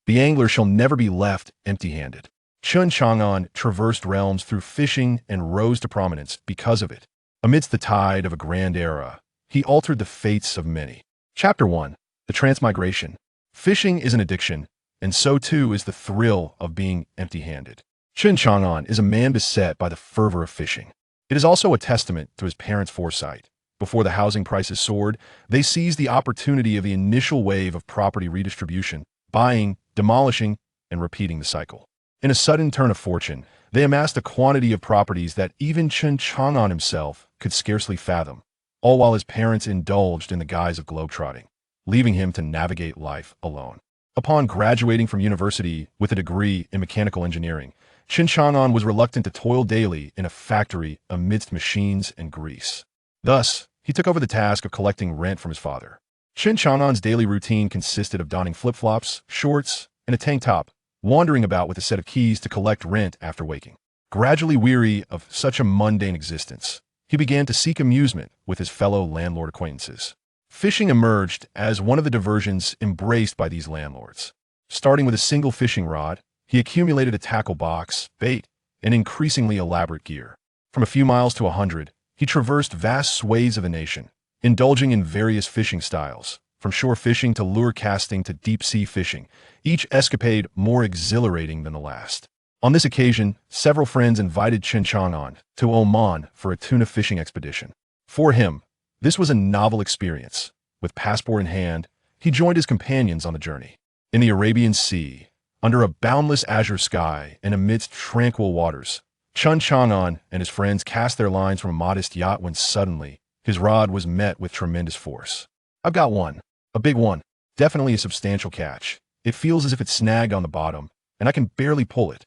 The angler shall never be left empty-handed. Chen Chang'an traversed realms through fishing and rose to prominence because of it. Amidst the tide of a grand era, he altered the fates of many. Chapter 1. The Transmigration. Fishing is an addiction, and so too is the thrill of being empty-handed. Chen Chang'an is a man beset by the fervor of fishing. It is also a testament to his parents' foresight. Before the housing prices soared, they seized the opportunity of the initial wave of property redistribution, buying, demolishing, and repeating the cycle. In a sudden turn of fortune, they amassed a quantity of properties that even Chen Chang'an himself could scarcely fathom, all while his parents indulged in the guise of globetrotting, leaving him to navigate life alone. Upon graduating from university with a degree in mechanical engineering, Chen Chang'an was reluctant to toil daily in a factory amidst machines and grease. Thus, he took over the task of collecting rent from his father. Chen Chang'an's daily routine consisted of donning flip-flops, shorts, and a tank top, wandering about with a set of keys to collect rent after waking. Gradually weary of such a mundane existence, he began to seek amusement with his fellow landlord acquaintances. Fishing emerged as one of the diversions embraced by these landlords. Starting with a single fishing rod, he accumulated a tackle box, bait, and increasingly elaborate gear. From a few miles to 100, he traversed vast swathes of the nation, indulging in various fishing styles, from shore fishing to lure casting to deep-sea fishing, each escapade more exhilarating than the last. On this occasion, several friends invited Chen Chang'an to Oman for a tuna fishing expedition. For him, this was a novel experience. With passport in hand, he joined his companions on the journey. In the Arabian Sea, under a boundless azure sky and amidst tranquil waters, Chen Chang'an and his friends cast their lines from a modest yacht when suddenly, his rod was met with tremendous force. "I've got one. A big one. Definitely a substantial catch. It feels as if it snagged on the bottom, and I can barely pull it."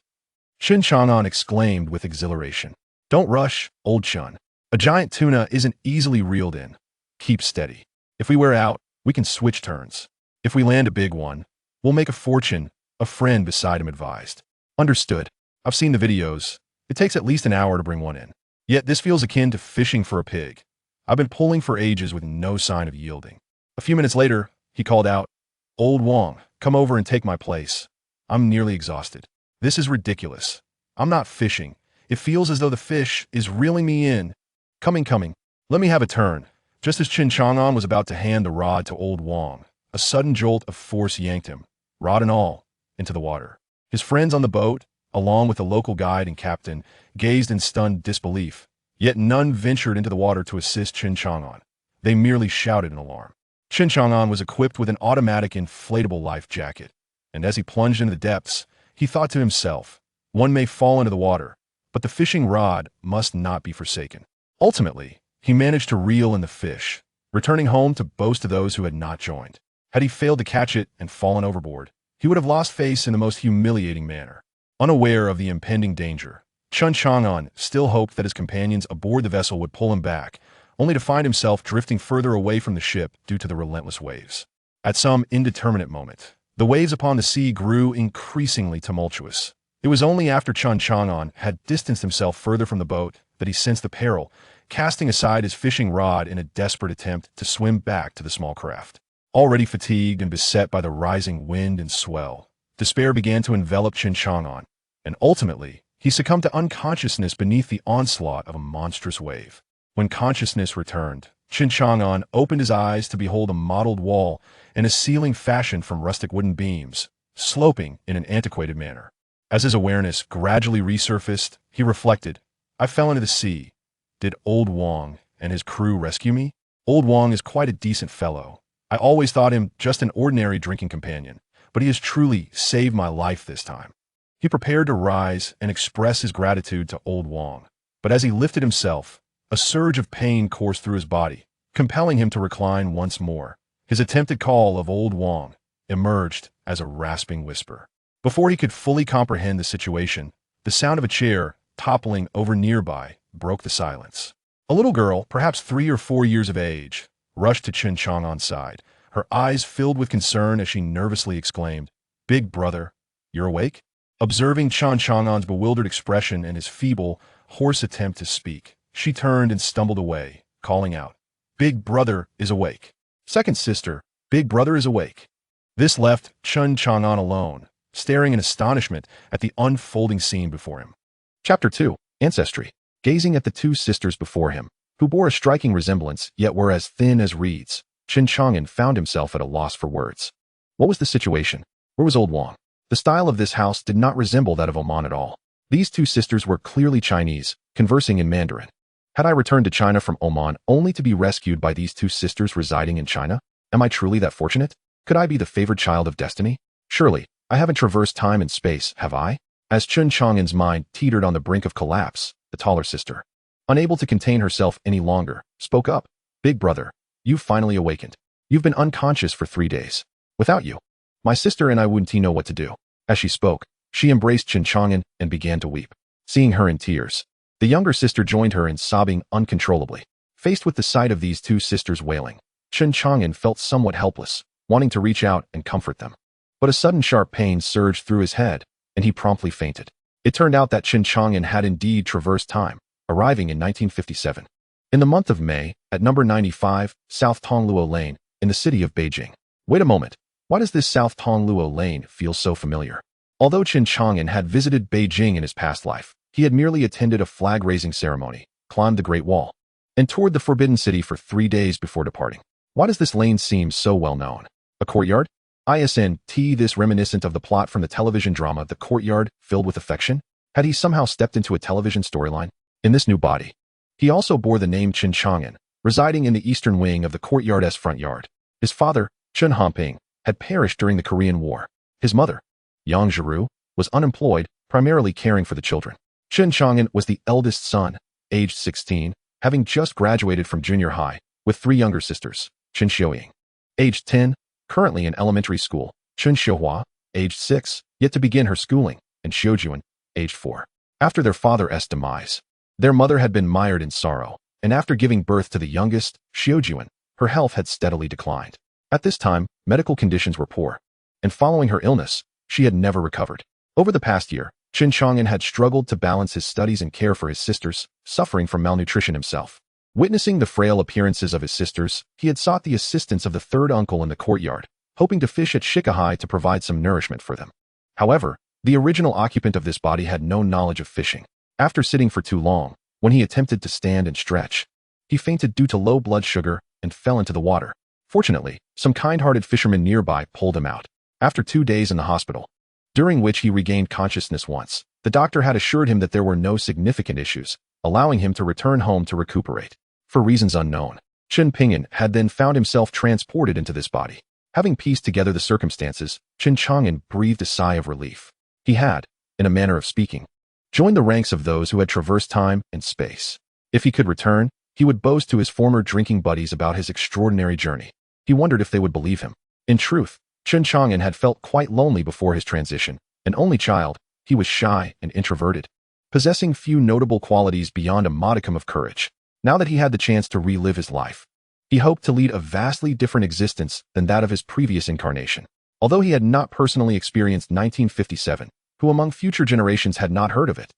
Chen Chang'an exclaimed with exhilaration. "Don't rush, old Chen. A giant tuna isn't easily reeled in. Keep steady. If we wear out, we can switch turns. If we land a big one, we'll make a fortune," a friend beside him advised. "Understood. I've seen the videos. It takes at least an hour to bring one in. Yet this feels akin to fishing for a pig. I've been pulling for ages with no sign of yielding." A few minutes later, he called out, "Old Wong, come over and take my place. I'm nearly exhausted. This is ridiculous. I'm not fishing. It feels as though the fish is reeling me in. Coming. Let me have a turn." Just as Chen Chang'an was about to hand the rod to old Wong, a sudden jolt of force yanked him, rod and all, into the water. His friends on the boat, along with the local guide and captain, gazed in stunned disbelief, yet none ventured into the water to assist Chen Chang'an. They merely shouted in alarm. Chen Chang'an was equipped with an automatic inflatable life jacket, and as he plunged into the depths, he thought to himself, one may fall into the water, but the fishing rod must not be forsaken. Ultimately, he managed to reel in the fish, returning home to boast to those who had not joined. Had he failed to catch it and fallen overboard, he would have lost face in the most humiliating manner. Unaware of the impending danger, Chen Chang'an still hoped that his companions aboard the vessel would pull him back, only to find himself drifting further away from the ship due to the relentless waves. At some indeterminate moment, the waves upon the sea grew increasingly tumultuous. It was only after Chen Chang'an had distanced himself further from the boat that he sensed the peril, casting aside his fishing rod in a desperate attempt to swim back to the small craft. Already fatigued and beset by the rising wind and swell, despair began to envelop Chen Chang'an, and ultimately, he succumbed to unconsciousness beneath the onslaught of a monstrous wave. When consciousness returned, Chen Chang'an opened his eyes to behold a mottled wall and a ceiling fashioned from rustic wooden beams, sloping in an antiquated manner. As his awareness gradually resurfaced, he reflected, "I fell into the sea. Did old Wong and his crew rescue me? Old Wong is quite a decent fellow. I always thought him just an ordinary drinking companion, but he has truly saved my life this time." He prepared to rise and express his gratitude to old Wong, but as he lifted himself, a surge of pain coursed through his body, compelling him to recline once more. His attempted call of old Wong emerged as a rasping whisper. Before he could fully comprehend the situation, the sound of a chair toppling over nearby broke the silence. A little girl, perhaps 3 or 4 years of age, rushed to Chen Chang'an's side, her eyes filled with concern as she nervously exclaimed, "Big brother, you're awake?" Observing Chen Chang'an's bewildered expression and his feeble, hoarse attempt to speak, she turned and stumbled away, calling out, "Big brother is awake. Second sister, big brother is awake." This left Chen Chang'an alone, staring in astonishment at the unfolding scene before him. Chapter 2. Ancestry. Gazing at the two sisters before him, who bore a striking resemblance yet were as thin as reeds, Chen Chang'an found himself at a loss for words. What was the situation? Where was old Wang? The style of this house did not resemble that of Oman at all. These two sisters were clearly Chinese, conversing in Mandarin. Had I returned to China from Oman only to be rescued by these two sisters residing in China? Am I truly that fortunate? Could I be the favored child of destiny? Surely, I haven't traversed time and space, have I? As Chen Chang'an's mind teetered on the brink of collapse, the taller sister, unable to contain herself any longer, spoke up. Big brother, you've finally awakened. You've been unconscious for 3 days. Without you, my sister and I wouldn't know what to do. As she spoke, she embraced Chen Chang'an and began to weep. Seeing her in tears, the younger sister joined her in sobbing uncontrollably. Faced with the sight of these two sisters wailing, Chen Chang'an felt somewhat helpless, wanting to reach out and comfort them. But a sudden sharp pain surged through his head, and he promptly fainted. It turned out that Chen Chang'an had indeed traversed time, arriving in 1957. In the month of May, at number 95, South Tongluo Lane, in the city of Beijing. Wait a moment, why does this South Tongluo Lane feel so familiar? Although Chen Chang'an had visited Beijing in his past life, he had merely attended a flag-raising ceremony, climbed the Great Wall, and toured the Forbidden City for 3 days before departing. Why does this lane seem so well known? A courtyard? Isn't this reminiscent of the plot from the television drama The Courtyard, Filled with Affection? Had he somehow stepped into a television storyline? In this new body, he also bore the name Chen Chang'an, residing in the eastern wing of the courtyard's front yard. His father, Chen Hongping, had perished during the Korean War. His mother, Yang Zhiru, was unemployed, primarily caring for the children. Chen Chang'an was the eldest son, aged 16, having just graduated from junior high, with 3 younger sisters, Chen Xiaoying, aged 10, currently in elementary school, Chen Xiuhua, aged 6, yet to begin her schooling, and Xiujuan, aged 4. After their father's demise, their mother had been mired in sorrow, and after giving birth to the youngest, Xiujuan, her health had steadily declined. At this time, medical conditions were poor, and following her illness, she had never recovered. Over the past year, Chen Chang'an had struggled to balance his studies and care for his sisters, suffering from malnutrition himself. Witnessing the frail appearances of his sisters, he had sought the assistance of the third uncle in the courtyard, hoping to fish at Shikahai to provide some nourishment for them. However, the original occupant of this body had no knowledge of fishing. After sitting for too long, when he attempted to stand and stretch, he fainted due to low blood sugar and fell into the water. Fortunately, some kind-hearted fishermen nearby pulled him out. After 2 days in the hospital, during which he regained consciousness once, the doctor had assured him that there were no significant issues, allowing him to return home to recuperate. For reasons unknown, Chen Ping'an had then found himself transported into this body. Having pieced together the circumstances, Chen Chang'an breathed a sigh of relief. He had, in a manner of speaking, joined the ranks of those who had traversed time and space. If he could return, he would boast to his former drinking buddies about his extraordinary journey. He wondered if they would believe him. In truth, Chen Chang'an had felt quite lonely before his transition. An only child, he was shy and introverted, possessing few notable qualities beyond a modicum of courage. Now that he had the chance to relive his life, he hoped to lead a vastly different existence than that of his previous incarnation. Although he had not personally experienced 1957, who among future generations had not heard of it?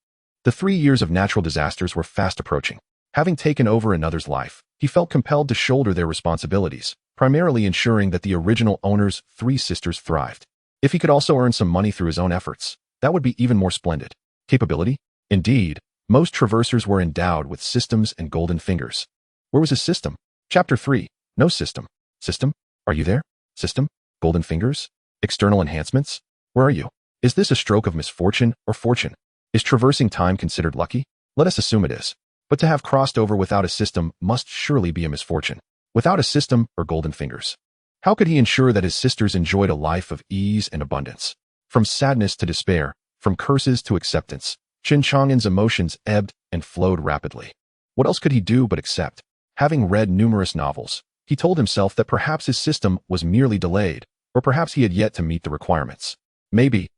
The 3 years of natural disasters were fast approaching. Having taken over another's life, he felt compelled to shoulder their responsibilities, primarily ensuring that the original owner's 3 sisters thrived. If he could also earn some money through his own efforts, that would be even more splendid. Capability? Indeed, most traversers were endowed with systems and golden fingers. Where was his system? Chapter 3. No system. System? Are you there? System? Golden fingers? External enhancements? Where are you? Is this a stroke of misfortune or fortune? Is traversing time considered lucky? Let us assume it is. But to have crossed over without a system must surely be a misfortune. Without a system or golden fingers, how could he ensure that his sisters enjoyed a life of ease and abundance? From sadness to despair, from curses to acceptance, Chen Chang'an's emotions ebbed and flowed rapidly. What else could he do but accept? Having read numerous novels, he told himself that perhaps his system was merely delayed, or perhaps he had yet to meet the requirements. Maybe,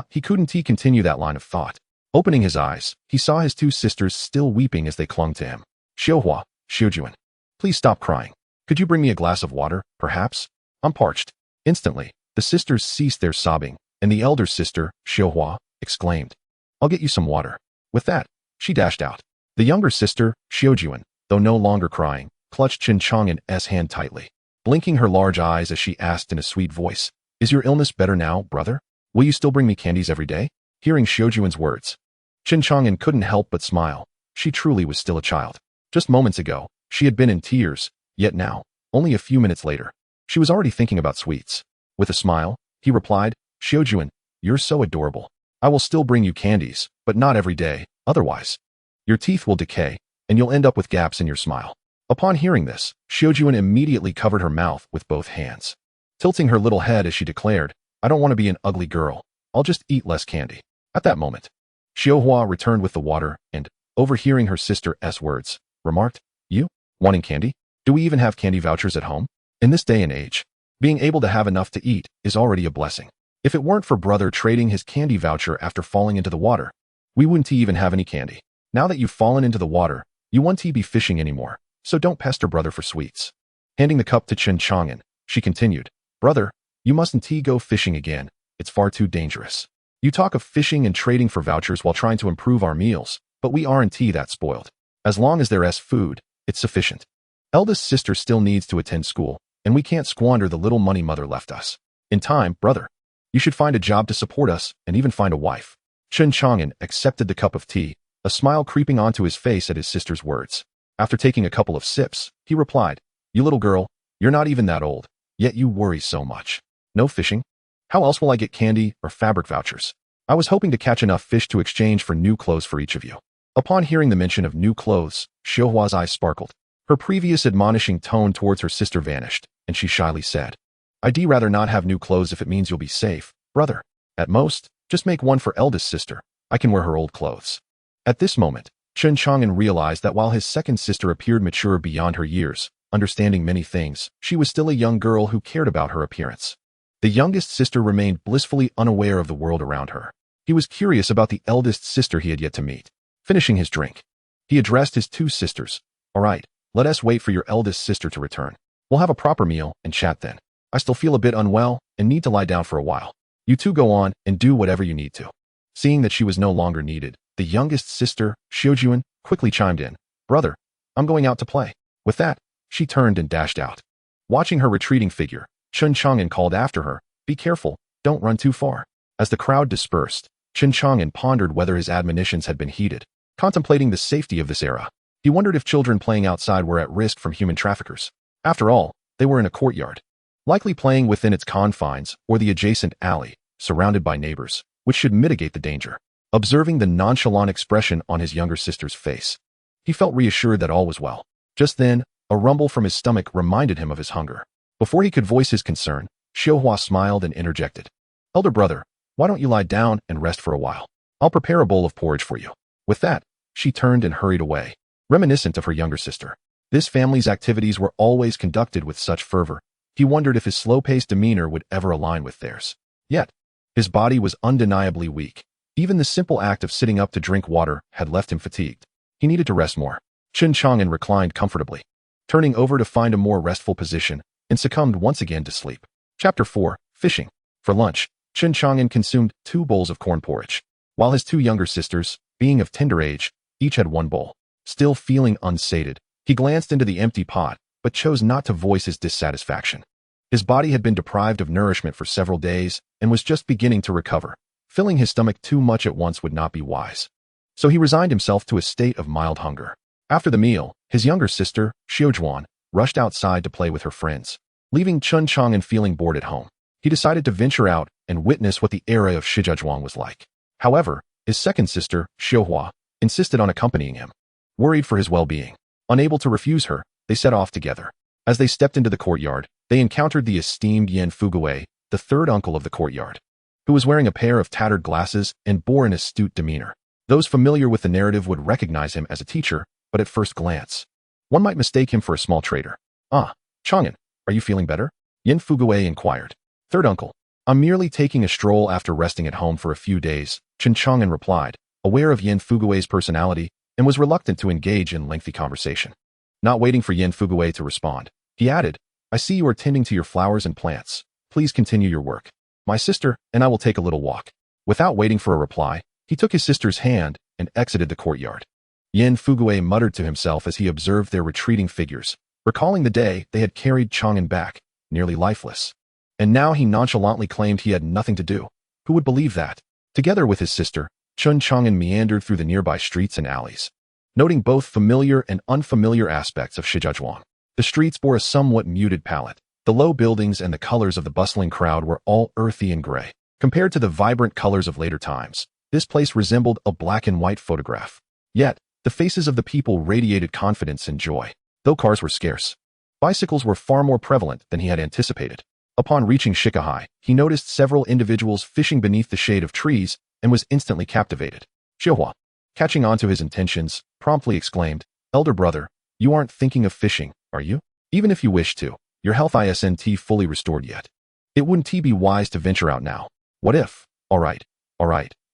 he couldn't continue that line of thought. Opening his eyes, he saw his 2 sisters still weeping as they clung to him. Xiuhua, Xiujuan, please stop crying. Could you bring me a glass of water, perhaps? I'm parched. Instantly, the sisters ceased their sobbing, and the elder sister, Xiuhua, exclaimed, I'll get you some water. With that, she dashed out. The younger sister, Xiujuan, though no longer crying, clutched Chen Chang'an's hand tightly, blinking her large eyes as she asked in a sweet voice, Is your illness better now, brother? Will you still bring me candies every day? Hearing Xiujuan's words, Chen Chang'an couldn't help but smile. She truly was still a child. Just moments ago, she had been in tears, yet now, only a few minutes later, she was already thinking about sweets. With a smile, he replied, Xiujuan, you're so adorable. I will still bring you candies, but not every day, otherwise, your teeth will decay, and you'll end up with gaps in your smile. Upon hearing this, Xiujuan immediately covered her mouth with both hands, tilting her little head as she declared, I don't want to be an ugly girl. I'll just eat less candy. At that moment, Xiuhua returned with the water and, overhearing her sister's words, remarked, You? Wanting candy? Do we even have candy vouchers at home? In this day and age, being able to have enough to eat is already a blessing. If it weren't for brother trading his candy voucher after falling into the water, we wouldn't even have any candy. Now that you've fallen into the water, you won't be fishing anymore, so don't pester brother for sweets. Handing the cup to Chen Chang'an, she continued, Brother, you mustn't go fishing again. It's far too dangerous. You talk of fishing and trading for vouchers while trying to improve our meals, but we aren't that spoiled. As long as there's food, it's sufficient. Eldest sister still needs to attend school, and we can't squander the little money mother left us. In time, brother, you should find a job to support us and even find a wife. Chen Chang'an accepted the cup of tea, a smile creeping onto his face at his sister's words. After taking a couple of sips, he replied, You little girl, you're not even that old, yet you worry so much. No fishing? How else will I get candy or fabric vouchers? I was hoping to catch enough fish to exchange for new clothes for each of you. Upon hearing the mention of new clothes, Xiuhua's eyes sparkled. Her previous admonishing tone towards her sister vanished, and she shyly said, I'd rather not have new clothes if it means you'll be safe, brother. At most, just make one for eldest sister. I can wear her old clothes. At this moment, Chen Chang'an realized that while his second sister appeared mature beyond her years, understanding many things, she was still a young girl who cared about her appearance. The youngest sister remained blissfully unaware of the world around her. He was curious about the eldest sister he had yet to meet. Finishing his drink, he addressed his two sisters. All right, let us wait for your eldest sister to return. We'll have a proper meal and chat then. I still feel a bit unwell and need to lie down for a while. You two go on and do whatever you need to. Seeing that she was no longer needed, the youngest sister, Xiujuan, quickly chimed in. Brother, I'm going out to play. With that, she turned and dashed out. Watching her retreating figure, Chen Chang'an called after her, Be careful, don't run too far. As the crowd dispersed, Chen Chang'an pondered whether his admonitions had been heeded. Contemplating the safety of this era, he wondered if children playing outside were at risk from human traffickers. After all, they were in a courtyard, likely playing within its confines or the adjacent alley, surrounded by neighbors, which should mitigate the danger. Observing the nonchalant expression on his younger sister's face, he felt reassured that all was well. Just then, a rumble from his stomach reminded him of his hunger. Before he could voice his concern, Xiuhua smiled and interjected. Elder brother, why don't you lie down and rest for a while? I'll prepare a bowl of porridge for you. With that, she turned and hurried away, reminiscent of her younger sister. This family's activities were always conducted with such fervor. He wondered if his slow-paced demeanor would ever align with theirs. Yet, his body was undeniably weak. Even the simple act of sitting up to drink water had left him fatigued. He needed to rest more. Chen Chang'an reclined comfortably, turning over to find a more restful position, and succumbed once again to sleep. Chapter 4. Fishing. For lunch, Chen Chang'an consumed 2 bowls of corn porridge, while his 2 younger sisters, being of tender age, each had 1 bowl. Still feeling unsated, he glanced into the empty pot, but chose not to voice his dissatisfaction. His body had been deprived of nourishment for several days and was just beginning to recover. Filling his stomach too much at once would not be wise. So he resigned himself to a state of mild hunger. After the meal, his younger sister, Xiujuan, rushed outside to play with her friends. Leaving Chen Chang'an feeling bored at home, he decided to venture out and witness what the era of Shijiazhuang was like. However, his second sister, Xiuhua, insisted on accompanying him. Worried for his well-being, unable to refuse her, they set off together. As they stepped into the courtyard, they encountered the esteemed Yan Fuguwei, the third uncle of the courtyard, who was wearing a pair of tattered glasses and bore an astute demeanor. Those familiar with the narrative would recognize him as a teacher, but at first glance, one might mistake him for a small trader. Ah, Chang'an, are you feeling better? Yan Fuguwei inquired. Third uncle, I'm merely taking a stroll after resting at home for a few days, Chen Chang'an replied, aware of Yan Fuguwei's personality, and was reluctant to engage in lengthy conversation. Not waiting for Yan Fuguwei to respond, he added, I see you are tending to your flowers and plants. Please continue your work. My sister and I will take a little walk. Without waiting for a reply, he took his sister's hand and exited the courtyard. Yan Fuguwei muttered to himself as he observed their retreating figures, recalling the day they had carried Chang'an back, nearly lifeless. and now he nonchalantly claimed he had nothing to do. Who would believe that? Together with his sister, Chen Chang'an meandered through the nearby streets and alleys, noting both familiar and unfamiliar aspects of Shijiazhuang. The streets bore a somewhat muted palette. The low buildings and the colors of the bustling crowd were all earthy and gray. Compared to the vibrant colors of later times, this place resembled a black and white photograph. Yet, the faces of the people radiated confidence and joy. Though cars were scarce, bicycles were far more prevalent than he had anticipated. Upon reaching Shikahai, he noticed several individuals fishing beneath the shade of trees and was instantly captivated. Xiaohua, catching on to his intentions, promptly exclaimed, "Elder brother, you aren't thinking of fishing, are you? Even if you wish to, your health isn't fully restored yet. It wouldn't be wise to venture out now. What if?" All right,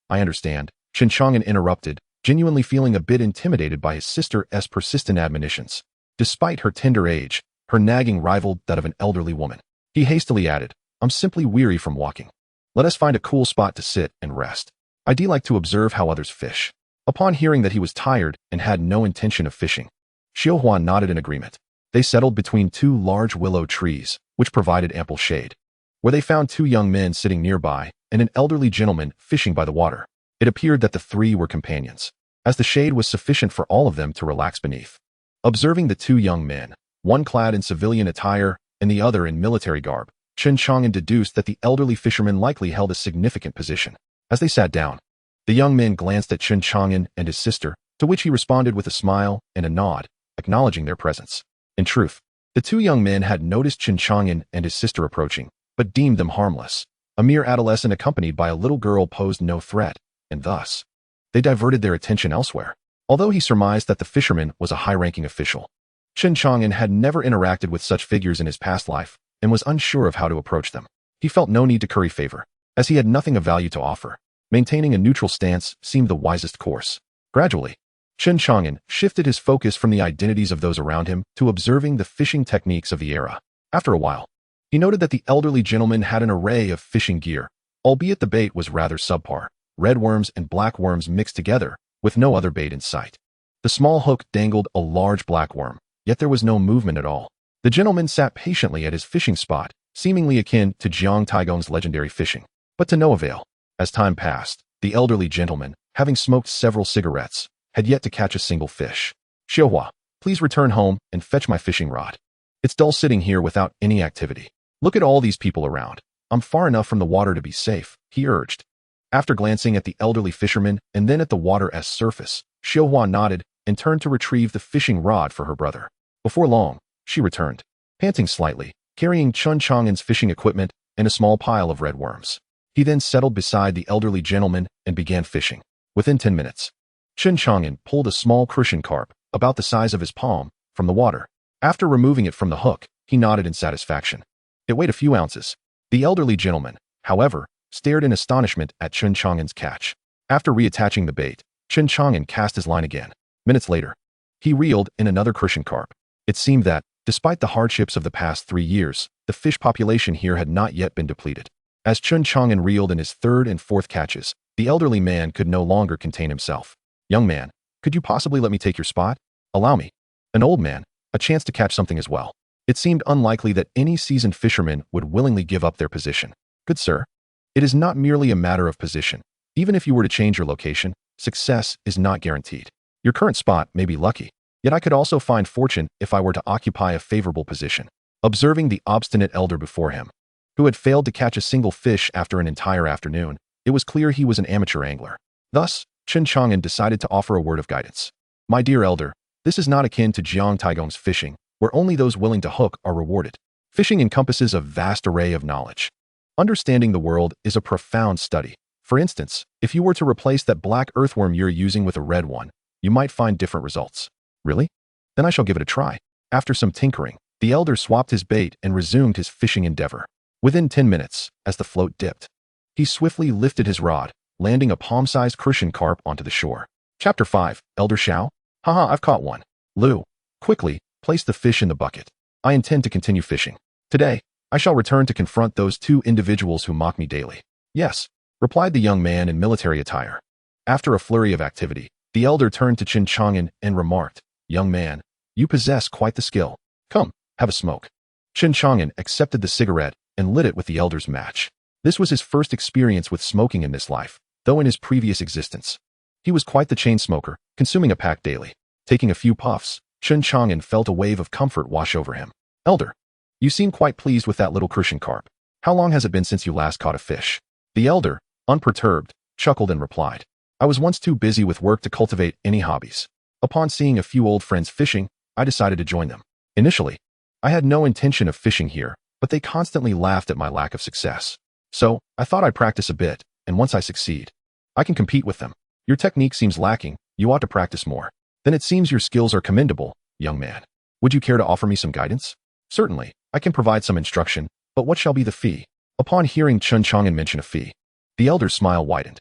I understand," Chen Chang'an interrupted, genuinely feeling a bit intimidated by his sister's persistent admonitions. Despite her tender age, her nagging rivaled that of an elderly woman. He hastily added, "I'm simply weary from walking. Let us find a cool spot to sit and rest. I do like to observe how others fish." Upon hearing that he was tired and had no intention of fishing, Xiaohua nodded in agreement. They settled between two large willow trees, which provided ample shade, where they found two young men sitting nearby and an elderly gentleman fishing by the water. It appeared that the three were companions, as the shade was sufficient for all of them to relax beneath. Observing the two young men, one clad in civilian attire and the other in military garb, Chen Chang'an deduced that the elderly fisherman likely held a significant position. As they sat down, the young men glanced at Chen Chang'an and his sister, to which he responded with a smile and a nod, acknowledging their presence. In truth, the two young men had noticed Chen Chang'an and his sister approaching, but deemed them harmless. A mere adolescent accompanied by a little girl posed no threat, and thus, they diverted their attention elsewhere. Although he surmised that the fisherman was a high-ranking official, Chen Chang'an had never interacted with such figures in his past life and was unsure of how to approach them. He felt no need to curry favor, as he had nothing of value to offer. Maintaining a neutral stance seemed the wisest course. Gradually, Chen Chang'an shifted his focus from the identities of those around him to observing the fishing techniques of the era. After a while, he noted that the elderly gentleman had an array of fishing gear, albeit the bait was rather subpar. Red worms and black worms mixed together, with no other bait in sight. The small hook dangled a large black worm, yet there was no movement at all. The gentleman sat patiently at his fishing spot, seemingly akin to Jiang Taigong's legendary fishing, but to no avail. As time passed, the elderly gentleman, having smoked several cigarettes, had yet to catch a single fish. "Xiaohua, please return home and fetch my fishing rod. It's dull sitting here without any activity. Look at all these people around. I'm far enough from the water to be safe," he urged. After glancing at the elderly fisherman and then at the water's surface, Xiaohua nodded and turned to retrieve the fishing rod for her brother. Before long, she returned, panting slightly, carrying Chen Chang'an's fishing equipment and a small pile of red worms. He then settled beside the elderly gentleman and began fishing. Within 10 minutes, Chen Chang'an pulled a small crucian carp, about the size of his palm, from the water. After removing it from the hook, he nodded in satisfaction. It weighed a few ounces. The elderly gentleman, however, stared in astonishment at Chen Chang'an's catch. After reattaching the bait, Chen Chang'an cast his line again. Minutes later, he reeled in another crucian carp. It seemed that, despite the hardships of the past 3 years, the fish population here had not yet been depleted. As Chen Chang'an reeled in his third and fourth catches, the elderly man could no longer contain himself. "Young man, could you possibly let me take your spot? Allow me." An old man, a chance to catch something as well. It seemed unlikely that any seasoned fisherman would willingly give up their position. "Good sir, it is not merely a matter of position. Even if you were to change your location, success is not guaranteed. Your current spot may be lucky, yet I could also find fortune if I were to occupy a favorable position." Observing the obstinate elder before him, who had failed to catch a single fish after an entire afternoon, it was clear he was an amateur angler. Thus, Chen Chang'an decided to offer a word of guidance. "My dear elder, this is not akin to Jiang Taigong's fishing, where only those willing to hook are rewarded. Fishing encompasses a vast array of knowledge. Understanding the world is a profound study. For instance, if you were to replace that black earthworm you're using with a red one, you might find different results." "Really? Then I shall give it a try." After some tinkering, the elder swapped his bait and resumed his fishing endeavor. Within 10 minutes, as the float dipped, he swiftly lifted his rod, landing a palm-sized crucian carp onto the shore. Chapter 5, Elder Xiao? "Haha, I've caught one. Lu, quickly, place the fish in the bucket. I intend to continue fishing. Today, I shall return to confront those two individuals who mock me daily." "Yes," replied the young man in military attire. After a flurry of activity, the elder turned to Chen Chang'an and remarked, "Young man, you possess quite the skill. Come, have a smoke." Chen Chang'an accepted the cigarette and lit it with the elder's match. This was his first experience with smoking in this life, though in his previous existence he was quite the chain smoker, consuming a pack daily. Taking a few puffs, Chen Chang'an felt a wave of comfort wash over him. "Elder, you seem quite pleased with that little crucian carp. How long has it been since you last caught a fish?" The elder, unperturbed, chuckled and replied, "I was once too busy with work to cultivate any hobbies. Upon seeing a few old friends fishing, I decided to join them. Initially, I had no intention of fishing here, but they constantly laughed at my lack of success. So, I thought I'd practice a bit, and once I succeed, I can compete with them. Your technique seems lacking, you ought to practice more. Then it seems your skills are commendable, young man. Would you care to offer me some guidance?" "Certainly, I can provide some instruction, but what shall be the fee?" Upon hearing Chen Chang'an mention a fee, the elder's smile widened.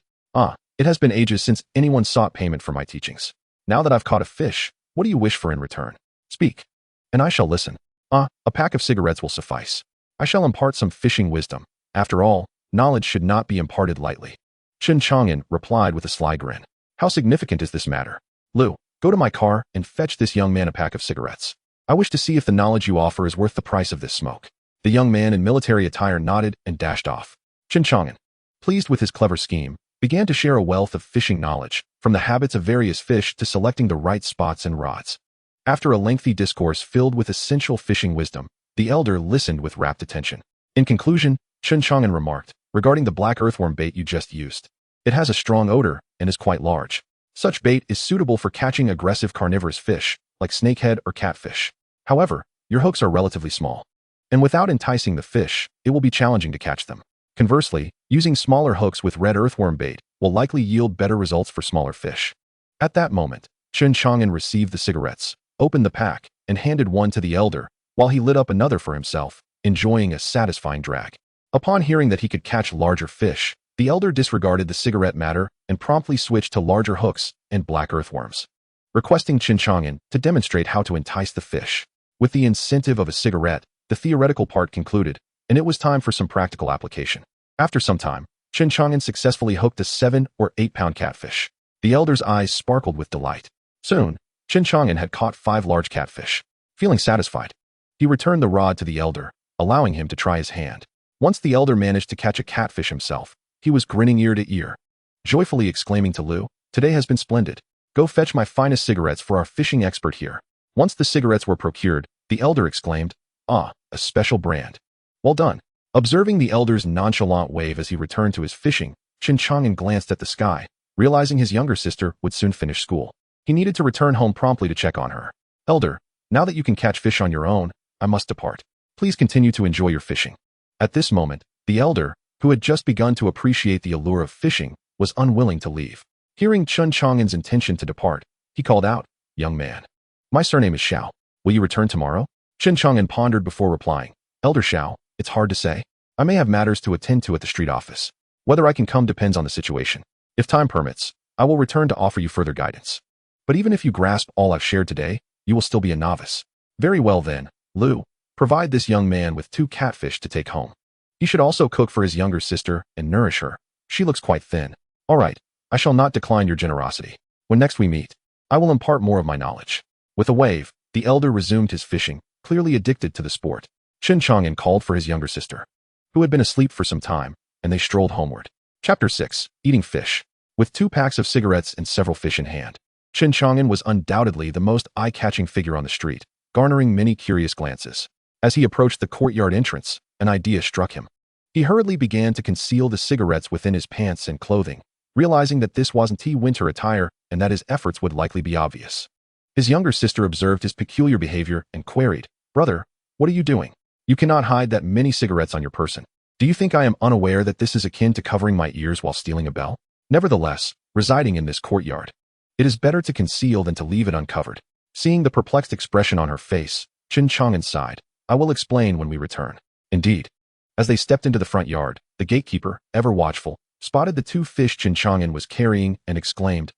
It has been ages since anyone sought payment for my teachings. Now that I've caught a fish, what do you wish for in return? Speak, and I shall listen." A pack of cigarettes will suffice. I shall impart some fishing wisdom. After all, knowledge should not be imparted lightly." Chen Chang'an replied with a sly grin. "How significant is this matter? Lu, go to my car and fetch this young man a pack of cigarettes. I wish to see if the knowledge you offer is worth the price of this smoke." The young man in military attire nodded and dashed off. Chen Chang'an, pleased with his clever scheme, began to share a wealth of fishing knowledge, from the habits of various fish to selecting the right spots and rods. After a lengthy discourse filled with essential fishing wisdom, the elder listened with rapt attention. In conclusion, Chen Chang'an remarked, "Regarding the black earthworm bait you just used, it has a strong odor and is quite large. Such bait is suitable for catching aggressive carnivorous fish, like snakehead or catfish. However, your hooks are relatively small, and without enticing the fish, it will be challenging to catch them. Conversely, using smaller hooks with red earthworm bait will likely yield better results for smaller fish." At that moment, Chen Chang'an received the cigarettes, opened the pack, and handed one to the elder, while he lit up another for himself, enjoying a satisfying drag. Upon hearing that he could catch larger fish, the elder disregarded the cigarette matter and promptly switched to larger hooks and black earthworms, requesting Chen Chang'an to demonstrate how to entice the fish. With the incentive of a cigarette, the theoretical part concluded, and it was time for some practical application. After some time, Chen Chang'an successfully hooked a 7 or 8 pound catfish. The elder's eyes sparkled with delight. Soon, Chen Chang'an had caught 5 large catfish. Feeling satisfied, he returned the rod to the elder, allowing him to try his hand. Once the elder managed to catch a catfish himself, he was grinning ear to ear, joyfully exclaiming to Lu, "Today has been splendid. Go fetch my finest cigarettes for our fishing expert here." Once the cigarettes were procured, the elder exclaimed, "A special brand. Well done." Observing the elder's nonchalant wave as he returned to his fishing, Chen Chang'an glanced at the sky, realizing his younger sister would soon finish school. He needed to return home promptly to check on her. "Elder, now that you can catch fish on your own, I must depart. Please continue to enjoy your fishing." At this moment, the elder, who had just begun to appreciate the allure of fishing, was unwilling to leave. Hearing Chen Chang'an's intention to depart, he called out, "Young man, my surname is Xiao. Will you return tomorrow?" Chen Chang'an pondered before replying, "Elder Xiao, it's hard to say. I may have matters to attend to at the street office. Whether I can come depends on the situation. If time permits, I will return to offer you further guidance. But even if you grasp all I've shared today, you will still be a novice." "Very well then, Lu, provide this young man with 2 catfish to take home. He should also cook for his younger sister and nourish her. She looks quite thin." "All right, I shall not decline your generosity. When next we meet, I will impart more of my knowledge." With a wave, the elder resumed his fishing, clearly addicted to the sport. Chen Chang'an called for his younger sister, who had been asleep for some time, and they strolled homeward. Chapter 6. Eating Fish. With 2 packs of cigarettes and several fish in hand, Chen Chang'an was undoubtedly the most eye-catching figure on the street, garnering many curious glances. As he approached the courtyard entrance, an idea struck him. He hurriedly began to conceal the cigarettes within his pants and clothing, realizing that this wasn't winter attire and that his efforts would likely be obvious. His younger sister observed his peculiar behavior and queried, "Brother, what are you doing? You cannot hide that many cigarettes on your person. Do you think I am unaware that this is akin to covering my ears while stealing a bell? Nevertheless, residing in this courtyard, it is better to conceal than to leave it uncovered." Seeing the perplexed expression on her face, Chen Chang'an sighed, "I will explain when we return." Indeed, as they stepped into the front yard, the gatekeeper, ever watchful, spotted the 2 fish Chen Chang'an was carrying and exclaimed,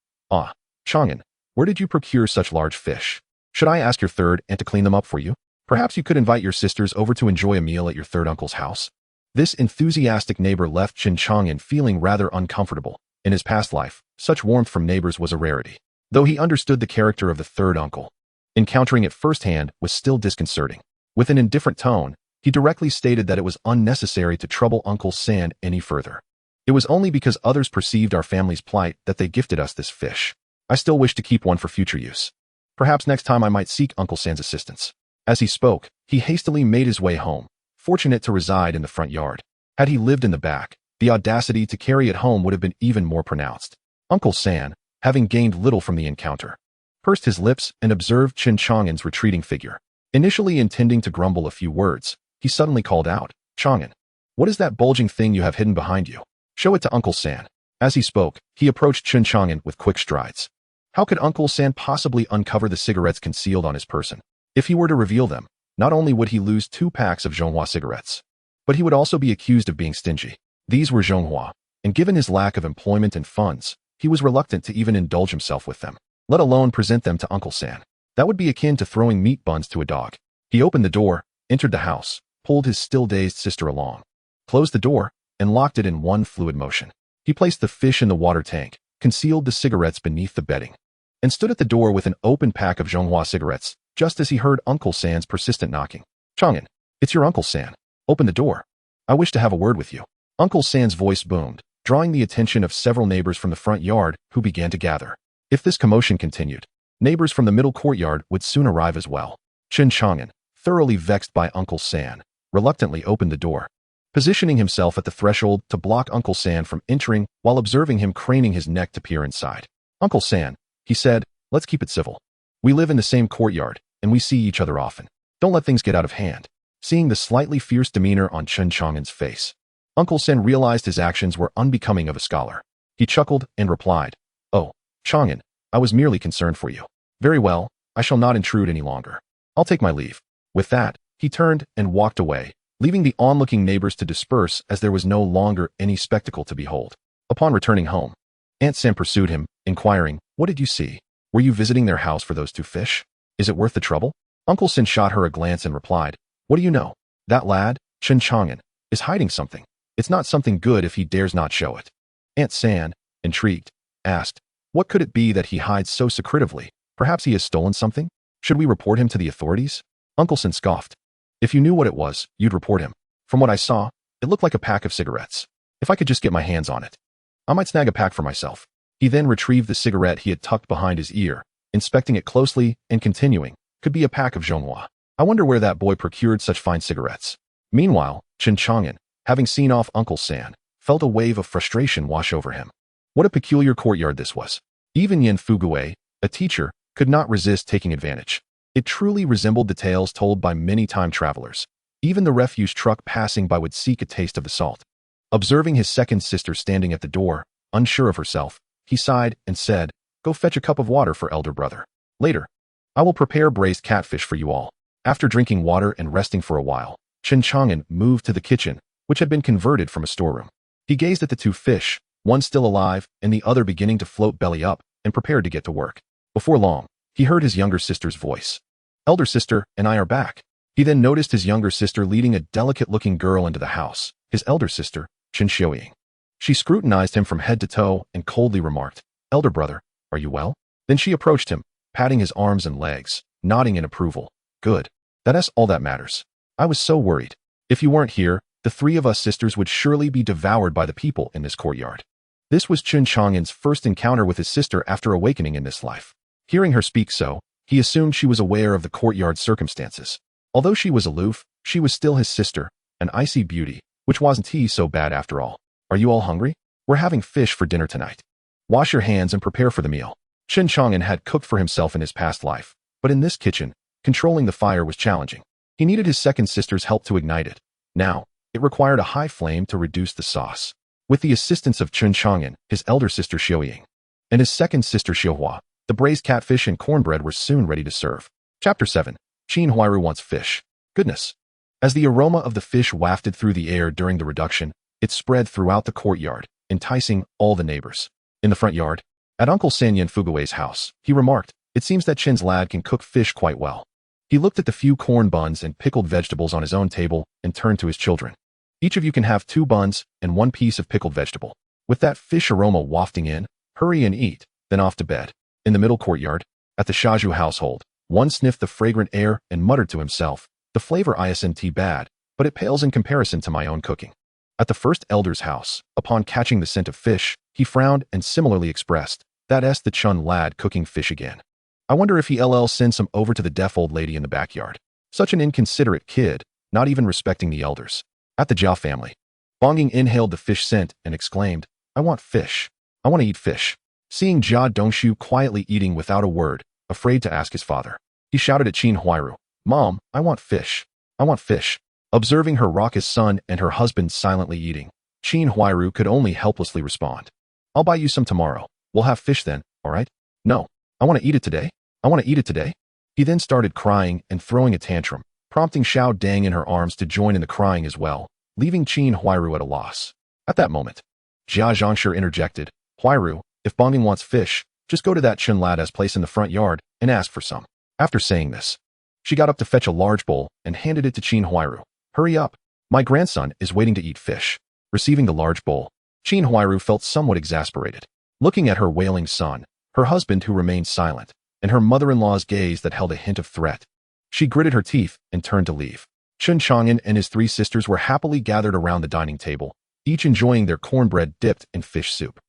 Chang'an, where did you procure such large fish? Should I ask your third aunt to clean them up for you? Perhaps you could invite your sisters over to enjoy a meal at your third uncle's house." This enthusiastic neighbor left Chen Chang'an feeling rather uncomfortable. In his past life, such warmth from neighbors was a rarity. Though he understood the character of the third uncle, encountering it firsthand was still disconcerting. With an indifferent tone, He directly stated that it was unnecessary to trouble Uncle San any further. It was only because others perceived our family's plight that they gifted us this fish. I still wish to keep one for future use. Perhaps next time I might seek Uncle San's assistance. As he spoke, he hastily made his way home, fortunate to reside in the front yard. Had he lived in the back, the audacity to carry it home would have been even more pronounced. Uncle San, having gained little from the encounter, pursed his lips and observed Chen Chang'an's retreating figure. Initially intending to grumble a few words, he suddenly called out, "Chang'an, what is that bulging thing you have hidden behind you? Show it to Uncle San." As he spoke, he approached Chen Chang'an with quick strides. How could Uncle San possibly uncover the cigarettes concealed on his person? If he were to reveal them, not only would he lose 2 packs of Zhonghua cigarettes, but he would also be accused of being stingy. These were Zhonghua, and given his lack of employment and funds, he was reluctant to even indulge himself with them, let alone present them to Uncle San. That would be akin to throwing meat buns to a dog. He opened the door, entered the house, pulled his still-dazed sister along, closed the door, and locked it in one fluid motion. He placed the fish in the water tank, concealed the cigarettes beneath the bedding, and stood at the door with an open pack of Zhonghua cigarettes, just as he heard Uncle San's persistent knocking. "Chang'an, it's your Uncle San. Open the door. I wish to have a word with you." Uncle San's voice boomed, drawing the attention of several neighbors from the front yard who began to gather. If this commotion continued, neighbors from the middle courtyard would soon arrive as well. Chen Chang'an, thoroughly vexed by Uncle San, reluctantly opened the door, positioning himself at the threshold to block Uncle San from entering while observing him craning his neck to peer inside. "Uncle San," he said, "let's keep it civil. We live in the same courtyard, and we see each other often. Don't let things get out of hand." Seeing the slightly fierce demeanor on Chen Chang'an's face, Uncle San realized his actions were unbecoming of a scholar. He chuckled and replied, "Oh, Chang'an, I was merely concerned for you. Very well, I shall not intrude any longer. I'll take my leave." With that, he turned and walked away, leaving the onlooking neighbors to disperse as there was no longer any spectacle to behold. Upon returning home, Aunt Sam pursued him, inquiring, "What did you see? Were you visiting their house for those 2 fish? Is it worth the trouble?" Uncle San shot her a glance and replied, "What do you know? That lad, Chen Chang'an, is hiding something. It's not something good if he dares not show it." Aunt San, intrigued, asked, "What could it be that he hides so secretively? Perhaps he has stolen something? Should we report him to the authorities?" Uncle San scoffed. "If you knew what it was, you'd report him. From what I saw, it looked like a pack of cigarettes. If I could just get my hands on it, I might snag a pack for myself." He then retrieved the cigarette he had tucked behind his ear, inspecting it closely and continuing, "Could be a pack of Zhonghua. I wonder where that boy procured such fine cigarettes." Meanwhile, Chen Chang'an, having seen off Uncle San, felt a wave of frustration wash over him. What a peculiar courtyard this was. Even Yan Fugue, a teacher, could not resist taking advantage. It truly resembled the tales told by many time travelers. Even the refuse truck passing by would seek a taste of the salt. Observing his second sister standing at the door, unsure of herself, he sighed and said, "Go fetch a cup of water for elder brother. Later, I will prepare braised catfish for you all." After drinking water and resting for a while, Chen Chang'an moved to the kitchen, which had been converted from a storeroom. He gazed at the 2 fish, one still alive and the other beginning to float belly up, and prepared to get to work. Before long, he heard his younger sister's voice. "Elder sister and I are back." He then noticed his younger sister leading a delicate-looking girl into the house, his elder sister, Chen Xiaoying. She scrutinized him from head to toe and coldly remarked, "Elder brother, are you well?" Then she approached him, patting his arms and legs, nodding in approval. "Good. That's all that matters. I was so worried. If you weren't here, the 3 of us sisters would surely be devoured by the people in this courtyard." This was Chen Chang'an's first encounter with his sister after awakening in this life. Hearing her speak so, he assumed she was aware of the courtyard's circumstances. Although she was aloof, she was still his sister, an icy beauty, which wasn't he so bad after all. "Are you all hungry? We're having fish for dinner tonight. Wash your hands and prepare for the meal." Chen Chang'an had cooked for himself in his past life, but in this kitchen, controlling the fire was challenging. He needed his second sister's help to ignite it. Now, it required a high flame to reduce the sauce. With the assistance of Chen Chang'an, his elder sister Xiaoying, and his second sister Xiaohua, the braised catfish and cornbread were soon ready to serve. Chapter 7. Qin Huairu wants fish. Goodness. As the aroma of the fish wafted through the air during the reduction, it spread throughout the courtyard, enticing all the neighbors. In the front yard, at Uncle San Yan Fugue's house, he remarked, "It seems that Chen's lad can cook fish quite well." He looked at the few corn buns and pickled vegetables on his own table and turned to his children. "Each of you can have 2 buns and 1 piece of pickled vegetable. With that fish aroma wafting in, hurry and eat, then off to bed." In the middle courtyard, at the Shaju household, one sniffed the fragrant air and muttered to himself, "The flavor isn't bad, but it pales in comparison to my own cooking. At the first elder's house, upon catching the scent of fish, he frowned and similarly expressed, "That's the Chun lad cooking fish again. I wonder if he'll send some over to the deaf old lady in the backyard. Such an inconsiderate kid, not even respecting the elders." At the Jia family, Bongging inhaled the fish scent and exclaimed, "I want fish. I want to eat fish." Seeing Jia Dongshu quietly eating without a word, afraid to ask his father, he shouted at Qin Huairu, "Mom, I want fish. I want fish." Observing her raucous son and her husband silently eating, Qin Huairu could only helplessly respond, "I'll buy you some tomorrow. We'll have fish then, all right?" "No, I want to eat it today. I want to eat it today." He then started crying and throwing a tantrum, prompting Xiao Dang in her arms to join in the crying as well, leaving Qin Huairu at a loss. At that moment, Jia Zhangshi interjected, "Huairu, if Bongging wants fish, just go to that Chun lad's place in the front yard and ask for some." After saying this, she got up to fetch a large bowl and handed it to Qin Huairu. "Hurry up. My grandson is waiting to eat fish." Receiving the large bowl, Qin Huairu felt somewhat exasperated. Looking at her wailing son, her husband who remained silent, and her mother-in-law's gaze that held a hint of threat, she gritted her teeth and turned to leave. Chen Chang'an and his 3 sisters were happily gathered around the dining table, each enjoying their cornbread dipped in fish soup.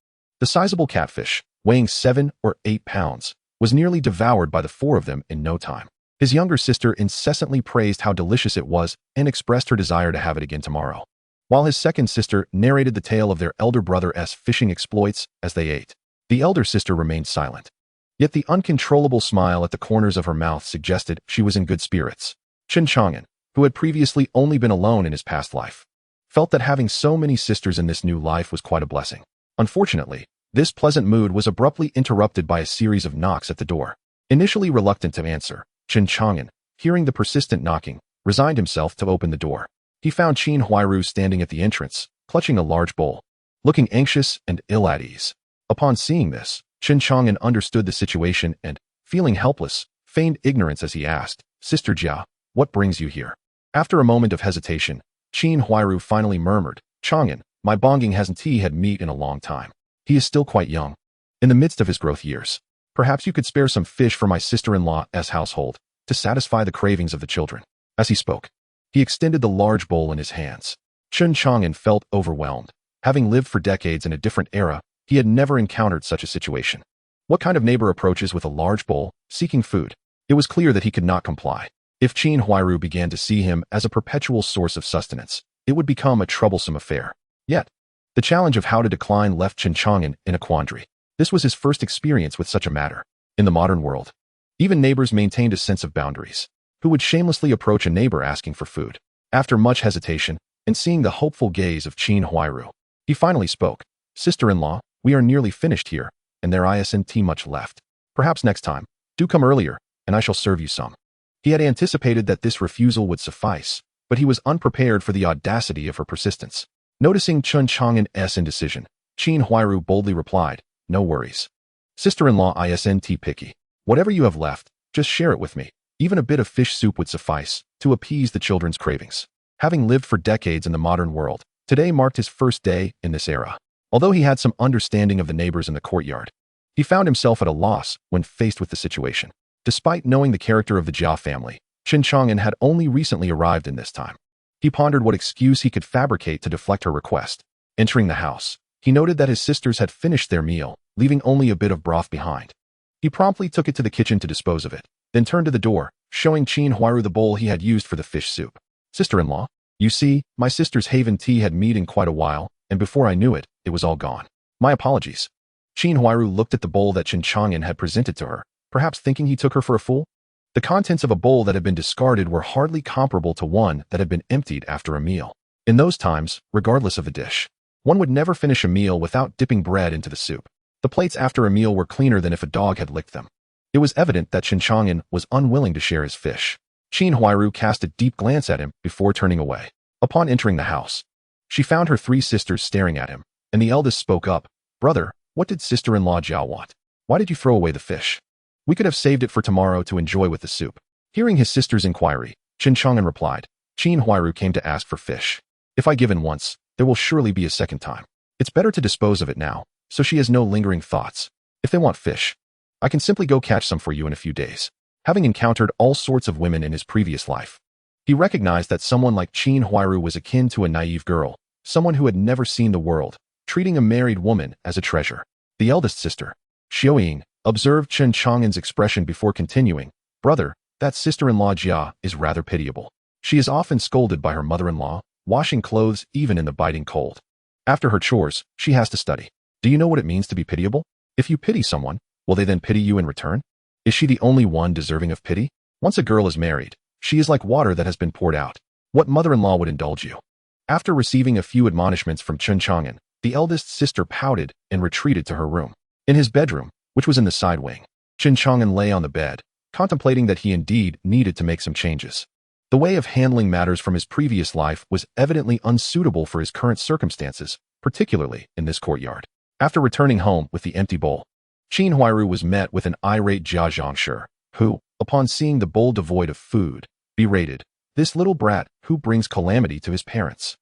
The sizable catfish, weighing 7 or 8 pounds, was nearly devoured by the 4 of them in no time. His younger sister incessantly praised how delicious it was and expressed her desire to have it again tomorrow, while his second sister narrated the tale of their elder brother's fishing exploits as they ate. The elder sister remained silent, yet the uncontrollable smile at the corners of her mouth suggested she was in good spirits. Chen Chang'an, who had previously only been alone in his past life, felt that having so many sisters in this new life was quite a blessing. Unfortunately, this pleasant mood was abruptly interrupted by a series of knocks at the door. Initially reluctant to answer, Chen Chang'an, hearing the persistent knocking, resigned himself to open the door. He found Qin Huairu standing at the entrance, clutching a large bowl, looking anxious and ill at ease. Upon seeing this, Chen Chang'an understood the situation and, feeling helpless, feigned ignorance as he asked, "Sister Jia, what brings you here?" After a moment of hesitation, Qin Huairu finally murmured, "Chang'an, my Bongging hasn't had meat in a long time. He is still quite young, in the midst of his growth years. Perhaps you could spare some fish for my sister-in-law's household, to satisfy the cravings of the children." As he spoke, he extended the large bowl in his hands. Chen Chang'an felt overwhelmed. Having lived for decades in a different era, he had never encountered such a situation. What kind of neighbor approaches with a large bowl, seeking food? It was clear that he could not comply. If Qin Huairu began to see him as a perpetual source of sustenance, it would become a troublesome affair. Yet, the challenge of how to decline left Chen Chang'an in a quandary. This was his first experience with such a matter. In the modern world, even neighbors maintained a sense of boundaries. Who would shamelessly approach a neighbor asking for food? After much hesitation, and seeing the hopeful gaze of Qin Huairu, he finally spoke, "Sister-in-law, we are nearly finished here, and there isn't much left. Perhaps next time, do come earlier, and I shall serve you some." He had anticipated that this refusal would suffice, but he was unprepared for the audacity of her persistence. Noticing Chen Chang'an's indecision, Qin Huairu boldly replied, "No worries. Sister-in-law isn't picky. Whatever you have left, just share it with me. Even a bit of fish soup would suffice to appease the children's cravings." Having lived for decades in the modern world, today marked his first day in this era. Although he had some understanding of the neighbors in the courtyard, he found himself at a loss when faced with the situation. Despite knowing the character of the Jia family, Chen Chang'an had only recently arrived in this time. He pondered what excuse he could fabricate to deflect her request. Entering the house, he noted that his sisters had finished their meal, leaving only a bit of broth behind. He promptly took it to the kitchen to dispose of it, then turned to the door, showing Qin Huairu the bowl he had used for the fish soup. "Sister-in-law, you see, my sisters haven't had meat in quite a while, and before I knew it, it was all gone. My apologies." Qin Huairu looked at the bowl that Chen Chang'an had presented to her, perhaps thinking he took her for a fool. The contents of a bowl that had been discarded were hardly comparable to one that had been emptied after a meal. In those times, regardless of the dish, one would never finish a meal without dipping bread into the soup. The plates after a meal were cleaner than if a dog had licked them. It was evident that Chen Chang'an was unwilling to share his fish. Qin Huairu cast a deep glance at him before turning away. Upon entering the house, she found her 3 sisters staring at him, and the eldest spoke up, "Brother, what did sister-in-law Jiao want? Why did you throw away the fish? We could have saved it for tomorrow to enjoy with the soup." Hearing his sister's inquiry, Chen Chang'an replied, "Qin Huairu came to ask for fish. If I give in once, there will surely be a second time. It's better to dispose of it now, so she has no lingering thoughts. If they want fish, I can simply go catch some for you in a few days." Having encountered all sorts of women in his previous life, He recognized that someone like Qin Huairu was akin to a naive girl, someone who had never seen the world, treating a married woman as a treasure. The eldest sister, Xiaoying, observed Chen Chang'an's expression before continuing, "Brother, that sister-in-law Jia is rather pitiable. She is often scolded by her mother-in-law, washing clothes even in the biting cold. After her chores, she has to study. Do you know what it means to be pitiable? If you pity someone, will they then pity you in return? Is she the only one deserving of pity? Once a girl is married, she is like water that has been poured out. What mother-in-law would indulge you?" After receiving a few admonishments from Chen Chang'an, the eldest sister pouted and retreated to her room. In his bedroom, which was in the side wing, Chen Chang'an lay on the bed, contemplating that he indeed needed to make some changes. The way of handling matters from his previous life was evidently unsuitable for his current circumstances, particularly in this courtyard. After returning home with the empty bowl, Qin Huairu was met with an irate Jia Zhangshi, who, upon seeing the bowl devoid of food, berated, "This little brat who brings calamity to his parents.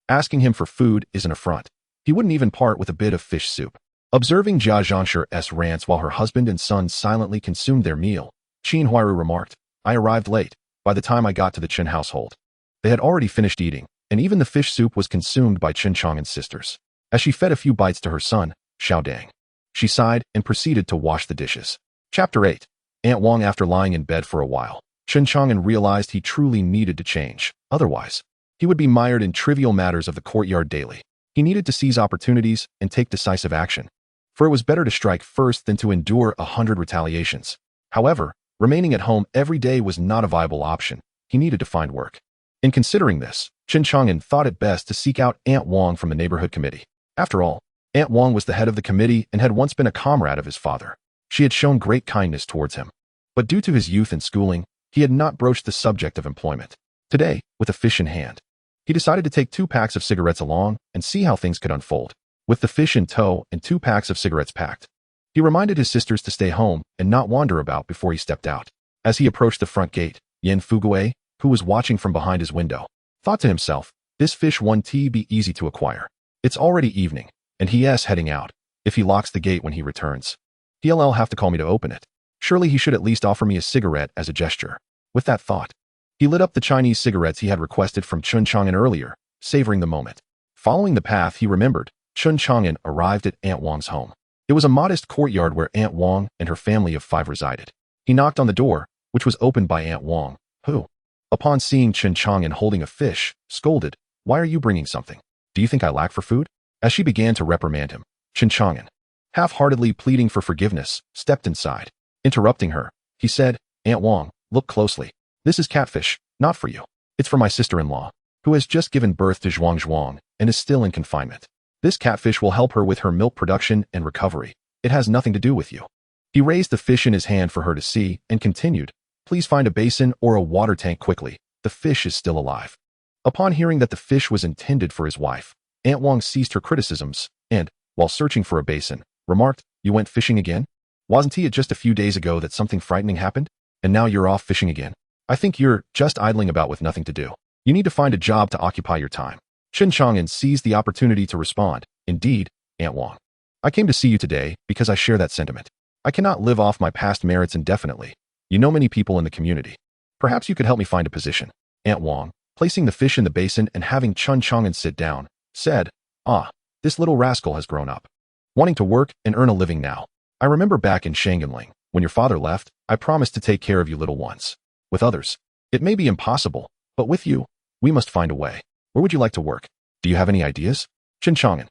Asking him for food is an affront. He wouldn't even part with a bit of fish soup." Observing Jia Zhangshi's rants while her husband and son silently consumed their meal, Qin Huairu remarked, "I arrived late. By the time I got to the Chen household, they had already finished eating, and even the fish soup was consumed by Chen Chang'an's sisters." As she fed a few bites to her son, Xiaodang, she sighed and proceeded to wash the dishes. Chapter 8. Aunt Wang. After lying in bed for a while, Chen Chang'an realized he truly needed to change. Otherwise, he would be mired in trivial matters of the courtyard daily. He needed to seize opportunities and take decisive action, for it was better to strike first than to endure 100 retaliations. However, remaining at home every day was not a viable option. He needed to find work. In considering this, Chen Chang'an thought it best to seek out Aunt Wang from the neighborhood committee. After all, Aunt Wang was the head of the committee and had once been a comrade of his father. She had shown great kindness towards him. But due to his youth and schooling, he had not broached the subject of employment. Today, with a fish in hand, he decided to take 2 packs of cigarettes along and see how things could unfold. With the fish in tow and 2 packs of cigarettes packed, he reminded his sisters to stay home and not wander about before he stepped out. As he approached the front gate, Yan Fuguei, who was watching from behind his window, thought to himself, "This fish won't be easy to acquire. It's already evening, and he's heading out. If he locks the gate when he returns, he'll have to call me to open it. Surely he should at least offer me a cigarette as a gesture." With that thought, he lit up the Chinese cigarettes he had requested from Chen Chang'an earlier, savoring the moment. Following the path he remembered, Chen Chang'an arrived at Aunt Wang's home. It was a modest courtyard where Aunt Wang and her family of 5 resided. He knocked on the door, which was opened by Aunt Wang, who, upon seeing Chen Chang'an holding a fish, scolded, "Why are you bringing something? Do you think I lack for food?" As she began to reprimand him, Chen Chang'an, half-heartedly pleading for forgiveness, stepped inside. Interrupting her, he said, "Aunt Wang, look closely. This is catfish, not for you. It's for my sister-in-law, who has just given birth to Zhuang and is still in confinement. This catfish will help her with her milk production and recovery. It has nothing to do with you." He raised the fish in his hand for her to see and continued, "Please find a basin or a water tank quickly. The fish is still alive." Upon hearing that the fish was intended for his wife, Aunt Wang ceased her criticisms and, while searching for a basin, remarked, "You went fishing again? Wasn't it just a few days ago that something frightening happened? And now you're off fishing again? I think you're just idling about with nothing to do. You need to find a job to occupy your time." Chen Chang'an seized the opportunity to respond, "Indeed, Aunt Wang. I came to see you today because I share that sentiment. I cannot live off my past merits indefinitely. You know many people in the community. Perhaps you could help me find a position." Aunt Wang, placing the fish in the basin and having Chen Chang'an sit down, said, "Ah, this little rascal has grown up, wanting to work and earn a living now. I remember back in Shanganling, when your father left, I promised to take care of you little ones. With others, it may be impossible, but with you, we must find a way. Where would you like to work? Do you have any ideas?" Chen Chang'an,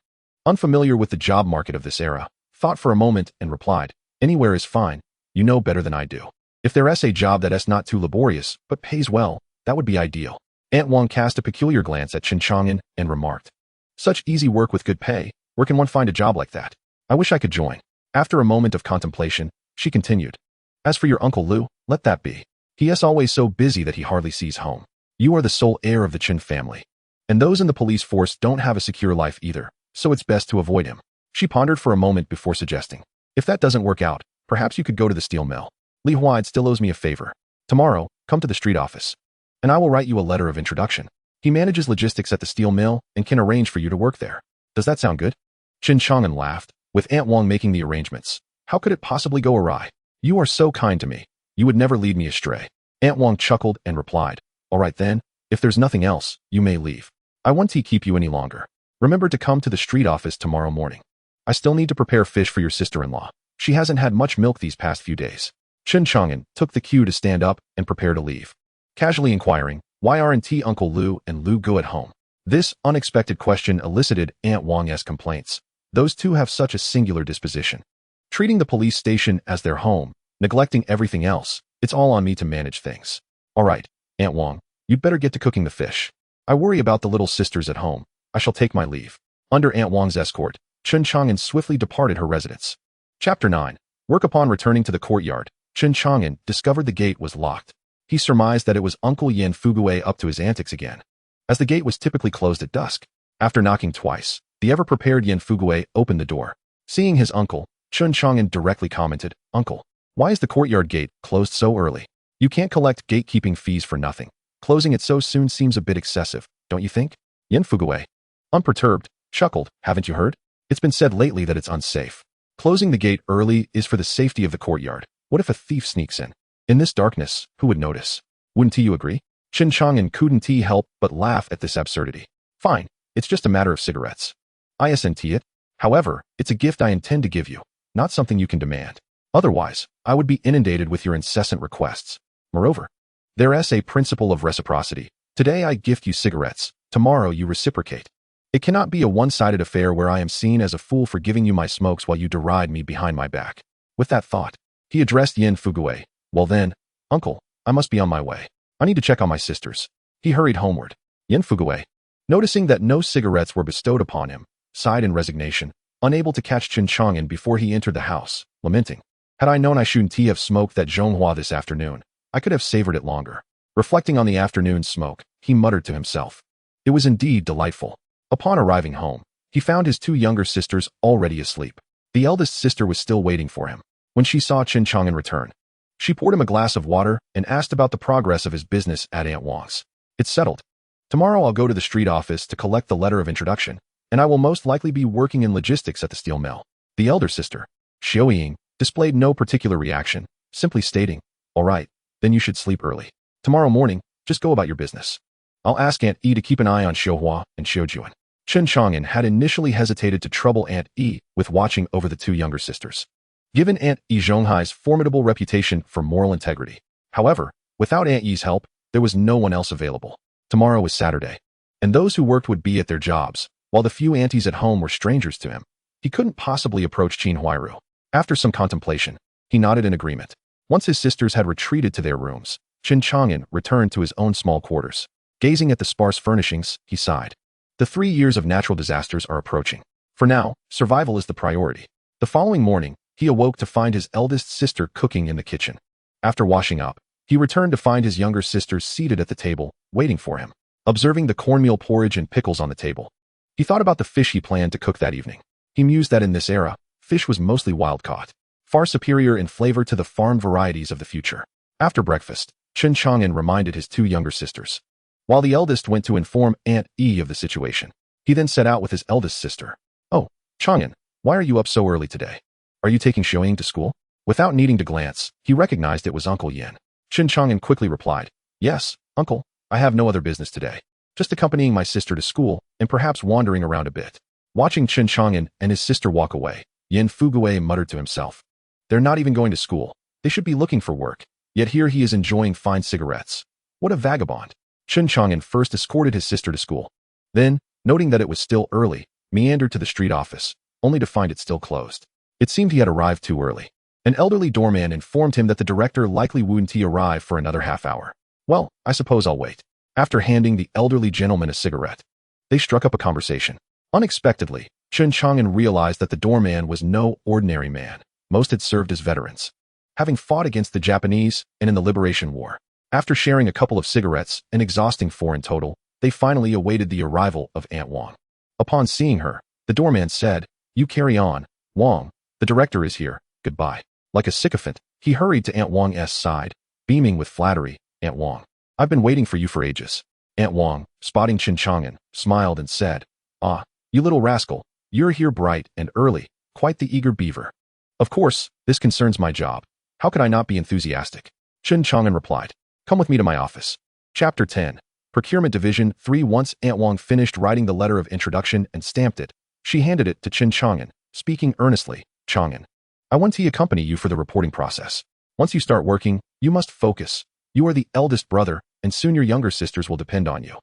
unfamiliar with the job market of this era, thought for a moment and replied, "Anywhere is fine. You know better than I do. If there's a job that's not too laborious, but pays well, that would be ideal." Aunt Wang cast a peculiar glance at Chen Chang'an and remarked, "Such easy work with good pay. Where can one find a job like that? I wish I could join." After a moment of contemplation, she continued, "As for your Uncle Lu, let that be. He is always so busy that he hardly sees home. You are the sole heir of the Chen family, and those in the police force don't have a secure life either, so it's best to avoid him." She pondered for a moment before suggesting, "If that doesn't work out, perhaps you could go to the steel mill. Li Huaid still owes me a favor. Tomorrow, come to the street office, and I will write you a letter of introduction. He manages logistics at the steel mill and can arrange for you to work there. Does that sound good?" Chen Chang'an laughed, with Aunt Wang making the arrangements. "How could it possibly go awry? You are so kind to me. You would never lead me astray." Aunt Wang chuckled and replied, "All right then, If there's nothing else, you may leave. I won't keep you any longer. Remember to come to the street office tomorrow morning. I still need to prepare fish for your sister-in-law. She hasn't had much milk these past few days. Chen Chang'an took the cue to stand up and prepare to leave. Casually inquiring, why aren't Uncle Lu and Lu Gu at home? This unexpected question elicited Aunt Wang's complaints. Those two have such a singular disposition. Treating the police station as their home, neglecting everything else, it's all on me to manage things. All right, Aunt Wang, you'd better get to cooking the fish. I worry about the little sisters at home. I shall take my leave. Under Aunt Wang's escort, Chen Chang'an swiftly departed her residence. Chapter 9. Work. Upon returning to the courtyard, Chen Chang'an discovered the gate was locked. He surmised that it was Uncle Yan Fuguei up to his antics again, as the gate was typically closed at dusk. After knocking twice, the ever-prepared Yan Fuguei opened the door. Seeing his uncle, Chen Chang'an directly commented, "Uncle, why is the courtyard gate closed so early? You can't collect gatekeeping fees for nothing. Closing it so soon seems a bit excessive, don't you think?" Yan Fuguei, unperturbed, chuckled, "Haven't you heard? It's been said lately that it's unsafe. Closing the gate early is for the safety of the courtyard. What if a thief sneaks in? In this darkness, who would notice? Wouldn't you agree?" Chen Chang'an couldn't help but laugh at this absurdity. "Fine, it's just a matter of cigarettes. I assent it. However, it's a gift I intend to give you, not something you can demand. Otherwise, I would be inundated with your incessant requests. Moreover, there's a principle of reciprocity. Today I gift you cigarettes, tomorrow you reciprocate. It cannot be a one-sided affair where I am seen as a fool for giving you my smokes while you deride me behind my back." With that thought, he addressed Yan Fuguei. "Well then, uncle, I must be on my way. I need to check on my sisters." He hurried homeward. Yan Fuguei, noticing that no cigarettes were bestowed upon him, sighed in resignation, unable to catch Chen Chang'an before he entered the house, lamenting, "Had I known I shouldn't have smoked that Zhonghua this afternoon, I could have savored it longer." Reflecting on the afternoon smoke, he muttered to himself. It was indeed delightful. Upon arriving home, he found his two younger sisters already asleep. The eldest sister was still waiting for him. When she saw Chen Chang'an return, she poured him a glass of water and asked about the progress of his business at Aunt Wang's. "It's settled. Tomorrow I'll go to the street office to collect the letter of introduction, and I will most likely be working in logistics at the steel mill." The elder sister, Xiao Ying, displayed no particular reaction, simply stating, "All right, then you should sleep early. Tomorrow morning, just go about your business. I'll ask Aunt E to keep an eye on Xiaohua and Xiaojuan." Chen Chang'an had initially hesitated to trouble Aunt E with watching over the two younger sisters, given Aunt E Zhonghai's formidable reputation for moral integrity. However, without Aunt Yi's help, there was no one else available. Tomorrow was Saturday, and those who worked would be at their jobs, while the few aunties at home were strangers to him. He couldn't possibly approach Qin Huairu. After some contemplation, he nodded in agreement. Once his sisters had retreated to their rooms, Chen Chang'an returned to his own small quarters. Gazing at the sparse furnishings, he sighed. The 3 years of natural disasters are approaching. For now, survival is the priority. The following morning, he awoke to find his eldest sister cooking in the kitchen. After washing up, he returned to find his younger sisters seated at the table, waiting for him. Observing the cornmeal porridge and pickles on the table, he thought about the fish he planned to cook that evening. He mused that in this era, fish was mostly wild-caught, far superior in flavor to the farmed varieties of the future. After breakfast, Chen Chang'an reminded his two younger sisters, while the eldest went to inform Aunt E of the situation. He then set out with his eldest sister. "Oh, Chang'an, why are you up so early today? Are you taking Xiaoying to school?" Without needing to glance, he recognized it was Uncle Yan. Chen Chang'an quickly replied, "Yes, uncle, I have no other business today. Just accompanying my sister to school and perhaps wandering around a bit." Watching Chen Chang'an and his sister walk away, Yan Fuguei muttered to himself, "They're not even going to school. They should be looking for work. Yet here he is enjoying fine cigarettes. What a vagabond." Chen Chang'an first escorted his sister to school. Then, noting that it was still early, meandered to the street office, only to find it still closed. It seemed he had arrived too early. An elderly doorman informed him that the director likely wouldn't arrive for another half hour. "Well, I suppose I'll wait." After handing the elderly gentleman a cigarette, they struck up a conversation. Unexpectedly, Chen Chang'an realized that the doorman was no ordinary man. Most had served as veterans, having fought against the Japanese and in the Liberation War. After sharing a couple of cigarettes, an exhausting 4 in total, they finally awaited the arrival of Aunt Wang. Upon seeing her, the doorman said, "You carry on, Wang. The director is here. Goodbye." Like a sycophant, he hurried to Aunt Wang's side, beaming with flattery. "Aunt Wang, I've been waiting for you for ages." Aunt Wang, spotting Chen Chang'an, smiled and said, "Ah, you little rascal, you're here bright and early, quite the eager beaver." "Of course, this concerns my job. How could I not be enthusiastic?" Chen Chang'an replied. "Come with me to my office." Chapter 10. Procurement Division 3. Once Aunt Wang finished writing the letter of introduction and stamped it, she handed it to Chen Chang'an, speaking earnestly. Chang'an, I want to accompany you for the reporting process. Once you start working, you must focus. You are the eldest brother, and soon your younger sisters will depend on you.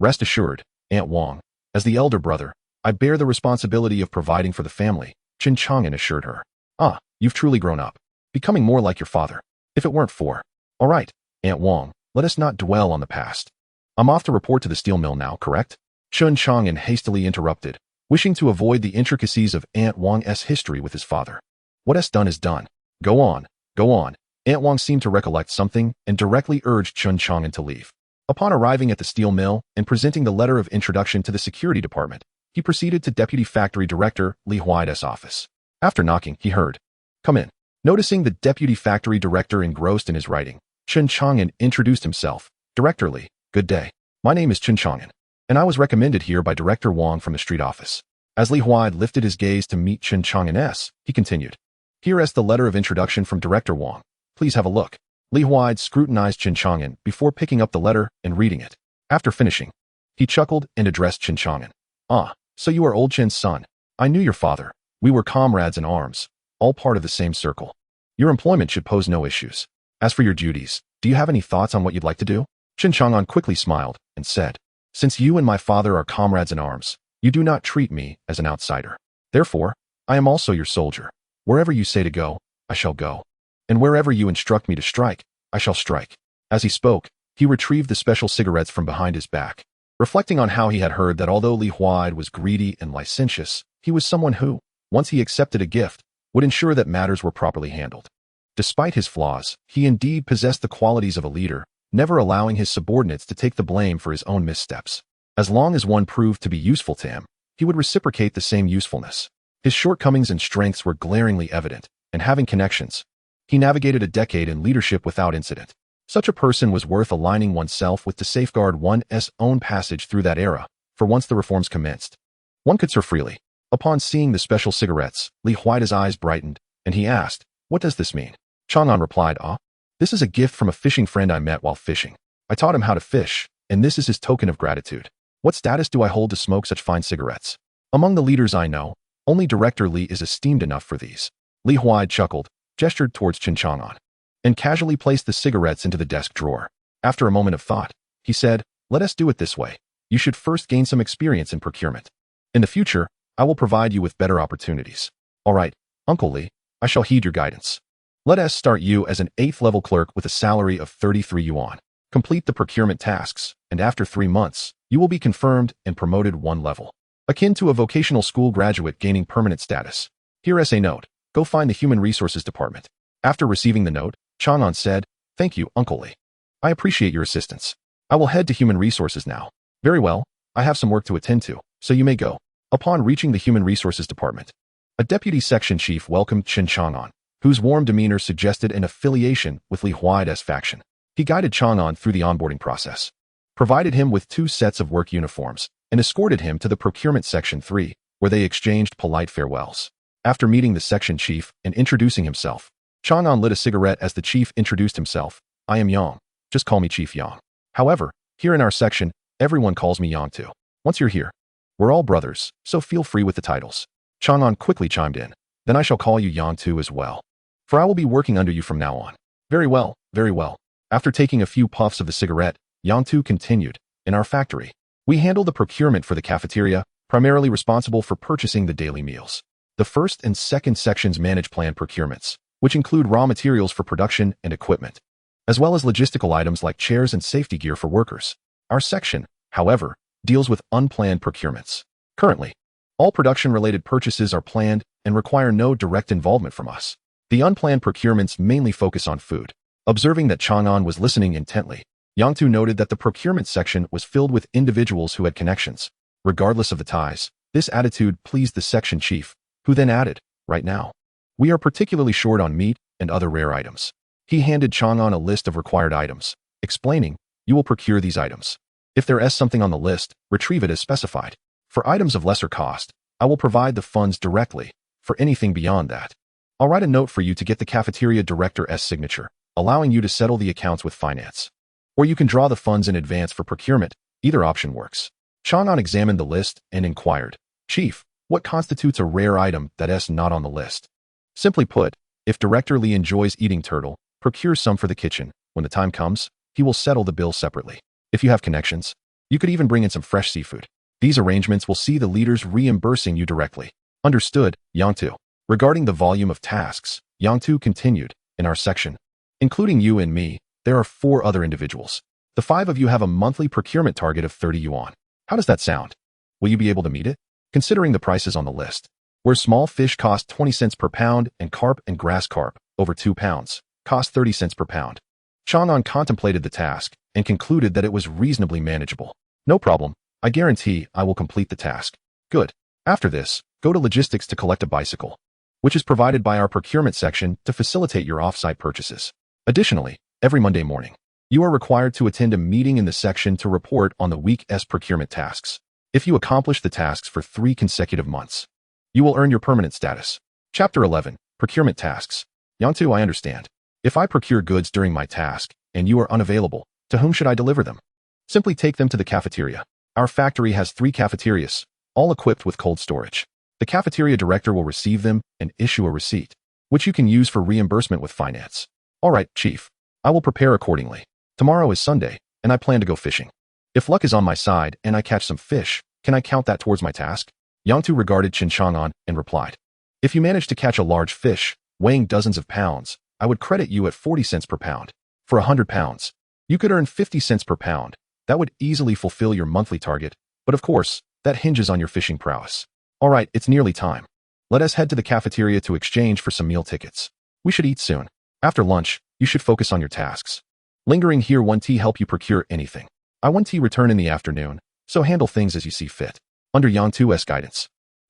Rest assured, Aunt Wang, as the elder brother, I bear the responsibility of providing for the family, Chen Chang'an assured her. Ah, you've truly grown up, becoming more like your father. If it weren't for… All right, Aunt Wang, let us not dwell on the past. I'm off to report to the steel mill now, correct? Chen Chang'an hastily interrupted, wishing to avoid the intricacies of Aunt Wang's history with his father. What's done is done. Go on, go on. Aunt Wang seemed to recollect something and directly urged Chen Chang'an to leave. Upon arriving at the steel mill and presenting the letter of introduction to the security department, he proceeded to Deputy Factory Director Li Huai's office. After knocking, he heard, "Come in." Noticing the Deputy Factory Director engrossed in his writing, Chen Chang'an introduced himself. Director Li, good day. My name is Chen Chang'an, and I was recommended here by Director Wang from the street office. As Li Huai lifted his gaze to meet Chen Chang'an, he continued, "Here is the letter of introduction from Director Wang. Please have a look." Li Huai scrutinized Chen Chang'an before picking up the letter and reading it. After finishing, he chuckled and addressed Chen Chang'an. "Ah, so you are old Chen's son. I knew your father. We were comrades in arms, all part of the same circle. Your employment should pose no issues. As for your duties, do you have any thoughts on what you'd like to do?" Chen Chang'an quickly smiled and said, "Since you and my father are comrades in arms, you do not treat me as an outsider. Therefore, I am also your soldier. Wherever you say to go, I shall go. And wherever you instruct me to strike, I shall strike." As he spoke, he retrieved the special cigarettes from behind his back, reflecting on how he had heard that although Li Huai was greedy and licentious, he was someone who, once he accepted a gift, would ensure that matters were properly handled. Despite his flaws, he indeed possessed the qualities of a leader, never allowing his subordinates to take the blame for his own missteps. As long as one proved to be useful to him, he would reciprocate the same usefulness. His shortcomings and strengths were glaringly evident, and having connections, he navigated a decade in leadership without incident. Such a person was worth aligning oneself with to safeguard one's own passage through that era, for once the reforms commenced, one could serve freely. Upon seeing the special cigarettes, Li Huai's eyes brightened, and he asked, "What does this mean?" Chang'an replied, "Ah, this is a gift from a fishing friend I met while fishing. I taught him how to fish, and this is his token of gratitude. What status do I hold to smoke such fine cigarettes? Among the leaders I know, only Director Li is esteemed enough for these." Li Huai chuckled, gestured towards Chen Chang'an, and casually placed the cigarettes into the desk drawer. After a moment of thought, he said, "Let us do it this way. You should first gain some experience in procurement. In the future, I will provide you with better opportunities. All right, Uncle Li, I shall heed your guidance. Let us start you as an 8th-level clerk with a salary of 33 yuan. Complete the procurement tasks, and after 3 months, you will be confirmed and promoted 1 level, akin to a vocational school graduate gaining permanent status. Here is a note. Go find the Human Resources Department." After receiving the note, Chang'an said, "Thank you, Uncle Li. I appreciate your assistance. I will head to Human Resources now." "Very well, I have some work to attend to, so you may go." Upon reaching the Human Resources Department, a deputy section chief welcomed Chen Chang'an, whose warm demeanor suggested an affiliation with Li Huai's faction. He guided Chang'an through the onboarding process, provided him with 2 sets of work uniforms, and escorted him to the Procurement Section 3, where they exchanged polite farewells. After meeting the section chief and introducing himself, Chang'an lit a cigarette as the chief introduced himself. "I am Yang. Just call me Chief Yang. However, here in our section, everyone calls me Yang too. Once you're here, we're all brothers, so feel free with the titles." Chang'an quickly chimed in, "Then I shall call you Yang too as well, for I will be working under you from now on." "Very well, very well." After taking a few puffs of the cigarette, Yang Tu continued, "In our factory, we handle the procurement for the cafeteria, primarily responsible for purchasing the daily meals. The first and second sections manage planned procurements, which include raw materials for production and equipment, as well as logistical items like chairs and safety gear for workers. Our section, however, deals with unplanned procurements. Currently, all production-related purchases are planned and require no direct involvement from us. The unplanned procurements mainly focus on food." Observing that Chang'an was listening intently, Yang Tu noted that the procurement section was filled with individuals who had connections. Regardless of the ties, this attitude pleased the section chief, who then added, "Right now, we are particularly short on meat and other rare items." He handed Chang'an a list of required items, explaining, "You will procure these items. If there is something on the list, retrieve it as specified. For items of lesser cost, I will provide the funds directly. For anything beyond that, I'll write a note for you to get the cafeteria director's signature, allowing you to settle the accounts with finance." or you can draw the funds in advance for procurement. Either option works. Chang'an examined the list and inquired, Chief, what constitutes a rare item that's not on the list? Simply put, if Director Li enjoys eating turtle, procure some for the kitchen. When the time comes, he will settle the bill separately. If you have connections, you could even bring in some fresh seafood. These arrangements will see the leaders reimbursing you directly. Understood, Yang Tu. Regarding the volume of tasks, Yang Tu continued, in our section, including you and me, there are 4 other individuals. The 5 of you have a monthly procurement target of 30 yuan. How does that sound? Will you be able to meet it? Considering the prices on the list, where small fish cost 20 cents per pound and carp and grass carp, over 2 pounds, cost 30 cents per pound. Chang'an contemplated the task and concluded that it was reasonably manageable. No problem. I guarantee I will complete the task. Good. After this, go to logistics to collect a bicycle, which is provided by our procurement section to facilitate your off-site purchases. Additionally, every Monday morning, you are required to attend a meeting in the section to report on the week's procurement tasks. If you accomplish the tasks for 3 consecutive months, you will earn your permanent status. Chapter 11, Procurement Tasks. Yang Tu, I understand. If I procure goods during my task, and you are unavailable, to whom should I deliver them? Simply take them to the cafeteria. Our factory has 3 cafeterias, all equipped with cold storage. The cafeteria director will receive them and issue a receipt, which you can use for reimbursement with finance. All right, Chief. I will prepare accordingly. Tomorrow is Sunday, and I plan to go fishing. If luck is on my side and I catch some fish, can I count that towards my task? Yang Tu regarded Chen Chang'an and replied, if you manage to catch a large fish, weighing dozens of pounds, I would credit you at 40 cents per pound. For 100 pounds, you could earn 50 cents per pound. That would easily fulfill your monthly target, but of course, that hinges on your fishing prowess. All right, it's nearly time. Let us head to the cafeteria to exchange for some meal tickets. We should eat soon. After lunch, you should focus on your tasks. Lingering here won't help you procure anything. I want to return in the afternoon, so handle things as you see fit. Under Yang Tu's guidance,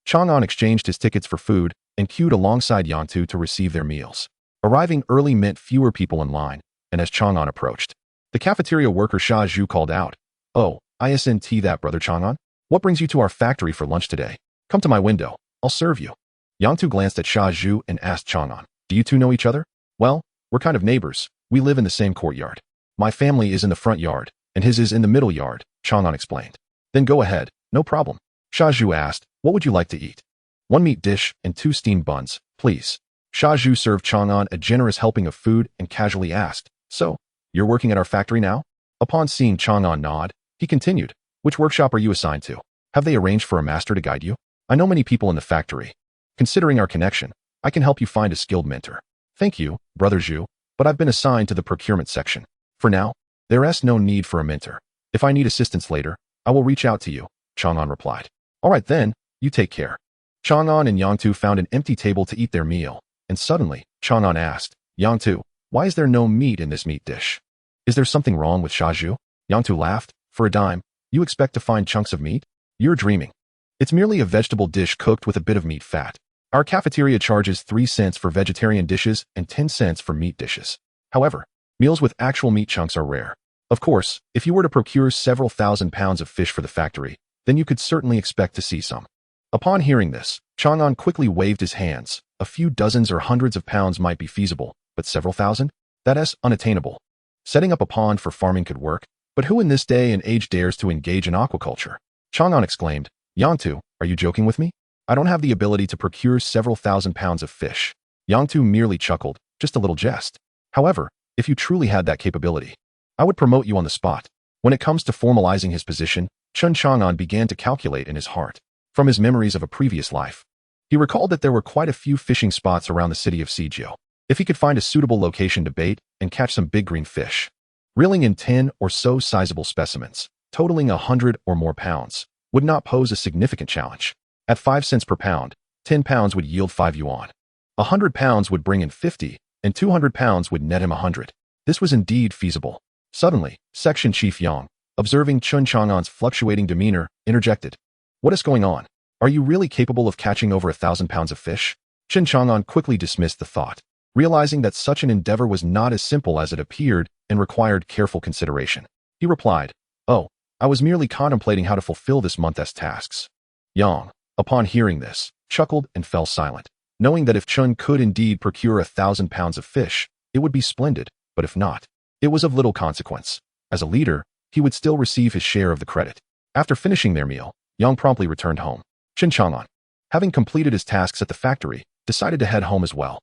Chang'an exchanged his tickets for food and queued alongside Yang Tu to receive their meals. Arriving early meant fewer people in line, and as Chang'an approached, the cafeteria worker Sha Zhu called out, Oh, isn't that brother Chang'an? What brings you to our factory for lunch today? Come to my window, I'll serve you. Yang Tu glanced at Sha Zhu and asked Chang'an, Do you two know each other? Well, we're kind of neighbors. We live in the same courtyard. My family is in the front yard, and his is in the middle yard, Chang'an explained. Then go ahead, no problem. Sha Zhu asked, What would you like to eat? 1 meat dish and 2 steamed buns, please. Sha Zhu served Chang'an a generous helping of food and casually asked, So, you're working at our factory now? Upon seeing Chang'an nod, he continued, Which workshop are you assigned to? Have they arranged for a master to guide you? I know many people in the factory. Considering our connection, I can help you find a skilled mentor. Thank you, Brother Zhu, but I've been assigned to the procurement section. For now, there's no need for a mentor. If I need assistance later, I will reach out to you, Chang'an replied. All right then, you take care. Chang'an and Yang Tu found an empty table to eat their meal, and suddenly, Chang'an asked, Yang Tu, why is there no meat in this meat dish? Is there something wrong with Sha Zhu? Yang Tu laughed. For a dime, you expect to find chunks of meat? You're dreaming. It's merely a vegetable dish cooked with a bit of meat fat. Our cafeteria charges 3 cents for vegetarian dishes and 10 cents for meat dishes. However, meals with actual meat chunks are rare. Of course, if you were to procure several thousand pounds of fish for the factory, then you could certainly expect to see some. Upon hearing this, Chang'an quickly waved his hands. A few dozens or hundreds of pounds might be feasible, but several thousand? That is unattainable. Setting up a pond for farming could work, but who in this day and age dares to engage in aquaculture? Chang'an exclaimed, Yang Tu, are you joking with me? I don't have the ability to procure several thousand pounds of fish. Yang Tu merely chuckled, just a little jest. However, if you truly had that capability, I would promote you on the spot. When it comes to formalizing his position, Chen Chang'an began to calculate in his heart. From his memories of a previous life, he recalled that there were quite a few fishing spots around the city of Sijio. If he could find a suitable location to bait and catch some big green fish, reeling in 10 or so sizable specimens, totaling 100 or more pounds, would not pose a significant challenge. At 5 cents per pound, 10 pounds would yield 5 yuan. 100 pounds would bring in 50, and 200 pounds would net him 100. This was indeed feasible. Suddenly, Section Chief Yang, observing Chen Chang'an's fluctuating demeanor, interjected. What is going on? Are you really capable of catching over 1,000 pounds of fish? Chen Chang'an quickly dismissed the thought, realizing that such an endeavor was not as simple as it appeared and required careful consideration. He replied, Oh, I was merely contemplating how to fulfill this month's tasks. Yang, upon hearing this, chuckled and fell silent, knowing that if Chen could indeed procure 1,000 pounds of fish, it would be splendid, but if not, it was of little consequence. As a leader, he would still receive his share of the credit. After finishing their meal, Yang promptly returned home. Chen Chang'an, having completed his tasks at the factory, decided to head home as well.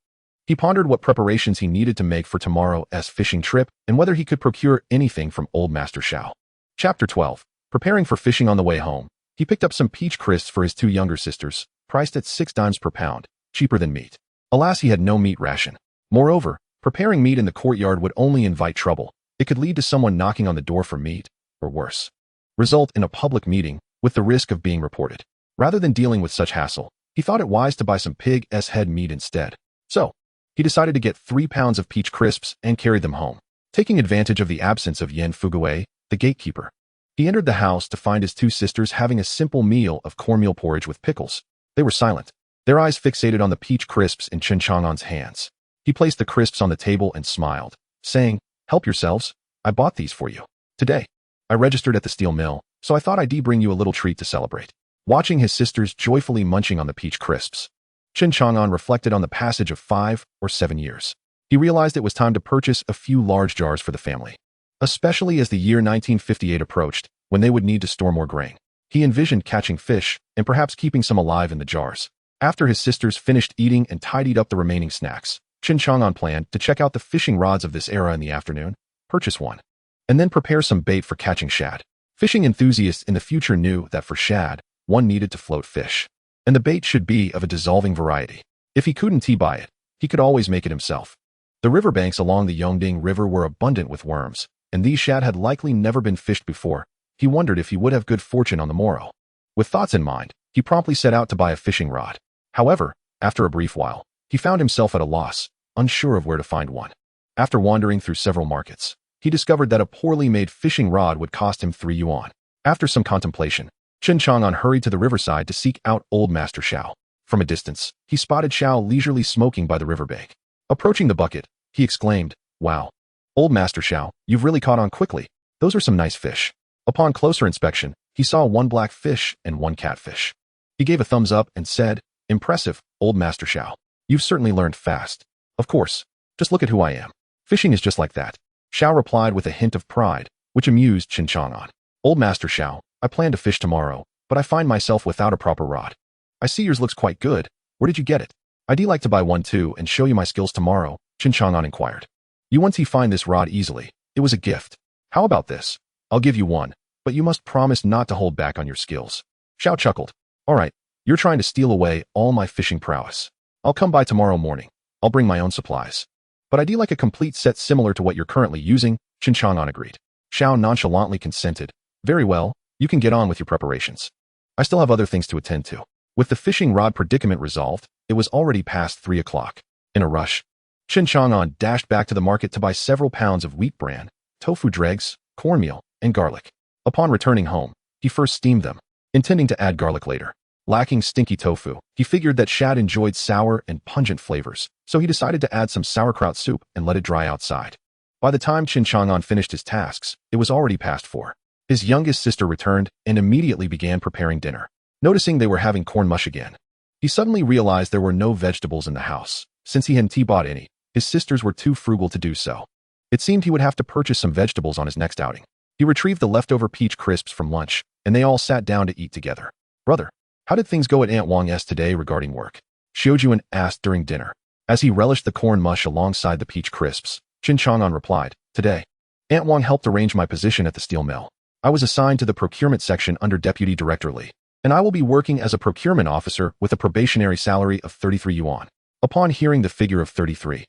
He pondered what preparations he needed to make for tomorrow's fishing trip and whether he could procure anything from Old Master Xiao. Chapter 12. Preparing for fishing. On the way home, he picked up some peach crisps for his two younger sisters, priced at 6 dimes per pound, cheaper than meat. Alas, he had no meat ration. Moreover, preparing meat in the courtyard would only invite trouble. It could lead to someone knocking on the door for meat, or worse, result in a public meeting with the risk of being reported. Rather than dealing with such hassle, he thought it wise to buy some pig's head meat instead. So, he decided to get 3 pounds of peach crisps and carried them home. Taking advantage of the absence of Yan Fugui, the gatekeeper, he entered the house to find his two sisters having a simple meal of cornmeal porridge with pickles. They were silent, their eyes fixated on the peach crisps in Chen Chang'an's hands. He placed the crisps on the table and smiled, saying, "Help yourselves, I bought these for you. Today, I registered at the steel mill, so I thought I'd bring you a little treat to celebrate." Watching his sisters joyfully munching on the peach crisps, Chen Chang'an reflected on the passage of 5 or 7 years. He realized it was time to purchase a few large jars for the family, especially as the year 1958 approached, when they would need to store more grain. He envisioned catching fish and perhaps keeping some alive in the jars. After his sisters finished eating and tidied up the remaining snacks, Chen Chang'an planned to check out the fishing rods of this era in the afternoon, purchase one, and then prepare some bait for catching shad. Fishing enthusiasts in the future knew that for shad, one needed to float fish, and the bait should be of a dissolving variety. If he couldn't buy it, he could always make it himself. The riverbanks along the Yongding River were abundant with worms, and these shad had likely never been fished before. He wondered if he would have good fortune on the morrow. With thoughts in mind, he promptly set out to buy a fishing rod. However, after a brief while, he found himself at a loss, unsure of where to find one. After wandering through several markets, he discovered that a poorly made fishing rod would cost him 3 yuan. After some contemplation, Chen Chang'an hurried to the riverside to seek out Old Master Xiao. From a distance, he spotted Xiao leisurely smoking by the riverbank. Approaching the bucket, he exclaimed, "Wow, Old Master Xiao, you've really caught on quickly. Those are some nice fish." Upon closer inspection, he saw 1 black fish and 1 catfish. He gave a thumbs up and said, "Impressive, Old Master Xiao. You've certainly learned fast." "Of course. Just look at who I am. Fishing is just like that," Xiao replied with a hint of pride, which amused Chen Chang'an. "Old Master Xiao, I plan to fish tomorrow, but I find myself without a proper rod. I see yours looks quite good. Where did you get it? I'd like to buy one too and show you my skills tomorrow," Chen Chang'an inquired. "You once find this rod easily. It was a gift. How about this? I'll give you one, but you must promise not to hold back on your skills." Xiao chuckled. "All right, you're trying to steal away all my fishing prowess. I'll come by tomorrow morning. I'll bring my own supplies. But I'd like a complete set similar to what you're currently using," Chen Chang'an agreed. Xiao nonchalantly consented. "Very well, you can get on with your preparations. I still have other things to attend to." With the fishing rod predicament resolved, it was already past 3 o'clock. In a rush, Chen Chang'an dashed back to the market to buy several pounds of wheat bran, tofu dregs, cornmeal, and garlic. Upon returning home, he first steamed them, intending to add garlic later. Lacking stinky tofu, he figured that shad enjoyed sour and pungent flavors, so he decided to add some sauerkraut soup and let it dry outside. By the time Chen Chang'an finished his tasks, it was already past 4. His youngest sister returned and immediately began preparing dinner. Noticing they were having corn mush again, he suddenly realized there were no vegetables in the house. Since he hadn't bought any, his sisters were too frugal to do so. It seemed he would have to purchase some vegetables on his next outing. He retrieved the leftover peach crisps from lunch, and they all sat down to eat together. "Brother, how did things go at Aunt Wang's today regarding work?" Xiaojuan asked during dinner. As he relished the corn mush alongside the peach crisps, Chen Chang'an replied, "Today, Aunt Wang helped arrange my position at the steel mill. I was assigned to the procurement section under Deputy Director Li, and I will be working as a procurement officer with a probationary salary of 33 yuan. Upon hearing the figure of 33,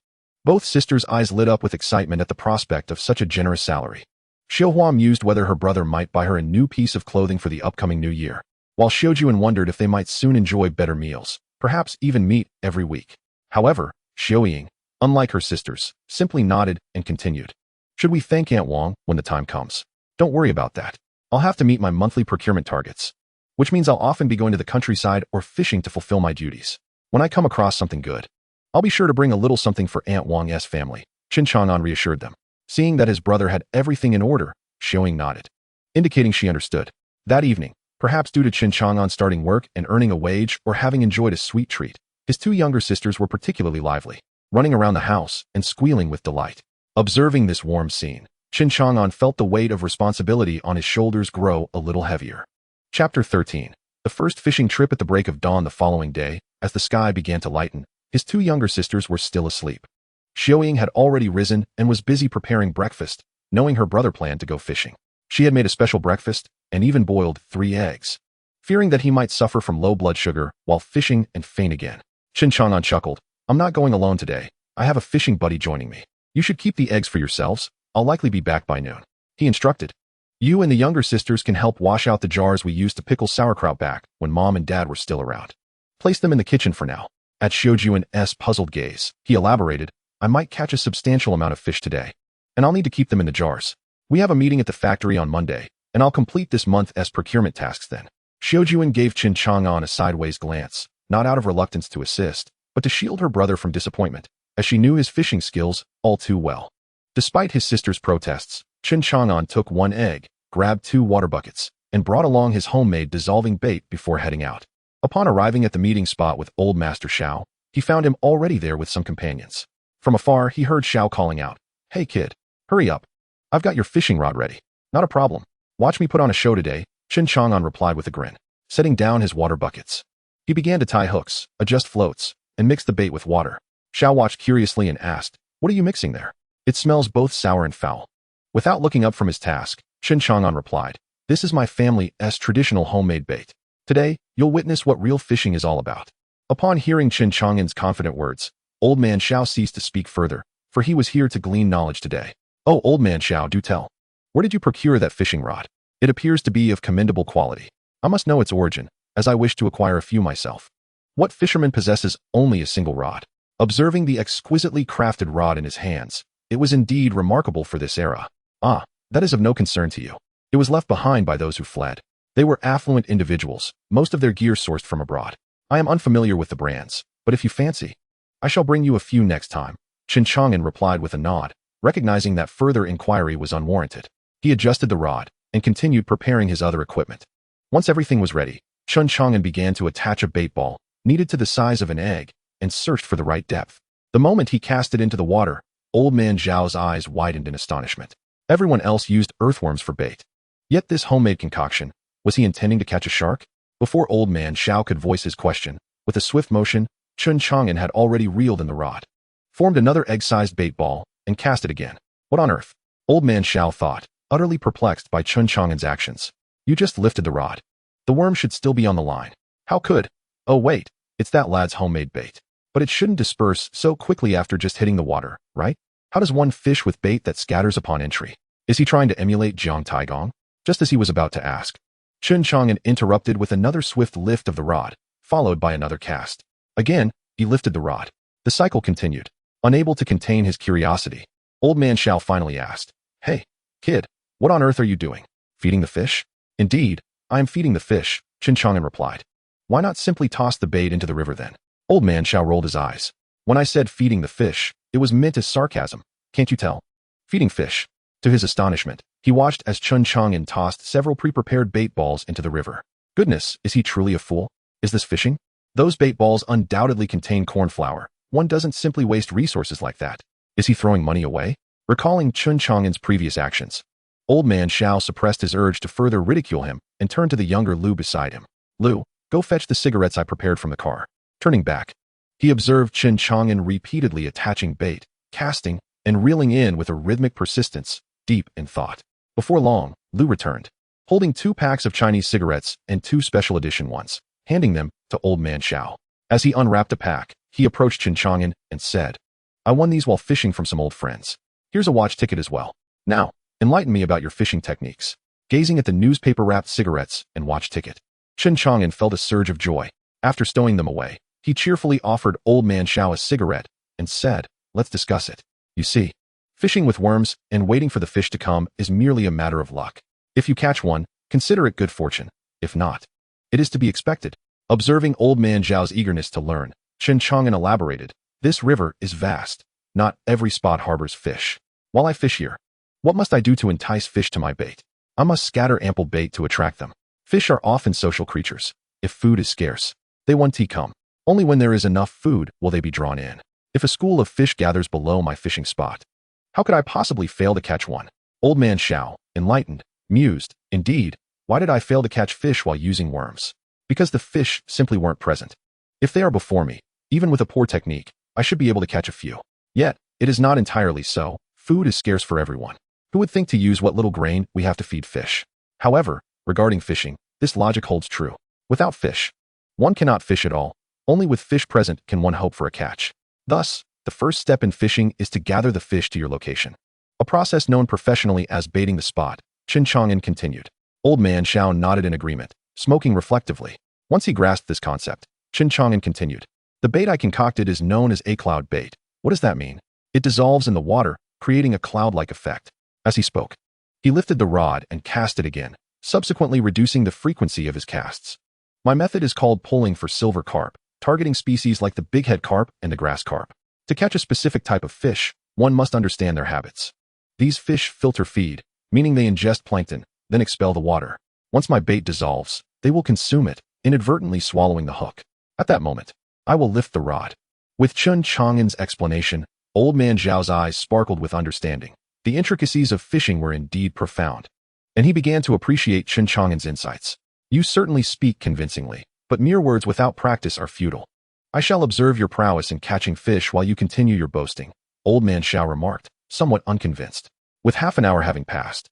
both sisters' eyes lit up with excitement at the prospect of such a generous salary. Xiaohua mused whether her brother might buy her a new piece of clothing for the upcoming new year, while Xiaojuan wondered if they might soon enjoy better meals, perhaps even meat every week. However, Xiaoying, unlike her sisters, simply nodded and continued. "Should we thank Aunt Wang when the time comes? Don't worry about that. I'll have to meet my monthly procurement targets, which means I'll often be going to the countryside or fishing to fulfill my duties. When I come across something good, I'll be sure to bring a little something for Aunt Wang's family," Chen Chang'an reassured them. Seeing that his brother had everything in order, Xiaoying nodded, indicating she understood. That evening, perhaps due to Chen Chang'an starting work and earning a wage or having enjoyed a sweet treat, his 2 younger sisters were particularly lively, running around the house and squealing with delight. Observing this warm scene, Chen Chang'an felt the weight of responsibility on his shoulders grow a little heavier. Chapter 13. The first fishing trip. At the break of dawn the following day, as the sky began to lighten, his two younger sisters were still asleep. Xiaoying had already risen and was busy preparing breakfast, knowing her brother planned to go fishing. She had made a special breakfast and even boiled 3 eggs. Fearing that he might suffer from low blood sugar while fishing and faint again, Chen Chang'an chuckled. I'm not going alone today. I have a fishing buddy joining me. You should keep the eggs for yourselves. I'll likely be back by noon. He instructed. You and the younger sisters can help wash out the jars we used to pickle sauerkraut back when Mom and Dad were still around. Place them in the kitchen for now. At Xiaojuan's puzzled gaze, he elaborated, I might catch a substantial amount of fish today, and I'll need to keep them in the jars. We have a meeting at the factory on Monday, and I'll complete this month's procurement tasks then. Xiaojuan gave Chen Chang'an a sideways glance, not out of reluctance to assist, but to shield her brother from disappointment, as she knew his fishing skills all too well. Despite his sister's protests, Chen Chang'an took 1 egg, grabbed 2 water buckets, and brought along his homemade dissolving bait before heading out. Upon arriving at the meeting spot with Old Master Xiao, he found him already there with some companions. From afar, he heard Xiao calling out, Hey kid, hurry up. I've got your fishing rod ready. Not a problem. Watch me put on a show today, Chen Chang'an replied with a grin, setting down his water buckets. He began to tie hooks, adjust floats, and mix the bait with water. Xiao watched curiously and asked, What are you mixing there? It smells both sour and foul. Without looking up from his task, Chen Chang'an replied, This is my family's traditional homemade bait. Today, you'll witness what real fishing is all about. Upon hearing Chen Chang'an's confident words, Old Man Xiao ceased to speak further, for he was here to glean knowledge today. Oh, Old Man Xiao, do tell. Where did you procure that fishing rod? It appears to be of commendable quality. I must know its origin, as I wish to acquire a few myself. What fisherman possesses only a single rod? Observing the exquisitely crafted rod in his hands, it was indeed remarkable for this era. Ah, that is of no concern to you. It was left behind by those who fled. They were affluent individuals, most of their gear sourced from abroad. I am unfamiliar with the brands, but if you fancy, I shall bring you a few next time. Chen Chang'an replied with a nod, recognizing that further inquiry was unwarranted. He adjusted the rod and continued preparing his other equipment. Once everything was ready, Chen Chang'an began to attach a bait ball, needed to the size of an egg, and searched for the right depth. The moment he cast it into the water, Old Man Zhao's eyes widened in astonishment. Everyone else used earthworms for bait. Yet this homemade concoction, was he intending to catch a shark? Before Old Man Xiao could voice his question, with a swift motion, Chen Chang'an had already reeled in the rod, formed another egg-sized bait ball, and cast it again. What on earth? Old Man Xiao thought, utterly perplexed by Chen Chang'an's actions. You just lifted the rod. The worm should still be on the line. How could? Oh wait, it's that lad's homemade bait. But it shouldn't disperse so quickly after just hitting the water, right? How does one fish with bait that scatters upon entry? Is he trying to emulate Jiang Taigong? Just as he was about to ask, Chen Chang'an interrupted with another swift lift of the rod, followed by another cast. Again, he lifted the rod. The cycle continued. Unable to contain his curiosity, Old Man Xiao finally asked, Hey, kid, what on earth are you doing? Feeding the fish? Indeed, I am feeding the fish, Chen Chang'an replied. Why not simply toss the bait into the river then? Old Man Xiao rolled his eyes. When I said feeding the fish, it was meant as sarcasm. Can't you tell? Feeding fish. To his astonishment, he watched as Chen Chang'an tossed several pre-prepared bait balls into the river. Goodness, is he truly a fool? Is this fishing? Those bait balls undoubtedly contain corn flour. One doesn't simply waste resources like that. Is he throwing money away? Recalling Chen Chang'an's previous actions, Old Man Xiao suppressed his urge to further ridicule him and turned to the younger Lu beside him. Lu, go fetch the cigarettes I prepared from the car. Turning back, he observed Chen Chang'an repeatedly attaching bait, casting, and reeling in with a rhythmic persistence, deep in thought. Before long, Lu returned, holding 2 packs of Chinese cigarettes and 2 special edition ones, handing them to Old Man Xiao. As he unwrapped a pack, he approached Chen Chang'an and said, I won these while fishing from some old friends. Here's a watch ticket as well. Now, enlighten me about your fishing techniques. Gazing at the newspaper-wrapped cigarettes and watch ticket, Chen Chang'an felt a surge of joy. After stowing them away, he cheerfully offered Old Man Xiao a cigarette and said, Let's discuss it. You see, fishing with worms and waiting for the fish to come is merely a matter of luck. If you catch one, consider it good fortune. If not, it is to be expected. Observing Old Man Zhao's eagerness to learn, Chen Chang'an elaborated, This river is vast. Not every spot harbors fish. While I fish here, what must I do to entice fish to my bait? I must scatter ample bait to attract them. Fish are often social creatures. If food is scarce, they want to come. Only when there is enough food will they be drawn in. If a school of fish gathers below my fishing spot, how could I possibly fail to catch one? Old man Xiao, enlightened, mused, indeed, why did I fail to catch fish while using worms? Because the fish simply weren't present. If they are before me, even with a poor technique, I should be able to catch a few. Yet, it is not entirely so. Food is scarce for everyone. Who would think to use what little grain we have to feed fish? However, regarding fishing, this logic holds true. Without fish, one cannot fish at all. Only with fish present can one hope for a catch. Thus, the first step in fishing is to gather the fish to your location. A process known professionally as baiting the spot. Chen Chang'an continued. Old man Xiao nodded in agreement, smoking reflectively. Once he grasped this concept, Chen Chang'an continued. The bait I concocted is known as a cloud bait. What does that mean? It dissolves in the water, creating a cloud-like effect. As he spoke, he lifted the rod and cast it again, subsequently reducing the frequency of his casts. My method is called pulling for silver carp, targeting species like the bighead carp and the grass carp. To catch a specific type of fish, one must understand their habits. These fish filter feed, meaning they ingest plankton, then expel the water. Once my bait dissolves, they will consume it, inadvertently swallowing the hook. At that moment, I will lift the rod. With Chen Chang'an's explanation, old man Zhao's eyes sparkled with understanding. The intricacies of fishing were indeed profound, and he began to appreciate Chen Chang'an's insights. You certainly speak convincingly, but mere words without practice are futile. I shall observe your prowess in catching fish while you continue your boasting, old man Xiao remarked, somewhat unconvinced. With half an hour having passed,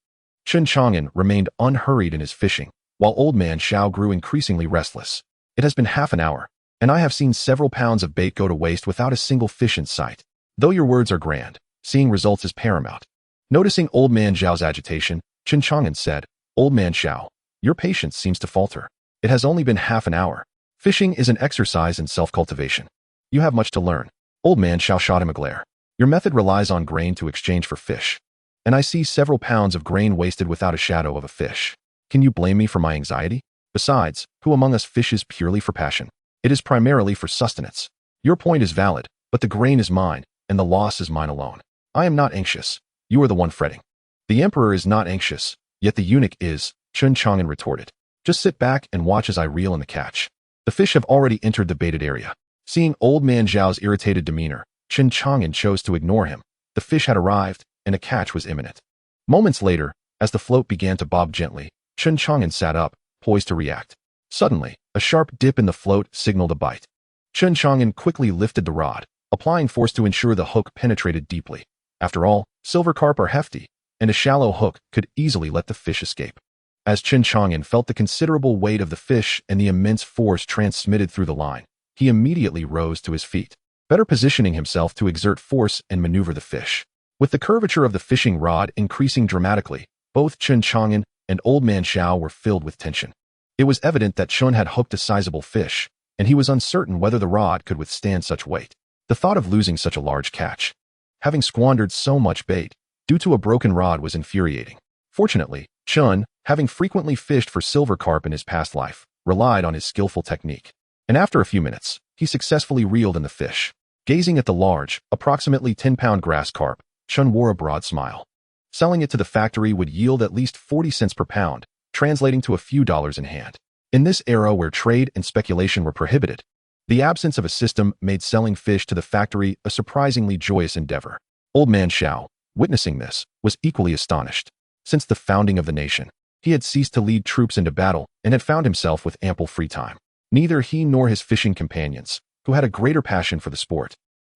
Chen Chang'an remained unhurried in his fishing, while old man Xiao grew increasingly restless. It has been half an hour, and I have seen several pounds of bait go to waste without a single fish in sight. Though your words are grand, seeing results is paramount. Noticing old man Zhao's agitation, Chen Chang'an said, Old man Xiao, your patience seems to falter. It has only been half an hour. Fishing is an exercise in self-cultivation. You have much to learn. Old man Xiao shot him a glare. Your method relies on grain to exchange for fish, and I see several pounds of grain wasted without a shadow of a fish. Can you blame me for my anxiety? Besides, who among us fishes purely for passion? It is primarily for sustenance. Your point is valid, but the grain is mine, and the loss is mine alone. I am not anxious. You are the one fretting. The emperor is not anxious, yet the eunuch is, Chen Chang'an retorted. Just sit back and watch as I reel in the catch. The fish have already entered the baited area. Seeing old man Zhao's irritated demeanor, Chen Chang'an chose to ignore him. The fish had arrived, and a catch was imminent. Moments later, as the float began to bob gently, Chen Chang'an sat up, poised to react. Suddenly, a sharp dip in the float signaled a bite. Chen Chang'an quickly lifted the rod, applying force to ensure the hook penetrated deeply. After all, silver carp are hefty, and a shallow hook could easily let the fish escape. As Chen Chang'an felt the considerable weight of the fish and the immense force transmitted through the line, he immediately rose to his feet, better positioning himself to exert force and maneuver the fish. With the curvature of the fishing rod increasing dramatically, both Chen Chang'an and old man Xiao were filled with tension. It was evident that Chen had hooked a sizable fish, and he was uncertain whether the rod could withstand such weight. The thought of losing such a large catch, having squandered so much bait, due to a broken rod, was infuriating. Fortunately, Chen, having frequently fished for silver carp in his past life, relied on his skillful technique. And after a few minutes, he successfully reeled in the fish. Gazing at the large, approximately 10-pound grass carp, Chen wore a broad smile. Selling it to the factory would yield at least 40 cents per pound, translating to a few dollars in hand. In this era where trade and speculation were prohibited, the absence of a system made selling fish to the factory a surprisingly joyous endeavor. Old man Xiao, witnessing this, was equally astonished. Since the founding of the nation, he had ceased to lead troops into battle and had found himself with ample free time. Neither he nor his fishing companions, who had a greater passion for the sport,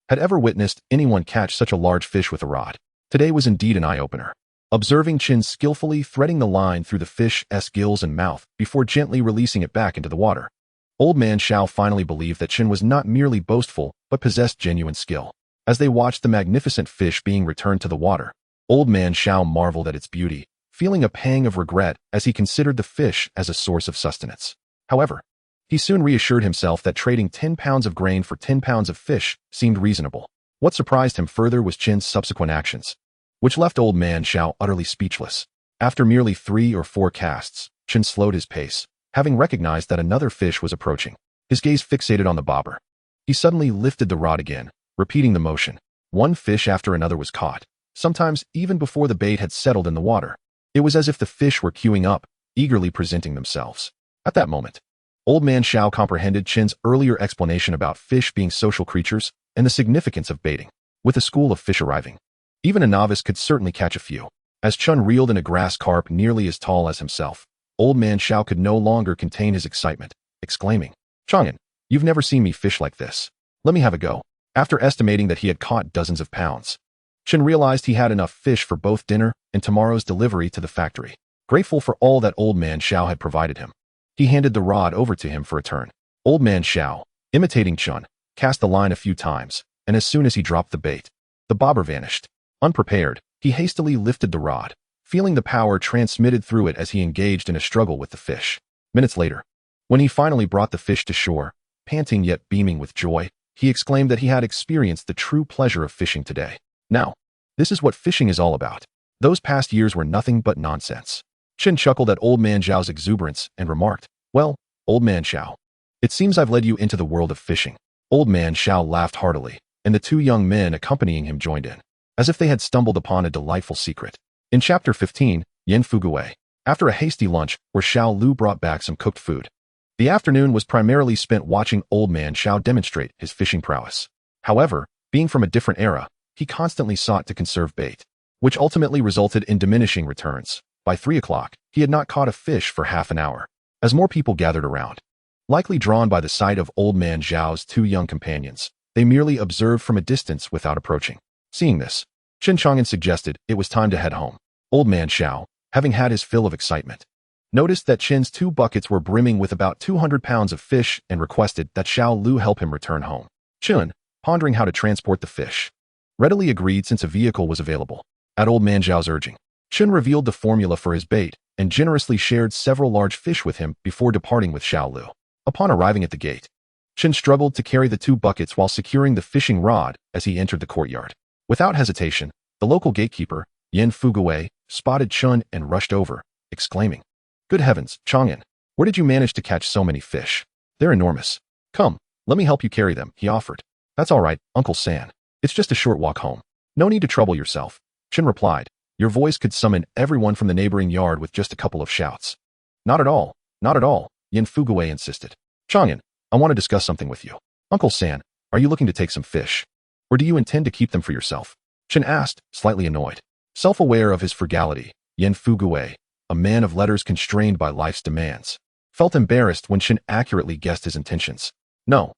had ever witnessed anyone catch such a large fish with a rod. Today was indeed an eye-opener. Observing Chen skillfully threading the line through the fish's gills and mouth before gently releasing it back into the water, old man Xiao finally believed that Chen was not merely boastful but possessed genuine skill. As they watched the magnificent fish being returned to the water, old man Xiao marveled at its beauty, feeling a pang of regret as he considered the fish as a source of sustenance. However, he soon reassured himself that trading 10 pounds of grain for 10 pounds of fish seemed reasonable. What surprised him further was Chen's subsequent actions, which left old man Xiao utterly speechless. After merely 3 or 4 casts, Chen slowed his pace, having recognized that another fish was approaching. His gaze fixated on the bobber. He suddenly lifted the rod again, repeating the motion. One fish after another was caught, sometimes even before the bait had settled in the water. It was as if the fish were queuing up, eagerly presenting themselves. At that moment, old man Xiao comprehended Chen's earlier explanation about fish being social creatures and the significance of baiting. With a school of fish arriving, even a novice could certainly catch a few. As Chun reeled in a grass carp nearly as tall as himself, Old Man Xiao could no longer contain his excitement, exclaiming, "Chang'an, you've never seen me fish like this. Let me have a go." After estimating that he had caught dozens of pounds, Chen realized he had enough fish for both dinner and tomorrow's delivery to the factory. Grateful for all that Old Man Xiao had provided him, he handed the rod over to him for a turn. Old Man Xiao, imitating Chun, cast the line a few times, and as soon as he dropped the bait, the bobber vanished. Unprepared, he hastily lifted the rod, feeling the power transmitted through it as he engaged in a struggle with the fish. Minutes later, when he finally brought the fish to shore, panting yet beaming with joy, he exclaimed that he had experienced the true pleasure of fishing today. Now, this is what fishing is all about. Those past years were nothing but nonsense. Chen chuckled at Old Man Xiao's exuberance and remarked, "Well, Old Man Xiao, it seems I've led you into the world of fishing." Old Man Xiao laughed heartily, and the two young men accompanying him joined in, as if they had stumbled upon a delightful secret. In Chapter 15, Yan Fugui, after a hasty lunch where Xiao Lu brought back some cooked food, the afternoon was primarily spent watching Old Man Xiao demonstrate his fishing prowess. However, being from a different era, he constantly sought to conserve bait, which ultimately resulted in diminishing returns. By 3 o'clock, he had not caught a fish for half an hour. As more people gathered around, likely drawn by the sight of Old Man Xiao's two young companions, they merely observed from a distance without approaching. Seeing this, Chen Chang'an suggested it was time to head home. Old Man Xiao, having had his fill of excitement, noticed that Chen's 2 buckets were brimming with about 200 pounds of fish and requested that Xiao Lu help him return home. Chen, pondering how to transport the fish, readily agreed since a vehicle was available. At Old Man Xiao's urging, Chen revealed the formula for his bait and generously shared several large fish with him before departing with Xiao Lu. Upon arriving at the gate, Chen struggled to carry the 2 buckets while securing the fishing rod as he entered the courtyard. Without hesitation, the local gatekeeper, Yan Fugui, spotted Chen and rushed over, exclaiming, "Good heavens, Chang'an, where did you manage to catch so many fish? They're enormous. Come, let me help you carry them," he offered. "That's all right, Uncle San. It's just a short walk home. No need to trouble yourself," Chen replied. Your voice could summon everyone from the neighboring yard with just a couple of shouts. "Not at all, not at all," Yan Fugui insisted. "Chang'an, I want to discuss something with you. Uncle San, are you looking to take some fish? Or do you intend to keep them for yourself?" Chen asked, slightly annoyed. Self-aware of his frugality, Yan Fugui, a man of letters constrained by life's demands, felt embarrassed when Chen accurately guessed his intentions. No,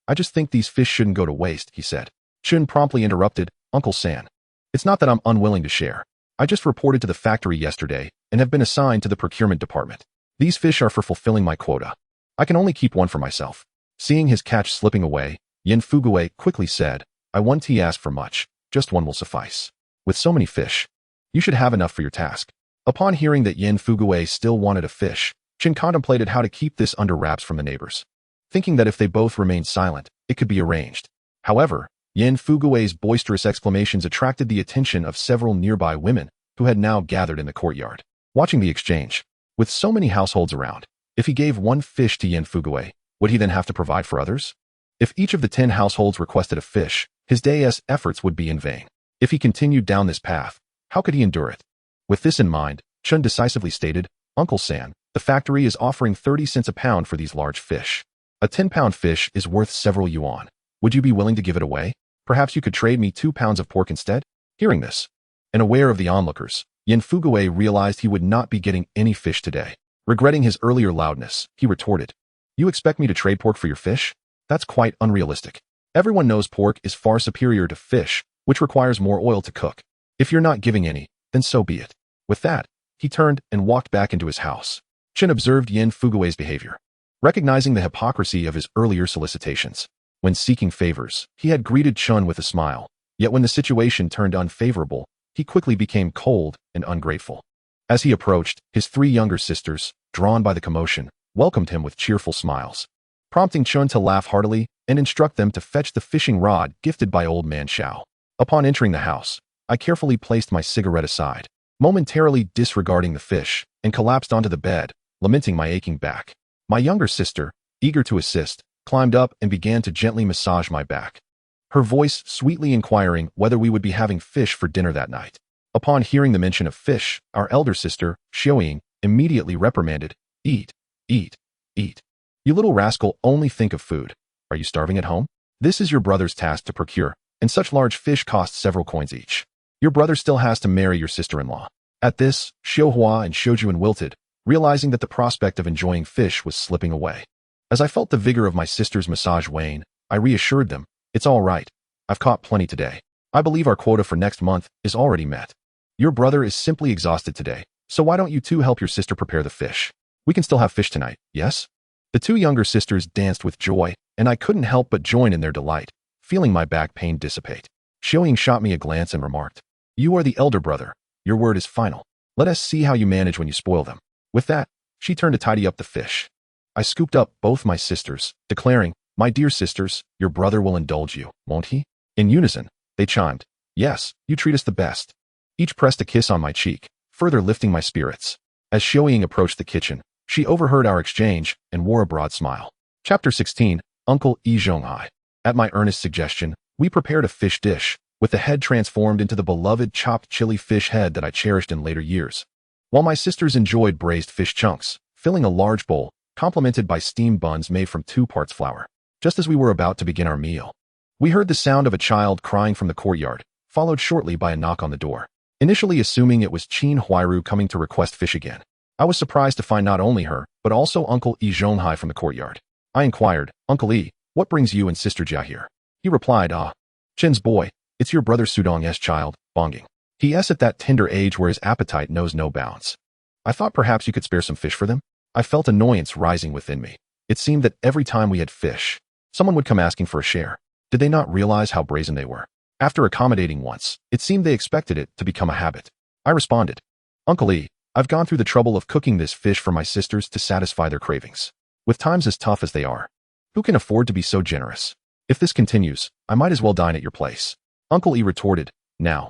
I just think these fish shouldn't go to waste," he said. Chen promptly interrupted, "Uncle San, it's not that I'm unwilling to share. I just reported to the factory yesterday and have been assigned to the procurement department. These fish are for fulfilling my quota. I can only keep one for myself." Seeing his catch slipping away, Yan Fugui quickly said, "I won't ask for much, just one will suffice. With so many fish, you should have enough for your task." Upon hearing that Yan Fugui still wanted a fish, Chen contemplated how to keep this under wraps from the neighbors, thinking that if they both remained silent, it could be arranged. However, Yan Fugui's boisterous exclamations attracted the attention of several nearby women who had now gathered in the courtyard, watching the exchange. With so many households around, if he gave one fish to Yan Fugui, would he then have to provide for others? If each of the 10 households requested a fish, his day's efforts would be in vain. If he continued down this path, how could he endure it? With this in mind, Chen decisively stated, "Uncle San, the factory is offering 30 cents a pound for these large fish. A 10-pound fish is worth several yuan. Would you be willing to give it away? Perhaps you could trade me 2 pounds of pork instead?" Hearing this, and aware of the onlookers, Yan Fugui realized he would not be getting any fish today. Regretting his earlier loudness, he retorted, "You expect me to trade pork for your fish? That's quite unrealistic. Everyone knows pork is far superior to fish, which requires more oil to cook. If you're not giving any, then so be it." With that, he turned and walked back into his house. Chen observed Yan Fugui's behavior, recognizing the hypocrisy of his earlier solicitations. When seeking favors, he had greeted Chen with a smile, yet when the situation turned unfavorable, he quickly became cold and ungrateful. As he approached, his 3 younger sisters, drawn by the commotion, welcomed him with cheerful smiles, prompting Chen to laugh heartily and instruct them to fetch the fishing rod gifted by Old Man Xiao. Upon entering the house, I carefully placed my cigarette aside, momentarily disregarding the fish, and collapsed onto the bed, lamenting my aching back. My younger sister, eager to assist, climbed up and began to gently massage my back, her voice sweetly inquiring whether we would be having fish for dinner that night. Upon hearing the mention of fish, our elder sister, Xiaoying, immediately reprimanded, "Eat, eat, eat. You little rascal, only think of food. Are you starving at home? This is your brother's task to procure, and such large fish cost several coins each." Your brother still has to marry your sister-in-law. At this, Xiuhua and Shoujuan wilted, realizing that the prospect of enjoying fish was slipping away. As I felt the vigor of my sister's massage wane, I reassured them, "It's all right. I've caught plenty today. I believe our quota for next month is already met. Your brother is simply exhausted today, so why don't you two help your sister prepare the fish? We can still have fish tonight, yes?" The two younger sisters danced with joy, and I couldn't help but join in their delight, feeling my back pain dissipate. Xiaoying shot me a glance and remarked, "You are the elder brother. Your word is final. Let us see how you manage when you spoil them." With that, she turned to tidy up the fish. I scooped up both my sisters, declaring, "My dear sisters, your brother will indulge you, won't he?" In unison, they chimed, "Yes, you treat us the best." Each pressed a kiss on my cheek, further lifting my spirits. As Xiaoying approached the kitchen, she overheard our exchange and wore a broad smile. Chapter 16, Uncle Yi Zhonghai. At my earnest suggestion, we prepared a fish dish, with the head transformed into the beloved chopped chili fish head that I cherished in later years. While my sisters enjoyed braised fish chunks, filling a large bowl, complemented by steamed buns made from 2 parts flour. Just as we were about to begin our meal, we heard the sound of a child crying from the courtyard, followed shortly by a knock on the door. Initially assuming it was Chen Huairu coming to request fish again, I was surprised to find not only her, but also Uncle Yi Zhonghai from the courtyard. I inquired, "Uncle Yi, what brings you and Sister Jia here?" He replied, Chen's boy, it's your brother Sudong's child, Bonging. He's at that tender age where his appetite knows no bounds. I thought perhaps you could spare some fish for them." I felt annoyance rising within me. It seemed that every time we had fish, someone would come asking for a share. Did they not realize how brazen they were? After accommodating once, it seemed they expected it to become a habit. I responded, "Uncle Yi, I've gone through the trouble of cooking this fish for my sisters to satisfy their cravings. With times as tough as they are, who can afford to be so generous? If this continues, I might as well dine at your place." Uncle Yi retorted, Now,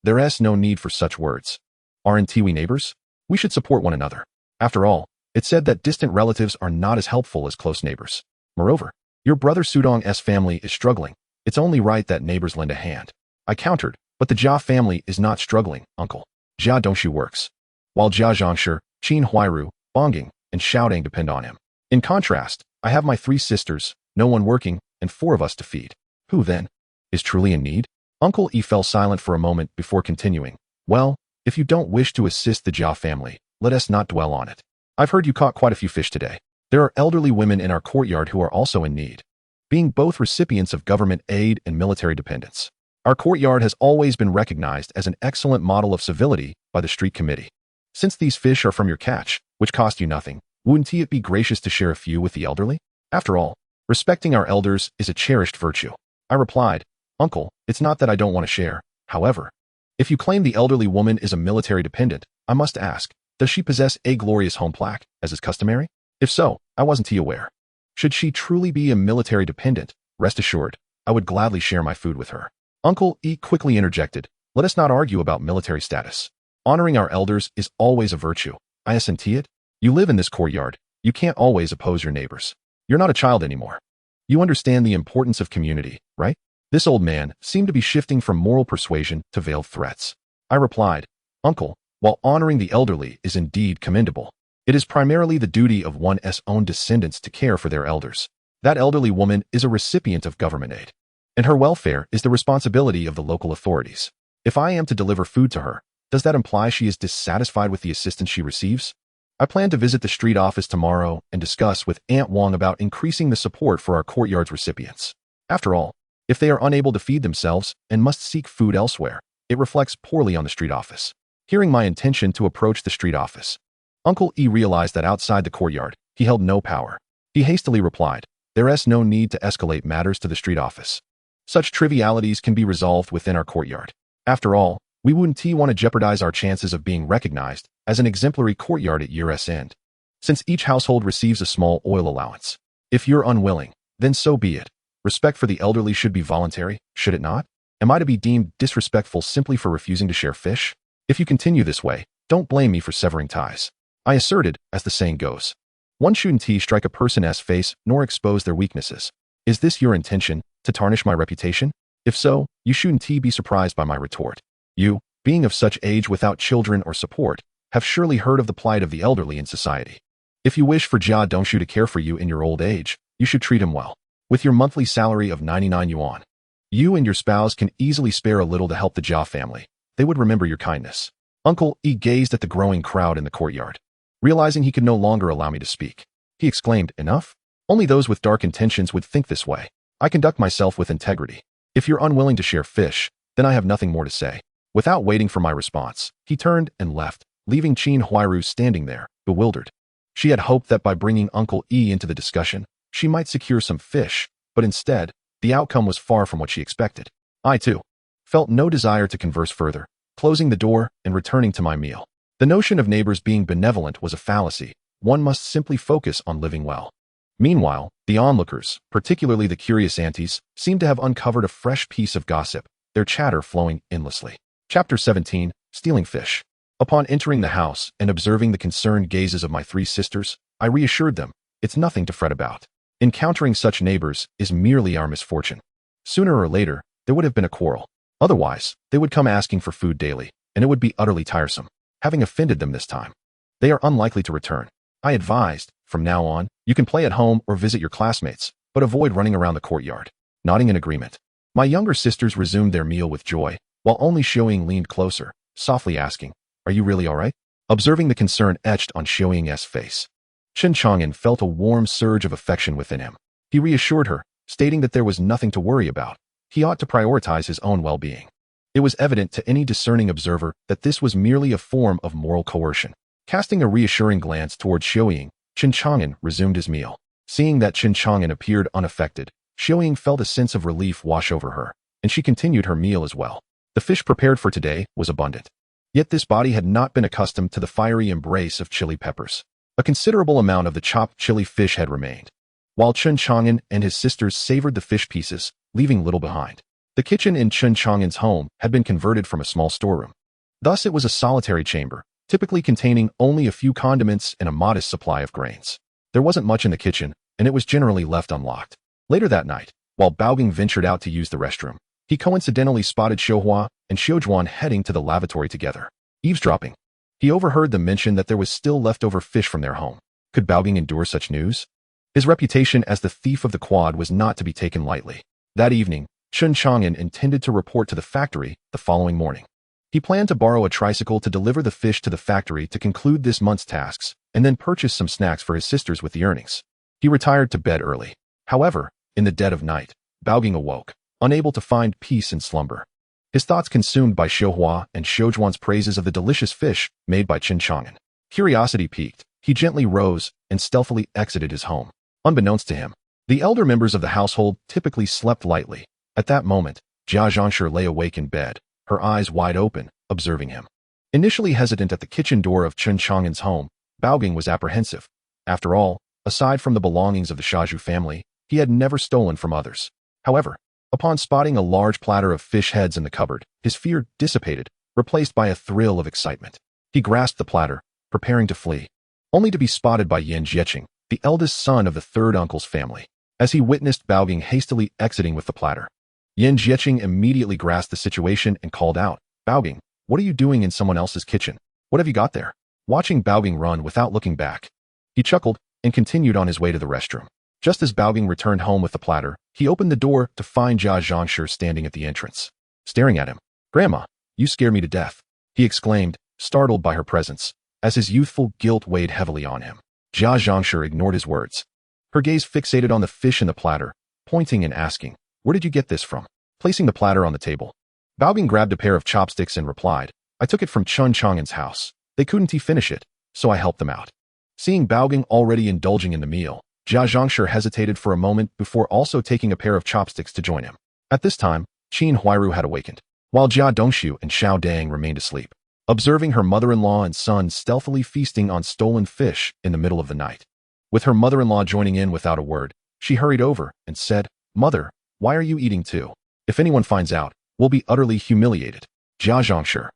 there's no need for such words. Aren't we neighbors? We should support one another. After all, it's said that distant relatives are not as helpful as close neighbors. Moreover, your brother Sudong's family is struggling. It's only right that neighbors lend a hand." I countered, "But the Jia family is not struggling, uncle. Jia Dongshu works, while Jia Zhangshi, Chen Huairu, Bonging, and Xiaodang depend on him. In contrast, I have my 3 sisters, no one working, and 4 of us to feed. Who, then, is truly in need?" Uncle Yi fell silent for a moment before continuing, "Well, if you don't wish to assist the Jia family, let us not dwell on it. I've heard you caught quite a few fish today. There are elderly women in our courtyard who are also in need, being both recipients of government aid and military dependence. Our courtyard has always been recognized as an excellent model of civility by the street committee. Since these fish are from your catch, which cost you nothing, wouldn't it be gracious to share a few with the elderly? After all, respecting our elders is a cherished virtue." I replied, "Uncle, it's not that I don't want to share. However, if you claim the elderly woman is a military dependent, I must ask, does she possess a glorious home plaque, as is customary? If so, I wasn't aware. Should she truly be a military dependent, rest assured, I would gladly share my food with her." Uncle E quickly interjected, "Let us not argue about military status. Honoring our elders is always a virtue. I assent it. You live in this courtyard. You can't always oppose your neighbors. You're not a child anymore. You understand the importance of community, right?" This old man seemed to be shifting from moral persuasion to veiled threats. I replied, "Uncle, while honoring the elderly is indeed commendable, it is primarily the duty of one's own descendants to care for their elders. That elderly woman is a recipient of government aid, and her welfare is the responsibility of the local authorities. If I am to deliver food to her, does that imply she is dissatisfied with the assistance she receives? I plan to visit the street office tomorrow and discuss with Aunt Wang about increasing the support for our courtyard's recipients. After all, if they are unable to feed themselves and must seek food elsewhere, it reflects poorly on the street office." Hearing my intention to approach the street office, Uncle E realized that outside the courtyard, he held no power. He hastily replied, "There's no need to escalate matters to the street office. Such trivialities can be resolved within our courtyard. After all, we wouldn't want to jeopardize our chances of being recognized as an exemplary courtyard at year's end, since each household receives a small oil allowance. If you're unwilling, then so be it. Respect for the elderly should be voluntary, should it not? Am I to be deemed disrespectful simply for refusing to share fish? If you continue this way, don't blame me for severing ties." I asserted, as the saying goes, "One shouldn't strike a person's face nor expose their weaknesses. Is this your intention, to tarnish my reputation? If so, you shouldn't be surprised by my retort. You, being of such age without children or support, have surely heard of the plight of the elderly in society. If you wish for Jia Dongshu to care for you in your old age, you should treat him well. With your monthly salary of 99 yuan, You and your spouse can easily spare a little to help the Jia family. They would remember your kindness. Uncle E gazed at the growing crowd in the courtyard. Realizing he could no longer allow me to speak, he exclaimed, enough? Only those with dark intentions would think this way. I conduct myself with integrity. If you're unwilling to share fish, then I have nothing more to say. Without waiting for my response, he turned and left, leaving Chen Huiru standing there, bewildered. She had hoped that by bringing Uncle E into the discussion, she might secure some fish, but instead, the outcome was far from what she expected. I, too, felt no desire to converse further, closing the door and returning to my meal. The notion of neighbors being benevolent was a fallacy. One must simply focus on living well. Meanwhile, the onlookers, particularly the curious aunties, seemed to have uncovered a fresh piece of gossip, their chatter flowing endlessly. Chapter 17, Stealing Fish. Upon entering the house and observing the concerned gazes of my three sisters, I reassured them, it's nothing to fret about. Encountering such neighbors is merely our misfortune. Sooner or later, there would have been a quarrel. Otherwise, they would come asking for food daily, and it would be utterly tiresome. Having offended them this time, they are unlikely to return. I advised, from now on, you can play at home or visit your classmates, but avoid running around the courtyard. Nodding in agreement, my younger sisters resumed their meal with joy, while only Xiaoying leaned closer, softly asking, are you really all right? Observing the concern etched on Xiaoying's face, Chen Chang'an felt a warm surge of affection within him. He reassured her, stating that there was nothing to worry about. He ought to prioritize his own well-being. It was evident to any discerning observer that this was merely a form of moral coercion. Casting a reassuring glance toward Xiaoying, Chen Chang'an resumed his meal. Seeing that Chen Chang'an appeared unaffected, Xiaoying felt a sense of relief wash over her, and she continued her meal as well. The fish prepared for today was abundant. Yet this body had not been accustomed to the fiery embrace of chili peppers. A considerable amount of the chopped chili fish had remained, while Chen Chang'an and his sisters savored the fish pieces, leaving little behind. The kitchen in Chen Chang'an's home had been converted from a small storeroom. Thus it was a solitary chamber, typically containing only a few condiments and a modest supply of grains. There wasn't much in the kitchen, and it was generally left unlocked. Later that night, while Baoging ventured out to use the restroom, he coincidentally spotted Xiuhua and Xiujuan heading to the lavatory together. Eavesdropping, he overheard them mention that there was still leftover fish from their home. Could Baoging endure such news? His reputation as the thief of the quad was not to be taken lightly. That evening, Chen Chang'an intended to report to the factory the following morning. He planned to borrow a tricycle to deliver the fish to the factory to conclude this month's tasks, and then purchase some snacks for his sisters with the earnings. He retired to bed early. However, in the dead of night, Baoging awoke, unable to find peace in slumber. His thoughts consumed by Xiuhua and Xiujuan's praises of the delicious fish made by Chen Chang'an. Curiosity piqued, he gently rose and stealthily exited his home. Unbeknownst to him, the elder members of the household typically slept lightly. At that moment, Jia Zhangshi lay awake in bed, her eyes wide open, observing him. Initially hesitant at the kitchen door of Chen Chang'an's home, Baoging was apprehensive. After all, aside from the belongings of the Shaju family, he had never stolen from others. However, upon spotting a large platter of fish heads in the cupboard, his fear dissipated, replaced by a thrill of excitement. He grasped the platter, preparing to flee, only to be spotted by Yan Jieqing, the eldest son of the third uncle's family. As he witnessed Baoging hastily exiting with the platter, Yan Jieqing immediately grasped the situation and called out, Baoging, what are you doing in someone else's kitchen? What have you got there? Watching Baoging run without looking back, he chuckled and continued on his way to the restroom. Just as Baoging returned home with the platter, he opened the door to find Jia Zhangshi standing at the entrance, staring at him. Grandma, you scare me to death, he exclaimed, startled by her presence, as his youthful guilt weighed heavily on him. Jia Zhangshi ignored his words. Her gaze fixated on the fish in the platter, pointing and asking, where did you get this from? Placing the platter on the table, Baoging grabbed a pair of chopsticks and replied, I took it from Chen Chang'an's house. They couldn't finish it, so I helped them out. Seeing Baoging already indulging in the meal, Jia Zhangshi hesitated for a moment before also taking a pair of chopsticks to join him. At this time, Qin Huiru had awakened, while Jia Dongshu and Xiao Dang remained asleep, observing her mother-in-law and son stealthily feasting on stolen fish in the middle of the night. With her mother-in-law joining in without a word, she hurried over and said, Mother, why are you eating too? If anyone finds out, we'll be utterly humiliated. Jia Zhangshi,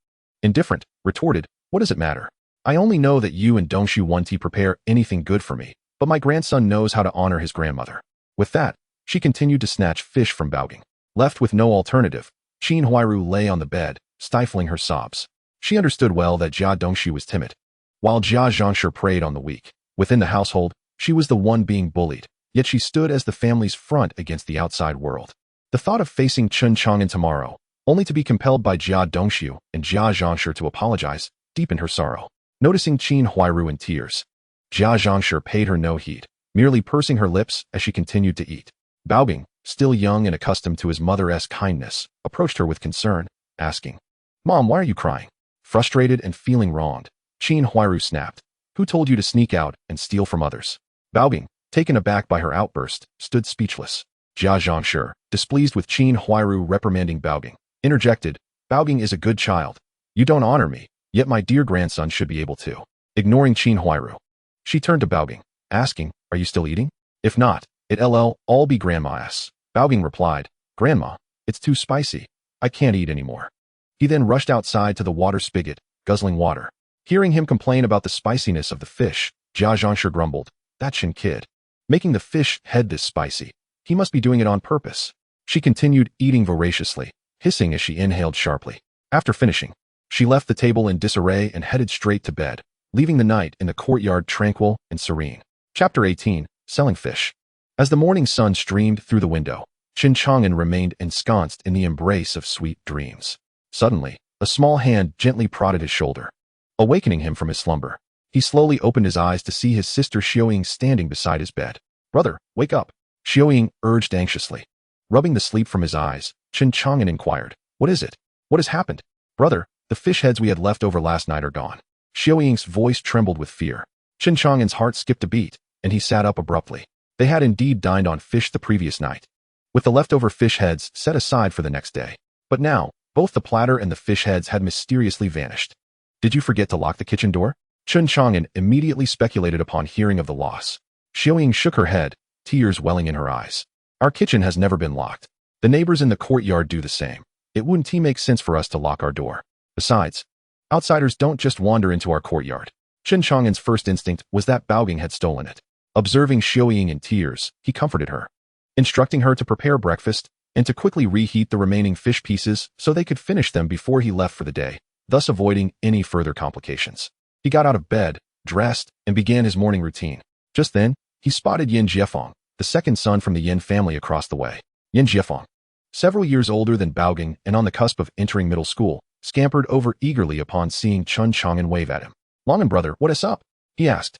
indifferent, retorted, what does it matter? I only know that you and Dongshu Wanti prepare anything good for me, but my grandson knows how to honor his grandmother. With that, she continued to snatch fish from Baoging. Left with no alternative, Qin Huiru lay on the bed, stifling her sobs. She understood well that Jia Dongshu was timid, while Jia Zhangshi preyed on the weak. Within the household, she was the one being bullied, yet she stood as the family's front against the outside world. The thought of facing Chen Chang'an tomorrow, only to be compelled by Jia Dongxiu and Jia Zhangshi to apologize, deepened her sorrow. Noticing Qin Huairu in tears, Jia Zhangshi paid her no heed, merely pursing her lips as she continued to eat. Baobing, still young and accustomed to his mother's kindness, approached her with concern, asking, "Mom, why are you crying?" Frustrated and feeling wronged, Qin Huairu snapped, "Who told you to sneak out and steal from others?" Baobing, taken aback by her outburst, stood speechless. Jia Zhangshi, displeased with Qin Huairu reprimanding Baobing, interjected, "Baobing is a good child. You don't honor me, yet my dear grandson should be able to." Ignoring Qin Huairu, she turned to Baobing, asking, "Are you still eating? If not, it'll all be Grandma's." Baobing replied, "Grandma, it's too spicy. I can't eat anymore." He then rushed outside to the water spigot, guzzling water. Hearing him complain about the spiciness of the fish, Jia Zhangshi grumbled, "That Chen kid. Making the fish head this spicy. He must be doing it on purpose." She continued eating voraciously, hissing as she inhaled sharply. After finishing, she left the table in disarray and headed straight to bed, leaving the night in the courtyard tranquil and serene. Chapter 18, Selling Fish. As the morning sun streamed through the window, Chen Chang'an remained ensconced in the embrace of sweet dreams. Suddenly, a small hand gently prodded his shoulder, awakening him from his slumber. He slowly opened his eyes to see his sister Xiaoying standing beside his bed. "Brother, wake up," Xiaoying urged anxiously. Rubbing the sleep from his eyes, Chen Chang'an inquired, "What is it? What has happened?" "Brother, the fish heads we had left over last night are gone." Xiaoying's voice trembled with fear. Chen Chang'an's heart skipped a beat, and he sat up abruptly. They had indeed dined on fish the previous night, with the leftover fish heads set aside for the next day. But now, both the platter and the fish heads had mysteriously vanished. "Did you forget to lock the kitchen door?" Chen Chang'an immediately speculated upon hearing of the loss. Xiaoying shook her head, tears welling in her eyes. "Our kitchen has never been locked. The neighbors in the courtyard do the same. It wouldn't make sense for us to lock our door. Besides, outsiders don't just wander into our courtyard." Chen Chang'an's first instinct was that Baobing had stolen it. Observing Xiaoying in tears, he comforted her, instructing her to prepare breakfast and to quickly reheat the remaining fish pieces so they could finish them before he left for the day, thus avoiding any further complications. He got out of bed, dressed, and began his morning routine. Just then, he spotted Yin Jiefeng, the second son from the Yin family across the way. Yin Jiefeng, several years older than Baoging and on the cusp of entering middle school, scampered over eagerly upon seeing Chen Chang'an wave at him. "Long'an brother, what is up?" he asked.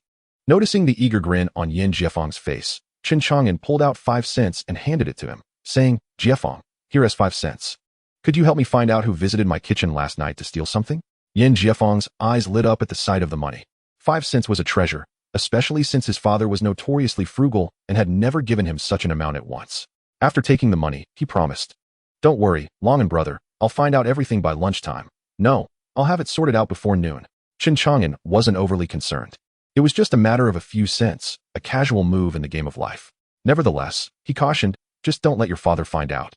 Noticing the eager grin on Yin Jiefeng's face, Chen Chang'an pulled out 5 cents and handed it to him, saying, "Jiefeng, here is 5 cents. Could you help me find out who visited my kitchen last night to steal something?" Yin Jiefeng's eyes lit up at the sight of the money. 5 cents was a treasure, especially since his father was notoriously frugal and had never given him such an amount at once. After taking the money, he promised, "Don't worry, Long'an brother, I'll find out everything by lunchtime. No, I'll have it sorted out before noon." Chen Chang'an wasn't overly concerned. It was just a matter of a few cents, a casual move in the game of life. Nevertheless, he cautioned, "Just don't let your father find out.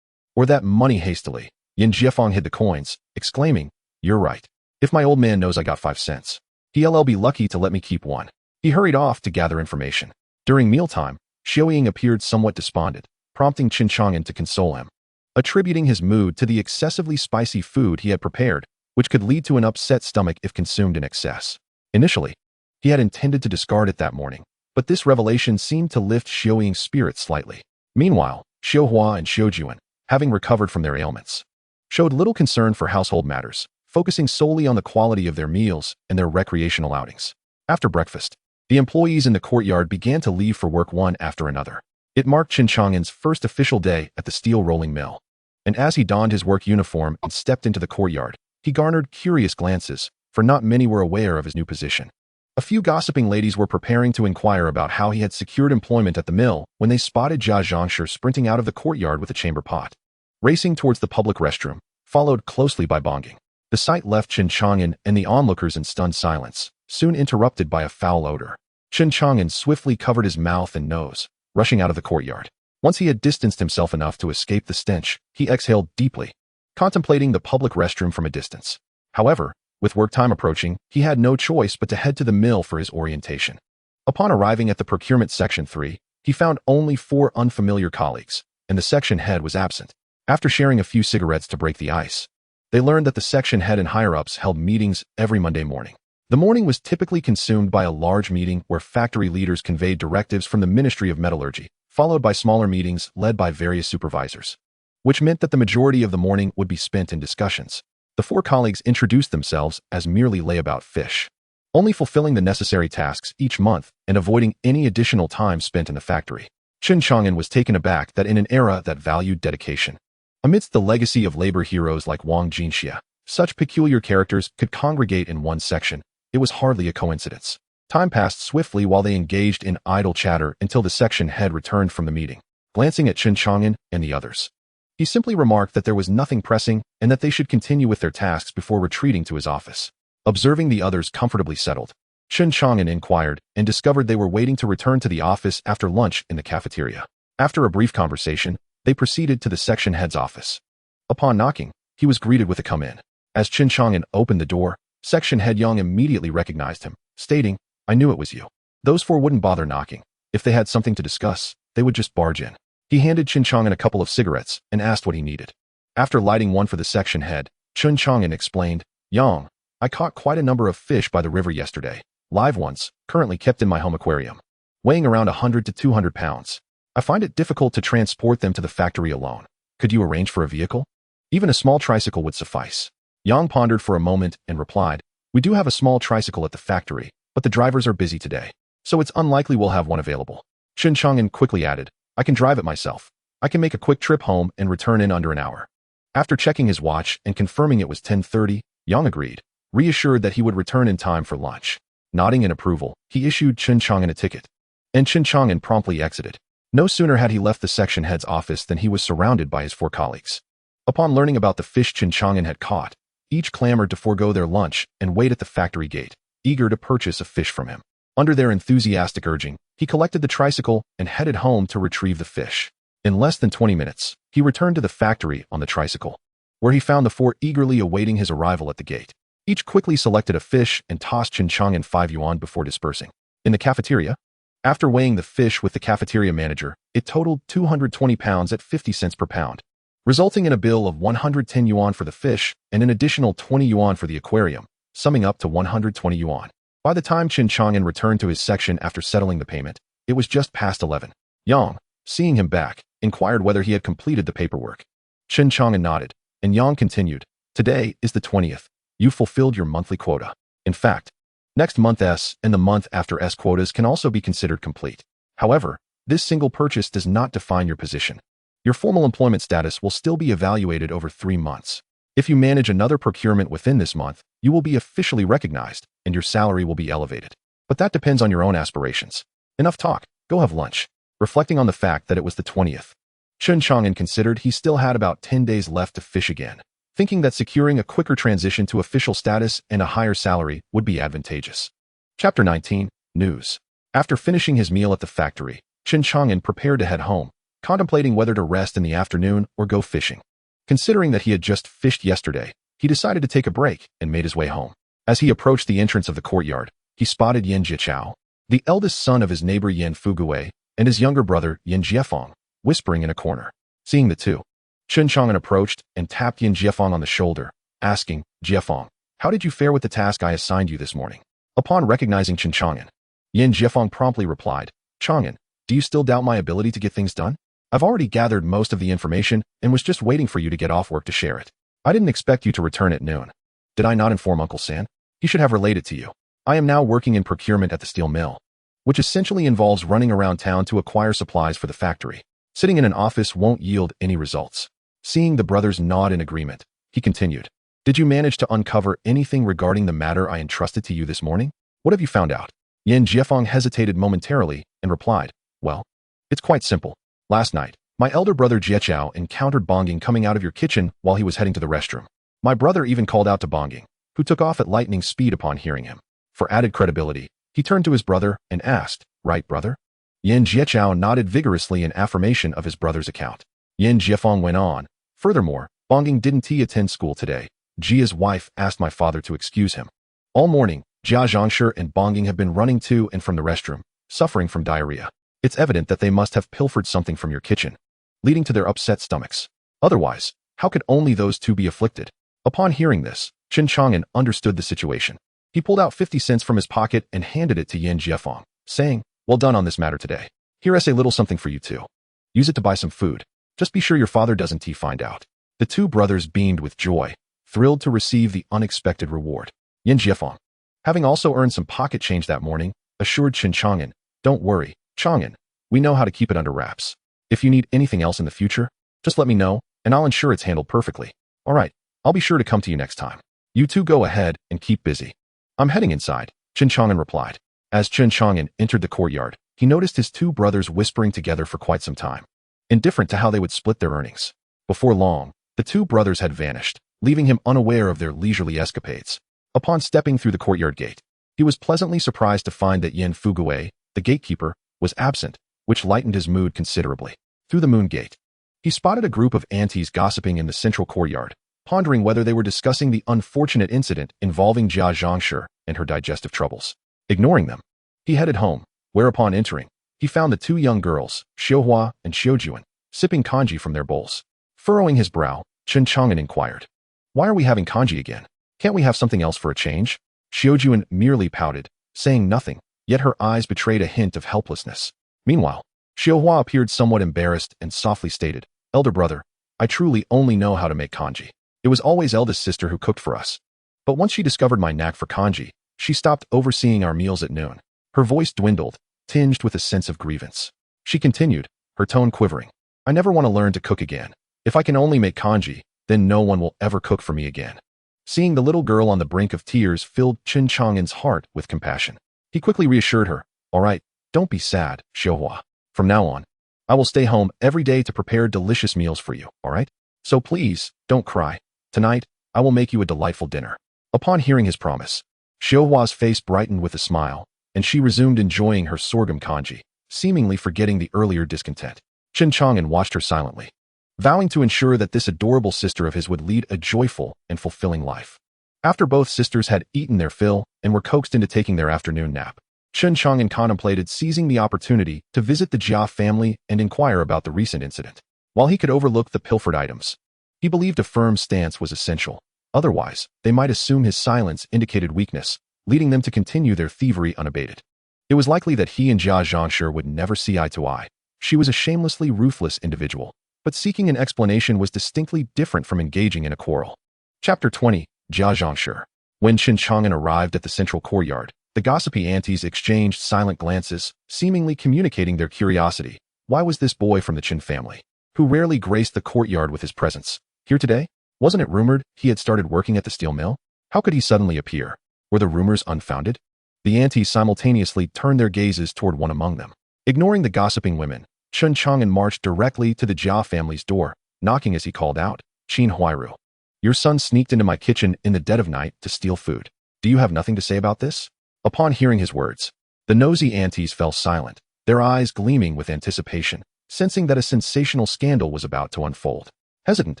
Or that money hastily." Yin Jiefeng hid the coins, exclaiming, "You're right. If my old man knows I got 5 cents, he'll be lucky to let me keep one." He hurried off to gather information. During mealtime, Xiaoying appeared somewhat despondent, prompting Chen Chang'an to console him, attributing his mood to the excessively spicy food he had prepared, which could lead to an upset stomach if consumed in excess. Initially, he had intended to discard it that morning, but this revelation seemed to lift Xiaoying's spirits slightly. Meanwhile, Xiaohua and Xiaojuan, having recovered from their ailments, showed little concern for household matters, focusing solely on the quality of their meals and their recreational outings. After breakfast, the employees in the courtyard began to leave for work one after another. It marked Chen Chang'an's first official day at the steel rolling mill, and as he donned his work uniform and stepped into the courtyard, he garnered curious glances, for not many were aware of his new position. A few gossiping ladies were preparing to inquire about how he had secured employment at the mill when they spotted Jia Zhangshi sprinting out of the courtyard with a chamber pot, racing towards the public restroom, followed closely by Bonging. The sight left Chen Chang'an and the onlookers in stunned silence, soon interrupted by a foul odor. Chen Chang'an swiftly covered his mouth and nose, rushing out of the courtyard. Once he had distanced himself enough to escape the stench, he exhaled deeply, contemplating the public restroom from a distance. However, with work time approaching, he had no choice but to head to the mill for his orientation. Upon arriving at the procurement section 3, he found only 4 unfamiliar colleagues, and the section head was absent. After sharing a few cigarettes to break the ice, they learned that the section head and higher-ups held meetings every Monday morning. The morning was typically consumed by a large meeting where factory leaders conveyed directives from the Ministry of Metallurgy, followed by smaller meetings led by various supervisors. which meant that the majority of the morning would be spent in discussions. The four colleagues introduced themselves as merely layabout fish, only fulfilling the necessary tasks each month and avoiding any additional time spent in the factory. Chen Chang'an was taken aback that in an era that valued dedication, amidst the legacy of labor heroes like Wang Jinxia, such peculiar characters could congregate in one section. It was hardly a coincidence. Time passed swiftly while they engaged in idle chatter until the section head returned from the meeting. Glancing at Chen Chang'an and the others, he simply remarked that there was nothing pressing and that they should continue with their tasks before retreating to his office. Observing the others comfortably settled, Chen Chang'an inquired and discovered they were waiting to return to the office after lunch in the cafeteria. After a brief conversation, they proceeded to the section head's office. Upon knocking, he was greeted with a "come in." As Chen Chang'an opened the door, section head Yang immediately recognized him, stating, "I knew it was you." Those four wouldn't bother knocking. If they had something to discuss, they would just barge in. He handed Chen Chang'an a couple of cigarettes and asked what he needed. After lighting one for the section head, Chen Chang'an explained, "Yang, I caught quite a number of fish by the river yesterday, live ones, currently kept in my home aquarium, weighing around 100 to 200 pounds. I find it difficult to transport them to the factory alone. Could you arrange for a vehicle? Even a small tricycle would suffice." Yang pondered for a moment and replied, "We do have a small tricycle at the factory, but the drivers are busy today, so it's unlikely we'll have one available." Chen Chang'an quickly added, "I can drive it myself. I can make a quick trip home and return in under an hour." After checking his watch and confirming it was 10:30, Yang agreed, reassured that he would return in time for lunch. Nodding in approval, he issued Chen Chang'an a ticket, and Chen Chang'an promptly exited. No sooner had he left the section head's office than he was surrounded by his four colleagues. Upon learning about the fish Chen Chang'an had caught, each clamored to forego their lunch and wait at the factory gate, eager to purchase a fish from him. Under their enthusiastic urging, he collected the tricycle and headed home to retrieve the fish. In less than 20 minutes, he returned to the factory on the tricycle, where he found the four eagerly awaiting his arrival at the gate. Each quickly selected a fish and tossed Chen Chang'an 5 yuan before dispersing. In the cafeteria, after weighing the fish with the cafeteria manager, it totaled 220 pounds at 50 cents per pound, resulting in a bill of 110 yuan for the fish and an additional 20 yuan for the aquarium, summing up to 120 yuan. By the time Chen Chang'an returned to his section after settling the payment, it was just past 11. Yang, seeing him back, inquired whether he had completed the paperwork. Chen Chang'an nodded, and Yang continued, "Today is the 20th. You fulfilled your monthly quota. In fact, next month S and the month after S quotas can also be considered complete. However, this single purchase does not define your position. Your formal employment status will still be evaluated over 3 months. If you manage another procurement within this month, you will be officially recognized, and your salary will be elevated. But that depends on your own aspirations. Enough talk, go have lunch." Reflecting on the fact that it was the 20th, Chen Chang'an considered he still had about 10 days left to fish again, thinking that securing a quicker transition to official status and a higher salary would be advantageous. Chapter 19, News. After finishing his meal at the factory, Chen Chang'an prepared to head home, contemplating whether to rest in the afternoon or go fishing. Considering that he had just fished yesterday, he decided to take a break and made his way home. As he approached the entrance of the courtyard, he spotted Yan Jiechao, the eldest son of his neighbor Yan Fugui, and his younger brother Yan Jiefeng, whispering in a corner. Seeing the two, Chen Chang'an approached and tapped Yan Jiefeng on the shoulder, asking, "Jiefeng, how did you fare with the task I assigned you this morning?" Upon recognizing Chen Chang'an, Yan Jiefeng promptly replied, "Chang'an, do you still doubt my ability to get things done? I've already gathered most of the information and was just waiting for you to get off work to share it. I didn't expect you to return at noon. Did I not inform Uncle San? He should have relayed it to you. I am now working in procurement at the steel mill, which essentially involves running around town to acquire supplies for the factory. Sitting in an office won't yield any results." Seeing the brothers nod in agreement, he continued, "Did you manage to uncover anything regarding the matter I entrusted to you this morning? What have you found out?" Yan Jiefeng hesitated momentarily and replied, "Well, it's quite simple. Last night, my elder brother Jiechao encountered Bongging coming out of your kitchen while he was heading to the restroom. My brother even called out to Bongging, who took off at lightning speed upon hearing him. For added credibility, he turned to his brother and asked, 'Right, brother?' Yan Jiechao nodded vigorously in affirmation of his brother's account. Yan Jiefeng went on, 'Furthermore, Bongging didn't attend school today. Jia's wife asked my father to excuse him. All morning, Jia Zhangshi and Bongging have been running to and from the restroom, suffering from diarrhea. It's evident that they must have pilfered something from your kitchen, leading to their upset stomachs. Otherwise, how could only those two be afflicted?' Upon hearing this, Chen Chang'an understood the situation. He pulled out 50 cents from his pocket and handed it to Yan Jiefeng, saying, 'Well done on this matter today. Here is a little something for you too. Use it to buy some food.' Just be sure your father doesn't find out. The two brothers beamed with joy, thrilled to receive the unexpected reward. Yin Jiefeng, having also earned some pocket change that morning, assured Chen Chang'an, "Don't worry, Chang'an. We know how to keep it under wraps. If you need anything else in the future, just let me know, and I'll ensure it's handled perfectly. All right, I'll be sure to come to you next time. You two go ahead and keep busy." "I'm heading inside," Chen Chang'an replied. As Chen Chang'an entered the courtyard, he noticed his two brothers whispering together for quite some time, indifferent to how they would split their earnings. Before long, the two brothers had vanished, leaving him unaware of their leisurely escapades. Upon stepping through the courtyard gate, he was pleasantly surprised to find that Yin Fugui, the gatekeeper, was absent, which lightened his mood considerably. Through the moon gate, he spotted a group of aunties gossiping in the central courtyard, pondering whether they were discussing the unfortunate incident involving Jia Zhangshi and her digestive troubles. Ignoring them, he headed home, whereupon entering, he found the two young girls, Xiuhua and Xiujuan, sipping kanji from their bowls. Furrowing his brow, Chen Chang'an inquired, "Why are we having kanji again? Can't we have something else for a change?" Xiujuan merely pouted, saying nothing, yet her eyes betrayed a hint of helplessness. Meanwhile, Xiuhua appeared somewhat embarrassed and softly stated, "Elder brother, I truly only know how to make kanji. It was always eldest sister who cooked for us. But once she discovered my knack for kanji, she stopped overseeing our meals at noon." Her voice dwindled, tinged with a sense of grievance. She continued, her tone quivering, "I never want to learn to cook again. If I can only make kanji, then no one will ever cook for me again." Seeing the little girl on the brink of tears filled Chen Chang'an's heart with compassion. He quickly reassured her, "All right, don't be sad, Xiuhua. From now on, I will stay home every day to prepare delicious meals for you, all right? So please, don't cry. Tonight, I will make you a delightful dinner." Upon hearing his promise, Xiuhua's face brightened with a smile, and she resumed enjoying her sorghum kanji, seemingly forgetting the earlier discontent. Chen Chang'an watched her silently, vowing to ensure that this adorable sister of his would lead a joyful and fulfilling life. After both sisters had eaten their fill and were coaxed into taking their afternoon nap, Chen Chang'an contemplated seizing the opportunity to visit the Jia family and inquire about the recent incident. While he could overlook the pilfered items, he believed a firm stance was essential. Otherwise, they might assume his silence indicated weakness, leading them to continue their thievery unabated. It was likely that he and Jia Zhangshi would never see eye to eye. She was a shamelessly ruthless individual, but seeking an explanation was distinctly different from engaging in a quarrel. Chapter 20, Jia Zhangshi. When Chen Chang'an arrived at the central courtyard, the gossipy aunties exchanged silent glances, seemingly communicating their curiosity. Why was this boy from the Chen family, who rarely graced the courtyard with his presence, here today? Wasn't it rumored he had started working at the steel mill? How could he suddenly appear? Were the rumors unfounded? The aunties simultaneously turned their gazes toward one among them. Ignoring the gossiping women, Chen Chang'an marched directly to the Jia family's door, knocking as he called out, "Qin Huairu, your son sneaked into my kitchen in the dead of night to steal food. Do you have nothing to say about this?" Upon hearing his words, the nosy aunties fell silent, their eyes gleaming with anticipation, sensing that a sensational scandal was about to unfold. Hesitant,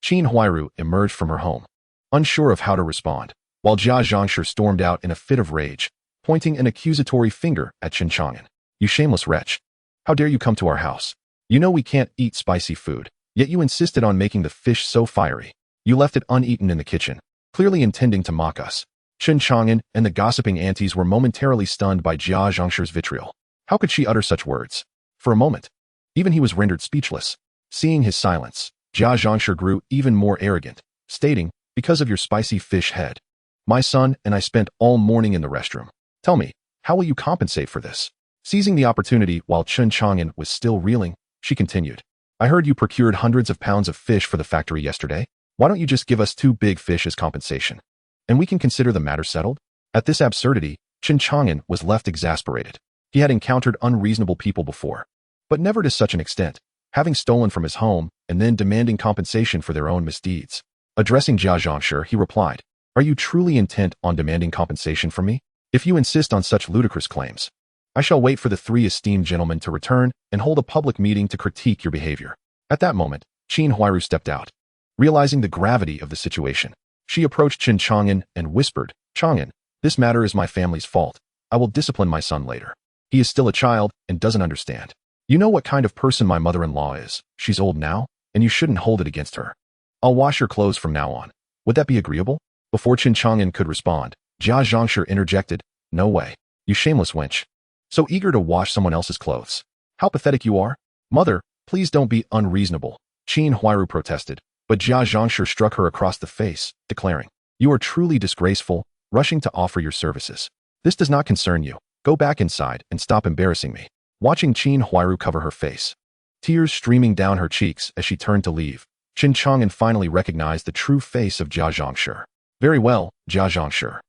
Qin Huairu emerged from her home, unsure of how to respond, while Jia Zhangshi stormed out in a fit of rage, pointing an accusatory finger at Chen Chang'an. "You shameless wretch. How dare you come to our house? You know we can't eat spicy food, yet you insisted on making the fish so fiery. You left it uneaten in the kitchen, clearly intending to mock us." Chen Chang'an and the gossiping aunties were momentarily stunned by Jia Zhangshi's vitriol. How could she utter such words? For a moment, even he was rendered speechless. Seeing his silence, Jia Zhangshi grew even more arrogant, stating, "Because of your spicy fish head. My son and I spent all morning in the restroom. Tell me, how will you compensate for this?" Seizing the opportunity while Chen Chang'an was still reeling, she continued, "I heard you procured hundreds of pounds of fish for the factory yesterday. Why don't you just give us 2 big fish as compensation, and we can consider the matter settled?" At this absurdity, Chen Chang'an was left exasperated. He had encountered unreasonable people before, but never to such an extent, having stolen from his home and then demanding compensation for their own misdeeds. Addressing Jia Zhangshi, he replied, "Are you truly intent on demanding compensation from me? If you insist on such ludicrous claims, I shall wait for the 3 esteemed gentlemen to return and hold a public meeting to critique your behavior." At that moment, Qin Huairu stepped out. Realizing the gravity of the situation, she approached Chen Chang'an and whispered, "Chang'an, this matter is my family's fault. I will discipline my son later. He is still a child and doesn't understand. You know what kind of person my mother-in-law is. She's old now, and you shouldn't hold it against her. I'll wash your clothes from now on. Would that be agreeable?" Before Chen Chang'an could respond, Jia Zhangshi interjected, "No way. You shameless wench. So eager to wash someone else's clothes. How pathetic you are. Mother, please don't be unreasonable. Chen Huairu protested, but Jia Zhangshi struck her across the face, declaring, "You are truly disgraceful, rushing to offer your services. This does not concern you. Go back inside and stop embarrassing me." Watching Chen Huairu cover her face, tears streaming down her cheeks as she turned to leave, Chen Chang'an finally recognized the true face of Jia Zhangshi. "Very well, Jia Zhangshi.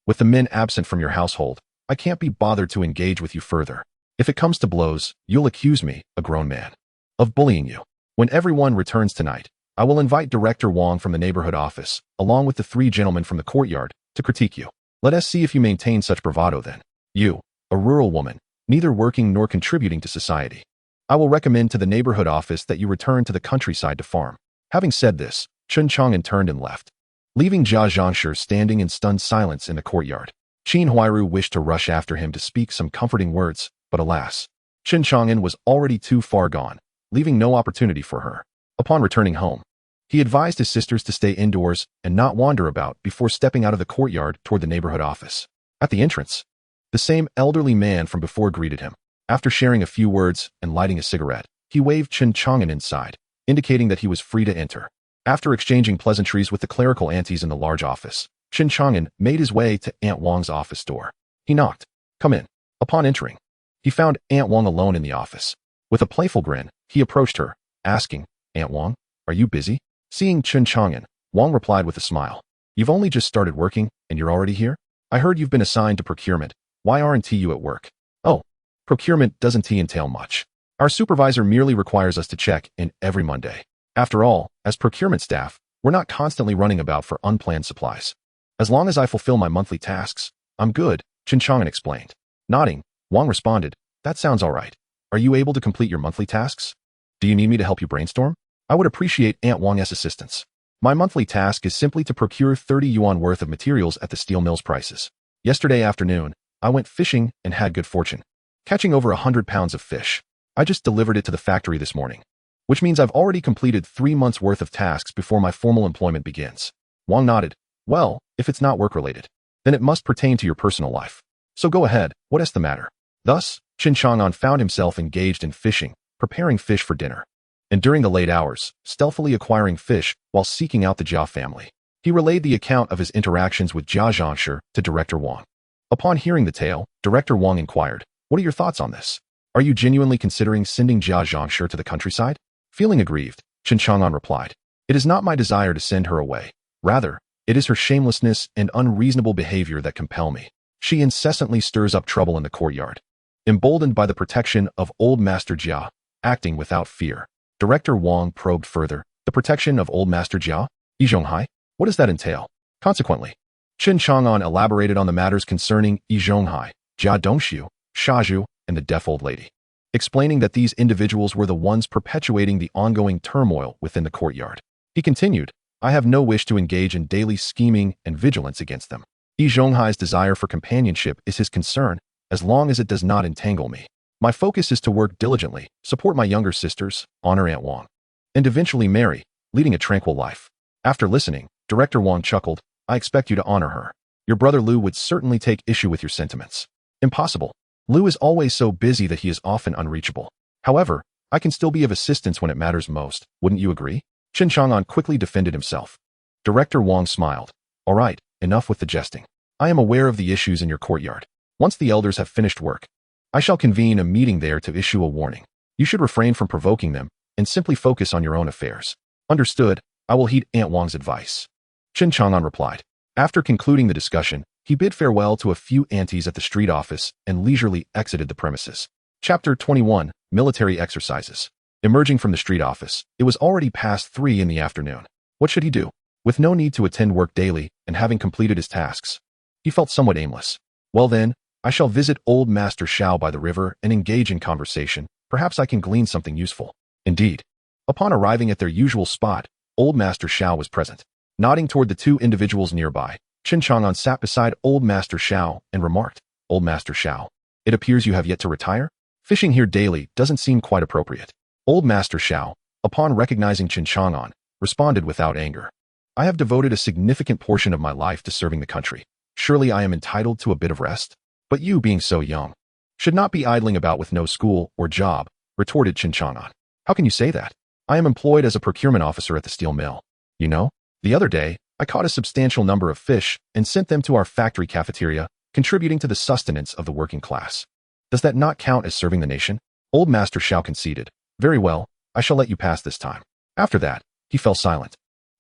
With the men absent from your household, I can't be bothered to engage with you further. If it comes to blows, you'll accuse me, a grown man, of bullying you. When everyone returns tonight, I will invite Director Wang from the neighborhood office, along with the 3 gentlemen from the courtyard, to critique you. Let us see if you maintain such bravado then. You, a rural woman, neither working nor contributing to society. I will recommend to the neighborhood office that you return to the countryside to farm." Having said this, Chen Chang'an turned and left, leaving Jia Zhangshi standing in stunned silence in the courtyard. Chen Huairu wished to rush after him to speak some comforting words, but alas, Chen Chang'an was already too far gone, leaving no opportunity for her. Upon returning home, he advised his sisters to stay indoors and not wander about before stepping out of the courtyard toward the neighborhood office. At the entrance, the same elderly man from before greeted him. After sharing a few words and lighting a cigarette, he waved Chen Chang'an inside, indicating that he was free to enter. After exchanging pleasantries with the clerical aunties in the large office, Chen Chang'an made his way to Aunt Wang's office door. He knocked. "Come in." Upon entering, he found Aunt Wang alone in the office. With a playful grin, he approached her, asking, "Aunt Wang, are you busy?" Seeing Chen Chang'an, Wang replied with a smile, "You've only just started working, and you're already here? I heard you've been assigned to procurement. Why aren't you at work?" "Oh, procurement doesn't entail much. Our supervisor merely requires us to check in every Monday. After all, as procurement staff, we're not constantly running about for unplanned supplies. As long as I fulfill my monthly tasks, I'm good," Chen Chang'an explained. Nodding, Wang responded, "That sounds all right. Are you able to complete your monthly tasks? Do you need me to help you brainstorm? I would appreciate Aunt Wang's assistance. My monthly task is simply to procure 30 yuan worth of materials at the steel mill's prices. Yesterday afternoon, I went fishing and had good fortune, catching over 100 pounds of fish. I just delivered it to the factory this morning, which means I've already completed 3 months' worth of tasks before my formal employment begins." Wang nodded. "Well, if it's not work-related, then it must pertain to your personal life. So go ahead, what is the matter?" Thus, Chen Chang'an found himself engaged in fishing, preparing fish for dinner, and during the late hours, stealthily acquiring fish while seeking out the Jia family. He relayed the account of his interactions with Jia Zhangshi to Director Wang. Upon hearing the tale, Director Wang inquired, "What are your thoughts on this? Are you genuinely considering sending Jia Zhangshi to the countryside?" Feeling aggrieved, Chen Chang'an replied, "It is not my desire to send her away. Rather, it is her shamelessness and unreasonable behavior that compel me. She incessantly stirs up trouble in the courtyard." Emboldened by the protection of old Master Jia, acting without fear, Director Wang probed further. "The protection of old Master Jia? Yizhonghai? What does that entail?" Consequently, Chen Chang'an elaborated on the matters concerning Yizhonghai, Jia Dongxiu, Shazhu, and the deaf old lady, explaining that these individuals were the ones perpetuating the ongoing turmoil within the courtyard. He continued, "I have no wish to engage in daily scheming and vigilance against them. Yi Zhonghai's desire for companionship is his concern, as long as it does not entangle me. My focus is to work diligently, support my younger sisters, honor Aunt Wang, and eventually marry, leading a tranquil life." After listening, Director Wang chuckled, "I expect you to honor her. Your brother Lu would certainly take issue with your sentiments." "Impossible. Lu is always so busy that he is often unreachable. However, I can still be of assistance when it matters most, wouldn't you agree?" Chen Chang'an quickly defended himself. Director Wang smiled. "All right, enough with the jesting. I am aware of the issues in your courtyard. Once the elders have finished work, I shall convene a meeting there to issue a warning. You should refrain from provoking them and simply focus on your own affairs." "Understood, I will heed Aunt Wang's advice," Chen Chang'an replied. After concluding the discussion, he bid farewell to a few aunties at the street office and leisurely exited the premises. Chapter 21, Military Exercises. Emerging from the street office, it was already past 3 in the afternoon. What should he do? With no need to attend work daily and having completed his tasks, he felt somewhat aimless. Well then, I shall visit old Master Shao by the river and engage in conversation. Perhaps I can glean something useful. Indeed, upon arriving at their usual spot, old Master Shao was present. Nodding toward the 2 individuals nearby, Chen Chang'an sat beside old Master Shao and remarked, "Old Master Shao, it appears you have yet to retire? Fishing here daily doesn't seem quite appropriate." Old Master Shao, upon recognizing Chen Chang'an, responded without anger, "I have devoted a significant portion of my life to serving the country. Surely I am entitled to a bit of rest? But you, being so young, should not be idling about with no school or job," retorted Chen Chang'an. "How can you say that? I am employed as a procurement officer at the steel mill. You know, the other day, I caught a substantial number of fish and sent them to our factory cafeteria, contributing to the sustenance of the working class. Does that not count as serving the nation? Old Master Xiao conceded. Very well, I shall let you pass this time. After that, he fell silent,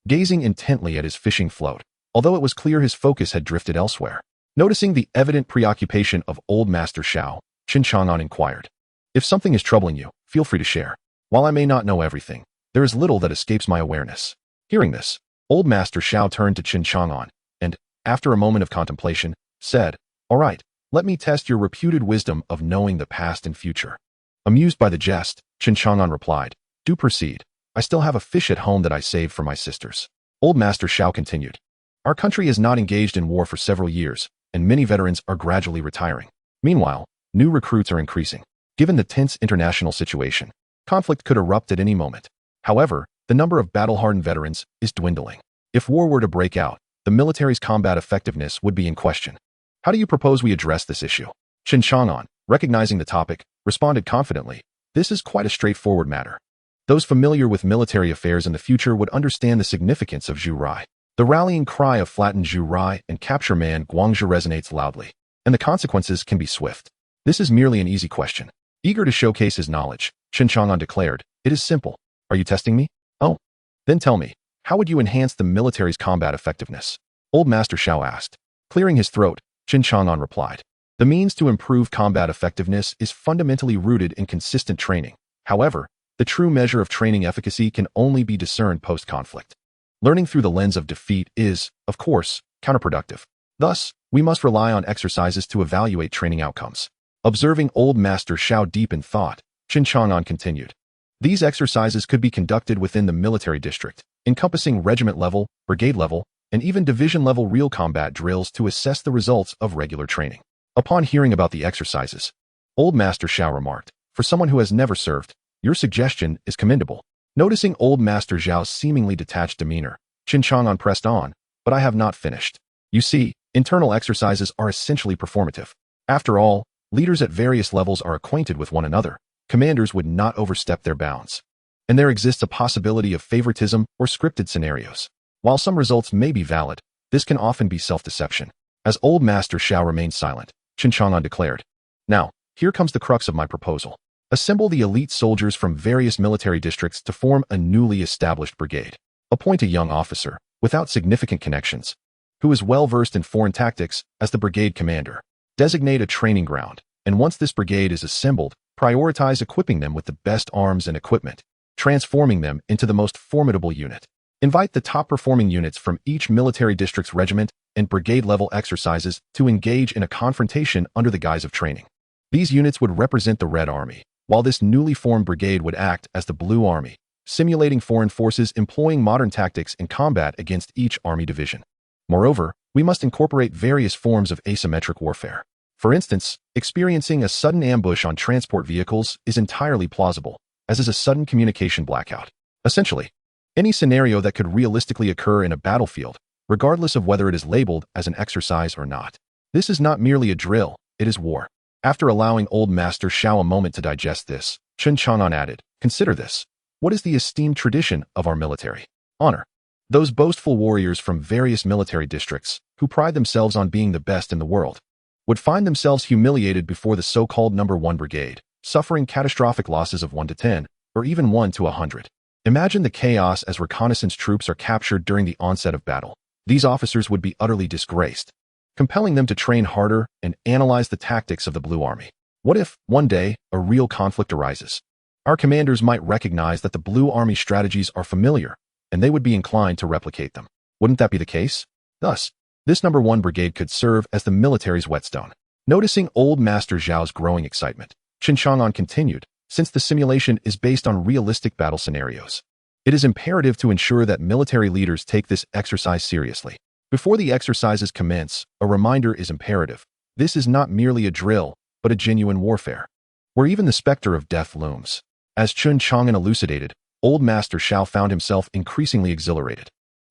gazing intently at his fishing float, although it was clear his focus had drifted elsewhere. Noticing the evident preoccupation of Old Master Xiao, Chen Chang'an inquired. If something is troubling you, feel free to share. While I may not know everything, there is little that escapes my awareness. Hearing this, Old Master Xiao turned to Chen Chang'an and, after a moment of contemplation, said, All right, let me test your reputed wisdom of knowing the past and future. Amused by the jest, Chen Chang'an replied, Do proceed. I still have a fish at home that I saved for my sisters. Old Master Xiao continued. Our country is not engaged in war for several years, and many veterans are gradually retiring. Meanwhile, new recruits are increasing. Given the tense international situation, conflict could erupt at any moment. However, the number of battle-hardened veterans is dwindling. If war were to break out, the military's combat effectiveness would be in question. How do you propose we address this issue? Chen Chang'an, recognizing the topic, responded confidently. This is quite a straightforward matter. Those familiar with military affairs in the future would understand the significance of Zhu Rai. The rallying cry of flatten Zhu Rai and capture Man Guangzhou resonates loudly, and the consequences can be swift. This is merely an easy question. Eager to showcase his knowledge, Chen Chang'an declared, It is simple. Are you testing me? Oh. Then tell me, how would you enhance the military's combat effectiveness? Old Master Xiao asked. Clearing his throat, Chen Chang'an replied. The means to improve combat effectiveness is fundamentally rooted in consistent training. However, the true measure of training efficacy can only be discerned post-conflict. Learning through the lens of defeat is, of course, counterproductive. Thus, we must rely on exercises to evaluate training outcomes. Observing Old Master Xiao deep in thought, Chen Chang'an continued. These exercises could be conducted within the military district, encompassing regiment-level, brigade-level, and even division-level real combat drills to assess the results of regular training. Upon hearing about the exercises, Old Master Xiao remarked, For someone who has never served, your suggestion is commendable. Noticing Old Master Zhao's seemingly detached demeanor, Chen Chang'an pressed on, But I have not finished. You see, internal exercises are essentially performative. After all, leaders at various levels are acquainted with one another. Commanders would not overstep their bounds. And there exists a possibility of favoritism or scripted scenarios. While some results may be valid, this can often be self-deception. As Old Master Xiao remained silent, Chen Chang'an declared, Now, here comes the crux of my proposal. Assemble the elite soldiers from various military districts to form a newly established brigade. Appoint a young officer, without significant connections, who is well-versed in foreign tactics, as the brigade commander. Designate a training ground, and once this brigade is assembled, prioritize equipping them with the best arms and equipment, transforming them into the most formidable unit. Invite the top-performing units from each military district's regiment and brigade-level exercises to engage in a confrontation under the guise of training. These units would represent the Red Army, while this newly formed brigade would act as the Blue Army, simulating foreign forces employing modern tactics in combat against each army division. Moreover, we must incorporate various forms of asymmetric warfare. For instance, experiencing a sudden ambush on transport vehicles is entirely plausible, as is a sudden communication blackout. Essentially, any scenario that could realistically occur in a battlefield, regardless of whether it is labeled as an exercise or not. This is not merely a drill, it is war. After allowing Old Master Xiao a moment to digest this, Chen Chang'an added, Consider this. What is the esteemed tradition of our military? Honor. Those boastful warriors from various military districts, who pride themselves on being the best in the world, would find themselves humiliated before the so-called No. 1 Brigade, suffering catastrophic losses of 1 to 10, or even 1 to 100. Imagine the chaos as reconnaissance troops are captured during the onset of battle. These officers would be utterly disgraced, compelling them to train harder and analyze the tactics of the Blue Army. What if, one day, a real conflict arises? Our commanders might recognize that the Blue Army strategies are familiar, and they would be inclined to replicate them. Wouldn't that be the case? Thus, this No. 1 Brigade could serve as the military's whetstone. Noticing Old Master Zhao's growing excitement, Chen Chang'an continued, Since the simulation is based on realistic battle scenarios, it is imperative to ensure that military leaders take this exercise seriously. Before the exercises commence, a reminder is imperative. This is not merely a drill, but a genuine warfare, where even the specter of death looms. As Chen Chang'an elucidated, Old Master Xiao found himself increasingly exhilarated,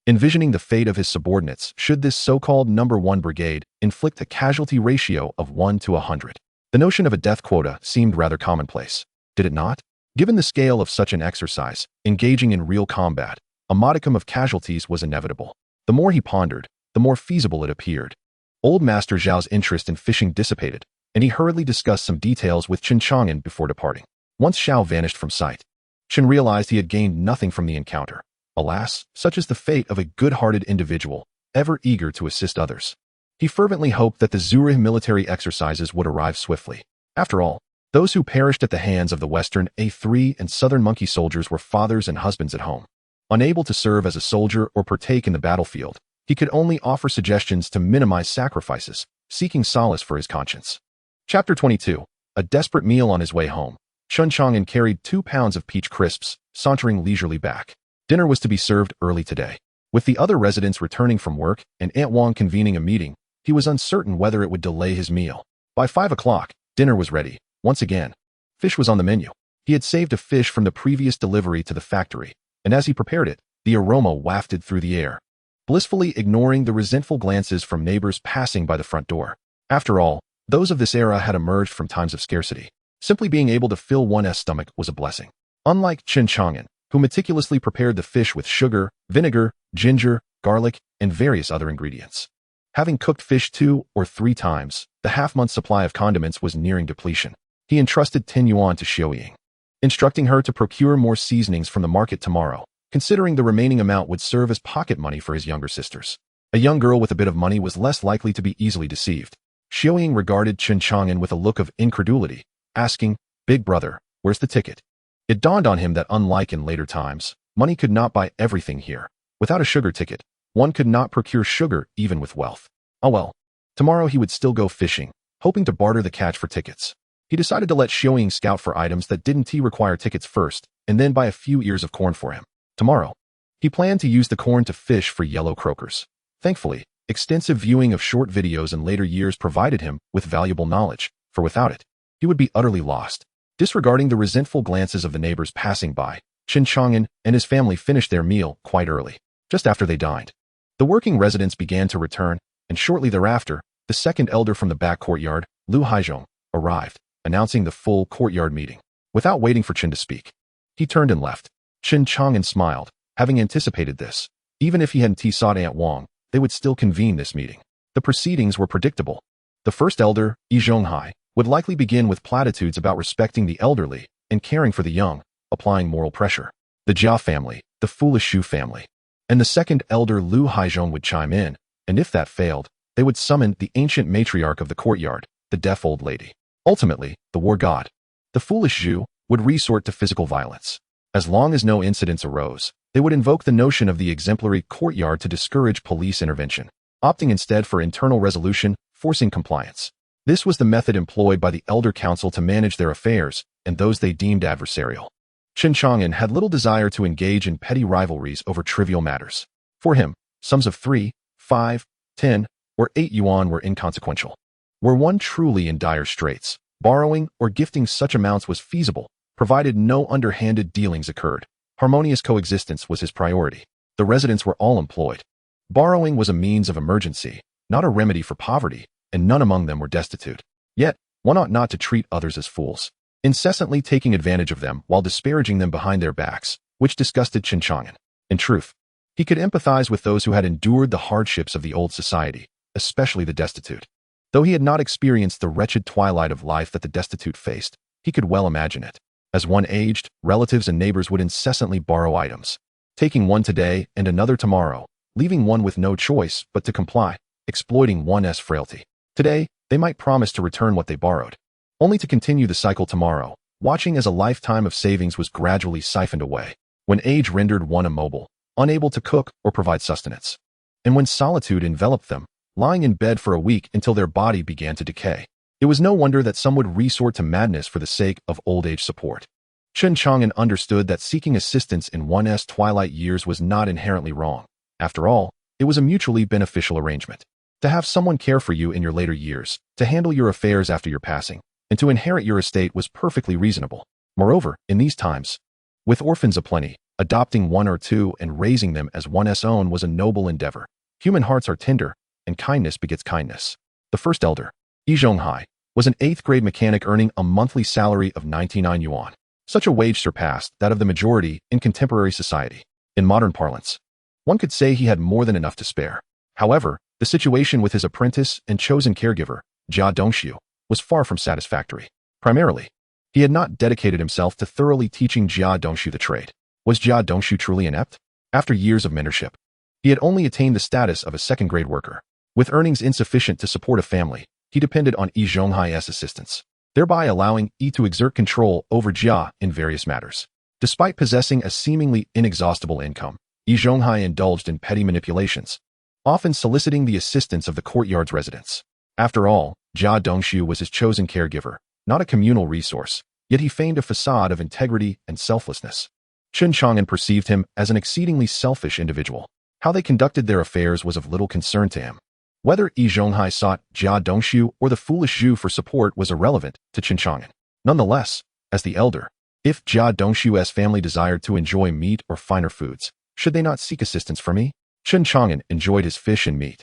envisioning the fate of his subordinates should this so-called No. 1 Brigade inflict a casualty ratio of 1 to 100. The notion of a death quota seemed rather commonplace, did it not? Given the scale of such an exercise, engaging in real combat, a modicum of casualties was inevitable. The more he pondered, the more feasible it appeared. Old Master Zhao's interest in fishing dissipated, and he hurriedly discussed some details with Chen Chang'an before departing. Once Zhao vanished from sight, Chen realized he had gained nothing from the encounter. Alas, such is the fate of a good-hearted individual, ever eager to assist others. He fervently hoped that the Zurich military exercises would arrive swiftly. After all, those who perished at the hands of the Western A3 and Southern Monkey soldiers were fathers and husbands at home. Unable to serve as a soldier or partake in the battlefield, he could only offer suggestions to minimize sacrifices, seeking solace for his conscience. Chapter 22. A desperate meal on his way home. Chen Chang'an carried 2 pounds of peach crisps, sauntering leisurely back. Dinner was to be served early today. With the other residents returning from work and Aunt Wang convening a meeting, he was uncertain whether it would delay his meal. By 5 o'clock, dinner was ready. Once again, fish was on the menu. He had saved a fish from the previous delivery to the factory, and as he prepared it, the aroma wafted through the air, blissfully ignoring the resentful glances from neighbors passing by the front door. After all, those of this era had emerged from times of scarcity. Simply being able to fill one's stomach was a blessing. Unlike Chen Chang'an, who meticulously prepared the fish with sugar, vinegar, ginger, garlic, and various other ingredients. Having cooked fish 2 or 3 times, the half-month supply of condiments was nearing depletion. He entrusted 10 yuan to Xiaoying, instructing her to procure more seasonings from the market tomorrow, considering the remaining amount would serve as pocket money for his younger sisters. A young girl with a bit of money was less likely to be easily deceived. Xiaoying regarded Chen Chang'an with a look of incredulity, asking, "Big brother, where's the ticket?" It dawned on him that unlike in later times, money could not buy everything here. Without a sugar ticket, one could not procure sugar even with wealth. Oh well, tomorrow he would still go fishing, hoping to barter the catch for tickets. He decided to let Xiaoying scout for items that didn't require tickets first, and then buy a few ears of corn for him. Tomorrow, he planned to use the corn to fish for yellow croakers. Thankfully, extensive viewing of short videos in later years provided him with valuable knowledge, for without it, he would be utterly lost. Disregarding the resentful glances of the neighbors passing by, Chen Chang'an and his family finished their meal quite early. Just after they dined, the working residents began to return, and shortly thereafter, the second elder from the back courtyard, Lu Haizhong, arrived, announcing the full courtyard meeting. Without waiting for Chen to speak, he turned and left. Chen Chang'an smiled, having anticipated this. Even if he hadn't sought Aunt Wang, they would still convene this meeting. The proceedings were predictable. The first elder, Yi Zhonghai, would likely begin with platitudes about respecting the elderly and caring for the young, applying moral pressure. The Jia family, the foolish Shu family. And the second elder Lu Haizhong would chime in, and if that failed, they would summon the ancient matriarch of the courtyard, the deaf old lady. Ultimately, the war god. The foolish Zhu would resort to physical violence. As long as no incidents arose, they would invoke the notion of the exemplary courtyard to discourage police intervention, opting instead for internal resolution, forcing compliance. This was the method employed by the Elder Council to manage their affairs and those they deemed adversarial. Chen Chang'an had little desire to engage in petty rivalries over trivial matters. For him, sums of 3, 5, 10, or 8 yuan were inconsequential. Were one truly in dire straits, borrowing or gifting such amounts was feasible, provided no underhanded dealings occurred. Harmonious coexistence was his priority. The residents were all employed. Borrowing was a means of emergency, not a remedy for poverty, and none among them were destitute. Yet, one ought not to treat others as fools, incessantly taking advantage of them while disparaging them behind their backs, which disgusted Chen Chang'an. In truth, he could empathize with those who had endured the hardships of the old society, especially the destitute. Though he had not experienced the wretched twilight of life that the destitute faced, he could well imagine it. As one aged, relatives and neighbors would incessantly borrow items, taking one today and another tomorrow, leaving one with no choice but to comply, exploiting one's frailty. Today, they might promise to return what they borrowed, only to continue the cycle tomorrow, watching as a lifetime of savings was gradually siphoned away, when age rendered one immobile, unable to cook or provide sustenance, and when solitude enveloped them, lying in bed for a week until their body began to decay. It was no wonder that some would resort to madness for the sake of old age support. Chen Chang'an understood that seeking assistance in one's twilight years was not inherently wrong. After all, it was a mutually beneficial arrangement. To have someone care for you in your later years, to handle your affairs after your passing, and to inherit your estate was perfectly reasonable. Moreover, in these times, with orphans aplenty, adopting one or two and raising them as one's own was a noble endeavor. Human hearts are tender, and kindness begets kindness. The first elder, Yi Zhonghai, was an 8th grade mechanic earning a monthly salary of 99 yuan. Such a wage surpassed that of the majority in contemporary society. In modern parlance, one could say he had more than enough to spare. However, the situation with his apprentice and chosen caregiver, Jia Dongxiu, was far from satisfactory. Primarily, he had not dedicated himself to thoroughly teaching Jia Dongxiu the trade. Was Jia Dongxiu truly inept? After years of mentorship, he had only attained the status of a second-grade worker. With earnings insufficient to support a family, he depended on Yi Zhonghai's assistance, thereby allowing Yi to exert control over Jia in various matters. Despite possessing a seemingly inexhaustible income, Yi Zhonghai indulged in petty manipulations, often soliciting the assistance of the courtyard's residents. After all, Jia Dongxiu was his chosen caregiver, not a communal resource, yet he feigned a facade of integrity and selflessness. Chen Chang'an perceived him as an exceedingly selfish individual. How they conducted their affairs was of little concern to him. Whether Yi Zhonghai sought Jia Dongxiu or the foolish Zhu for support was irrelevant to Chen Chang'an. Nonetheless, as the elder, if Jia Dongxiu's family desired to enjoy meat or finer foods, should they not seek assistance from me? Chen Chang'an enjoyed his fish and meat.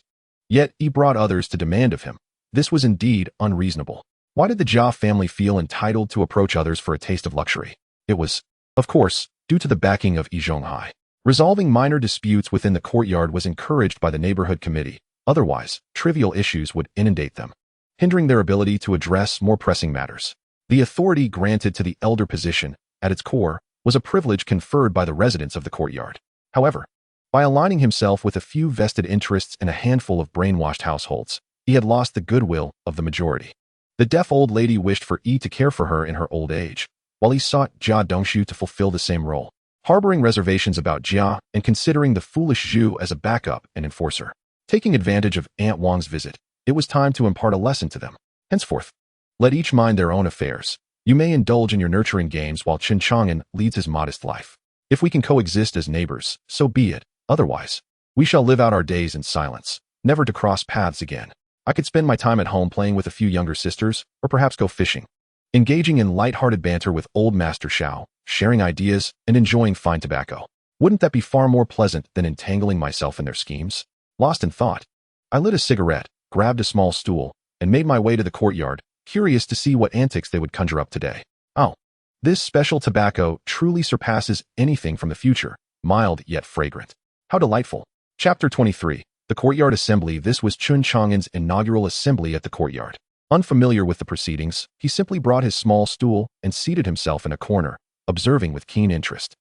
Yet he brought others to demand of him. This was indeed unreasonable. Why did the Jia family feel entitled to approach others for a taste of luxury? It was, of course, due to the backing of Yi Zhonghai. Resolving minor disputes within the courtyard was encouraged by the neighborhood committee. Otherwise, trivial issues would inundate them, hindering their ability to address more pressing matters. The authority granted to the elder position, at its core, was a privilege conferred by the residents of the courtyard. However, by aligning himself with a few vested interests in a handful of brainwashed households, he had lost the goodwill of the majority. The deaf old lady wished for Yi to care for her in her old age, while he sought Jia Dongxiu to fulfill the same role, harboring reservations about Jia and considering the foolish Zhu as a backup and enforcer. Taking advantage of Aunt Wang's visit, it was time to impart a lesson to them. Henceforth, let each mind their own affairs. You may indulge in your nurturing games while Chen Chang'an leads his modest life. If we can coexist as neighbors, so be it. Otherwise, we shall live out our days in silence, never to cross paths again. I could spend my time at home playing with a few younger sisters, or perhaps go fishing, engaging in light-hearted banter with old Master Xiao, sharing ideas, and enjoying fine tobacco. Wouldn't that be far more pleasant than entangling myself in their schemes? Lost in thought, I lit a cigarette, grabbed a small stool, and made my way to the courtyard, curious to see what antics they would conjure up today. Oh, this special tobacco truly surpasses anything from the future, mild yet fragrant. How delightful. Chapter 23. The Courtyard Assembly. This was Chen Chang'an's inaugural assembly at the courtyard. Unfamiliar with the proceedings, he simply brought his small stool and seated himself in a corner, observing with keen interest.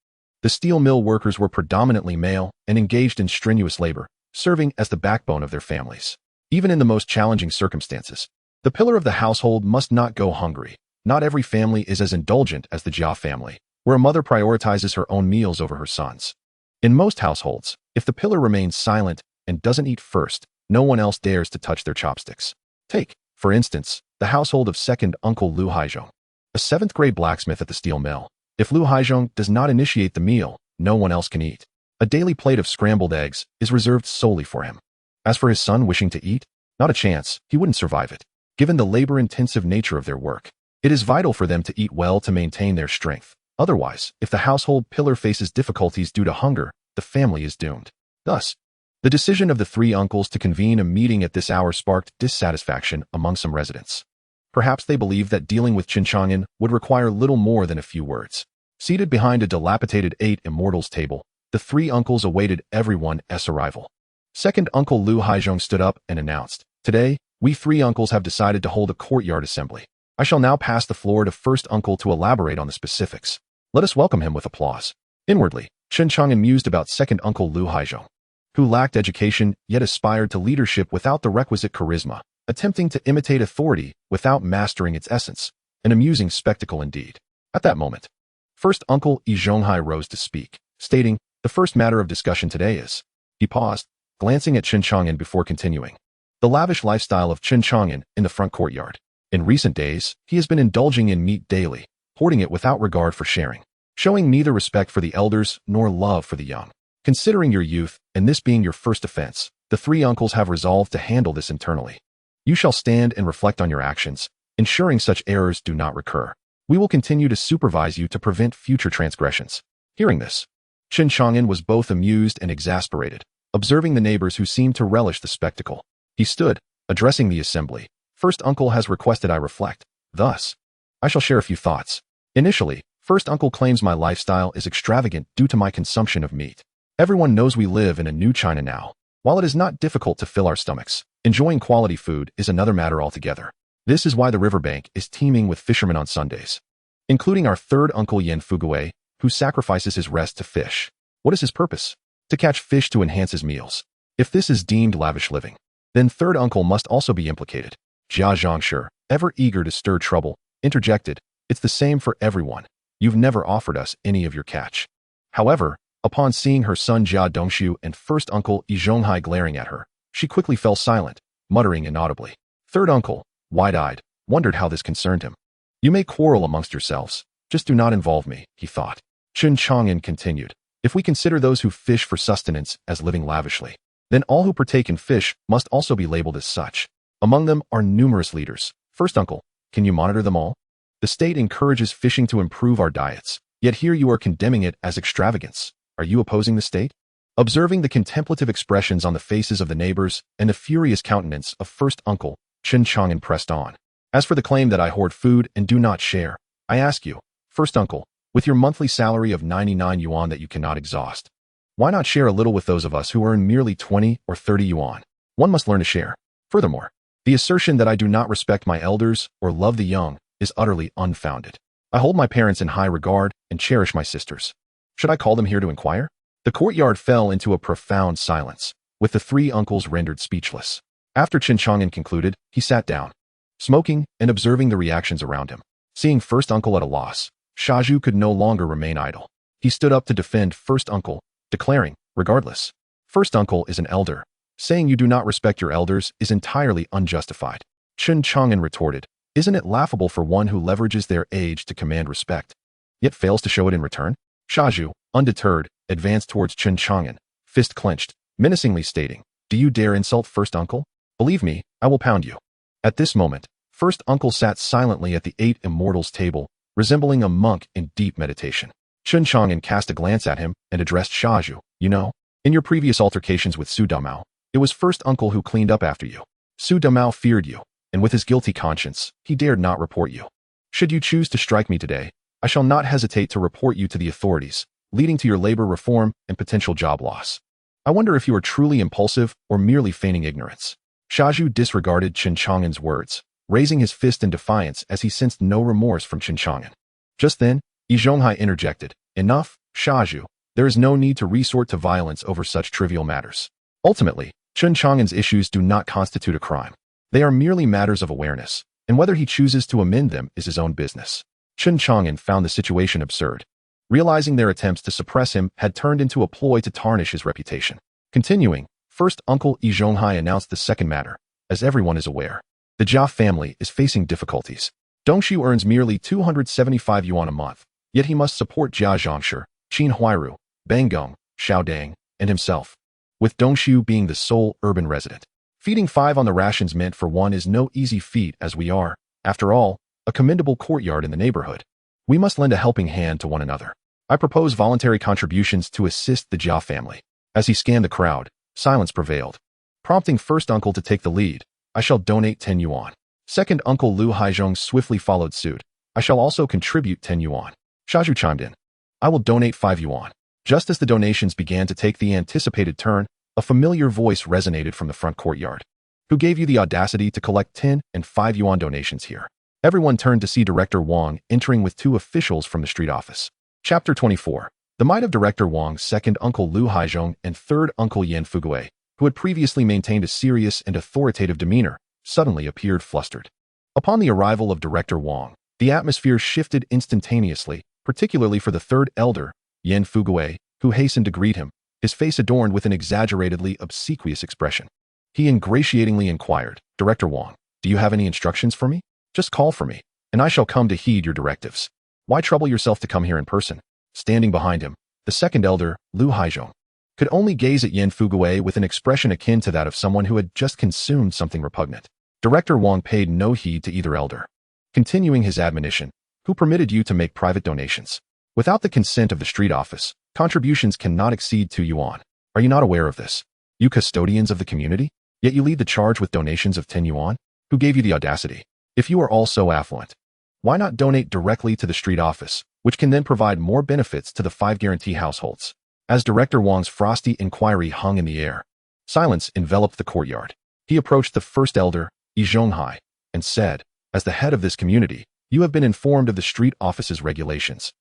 The steel mill workers were predominantly male and engaged in strenuous labor, serving as the backbone of their families. Even in the most challenging circumstances, the pillar of the household must not go hungry. Not every family is as indulgent as the Jia family, where a mother prioritizes her own meals over her son's. In most households, if the pillar remains silent and doesn't eat first, no one else dares to touch their chopsticks. Take, for instance, the household of second uncle Lu Haizhong, a seventh-grade blacksmith at the steel mill. If Lu Haizhong does not initiate the meal, no one else can eat. A daily plate of scrambled eggs is reserved solely for him. As for his son wishing to eat, not a chance, he wouldn't survive it. Given the labor-intensive nature of their work, it is vital for them to eat well to maintain their strength. Otherwise, if the household pillar faces difficulties due to hunger, the family is doomed. Thus, the decision of the three uncles to convene a meeting at this hour sparked dissatisfaction among some residents. Perhaps they believed that dealing with Chen Chang'an would require little more than a few words. Seated behind a dilapidated eight immortals table, the three uncles awaited everyone's arrival. Second uncle Lu Haizhong stood up and announced, "Today, we three uncles have decided to hold a courtyard assembly. I shall now pass the floor to first uncle to elaborate on the specifics. Let us welcome him with applause." Inwardly, Chen Chang'an mused about second uncle Lu Haizhong, who lacked education yet aspired to leadership without the requisite charisma, attempting to imitate authority without mastering its essence. An amusing spectacle indeed. At that moment, first uncle Yi Zhonghai rose to speak, stating, "The first matter of discussion today is..." He paused, glancing at Chen Chang'an before continuing. The lavish lifestyle of Chen Chang'an in the front courtyard. In recent days, he has been indulging in meat daily, hoarding it without regard for sharing, showing neither respect for the elders nor love for the young. Considering your youth, and this being your first offense, the three uncles have resolved to handle this internally. You shall stand and reflect on your actions, ensuring such errors do not recur. We will continue to supervise you to prevent future transgressions. Hearing this, Chen Chang'an was both amused and exasperated, observing the neighbors who seemed to relish the spectacle. He stood, addressing the assembly. "First uncle has requested I reflect. Thus, I shall share a few thoughts." Initially, First uncle claims my lifestyle is extravagant due to my consumption of meat. Everyone knows we live in a new China now. While it is not difficult to fill our stomachs, enjoying quality food is another matter altogether. This is why the riverbank is teeming with fishermen on Sundays, including our third uncle Yan Fugui, who sacrifices his rest to fish. What is his purpose? To catch fish to enhance his meals. If this is deemed lavish living, then third uncle must also be implicated. Jia Zhangshi, ever eager to stir trouble, interjected, "It's the same for everyone. You've never offered us any of your catch." However, upon seeing her son Jia Dongshu and first uncle Yi Zhonghai glaring at her, she quickly fell silent, muttering inaudibly. Third uncle, wide-eyed, wondered how this concerned him. "You may quarrel amongst yourselves, just do not involve me," he thought. Chen Chang'an continued, "If we consider those who fish for sustenance as living lavishly, then all who partake in fish must also be labeled as such. Among them are numerous leaders. First uncle, can you monitor them all? The state encourages fishing to improve our diets, yet here you are condemning it as extravagance. Are you opposing the state?" Observing the contemplative expressions on the faces of the neighbors and the furious countenance of first uncle, Chen Chang'an pressed on. "As for the claim that I hoard food and do not share, I ask you, first uncle, with your monthly salary of 99 yuan that you cannot exhaust, why not share a little with those of us who earn merely 20 or 30 yuan? One must learn to share. Furthermore, the assertion that I do not respect my elders or love the young is utterly unfounded. I hold my parents in high regard and cherish my sisters. Should I call them here to inquire?" The courtyard fell into a profound silence, with the three uncles rendered speechless. After Chen Chang'an concluded, he sat down, smoking and observing the reactions around him. Seeing first uncle at a loss, Shaju could no longer remain idle. He stood up to defend first uncle, declaring, "Regardless, first uncle is an elder. Saying you do not respect your elders is entirely unjustified." Chen Chang'an retorted, "Isn't it laughable for one who leverages their age to command respect, yet fails to show it in return?" Shaju, undeterred, advanced towards Chen Chang'an, fist clenched, menacingly stating, "Do you dare insult first uncle? Believe me, I will pound you." At this moment, first uncle sat silently at the eight immortals table, resembling a monk in deep meditation. Chen Chang'an cast a glance at him and addressed Shaju, "You know, in your previous altercations with Su Damao, it was first uncle who cleaned up after you. Su Damao feared you, and with his guilty conscience, he dared not report you. Should you choose to strike me today, I shall not hesitate to report you to the authorities, leading to your labor reform and potential job loss. I wonder if you are truly impulsive or merely feigning ignorance." Shaju disregarded Chen Chang'an's words, raising his fist in defiance as he sensed no remorse from Chen Chang'an. Just then, Yi Zhonghai interjected, "Enough, Shaju. There is no need to resort to violence over such trivial matters. Ultimately, Chen Chang'an's issues do not constitute a crime. They are merely matters of awareness, and whether he chooses to amend them is his own business." Chen Chang'an found the situation absurd, realizing their attempts to suppress him had turned into a ploy to tarnish his reputation. Continuing, first uncle Yi Zhonghai announced the second matter. As everyone is aware, the Jia family is facing difficulties. Dongshu earns merely 275 yuan a month, yet he must support Jia Zhangshi, Qin Huairu, Banggong, Xiaodang, and himself, with Dongshu being the sole urban resident. Feeding 5 on the rations meant for one is no easy feat, as we are, after all, a commendable courtyard in the neighborhood. We must lend a helping hand to one another. I propose voluntary contributions to assist the Jia family. As he scanned the crowd, silence prevailed. Prompting first uncle to take the lead, "I shall donate 10 yuan. Second uncle Lu Haizhong swiftly followed suit. "I shall also contribute 10 yuan. Shaju chimed in. "I will donate 5 yuan. Just as the donations began to take the anticipated turn, a familiar voice resonated from the front courtyard. "Who gave you the audacity to collect 10 and 5 yuan donations here?" Everyone turned to see Director Wang entering with 2 officials from the street office. Chapter 24. The might of Director Wang's second uncle Lu Haizhong and third uncle Yan Fugui, who had previously maintained a serious and authoritative demeanor, suddenly appeared flustered. Upon the arrival of Director Wang, the atmosphere shifted instantaneously, particularly for the third elder, Yan Fugui, who hastened to greet him, his face adorned with an exaggeratedly obsequious expression. He ingratiatingly inquired, "Director Wang, do you have any instructions for me? Just call for me, and I shall come to heed your directives. Why trouble yourself to come here in person?" Standing behind him, the second elder, Lu Haizhong, could only gaze at Yan Fugui with an expression akin to that of someone who had just consumed something repugnant. Director Wang paid no heed to either elder. Continuing his admonition, "Who permitted you to make private donations? Without the consent of the street office, contributions cannot exceed 2 yuan. Are you not aware of this? You custodians of the community? Yet you lead the charge with donations of 10 yuan? Who gave you the audacity? If you are all so affluent, why not donate directly to the street office, which can then provide more benefits to the 5 guarantee households. As Director Wang's frosty inquiry hung in the air, silence enveloped the courtyard. He approached the first elder, Zhonghai, and said, "As the head of this community, you have been informed of the street office's regulations.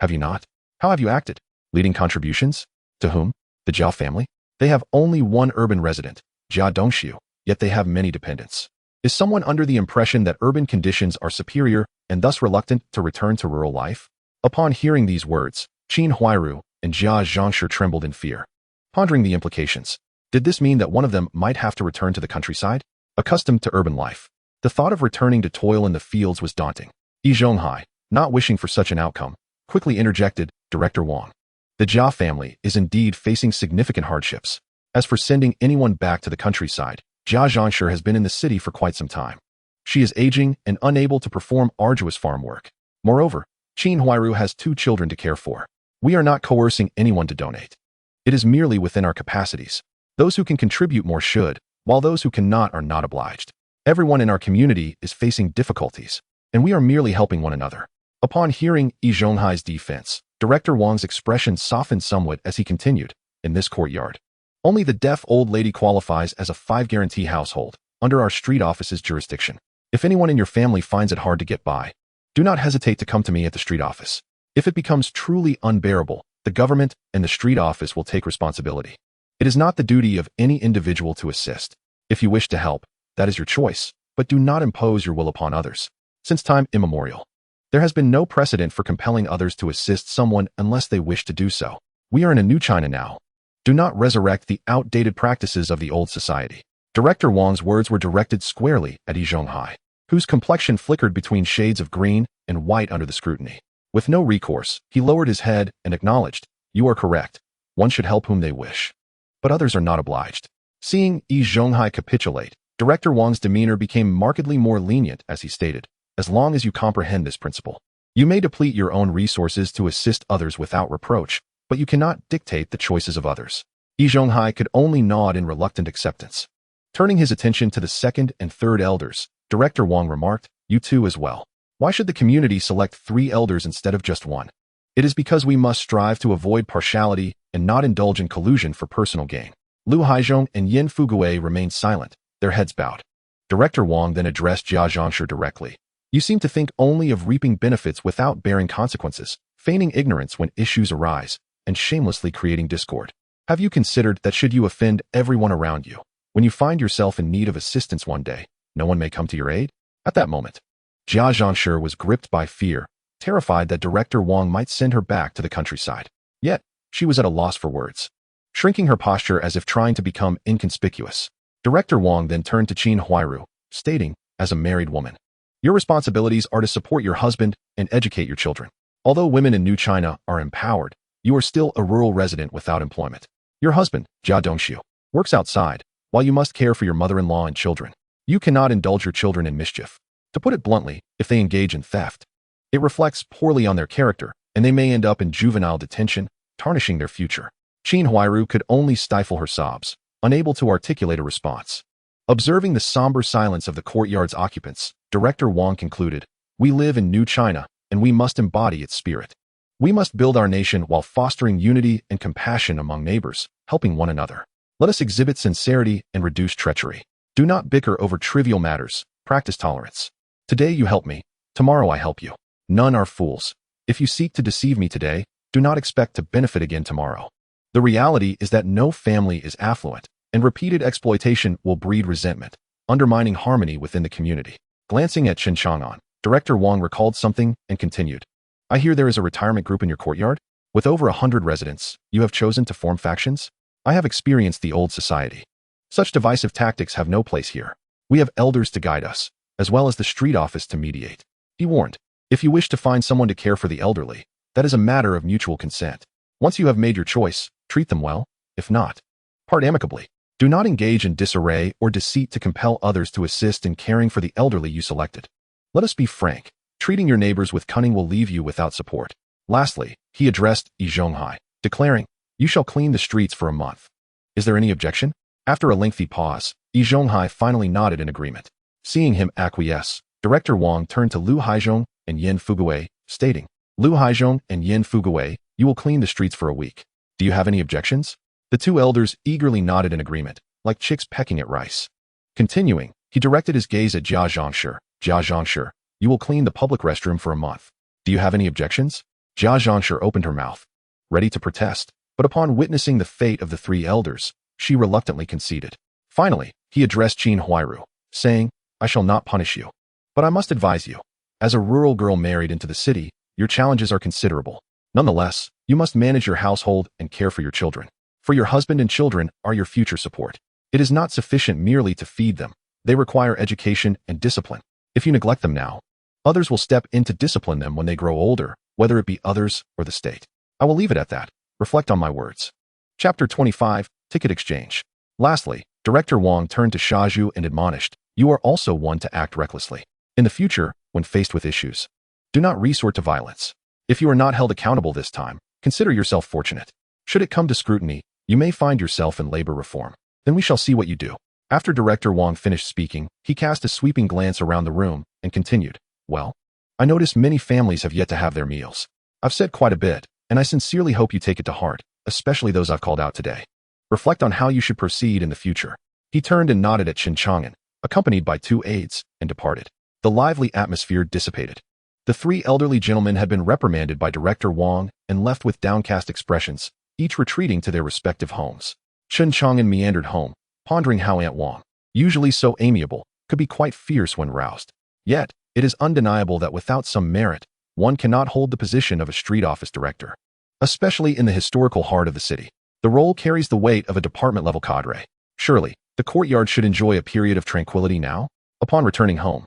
Have you not? How have you acted? Leading contributions? To whom? The Jia family? They have only one urban resident, Jia Dongxiu, yet they have many dependents. Is someone under the impression that urban conditions are superior and thus reluctant to return to rural life?" Upon hearing these words, Qin Huairu and Jia Zhangshi trembled in fear, pondering the implications. Did this mean that one of them might have to return to the countryside? Accustomed to urban life, the thought of returning to toil in the fields was daunting. Zhonghai, not wishing for such an outcome, quickly interjected, "Director Wang, the Jia family is indeed facing significant hardships. As for sending anyone back to the countryside, Jia Zhangshi has been in the city for quite some time. She is aging and unable to perform arduous farm work. Moreover, Qin Huairu has 2 children to care for. We are not coercing anyone to donate. It is merely within our capacities. Those who can contribute more should, while those who cannot are not obliged. Everyone in our community is facing difficulties, and we are merely helping one another." Upon hearing Zhonghai's defense, Director Wang's expression softened somewhat as he continued, "In this courtyard, only the deaf old lady qualifies as a 5 guarantee household under our street office's jurisdiction. If anyone in your family finds it hard to get by, do not hesitate to come to me at the street office. If it becomes truly unbearable, the government and the street office will take responsibility. It is not the duty of any individual to assist. If you wish to help, that is your choice, but do not impose your will upon others. Since time immemorial, there has been no precedent for compelling others to assist someone unless they wish to do so. We are in a new China now. Do not resurrect the outdated practices of the old society." Director Wang's words were directed squarely at Zhonghai, whose complexion flickered between shades of green and white under the scrutiny. With no recourse, he lowered his head and acknowledged, "You are correct. One should help whom they wish, but others are not obliged." Seeing Zhonghai capitulate, Director Wang's demeanor became markedly more lenient as he stated, "As long as you comprehend this principle, you may deplete your own resources to assist others without reproach, but you cannot dictate the choices of others." Zhonghai could only nod in reluctant acceptance. Turning his attention to the second and third elders, Director Wang remarked, "You two as well. Why should the community select 3 elders instead of just 1? It is because we must strive to avoid partiality and not indulge in collusion for personal gain." Lu Haizhong and Yin Fuguei remained silent, their heads bowed. Director Wang then addressed Jia Zhangshi directly. "You seem to think only of reaping benefits without bearing consequences, feigning ignorance when issues arise, and shamelessly creating discord. Have you considered that should you offend everyone around you, when you find yourself in need of assistance one day, no one may come to your aid?" At that moment, Jia Zhangshi was gripped by fear, terrified that Director Wang might send her back to the countryside. Yet, she was at a loss for words, shrinking her posture as if trying to become inconspicuous. Director Wang then turned to Qin Huairu, stating, "As a married woman, your responsibilities are to support your husband and educate your children. Although women in New China are empowered, you are still a rural resident without employment. Your husband, Jia Dongxiu, works outside, while you must care for your mother-in-law and children. You cannot indulge your children in mischief. To put it bluntly, if they engage in theft, it reflects poorly on their character, and they may end up in juvenile detention, tarnishing their future." Qin Huairu could only stifle her sobs, unable to articulate a response. Observing the somber silence of the courtyard's occupants, Director Wang concluded, "We live in New China, and we must embody its spirit. We must build our nation while fostering unity and compassion among neighbors, helping one another. Let us exhibit sincerity and reduce treachery. Do not bicker over trivial matters, practice tolerance. Today you help me, tomorrow I help you. None are fools. If you seek to deceive me today, do not expect to benefit again tomorrow. The reality is that no family is affluent, and repeated exploitation will breed resentment, undermining harmony within the community." Glancing at Chen Chang'an, Director Wang recalled something and continued, "I hear there is a retirement group in your courtyard? With over 100 residents, you have chosen to form factions? I have experienced the old society. Such divisive tactics have no place here. We have elders to guide us, as well as the street office to mediate." He warned, "If you wish to find someone to care for the elderly, that is a matter of mutual consent. Once you have made your choice, treat them well. If not, part amicably. Do not engage in disarray or deceit to compel others to assist in caring for the elderly you selected. Let us be frank. Treating your neighbors with cunning will leave you without support." Lastly, he addressed Zhonghai, declaring, "You shall clean the streets for a month. Is there any objection?" After a lengthy pause, Zhonghai finally nodded in agreement. Seeing him acquiesce, Director Wang turned to Lu Haizhong and Yin Fuguei, stating, Lu Haizhong and Yin Fugawei, you will clean the streets for a week. Do you have any objections? The two elders eagerly nodded in agreement, like chicks pecking at rice. Continuing, he directed his gaze at Jia Zhangshi. Jia Zhangshi, you will clean the public restroom for a month. Do you have any objections? Jia Zhangshi opened her mouth, ready to protest, but upon witnessing the fate of the three elders, she reluctantly conceded. Finally, he addressed Qin Huairu, saying, I shall not punish you. But I must advise you. As a rural girl married into the city, your challenges are considerable. Nonetheless, you must manage your household and care for your children. For your husband and children are your future support. It is not sufficient merely to feed them. They require education and discipline. If you neglect them now, others will step in to discipline them when they grow older, whether it be others or the state. I will leave it at that. Reflect on my words. Chapter 25, Ticket Exchange. Lastly, Director Wang turned to Shaju and admonished, you are also one to act recklessly. In the future, when faced with issues, do not resort to violence. If you are not held accountable this time, consider yourself fortunate. Should it come to scrutiny, you may find yourself in labor reform. Then we shall see what you do. After Director Wang finished speaking, he cast a sweeping glance around the room and continued, well, I notice many families have yet to have their meals. I've said quite a bit, and I sincerely hope you take it to heart, especially those I've called out today. Reflect on how you should proceed in the future. He turned and nodded at Chen Chang'an, accompanied by two aides, and departed. The lively atmosphere dissipated. The three elderly gentlemen had been reprimanded by Director Wang and left with downcast expressions, each retreating to their respective homes. Chen Chang'an meandered home, pondering how Aunt Wang, usually so amiable, could be quite fierce when roused. Yet, it is undeniable that without some merit, one cannot hold the position of a street office director. Especially in the historical heart of the city, the role carries the weight of a department-level cadre. Surely, the courtyard should enjoy a period of tranquility now. Upon returning home,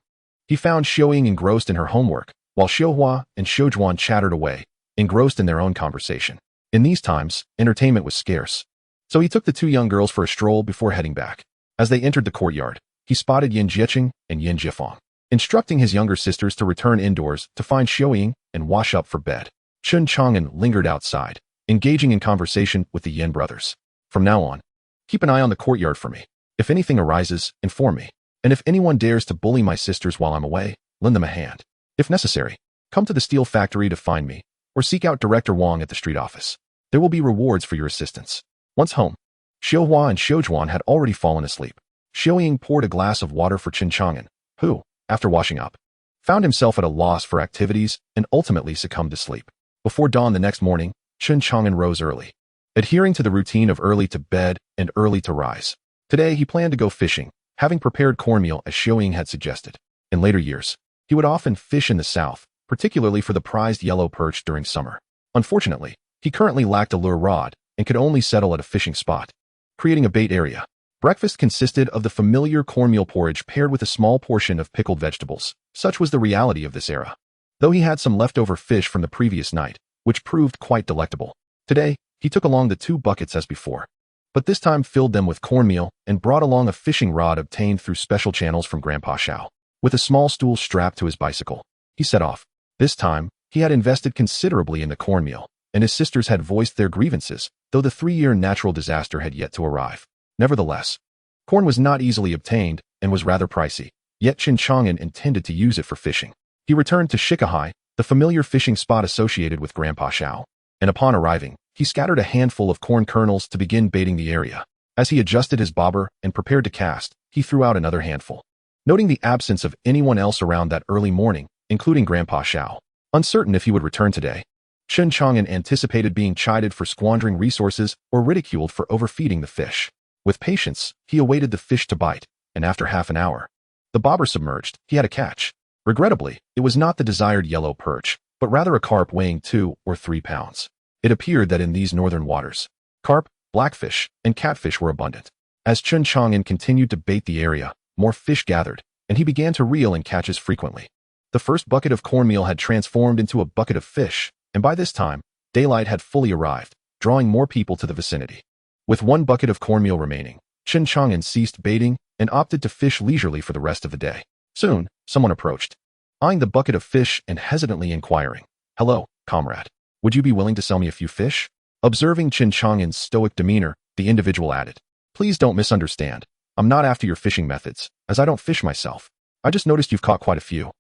he found Xiaoying engrossed in her homework, while Xiuhua and Xiujuan chattered away, engrossed in their own conversation. In these times, entertainment was scarce, so he took the two young girls for a stroll before heading back. As they entered the courtyard, he spotted Yin Jiecheng and Yin Jiefang, instructing his younger sisters to return indoors to find Xiaoying and wash up for bed. Chen Chang'an lingered outside, engaging in conversation with the Yin brothers. From now on, keep an eye on the courtyard for me. If anything arises, inform me. And if anyone dares to bully my sisters while I'm away, lend them a hand. If necessary, come to the steel factory to find me, or seek out Director Wang at the street office. There will be rewards for your assistance. Once home, Xiuhua and Xiujuan had already fallen asleep. Xiaoying poured a glass of water for Chen Chang'an, who, after washing up, found himself at a loss for activities and ultimately succumbed to sleep. Before dawn the next morning, Chen Chang'an rose early, adhering to the routine of early to bed and early to rise. Today he planned to go fishing, having prepared cornmeal as Xiaoying had suggested. In later years, he would often fish in the south, particularly for the prized yellow perch during summer. Unfortunately, he currently lacked a lure rod and could only settle at a fishing spot, creating a bait area. Breakfast consisted of the familiar cornmeal porridge paired with a small portion of pickled vegetables. Such was the reality of this era. Though he had some leftover fish from the previous night, which proved quite delectable. Today, he took along the 2 buckets as before, but this time filled them with cornmeal and brought along a fishing rod obtained through special channels from Grandpa Xiao. With a small stool strapped to his bicycle, he set off. This time, he had invested considerably in the cornmeal, and his sisters had voiced their grievances, though the 3-year natural disaster had yet to arrive. Nevertheless, corn was not easily obtained and was rather pricey, yet Chen Chang'an intended to use it for fishing. He returned to Shikahai, the familiar fishing spot associated with Grandpa Xiao, and upon arriving, he scattered a handful of corn kernels to begin baiting the area. As he adjusted his bobber and prepared to cast, he threw out another handful. Noting the absence of anyone else around that early morning, including Grandpa Xiao, uncertain if he would return today, Chen Chang'an anticipated being chided for squandering resources or ridiculed for overfeeding the fish. With patience, he awaited the fish to bite, and after half an hour, the bobber submerged, he had a catch. Regrettably, it was not the desired yellow perch, but rather a carp weighing 2 or 3 pounds. It appeared that in these northern waters, carp, blackfish, and catfish were abundant. As Chen Chang'an continued to bait the area, more fish gathered, and he began to reel in catches frequently. The first bucket of cornmeal had transformed into a bucket of fish, and by this time, daylight had fully arrived, drawing more people to the vicinity. With 1 bucket of cornmeal remaining, Chen Chang'an ceased baiting and opted to fish leisurely for the rest of the day. Soon, someone approached, eyeing the bucket of fish and hesitantly inquiring, "Hello, comrade. Would you be willing to sell me a few fish?" Observing Chen Chang'an's stoic demeanor, the individual added, "Please don't misunderstand. I'm not after your fishing methods, as I don't fish myself. I just noticed you've caught quite a few,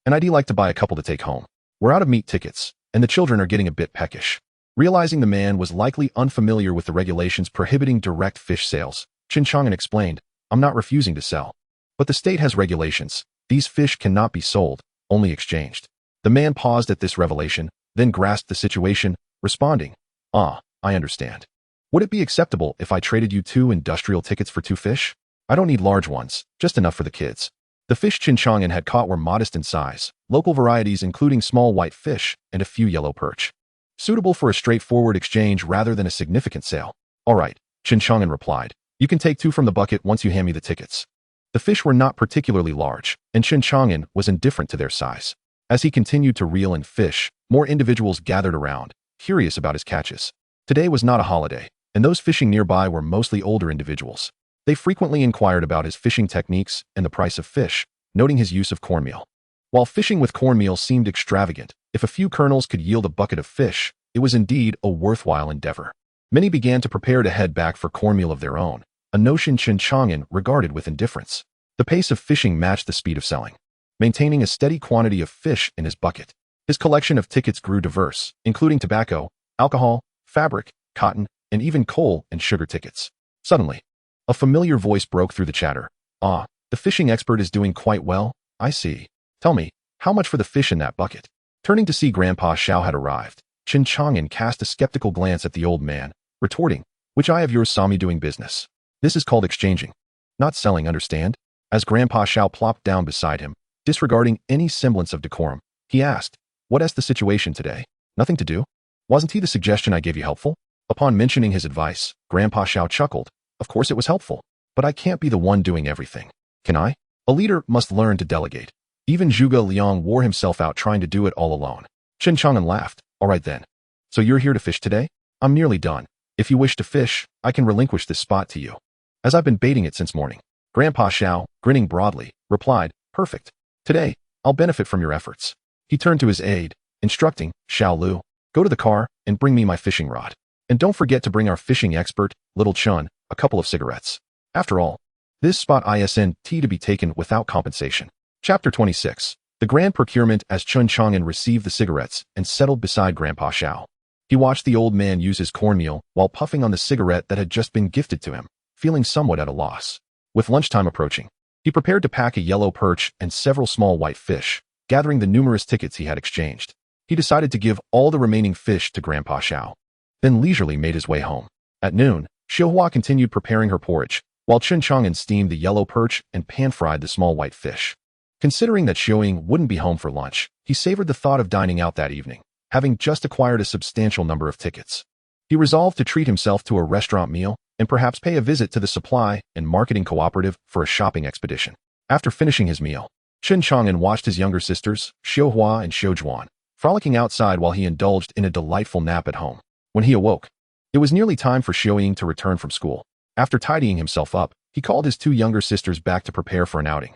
and I'd like to buy a couple to take home. We're out of meat tickets, and the children are getting a bit peckish. Realizing the man was likely unfamiliar with the regulations prohibiting direct fish sales, Chen Chang'an explained, I'm not refusing to sell. But the state has regulations. These fish cannot be sold, only exchanged. The man paused at this revelation, then grasped the situation, responding, I understand. Would it be acceptable if I traded you 2 industrial tickets for 2 fish? I don't need large ones, just enough for the kids. The fish Chen Chang'an had caught were modest in size, local varieties including small white fish and a few yellow perch. Suitable for a straightforward exchange rather than a significant sale. All right, Chen Chang'an replied. You can take 2 from the bucket once you hand me the tickets. The fish were not particularly large, and Chen Chang'an was indifferent to their size. As he continued to reel in fish, more individuals gathered around, curious about his catches. Today was not a holiday, and those fishing nearby were mostly older individuals. They frequently inquired about his fishing techniques and the price of fish, noting his use of cornmeal. While fishing with cornmeal seemed extravagant, if a few kernels could yield a bucket of fish, it was indeed a worthwhile endeavor. Many began to prepare to head back for cornmeal of their own, a notion Chen Chang'an regarded with indifference. The pace of fishing matched the speed of selling, maintaining a steady quantity of fish in his bucket. His collection of tickets grew diverse, including tobacco, alcohol, fabric, cotton, and even coal and sugar tickets. Suddenly, a familiar voice broke through the chatter. The fishing expert is doing quite well, I see. Tell me, how much for the fish in that bucket? Turning to see Grandpa Xiao had arrived, Chen Chang'an cast a skeptical glance at the old man, retorting, which eye of yours saw me doing business? This is called exchanging, not selling, understand? As Grandpa Xiao plopped down beside him, disregarding any semblance of decorum, he asked, What's the situation today? Nothing to do? Wasn't he the suggestion I gave you helpful? Upon mentioning his advice, Grandpa Xiao chuckled. Of course it was helpful, but I can't be the one doing everything. Can I? A leader must learn to delegate. Even Zhuge Liang wore himself out trying to do it all alone. Chen Chang'an laughed. All right then. So you're here to fish today? I'm nearly done. If you wish to fish, I can relinquish this spot to you, as I've been baiting it since morning. Grandpa Xiao, grinning broadly, replied, Perfect. Today, I'll benefit from your efforts. He turned to his aide, instructing, Xiao Lu, go to the car and bring me my fishing rod. And don't forget to bring our fishing expert, Little Chun, a couple of cigarettes. After all, this spot isn't to be taken without compensation. Chapter 26. The Grand Procurement. As Chen Chang'an received the cigarettes and settled beside Grandpa Xiao, he watched the old man use his cornmeal while puffing on the cigarette that had just been gifted to him, feeling somewhat at a loss. With lunchtime approaching, he prepared to pack a yellow perch and several small white fish, gathering the numerous tickets he had exchanged. He decided to give all the remaining fish to Grandpa Xiao, then leisurely made his way home. At noon, Xiaohua continued preparing her porridge, while Chen Chang'an steamed the yellow perch and pan-fried the small white fish. Considering that Xiaoying wouldn't be home for lunch, he savored the thought of dining out that evening, having just acquired a substantial number of tickets. He resolved to treat himself to a restaurant meal and perhaps pay a visit to the supply and marketing cooperative for a shopping expedition. After finishing his meal, Chen Chang'an watched his younger sisters, Xiaohua and Xiaozhuan, frolicking outside while he indulged in a delightful nap at home. When he awoke, it was nearly time for Xiaoying to return from school. After tidying himself up, he called his 2 younger sisters back to prepare for an outing.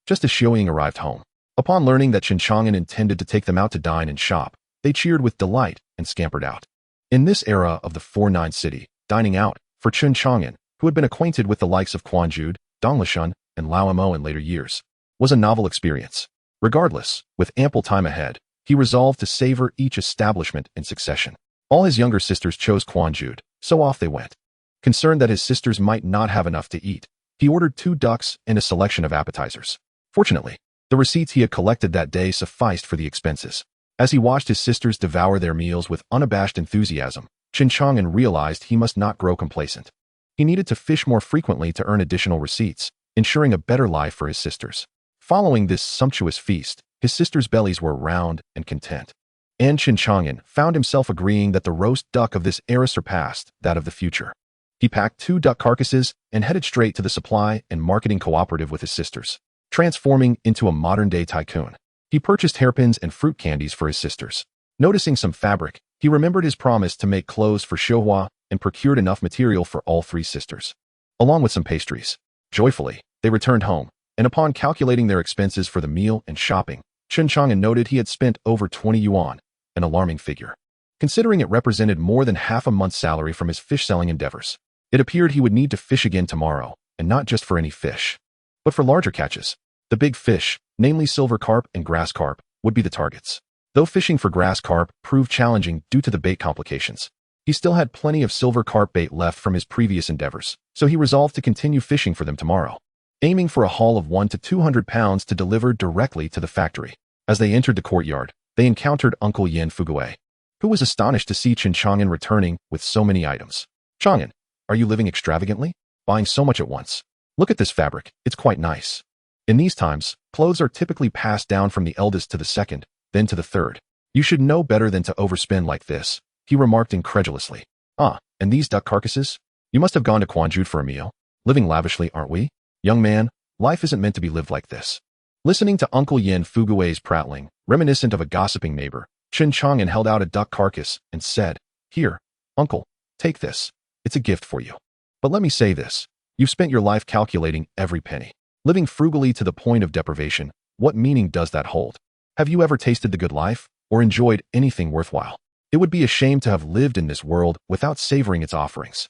Just as Xiaoying arrived home, upon learning that Chen Chang'an intended to take them out to dine and shop, they cheered with delight and scampered out. In this era of the 4-9 city, dining out, for Chen Chang'an, who had been acquainted with the likes of Quan Jude, Dong Lishun, and Lao Mo in later years, was a novel experience. Regardless, with ample time ahead, he resolved to savor each establishment in succession. All his younger sisters chose Quan Jude, so off they went. Concerned that his sisters might not have enough to eat, he ordered 2 ducks and a selection of appetizers. Fortunately, the receipts he had collected that day sufficed for the expenses. As he watched his sisters devour their meals with unabashed enthusiasm, Chen Chang'an realized he must not grow complacent. He needed to fish more frequently to earn additional receipts, ensuring a better life for his sisters. Following this sumptuous feast, his sisters' bellies were round and content. And Chen Chang'an found himself agreeing that the roast duck of this era surpassed that of the future. He packed 2 duck carcasses and headed straight to the supply and marketing cooperative with his sisters. Transforming into a modern-day tycoon, he purchased hairpins and fruit candies for his sisters. Noticing some fabric, he remembered his promise to make clothes for Xiaohua and procured enough material for all 3 sisters, along with some pastries. Joyfully, they returned home, and upon calculating their expenses for the meal and shopping, Chen Chang'an noted he had spent over 20 yuan, an alarming figure. Considering it represented more than half a month's salary from his fish-selling endeavors, it appeared he would need to fish again tomorrow, and not just for any fish, but for larger catches. The big fish, namely silver carp and grass carp, would be the targets. Though fishing for grass carp proved challenging due to the bait complications, he still had plenty of silver carp bait left from his previous endeavors, so he resolved to continue fishing for them tomorrow, aiming for a haul of 1 to 200 pounds to deliver directly to the factory. As they entered the courtyard, they encountered Uncle Yin Fuguei, who was astonished to see Chen Chang'an returning with so many items. "Chang'an, are you living extravagantly? Buying so much at once? Look at this fabric, it's quite nice." In these times, clothes are typically passed down from the eldest to the second, then to the third. "You should know better than to overspend like this," he remarked incredulously. "Ah, and these duck carcasses? You must have gone to Quanjude for a meal. Living lavishly, aren't we? Young man, life isn't meant to be lived like this." Listening to Uncle Yin Fuguei's prattling, reminiscent of a gossiping neighbor, Chen Chang'an held out a duck carcass and said, "Here, uncle, take this. It's a gift for you. But let me say this. You've spent your life calculating every penny, living frugally to the point of deprivation. What meaning does that hold? Have you ever tasted the good life, or enjoyed anything worthwhile? It would be a shame to have lived in this world without savoring its offerings."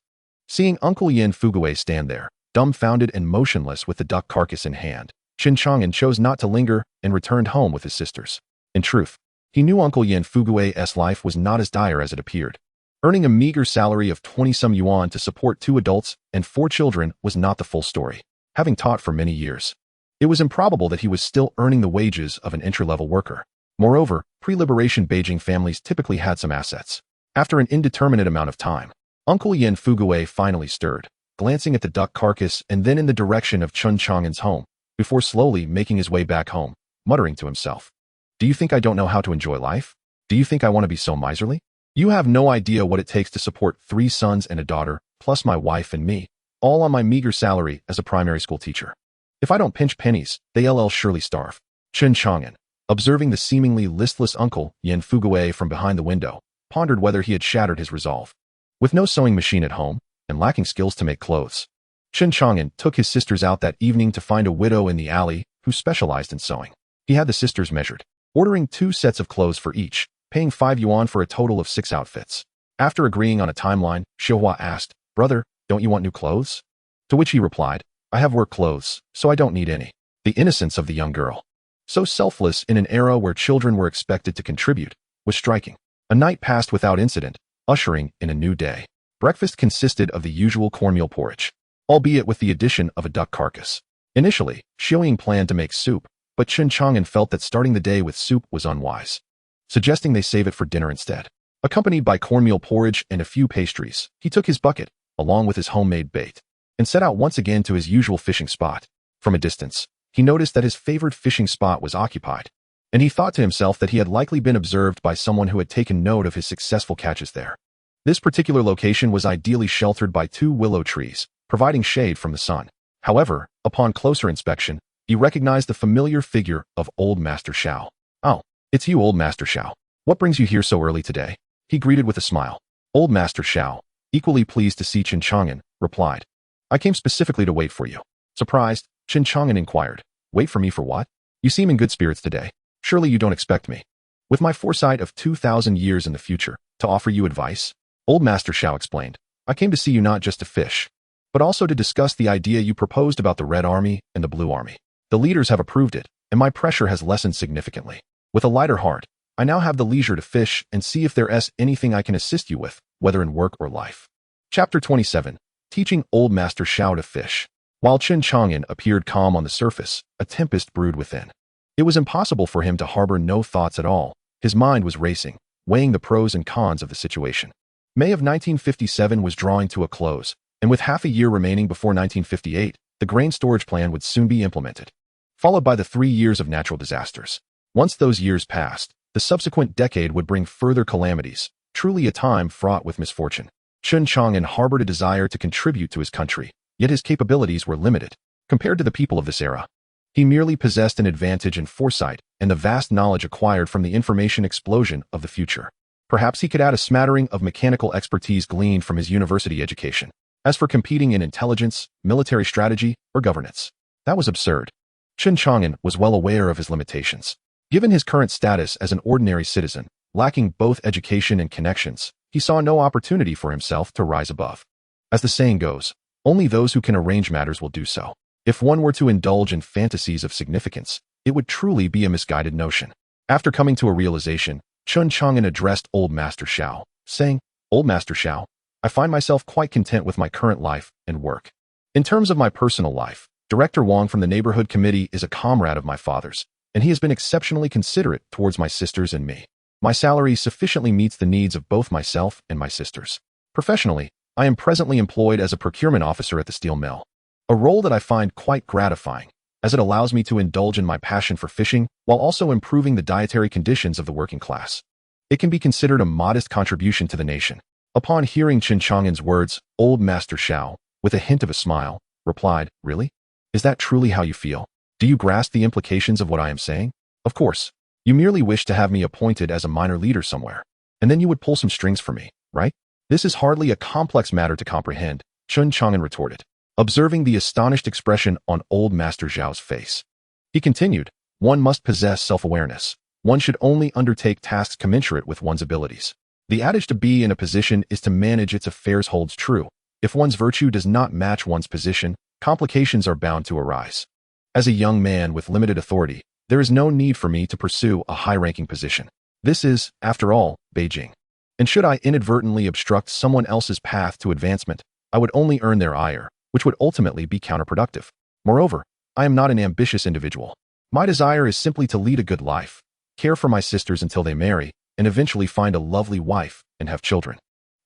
Seeing Uncle Yin Fuguei stand there, dumbfounded and motionless with the duck carcass in hand, Chen Chang'an chose not to linger and returned home with his sisters. In truth, he knew Uncle Yin Fuguei's life was not as dire as it appeared. Earning a meager salary of 20-some yuan to support 2 adults and 4 children was not the full story. Having taught for many years, it was improbable that he was still earning the wages of an entry-level worker. Moreover, pre-liberation Beijing families typically had some assets. After an indeterminate amount of time, Uncle Yin Fuguei finally stirred, glancing at the duck carcass and then in the direction of Chen Chang'an's home, before slowly making his way back home, muttering to himself, "Do you think I don't know how to enjoy life? Do you think I want to be so miserly? You have no idea what it takes to support 3 sons and a daughter, plus my wife and me, all on my meager salary as a primary school teacher. If I don't pinch pennies, they'll surely starve." Chen Chang'an, observing the seemingly listless Uncle Yin Fuguei from behind the window, pondered whether he had shattered his resolve. With no sewing machine at home, and lacking skills to make clothes, Chen Chang'an took his sisters out that evening to find a widow in the alley who specialized in sewing. He had the sisters measured, ordering 2 sets of clothes for each, paying 5 yuan for a total of 6 outfits. After agreeing on a timeline, Xiuhua asked, "Brother, don't you want new clothes?" To which he replied, "I have work clothes, so I don't need any." The innocence of the young girl, so selfless in an era where children were expected to contribute, was striking. A night passed without incident, ushering in a new day. Breakfast consisted of the usual cornmeal porridge, albeit with the addition of a duck carcass. Initially, Xiuying planned to make soup, but Chen Chang'an felt that starting the day with soup was unwise, suggesting they save it for dinner instead. Accompanied by cornmeal porridge and a few pastries, he took his bucket, along with his homemade bait, and set out once again to his usual fishing spot. From a distance, he noticed that his favorite fishing spot was occupied, and he thought to himself that he had likely been observed by someone who had taken note of his successful catches there. This particular location was ideally sheltered by 2 willow trees, providing shade from the sun. However, upon closer inspection, he recognized the familiar figure of Old Master Xiao. "Oh, it's you, Old Master Xiao. What brings you here so early today?" he greeted with a smile. Old Master Xiao, equally pleased to see Chen Chang'an, replied, "I came specifically to wait for you." Surprised, Chen Chang'an inquired, "Wait for me for what? You seem in good spirits today. Surely you don't expect me, with my foresight of 2,000 years in the future, to offer you advice?" Old Master Xiao explained, "I came to see you not just to fish, but also to discuss the idea you proposed about the Red Army and the Blue Army. The leaders have approved it, and my pressure has lessened significantly. With a lighter heart, I now have the leisure to fish and see if there's anything I can assist you with, whether in work or life." Chapter 27. Teaching Old Master Xiao to Fish. While Chen Chang'an appeared calm on the surface, a tempest brewed within. It was impossible for him to harbor no thoughts at all. His mind was racing, weighing the pros and cons of the situation. May of 1957 was drawing to a close, and with half a year remaining before 1958, the grain storage plan would soon be implemented, followed by the 3 years of natural disasters. Once those years passed, the subsequent decade would bring further calamities, truly a time fraught with misfortune. Chen Chang'an harbored a desire to contribute to his country, yet his capabilities were limited. Compared to the people of this era, he merely possessed an advantage in foresight and the vast knowledge acquired from the information explosion of the future. Perhaps he could add a smattering of mechanical expertise gleaned from his university education. As for competing in intelligence, military strategy, or governance, that was absurd. Chen Chang'an was well aware of his limitations. Given his current status as an ordinary citizen, lacking both education and connections, he saw no opportunity for himself to rise above. As the saying goes, only those who can arrange matters will do so. If one were to indulge in fantasies of significance, it would truly be a misguided notion. After coming to a realization, Chen Chang'an addressed Old Master Xiao, saying, "Old Master Xiao, I find myself quite content with my current life and work. In terms of my personal life, Director Wang from the neighborhood committee is a comrade of my father's, and he has been exceptionally considerate towards my sisters and me. My salary sufficiently meets the needs of both myself and my sisters. Professionally, I am presently employed as a procurement officer at the steel mill, a role that I find quite gratifying, as it allows me to indulge in my passion for fishing while also improving the dietary conditions of the working class. It can be considered a modest contribution to the nation." Upon hearing Chen Chang'an's words, Old Master Xiao, with a hint of a smile, replied, "Really? Is that truly how you feel? Do you grasp the implications of what I am saying? Of course, you merely wish to have me appointed as a minor leader somewhere, and then you would pull some strings for me, right? This is hardly a complex matter to comprehend," Chen Chang'an retorted, observing the astonished expression on Old Master Xiao's face. He continued, "One must possess self-awareness. One should only undertake tasks commensurate with one's abilities. The adage to be in a position is to manage its affairs holds true. If one's virtue does not match one's position, complications are bound to arise. As a young man with limited authority, there is no need for me to pursue a high-ranking position. This is, after all, Beijing. And should I inadvertently obstruct someone else's path to advancement, I would only earn their ire, which would ultimately be counterproductive. Moreover, I am not an ambitious individual. My desire is simply to lead a good life, care for my sisters until they marry, and eventually find a lovely wife and have children.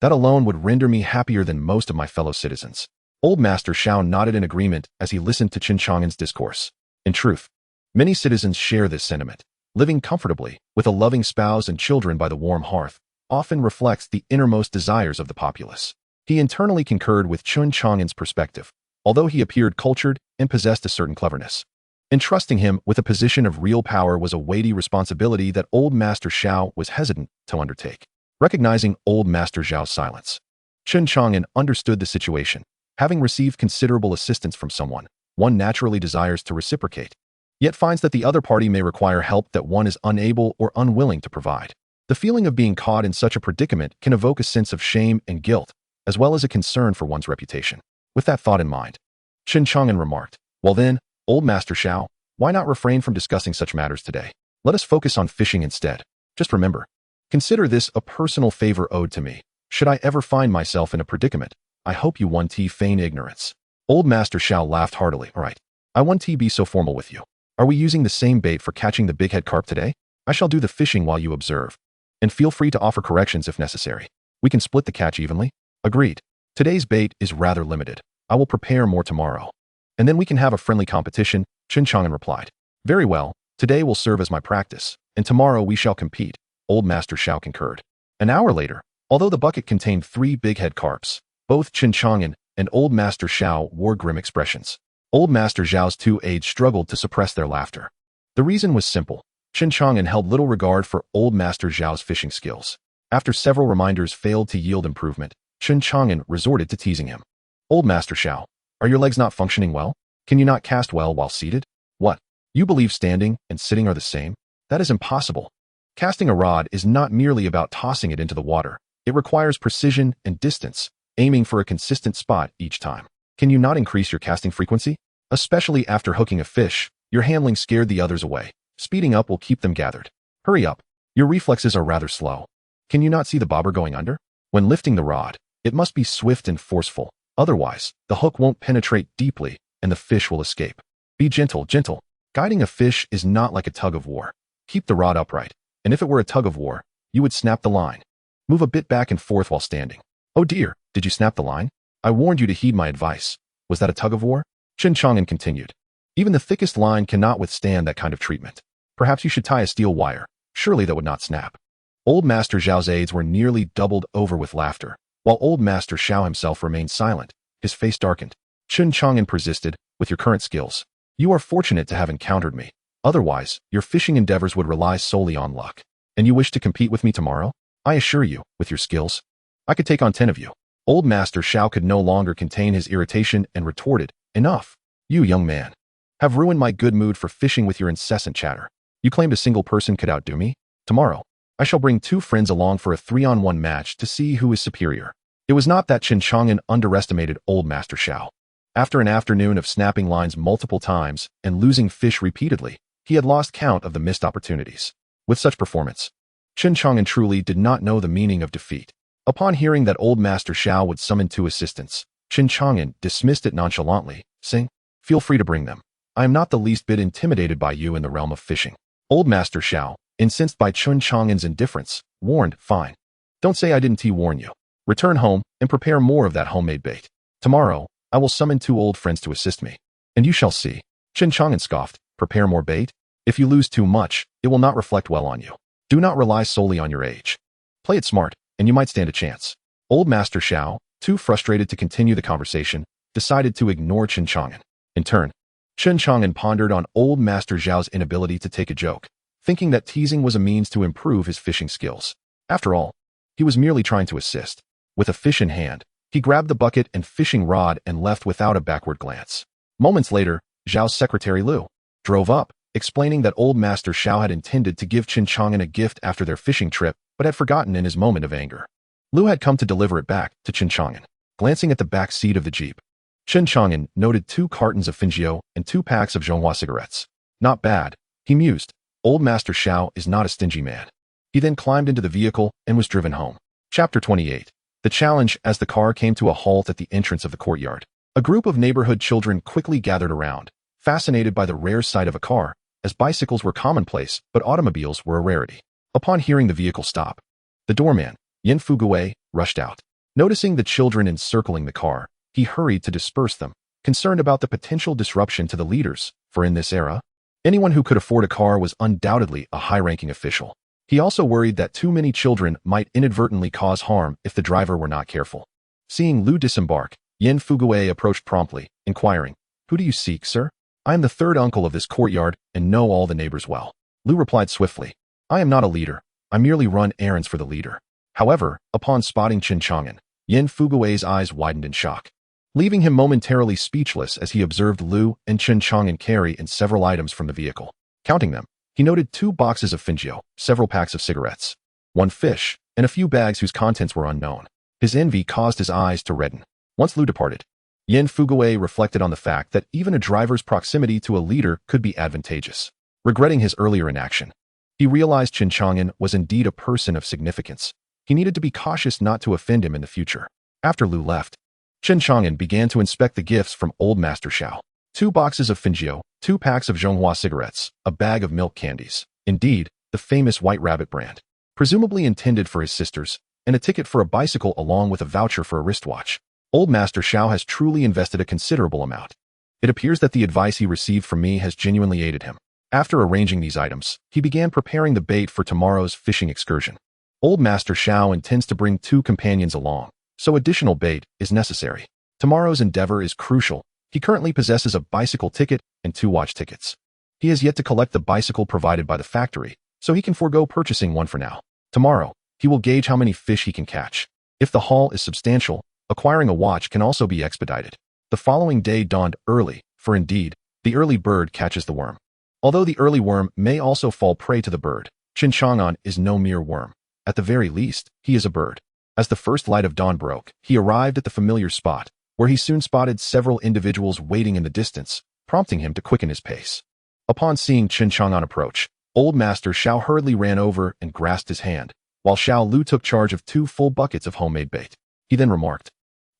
That alone would render me happier than most of my fellow citizens." Old Master Xiao nodded in agreement as he listened to Chen Chang'an's discourse. In truth, many citizens share this sentiment. Living comfortably, with a loving spouse and children by the warm hearth, often reflects the innermost desires of the populace. He internally concurred with Chen Chang'an's perspective, although he appeared cultured and possessed a certain cleverness. Entrusting him with a position of real power was a weighty responsibility that Old Master Xiao was hesitant to undertake. Recognizing Old Master Xiao's silence, Chen Chang'an understood the situation. Having received considerable assistance from someone, one naturally desires to reciprocate, yet finds that the other party may require help that one is unable or unwilling to provide. The feeling of being caught in such a predicament can evoke a sense of shame and guilt, as well as a concern for one's reputation. With that thought in mind, Chen Chang'an remarked, "Well then, Old Master Xiao, why not refrain from discussing such matters today? Let us focus on fishing instead. Just remember, consider this a personal favor owed to me. Should I ever find myself in a predicament, I hope you won't feign ignorance." Old Master Xiao laughed heartily. "All right, I won't be so formal with you. Are we using the same bait for catching the bighead carp today? I shall do the fishing while you observe. And feel free to offer corrections if necessary. We can split the catch evenly." "Agreed. Today's bait is rather limited. I will prepare more tomorrow. And then we can have a friendly competition," Chen Chang'an replied. "Very well, today will serve as my practice, and tomorrow we shall compete," Old Master Xiao concurred. An hour later, although the bucket contained 3 bighead carps, both Chen Chang'an and Old Master Xiao wore grim expressions. Old Master Xiao's 2 aides struggled to suppress their laughter. The reason was simple. Chen Chang'an held little regard for Old Master Xiao's fishing skills. After several reminders failed to yield improvement, Chen Chang'an resorted to teasing him. "Old Master Xiao, are your legs not functioning well? Can you not cast well while seated? What? You believe standing and sitting are the same? That is impossible. Casting a rod is not merely about tossing it into the water. It requires precision and distance, aiming for a consistent spot each time. Can you not increase your casting frequency? Especially after hooking a fish, your handling scared the others away. Speeding up will keep them gathered. Hurry up. Your reflexes are rather slow. Can you not see the bobber going under? When lifting the rod, it must be swift and forceful. Otherwise, the hook won't penetrate deeply and the fish will escape. Be gentle, gentle. Guiding a fish is not like a tug of war. Keep the rod upright, and if it were a tug of war, you would snap the line. Move a bit back and forth while standing. Oh dear, did you snap the line? I warned you to heed my advice. Was that a tug of war?" Chen Chang'an continued. "Even the thickest line cannot withstand that kind of treatment. Perhaps you should tie a steel wire. Surely that would not snap." Old Master Xiao's aides were nearly doubled over with laughter, while Old Master Xiao himself remained silent, his face darkened. Chen Chang'an persisted, "With your current skills, you are fortunate to have encountered me. Otherwise, your fishing endeavors would rely solely on luck. And you wish to compete with me tomorrow? I assure you, with your skills, I could take on 10 of you." Old Master Xiao could no longer contain his irritation and retorted, "Enough. You, young man, have ruined my good mood for fishing with your incessant chatter. You claimed a single person could outdo me? Tomorrow, I shall bring 2 friends along for a 3-on-1 match to see who is superior." It was not that Chen Chang'an underestimated Old Master Xiao. After an afternoon of snapping lines multiple times and losing fish repeatedly, he had lost count of the missed opportunities. With such performance, Chen Chang'an truly did not know the meaning of defeat. Upon hearing that old Master Xiao would summon 2 assistants, Chen Chang'an dismissed it nonchalantly, saying, "Feel free to bring them. I am not the least bit intimidated by you in the realm of fishing." Old Master Xiao, incensed by Chen Chang'an's indifference, warned, "Fine. Don't say I didn't warn you. Return home and prepare more of that homemade bait. Tomorrow, I will summon 2 old friends to assist me, and you shall see." Chen Chang'an scoffed, "Prepare more bait? If you lose too much, it will not reflect well on you. Do not rely solely on your age. Play it smart, and you might stand a chance." Old Master Xiao, too frustrated to continue the conversation, decided to ignore Chen Chang'an. In turn, Chen Chang'an pondered on old Master Xiao's inability to take a joke, thinking that teasing was a means to improve his fishing skills. After all, he was merely trying to assist. With a fish in hand, he grabbed the bucket and fishing rod and left without a backward glance. Moments later, Zhao's secretary Lu drove up, explaining that old Master Xiao had intended to give Chen Chang'an a gift after their fishing trip, but had forgotten in his moment of anger. Lu had come to deliver it back to Chen Chang'an. Glancing at the back seat of the Jeep, Chen Chang'an noted 2 cartons of Fingio and 2 packs of Zhonghua cigarettes. Not bad, he mused. Old Master Xiao is not a stingy man. He then climbed into the vehicle and was driven home. Chapter 28. The challenge. As the car came to a halt at the entrance of the courtyard, a group of neighborhood children quickly gathered around, fascinated by the rare sight of a car, as bicycles were commonplace, but automobiles were a rarity. Upon hearing the vehicle stop, the doorman, Yin Fugui, rushed out. Noticing the children encircling the car, he hurried to disperse them, concerned about the potential disruption to the leaders, for in this era, anyone who could afford a car was undoubtedly a high-ranking official. He also worried that too many children might inadvertently cause harm if the driver were not careful. Seeing Lu disembark, Yin Fugui approached promptly, inquiring, "Who do you seek, sir?" "I am the 3rd uncle of this courtyard and know all the neighbors well." Lu replied swiftly, "I am not a leader. I merely run errands for the leader." However, upon spotting Chen Chang'an, Yin Fugui's eyes widened in shock, leaving him momentarily speechless as he observed Lu and Chen Chang'an carry in several items from the vehicle. Counting them, he noted 2 boxes of Fingio, several packs of cigarettes, 1 fish, and a few bags whose contents were unknown. His envy caused his eyes to redden. Once Lu departed, Yin Fugui reflected on the fact that even a driver's proximity to a leader could be advantageous. Regretting his earlier inaction, he realized Chen Chang'an was indeed a person of significance. He needed to be cautious not to offend him in the future. After Lu left, Chen Chang'an began to inspect the gifts from old Master Xiao. 2 boxes of Fingio, 2 packs of Zhonghua cigarettes, a bag of milk candies, indeed, the famous White Rabbit brand, presumably intended for his sisters, and a ticket for a bicycle along with a voucher for a wristwatch. Old Master Xiao has truly invested a considerable amount. It appears that the advice he received from me has genuinely aided him. After arranging these items, he began preparing the bait for tomorrow's fishing excursion. Old Master Xiao intends to bring 2 companions along, so additional bait is necessary. Tomorrow's endeavor is crucial. He currently possesses a bicycle ticket and 2 watch tickets. He has yet to collect the bicycle provided by the factory, so he can forego purchasing one for now. Tomorrow, he will gauge how many fish he can catch. If the haul is substantial, acquiring a watch can also be expedited. The following day dawned early, for indeed, the early bird catches the worm. Although the early worm may also fall prey to the bird, Chen Chang'an is no mere worm. At the very least, he is a bird. As the first light of dawn broke, he arrived at the familiar spot, where he soon spotted several individuals waiting in the distance, prompting him to quicken his pace. Upon seeing Chen Chang'an approach, old Master Xiao hurriedly ran over and grasped his hand, while Xiao Lu took charge of 2 full buckets of homemade bait. He then remarked,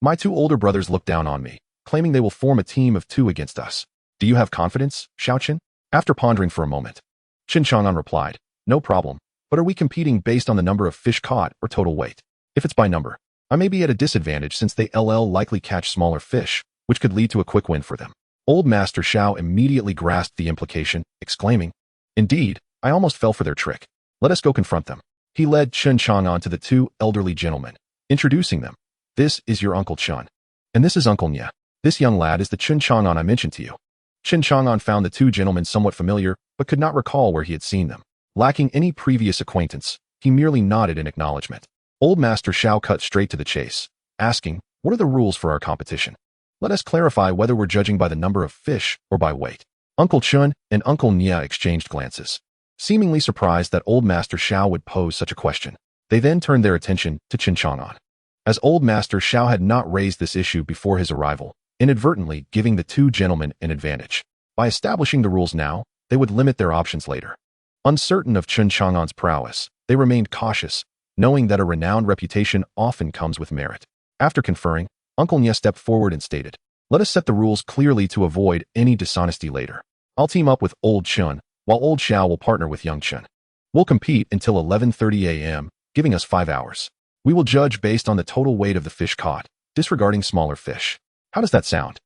"My 2 older brothers look down on me, claiming they will form a team of 2 against us. Do you have confidence, Xiao Chen?" After pondering for a moment, Chen Chang'an replied, "No problem, but are we competing based on the number of fish caught or total weight? If it's by number, I may be at a disadvantage since they likely catch smaller fish, which could lead to a quick win for them." Old Master Xiao immediately grasped the implication, exclaiming, "Indeed, I almost fell for their trick. Let us go confront them." He led Chen Chang'an to the 2 elderly gentlemen, introducing them. "This is your Uncle Chen, and this is Uncle Nya. This young lad is the Chen Chang'an I mentioned to you." Chen Chang'an found the 2 gentlemen somewhat familiar, but could not recall where he had seen them. Lacking any previous acquaintance, he merely nodded in acknowledgement. Old Master Xiao cut straight to the chase, asking, "What are the rules for our competition? Let us clarify whether we're judging by the number of fish or by weight." Uncle Chen and Uncle Nya exchanged glances, seemingly surprised that old Master Xiao would pose such a question. They then turned their attention to Chen Chang'an. As old Master Xiao had not raised this issue before his arrival, inadvertently giving the 2 gentlemen an advantage. By establishing the rules now, they would limit their options later. Uncertain of Chen Chang'an's prowess, they remained cautious, knowing that a renowned reputation often comes with merit. After conferring, Uncle Nye stepped forward and stated, "Let us set the rules clearly to avoid any dishonesty later. I'll team up with Old Chen, while Old Xiao will partner with Young Chen. We'll compete until 11:30 a.m., giving us 5 hours. We will judge based on the total weight of the fish caught, disregarding smaller fish. How does that sound?"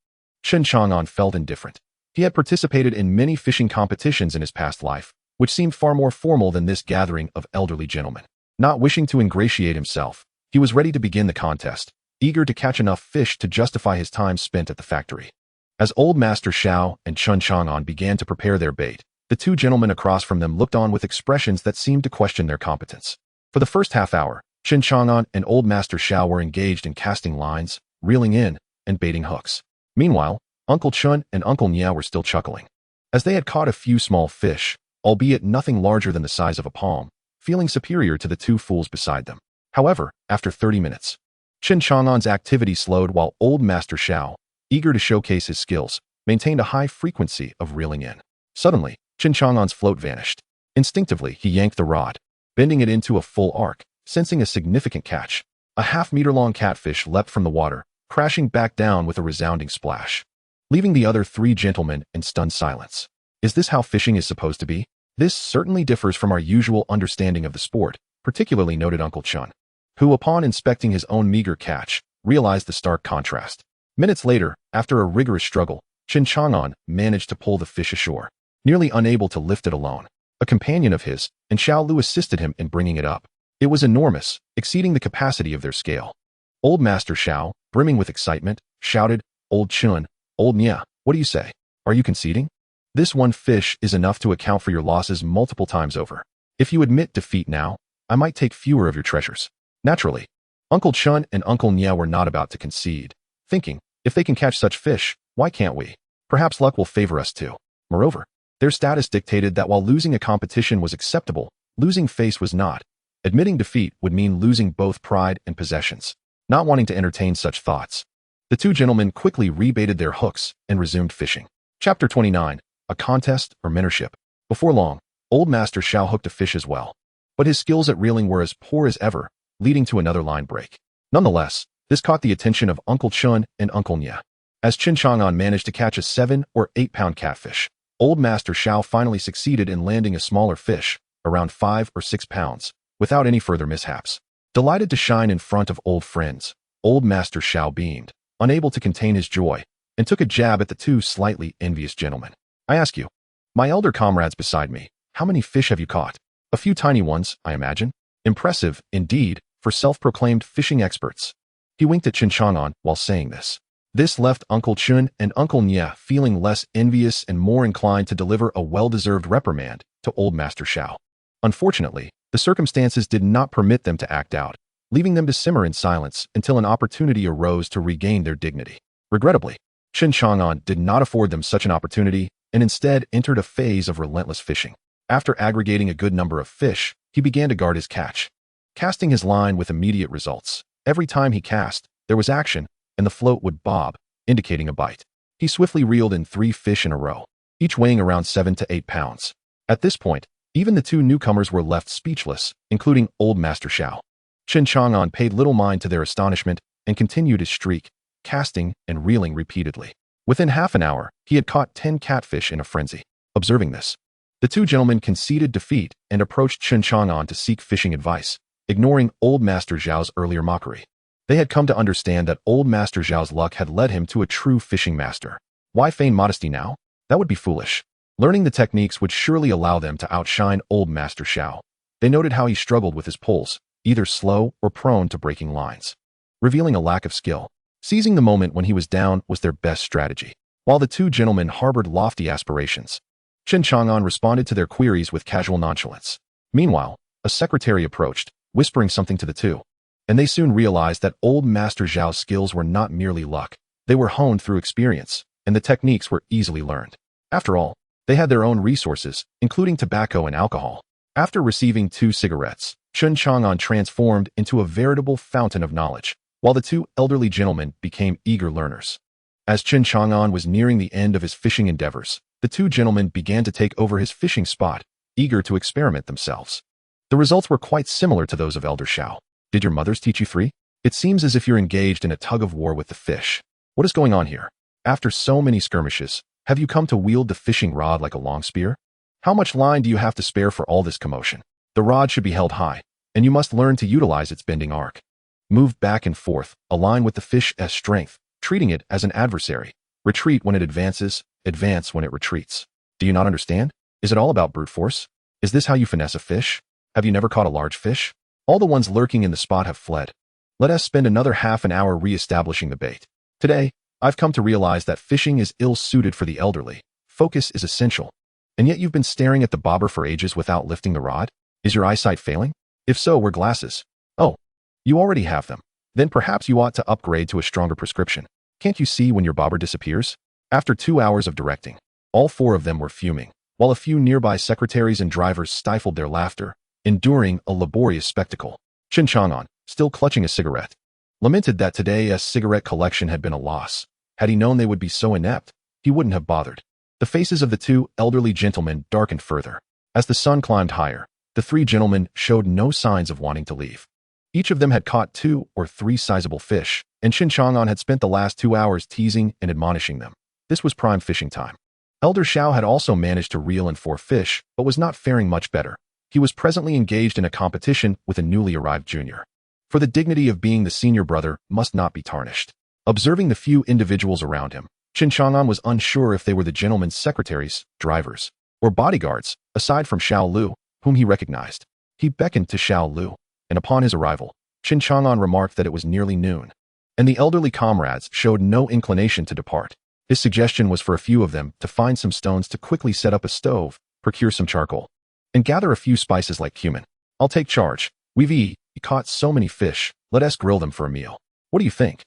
Chen Chang'an felt indifferent. He had participated in many fishing competitions in his past life, which seemed far more formal than this gathering of elderly gentlemen. Not wishing to ingratiate himself, he was ready to begin the contest, eager to catch enough fish to justify his time spent at the factory. As Old Master Xiao and Chen Chang'an began to prepare their bait, the two gentlemen across from them looked on with expressions that seemed to question their competence. For the first half hour, Chen Chang'an and Old Master Xiao were engaged in casting lines, reeling in, and baiting hooks. Meanwhile, Uncle Chen and Uncle Nye were still chuckling. As they had caught a few small fish, albeit nothing larger than the size of a palm, feeling superior to the two fools beside them. However, after 30 minutes, Chen Chang'an's activity slowed while Old Master Xiao, eager to showcase his skills, maintained a high frequency of reeling in. Suddenly, Chen Chang'an's float vanished. Instinctively, he yanked the rod, bending it into a full arc, sensing a significant catch. A half-meter-long catfish leapt from the water, crashing back down with a resounding splash, leaving the other three gentlemen in stunned silence. Is this how fishing is supposed to be? This certainly differs from our usual understanding of the sport, particularly noted Uncle Chen, who, upon inspecting his own meager catch, realized the stark contrast. Minutes later, after a rigorous struggle, Chen Chang'an managed to pull the fish ashore, nearly unable to lift it alone. A companion of his, and Xiao Lu, assisted him in bringing it up. It was enormous, exceeding the capacity of their scale. Old Master Xiao, brimming with excitement, shouted, "Old Chen, Old Nye, what do you say? Are you conceding? This one fish is enough to account for your losses multiple times over. If you admit defeat now, I might take fewer of your treasures." Naturally, Uncle Chen and Uncle Nye were not about to concede, thinking, if they can catch such fish, why can't we? Perhaps luck will favor us too. Moreover, their status dictated that while losing a competition was acceptable, losing face was not. Admitting defeat would mean losing both pride and possessions. Not wanting to entertain such thoughts, the two gentlemen quickly rebaited their hooks and resumed fishing. Chapter 29. A contest or mentorship. Before long, Old Master Xiao hooked a fish as well, but his skills at reeling were as poor as ever, leading to another line break. Nonetheless, this caught the attention of Uncle Chen and Uncle Nye. As Chen Chang'an managed to catch a 7 or 8 pound catfish, Old Master Xiao finally succeeded in landing a smaller fish, around 5 or 6 pounds, without any further mishaps. Delighted to shine in front of old friends, Old Master Xiao beamed, unable to contain his joy, and took a jab at the two slightly envious gentlemen. "I ask you, my elder comrades beside me, how many fish have you caught? A few tiny ones, I imagine. Impressive, indeed, for self-proclaimed fishing experts." He winked at Chen Chang'an while saying this. This left Uncle Chen and Uncle Nye feeling less envious and more inclined to deliver a well-deserved reprimand to Old Master Xiao. Unfortunately, the circumstances did not permit them to act out, leaving them to simmer in silence until an opportunity arose to regain their dignity. Regrettably, Chen Chang'an did not afford them such an opportunity and instead entered a phase of relentless fishing. After aggregating a good number of fish, he began to guard his catch, casting his line with immediate results. Every time he cast, there was action, and the float would bob, indicating a bite. He swiftly reeled in 3 fish in a row, each weighing around 7 to 8 pounds. At this point, even the two newcomers were left speechless, including Old Master Xiao. Chen Chang'an paid little mind to their astonishment and continued his streak, casting and reeling repeatedly. Within half an hour, he had caught 10 catfish in a frenzy. Observing this, the two gentlemen conceded defeat and approached Chen Chang'an to seek fishing advice, ignoring Old Master Xiao's earlier mockery. They had come to understand that Old Master Xiao's luck had led him to a true fishing master. Why feign modesty now? That would be foolish. Learning the techniques would surely allow them to outshine Old Master Xiao. They noted how he struggled with his pulls, either slow or prone to breaking lines, revealing a lack of skill. Seizing the moment when he was down was their best strategy. While the two gentlemen harbored lofty aspirations, Chen Chang'an responded to their queries with casual nonchalance. Meanwhile, a secretary approached, whispering something to the two, and they soon realized that Old Master Xiao's skills were not merely luck. They were honed through experience, and the techniques were easily learned. After all, they had their own resources, including tobacco and alcohol. After receiving 2 cigarettes, Chen Chang'an transformed into a veritable fountain of knowledge, while the two elderly gentlemen became eager learners. As Chen Chang'an was nearing the end of his fishing endeavors, the two gentlemen began to take over his fishing spot, eager to experiment themselves. The results were quite similar to those of Elder Xiao. Did your mothers teach you three? It seems as if you're engaged in a tug-of-war with the fish. What is going on here? After so many skirmishes, have you come to wield the fishing rod like a long spear? How much line do you have to spare for all this commotion? The rod should be held high, and you must learn to utilize its bending arc. Move back and forth, align with the fish's strength, treating it as an adversary. Retreat when it advances, advance when it retreats. Do you not understand? Is it all about brute force? Is this how you finesse a fish? Have you never caught a large fish? All the ones lurking in the spot have fled. Let us spend another half an hour re-establishing the bait. Today, I've come to realize that fishing is ill-suited for the elderly. Focus is essential. And yet you've been staring at the bobber for ages without lifting the rod? Is your eyesight failing? If so, wear glasses. Oh, you already have them. Then perhaps you ought to upgrade to a stronger prescription. Can't you see when your bobber disappears? After 2 hours of directing, all 4 of them were fuming, while a few nearby secretaries and drivers stifled their laughter, enduring a laborious spectacle. Chen Chang'an, still clutching a cigarette, lamented that today's cigarette collection had been a loss. Had he known they would be so inept, he wouldn't have bothered. The faces of the 2 elderly gentlemen darkened further. As the sun climbed higher, the 3 gentlemen showed no signs of wanting to leave. Each of them had caught 2 or 3 sizable fish, and Chen Chang'an had spent the last 2 hours teasing and admonishing them. This was prime fishing time. Elder Xiao had also managed to reel in 4 fish, but was not faring much better. He was presently engaged in a competition with a newly arrived junior. For the dignity of being the senior brother must not be tarnished. Observing the few individuals around him, Chen Chang'an was unsure if they were the gentlemen's secretaries, drivers, or bodyguards, aside from Xiao Lu, whom he recognized. He beckoned to Xiao Lu, and upon his arrival, Chen Chang'an remarked that it was nearly noon, and the elderly comrades showed no inclination to depart. His suggestion was for a few of them to find some stones to quickly set up a stove, procure some charcoal, and gather a few spices like cumin. I'll take charge. We've caught so many fish, let us grill them for a meal. What do you think?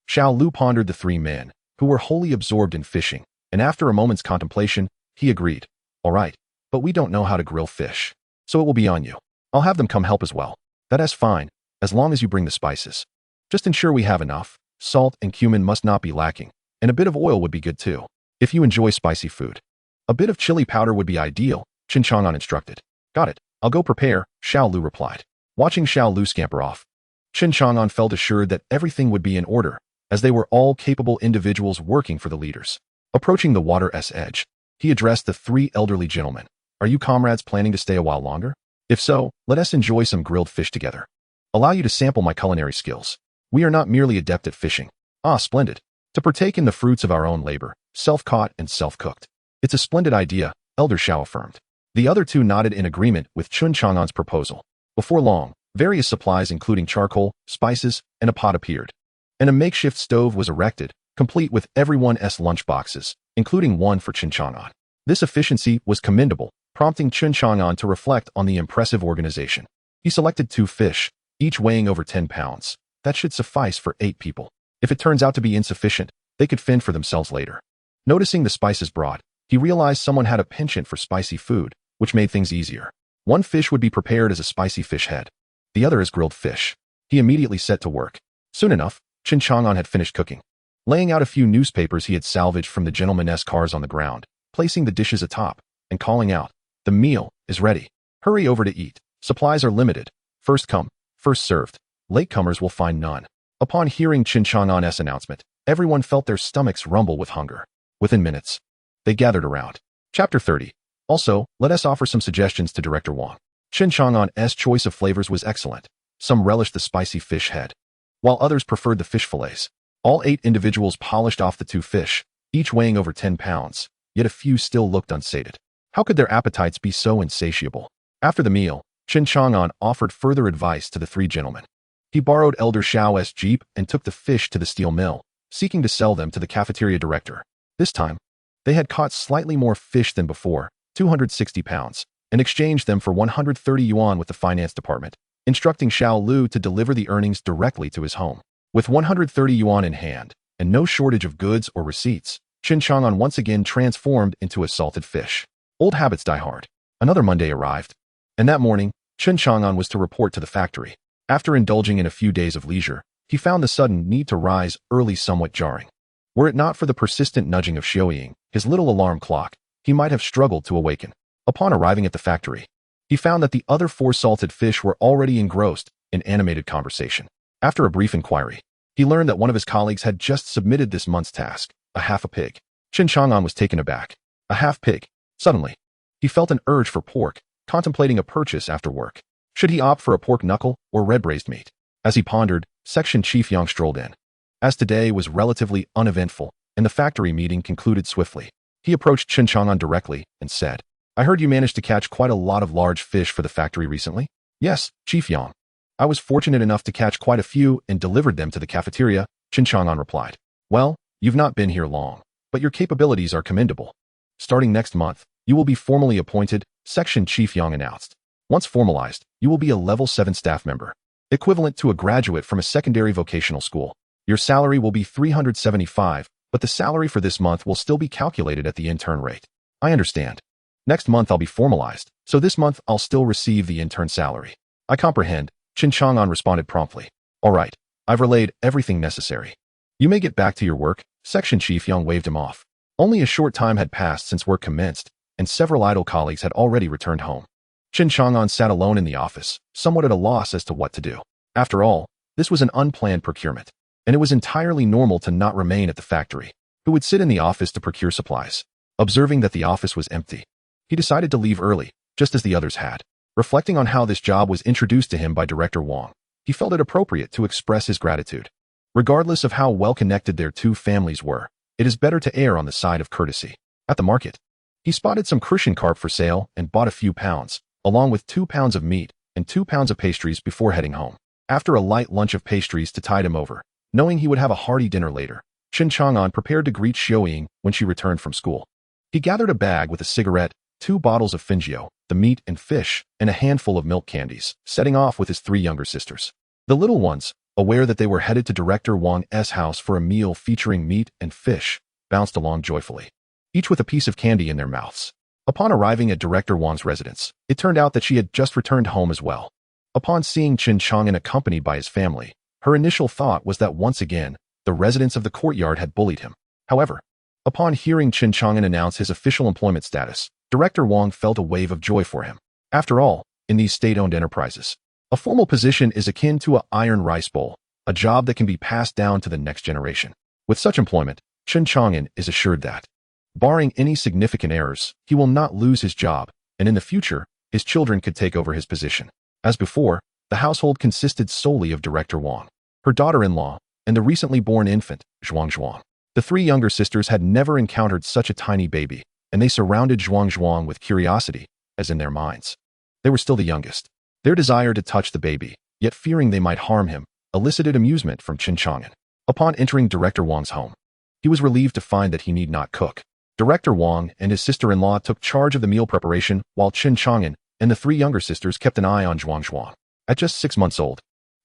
Xiao Lu pondered the 3 men, who were wholly absorbed in fishing, and after a moment's contemplation, he agreed. All right, but we don't know how to grill fish, so it will be on you. I'll have them come help as well. That's fine, as long as you bring the spices. Just ensure we have enough. Salt and cumin must not be lacking, and a bit of oil would be good too, if you enjoy spicy food. A bit of chili powder would be ideal, Chen Chang'an instructed. Got it, I'll go prepare, Xiao Lu replied. Watching Xiao Lu scamper off, Chen Chang'an felt assured that everything would be in order, as they were all capable individuals working for the leaders. Approaching the water's edge, he addressed the 3 elderly gentlemen. Are you comrades planning to stay a while longer? If so, let us enjoy some grilled fish together. Allow you to sample my culinary skills. We are not merely adept at fishing. Ah, splendid. To partake in the fruits of our own labor, self-caught and self-cooked. It's a splendid idea, Elder Xiao affirmed. The other 2 nodded in agreement with Chen Chang'an's proposal. Before long, various supplies including charcoal, spices, and a pot appeared, and a makeshift stove was erected, complete with everyone's lunchboxes, including one for Chen Chang'an. This efficiency was commendable, prompting Chen Chang'an to reflect on the impressive organization. He selected 2 fish, each weighing over 10 pounds. That should suffice for 8 people. If it turns out to be insufficient, they could fend for themselves later. Noticing the spices brought, he realized someone had a penchant for spicy food, which made things easier. One fish would be prepared as a spicy fish head. The other as grilled fish. He immediately set to work. Soon enough, Chen Chang'an had finished cooking. Laying out a few newspapers he had salvaged from the gentlemen's cars on the ground, placing the dishes atop, and calling out, "The meal is ready. Hurry over to eat. Supplies are limited. First come, first served. Latecomers will find none." Upon hearing Chen Chang'an's announcement, everyone felt their stomachs rumble with hunger. Within minutes, they gathered around. Chapter 30. Also, let us offer some suggestions to Director Wang. Chen Chang'an's choice of flavors was excellent. Some relished the spicy fish head, while others preferred the fish fillets. All 8 individuals polished off the 2 fish, each weighing over 10 pounds, yet a few still looked unsated. How could their appetites be so insatiable? After the meal, Chen Chang'an offered further advice to the 3 gentlemen. He borrowed Elder Xiao's jeep and took the fish to the steel mill, seeking to sell them to the cafeteria director. This time, they had caught slightly more fish than before, 260 pounds, and exchanged them for 130 yuan with the finance department, instructing Xiao Lu to deliver the earnings directly to his home. With 130 yuan in hand, and no shortage of goods or receipts, Chen Chang'an once again transformed into a salted fish. Old habits die hard. Another Monday arrived, and that morning, Chen Chang'an was to report to the factory. After indulging in a few days of leisure, he found the sudden need to rise early somewhat jarring. Were it not for the persistent nudging of Xiaoying, his little alarm clock, he might have struggled to awaken. Upon arriving at the factory, he found that the other 4 salted fish were already engrossed in animated conversation. After a brief inquiry, he learned that one of his colleagues had just submitted this month's task, a half a pig. Chen Chang'an was taken aback. A half pig. Suddenly, he felt an urge for pork, contemplating a purchase after work. Should he opt for a pork knuckle or red braised meat? As he pondered, Section Chief Yang strolled in. As today was relatively uneventful, and the factory meeting concluded swiftly, he approached Chen Chang'an directly and said, "I heard you managed to catch quite a lot of large fish for the factory recently?" "Yes, Chief Yang. I was fortunate enough to catch quite a few and delivered them to the cafeteria," Chen Chang'an replied. "Well, you've not been here long, but your capabilities are commendable. Starting next month, you will be formally appointed," Section Chief Yang announced. "Once formalized, you will be a level 7 staff member, equivalent to a graduate from a secondary vocational school. Your salary will be 375, but the salary for this month will still be calculated at the intern rate." "I understand. Next month I'll be formalized, so this month I'll still receive the intern salary." "I comprehend," Chen Chang'an responded promptly. "All right, I've relayed everything necessary. You may get back to your work," Section Chief Yang waved him off. Only a short time had passed since work commenced, and several idle colleagues had already returned home. Chen Chang'an sat alone in the office, somewhat at a loss as to what to do. After all, this was an unplanned procurement, and it was entirely normal to not remain at the factory. Who would sit in the office to procure supplies? Observing that the office was empty, he decided to leave early, just as the others had. Reflecting on how this job was introduced to him by Director Wang, he felt it appropriate to express his gratitude. Regardless of how well-connected their 2 families were, it is better to err on the side of courtesy. At the market, he spotted some Crucian carp for sale and bought a few pounds, along with 2 pounds of meat and 2 pounds of pastries before heading home. After a light lunch of pastries to tide him over, knowing he would have a hearty dinner later, Chen Chang'an prepared to greet Xiaoying when she returned from school. He gathered a bag with a cigarette, 2 bottles of Fingio, the meat and fish, and a handful of milk candies, setting off with his 3 younger sisters. The little ones, aware that they were headed to Director Wang's house for a meal featuring meat and fish, bounced along joyfully, each with a piece of candy in their mouths. Upon arriving at Director Wang's residence, it turned out that she had just returned home as well. Upon seeing Chen Chang'an accompanied by his family, her initial thought was that once again, the residents of the courtyard had bullied him. However, upon hearing Chen Chang'an announce his official employment status, Director Wang felt a wave of joy for him. After all, in these state-owned enterprises, a formal position is akin to an iron rice bowl, a job that can be passed down to the next generation. With such employment, Chen Chang'an is assured that, barring any significant errors, he will not lose his job, and in the future, his children could take over his position. As before, the household consisted solely of Director Wang, her daughter-in-law, and the recently born infant, Zhuang. The 3 younger sisters had never encountered such a tiny baby, and they surrounded Zhuang with curiosity, as in their minds. They were still the youngest. Their desire to touch the baby, yet fearing they might harm him, elicited amusement from Chen Chang'an. Upon entering Director Wang's home, he was relieved to find that he need not cook. Director Wang and his sister-in-law took charge of the meal preparation, while Chen Chang'an and the 3 younger sisters kept an eye on Zhuang. At just 6 months old,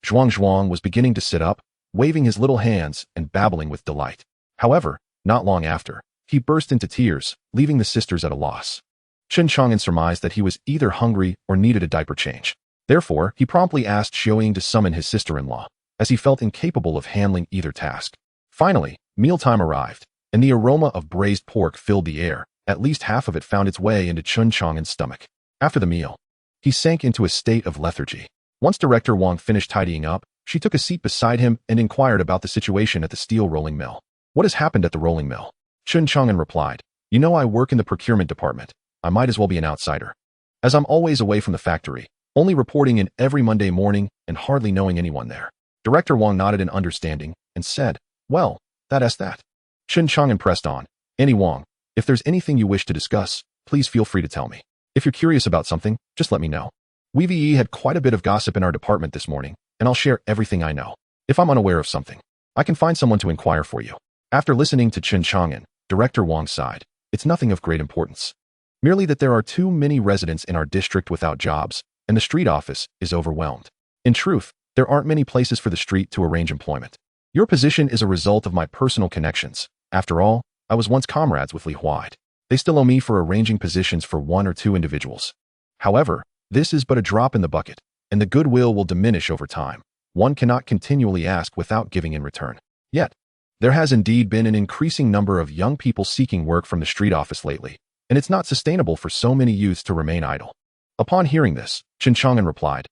Zhuang was beginning to sit up, waving his little hands and babbling with delight. However, not long after, he burst into tears, leaving the sisters at a loss. Chen Chang'an surmised that he was either hungry or needed a diaper change. Therefore, he promptly asked Xiaoying to summon his sister-in-law, as he felt incapable of handling either task. Finally, mealtime arrived, and the aroma of braised pork filled the air. At least half of it found its way into Chen Chang'an's stomach. After the meal, he sank into a state of lethargy. Once Director Wang finished tidying up, she took a seat beside him and inquired about the situation at the steel rolling mill. "What has happened at the rolling mill?" Chen Chang'an replied, "You know I work in the procurement department. I might as well be an outsider. As I'm always away from the factory, only reporting in every Monday morning and hardly knowing anyone there." Director Wang nodded in understanding and said, "Well, that's that." Chen Chang'an pressed on, "Annie Wang, if there's anything you wish to discuss, please feel free to tell me. If you're curious about something, just let me know. We had quite a bit of gossip in our department this morning, and I'll share everything I know. If I'm unaware of something, I can find someone to inquire for you." After listening to Chen Chang'an, Director Wang sighed. "It's nothing of great importance. Merely that there are too many residents in our district without jobs, and the street office is overwhelmed. In truth, there aren't many places for the street to arrange employment. Your position is a result of my personal connections. After all, I was once comrades with Li Huide. They still owe me for arranging positions for 1 or 2 individuals. However, this is but a drop in the bucket, and the goodwill will diminish over time. One cannot continually ask without giving in return. Yet, there has indeed been an increasing number of young people seeking work from the street office lately. and it's not sustainable for so many youths to remain idle. Upon hearing this, Chen Chang'an replied,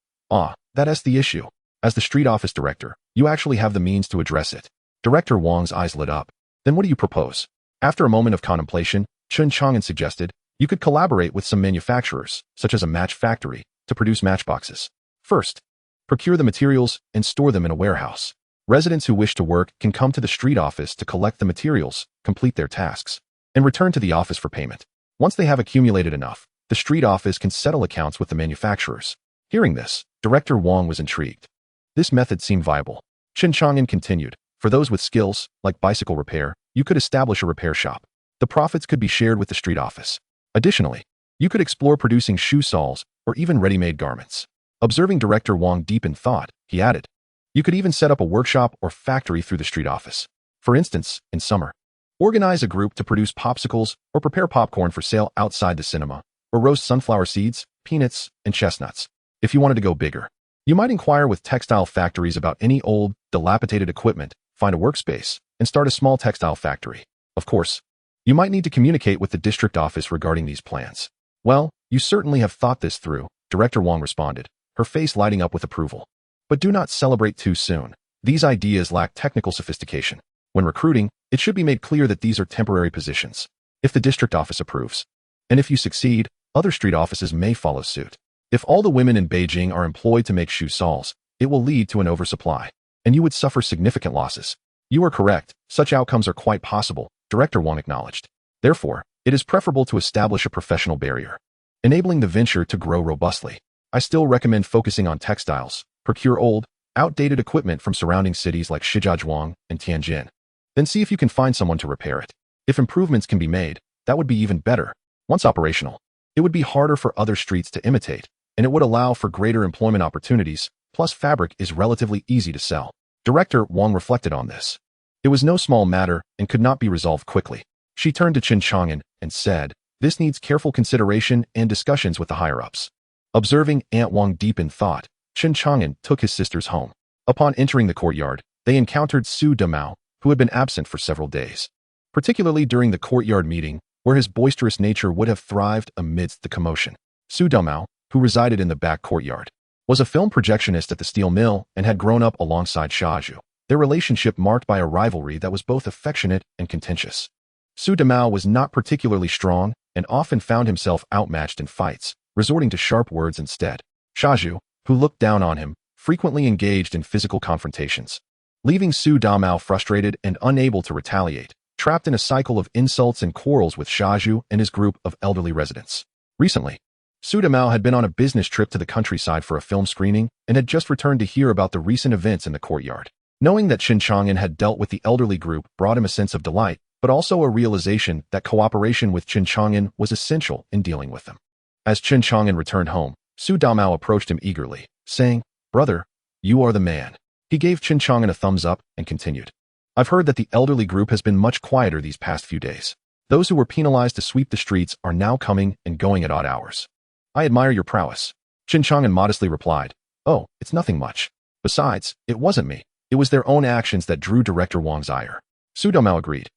that's the issue. As the street office director, you actually have the means to address it. Director Wang's eyes lit up. Then what do you propose? After a moment of contemplation, Chen Chang'an suggested, you could collaborate with some manufacturers, such as a match factory, to produce matchboxes. First, procure the materials and store them in a warehouse. Residents who wish to work can come to the street office to collect the materials, complete their tasks, and return to the office for payment. Once they have accumulated enough, the street office can settle accounts with the manufacturers. Hearing this, Director Wang was intrigued. This method seemed viable. Chen Chang'an continued, for those with skills, like bicycle repair, you could establish a repair shop. The profits could be shared with the street office. Additionally, you could explore producing shoe soles or even ready-made garments. Observing Director Wang deep in thought, he added, you could even set up a workshop or factory through the street office. For instance, in summer, organize a group to produce popsicles or prepare popcorn for sale outside the cinema, or roast sunflower seeds, peanuts, and chestnuts. If you wanted to go bigger, you might inquire with textile factories about any old, dilapidated equipment, find a workspace, and start a small textile factory. Of course, you might need to communicate with the district office regarding these plans. Well, you certainly have thought this through, Director Wang responded, her face lighting up with approval. But do not celebrate too soon. These ideas lack technical sophistication. When recruiting, it should be made clear that these are temporary positions. If the district office approves, and if you succeed, other street offices may follow suit. If all the women in Beijing are employed to make shoe soles, it will lead to an oversupply, and you would suffer significant losses. You are correct, such outcomes are quite possible, Director Wang acknowledged. Therefore, it is preferable to establish a professional barrier, enabling the venture to grow robustly. I still recommend focusing on textiles, procure old, outdated equipment from surrounding cities like Shijiazhuang and Tianjin. Then see if you can find someone to repair it. If improvements can be made, that would be even better. Once operational, it would be harder for other streets to imitate, and it would allow for greater employment opportunities, plus fabric is relatively easy to sell. Director Wang reflected on this. It was no small matter and could not be resolved quickly. She turned to Chen Chang'an and said, this needs careful consideration and discussions with the higher-ups. Observing Aunt Wang deep in thought, Chen Chang'an took his sisters home. Upon entering the courtyard, they encountered Su Damao, who had been absent for several days, particularly during the courtyard meeting, where his boisterous nature would have thrived amidst the commotion. Su Damao, who resided in the back courtyard, was a film projectionist at the steel mill and had grown up alongside Shaju, their relationship marked by a rivalry that was both affectionate and contentious. Su Damao was not particularly strong and often found himself outmatched in fights, resorting to sharp words instead. Shaju, who looked down on him, frequently engaged in physical confrontations, leaving Su Damao frustrated and unable to retaliate, trapped in a cycle of insults and quarrels with Shaju and his group of elderly residents. Recently, Su Damao had been on a business trip to the countryside for a film screening and had just returned to hear about the recent events in the courtyard. Knowing that Chen Chang'an had dealt with the elderly group brought him a sense of delight, but also a realization that cooperation with Chen Chang'an was essential in dealing with them. As Chen Chang'an returned home, Su Damao approached him eagerly, saying, "Brother, you are the man." He gave Chen Chang'an a thumbs up and continued, "I've heard that the elderly group has been much quieter these past few days. Those who were penalized to sweep the streets are now coming and going at odd hours. I admire your prowess." Chen Chang'an modestly replied, "Oh, it's nothing much. Besides, it wasn't me. It was their own actions that drew Director Wang's ire." Su Damao agreed,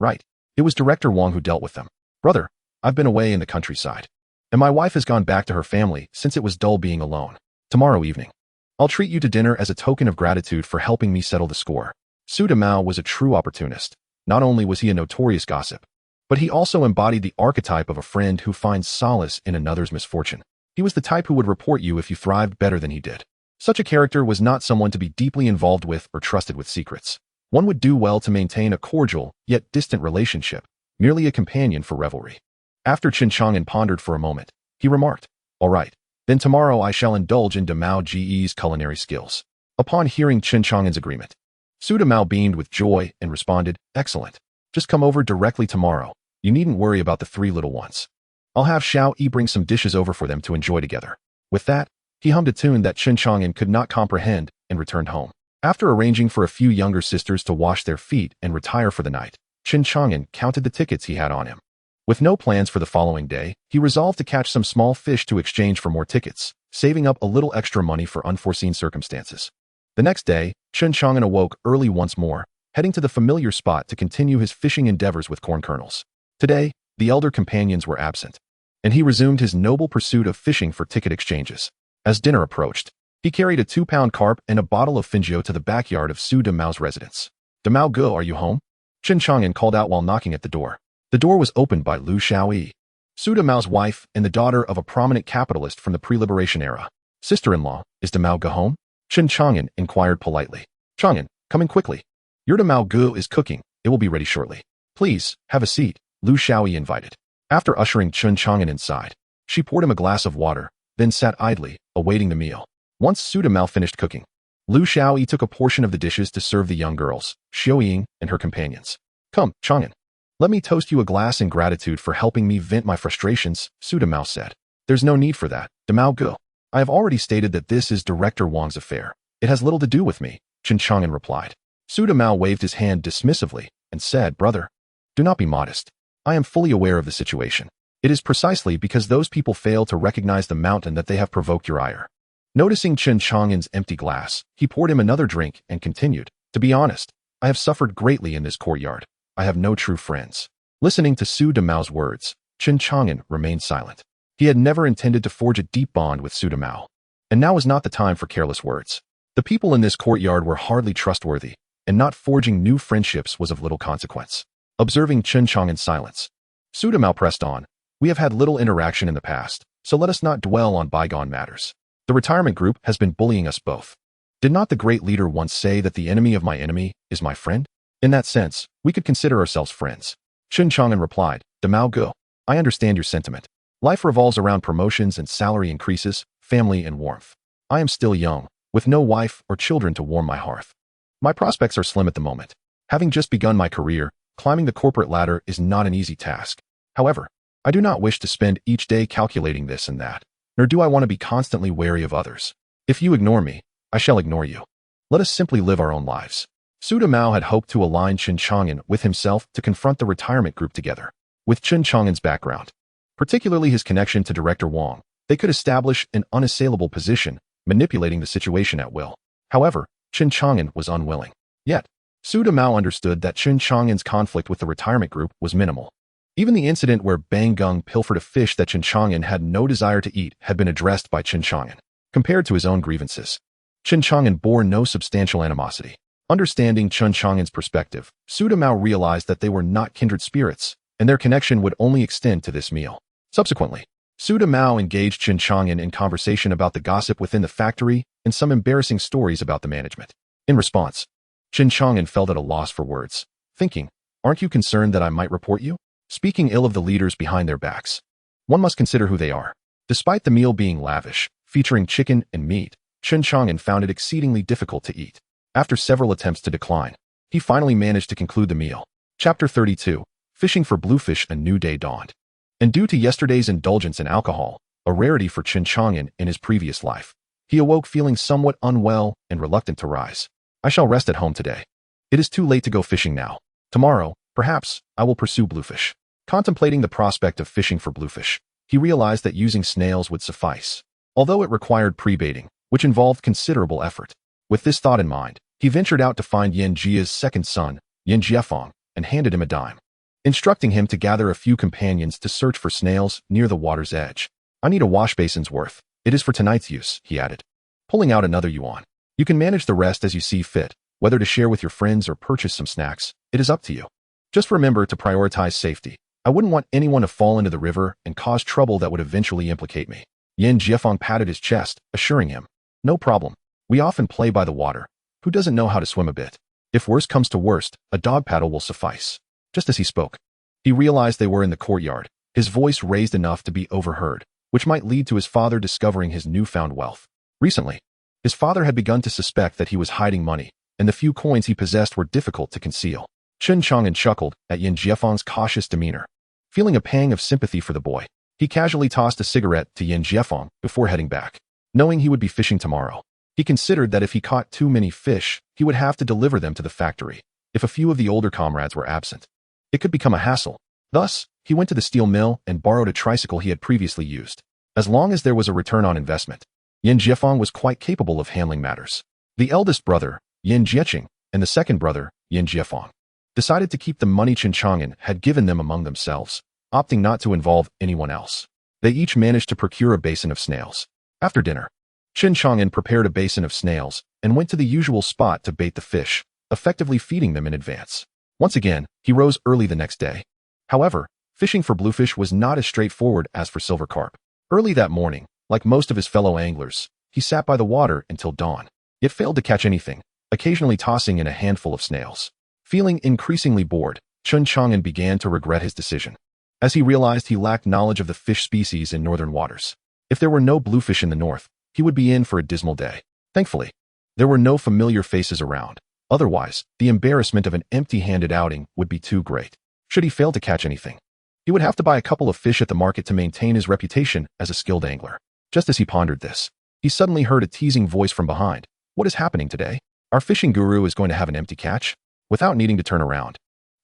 Right. It was Director Wang who dealt with them. Brother, I've been away in the countryside, and my wife has gone back to her family since it was dull being alone. Tomorrow evening, I'll treat you to dinner as a token of gratitude for helping me settle the score." Su Damao was a true opportunist. Not only was he a notorious gossip, but he also embodied the archetype of a friend who finds solace in another's misfortune. He was the type who would report you if you thrived better than he did. Such a character was not someone to be deeply involved with or trusted with secrets. One would do well to maintain a cordial, yet distant relationship, merely a companion for revelry. After Chen Chang'an pondered for a moment, he remarked, "All right, then tomorrow I shall indulge in Damao Ji's culinary skills." Upon hearing Chen Chang'an's agreement, Su Damao beamed with joy and responded, "Excellent. Just come over directly tomorrow. You needn't worry about the three little ones. I'll have Xiao Yi bring some dishes over for them to enjoy together." With that, he hummed a tune that Chen Chang'an could not comprehend and returned home. After arranging for a few younger sisters to wash their feet and retire for the night, Chen Chang'an counted the tickets he had on him. With no plans for the following day, he resolved to catch some small fish to exchange for more tickets, saving up a little extra money for unforeseen circumstances. The next day, Chen Chang'an awoke early once more, heading to the familiar spot to continue his fishing endeavors with corn kernels. Today, the elder companions were absent, and he resumed his noble pursuit of fishing for ticket exchanges. As dinner approached, he carried a 2-pound carp and a bottle of fingio to the backyard of Su Damao's residence. "Damao Ge, are you home?" Chen Chang'an called out while knocking at the door. The door was opened by Lu Xiaoyi, Su Damao's wife and the daughter of a prominent capitalist from the pre-liberation era. "Sister-in-law, is Damao Ge home?" Chen Chang'an inquired politely. "Chang'an, come in quickly. Your Damao Ge is cooking. It will be ready shortly. Please, have a seat," Lu Xiaoyi invited. After ushering Chen Chang'an inside, she poured him a glass of water, then sat idly, awaiting the meal. Once Su Damao finished cooking, Lu Xiaoyi took a portion of the dishes to serve the young girls, Xiao Ying and her companions. "Come, Chang'an. Let me toast you a glass in gratitude for helping me vent my frustrations," Su Damao said. "There's no need for that, Damao Ge. I have already stated that this is Director Wang's affair. It has little to do with me," Chen Chang'an replied. Su Damao waved his hand dismissively and said, "Brother, do not be modest. I am fully aware of the situation. It is precisely because those people fail to recognize the mountain that they have provoked your ire." Noticing Chen Chang'an's empty glass, he poured him another drink and continued, "To be honest, I have suffered greatly in this courtyard. I have no true friends." Listening to Su Damao's words, Chen Chang'an remained silent. He had never intended to forge a deep bond with Su Damao, and now was not the time for careless words. The people in this courtyard were hardly trustworthy, and not forging new friendships was of little consequence. Observing Chen Chang'an's silence, Su Damao pressed on, "We have had little interaction in the past, so let us not dwell on bygone matters. The retirement group has been bullying us both. Did not the great leader once say that the enemy of my enemy is my friend? In that sense, we could consider ourselves friends." Chen Chang'an replied, "Damao Ge, I understand your sentiment. Life revolves around promotions and salary increases, family and warmth. I am still young, with no wife or children to warm my hearth. My prospects are slim at the moment. Having just begun my career, climbing the corporate ladder is not an easy task. However, I do not wish to spend each day calculating this and that, nor do I want to be constantly wary of others. If you ignore me, I shall ignore you. Let us simply live our own lives." Su Damao had hoped to align Chen Chang'an with himself to confront the retirement group together. With Chen Chang'an's background, particularly his connection to Director Wang, they could establish an unassailable position, manipulating the situation at will. However, Chen Chang'an was unwilling. Yet, Su Damao understood that Chen Chang'an's conflict with the retirement group was minimal. Even the incident where Bang Gung pilfered a fish that Chen Chang'an had no desire to eat had been addressed by Chen Chang'an. Compared to his own grievances, Chen Chang'an bore no substantial animosity. Understanding Chen Chang'an's perspective, Su Damao realized that they were not kindred spirits, and their connection would only extend to this meal. Subsequently, Su Damao engaged Chen Chang'an in conversation about the gossip within the factory and some embarrassing stories about the management. In response, Chen Chang'an felt at a loss for words, thinking, "Aren't you concerned that I might report you?" Speaking ill of the leaders behind their backs, one must consider who they are. Despite the meal being lavish, featuring chicken and meat, Chen Chang'an found it exceedingly difficult to eat. After several attempts to decline, he finally managed to conclude the meal. Chapter 32, Fishing for Bluefish. A new day dawned. And due to yesterday's indulgence in alcohol, a rarity for Chen Chang'an in his previous life, he awoke feeling somewhat unwell and reluctant to rise. "I shall rest at home today. It is too late to go fishing now. Tomorrow, perhaps, I will pursue bluefish." Contemplating the prospect of fishing for bluefish, he realized that using snails would suffice, although it required pre-baiting, which involved considerable effort. With this thought in mind, he ventured out to find Yan Jia's second son, Yan Jiefeng, and handed him a dime, instructing him to gather a few companions to search for snails near the water's edge. "I need a wash basin's worth. It is for tonight's use," he added, pulling out another yuan. "You can manage the rest as you see fit, whether to share with your friends or purchase some snacks. It is up to you. Just remember to prioritize safety. I wouldn't want anyone to fall into the river and cause trouble that would eventually implicate me." Yan Jiefeng patted his chest, assuring him, "No problem. We often play by the water. Who doesn't know how to swim a bit? If worst comes to worst, a dog paddle will suffice." Just as he spoke, he realized they were in the courtyard, his voice raised enough to be overheard, which might lead to his father discovering his newfound wealth. Recently, his father had begun to suspect that he was hiding money, and the few coins he possessed were difficult to conceal. Chen Chang'an chuckled at Yan Jiefeng's cautious demeanor. Feeling a pang of sympathy for the boy, he casually tossed a cigarette to Yan Jiefeng before heading back. Knowing he would be fishing tomorrow, he considered that if he caught too many fish, he would have to deliver them to the factory. If a few of the older comrades were absent, it could become a hassle. Thus, he went to the steel mill and borrowed a tricycle he had previously used. As long as there was a return on investment, Yan Jiefeng was quite capable of handling matters. The eldest brother, Yan Jiecheng, and the second brother, Yan Jiefeng, decided to keep the money Chen Chang'an had given them among themselves, opting not to involve anyone else. They each managed to procure a basin of snails. After dinner, Chen Chang'an prepared a basin of snails and went to the usual spot to bait the fish, effectively feeding them in advance. Once again, he rose early the next day. However, fishing for bluefish was not as straightforward as for silver carp. Early that morning, like most of his fellow anglers, he sat by the water until dawn, yet failed to catch anything, occasionally tossing in a handful of snails. Feeling increasingly bored, Chen Chang'an began to regret his decision, as he realized he lacked knowledge of the fish species in northern waters. If there were no bluefish in the north, he would be in for a dismal day. Thankfully, there were no familiar faces around. Otherwise, the embarrassment of an empty-handed outing would be too great. Should he fail to catch anything, he would have to buy a couple of fish at the market to maintain his reputation as a skilled angler. Just as he pondered this, he suddenly heard a teasing voice from behind. What is happening today? Our fishing guru is going to have an empty catch? Without needing to turn around,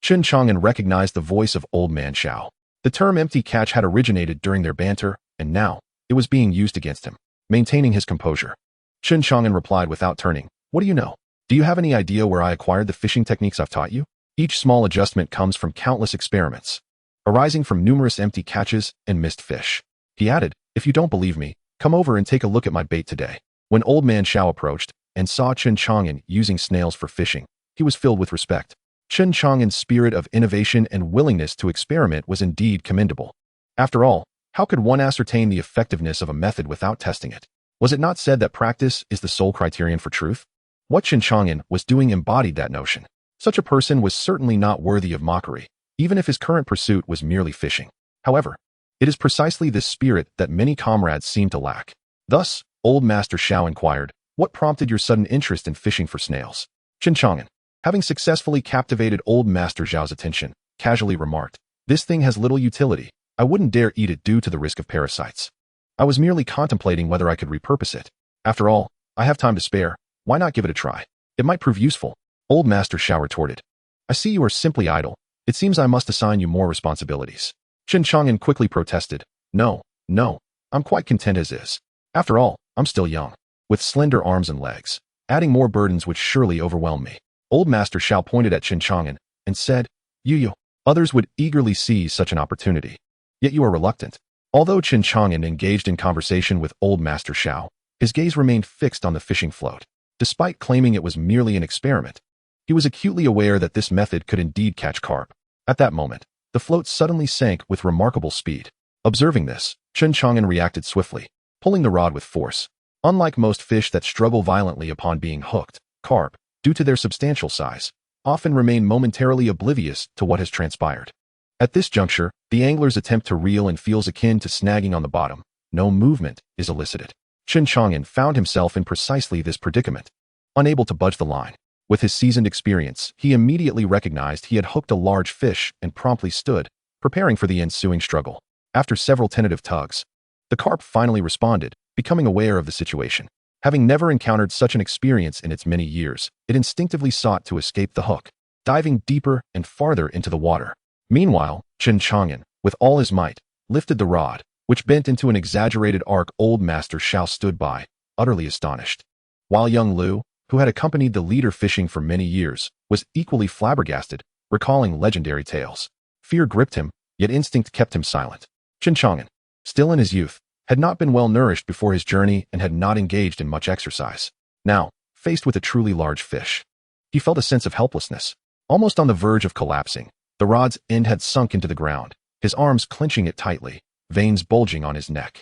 Chen Chang'an recognized the voice of Old Man Xiao. The term empty catch had originated during their banter, and now it was being used against him. Maintaining his composure, Chen Chang'an replied without turning, "What do you know? Do you have any idea where I acquired the fishing techniques I've taught you?" Each small adjustment comes from countless experiments, arising from numerous empty catches and missed fish. He added, "If you don't believe me, come over and take a look at my bait today." When Old Man Xiao approached and saw Chen Chang'an using snails for fishing, he was filled with respect. Chen Chang'an's spirit of innovation and willingness to experiment was indeed commendable. After all, how could one ascertain the effectiveness of a method without testing it? Was it not said that practice is the sole criterion for truth? What Chen Chang'an was doing embodied that notion. Such a person was certainly not worthy of mockery, even if his current pursuit was merely fishing. However, it is precisely this spirit that many comrades seem to lack. Thus, Old Master Xiao inquired, "What prompted your sudden interest in fishing for snails?" Chen Chang'an, having successfully captivated Old Master Xiao's attention, casually remarked, "This thing has little utility. I wouldn't dare eat it due to the risk of parasites. I was merely contemplating whether I could repurpose it. After all, I have time to spare. Why not give it a try? It might prove useful." Old Master Xiao retorted, "I see you are simply idle. It seems I must assign you more responsibilities." Chen Chang'an quickly protested, No, I'm quite content as is. After all, I'm still young, with slender arms and legs. Adding more burdens would surely overwhelm me." Old Master Xiao pointed at Chen Chang'an and said, You. Others would eagerly seize such an opportunity. Yet you are reluctant." Although Chen Chang'an engaged in conversation with Old Master Xiao, his gaze remained fixed on the fishing float. Despite claiming it was merely an experiment, he was acutely aware that this method could indeed catch carp. At that moment, the float suddenly sank with remarkable speed. Observing this, Chen Chang'an reacted swiftly, pulling the rod with force. Unlike most fish that struggle violently upon being hooked, carp, due to their substantial size, often remain momentarily oblivious to what has transpired. At this juncture, the angler's attempt to reel in feels akin to snagging on the bottom. No movement is elicited. Chen Chang'an found himself in precisely this predicament, unable to budge the line. With his seasoned experience, he immediately recognized he had hooked a large fish and promptly stood, preparing for the ensuing struggle. After several tentative tugs, the carp finally responded, becoming aware of the situation. Having never encountered such an experience in its many years, it instinctively sought to escape the hook, diving deeper and farther into the water. Meanwhile, Chen Chang'an, with all his might, lifted the rod, which bent into an exaggerated arc. Old Master Xiao stood by, utterly astonished, while young Lu, who had accompanied the leader fishing for many years, was equally flabbergasted, recalling legendary tales. Fear gripped him, yet instinct kept him silent. Chen Chang'an, still in his youth, had not been well nourished before his journey and had not engaged in much exercise. Now, faced with a truly large fish, he felt a sense of helplessness. Almost on the verge of collapsing, the rod's end had sunk into the ground, his arms clenching it tightly, veins bulging on his neck.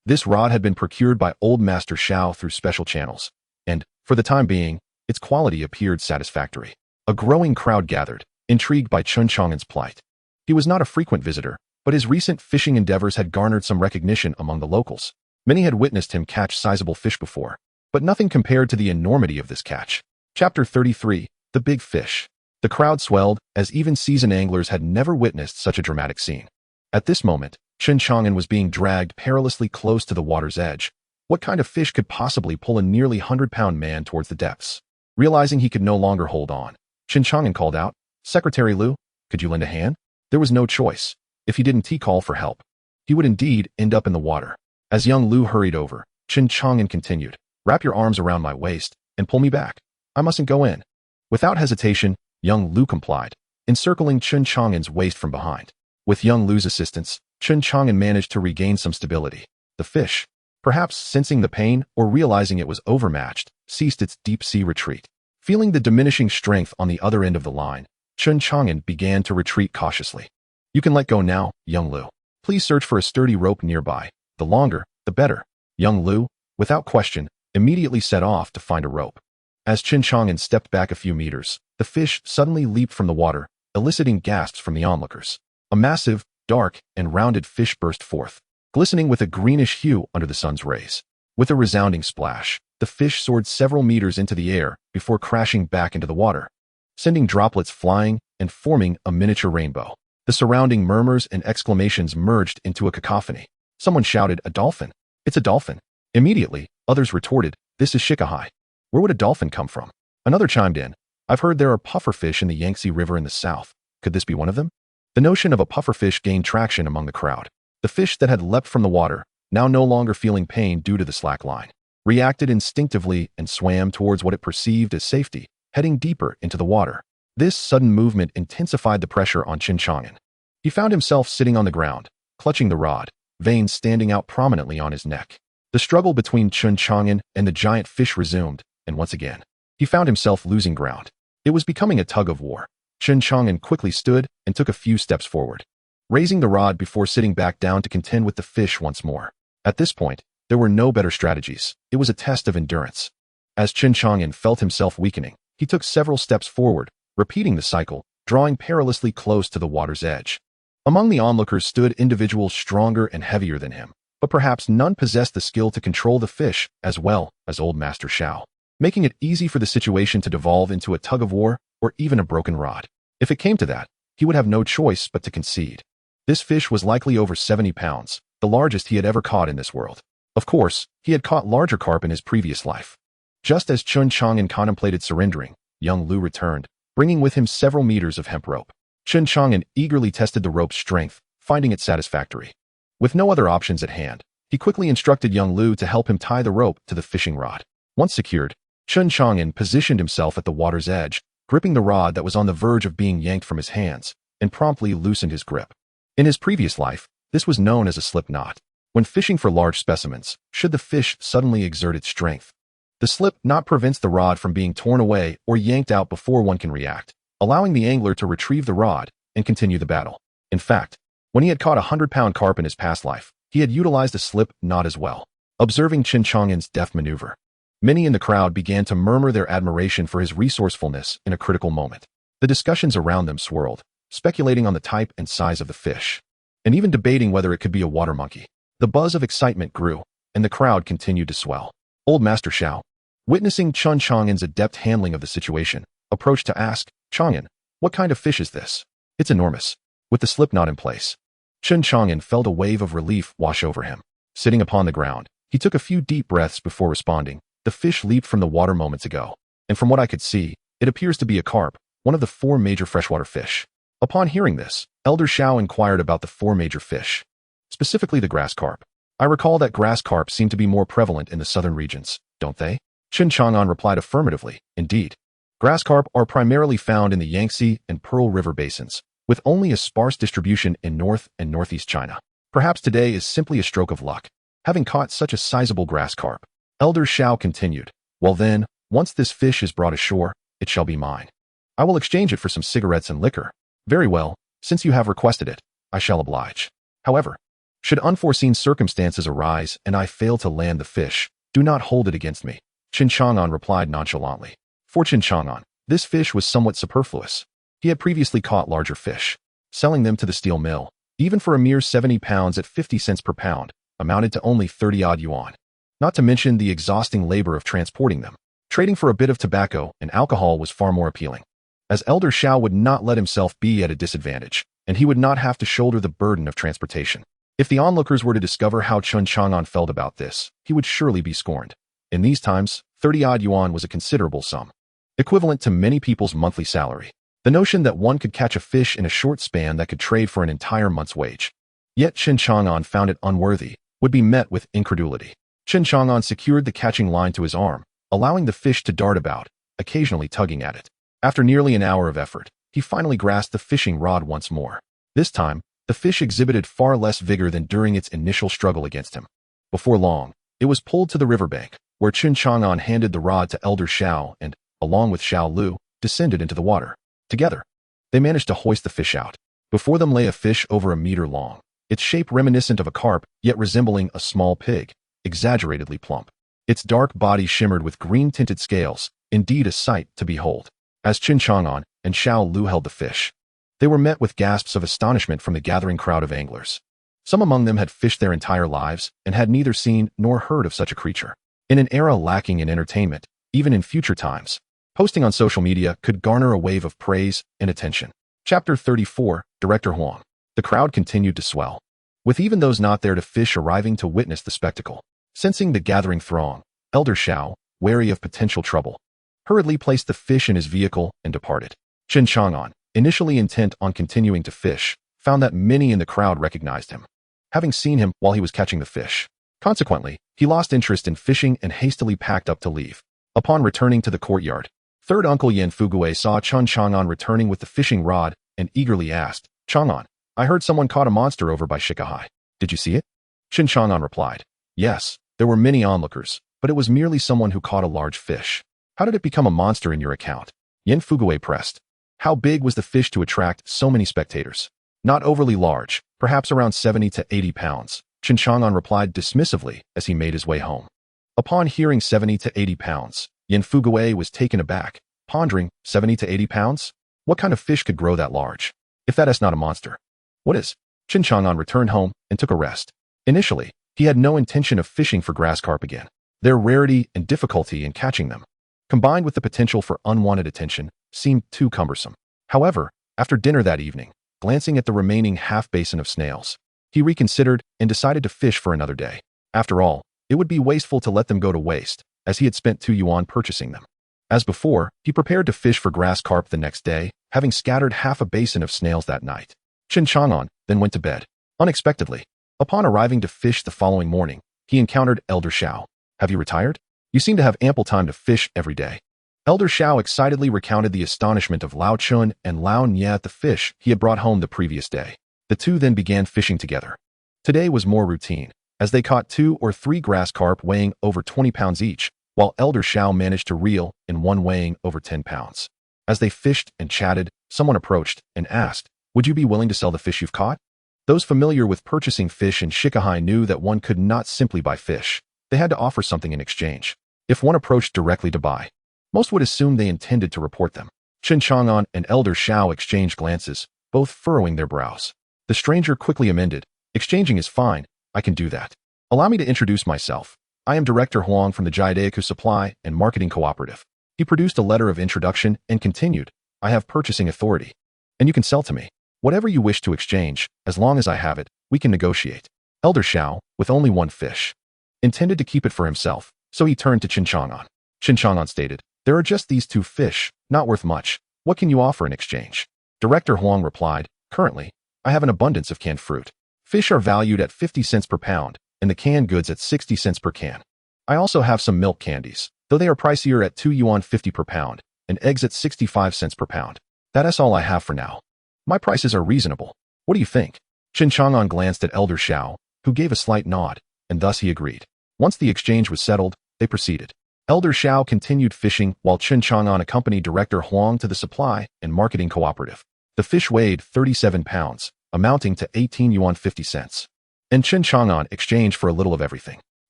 This rod had been procured by Old Master Xiao through special channels, and, for the time being, its quality appeared satisfactory. A growing crowd gathered, intrigued by Chen Chang'an's plight. He was not a frequent visitor, but his recent fishing endeavors had garnered some recognition among the locals. Many had witnessed him catch sizable fish before, but nothing compared to the enormity of this catch. Chapter 33, The Big Fish. The crowd swelled, as even seasoned anglers had never witnessed such a dramatic scene. At this moment, Chen Chang'an was being dragged perilously close to the water's edge. What kind of fish could possibly pull a nearly 100-pound man towards the depths? Realizing he could no longer hold on, Chen Chang'an called out, "Secretary Lu, could you lend a hand?" There was no choice. If he didn't call for help, he would indeed end up in the water. As young Lu hurried over, Chen Chang'an continued, "Wrap your arms around my waist and pull me back. I mustn't go in." Without hesitation, young Lu complied, encircling Chen Chang'an's waist from behind. With young Lu's assistance, Chen Chang'an managed to regain some stability. The fish, perhaps sensing the pain or realizing it was overmatched, ceased its deep-sea retreat. Feeling the diminishing strength on the other end of the line, Chen Chang'an began to retreat cautiously. "You can let go now, young Lu. Please search for a sturdy rope nearby. The longer, the better." Young Lu, without question, immediately set off to find a rope. As Chen Chang'an stepped back a few meters, the fish suddenly leaped from the water, eliciting gasps from the onlookers. A massive, dark, and rounded fish burst forth, glistening with a greenish hue under the sun's rays. With a resounding splash, the fish soared several meters into the air before crashing back into the water, sending droplets flying and forming a miniature rainbow. The surrounding murmurs and exclamations merged into a cacophony. Someone shouted, "A dolphin! It's a dolphin!" Immediately, others retorted, "This is shikahai. Where would a dolphin come from?" Another chimed in, "I've heard there are pufferfish in the Yangtze River in the south. Could this be one of them?" The notion of a pufferfish gained traction among the crowd. The fish that had leapt from the water, now no longer feeling pain due to the slack line, reacted instinctively and swam towards what it perceived as safety, heading deeper into the water. This sudden movement intensified the pressure on Chen Chang'an. He found himself sitting on the ground, clutching the rod, veins standing out prominently on his neck. The struggle between Chen Chang'an and the giant fish resumed, and once again, he found himself losing ground. It was becoming a tug-of-war. Chen Chang'an quickly stood and took a few steps forward, raising the rod before sitting back down to contend with the fish once more. At this point, there were no better strategies. It was a test of endurance. As Chen Chang'an felt himself weakening, he took several steps forward, repeating the cycle, drawing perilously close to the water's edge. Among the onlookers stood individuals stronger and heavier than him, but perhaps none possessed the skill to control the fish as well as old Master Xiao, making it easy for the situation to devolve into a tug-of-war or even a broken rod. If it came to that, he would have no choice but to concede. This fish was likely over 70 pounds, the largest he had ever caught in this world. Of course, he had caught larger carp in his previous life. Just as Chen Chang'an contemplated surrendering, young Lu returned, bringing with him several meters of hemp rope. Chen Chang'an eagerly tested the rope's strength, finding it satisfactory. With no other options at hand, he quickly instructed young Lu to help him tie the rope to the fishing rod. Once secured, Chen Chang'an positioned himself at the water's edge, gripping the rod that was on the verge of being yanked from his hands, and promptly loosened his grip. In his previous life, this was known as a slip knot. When fishing for large specimens, should the fish suddenly exert its strength, the slip knot prevents the rod from being torn away or yanked out before one can react, allowing the angler to retrieve the rod and continue the battle. In fact, when he had caught a 100-pound carp in his past life, he had utilized a slip knot as well. Observing Chen Chang'an's deft maneuver, many in the crowd began to murmur their admiration for his resourcefulness in a critical moment. The discussions around them swirled, speculating on the type and size of the fish, and even debating whether it could be a water monkey. The buzz of excitement grew, and the crowd continued to swell. Old Master Xiao, witnessing Chen Chang'an's adept handling of the situation, approached to ask, "Chang'an, what kind of fish is this?" "It's enormous." With the slip knot in place, Chen Chang'an felt a wave of relief wash over him. Sitting upon the ground, he took a few deep breaths before responding. "The fish leaped from the water moments ago, and from what I could see, it appears to be a carp, one of the 4 major freshwater fish." Upon hearing this, Elder Xiao inquired about the 4 major fish, specifically the grass carp. "I recall that grass carp seem to be more prevalent in the southern regions, don't they?" Chen Chang'an replied affirmatively. "Indeed. Grass carp are primarily found in the Yangtze and Pearl River basins, with only a sparse distribution in North and Northeast China. Perhaps today is simply a stroke of luck, having caught such a sizable grass carp." Elder Xiao continued, "Well then, once this fish is brought ashore, it shall be mine. I will exchange it for some cigarettes and liquor." "Very well, since you have requested it, I shall oblige. However, should unforeseen circumstances arise and I fail to land the fish, do not hold it against me." Chen Chang'an replied nonchalantly. For Chen Chang'an, this fish was somewhat superfluous. He had previously caught larger fish. Selling them to the steel mill, even for a mere 70 pounds at 50 cents per pound, amounted to only 30-odd yuan. Not to mention the exhausting labor of transporting them. Trading for a bit of tobacco and alcohol was far more appealing, as Elder Xiao would not let himself be at a disadvantage, and he would not have to shoulder the burden of transportation. If the onlookers were to discover how Chen Chang'an felt about this, he would surely be scorned. In these times, 30-odd yuan was a considerable sum, equivalent to many people's monthly salary. The notion that one could catch a fish in a short span that could trade for an entire month's wage, yet Chen Chang'an found it unworthy, would be met with incredulity. Chen Chang'an secured the catching line to his arm, allowing the fish to dart about, occasionally tugging at it. After nearly an hour of effort, he finally grasped the fishing rod once more. This time, The fish exhibited far less vigor than during its initial struggle against him. Before long, it was pulled to the riverbank, where Chen Chang'an handed the rod to Elder Xiao and, along with Xiao Lu, descended into the water. Together, they managed to hoist the fish out. Before them lay a fish over a meter long, its shape reminiscent of a carp, yet resembling a small pig, exaggeratedly plump. Its dark body shimmered with green-tinted scales, indeed a sight to behold. As Chen Chang'an and Xiao Lu held the fish, they were met with gasps of astonishment from the gathering crowd of anglers. Some among them had fished their entire lives and had neither seen nor heard of such a creature. In an era lacking in entertainment, even in future times, posting on social media could garner a wave of praise and attention. Chapter 34, Director Huang. The crowd continued to swell, with even those not there to fish arriving to witness the spectacle. Sensing the gathering throng, Elder Xiao, wary of potential trouble, hurriedly placed the fish in his vehicle and departed. Chen Chang'an, initially intent on continuing to fish, found that many in the crowd recognized him, having seen him while he was catching the fish. Consequently, he lost interest in fishing and hastily packed up to leave. Upon returning to the courtyard, third uncle Yan Fugui saw Chen Chang'an returning with the fishing rod and eagerly asked, "Chang'an, I heard someone caught a monster over by Shikahai. Did you see it?" Chen Chang'an replied, "Yes, there were many onlookers, but it was merely someone who caught a large fish. How did it become a monster in your account?" Yan Fugui pressed. How big was the fish to attract so many spectators? Not overly large, perhaps around 70 to 80 pounds, Chen Chang'an replied dismissively as he made his way home. Upon hearing 70 to 80 pounds, Yan Fugui was taken aback, pondering, 70 to 80 pounds? What kind of fish could grow that large? If that is not a monster, what is? Chen Chang'an returned home and took a rest. Initially, he had no intention of fishing for grass carp again. Their rarity and difficulty in catching them, combined with the potential for unwanted attention, seemed too cumbersome. However, after dinner that evening, glancing at the remaining half-basin of snails, he reconsidered and decided to fish for another day. After all, it would be wasteful to let them go to waste, as he had spent 2 yuan purchasing them. As before, he prepared to fish for grass carp the next day, having scattered half a basin of snails that night. Chen Chang'an then went to bed. Unexpectedly, upon arriving to fish the following morning, he encountered Elder Xiao. "Have you retired? You seem to have ample time to fish every day." Elder Xiao excitedly recounted the astonishment of Lao Chun and Lao Nye at the fish he had brought home the previous day. The two then began fishing together. Today was more routine, as they caught 2 or 3 grass carp weighing over 20 pounds each, while Elder Xiao managed to reel in one weighing over 10 pounds. As they fished and chatted, someone approached and asked, "Would you be willing to sell the fish you've caught?" Those familiar with purchasing fish in Shikahai knew that one could not simply buy fish. They had to offer something in exchange. If one approached directly to buy, most would assume they intended to report them. Chen Chang'an and Elder Xiao exchanged glances, both furrowing their brows. The stranger quickly amended, "Exchanging is fine, I can do that. Allow me to introduce myself. I am Director Huang from the Jidaeku Supply and Marketing Cooperative." He produced a letter of introduction and continued, "I have purchasing authority, and you can sell to me. Whatever you wish to exchange, as long as I have it, we can negotiate." Elder Xiao, with only one fish, intended to keep it for himself, so he turned to Chen Chang'an. Chen Chang'an stated, "There are just these 2 fish, not worth much. What can you offer in exchange?" Director Huang replied, "Currently, I have an abundance of canned fruit. Fish are valued at 50 cents per pound, and the canned goods at 60 cents per can. I also have some milk candies, though they are pricier at 2 yuan 50 per pound, and eggs at 65 cents per pound. That is all I have for now. My prices are reasonable. What do you think?" Chen Chang'an glanced at Elder Xiao, who gave a slight nod, and thus he agreed. Once the exchange was settled, they proceeded. Elder Xiao continued fishing while Chen Chang'an accompanied Director Huang to the Supply and Marketing Cooperative. The fish weighed 37 pounds, amounting to 18 yuan 50 cents. And Chen Chang'an exchanged for a little of everything.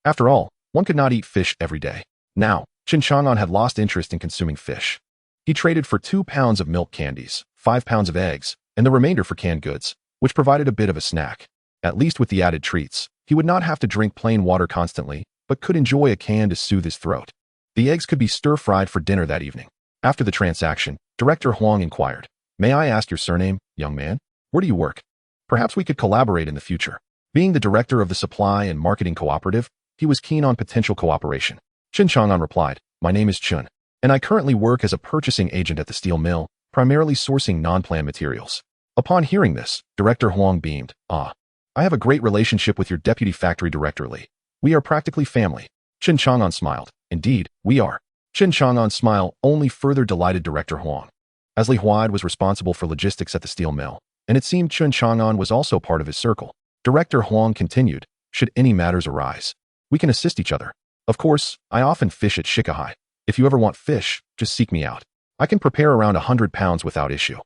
After all, one could not eat fish every day. Now, Chen Chang'an had lost interest in consuming fish. He traded for 2 pounds of milk candies, 5 pounds of eggs, and the remainder for canned goods, which provided a bit of a snack. At least with the added treats, he would not have to drink plain water constantly, but could enjoy a can to soothe his throat. The eggs could be stir-fried for dinner that evening. After the transaction, Director Huang inquired, "May I ask your surname, young man? Where do you work? Perhaps we could collaborate in the future." Being the director of the Supply and Marketing Cooperative, he was keen on potential cooperation. Chen Chang'an replied, "My name is Chun, and I currently work as a purchasing agent at the steel mill, primarily sourcing non-plant materials." Upon hearing this, Director Huang beamed, "Ah, I have a great relationship with your deputy factory director Li. We are practically family." Chen Chang'an smiled. "Indeed, we are." Chen Chang'an's smile only further delighted Director Huang. As Li Huaid was responsible for logistics at the steel mill, and it seemed Chen Chang'an was also part of his circle. Director Huang continued, should any matters arise, we can assist each other. Of course, I often fish at Shikahai. If you ever want fish, just seek me out. I can prepare around 100 pounds without issue.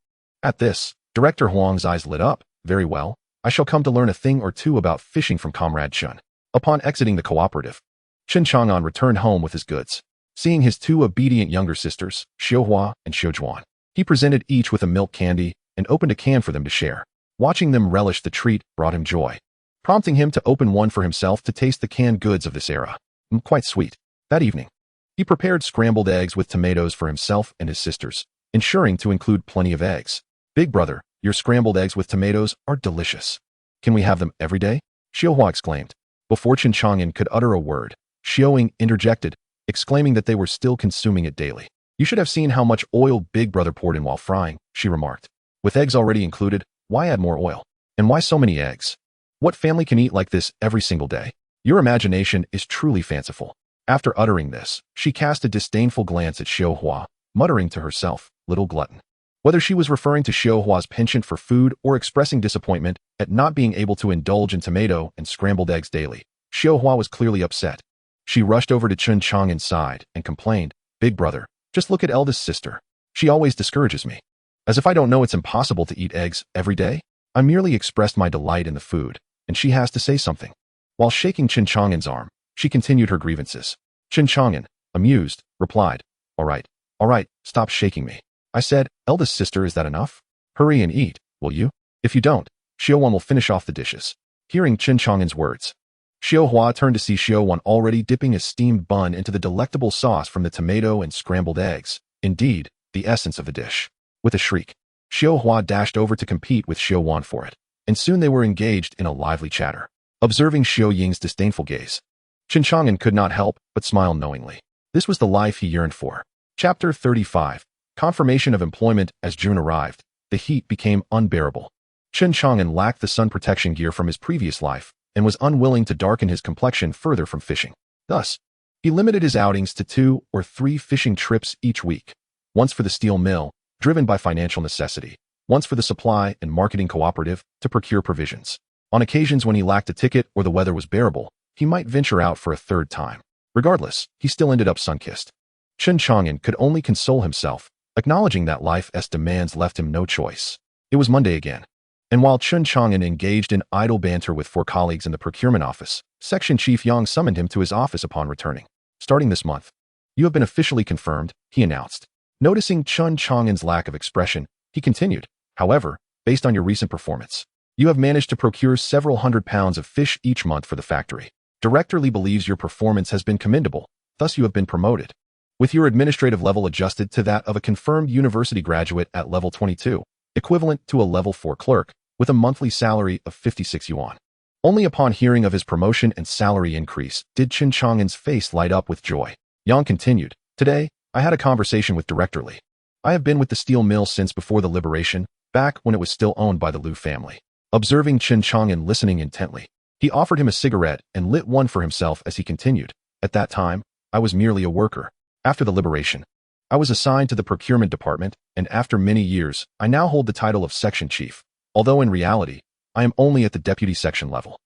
At this, Director Huang's eyes lit up. Very well. I shall come to learn a thing or two about fishing from Comrade Chen. Upon exiting the cooperative, Chen Chang'an returned home with his goods. Seeing his two obedient younger sisters, Xiuhua and Xiujuan, he presented each with a milk candy and opened a can for them to share. Watching them relish the treat brought him joy, prompting him to open one for himself to taste the canned goods of this era. Quite sweet. That evening, he prepared scrambled eggs with tomatoes for himself and his sisters, ensuring to include plenty of eggs. Big brother, your scrambled eggs with tomatoes are delicious. Can we have them every day? Xiuhua exclaimed. Before Chen Chang'an could utter a word, Xiuing interjected, exclaiming that they were still consuming it daily. You should have seen how much oil Big Brother poured in while frying, she remarked. With eggs already included, why add more oil? And why so many eggs? What family can eat like this every single day? Your imagination is truly fanciful. After uttering this, she cast a disdainful glance at Xiuhua, muttering to herself, little glutton. Whether she was referring to Xiuhua's penchant for food or expressing disappointment at not being able to indulge in tomato and scrambled eggs daily, Xiuhua was clearly upset. She rushed over to Chen Chang'an's side and complained, Big brother, just look at eldest sister. She always discourages me. As if I don't know it's impossible to eat eggs every day? I merely expressed my delight in the food, and she has to say something. While shaking Chen Chang'an's arm, she continued her grievances. Chen Chang'an, amused, replied, all right, stop shaking me. I said, eldest sister, is that enough? Hurry and eat, will you? If you don't, Xiuwan will finish off the dishes. Hearing Chen Chang'an's words, Xiuhua turned to see Xiuwan already dipping a steamed bun into the delectable sauce from the tomato and scrambled eggs, indeed, the essence of the dish. With a shriek, Xiuhua dashed over to compete with Xiuwan for it, and soon they were engaged in a lively chatter. Observing Xiu Ying's disdainful gaze, Chen Chang'an could not help but smile knowingly. This was the life he yearned for. Chapter 35. Confirmation of employment. As June arrived, the heat became unbearable. Chen Chang'an lacked the sun protection gear from his previous life and was unwilling to darken his complexion further from fishing. Thus, he limited his outings to 2 or 3 fishing trips each week, once for the steel mill, driven by financial necessity, once for the supply and marketing cooperative to procure provisions. On occasions when he lacked a ticket or the weather was bearable, he might venture out for a 3rd time. Regardless, he still ended up sun-kissed. Chen Chang'an could only console himself, acknowledging that life's demands left him no choice. It was Monday again, and while Chen Chang'an engaged in idle banter with 4 colleagues in the procurement office, Section Chief Yang summoned him to his office upon returning. Starting this month, you have been officially confirmed, he announced. Noticing Chen Chang'an's lack of expression, he continued, however, based on your recent performance, you have managed to procure several 100 pounds of fish each month for the factory. Director Li believes your performance has been commendable, thus you have been promoted, with your administrative level adjusted to that of a confirmed university graduate at level 22, equivalent to a level 4 clerk, with a monthly salary of 56 yuan. Only upon hearing of his promotion and salary increase did Chen Chang'an's face light up with joy. Yang continued, today, I had a conversation with Director Li. I have been with the steel mill since before the liberation, back when it was still owned by the Liu family. Observing Chen Chang'an listening intently, he offered him a cigarette and lit one for himself as he continued, at that time, I was merely a worker. After the liberation, I was assigned to the procurement department, and after many years, I now hold the title of section chief, although in reality, I am only at the deputy section level.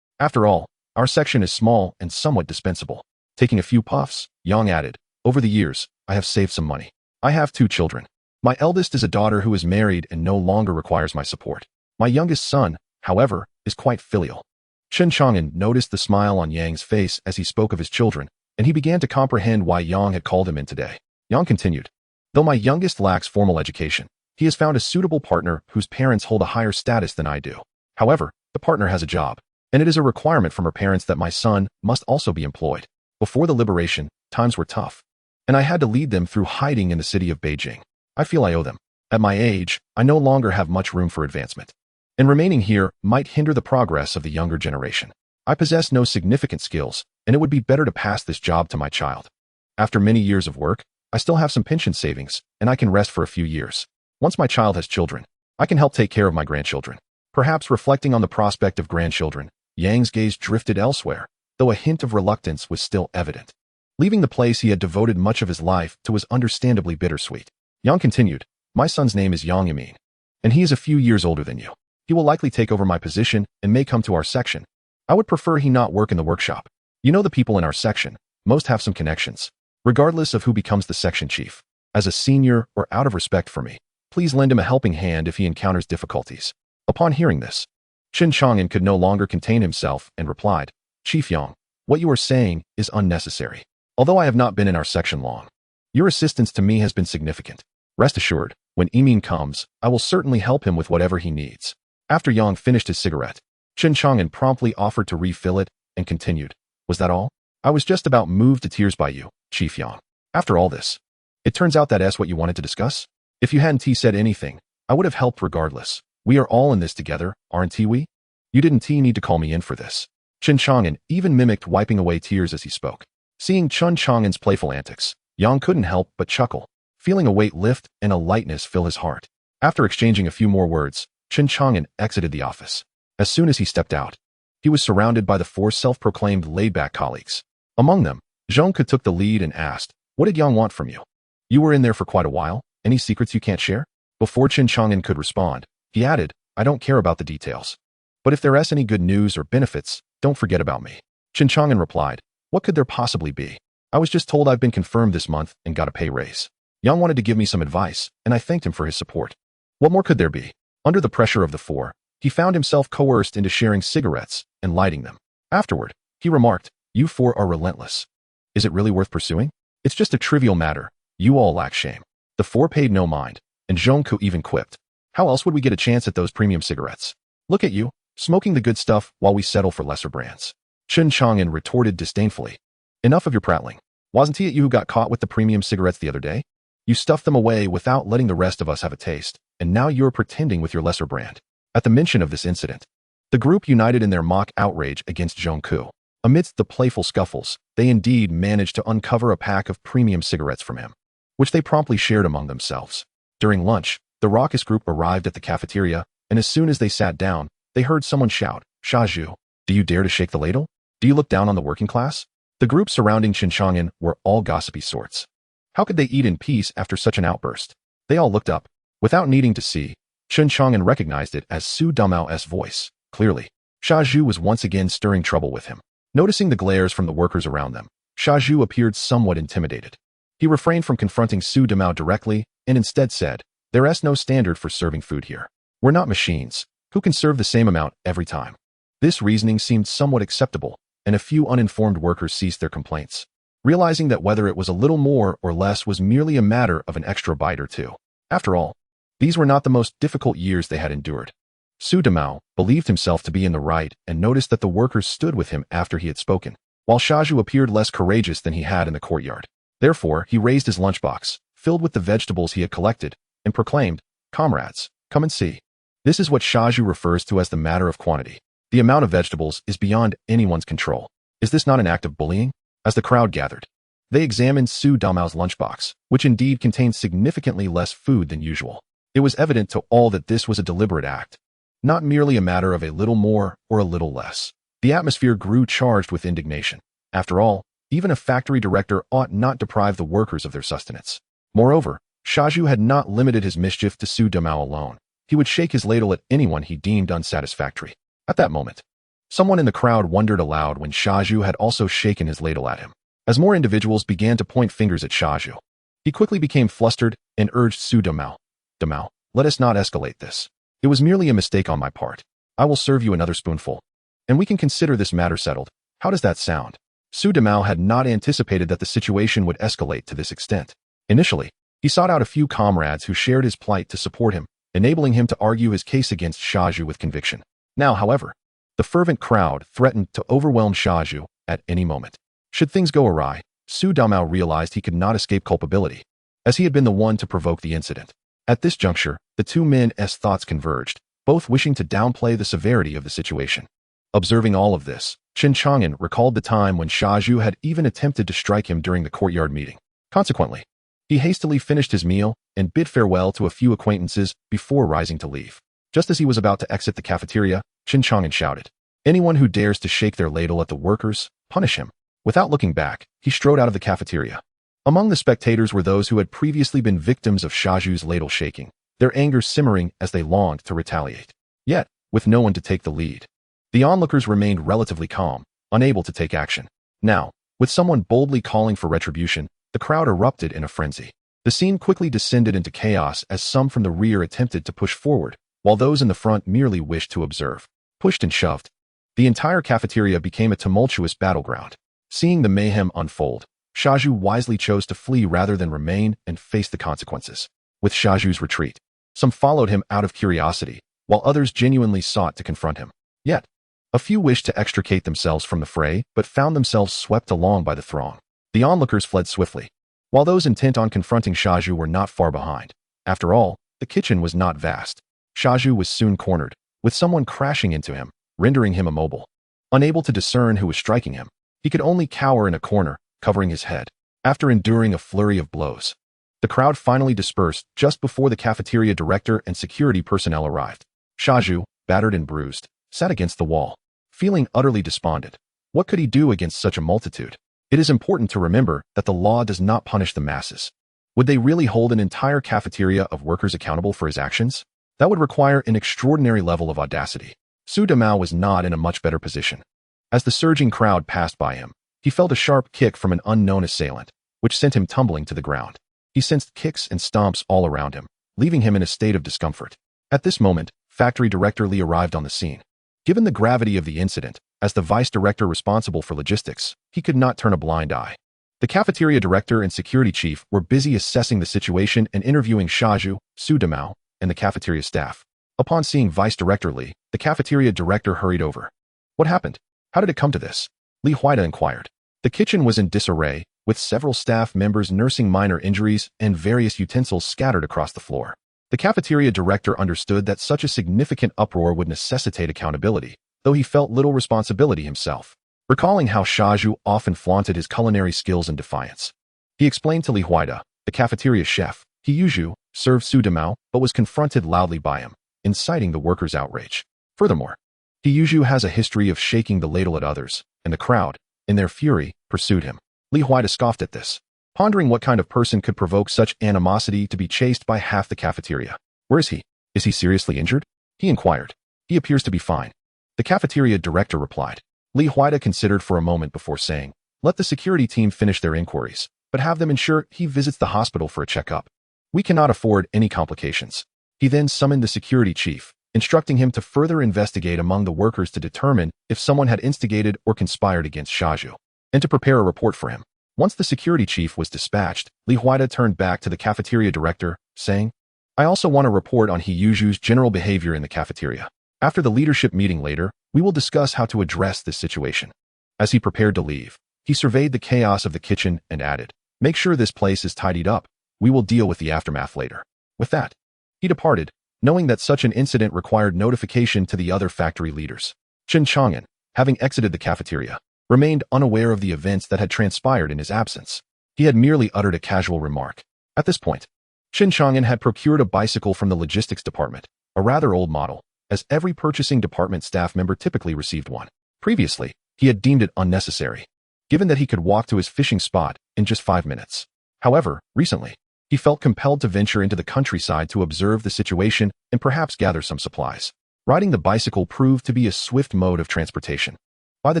After all, our section is small and somewhat dispensable. Taking a few puffs, Yang added, over the years, I have saved some money. I have 2 children. My eldest is a daughter who is married and no longer requires my support. My youngest son, however, is quite filial. Chen Chang'an noticed the smile on Yang's face as he spoke of his children, and he began to comprehend why Yang had called him in today. Yang continued, though my youngest lacks formal education, he has found a suitable partner whose parents hold a higher status than I do. However, the partner has a job, and it is a requirement from her parents that my son must also be employed. Before the liberation, times were tough, and I had to lead them through hiding in the city of Beijing. I feel I owe them. At my age, I no longer have much room for advancement, and remaining here might hinder the progress of the younger generation. I possess no significant skills, and it would be better to pass this job to my child. After many years of work, I still have some pension savings, and I can rest for a few years. Once my child has children, I can help take care of my grandchildren. Perhaps reflecting on the prospect of grandchildren, Yang's gaze drifted elsewhere, though a hint of reluctance was still evident. Leaving the place he had devoted much of his life to was understandably bittersweet. Yang continued, my son's name is Yang Yamin, and he is a few years older than you. He will likely take over my position and may come to our section. I would prefer he not work in the workshop. You know the people in our section. Most have some connections. Regardless of who becomes the section chief. As a senior or out of respect for me, please lend him a helping hand if he encounters difficulties. Upon hearing this, Chen Chang'an could no longer contain himself and replied, Chief Yang, what you are saying is unnecessary. Although I have not been in our section long, your assistance to me has been significant. Rest assured, when Emin comes, I will certainly help him with whatever he needs. After Yang finished his cigarette, Chen Chang'an promptly offered to refill it and continued, Was that all? I was just about moved to tears by you, Chief Yang. After all this, it turns out that's what you wanted to discuss? If you hadn't said anything, I would have helped regardless. We are all in this together, aren't we? You didn't need to call me in for this. Chen Chang'an even mimicked wiping away tears as he spoke. Seeing Chen Chang'an's playful antics, Yang couldn't help but chuckle, feeling a weight lift and a lightness fill his heart. After exchanging a few more words, Chen Chang'an exited the office. As soon as he stepped out, he was surrounded by the four self-proclaimed laid-back colleagues. Among them, Zhongke took the lead and asked, What did Yang want from you? You were in there for quite a while. Any secrets you can't share? Before Chen Chang'an could respond, he added, I don't care about the details. But if there's any good news or benefits, don't forget about me. Chen Chang'an replied, What could there possibly be? I was just told I've been confirmed this month and got a pay raise. Yang wanted to give me some advice, and I thanked him for his support. What more could there be? Under the pressure of the four, he found himself coerced into sharing cigarettes and lighting them. Afterward, he remarked, You four are relentless. Is it really worth pursuing? It's just a trivial matter. You all lack shame. The four paid no mind, and Zhongke even quipped, How else would we get a chance at those premium cigarettes? Look at you, smoking the good stuff while we settle for lesser brands. Chen Chang'an retorted disdainfully, Enough of your prattling. Wasn't it you who got caught with the premium cigarettes the other day? You stuffed them away without letting the rest of us have a taste, and now you're pretending with your lesser brand. At the mention of this incident, the group united in their mock outrage against Zhongke. Amidst the playful scuffles, they indeed managed to uncover a pack of premium cigarettes from him, which they promptly shared among themselves. During lunch, the raucous group arrived at the cafeteria, and as soon as they sat down, they heard someone shout, Shaju, do you dare to shake the ladle? Do you look down on the working class? The group surrounding Chen Chang'an were all gossipy sorts. How could they eat in peace after such an outburst? They all looked up. Without needing to see, Chen Chang'an recognized it as Su Damao's voice. Clearly, Shaju was once again stirring trouble with him. Noticing the glares from the workers around them, Shaju appeared somewhat intimidated. He refrained from confronting Su Damao directly and instead said, There's no standard for serving food here. We're not machines. Who can serve the same amount every time? This reasoning seemed somewhat acceptable, and a few uninformed workers ceased their complaints, realizing that whether it was a little more or less was merely a matter of an extra bite or two. After all, these were not the most difficult years they had endured. Su Damao believed himself to be in the right and noticed that the workers stood with him after he had spoken, while Shaju appeared less courageous than he had in the courtyard. Therefore, he raised his lunchbox, filled with the vegetables he had collected, and proclaimed, Comrades, come and see. This is what Shaju refers to as the matter of quantity. The amount of vegetables is beyond anyone's control. Is this not an act of bullying? As the crowd gathered, they examined Su Damao's lunchbox, which indeed contained significantly less food than usual. It was evident to all that this was a deliberate act, not merely a matter of a little more or a little less. The atmosphere grew charged with indignation. After all, even a factory director ought not deprive the workers of their sustenance. Moreover, Shaju had not limited his mischief to Su Damao alone. He would shake his ladle at anyone he deemed unsatisfactory. At that moment, someone in the crowd wondered aloud when Shaju had also shaken his ladle at him. As more individuals began to point fingers at Shaju, he quickly became flustered and urged Su Damao, Damao, let us not escalate this. It was merely a mistake on my part. I will serve you another spoonful, and we can consider this matter settled. How does that sound? Su Damao had not anticipated that the situation would escalate to this extent. Initially, he sought out a few comrades who shared his plight to support him, enabling him to argue his case against Shaju with conviction. Now, however, the fervent crowd threatened to overwhelm Shaju at any moment. Should things go awry, Su Damao realized he could not escape culpability, as he had been the one to provoke the incident. At this juncture, the two men's thoughts converged, both wishing to downplay the severity of the situation. Observing all of this, Chen Chang'an recalled the time when Shaju had even attempted to strike him during the courtyard meeting. Consequently, he hastily finished his meal and bid farewell to a few acquaintances before rising to leave. Just as he was about to exit the cafeteria, Chen Chang'an shouted, Anyone who dares to shake their ladle at the workers, punish him. Without looking back, he strode out of the cafeteria. Among the spectators were those who had previously been victims of Shaju's ladle shaking, their anger simmering as they longed to retaliate. Yet, with no one to take the lead. The onlookers remained relatively calm, unable to take action. Now, with someone boldly calling for retribution, the crowd erupted in a frenzy. The scene quickly descended into chaos as some from the rear attempted to push forward, while those in the front merely wished to observe. Pushed and shoved, the entire cafeteria became a tumultuous battleground. Seeing the mayhem unfold, Shaju wisely chose to flee rather than remain and face the consequences. With Shaju's retreat, some followed him out of curiosity, while others genuinely sought to confront him. Yet, a few wished to extricate themselves from the fray but found themselves swept along by the throng. The onlookers fled swiftly, while those intent on confronting Shaju were not far behind. After all, the kitchen was not vast. Shaju was soon cornered, with someone crashing into him, rendering him immobile. Unable to discern who was striking him, he could only cower in a corner, covering his head. After enduring a flurry of blows, the crowd finally dispersed just before the cafeteria director and security personnel arrived. Shaju, battered and bruised, sat against the wall, feeling utterly despondent. What could he do against such a multitude? It is important to remember that the law does not punish the masses. Would they really hold an entire cafeteria of workers accountable for his actions? That would require an extraordinary level of audacity. Su Damao was not in a much better position. As the surging crowd passed by him, he felt a sharp kick from an unknown assailant, which sent him tumbling to the ground. He sensed kicks and stomps all around him, leaving him in a state of discomfort. At this moment, Factory Director Li arrived on the scene. Given the gravity of the incident, as the vice director responsible for logistics, he could not turn a blind eye. The cafeteria director and security chief were busy assessing the situation and interviewing Shaju, Su Damao, and the cafeteria staff. Upon seeing Vice Director Li, the cafeteria director hurried over. What happened? How did it come to this? Li Huida inquired. The kitchen was in disarray, with several staff members nursing minor injuries and various utensils scattered across the floor. The cafeteria director understood that such a significant uproar would necessitate accountability, though he felt little responsibility himself. Recalling how Shaju often flaunted his culinary skills and defiance, he explained to Li Huida, the cafeteria chef, he Yuju served Su Damao but was confronted loudly by him, inciting the workers' outrage. Furthermore, he Yuju has a history of shaking the ladle at others, and the crowd, in their fury, pursued him. Li Huida scoffed at this, pondering what kind of person could provoke such animosity to be chased by half the cafeteria. Where is he? Is he seriously injured? He inquired. He appears to be fine. The cafeteria director replied. Li Huida considered for a moment before saying, let the security team finish their inquiries, but have them ensure he visits the hospital for a checkup. We cannot afford any complications. He then summoned the security chief, instructing him to further investigate among the workers to determine if someone had instigated or conspired against Shaju, and to prepare a report for him. Once the security chief was dispatched, Li Huida turned back to the cafeteria director, saying, I also want to report on He Yuju's general behavior in the cafeteria. After the leadership meeting later, we will discuss how to address this situation. As he prepared to leave, he surveyed the chaos of the kitchen and added, make sure this place is tidied up. We will deal with the aftermath later. With that, he departed, knowing that such an incident required notification to the other factory leaders. Chen Chang'an, having exited the cafeteria, remained unaware of the events that had transpired in his absence. He had merely uttered a casual remark. At this point, Chen Chang'an had procured a bicycle from the logistics department, a rather old model, as every purchasing department staff member typically received one. Previously, he had deemed it unnecessary, given that he could walk to his fishing spot in just 5 minutes. However, recently, he felt compelled to venture into the countryside to observe the situation and perhaps gather some supplies. Riding the bicycle proved to be a swift mode of transportation. By the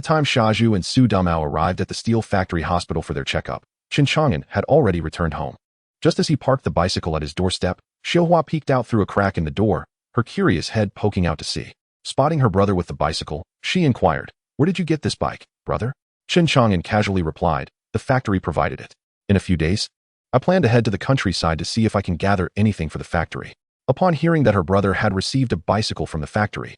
time Shaju and Su Damao arrived at the steel factory hospital for their checkup, Chen Chang'an had already returned home. Just as he parked the bicycle at his doorstep, Xiuhua peeked out through a crack in the door, her curious head poking out to see. Spotting her brother with the bicycle, she inquired, where did you get this bike, brother? Chen Chang'an casually replied, the factory provided it. In a few days, I plan to head to the countryside to see if I can gather anything for the factory. Upon hearing that her brother had received a bicycle from the factory,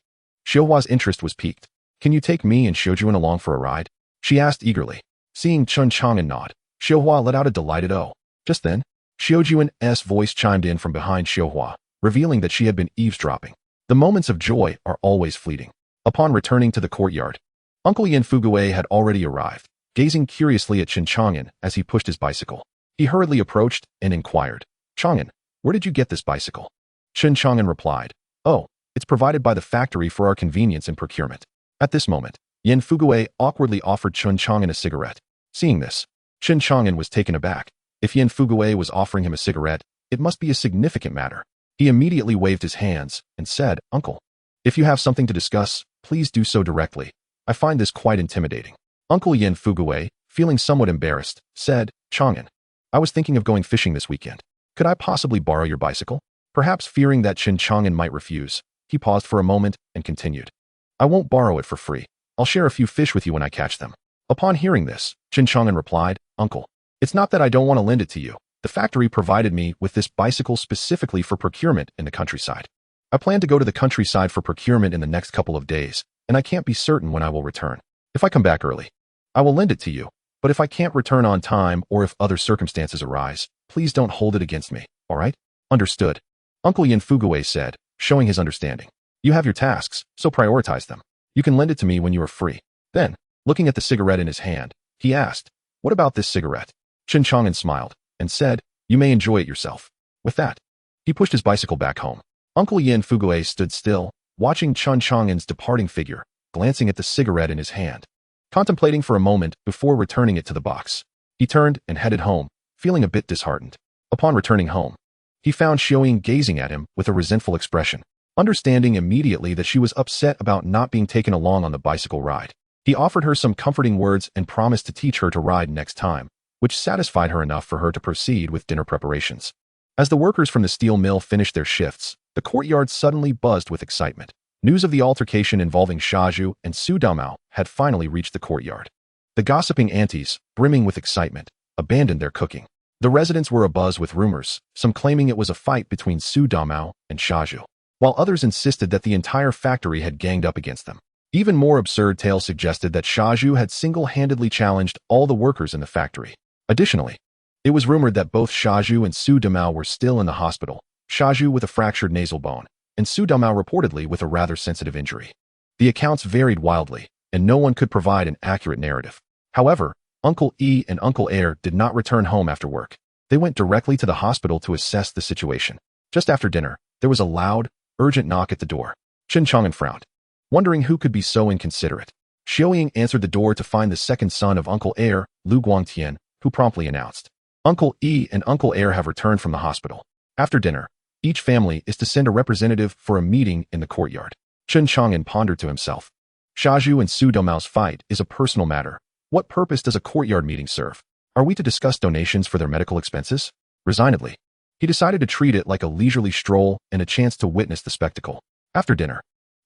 Xiuhua's interest was piqued. Can you take me and Shoujuan along for a ride? She asked eagerly. Seeing Chen Chang'an nod, Xiuhua let out a delighted "oh." Just then, Xiujuan's voice chimed in from behind Xiuhua, revealing that she had been eavesdropping. The moments of joy are always fleeting. Upon returning to the courtyard, Uncle Yin Fuguei had already arrived, gazing curiously at Chen Chang'an as he pushed his bicycle. He hurriedly approached and inquired, Chang'an, where did you get this bicycle? Chen Chang'an replied, oh, it's provided by the factory for our convenience and procurement. At this moment, Yin Fuguei awkwardly offered Chen Chang'an a cigarette. Seeing this, Chen Chang'an was taken aback. If Yin Fuguei was offering him a cigarette, it must be a significant matter. He immediately waved his hands and said, Uncle, If you have something to discuss, please do so directly. I find this quite intimidating. Uncle Yin Fuguwei, feeling somewhat embarrassed, said, Chang'an, I was thinking of going fishing this weekend. Could I possibly borrow your bicycle? Perhaps fearing that Chen Chang'an might refuse, he paused for a moment and continued. I won't borrow it for free. I'll share a few fish with you when I catch them. Upon hearing this, Chen Chang'an replied, Uncle, it's not that I don't want to lend it to you. The factory provided me with this bicycle specifically for procurement in the countryside. I plan to go to the countryside for procurement in the next couple of days, and I can't be certain when I will return. If I come back early, I will lend it to you, but if I can't return on time or if other circumstances arise, please don't hold it against me, all right? Understood. Uncle Yin Fuguwei said, showing his understanding. You have your tasks, so prioritize them. You can lend it to me when you are free. Then, looking at the cigarette in his hand, he asked, what about this cigarette? Chen Chang'an smiled and said, you may enjoy it yourself. With that, he pushed his bicycle back home. Uncle Yin Fuguwei stood still, watching Chen Chang'an's departing figure, glancing at the cigarette in his hand, contemplating for a moment before returning it to the box. He turned and headed home, feeling a bit disheartened. Upon returning home, he found Xiaoying gazing at him with a resentful expression. Understanding immediately that she was upset about not being taken along on the bicycle ride, he offered her some comforting words and promised to teach her to ride next time, which satisfied her enough for her to proceed with dinner preparations. As the workers from the steel mill finished their shifts, the courtyard suddenly buzzed with excitement. News of the altercation involving Shaju and Su Damao had finally reached the courtyard. The gossiping aunties, brimming with excitement, abandoned their cooking. The residents were abuzz with rumors, some claiming it was a fight between Su Damao and Shaju, while others insisted that the entire factory had ganged up against them. Even more absurd tales suggested that Shaju had single-handedly challenged all the workers in the factory. Additionally, it was rumored that both Shaju and Su Damao were still in the hospital, Shaju with a fractured nasal bone, and Su Damao reportedly with a rather sensitive injury. The accounts varied wildly, and no one could provide an accurate narrative. However, Uncle E and Uncle Air did not return home after work. They went directly to the hospital to assess the situation. Just after dinner, there was a loud, urgent knock at the door. Chen Chang'an frowned, wondering who could be so inconsiderate. Xiaoying answered the door to find the second son of Uncle Air, Lu Guangtian, who promptly announced, Uncle E and Uncle Air have returned from the hospital. After dinner, each family is to send a representative for a meeting in the courtyard. Chen Chang'an pondered to himself. Shaju and Su Domao's fight is a personal matter. What purpose does a courtyard meeting serve? Are we to discuss donations for their medical expenses? Resignedly, he decided to treat it like a leisurely stroll and a chance to witness the spectacle. After dinner,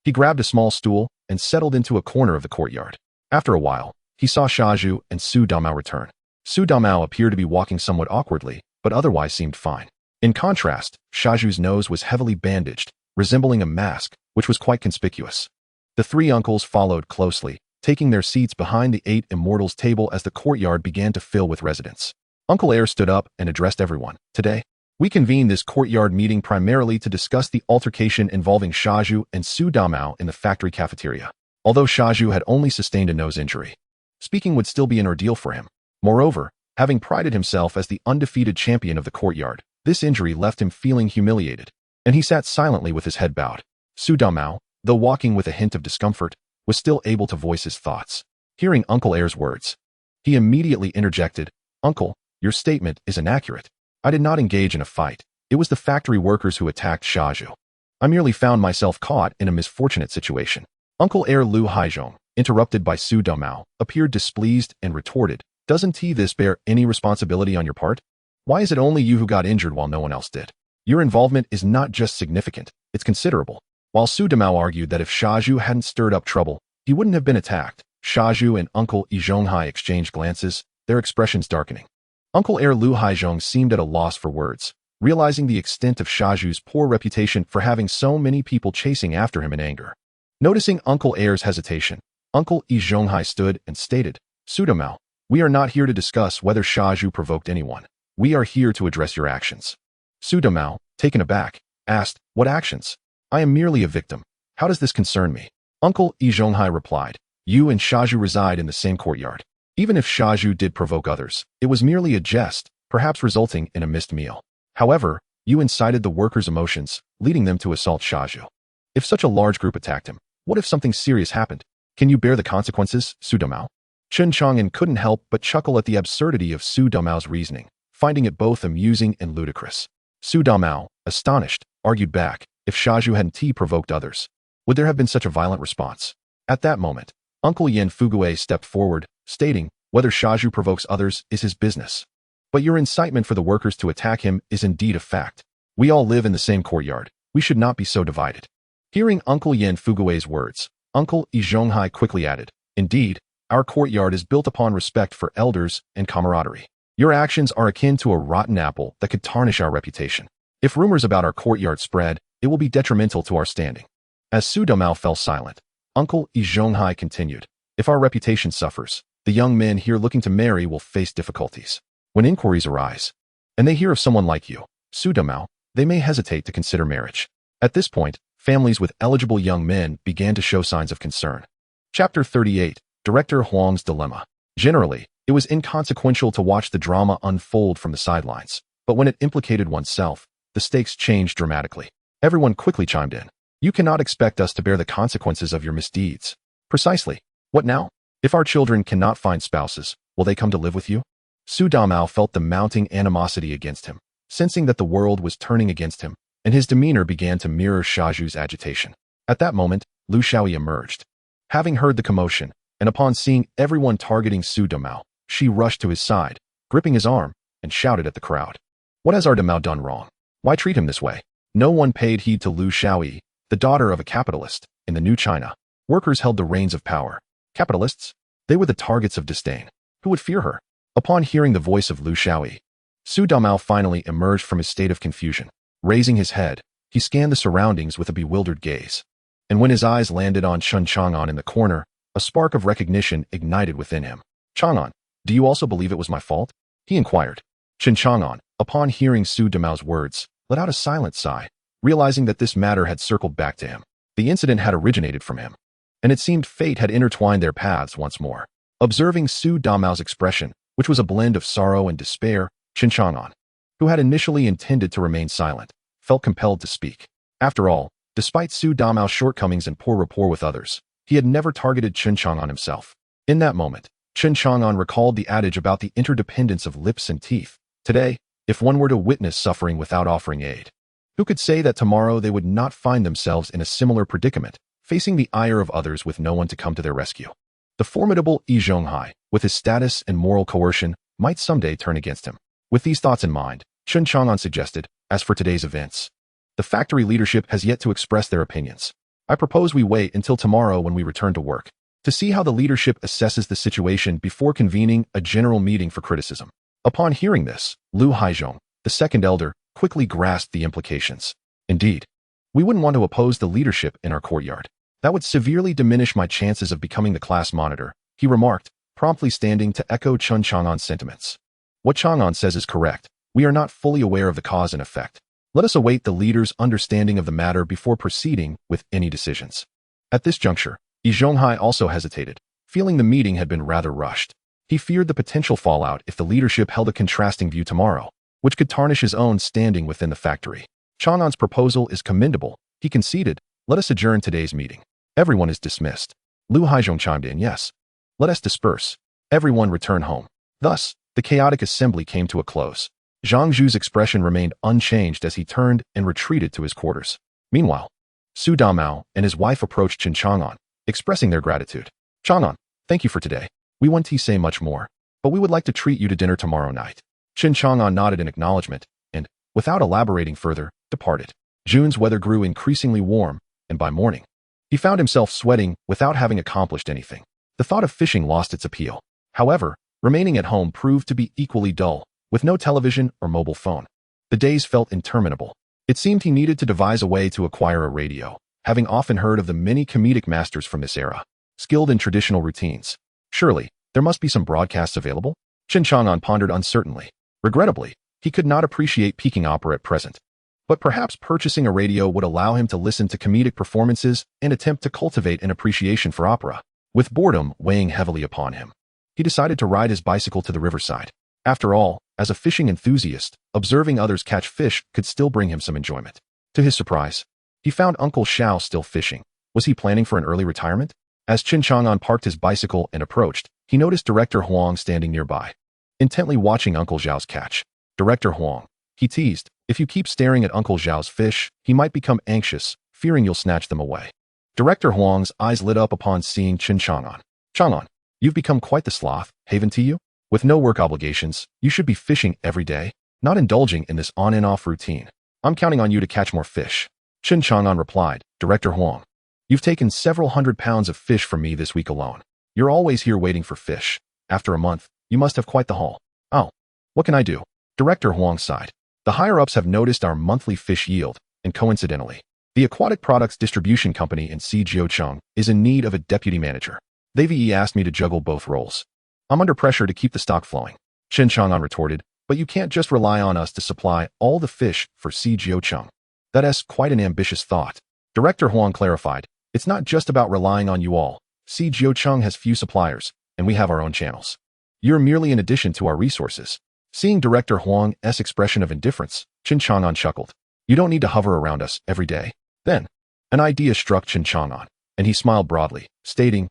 he grabbed a small stool and settled into a corner of the courtyard. After a while, he saw Shaju and Su Damao return. Su Damao appeared to be walking somewhat awkwardly, but otherwise seemed fine. In contrast, Shaju's nose was heavily bandaged, resembling a mask, which was quite conspicuous. The three uncles followed closely, taking their seats behind the 8 immortals table as the courtyard began to fill with residents. Uncle Air stood up and addressed everyone. Today, we convened this courtyard meeting primarily to discuss the altercation involving Shaju and Su Damao in the factory cafeteria. Although Shaju had only sustained a nose injury, speaking would still be an ordeal for him. Moreover, having prided himself as the undefeated champion of the courtyard, this injury left him feeling humiliated, and he sat silently with his head bowed. Su Damao, though walking with a hint of discomfort, was still able to voice his thoughts. Hearing Uncle Air's words, he immediately interjected, Uncle, your statement is inaccurate. I did not engage in a fight. It was the factory workers who attacked Shaju. I merely found myself caught in a misfortunate situation. Uncle Air Lu Haizhong, interrupted by Su Damao, appeared displeased and retorted, Doesn't this bear any responsibility on your part? Why is it only you who got injured while no one else did? Your involvement is not just significant, it's considerable. While Su Damao argued that if Shaju hadn't stirred up trouble, he wouldn't have been attacked, Shaju and Uncle Yi Zhonghai exchanged glances, their expressions darkening. Uncle Air Lu Haizhong seemed at a loss for words, realizing the extent of Shaju's poor reputation for having so many people chasing after him in anger. Noticing Uncle Air's hesitation, Uncle Yi Zhonghai stood and stated, Su Damao, we are not here to discuss whether Shaju provoked anyone. We are here to address your actions. Su Damao, taken aback, asked, What actions? I am merely a victim. How does this concern me? Uncle Yi Zhonghai replied, You and Shaju reside in the same courtyard. Even if Shaju did provoke others, it was merely a jest, perhaps resulting in a missed meal. However, you incited the workers' emotions, leading them to assault Shaju. If such a large group attacked him, what if something serious happened? Can you bear the consequences, Su Damao? Chen Chang'an couldn't help but chuckle at the absurdity of Su Damao's reasoning, finding it both amusing and ludicrous. Su Damao, astonished, argued back, if Shaju hadn't provoked others, Would there have been such a violent response? At that moment, Uncle Yin Fugue stepped forward, stating, "Whether Shaju provokes others is his business. But your incitement for the workers to attack him is indeed a fact. We all live in the same courtyard. We should not be so divided." Hearing Uncle Yin Fugue's words, Uncle Yi Zhonghai quickly added, "Indeed, our courtyard is built upon respect for elders and camaraderie. Your actions are akin to a rotten apple that could tarnish our reputation. If rumors about our courtyard spread, it will be detrimental to our standing." As Su Domao fell silent, Uncle Yi Zhonghai continued, "If our reputation suffers, the young men here looking to marry will face difficulties. When inquiries arise, and they hear of someone like you, Su Domao, they may hesitate to consider marriage." At this point, families with eligible young men began to show signs of concern. Chapter 38, Director Huang's Dilemma. Generally, it was inconsequential to watch the drama unfold from the sidelines, but when it implicated oneself, the stakes changed dramatically. Everyone quickly chimed in. "You cannot expect us to bear the consequences of your misdeeds." "Precisely. What now? If our children cannot find spouses, will they come to live with you?" Su Damao felt the mounting animosity against him, sensing that the world was turning against him, and his demeanor began to mirror Shaju's agitation. At that moment, Lu Shaoyi emerged. Having heard the commotion, and upon seeing everyone targeting Su Damao, she rushed to his side, gripping his arm, and shouted at the crowd. "What has our Damao done wrong? Why treat him this way?" No one paid heed to Lu Shaoyi, the daughter of a capitalist. In the new China, workers held the reins of power. Capitalists? They were the targets of disdain. Who would fear her? Upon hearing the voice of Lu Shaoyi, Su Damao finally emerged from his state of confusion. Raising his head, he scanned the surroundings with a bewildered gaze. And when his eyes landed on Chen Chang'an in the corner, a spark of recognition ignited within him. "Chang'an, do you also believe it was my fault?" he inquired. Chen Chang'an, upon hearing Su Damao's words, let out a silent sigh, realizing that this matter had circled back to him. The incident had originated from him, and it seemed fate had intertwined their paths once more. Observing Su Damao's expression, which was a blend of sorrow and despair, Chen Chang'an, who had initially intended to remain silent, felt compelled to speak. After all, despite Su Damao's shortcomings and poor rapport with others, he had never targeted Chen Chang'an himself. In that moment, Chen Chang'an recalled the adage about the interdependence of lips and teeth. Today, if one were to witness suffering without offering aid, who could say that tomorrow they would not find themselves in a similar predicament, facing the ire of others with no one to come to their rescue? The formidable Yi Zhonghai, with his status and moral coercion, might someday turn against him. With these thoughts in mind, Chen Chang'an suggested, "As for today's events, the factory leadership has yet to express their opinions. I propose we wait until tomorrow when we return to work, to see how the leadership assesses the situation before convening a general meeting for criticism." Upon hearing this, Lu Haizhong, the second elder, quickly grasped the implications. "Indeed, we wouldn't want to oppose the leadership in our courtyard. That would severely diminish my chances of becoming the class monitor," he remarked, promptly standing to echo Chen Chang'an's sentiments. "What Chang'an says is correct. We are not fully aware of the cause and effect. Let us await the leader's understanding of the matter before proceeding with any decisions." At this juncture, Yi Zhonghai also hesitated, feeling the meeting had been rather rushed. He feared the potential fallout if the leadership held a contrasting view tomorrow, which could tarnish his own standing within the factory. Chang'an's proposal is commendable, he conceded. "Let us adjourn today's meeting. Everyone is dismissed." Lu Haizhong chimed in, "Yes. Let us disperse. Everyone return home." Thus, the chaotic assembly came to a close. Zhang Zhu's expression remained unchanged as he turned and retreated to his quarters. Meanwhile, Su Damao and his wife approached Chen Chang'an, expressing their gratitude. "Chang'an, thank you for today. We won't say much more, but we would like to treat you to dinner tomorrow night." Chen Chang'an nodded in acknowledgement and, without elaborating further, departed. June's weather grew increasingly warm, and by morning, he found himself sweating without having accomplished anything. The thought of fishing lost its appeal. However, remaining at home proved to be equally dull, with no television or mobile phone. The days felt interminable. It seemed he needed to devise a way to acquire a radio, having often heard of the many comedic masters from this era, skilled in traditional routines. Surely, there must be some broadcasts available? Chen Chang'an pondered uncertainly. Regrettably, he could not appreciate Peking opera at present. But perhaps purchasing a radio would allow him to listen to comedic performances and attempt to cultivate an appreciation for opera. With boredom weighing heavily upon him, he decided to ride his bicycle to the riverside. After all, as a fishing enthusiast, observing others catch fish could still bring him some enjoyment. To his surprise, he found Uncle Xiao still fishing. Was he planning for an early retirement? As Chen Chang'an parked his bicycle and approached, he noticed Director Huang standing nearby, intently watching Uncle Xiao's catch. "Director Huang," he teased, "if you keep staring at Uncle Xiao's fish, he might become anxious, fearing you'll snatch them away." Director Huang's eyes lit up upon seeing Chen Chang'an. Chang'an, you've become quite the sloth, haven't you? With no work obligations, you should be fishing every day, not indulging in this on and off routine. I'm counting on you to catch more fish. Chen Chang'an replied, Director Huang, you've taken several hundred pounds of fish from me this week alone. You're always here waiting for fish. After a month, you must have quite the haul. Oh, what can I do? Director Huang sighed. The higher-ups have noticed our monthly fish yield, and coincidentally, the aquatic products distribution company in Jiucheng is in need of a deputy manager. They've asked me to juggle both roles. I'm under pressure to keep the stock flowing. Chen Chang'an retorted, but you can't just rely on us to supply all the fish for Jiucheng. That's quite an ambitious thought. Director Huang clarified, it's not just about relying on you all. Jiucheng has few suppliers, and we have our own channels. You're merely an addition to our resources. Seeing Director Huang's expression of indifference, Chen Chang'an chuckled. You don't need to hover around us every day. Then, an idea struck Chen Chang'an, and he smiled broadly, stating,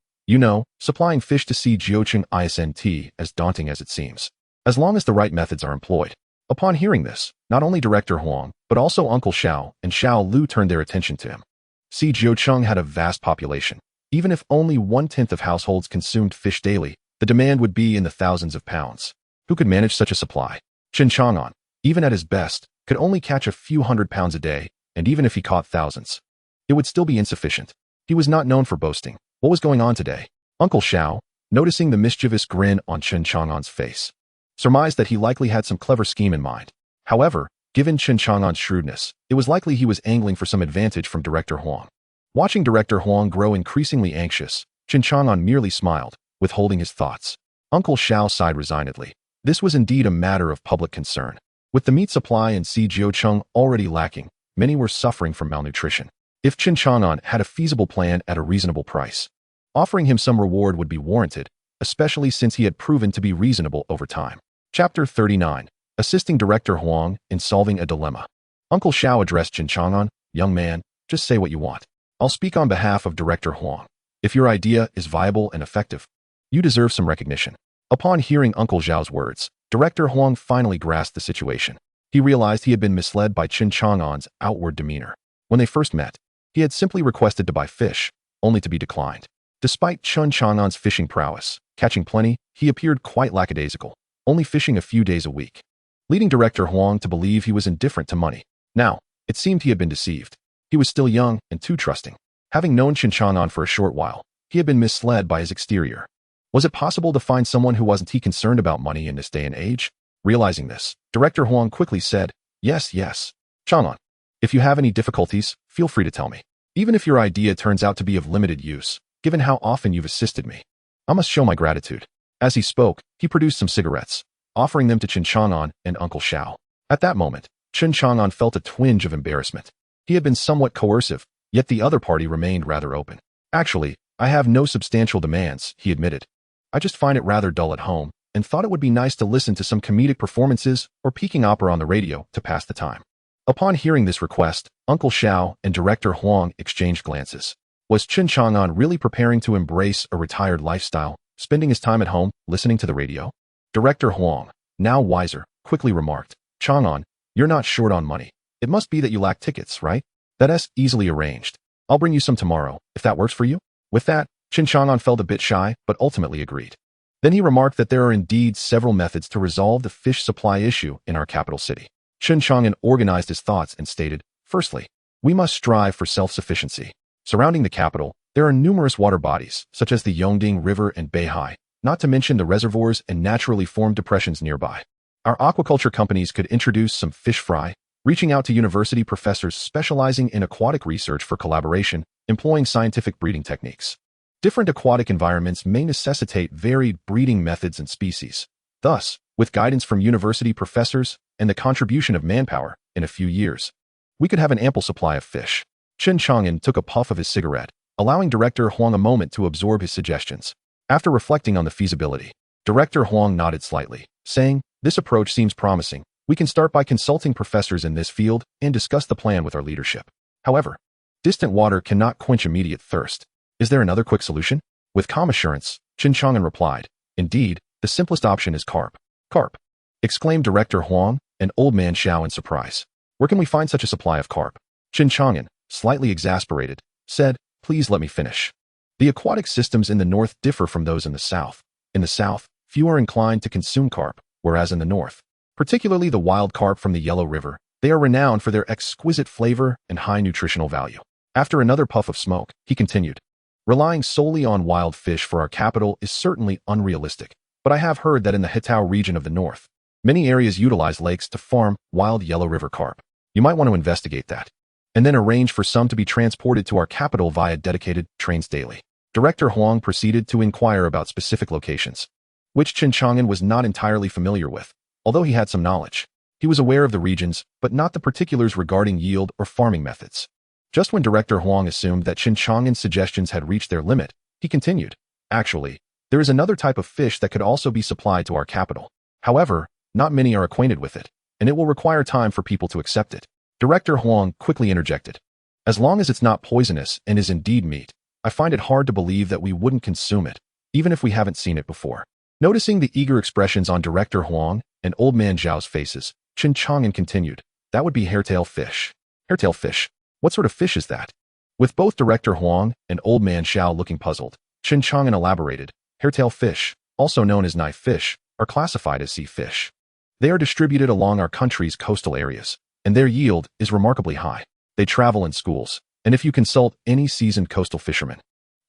supplying fish to Jiucheng isn't as daunting as it seems, as long as the right methods are employed. Upon hearing this, not only Director Huang, but also Uncle Xiao and Xiao Lu turned their attention to him. Jiucheng had a vast population. Even if only 1/10 of households consumed fish daily, the demand would be in the thousands of pounds. Who could manage such a supply? Chen Chang'an, even at his best, could only catch a few hundred pounds a day, and even if he caught thousands, it would still be insufficient. He was not known for boasting. What was going on today? Uncle Xiao, noticing the mischievous grin on Chen Chang'an's face, surmised that he likely had some clever scheme in mind. However, given Chen Chang'an's shrewdness, it was likely he was angling for some advantage from Director Huang. Watching Director Huang grow increasingly anxious, Chen Chang'an merely smiled, withholding his thoughts. Uncle Xiao sighed resignedly. This was indeed a matter of public concern. With the meat supply in Jiucheng already lacking, many were suffering from malnutrition. If Chen Chang'an had a feasible plan at a reasonable price, offering him some reward would be warranted, especially since he had proven to be reasonable over time. Chapter 39. Assisting Director Huang in solving a dilemma. Uncle Xiao addressed Chen Chang'an, young man, just say what you want. I'll speak on behalf of Director Huang. If your idea is viable and effective, you deserve some recognition. Upon hearing Uncle Xiao's words, Director Huang finally grasped the situation. He realized he had been misled by Chen Chang'an's outward demeanor. When they first met, he had simply requested to buy fish, only to be declined. Despite Chen Chang'an's fishing prowess, catching plenty, he appeared quite lackadaisical, only fishing a few days a week, leading Director Huang to believe he was indifferent to money. Now, it seemed he had been deceived. He was still young and too trusting. Having known Chen Chang'an for a short while, he had been misled by his exterior. Was it possible to find someone who wasn't concerned about money in this day and age? Realizing this, Director Huang quickly said, Yes. Chang'an, if you have any difficulties, feel free to tell me. Even if your idea turns out to be of limited use, given how often you've assisted me, I must show my gratitude. As he spoke, he produced some cigarettes, offering them to Chen Chang'an and Uncle Xiao. At that moment, Chen Chang'an felt a twinge of embarrassment. He had been somewhat coercive, yet the other party remained rather open. Actually, I have no substantial demands, he admitted. I just find it rather dull at home, and thought it would be nice to listen to some comedic performances or peaking opera on the radio to pass the time. Upon hearing this request, Uncle Xiao and Director Huang exchanged glances. Was Chen Chang'an really preparing to embrace a retired lifestyle, spending his time at home, listening to the radio? Director Huang, now wiser, quickly remarked, Chang'an, you're not short on money. It must be that you lack tickets, right? That's easily arranged. I'll bring you some tomorrow, if that works for you. With that, Chen Chang'an felt a bit shy, but ultimately agreed. Then he remarked that there are indeed several methods to resolve the fish supply issue in our capital city. Chen Chang'an organized his thoughts and stated, Firstly, we must strive for self-sufficiency. Surrounding the capital, there are numerous water bodies, such as the Yongding River and Beihai, not to mention the reservoirs and naturally formed depressions nearby. Our aquaculture companies could introduce some fish fry, reaching out to university professors specializing in aquatic research for collaboration, employing scientific breeding techniques. Different aquatic environments may necessitate varied breeding methods and species. Thus, with guidance from university professors and the contribution of manpower, in a few years, we could have an ample supply of fish. Chen Chang'an took a puff of his cigarette, allowing Director Huang a moment to absorb his suggestions. After reflecting on the feasibility, Director Huang nodded slightly, saying, This approach seems promising. We can start by consulting professors in this field and discuss the plan with our leadership. However, distant water cannot quench immediate thirst. Is there another quick solution? With calm assurance, Chen Chang'an replied, Indeed, the simplest option is carp. Carp! Exclaimed Director Huang and Old Man Xiao in surprise. Where can we find such a supply of carp? Chen Chang'an, slightly exasperated, said, Please let me finish. The aquatic systems in the north differ from those in the south. In the south, few are inclined to consume carp, whereas in the north, particularly the wild carp from the Yellow River, they are renowned for their exquisite flavor and high nutritional value. After another puff of smoke, he continued, relying solely on wild fish for our capital is certainly unrealistic, but I have heard that in the Hetao region of the north, many areas utilize lakes to farm wild Yellow River carp. You might want to investigate that, and then arrange for some to be transported to our capital via dedicated trains daily. Director Huang proceeded to inquire about specific locations, which Chen Chang'an was not entirely familiar with, although he had some knowledge. He was aware of the regions, but not the particulars regarding yield or farming methods. Just when Director Huang assumed that Chen Chang'an's suggestions had reached their limit, he continued, actually, there is another type of fish that could also be supplied to our capital. However, not many are acquainted with it, and it will require time for people to accept it. Director Huang quickly interjected, as long as it's not poisonous and is indeed meat, I find it hard to believe that we wouldn't consume it, even if we haven't seen it before. Noticing the eager expressions on Director Huang and Old Man Zhao's faces, Chen Chang'an continued, that would be hairtail fish. Hairtail fish? What sort of fish is that? With both Director Huang and Old Man Zhao looking puzzled, Chen Chang'an elaborated, hairtail fish, also known as knife fish, are classified as sea fish. They are distributed along our country's coastal areas, and their yield is remarkably high. They travel in schools, and if you consult any seasoned coastal fisherman,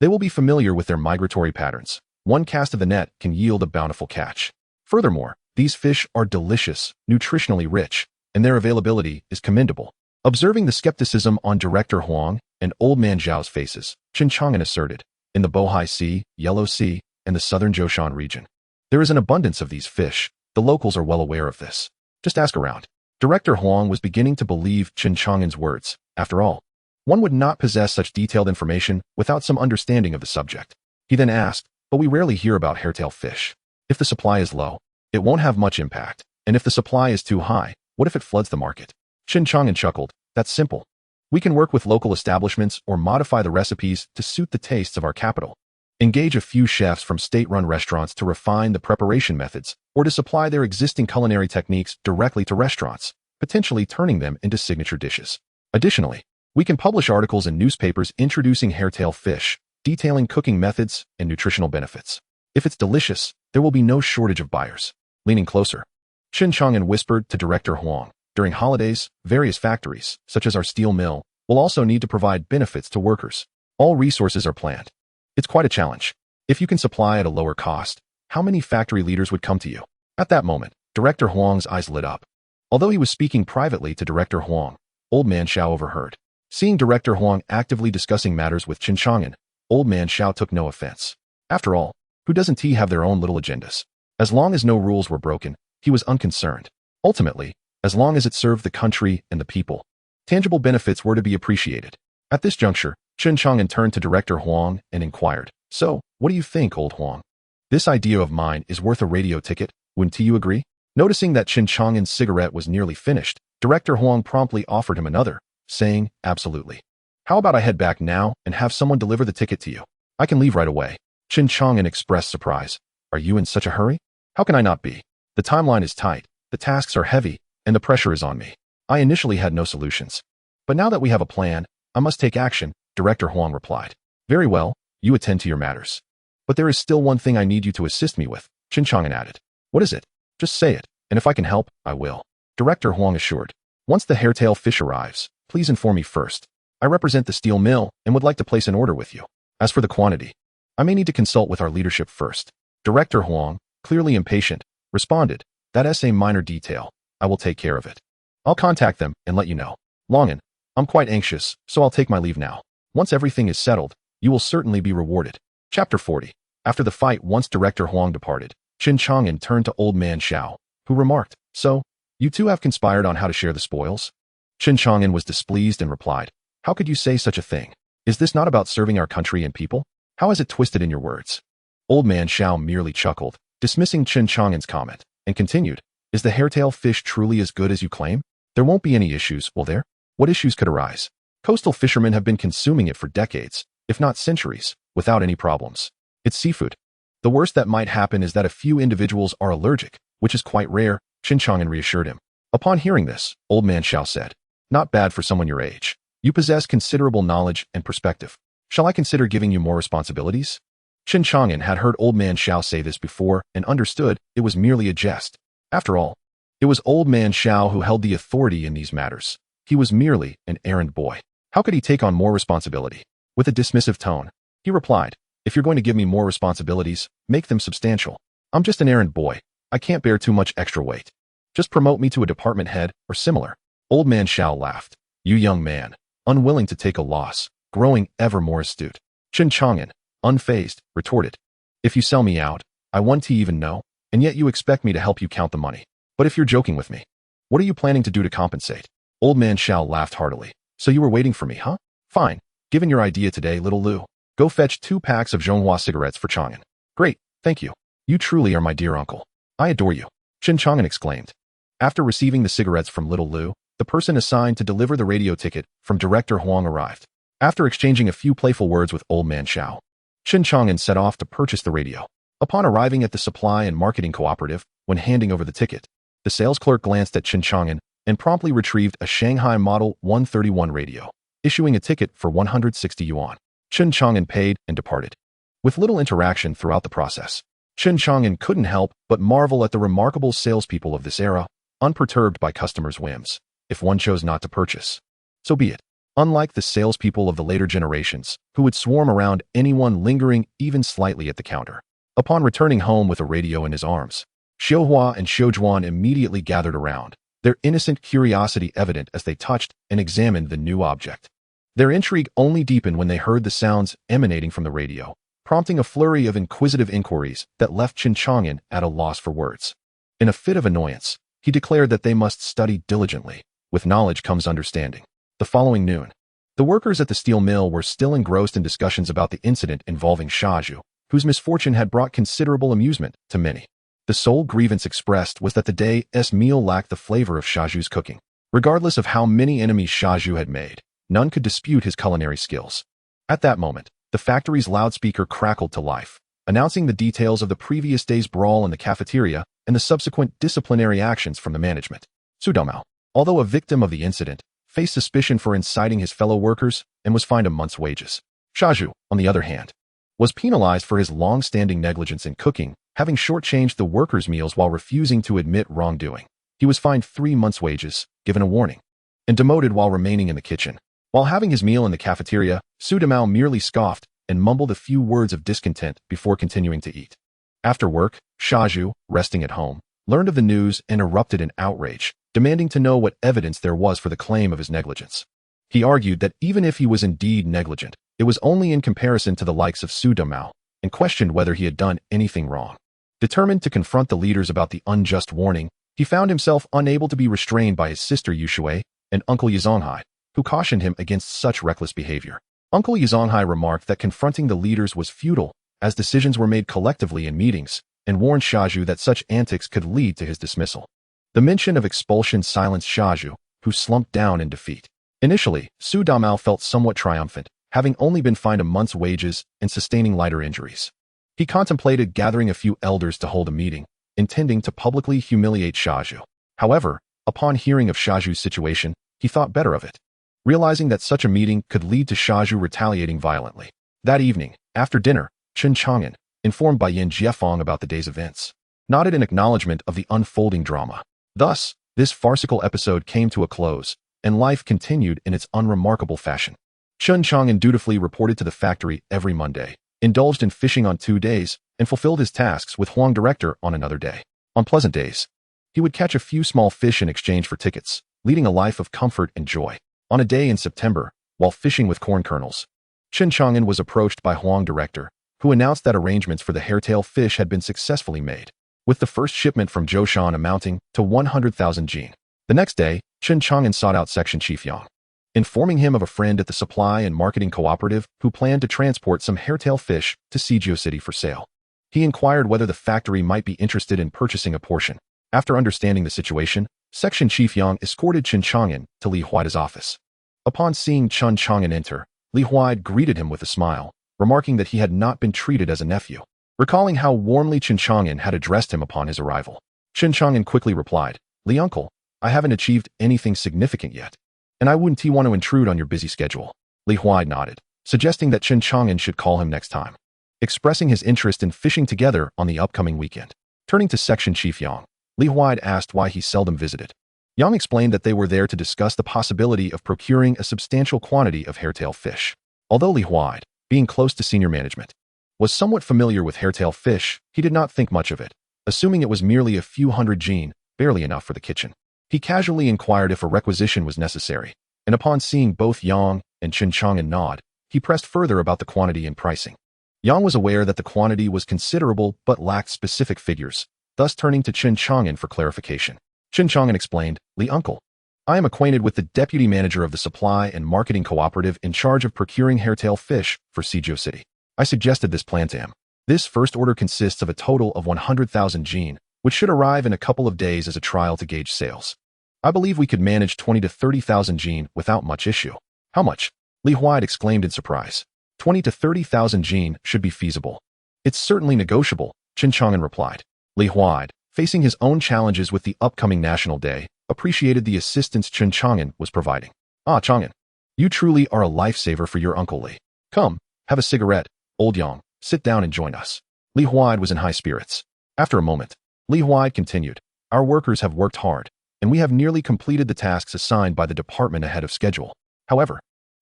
they will be familiar with their migratory patterns. One cast of the net can yield a bountiful catch. Furthermore, these fish are delicious, nutritionally rich, and their availability is commendable. Observing the skepticism on Director Huang and Old Man Zhao's faces, Chen Chang'an asserted, in the Bohai Sea, Yellow Sea, and the southern Zhoushan region, there is an abundance of these fish. The locals are well aware of this. Just ask around. Director Huang was beginning to believe Chen Chang'an's words. After all, one would not possess such detailed information without some understanding of the subject. He then asked, but we rarely hear about hairtail fish. If the supply is low, it won't have much impact, and if the supply is too high, what if it floods the market? Chen Chang'an chuckled, that's simple. We can work with local establishments or modify the recipes to suit the tastes of our capital. Engage a few chefs from state-run restaurants to refine the preparation methods or to supply their existing culinary techniques directly to restaurants, potentially turning them into signature dishes. Additionally, we can publish articles in newspapers introducing hairtail fish, detailing cooking methods and nutritional benefits. If it's delicious, there will be no shortage of buyers. Leaning closer, Chen Chang'an whispered to Director Huang, during holidays, various factories, such as our steel mill, will also need to provide benefits to workers. All resources are planned. It's quite a challenge. If you can supply at a lower cost, how many factory leaders would come to you? At that moment, Director Huang's eyes lit up. Although he was speaking privately to Director Huang, Old Man Zhao overheard. Seeing Director Huang actively discussing matters with Chen Chang'an, Old Man Zhao took no offense. After all, who doesn't have their own little agendas? As long as no rules were broken, he was unconcerned. Ultimately, as long as it served the country and the people, tangible benefits were to be appreciated. At this juncture, Chen Chang'an turned to Director Huang and inquired, so, what do you think, Old Huang? This idea of mine is worth a radio ticket, wouldn't you agree? Noticing that Chen Chang'an's cigarette was nearly finished, Director Huang promptly offered him another, saying, absolutely. How about I head back now and have someone deliver the ticket to you? I can leave right away. Chen Chang'an expressed surprise. Are you in such a hurry? How can I not be? The timeline is tight, the tasks are heavy, and the pressure is on me. I initially had no solutions. But now that we have a plan, I must take action, Director Huang replied. Very well, you attend to your matters. But there is still one thing I need you to assist me with, Chen Chang'an added. What is it? Just say it, and if I can help, I will. Director Huang assured. Once the hairtail fish arrives, please inform me first. I represent the steel mill and would like to place an order with you. As for the quantity, I may need to consult with our leadership first. Director Huang, clearly impatient, responded, that's a minor detail. I will take care of it. I'll contact them and let you know. Longan, I'm quite anxious, so I'll take my leave now. Once everything is settled, you will certainly be rewarded. Chapter 40. After the fight, once Director Huang departed, Chen Chang'an turned to Old Man Zhao, who remarked, so, you two have conspired on how to share the spoils? Chen Chang'an was displeased and replied, how could you say such a thing? Is this not about serving our country and people? How is it twisted in your words? Old Man Zhao merely chuckled, dismissing Chen Chang'an's comment, and continued, is the hairtail fish truly as good as you claim? There won't be any issues, will there? What issues could arise? Coastal fishermen have been consuming it for decades, if not centuries, without any problems. It's seafood. The worst that might happen is that a few individuals are allergic, which is quite rare, Chen Chang'an reassured him. Upon hearing this, Old Man Zhao said, not bad for someone your age. You possess considerable knowledge and perspective. Shall I consider giving you more responsibilities? Chen Chang'an had heard Old Man Xiao say this before and understood it was merely a jest. After all, it was Old Man Xiao who held the authority in these matters. He was merely an errand boy. How could he take on more responsibility? With a dismissive tone, he replied, "If you're going to give me more responsibilities, make them substantial. I'm just an errand boy. I can't bear too much extra weight. Just promote me to a department head or similar." Old Man Xiao laughed. "You young man, unwilling to take a loss, growing ever more astute." Chen Chang'an, unfazed, retorted, "If you sell me out, I want to even know, and yet you expect me to help you count the money. But if you're joking with me, what are you planning to do to compensate?" Old Man Xiao laughed heartily. "So you were waiting for me, huh? Fine. Given your idea today, little Lu, go fetch 2 packs of Zhonghua cigarettes for Chang'an." "Great, thank you. You truly are my dear uncle. I adore you," Chen Chang'an exclaimed. After receiving the cigarettes from little Lu, the person assigned to deliver the radio ticket from Director Huang arrived. After exchanging a few playful words with Old Man Xiao, Chen Chang'an set off to purchase the radio. Upon arriving at the supply and marketing cooperative, when handing over the ticket, the sales clerk glanced at Chen Chang'an and promptly retrieved a Shanghai Model 131 radio, issuing a ticket for 160 yuan. Chen Chang'an paid and departed. With little interaction throughout the process, Chen Chang'an couldn't help but marvel at the remarkable salespeople of this era, unperturbed by customers' whims. If one chose not to purchase, so be it. Unlike the salespeople of the later generations, who would swarm around anyone lingering even slightly at the counter. Upon returning home with a radio in his arms, Xiuhua and Xiuzhuan immediately gathered around, their innocent curiosity evident as they touched and examined the new object. Their intrigue only deepened when they heard the sounds emanating from the radio, prompting a flurry of inquisitive inquiries that left Chen Chang'an at a loss for words. In a fit of annoyance, he declared that they must study diligently. With knowledge comes understanding. The following noon, the workers at the steel mill were still engrossed in discussions about the incident involving Shaju, whose misfortune had brought considerable amusement to many. The sole grievance expressed was that the day's meal lacked the flavor of Shaju's cooking. Regardless of how many enemies Shaju had made, none could dispute his culinary skills. At that moment, the factory's loudspeaker crackled to life, announcing the details of the previous day's brawl in the cafeteria and the subsequent disciplinary actions from the management. Su Damao, although a victim of the incident, faced suspicion for inciting his fellow workers and was fined a month's wages. Shaju, on the other hand, was penalized for his long-standing negligence in cooking, having shortchanged the workers' meals while refusing to admit wrongdoing. He was fined 3 months' wages, given a warning, and demoted while remaining in the kitchen. While having his meal in the cafeteria, Su Damao merely scoffed and mumbled a few words of discontent before continuing to eat. After work, Shaju, resting at home, learned of the news and erupted in outrage, demanding to know what evidence there was for the claim of his negligence. He argued that even if he was indeed negligent, it was only in comparison to the likes of Su Damao, and questioned whether he had done anything wrong. Determined to confront the leaders about the unjust warning, he found himself unable to be restrained by his sister Yushui and Uncle Yizonghai, who cautioned him against such reckless behavior. Uncle Yizonghai remarked that confronting the leaders was futile, as decisions were made collectively in meetings, and warned Shaju that such antics could lead to his dismissal. The mention of expulsion silenced Shaju, who slumped down in defeat. Initially, Su Damao felt somewhat triumphant, having only been fined a month's wages and sustaining lighter injuries. He contemplated gathering a few elders to hold a meeting, intending to publicly humiliate Shaju. However, upon hearing of Shaju's situation, he thought better of it, realizing that such a meeting could lead to Shaju retaliating violently. That evening, after dinner, Chen Chang'an, informed by Yin Jiefeng about the day's events, nodded in acknowledgement of the unfolding drama. Thus, this farcical episode came to a close, and life continued in its unremarkable fashion. Chen Chang'an dutifully reported to the factory every Monday, indulged in fishing on 2 days, and fulfilled his tasks with Huang Director on another day. On pleasant days, he would catch a few small fish in exchange for tickets, leading a life of comfort and joy. On a day in September, while fishing with corn kernels, Chen Chang'an was approached by Huang Director, who announced that arrangements for the hairtail fish had been successfully made, with the first shipment from Zhoushan amounting to 100,000 jin. The next day, Chen Chang'an sought out Section Chief Yang, informing him of a friend at the supply and marketing cooperative who planned to transport some hairtail fish to Sijio City for sale. He inquired whether the factory might be interested in purchasing a portion. After understanding the situation, Section Chief Yang escorted Chen Chang'an to Li Huaide's office. Upon seeing Chen Chang'an enter, Li Huaide greeted him with a smile, remarking that he had not been treated as a nephew. Recalling how warmly Chen Chang'an had addressed him upon his arrival, Chen Chang'an quickly replied, "Li uncle, I haven't achieved anything significant yet, and I wouldn't want to intrude on your busy schedule." Li Huaide nodded. suggesting that Chen Chang'an should call him next time, expressing his interest in fishing together on the upcoming weekend. Turning to Section Chief Yang, Li Huai asked why he seldom visited. Yang explained that they were there to discuss the possibility of procuring a substantial quantity of hairtail fish. Although Li Huai, being close to senior management, was somewhat familiar with hairtail fish, he did not think much of it, assuming it was merely a few hundred jin, barely enough for the kitchen. He casually inquired if a requisition was necessary, and upon seeing both Yang and Chen Chang'an nod, he pressed further about the quantity and pricing. Yang was aware that the quantity was considerable but lacked specific figures, thus turning to Chen Chang'an for clarification. Chen Chang'an explained, Li Uncle, I am acquainted with the deputy manager of the supply and marketing cooperative in charge of procuring hairtail fish for Suzhou City. I suggested this plan to him. This first order consists of a total of 100,000 jin, which should arrive in a couple of days as a trial to gauge sales. I believe we could manage 20 to 30,000 jin without much issue. How much? Li Huai exclaimed in surprise. 20 to 30,000 jin should be feasible. It's certainly negotiable, Chen Chang'an replied. Li Huai, facing his own challenges with the upcoming National Day, appreciated the assistance Chen Chang'an was providing. Ah, Chang'an, you truly are a lifesaver for your Uncle Li. Come, have a cigarette, old Yang, sit down and join us. Li Huai was in high spirits. After a moment, Li Huai continued, our workers have worked hard, and we have nearly completed the tasks assigned by the department ahead of schedule. However,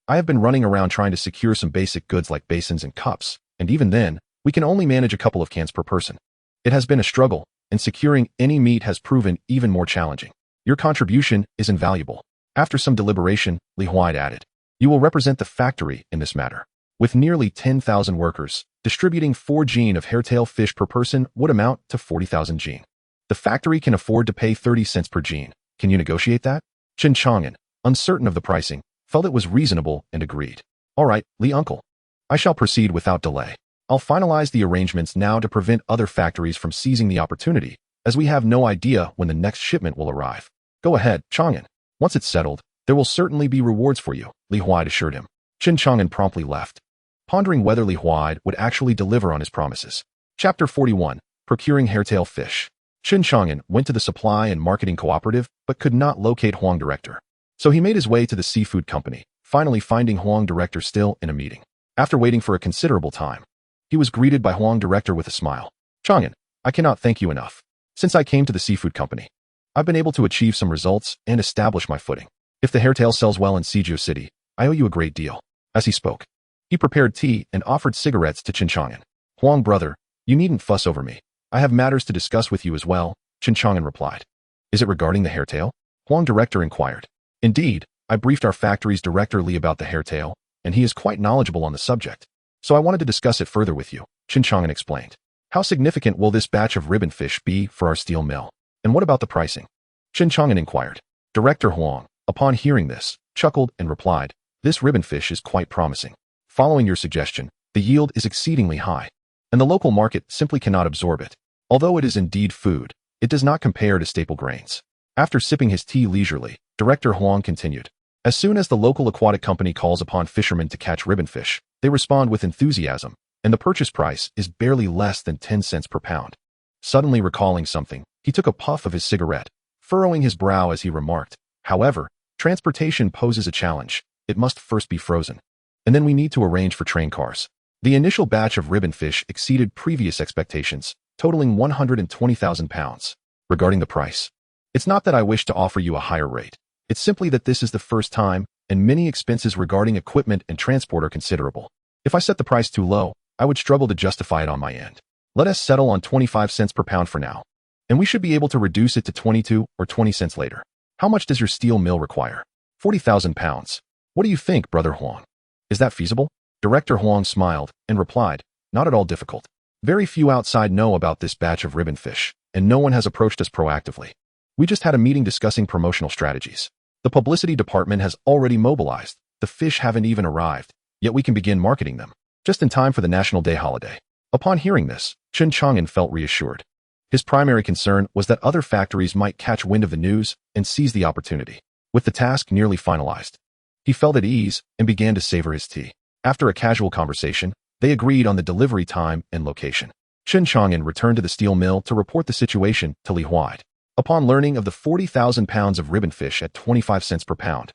I have been running around trying to secure some basic goods like basins and cups, and even then, we can only manage a couple of cans per person. It has been a struggle, and securing any meat has proven even more challenging. Your contribution is invaluable. After some deliberation, Li Huai added, you will represent the factory in this matter. With nearly 10,000 workers, distributing 4 jin of hairtail fish per person would amount to 40,000 jin. The factory can afford to pay 30 cents per jin. Can you negotiate that? Chen Chang'an, uncertain of the pricing, felt it was reasonable and agreed. All right, Li Uncle. I shall proceed without delay. I'll finalize the arrangements now to prevent other factories from seizing the opportunity, as we have no idea when the next shipment will arrive. Go ahead, Chang'an. Once it's settled, there will certainly be rewards for you, Li Huai assured him. Chen Chang'an promptly left, pondering whether Li Huai would actually deliver on his promises. Chapter 41, Procuring Hairtail Fish. Chen Chang'an went to the supply and marketing cooperative, but could not locate Huang Director. So he made his way to the seafood company, finally finding Huang Director still in a meeting. After waiting for a considerable time, he was greeted by Huang Director with a smile. Chang'an, I cannot thank you enough. Since I came to the seafood company, I've been able to achieve some results and establish my footing. If the hairtail sells well in Suzhou City, I owe you a great deal. As he spoke, he prepared tea and offered cigarettes to Chen Chang'an. Huang brother, you needn't fuss over me. I have matters to discuss with you as well, Chen Chang'an replied. Is it regarding the hairtail? Huang Director inquired. Indeed, I briefed our factory's director Li about the hairtail, and he is quite knowledgeable on the subject. So I wanted to discuss it further with you, Chen Chang'an explained. How significant will this batch of ribbon fish be for our steel mill? And what about the pricing? Chen Chang'an inquired. Director Huang, upon hearing this, chuckled and replied, this ribbon fish is quite promising. Following your suggestion, the yield is exceedingly high, and the local market simply cannot absorb it. Although it is indeed food, it does not compare to staple grains. After sipping his tea leisurely, Director Huang continued. As soon as the local aquatic company calls upon fishermen to catch ribbon fish, they respond with enthusiasm, and the purchase price is barely less than 10 cents per pound. Suddenly recalling something, he took a puff of his cigarette, furrowing his brow as he remarked, however, transportation poses a challenge. It must first be frozen. And then we need to arrange for train cars. The initial batch of ribbon fish exceeded previous expectations, totaling 120,000 pounds. Regarding the price, it's not that I wish to offer you a higher rate. It's simply that this is the first time, and many expenses regarding equipment and transport are considerable. If I set the price too low, I would struggle to justify it on my end. Let us settle on 25 cents per pound for now, and we should be able to reduce it to 22 or 20 cents later. How much does your steel mill require? 40,000 pounds. What do you think, Brother Huang? Is that feasible? Director Huang smiled and replied, not at all difficult. Very few outside know about this batch of ribbon fish, and no one has approached us proactively. We just had a meeting discussing promotional strategies. The publicity department has already mobilized. The fish haven't even arrived, yet we can begin marketing them, just in time for the National Day holiday. Upon hearing this, Chen Chang'an felt reassured. His primary concern was that other factories might catch wind of the news and seize the opportunity. With the task nearly finalized, he felt at ease and began to savor his tea. After a casual conversation, they agreed on the delivery time and location. Chen Chang'an returned to the steel mill to report the situation to Li Huai. Upon learning of the 40,000 pounds of ribbon fish at 25 cents per pound,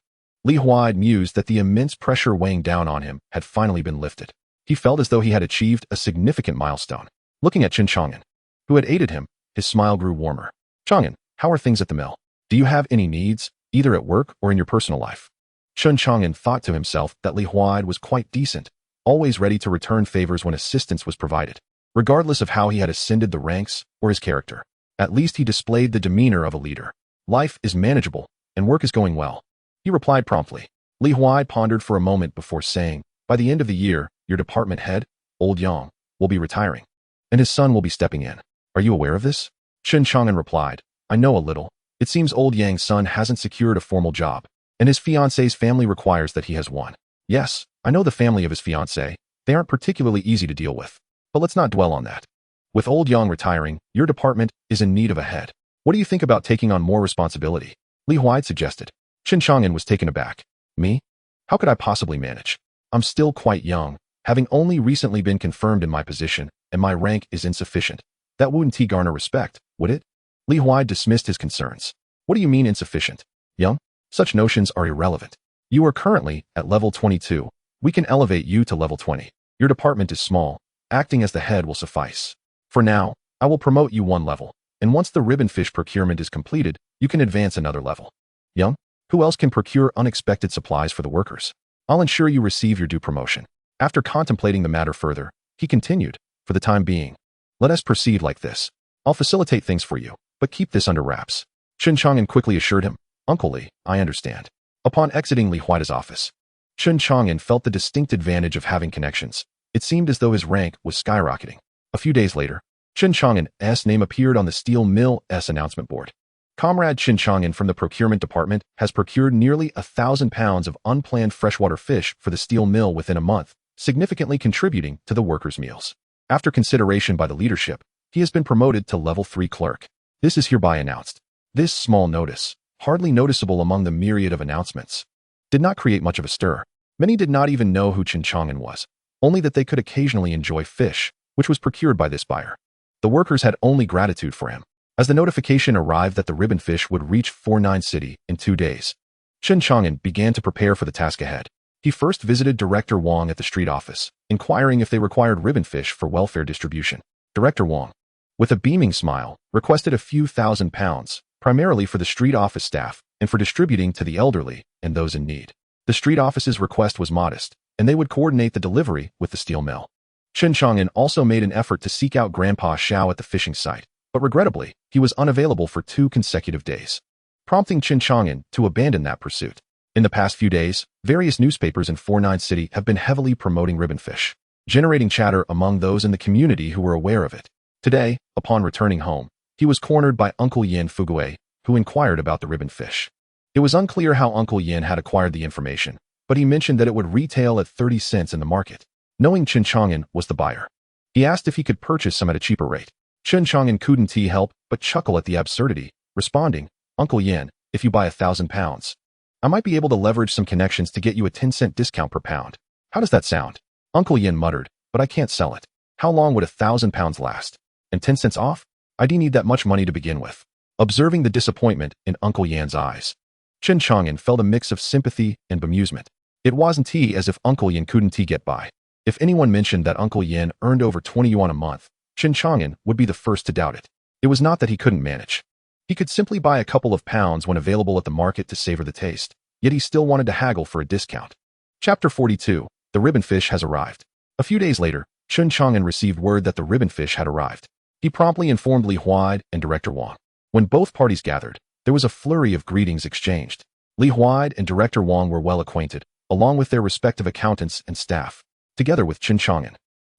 Li Huai mused that the immense pressure weighing down on him had finally been lifted. He felt as though he had achieved a significant milestone. Looking at Chen Chang'an, who had aided him, his smile grew warmer. Chang'an, how are things at the mill? Do you have any needs, either at work or in your personal life? Chen Chang'an thought to himself that Li Huai was quite decent, always ready to return favors when assistance was provided, regardless of how he had ascended the ranks or his character. At least he displayed the demeanor of a leader. Life is manageable, and work is going well. He replied promptly. Li Huai pondered for a moment before saying, by the end of the year, your department head, Old Yang, will be retiring, and his son will be stepping in. Are you aware of this? Chen Chang'an replied, I know a little. It seems Old Yang's son hasn't secured a formal job, and his fiancé's family requires that he has one. Yes, I know the family of his fiancé. They aren't particularly easy to deal with. But let's not dwell on that. With Old Yang retiring, your department is in need of a head. What do you think about taking on more responsibility? Li Huai suggested. Chen Chang'an was taken aback. Me? How could I possibly manage? I'm still quite young, having only recently been confirmed in my position, and my rank is insufficient. That wouldn't garner respect, would it? Li Huai dismissed his concerns. What do you mean insufficient? Young? Such notions are irrelevant. You are currently at level 22. We can elevate you to level 20. Your department is small. Acting as the head will suffice. For now, I will promote you one level, and once the ribbon fish procurement is completed, you can advance another level. Young? Who else can procure unexpected supplies for the workers? I'll ensure you receive your due promotion. After contemplating the matter further, he continued, for the time being, let us proceed like this. I'll facilitate things for you, but keep this under wraps. Chen Chang'an quickly assured him, Uncle Li, I understand. Upon exiting Li Huai's office, Chen Chang'an felt the distinct advantage of having connections. It seemed as though his rank was skyrocketing. A few days later, Chen Chang'an's name appeared on the steel mill's announcement board. Comrade Chen Chang'an from the procurement department has procured nearly 1,000 pounds of unplanned freshwater fish for the steel mill within a month, significantly contributing to the workers' meals. After consideration by the leadership, he has been promoted to level 3 clerk. This is hereby announced. This small notice, hardly noticeable among the myriad of announcements, did not create much of a stir. Many did not even know who Chen Chang'an was, only that they could occasionally enjoy fish, which was procured by this buyer. The workers had only gratitude for him. As the notification arrived that the ribbon fish would reach 49 City in 2 days, Chen Chang'an began to prepare for the task ahead. He first visited Director Wang at the street office, inquiring if they required ribbon fish for welfare distribution. Director Wang, with a beaming smile, requested a few thousand pounds, primarily for the street office staff and for distributing to the elderly and those in need. The street office's request was modest, and they would coordinate the delivery with the steel mill. Chen Chang'an also made an effort to seek out Grandpa Xiao at the fishing site, but regrettably, he was unavailable for 2 consecutive days, prompting Chen Chang'an to abandon that pursuit. In the past few days, various newspapers in 49 City have been heavily promoting ribbon fish, generating chatter among those in the community who were aware of it. Today, upon returning home, he was cornered by Uncle Yin Fugui, who inquired about the ribbon fish. It was unclear how Uncle Yin had acquired the information, but he mentioned that it would retail at 30 cents in the market. Knowing Chen Chang'an was the buyer, he asked if he could purchase some at a cheaper rate. Chen Chang'an couldn't help but chuckle at the absurdity, responding, Uncle Yin, if you buy 1,000 pounds, I might be able to leverage some connections to get you a 10-cent discount per pound. How does that sound? Uncle Yin muttered, but I can't sell it. How long would 1,000 pounds last? And 10 cents off? I do need that much money to begin with. Observing the disappointment in Uncle Yan's eyes, Chen Chang'an felt a mix of sympathy and bemusement. It wasn't as if Uncle Yin couldn't get by. If anyone mentioned that Uncle Yin earned over 20 yuan a month, Chen Chang'an would be the first to doubt it. It was not that he couldn't manage. He could simply buy a couple of pounds when available at the market to savor the taste, yet he still wanted to haggle for a discount. Chapter 42. The ribbon fish has arrived. A few days later, Chen Chang'an received word that the ribbon fish had arrived. He promptly informed Li Huai and Director Wang. When both parties gathered, there was a flurry of greetings exchanged. Li Huai and Director Wang were well acquainted, along with their respective accountants and staff. Together with Chen Chang'an,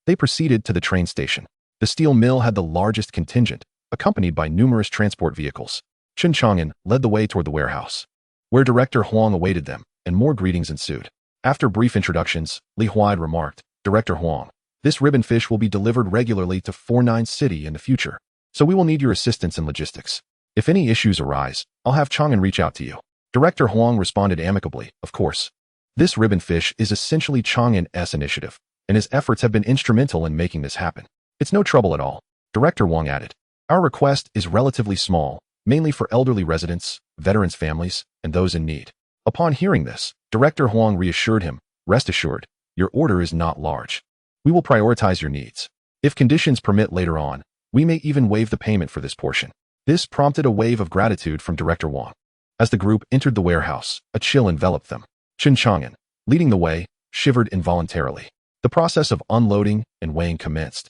they proceeded to the train station. The steel mill had the largest contingent, accompanied by numerous transport vehicles. Chen Chang'an led the way toward the warehouse, where Director Huang awaited them, and more greetings ensued. After brief introductions, Li Huai remarked, Director Huang, this ribbon fish will be delivered regularly to 49 City in the future, so we will need your assistance in logistics. If any issues arise, I'll have Chang'an reach out to you. Director Huang responded amicably, of course. This ribbon fish is essentially Chang'an's initiative, and his efforts have been instrumental in making this happen. It's no trouble at all. Director Wang added, our request is relatively small, mainly for elderly residents, veterans' families, and those in need. Upon hearing this, Director Huang reassured him, "Rest assured, your order is not large. We will prioritize your needs. If conditions permit later on, we may even waive the payment for this portion." This prompted a wave of gratitude from Director Huang. As the group entered the warehouse, a chill enveloped them. Chen Chang'an, leading the way, shivered involuntarily. The process of unloading and weighing commenced,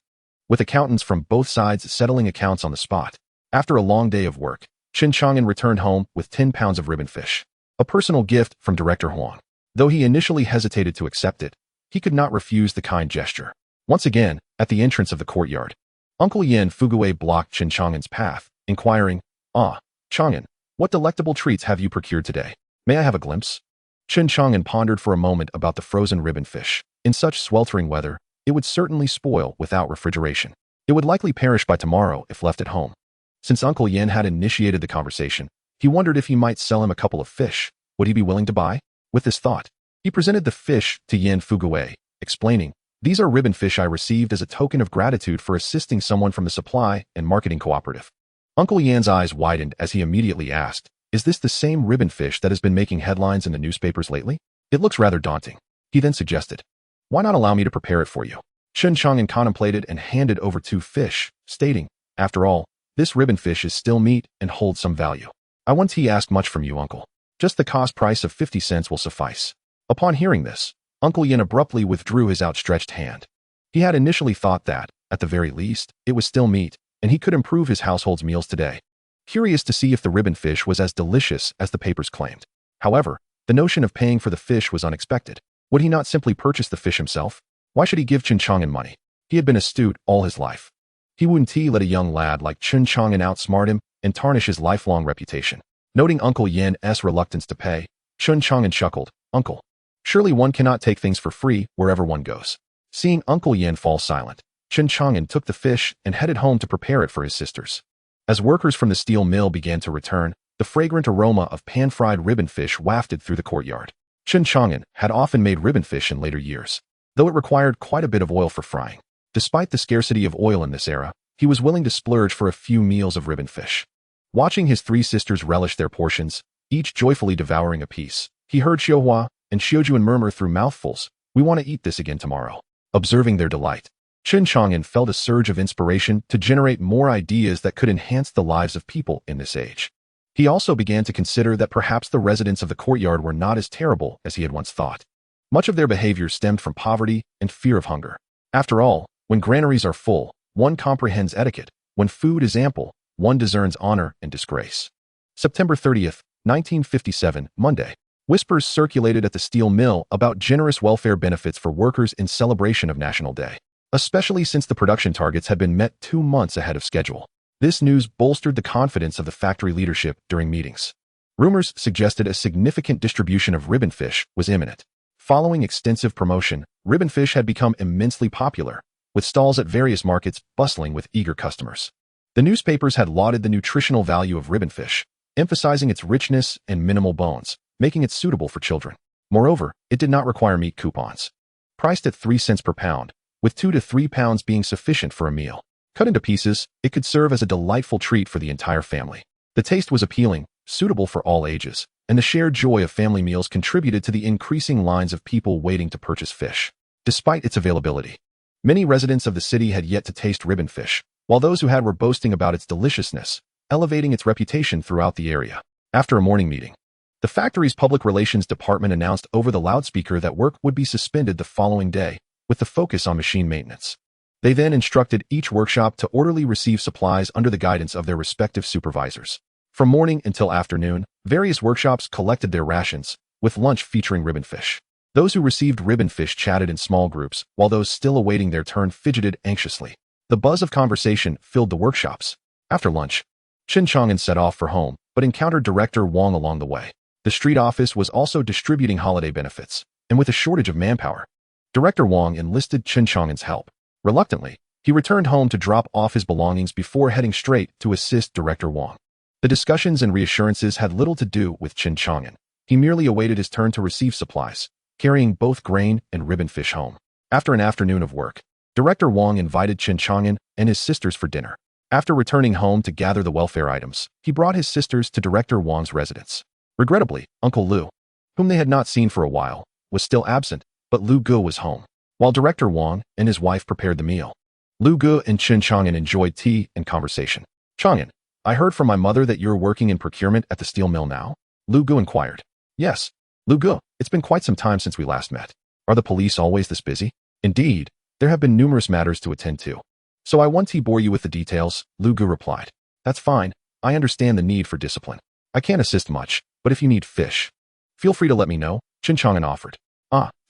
with accountants from both sides settling accounts on the spot. After a long day of work, Chen Chang'an returned home with 10 pounds of ribbon fish, a personal gift from Director Huang. Though he initially hesitated to accept it, he could not refuse the kind gesture. Once again, at the entrance of the courtyard, Uncle Yin Fugui blocked Chen Chang'an's path, inquiring, "Ah, Chang'an, what delectable treats have you procured today? May I have a glimpse?" Chen Chang'an pondered for a moment about the frozen ribbon fish. In such sweltering weather, it would certainly spoil without refrigeration. It would likely perish by tomorrow if left at home. Since Uncle Yin had initiated the conversation, he wondered if he might sell him a couple of fish. Would he be willing to buy? With this thought, he presented the fish to Yin Fugui, explaining, "These are ribbon fish I received as a token of gratitude for assisting someone from the supply and marketing cooperative." Uncle Yan's eyes widened as he immediately asked, "Is this the same ribbon fish that has been making headlines in the newspapers lately? It looks rather daunting." He then suggested, "Why not allow me to prepare it for you?" Chen Chang'an contemplated and handed over 2 fish, stating, "After all, this ribbon fish is still meat and holds some value. I won't ask much from you, uncle. Just the cost price of 50 cents will suffice." Upon hearing this, Uncle Yin abruptly withdrew his outstretched hand. He had initially thought that, at the very least, it was still meat, and he could improve his household's meals today, curious to see if the ribbon fish was as delicious as the papers claimed. However, the notion of paying for the fish was unexpected. Would he not simply purchase the fish himself? Why should he give Chen Chang'an money? He had been astute all his life. He wouldn't let a young lad like Chen Chang'an outsmart him and tarnish his lifelong reputation. Noting Uncle Yin's reluctance to pay, Chen Chang'an chuckled, "Uncle, surely one cannot take things for free wherever one goes." Seeing Uncle Yin fall silent, Chen Chang'an took the fish and headed home to prepare it for his sisters. As workers from the steel mill began to return, the fragrant aroma of pan-fried ribbon fish wafted through the courtyard. Chen Chang'an had often made ribbon fish in later years, though it required quite a bit of oil for frying. Despite the scarcity of oil in this era, he was willing to splurge for a few meals of ribbon fish. Watching his 3 sisters relish their portions, each joyfully devouring a piece, he heard Xiaohua and Xiujuan murmur through mouthfuls, "We want to eat this again tomorrow." Observing their delight, Chen Chang'an felt a surge of inspiration to generate more ideas that could enhance the lives of people in this age. He also began to consider that perhaps the residents of the courtyard were not as terrible as he had once thought. Much of their behavior stemmed from poverty and fear of hunger. After all, when granaries are full, one comprehends etiquette. When food is ample, one discerns honor and disgrace. September 30th, 1957, Monday. Whispers circulated at the steel mill about generous welfare benefits for workers in celebration of National Day, especially since the production targets had been met 2 months ahead of schedule. This news bolstered the confidence of the factory leadership during meetings. Rumors suggested a significant distribution of ribbon fish was imminent. Following extensive promotion, ribbon fish had become immensely popular, with stalls at various markets bustling with eager customers. The newspapers had lauded the nutritional value of ribbon fish, emphasizing its richness and minimal bones, making it suitable for children. Moreover, it did not require meat coupons. Priced at 3 cents per pound, with 2 to 3 pounds being sufficient for a meal. Cut into pieces, it could serve as a delightful treat for the entire family. The taste was appealing, suitable for all ages, and the shared joy of family meals contributed to the increasing lines of people waiting to purchase fish. Despite its availability, many residents of the city had yet to taste ribbon fish, while those who had were boasting about its deliciousness, elevating its reputation throughout the area. After a morning meeting, the factory's public relations department announced over the loudspeaker that work would be suspended the following day, with the focus on machine maintenance. They then instructed each workshop to orderly receive supplies under the guidance of their respective supervisors. From morning until afternoon, various workshops collected their rations, with lunch featuring ribbon fish. Those who received ribbon fish chatted in small groups, while those still awaiting their turn fidgeted anxiously. The buzz of conversation filled the workshops. After lunch, Chen Chang'an set off for home, but encountered Director Wang along the way. The street office was also distributing holiday benefits, and with a shortage of manpower, Director Wang enlisted Chen Chang'an's help. Reluctantly, he returned home to drop off his belongings before heading straight to assist Director Wang. The discussions and reassurances had little to do with Chen Chang'an. He merely awaited his turn to receive supplies, carrying both grain and ribbon fish home. After an afternoon of work, Director Wang invited Chen Chang'an and his sisters for dinner. After returning home to gather the welfare items, he brought his sisters to Director Wang's residence. Regrettably, Uncle Lu, whom they had not seen for a while, was still absent, but Lu Ge was home. While Director Wang and his wife prepared the meal, Lu Ge and Chen Chang'an enjoyed tea and conversation. Chang'an, I heard from my mother that you're working in procurement at the steel mill now? Lu Ge inquired. Yes. Lu Ge, it's been quite some time since we last met. Are the police always this busy? Indeed, there have been numerous matters to attend to. So I won't bore you with the details, Lu Ge replied. That's fine. I understand the need for discipline. I can't assist much, but if you need fish, feel free to let me know, Chen Chang'an offered.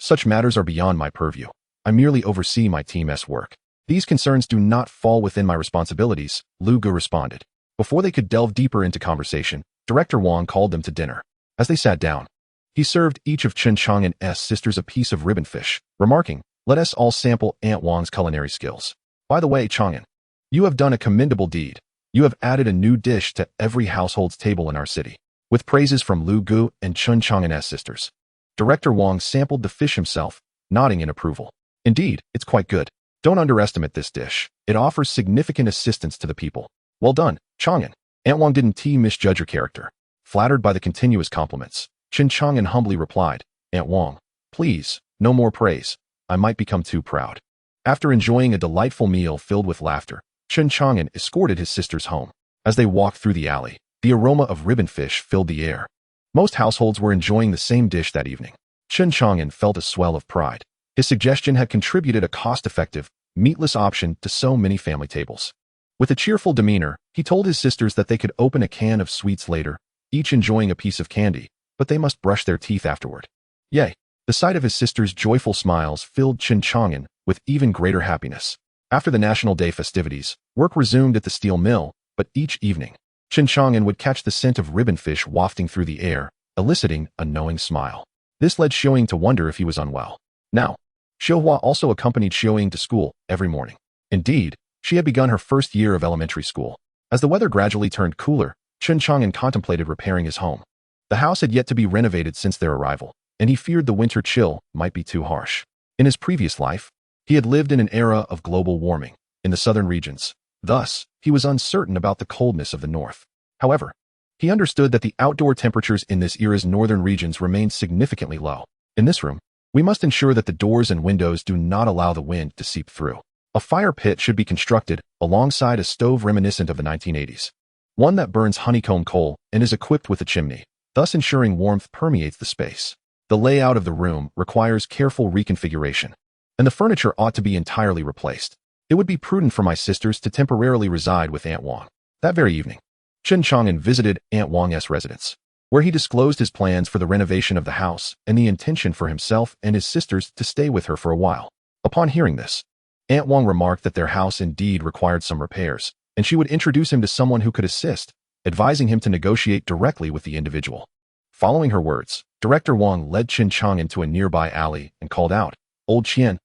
Such matters are beyond my purview. I merely oversee my team's work. These concerns do not fall within my responsibilities, Lu Ge responded. Before they could delve deeper into conversation, Director Wang called them to dinner. As they sat down, he served each of Chen Chang'an's sisters a piece of ribbon fish, remarking, let us all sample Aunt Wang's culinary skills. By the way, Chang'an, you have done a commendable deed. You have added a new dish to every household's table in our city. With praises from Lu Ge and Chen Chang'an's sisters, Director Wang sampled the fish himself, nodding in approval. Indeed, it's quite good. Don't underestimate this dish. It offers significant assistance to the people. Well done, Chang'an. Aunt Wang didn't misjudge your character. Flattered by the continuous compliments, Chen Chang'an humbly replied, Aunt Wang, please, no more praise. I might become too proud. After enjoying a delightful meal filled with laughter, Chen Chang'an escorted his sisters home. As they walked through the alley, the aroma of ribbon fish filled the air. Most households were enjoying the same dish that evening. Chen Chang'an felt a swell of pride. His suggestion had contributed a cost-effective, meatless option to so many family tables. With a cheerful demeanor, he told his sisters that they could open a can of sweets later, each enjoying a piece of candy, but they must brush their teeth afterward. Yay! The sight of his sisters' joyful smiles filled Chen Chang'an with even greater happiness. After the National Day festivities, work resumed at the steel mill, but each evening, Chen Chang'an would catch the scent of ribbon fish wafting through the air, eliciting a knowing smile. This led Xiaoying to wonder if he was unwell. Now, Xiaohua also accompanied Xiaoying to school every morning. Indeed, she had begun her first year of elementary school. As the weather gradually turned cooler, Chen Chang'an contemplated repairing his home. The house had yet to be renovated since their arrival, and he feared the winter chill might be too harsh. In his previous life, he had lived in an era of global warming in the southern regions. Thus, he was uncertain about the coldness of the north. However, he understood that the outdoor temperatures in this era's northern regions remained significantly low. In this room, we must ensure that the doors and windows do not allow the wind to seep through. A fire pit should be constructed alongside a stove reminiscent of the 1980s. One that burns honeycomb coal and is equipped with a chimney, thus ensuring warmth permeates the space. The layout of the room requires careful reconfiguration, and the furniture ought to be entirely replaced. It would be prudent for my sisters to temporarily reside with Aunt Wang. That very evening, Chen Chang'an visited Aunt Wang's residence, where he disclosed his plans for the renovation of the house and the intention for himself and his sisters to stay with her for a while. Upon hearing this, Aunt Wang remarked that their house indeed required some repairs, and she would introduce him to someone who could assist, advising him to negotiate directly with the individual. Following her words, Director Wang led Chen Chang'an to a nearby alley and called out, Old Qian,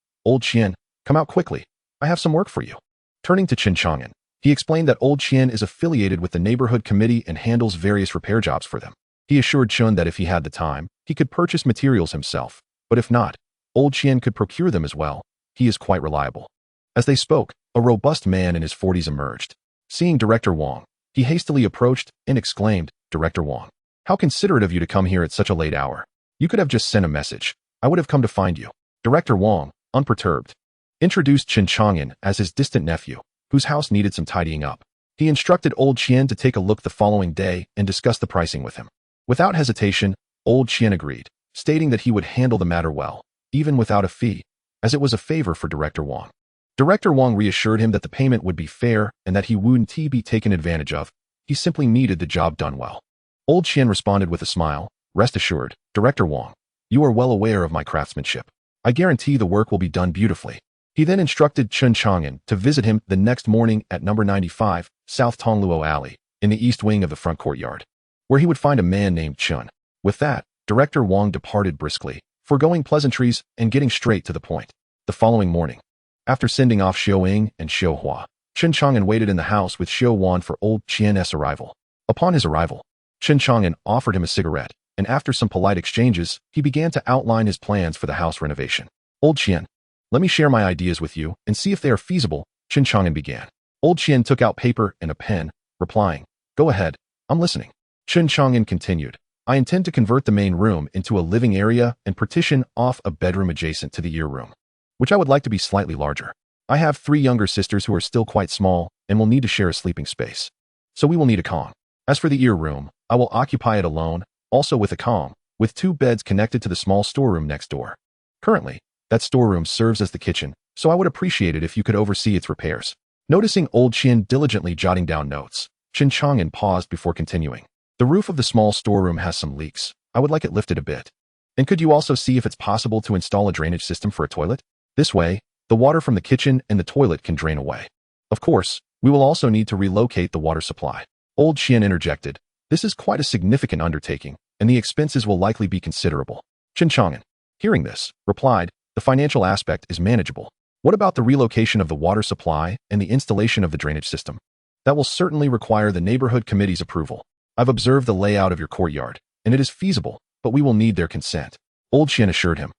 come out quickly. I have some work for you. Turning to Chen Chang'an, he explained that Old Qian is affiliated with the neighborhood committee and handles various repair jobs for them. He assured Chen that if he had the time, he could purchase materials himself, but if not, Old Qian could procure them as well. He is quite reliable. As they spoke, a robust man in his 40s emerged. Seeing Director Wang, he hastily approached and exclaimed, Director Wang, how considerate of you to come here at such a late hour. You could have just sent a message. I would have come to find you. Director Wang, unperturbed, introduced Chen Chang'an as his distant nephew, whose house needed some tidying up. He instructed Old Qian to take a look the following day and discuss the pricing with him. Without hesitation, Old Qian agreed, stating that he would handle the matter well, even without a fee, as it was a favor for Director Wang. Director Wang reassured him that the payment would be fair and that he wouldn't be taken advantage of. He simply needed the job done well. Old Qian responded with a smile, rest assured, Director Wang, you are well aware of my craftsmanship. I guarantee the work will be done beautifully. He then instructed Chen Chang'an to visit him the next morning at number 95, South Tongluo Alley, in the east wing of the front courtyard, where he would find a man named Chen. With that, Director Wang departed briskly, foregoing pleasantries and getting straight to the point. The following morning, after sending off Xiaoying and Xiaohua, Chen Chang'an waited in the house with Xiao Wan for Old Qian's arrival. Upon his arrival, Chen Chang'an offered him a cigarette, and after some polite exchanges, he began to outline his plans for the house renovation. Old Qian, let me share my ideas with you and see if they are feasible, Chen Chang'an began. Old Qian took out paper and a pen, replying, go ahead, I'm listening. Chen Chang'an continued, I intend to convert the main room into a living area and partition off a bedroom adjacent to the ear room, which I would like to be slightly larger. I have 3 younger sisters who are still quite small and will need to share a sleeping space, so we will need a Kong. As for the ear room, I will occupy it alone, also with a Kong, with 2 beds connected to the small storeroom next door. Currently, that storeroom serves as the kitchen, so I would appreciate it if you could oversee its repairs. Noticing old Qian diligently jotting down notes, Chen Chang'an paused before continuing. The roof of the small storeroom has some leaks. I would like it lifted a bit. And could you also see if it's possible to install a drainage system for a toilet? This way, the water from the kitchen and the toilet can drain away. Of course, we will also need to relocate the water supply. Old Qian interjected. This is quite a significant undertaking, and the expenses will likely be considerable. Chen Chang'an, hearing this, replied, the financial aspect is manageable. What about the relocation of the water supply and the installation of the drainage system? That will certainly require the neighborhood committee's approval. I've observed the layout of your courtyard, and it is feasible, but we will need their consent. Old Qian assured him.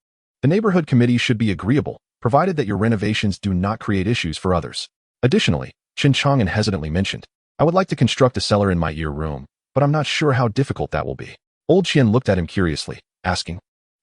The neighborhood committee should be agreeable, provided that your renovations do not create issues for others. Additionally, Chen Chang'an hesitantly mentioned, I would like to construct a cellar in my ear room, but I'm not sure how difficult that will be. Old Qian looked at him curiously, asking,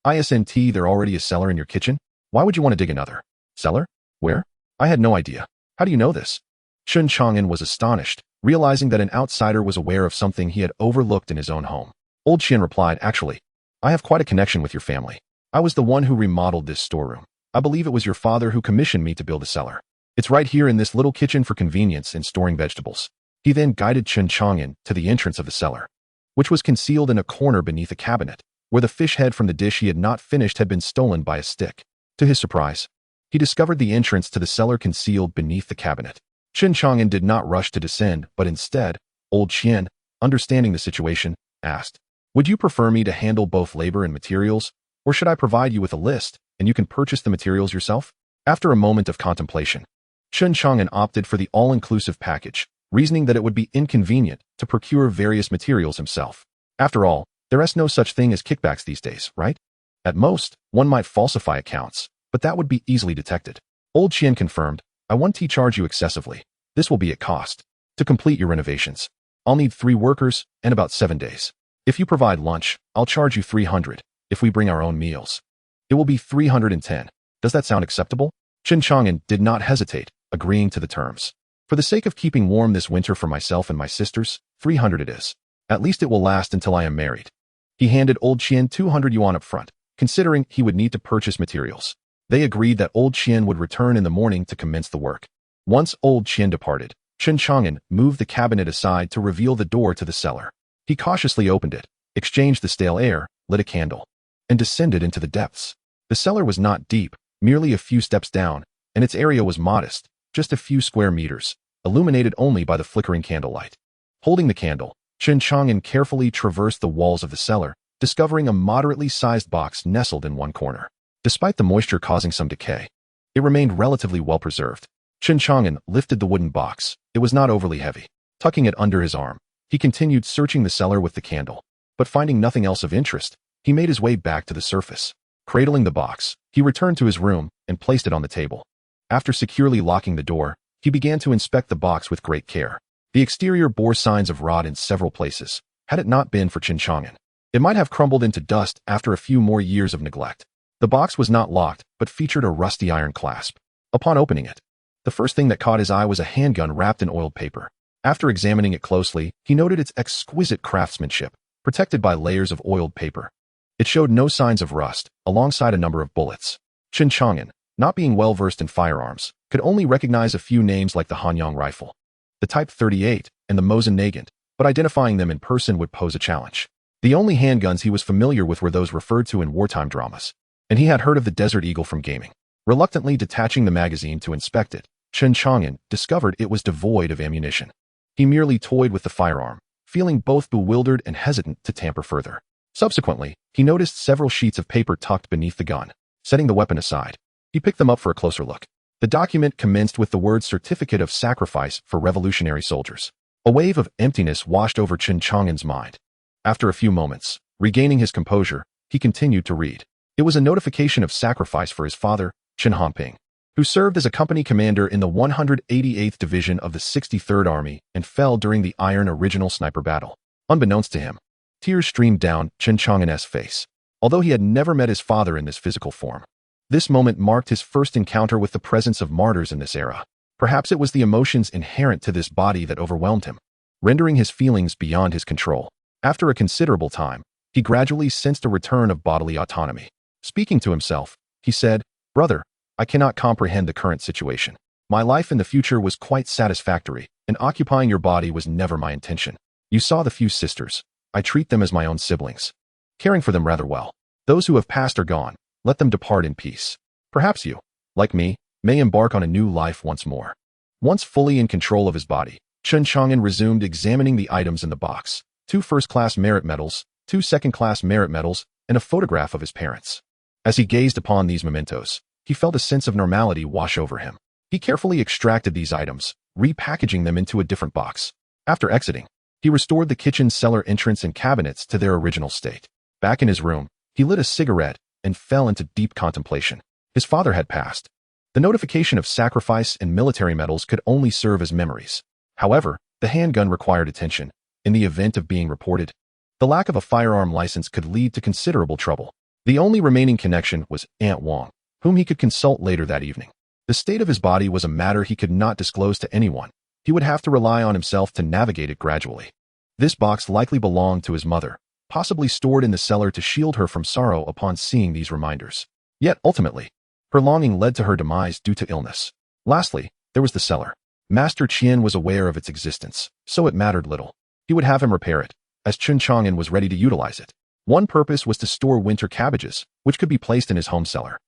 Isn't there already a cellar in your kitchen? Why would you want to dig another? Cellar? Where? I had no idea. How do you know this? Chen Chang'an was astonished, realizing that an outsider was aware of something he had overlooked in his own home. Old Qian replied, Actually, I have quite a connection with your family. I was the one who remodeled this storeroom. I believe it was your father who commissioned me to build a cellar. It's right here in this little kitchen for convenience in storing vegetables. He then guided Chen Chang'an to the entrance of the cellar, which was concealed in a corner beneath a cabinet, where the fish head from the dish he had not finished had been stolen by a stick. To his surprise, he discovered the entrance to the cellar concealed beneath the cabinet. Chen Chang'an did not rush to descend, but instead, Old Qian, understanding the situation, asked, Would you prefer me to handle both labor and materials, or should I provide you with a list, and you can purchase the materials yourself? After a moment of contemplation, Chen Chang'an opted for the all-inclusive package, reasoning that it would be inconvenient to procure various materials himself. After all, there is no such thing as kickbacks these days, right? At most, one might falsify accounts, but that would be easily detected. Old Qian confirmed, I won't charge you excessively. This will be at cost. To complete your renovations, I'll need 3 workers and about 7 days. If you provide lunch, I'll charge you 300. If we bring our own meals, it will be 310. Does that sound acceptable? Chen Chang'an did not hesitate, agreeing to the terms. For the sake of keeping warm this winter for myself and my sisters, 300 it is. At least it will last until I am married. He handed Old Qian 200 yuan up front, considering he would need to purchase materials. They agreed that Old Qian would return in the morning to commence the work. Once Old Qian departed, Chen Chang'an moved the cabinet aside to reveal the door to the cellar. He cautiously opened it, exchanged the stale air, lit a candle, and descended into the depths. The cellar was not deep, merely a few steps down, and its area was modest, just a few square meters, illuminated only by the flickering candlelight. Holding the candle, Chen Chang'an carefully traversed the walls of the cellar, discovering a moderately sized box nestled in one corner. Despite the moisture causing some decay, it remained relatively well preserved. Chen Chang'an lifted the wooden box. It was not overly heavy. Tucking it under his arm, he continued searching the cellar with the candle, but finding nothing else of interest, he made his way back to the surface. Cradling the box, he returned to his room and placed it on the table. After securely locking the door, he began to inspect the box with great care. The exterior bore signs of rot in several places. Had it not been for Chen Chang'an, it might have crumbled into dust after a few more years of neglect. The box was not locked, but featured a rusty iron clasp. Upon opening it, the first thing that caught his eye was a handgun wrapped in oiled paper. After examining it closely, he noted its exquisite craftsmanship, protected by layers of oiled paper. It showed no signs of rust, alongside a number of bullets. Chen Chang'an, not being well-versed in firearms, could only recognize a few names like the Hanyang rifle, the Type 38, and the Mosin Nagant, but identifying them in person would pose a challenge. The only handguns he was familiar with were those referred to in wartime dramas, and he had heard of the Desert Eagle from gaming. Reluctantly detaching the magazine to inspect it, Chen Chang'an discovered it was devoid of ammunition. He merely toyed with the firearm, feeling both bewildered and hesitant to tamper further. Subsequently, he noticed several sheets of paper tucked beneath the gun. Setting the weapon aside, he picked them up for a closer look. The document commenced with the word Certificate of Sacrifice for Revolutionary Soldiers. A wave of emptiness washed over Chen Chang'an's mind. After a few moments, regaining his composure, he continued to read. It was a notification of sacrifice for his father, Chen Hongping, who served as a company commander in the 188th Division of the 63rd Army and fell during the Iron Original Sniper Battle. Unbeknownst to him, Tears streamed down Chen Chang'an's face. Although he had never met his father in this physical form, this moment marked his first encounter with the presence of martyrs in this era. Perhaps it was the emotions inherent to this body that overwhelmed him, rendering his feelings beyond his control. After a considerable time, he gradually sensed a return of bodily autonomy. Speaking to himself, he said, "Brother, I cannot comprehend the current situation. My life in the future was quite satisfactory, and occupying your body was never my intention. You saw the few sisters. I treat them as my own siblings, caring for them rather well. Those who have passed are gone. Let them depart in peace. Perhaps you, like me, may embark on a new life once more." Once fully in control of his body, Chen Chang'an resumed examining the items in the box: 2 first-class merit medals, 2 second-class merit medals, and a photograph of his parents. As he gazed upon these mementos, he felt a sense of normality wash over him. He carefully extracted these items, repackaging them into a different box. After exiting, he restored the kitchen cellar entrance and cabinets to their original state. Back in his room, he lit a cigarette and fell into deep contemplation. His father had passed. The notification of sacrifice and military medals could only serve as memories. However, the handgun required attention. In the event of being reported, the lack of a firearm license could lead to considerable trouble. The only remaining connection was Aunt Wang, whom he could consult later that evening. The state of his body was a matter he could not disclose to anyone. He would have to rely on himself to navigate it gradually. This box likely belonged to his mother, possibly stored in the cellar to shield her from sorrow upon seeing these reminders. Yet, ultimately, her longing led to her demise due to illness. Lastly, there was the cellar. Master Qian was aware of its existence, so it mattered little. He would have him repair it, as Chen Chang'an was ready to utilize it. One purpose was to store winter cabbages, which could be placed in his home cellar,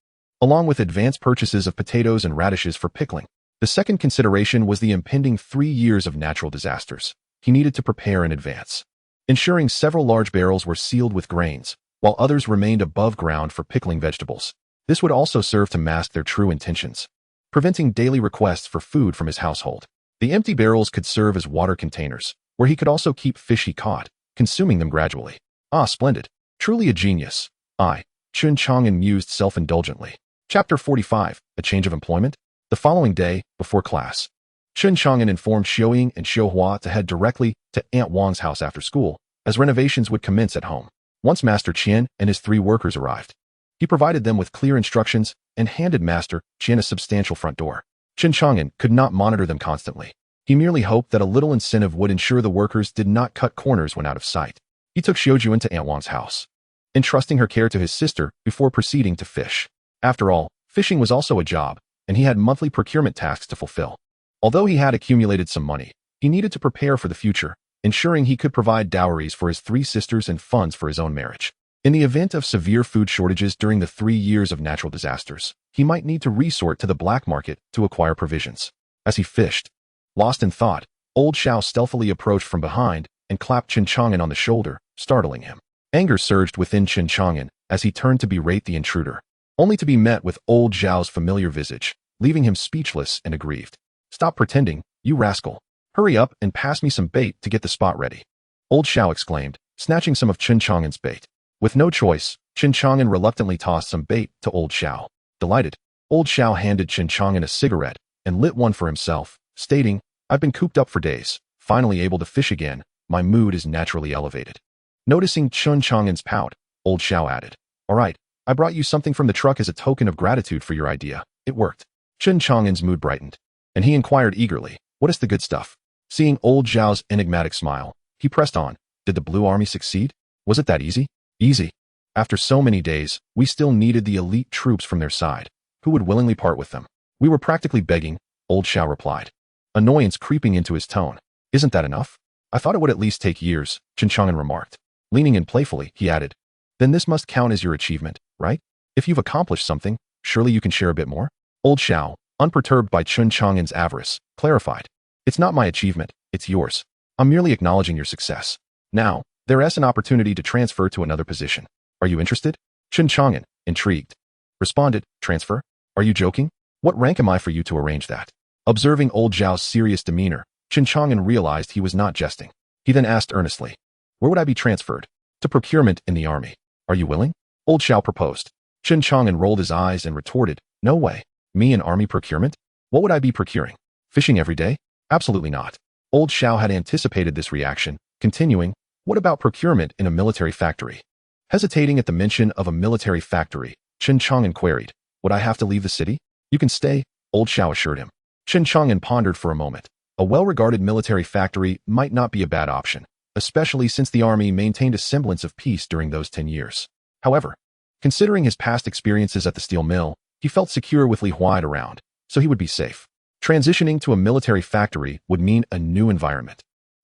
along with advance purchases of potatoes and radishes for pickling. The second consideration was the impending 3 years of natural disasters. He needed to prepare in advance, ensuring several large barrels were sealed with grains, while others remained above ground for pickling vegetables. This would also serve to mask their true intentions, preventing daily requests for food from his household. The empty barrels could serve as water containers, where he could also keep fish he caught, consuming them gradually. Ah, splendid. Truly a genius. Chen Chang'an mused self-indulgently. Chapter 45, A Change of Employment. The following day, before class, Chen Chang'an informed Xiaoying and Xiaohua to head directly to Aunt Wang's house after school, as renovations would commence at home. Once Master Qian and his 3 workers arrived, he provided them with clear instructions and handed Master Qian a substantial front door. Chen Chang'an could not monitor them constantly. He merely hoped that a little incentive would ensure the workers did not cut corners when out of sight. He took Xiaojuan to Aunt Wang's house, entrusting her care to his sister before proceeding to fish. After all, fishing was also a job, and he had monthly procurement tasks to fulfill. Although he had accumulated some money, he needed to prepare for the future, ensuring he could provide dowries for his 3 sisters and funds for his own marriage. In the event of severe food shortages during the 3 years of natural disasters, he might need to resort to the black market to acquire provisions. As he fished, lost in thought, old Xiao stealthily approached from behind and clapped Chen Chang'an on the shoulder, startling him. Anger surged within Chen Chang'an as he turned to berate the intruder, only to be met with old Xiao's familiar visage, leaving him speechless and aggrieved. "Stop pretending, you rascal. Hurry up and pass me some bait to get the spot ready," old Xiao exclaimed, snatching some of Chen Chang'an's bait. With no choice, Chen Chang'an reluctantly tossed some bait to old Xiao. Delighted, old Xiao handed Chen Chang'an a cigarette and lit one for himself, stating, "I've been cooped up for days, finally able to fish again. My mood is naturally elevated." Noticing Chen Chang'an's pout, old Xiao added, "All right, I brought you something from the truck as a token of gratitude for your idea. It worked." Chen Chang'an's mood brightened, and he inquired eagerly, "What is the good stuff?" Seeing old Xiao's enigmatic smile, he pressed on, "Did the Blue Army succeed? Was it that easy?" "Easy. After so many days, we still needed the elite troops from their side. Who would willingly part with them? We were practically begging," old Xiao replied, annoyance creeping into his tone. "Isn't that enough? I thought it would at least take years," Chen Chang'an remarked. Leaning in playfully, he added, "Then this must count as your achievement, right? If you've accomplished something, surely you can share a bit more?" Old Xiao, unperturbed by Chen Chang'an's avarice, clarified, "It's not my achievement, it's yours. I'm merely acknowledging your success. Now, there is an opportunity to transfer to another position. Are you interested?" Chen Chang'an, intrigued, responded, "Transfer? Are you joking? What rank am I for you to arrange that?" Observing old Zhao's serious demeanor, Chen Chang'an realized he was not jesting. He then asked earnestly, "Where would I be transferred?" "To procurement in the army. Are you willing?" Old Xiao proposed. Chen Chang'an rolled his eyes and retorted, "No way. Me in army procurement? What would I be procuring? Fishing every day? Absolutely not." Old Xiao had anticipated this reaction, continuing, What about procurement in a military factory? Hesitating at the mention of a military factory, Chen Chang'an queried, would I have to leave the city? You can stay, old Xiao assured him. Chen Chang'an pondered for a moment. A well-regarded military factory might not be a bad option, especially since the army maintained a semblance of peace during those 10 years. However, considering his past experiences at the steel mill, he felt secure with Li Huai around, so he would be safe. Transitioning to a military factory would mean a new environment,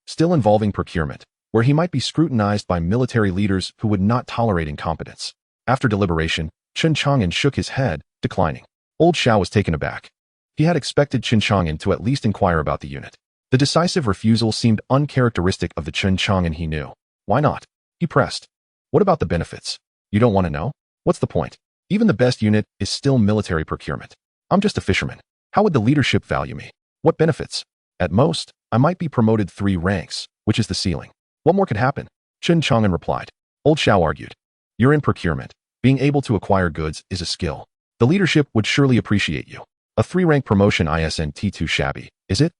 still involving procurement, where he might be scrutinized by military leaders who would not tolerate incompetence. After deliberation, Chen Chang'an shook his head, declining. Old Xiao was taken aback. He had expected Chen Chang'an to at least inquire about the unit. The decisive refusal seemed uncharacteristic of the Chen Chang'an he knew. Why not? He pressed. What about the benefits? You don't want to know? What's the point? Even the best unit is still military procurement. I'm just a fisherman. How would the leadership value me? What benefits? At most, I might be promoted 3 ranks, which is the ceiling. What more could happen? Chen Chang'an replied. Old Xiao argued. You're in procurement. Being able to acquire goods is a skill. The leadership would surely appreciate you. A 3-rank promotion isn't too shabby, is it?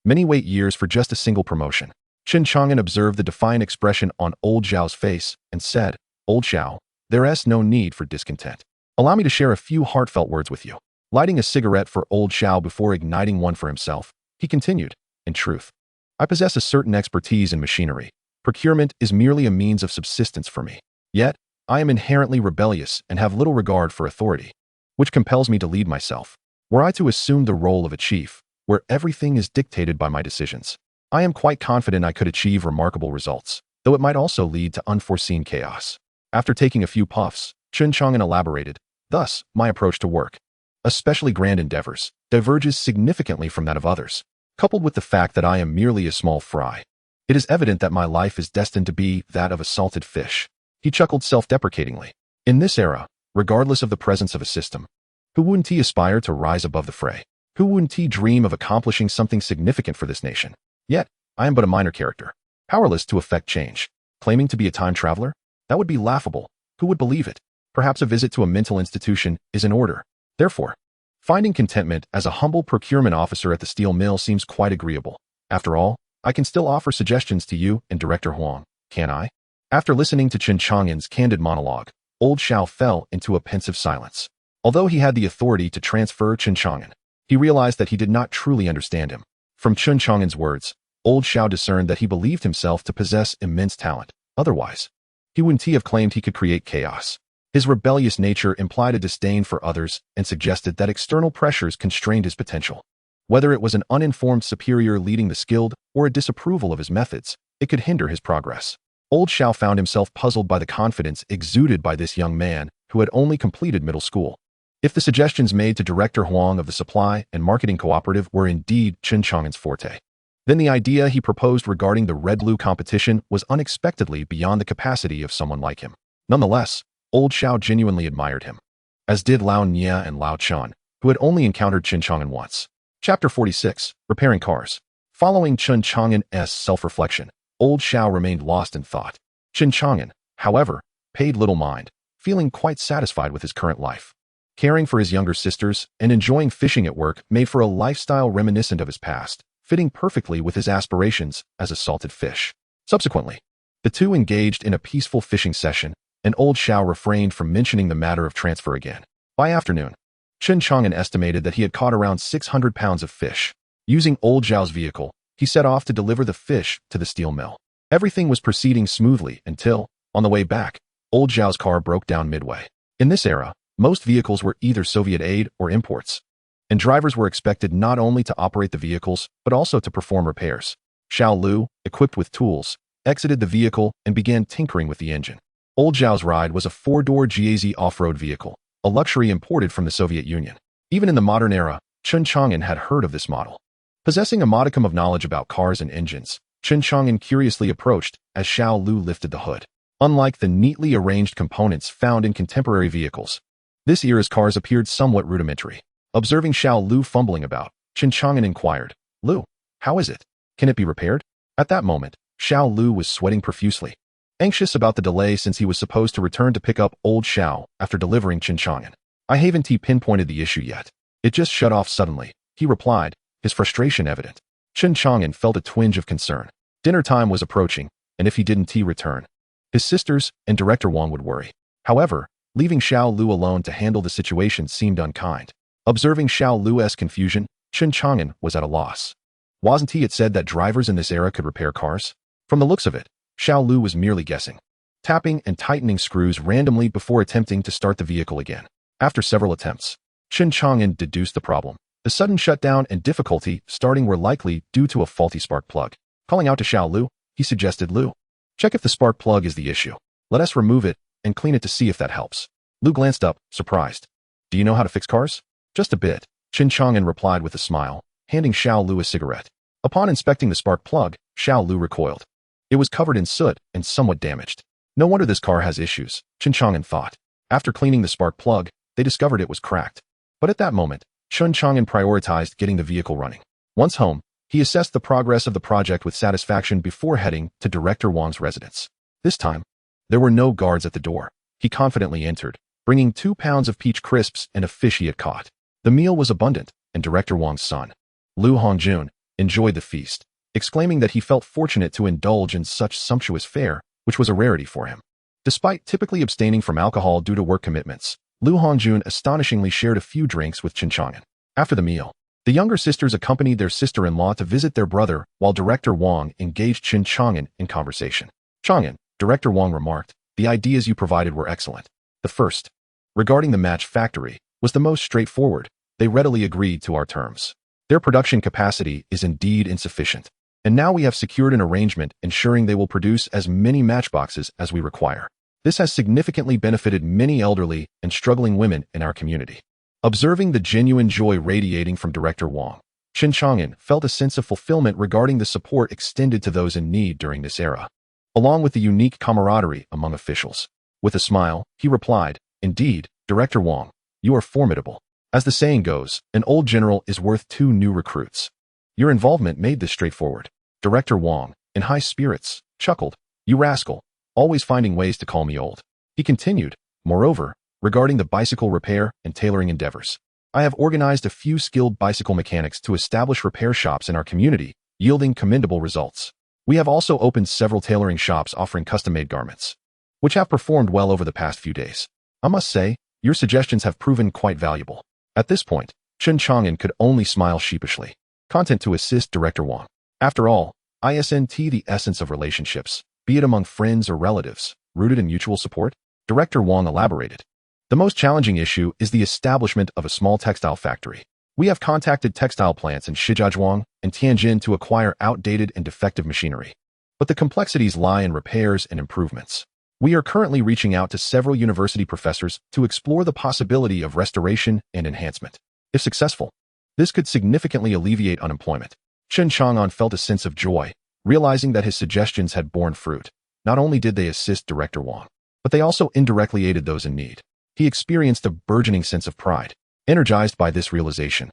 Many wait years for just a single promotion. Chen Chang'an observed the defiant expression on Old Xiao's face and said, Old Xiao, there's no need for discontent. Allow me to share a few heartfelt words with you. Lighting a cigarette for Old Xiao before igniting one for himself, he continued, in truth, I possess a certain expertise in machinery. Procurement is merely a means of subsistence for me. Yet, I am inherently rebellious and have little regard for authority, which compels me to lead myself. Were I to assume the role of a chief, where everything is dictated by my decisions, I am quite confident I could achieve remarkable results, though it might also lead to unforeseen chaos. After taking a few puffs, Chen Chang'an elaborated, thus, my approach to work, especially grand endeavors, diverges significantly from that of others. Coupled with the fact that I am merely a small fry, it is evident that my life is destined to be that of a salted fish. He chuckled self-deprecatingly. In this era, regardless of the presence of a system, who wouldn't he aspire to rise above the fray? Who wouldn't he dream of accomplishing something significant for this nation? Yet, I am but a minor character, powerless to effect change. Claiming to be a time traveler? That would be laughable. Who would believe it? Perhaps a visit to a mental institution is in order. Therefore, finding contentment as a humble procurement officer at the steel mill seems quite agreeable. After all, I can still offer suggestions to you and Director Huang, can I? After listening to Chen Chang'an's candid monologue, Old Xiao fell into a pensive silence. Although he had the authority to transfer Chen Chang'an, he realized that he did not truly understand him. From Chen Chang'an's words, Old Xiao discerned that he believed himself to possess immense talent. Otherwise, he wouldn't have claimed he could create chaos. His rebellious nature implied a disdain for others and suggested that external pressures constrained his potential. Whether it was an uninformed superior leading the skilled or a disapproval of his methods, it could hinder his progress. Old Xiao found himself puzzled by the confidence exuded by this young man who had only completed middle school. If the suggestions made to Director Huang of the Supply and Marketing Cooperative were indeed Chen Chang'an's forte, then the idea he proposed regarding the red-blue competition was unexpectedly beyond the capacity of someone like him. Nonetheless, Old Xiao genuinely admired him, as did Lao Nia and Lao Chan, who had only encountered Chen Chang'an once. Chapter 46, Repairing Cars. Following Chen Chang'an's self-reflection, Old Xiao remained lost in thought. Chen Chang'an, however, paid little mind, feeling quite satisfied with his current life. Caring for his younger sisters and enjoying fishing at work made for a lifestyle reminiscent of his past, fitting perfectly with his aspirations as a salted fish. Subsequently, the two engaged in a peaceful fishing session, and Old Xiao refrained from mentioning the matter of transfer again. By afternoon, Chen Chang'an estimated that he had caught around 600 pounds of fish. Using Old Xiao's vehicle, he set off to deliver the fish to the steel mill. Everything was proceeding smoothly until, on the way back, Old Xiao's car broke down midway. In this era, most vehicles were either Soviet-aid or imports, and drivers were expected not only to operate the vehicles, but also to perform repairs. Xiao Lu, equipped with tools, exited the vehicle and began tinkering with the engine. Old Xiao's ride was a 4-door GAZ off-road vehicle, a luxury imported from the Soviet Union. Even in the modern era, Chen Chang'an had heard of this model. Possessing a modicum of knowledge about cars and engines, Chen Chang'an curiously approached as Xiao Lu lifted the hood. Unlike the neatly arranged components found in contemporary vehicles, this era's cars appeared somewhat rudimentary. Observing Xiao Lu fumbling about, Chen Chang'an inquired, Lu, how is it? Can it be repaired? At that moment, Xiao Lu was sweating profusely, anxious about the delay since he was supposed to return to pick up Old Xiao after delivering Chen Chang'an. I haven't pinpointed the issue yet. It just shut off suddenly, he replied, his frustration evident. Chen Chang'an felt a twinge of concern. Dinner time was approaching, and if he didn't return, his sisters and Director Wang would worry. However, leaving Xiao Lu alone to handle the situation seemed unkind. Observing Xiao Lu's confusion, Chen Chang'an was at a loss. Wasn't he it said that drivers in this era could repair cars? From the looks of it, Xiao Lu was merely guessing, tapping and tightening screws randomly before attempting to start the vehicle again. After several attempts, Chen Chang'an deduced the problem. The sudden shutdown and difficulty starting were likely due to a faulty spark plug. Calling out to Xiao Lu, he suggested, Lu, check if the spark plug is the issue. Let us remove it and clean it to see if that helps. Lu glanced up, surprised. Do you know how to fix cars? Just a bit, Chen Chang'an replied with a smile, handing Xiao Lu a cigarette. Upon inspecting the spark plug, Xiao Lu recoiled. It was covered in soot and somewhat damaged. No wonder this car has issues, Chen Chang'an thought. After cleaning the spark plug, they discovered it was cracked. But at that moment, Chen Chang'an prioritized getting the vehicle running. Once home, he assessed the progress of the project with satisfaction before heading to Director Wang's residence. This time, there were no guards at the door. He confidently entered, bringing 2 pounds of peach crisps and a fish he had caught. The meal was abundant, and Director Wang's son, Lu Hongjun, enjoyed the feast, exclaiming that he felt fortunate to indulge in such sumptuous fare, which was a rarity for him. Despite typically abstaining from alcohol due to work commitments, Lu Hongjun astonishingly shared a few drinks with Chen Chang'an. After the meal, the younger sisters accompanied their sister-in-law to visit their brother while Director Wang engaged Chen Chang'an in conversation. Chang'an, Director Wang remarked, the ideas you provided were excellent. The first, regarding the match factory, was the most straightforward. They readily agreed to our terms. Their production capacity is indeed insufficient, and now we have secured an arrangement ensuring they will produce as many matchboxes as we require. This has significantly benefited many elderly and struggling women in our community. Observing the genuine joy radiating from Director Wang, Chen Chang'an felt a sense of fulfillment regarding the support extended to those in need during this era, along with the unique camaraderie among officials. With a smile, he replied, Indeed, Director Wang, you are formidable. As the saying goes, an old general is worth 2 new recruits. Your involvement made this straightforward. Director Wang, in high spirits, chuckled, You rascal, always finding ways to call me old. He continued, Moreover, regarding the bicycle repair and tailoring endeavors, I have organized a few skilled bicycle mechanics to establish repair shops in our community, yielding commendable results. We have also opened several tailoring shops offering custom-made garments, which have performed well over the past few days. I must say, your suggestions have proven quite valuable. At this point, Chen Chang'an could only smile sheepishly, content to assist Director Wang. After all, isn't the essence of relationships, be it among friends or relatives, rooted in mutual support? Director Wang elaborated. The most challenging issue is the establishment of a small textile factory. We have contacted textile plants in Shijiazhuang and Tianjin to acquire outdated and defective machinery. But the complexities lie in repairs and improvements. We are currently reaching out to several university professors to explore the possibility of restoration and enhancement. If successful, this could significantly alleviate unemployment. Chen Chang'an felt a sense of joy, realizing that his suggestions had borne fruit. Not only did they assist Director Wang, but they also indirectly aided those in need. He experienced a burgeoning sense of pride. Energized by this realization,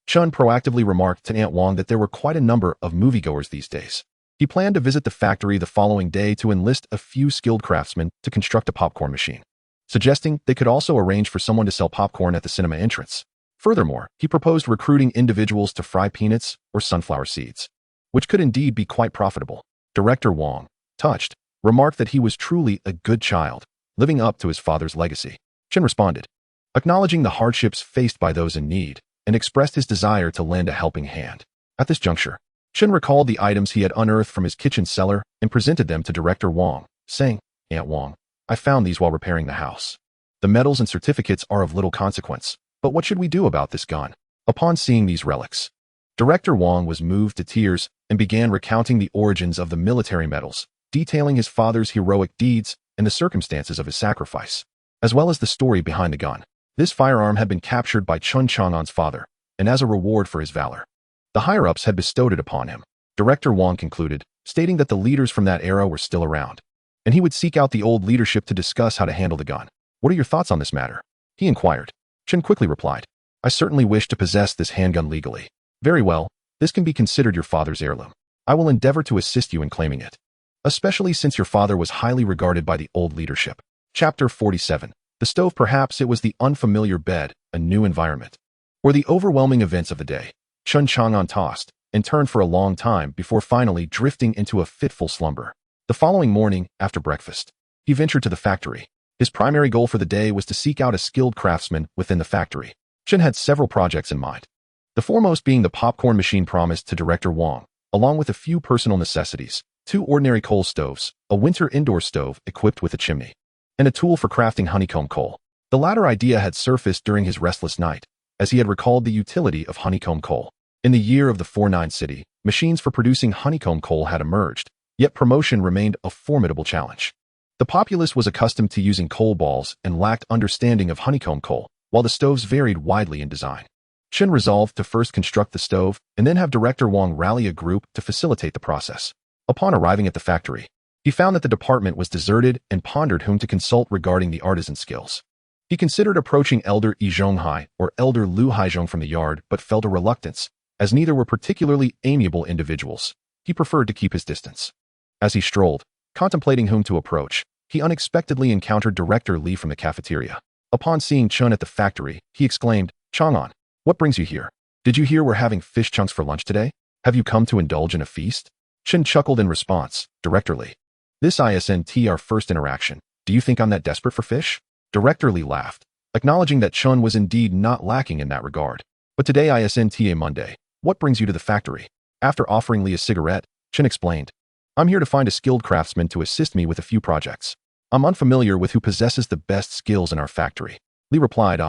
Chen proactively remarked to Aunt Wang that there were quite a number of moviegoers these days. He planned to visit the factory the following day to enlist a few skilled craftsmen to construct a popcorn machine, suggesting they could also arrange for someone to sell popcorn at the cinema entrance. Furthermore, he proposed recruiting individuals to fry peanuts or sunflower seeds, which could indeed be quite profitable. Director Wang, touched, remarked that he was truly a good child, living up to his father's legacy. Chen responded, acknowledging the hardships faced by those in need, and expressed his desire to lend a helping hand. At this juncture, Chen recalled the items he had unearthed from his kitchen cellar and presented them to Director Wang, saying, Aunt Wang, I found these while repairing the house. The medals and certificates are of little consequence, but what should we do about this gun? Upon seeing these relics, Director Wang was moved to tears and began recounting the origins of the military medals, detailing his father's heroic deeds and the circumstances of his sacrifice, as well as the story behind the gun. This firearm had been captured by Chen Chang'an's father, and as a reward for his valor, the higher-ups had bestowed it upon him. Director Wang concluded, stating that the leaders from that era were still around, and he would seek out the old leadership to discuss how to handle the gun. What are your thoughts on this matter? He inquired. Chen quickly replied, I certainly wish to possess this handgun legally. Very well, this can be considered your father's heirloom. I will endeavor to assist you in claiming it, especially since your father was highly regarded by the old leadership. Chapter 47. The stove. Perhaps it was the unfamiliar bed, a new environment, or the overwhelming events of the day. Chen Chang'an tossed and turned for a long time before finally drifting into a fitful slumber. The following morning, after breakfast, he ventured to the factory. His primary goal for the day was to seek out a skilled craftsman within the factory. Chen had several projects in mind, the foremost being the popcorn machine promised to Director Wang, along with a few personal necessities, 2 ordinary coal stoves, a winter indoor stove equipped with a chimney, and a tool for crafting honeycomb coal. The latter idea had surfaced during his restless night, as he had recalled the utility of honeycomb coal. In the year of the 49 city, machines for producing honeycomb coal had emerged, yet promotion remained a formidable challenge. The populace was accustomed to using coal balls and lacked understanding of honeycomb coal, while the stoves varied widely in design. Chen resolved to first construct the stove and then have Director Wang rally a group to facilitate the process. Upon arriving at the factory, he found that the department was deserted and pondered whom to consult regarding the artisan skills. He considered approaching Elder Yi Zhonghai or Elder Lu Haizhong from the yard, but felt a reluctance, as neither were particularly amiable individuals. He preferred to keep his distance. As he strolled, contemplating whom to approach, he unexpectedly encountered Director Li from the cafeteria. Upon seeing Chen at the factory, he exclaimed, "Chang'an, what brings you here? Did you hear we're having fish chunks for lunch today? Have you come to indulge in a feast?" Chen chuckled in response, "Director Li, this isn't our first interaction. Do you think I'm that desperate for fish?" Director Li laughed, acknowledging that Chen was indeed not lacking in that regard. "But today isn't a Monday. What brings you to the factory?" After offering Li a cigarette, Chen explained, "I'm here to find a skilled craftsman to assist me with a few projects. I'm unfamiliar with who possesses the best skills in our factory." Li replied,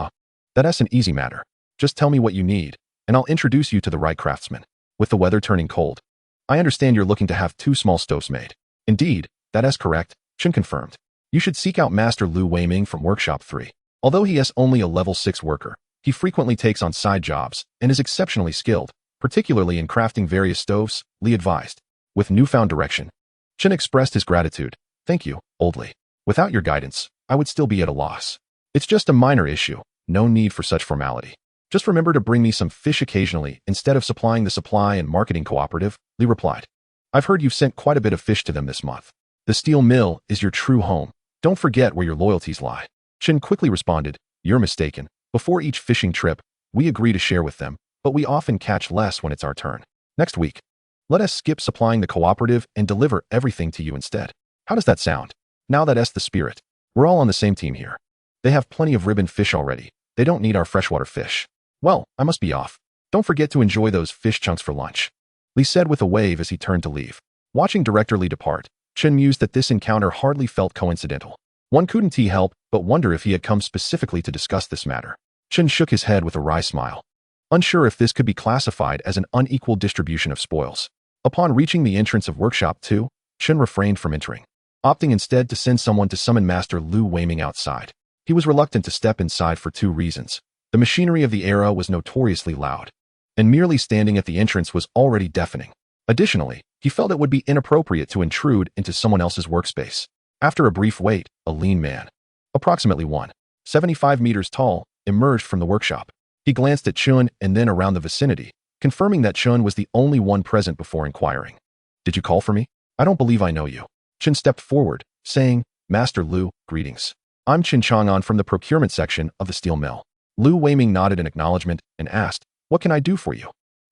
"That's an easy matter. Just tell me what you need, and I'll introduce you to the right craftsman." With the weather turning cold, "I understand you're looking to have 2 small stoves made." "Indeed, that is correct," Chen confirmed. "You should seek out Master Lu Weiming from Workshop 3. Although he is only a level 6 worker, he frequently takes on side jobs and is exceptionally skilled, particularly in crafting various stoves," Li advised. With newfound direction, Chen expressed his gratitude. "Thank you, Old Li. Without your guidance, I would still be at a loss. It's just a minor issue, no need for such formality. Just remember to bring me some fish occasionally instead of supplying the supply and marketing cooperative," Li replied. "I've heard you've sent quite a bit of fish to them this month. The steel mill is your true home. Don't forget where your loyalties lie." Chen quickly responded, "You're mistaken. Before each fishing trip, we agree to share with them, but we often catch less when it's our turn. Next week, let us skip supplying the cooperative and deliver everything to you instead. How does that sound? Now that's the spirit. We're all on the same team here. They have plenty of ribbon fish already. They don't need our freshwater fish. Well, I must be off. Don't forget to enjoy those fish chunks for lunch," Li said with a wave as he turned to leave. Watching Director Li depart, Chen mused that this encounter hardly felt coincidental. One couldn't help but wonder if he had come specifically to discuss this matter. Chen shook his head with a wry smile, unsure if this could be classified as an unequal distribution of spoils. Upon reaching the entrance of Workshop 2, Chen refrained from entering, opting instead to send someone to summon Master Lu Weiming outside. He was reluctant to step inside for 2 reasons. The machinery of the era was notoriously loud, and merely standing at the entrance was already deafening. Additionally, he felt it would be inappropriate to intrude into someone else's workspace. After a brief wait, a lean man, approximately 1.75 meters tall, emerged from the workshop. He glanced at Chen and then around the vicinity, confirming that Chen was the only one present before inquiring. "Did you call for me? I don't believe I know you." Chen stepped forward, saying, "Master Lu, greetings. I'm Chen Chang'an from the procurement section of the steel mill." Lu Weiming nodded in acknowledgement and asked, "What can I do for you?"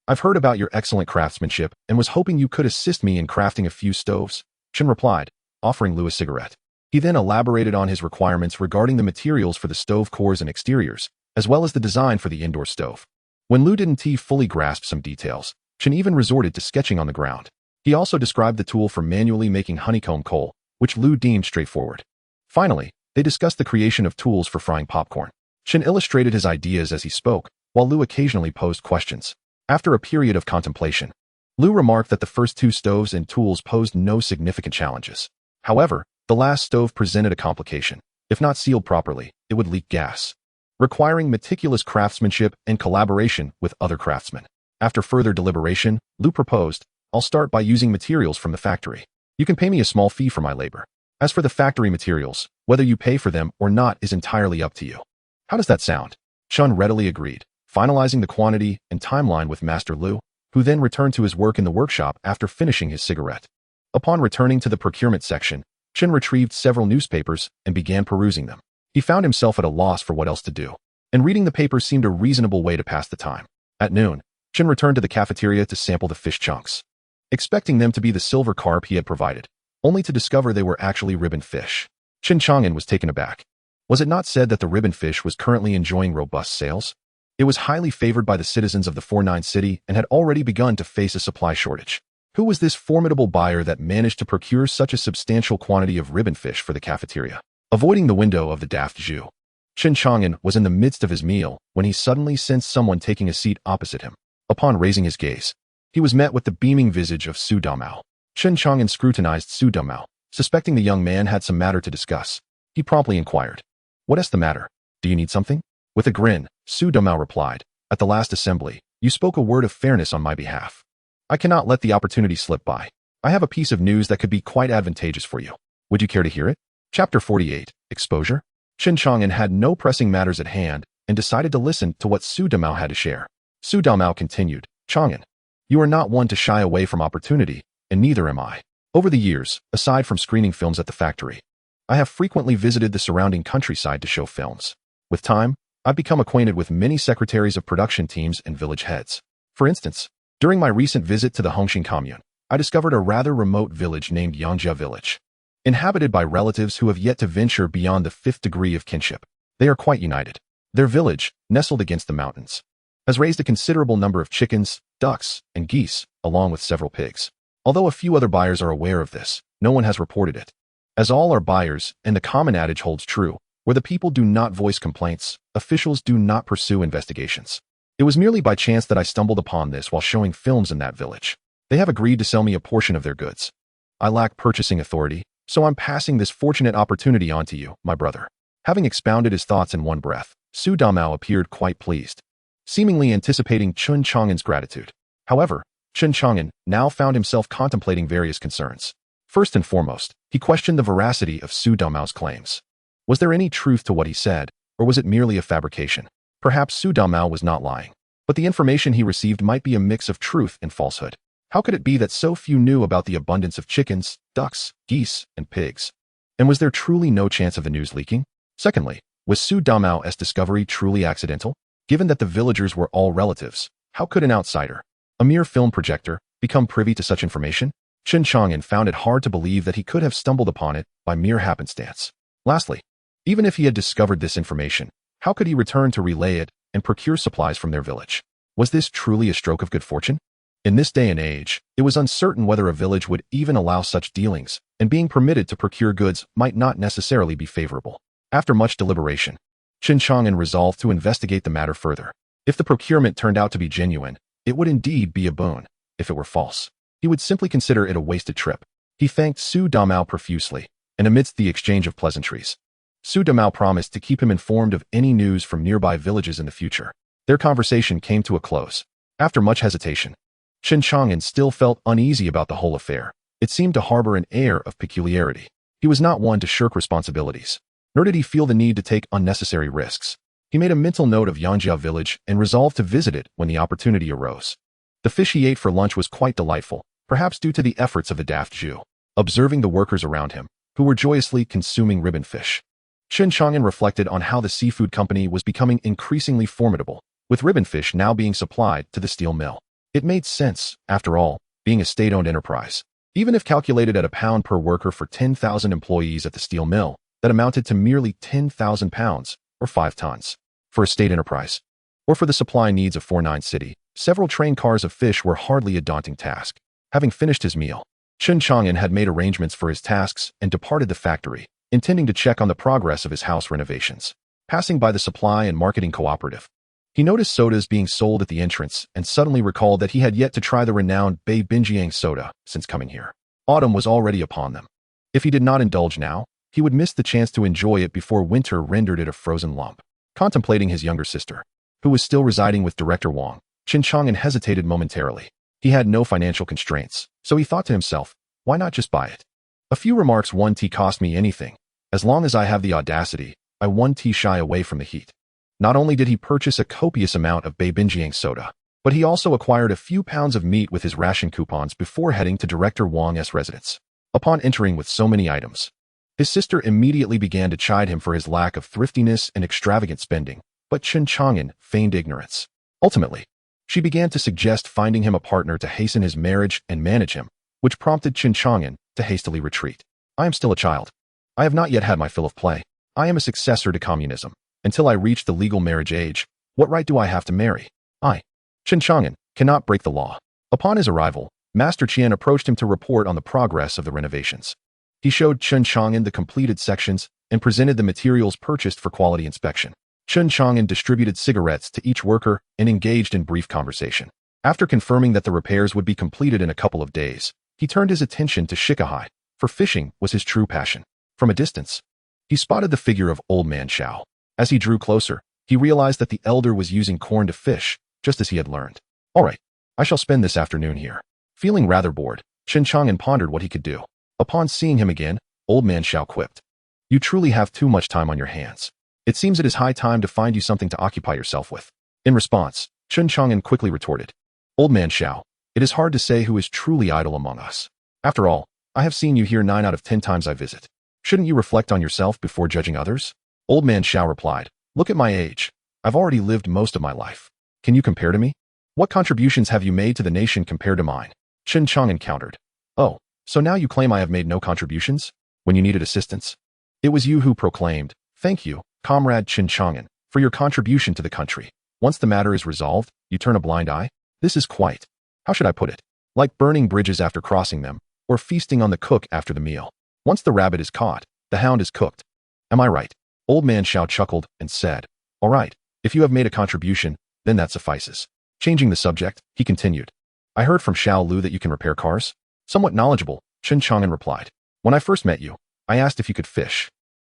"I've heard about your excellent craftsmanship and was hoping you could assist me in crafting a few stoves," Chen replied, offering Lu a cigarette. He then elaborated on his requirements regarding the materials for the stove cores and exteriors, as well as the design for the indoor stove. When Lu didn't fully grasp some details, Chen even resorted to sketching on the ground. He also described the tool for manually making honeycomb coal, which Lu deemed straightforward. Finally, they discussed the creation of tools for frying popcorn. Chen illustrated his ideas as he spoke, while Lu occasionally posed questions. After a period of contemplation, Lu remarked that the first 2 stoves and tools posed no significant challenges. However, the last stove presented a complication. If not sealed properly, it would leak gas, requiring meticulous craftsmanship and collaboration with other craftsmen. After further deliberation, Lu proposed, "I'll start by using materials from the factory. You can pay me a small fee for my labor. As for the factory materials, whether you pay for them or not is entirely up to you." "How does that sound?" Chen readily agreed, finalizing the quantity and timeline with Master Lu, who then returned to his work in the workshop after finishing his cigarette. Upon returning to the procurement section, Chen retrieved several newspapers and began perusing them. He found himself at a loss for what else to do, and reading the papers seemed a reasonable way to pass the time. At noon, Chen returned to the cafeteria to sample the fish chunks. Expecting them to be the silver carp he had provided, only to discover they were actually ribbon fish. Chen Chang'an was taken aback. Was it not said that the ribbon fish was currently enjoying robust sales? It was highly favored by the citizens of the 49 city and had already begun to face a supply shortage. Who was this formidable buyer that managed to procure such a substantial quantity of ribbon fish for the cafeteria? Avoiding the window of the daft Jew, Chen Chang'an was in the midst of his meal when he suddenly sensed someone taking a seat opposite him. Upon raising his gaze, he was met with the beaming visage of Su Damao. Chen Chang'an scrutinized Su Damao, suspecting the young man had some matter to discuss. He promptly inquired, "What is the matter? Do you need something?" With a grin, Su Damao replied, "At the last assembly, you spoke a word of fairness on my behalf. I cannot let the opportunity slip by. I have a piece of news that could be quite advantageous for you. Would you care to hear it?" Chapter 48, Exposure. Chen Chang'an had no pressing matters at hand and decided to listen to what Su Damao had to share. Su Damao continued, "Chang'an, you are not one to shy away from opportunity, and neither am I. Over the years, aside from screening films at the factory, I have frequently visited the surrounding countryside to show films. With time, I've become acquainted with many secretaries of production teams and village heads. For instance, during my recent visit to the Hongxing commune, I discovered a rather remote village named Yangjia Village, inhabited by relatives who have yet to venture beyond the 5th degree of kinship. They are quite united. Their village, nestled against the mountains, has raised a considerable number of chickens, ducks, and geese, along with several pigs. Although a few other buyers are aware of this, no one has reported it. As all are buyers, and the common adage holds true, where the people do not voice complaints, officials do not pursue investigations. It was merely by chance that I stumbled upon this while showing films in that village. They have agreed to sell me a portion of their goods. I lack purchasing authority, so I'm passing this fortunate opportunity on to you, my brother." Having expounded his thoughts in one breath, Su Damao appeared quite pleased, seemingly anticipating Chen Chang'an's gratitude. However, Chen Chang'an now found himself contemplating various concerns. First and foremost, he questioned the veracity of Su Damao's claims. Was there any truth to what he said, or was it merely a fabrication? Perhaps Su Damao was not lying, but the information he received might be a mix of truth and falsehood. How could it be that so few knew about the abundance of chickens, ducks, geese, and pigs? And was there truly no chance of the news leaking? Secondly, was Su Damao's discovery truly accidental? Given that the villagers were all relatives, how could an outsider, a mere film projector, become privy to such information? Chen Chang'an found it hard to believe that he could have stumbled upon it by mere happenstance. Lastly, even if he had discovered this information, how could he return to relay it and procure supplies from their village? Was this truly a stroke of good fortune? In this day and age, it was uncertain whether a village would even allow such dealings, and being permitted to procure goods might not necessarily be favorable. After much deliberation, Chen Chang'an resolved to investigate the matter further. If the procurement turned out to be genuine, it would indeed be a boon. If it were false, he would simply consider it a wasted trip. He thanked Su Damao profusely, and amidst the exchange of pleasantries, Su Damao promised to keep him informed of any news from nearby villages in the future. Their conversation came to a close. After much hesitation, Chen Chang'an still felt uneasy about the whole affair. It seemed to harbor an air of peculiarity. He was not one to shirk responsibilities, nor did he feel the need to take unnecessary risks. He made a mental note of Yangjia village and resolved to visit it when the opportunity arose. The fish he ate for lunch was quite delightful, perhaps due to the efforts of the daft Jew. Observing the workers around him, who were joyously consuming ribbon fish, Chen Chang'an reflected on how the seafood company was becoming increasingly formidable, with ribbon fish now being supplied to the steel mill. It made sense, after all, being a state-owned enterprise. Even if calculated at £1 per worker for 10,000 employees at the steel mill, that amounted to merely £10,000, or 5 tons. For a state enterprise, or for the supply needs of 49 city, several train cars of fish were hardly a daunting task. Having finished his meal, Chen Chang'an had made arrangements for his tasks and departed the factory, intending to check on the progress of his house renovations. Passing by the supply and marketing cooperative, he noticed sodas being sold at the entrance and suddenly recalled that he had yet to try the renowned Bei Binjiang soda since coming here. Autumn was already upon them. If he did not indulge now, he would miss the chance to enjoy it before winter rendered it a frozen lump. Contemplating his younger sister, who was still residing with Director Wang, Chen Chang'an hesitated momentarily. He had no financial constraints, so he thought to himself, why not just buy it? A few remarks, 1 tea cost me anything. As long as I have the audacity, I 1 tea shy away from the heat. Not only did he purchase a copious amount of Bei Binjiang soda, but he also acquired a few pounds of meat with his ration coupons before heading to Director Wang's residence. Upon entering with so many items, his sister immediately began to chide him for his lack of thriftiness and extravagant spending, but Chen Chang'an feigned ignorance. Ultimately, she began to suggest finding him a partner to hasten his marriage and manage him, which prompted Chen Chang'an to hastily retreat. I am still a child. I have not yet had my fill of play. I am a successor to communism. Until I reach the legal marriage age, what right do I have to marry? I, Chen Chang'an, cannot break the law. Upon his arrival, Master Qian approached him to report on the progress of the renovations. He showed Chen Chang'an the completed sections and presented the materials purchased for quality inspection. Chen Chang'an distributed cigarettes to each worker and engaged in brief conversation. After confirming that the repairs would be completed in a couple of days, he turned his attention to Shikahai, for fishing was his true passion. From a distance, he spotted the figure of Old Man Xiao. As he drew closer, he realized that the elder was using corn to fish, just as he had learned. All right, I shall spend this afternoon here. Feeling rather bored, Chen Chang'an pondered what he could do. Upon seeing him again, Old Man Xiao quipped. You truly have too much time on your hands. It seems it is high time to find you something to occupy yourself with. In response, Chen Chang'an quickly retorted. Old Man Xiao, it is hard to say who is truly idle among us. After all, I have seen you here 9 out of 10 times I visit. Shouldn't you reflect on yourself before judging others? Old Man Xiao replied, look at my age. I've already lived most of my life. Can you compare to me? What contributions have you made to the nation compared to mine? Chen Chang'an countered. Oh, so now you claim I have made no contributions? When you needed assistance? It was you who proclaimed, thank you, Comrade Chen Chang'an, for your contribution to the country. Once the matter is resolved, you turn a blind eye? This is quite, how should I put it? Like burning bridges after crossing them, or feasting on the cook after the meal. Once the rabbit is caught, the hound is cooked. Am I right? Old Man Xiao chuckled and said, all right, if you have made a contribution, then that suffices. Changing the subject, he continued. I heard from Xiao Lu that you can repair cars. Somewhat knowledgeable, Chen Chang'an replied. When I first met you, I asked if you could fish.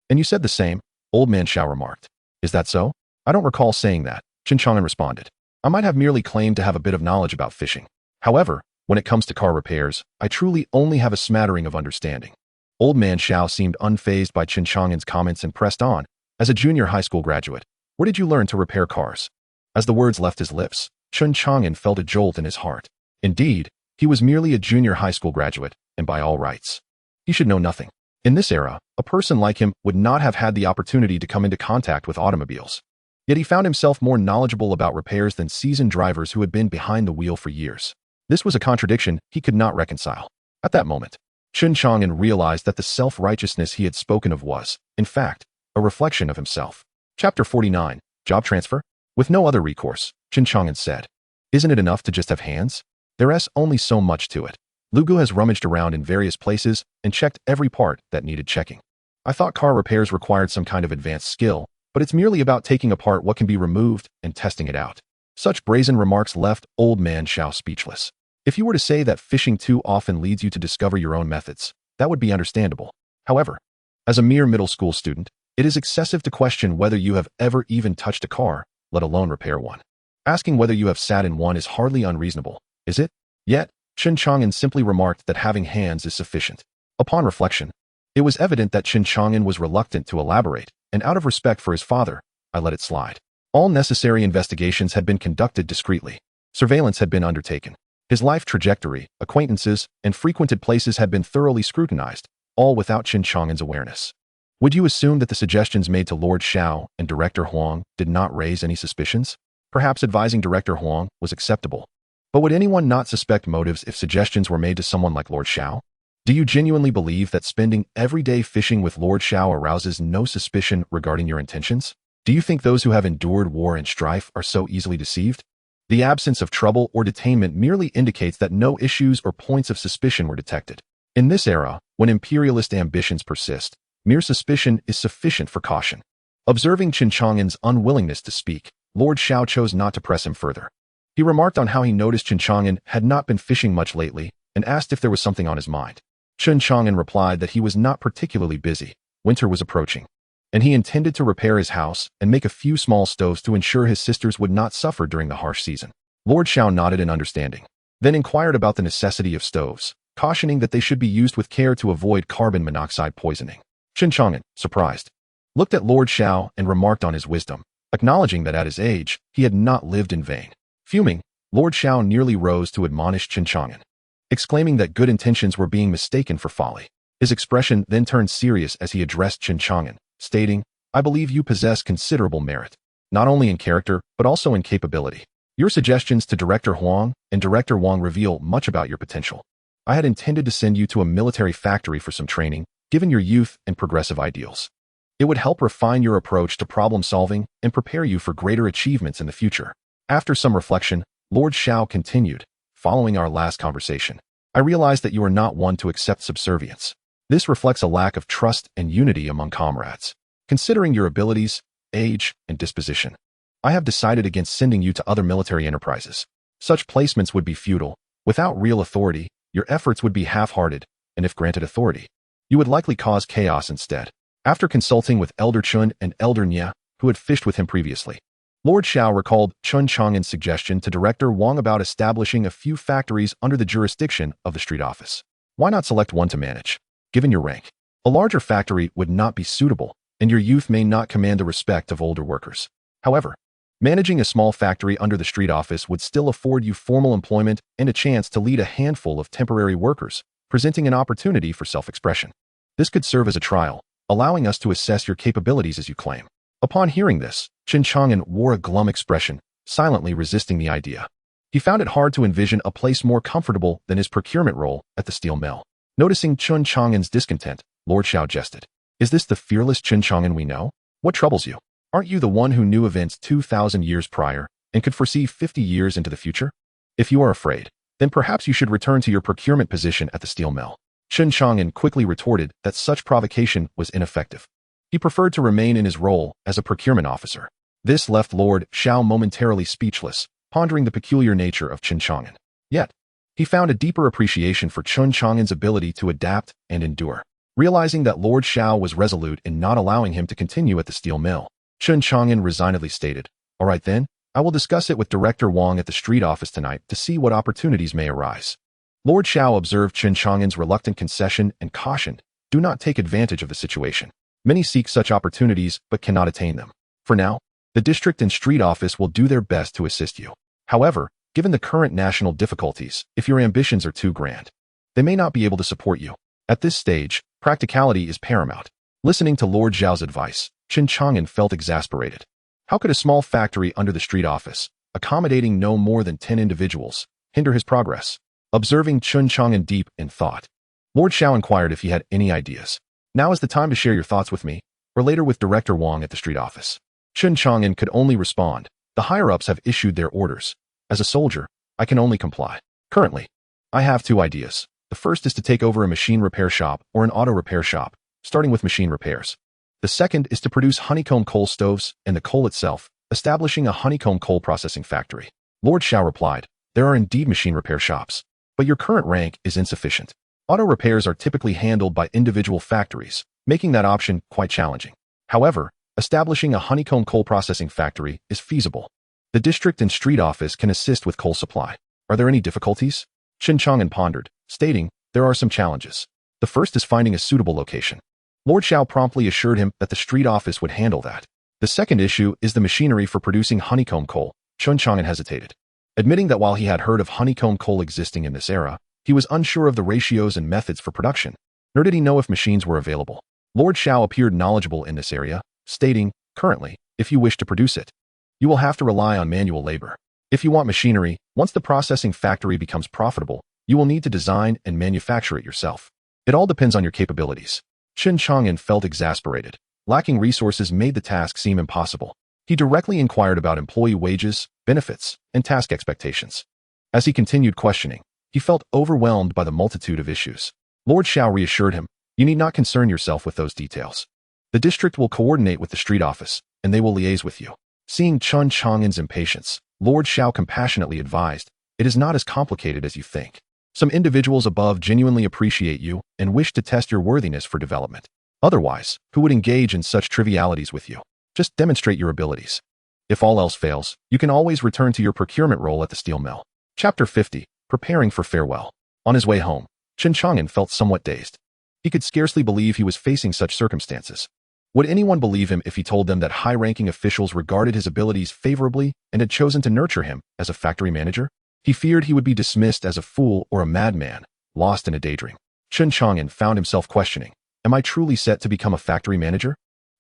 And you said the same, Old Man Xiao remarked. Is that so? I don't recall saying that, Chen Chang'an responded. I might have merely claimed to have a bit of knowledge about fishing. However, when it comes to car repairs, I truly only have a smattering of understanding. Old Man Xiao seemed unfazed by Chen Chang'an's comments and pressed on. As a junior high school graduate, where did you learn to repair cars? As the words left his lips, Chen Chang'an felt a jolt in his heart. Indeed, he was merely a junior high school graduate, and by all rights, he should know nothing. In this era, a person like him would not have had the opportunity to come into contact with automobiles. Yet he found himself more knowledgeable about repairs than seasoned drivers who had been behind the wheel for years. This was a contradiction he could not reconcile. At that moment, Chen Chang'an realized that the self-righteousness he had spoken of was, in fact, a reflection of himself. Chapter 49, Job Transfer? With no other recourse, Chen Chang'an said, isn't it enough to just have hands? There's only so much to it. Lugu has rummaged around in various places and checked every part that needed checking. I thought car repairs required some kind of advanced skill, but it's merely about taking apart what can be removed and testing it out. Such brazen remarks left Old Man Xiao speechless. If you were to say that fishing too often leads you to discover your own methods, that would be understandable. However, as a mere middle school student, it is excessive to question whether you have ever even touched a car, let alone repair one. Asking whether you have sat in one is hardly unreasonable, is it? Yet, Chen Chang'an simply remarked that having hands is sufficient. Upon reflection, it was evident that Chen Chang'an was reluctant to elaborate, and out of respect for his father, I let it slide. All necessary investigations had been conducted discreetly. Surveillance had been undertaken. His life trajectory, acquaintances, and frequented places had been thoroughly scrutinized, all without Chen Chang'an's awareness. Would you assume that the suggestions made to Lord Xiao and Director Huang did not raise any suspicions? Perhaps advising Director Huang was acceptable. But would anyone not suspect motives if suggestions were made to someone like Lord Xiao? Do you genuinely believe that spending every day fishing with Lord Xiao arouses no suspicion regarding your intentions? Do you think those who have endured war and strife are so easily deceived? The absence of trouble or detainment merely indicates that no issues or points of suspicion were detected. In this era, when imperialist ambitions persist, mere suspicion is sufficient for caution. Observing Chen Chang'an's unwillingness to speak, Lord Xiao chose not to press him further. He remarked on how he noticed Chen Chang'an had not been fishing much lately and asked if there was something on his mind. Chen Chang'an replied that he was not particularly busy. Winter was approaching, and he intended to repair his house and make a few small stoves to ensure his sisters would not suffer during the harsh season. Lord Xiao nodded in understanding, then inquired about the necessity of stoves, cautioning that they should be used with care to avoid carbon monoxide poisoning. Chen Chang'an, surprised, looked at Lord Xiao and remarked on his wisdom, acknowledging that at his age, he had not lived in vain. Fuming, Lord Xiao nearly rose to admonish Chen Chang'an, exclaiming that good intentions were being mistaken for folly. His expression then turned serious as he addressed Chen Chang'an, stating, I believe you possess considerable merit, not only in character, but also in capability. Your suggestions to Director Huang and Director Wang reveal much about your potential. I had intended to send you to a military factory for some training, given your youth and progressive ideals. It would help refine your approach to problem solving and prepare you for greater achievements in the future. After some reflection, Lord Xiao continued, following our last conversation. I realize that you are not one to accept subservience. This reflects a lack of trust and unity among comrades. Considering your abilities, age, and disposition, I have decided against sending you to other military enterprises. Such placements would be futile. Without real authority, your efforts would be half-hearted, and if granted authority, you would likely cause chaos instead. After consulting with Elder Chun and Elder Nya, who had fished with him previously, Lord Xiao recalled Chen Chang'an's suggestion to Director Wang about establishing a few factories under the jurisdiction of the street office. Why not select one to manage? Given your rank, a larger factory would not be suitable, and your youth may not command the respect of older workers. However, managing a small factory under the street office would still afford you formal employment and a chance to lead a handful of temporary workers, presenting an opportunity for self-expression. This could serve as a trial, allowing us to assess your capabilities as you claim. Upon hearing this, Chen Chang'an wore a glum expression, silently resisting the idea. He found it hard to envision a place more comfortable than his procurement role at the steel mill. Noticing Chen Chang'an's discontent, Lord Xiao jested. Is this the fearless Chen Chang'an we know? What troubles you? Aren't you the one who knew events 2,000 years prior and could foresee 50 years into the future? If you are afraid, then perhaps you should return to your procurement position at the steel mill. Chen Chang'an quickly retorted that such provocation was ineffective. He preferred to remain in his role as a procurement officer. This left Lord Xiao momentarily speechless, pondering the peculiar nature of Chen Chang'an. Yet, he found a deeper appreciation for Chen Chang'an's ability to adapt and endure. Realizing that Lord Xiao was resolute in not allowing him to continue at the steel mill, Chen Chang'an resignedly stated, "All right then, I will discuss it with Director Wang at the street office tonight to see what opportunities may arise." Lord Xiao observed Chen Chang'an's reluctant concession and cautioned, "Do not take advantage of the situation. Many seek such opportunities but cannot attain them. For now, the district and street office will do their best to assist you. However, given the current national difficulties, if your ambitions are too grand, they may not be able to support you. At this stage, practicality is paramount." Listening to Lord Xiao's advice, Chen Chang'an felt exasperated. How could a small factory under the street office, accommodating no more than 10 individuals, hinder his progress? Observing Chen Chang'an deep in thought, Lord Xiao inquired if he had any ideas. "Now is the time to share your thoughts with me, or later with Director Wang at the street office." Chen Chang'an could only respond, "The higher-ups have issued their orders. As a soldier, I can only comply. Currently, I have two ideas. The first is to take over a machine repair shop or an auto repair shop, starting with machine repairs. The second is to produce honeycomb coal stoves and the coal itself, establishing a honeycomb coal processing factory." Lord Xiao replied, "There are indeed machine repair shops, but your current rank is insufficient. Auto repairs are typically handled by individual factories, making that option quite challenging. However, establishing a honeycomb coal processing factory is feasible. The district and street office can assist with coal supply. Are there any difficulties?" Chen Chang'an pondered, stating, "There are some challenges. The first is finding a suitable location." Lord Xiao promptly assured him that the street office would handle that. The second issue is the machinery for producing honeycomb coal. Chen Chang'an hesitated, admitting that while he had heard of honeycomb coal existing in this era, he was unsure of the ratios and methods for production, nor did he know if machines were available. Lord Xiao appeared knowledgeable in this area, stating, "Currently, if you wish to produce it, you will have to rely on manual labor. If you want machinery, once the processing factory becomes profitable, you will need to design and manufacture it yourself. It all depends on your capabilities." Chen Chang'an felt exasperated. Lacking resources made the task seem impossible. He directly inquired about employee wages, benefits, and task expectations. As he continued questioning, he felt overwhelmed by the multitude of issues. Lord Xiao reassured him, "You need not concern yourself with those details. The district will coordinate with the street office, and they will liaise with you." Seeing Chen Chang'an's impatience, Lord Xiao compassionately advised, "It is not as complicated as you think. Some individuals above genuinely appreciate you and wish to test your worthiness for development. Otherwise, who would engage in such trivialities with you? Just demonstrate your abilities. If all else fails, you can always return to your procurement role at the steel mill." Chapter 50. Preparing for farewell. On his way home, Chen Chang'an felt somewhat dazed. He could scarcely believe he was facing such circumstances. Would anyone believe him if he told them that high-ranking officials regarded his abilities favorably and had chosen to nurture him as a factory manager? He feared he would be dismissed as a fool or a madman, lost in a daydream. Chen Chang'an found himself questioning, "Am I truly set to become a factory manager?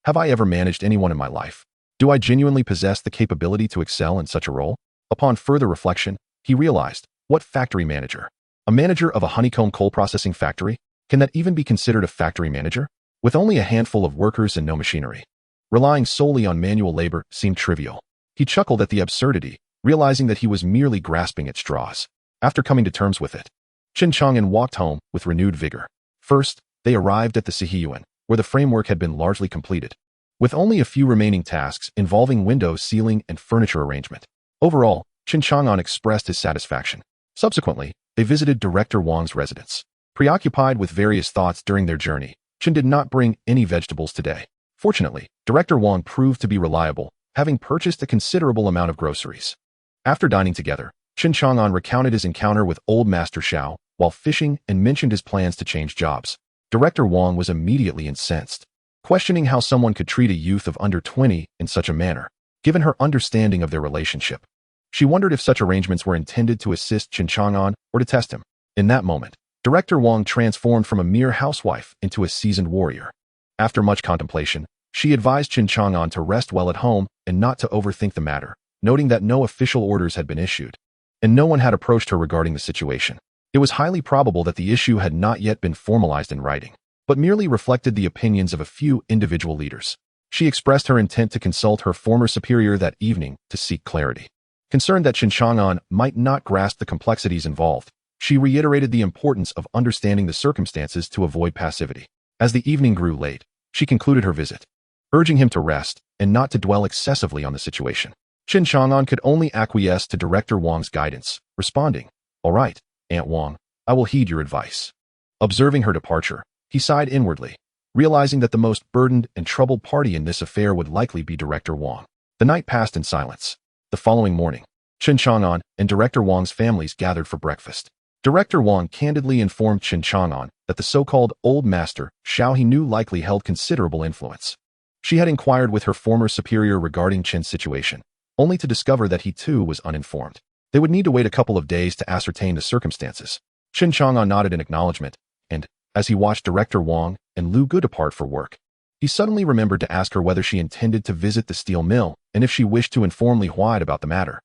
Have I ever managed anyone in my life? Do I genuinely possess the capability to excel in such a role?" Upon further reflection, he realized, what factory manager? A manager of a honeycomb coal processing factory? Can that even be considered a factory manager? With only a handful of workers and no machinery. Relying solely on manual labor seemed trivial. He chuckled at the absurdity, realizing that he was merely grasping at straws. After coming to terms with it, Chen Chang'an walked home with renewed vigor. First, they arrived at the Sihiyuan, where the framework had been largely completed, with only a few remaining tasks involving window, ceiling, and furniture arrangement. Overall, Chen Chang'an expressed his satisfaction. Subsequently, they visited Director Wang's residence. Preoccupied with various thoughts during their journey, Chen did not bring any vegetables today. Fortunately, Director Wang proved to be reliable, having purchased a considerable amount of groceries. After dining together, Chen Chang'an recounted his encounter with Old Master Xiao while fishing and mentioned his plans to change jobs. Director Wang was immediately incensed, questioning how someone could treat a youth of under 20 in such a manner, given her understanding of their relationship. She wondered if such arrangements were intended to assist Chen Chang'an or to test him. In that moment, Director Wang transformed from a mere housewife into a seasoned warrior. After much contemplation, she advised Chen Chang'an to rest well at home and not to overthink the matter, noting that no official orders had been issued, and no one had approached her regarding the situation. It was highly probable that the issue had not yet been formalized in writing, but merely reflected the opinions of a few individual leaders. She expressed her intent to consult her former superior that evening to seek clarity. Concerned that Chen Chang'an might not grasp the complexities involved, she reiterated the importance of understanding the circumstances to avoid passivity. As the evening grew late, she concluded her visit, urging him to rest and not to dwell excessively on the situation. Chen Chang'an could only acquiesce to Director Wang's guidance, responding, "All right, Aunt Wang, I will heed your advice." Observing her departure, he sighed inwardly, realizing that the most burdened and troubled party in this affair would likely be Director Wang. The night passed in silence. The following morning, Chen Chang'an and Director Wang's families gathered for breakfast. Director Wang candidly informed Chen Chang'an that the so-called Old Master Xiao he knew likely held considerable influence. She had inquired with her former superior regarding Chen's situation, only to discover that he too was uninformed. They would need to wait a couple of days to ascertain the circumstances. Chen Chang'an nodded in acknowledgement, and, as he watched Director Wang and Lu Gu depart for work, he suddenly remembered to ask her whether she intended to visit the steel mill and if she wished to inform Li Huai about the matter,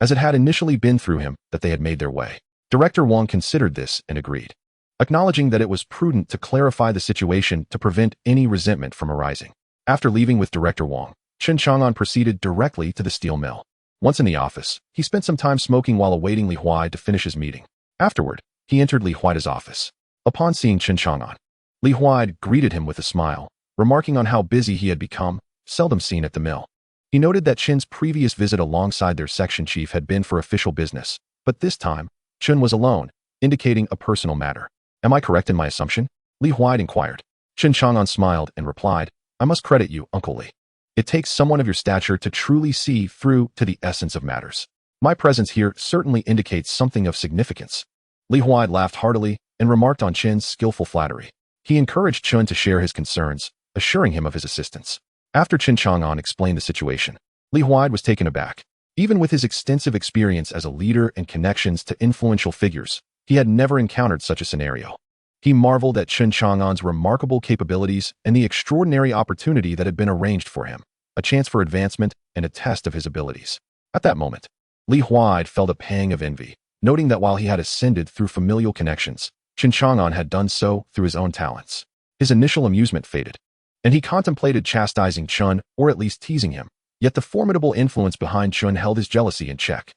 as it had initially been through him that they had made their way. Director Wang considered this and agreed, acknowledging that it was prudent to clarify the situation to prevent any resentment from arising. After leaving with Director Wang, Chen Chang'an proceeded directly to the steel mill. Once in the office, he spent some time smoking while awaiting Li Huai to finish his meeting. Afterward, he entered Li Huai's office. Upon seeing Chen Chang'an, Li Huai greeted him with a smile, remarking on how busy he had become, seldom seen at the mill. He noted that Chen's previous visit alongside their section chief had been for official business, but this time, Chen was alone, indicating a personal matter. "Am I correct in my assumption?" Li Huai inquired. Chen Chang'an smiled and replied, "I must credit you, Uncle Li. It takes someone of your stature to truly see through to the essence of matters. My presence here certainly indicates something of significance." Li Huai laughed heartily and remarked on Chen's skillful flattery. He encouraged Chen to share his concerns, assuring him of his assistance. After Chen Chang'an explained the situation, Li Huai was taken aback. Even with his extensive experience as a leader and connections to influential figures, he had never encountered such a scenario. He marveled at Chen Chang'an's remarkable capabilities and the extraordinary opportunity that had been arranged for him, a chance for advancement and a test of his abilities. At that moment, Li Huai felt a pang of envy, noting that while he had ascended through familial connections, Chen Chang'an had done so through his own talents. His initial amusement faded, and he contemplated chastising Chen or at least teasing him. Yet the formidable influence behind Chen held his jealousy in check.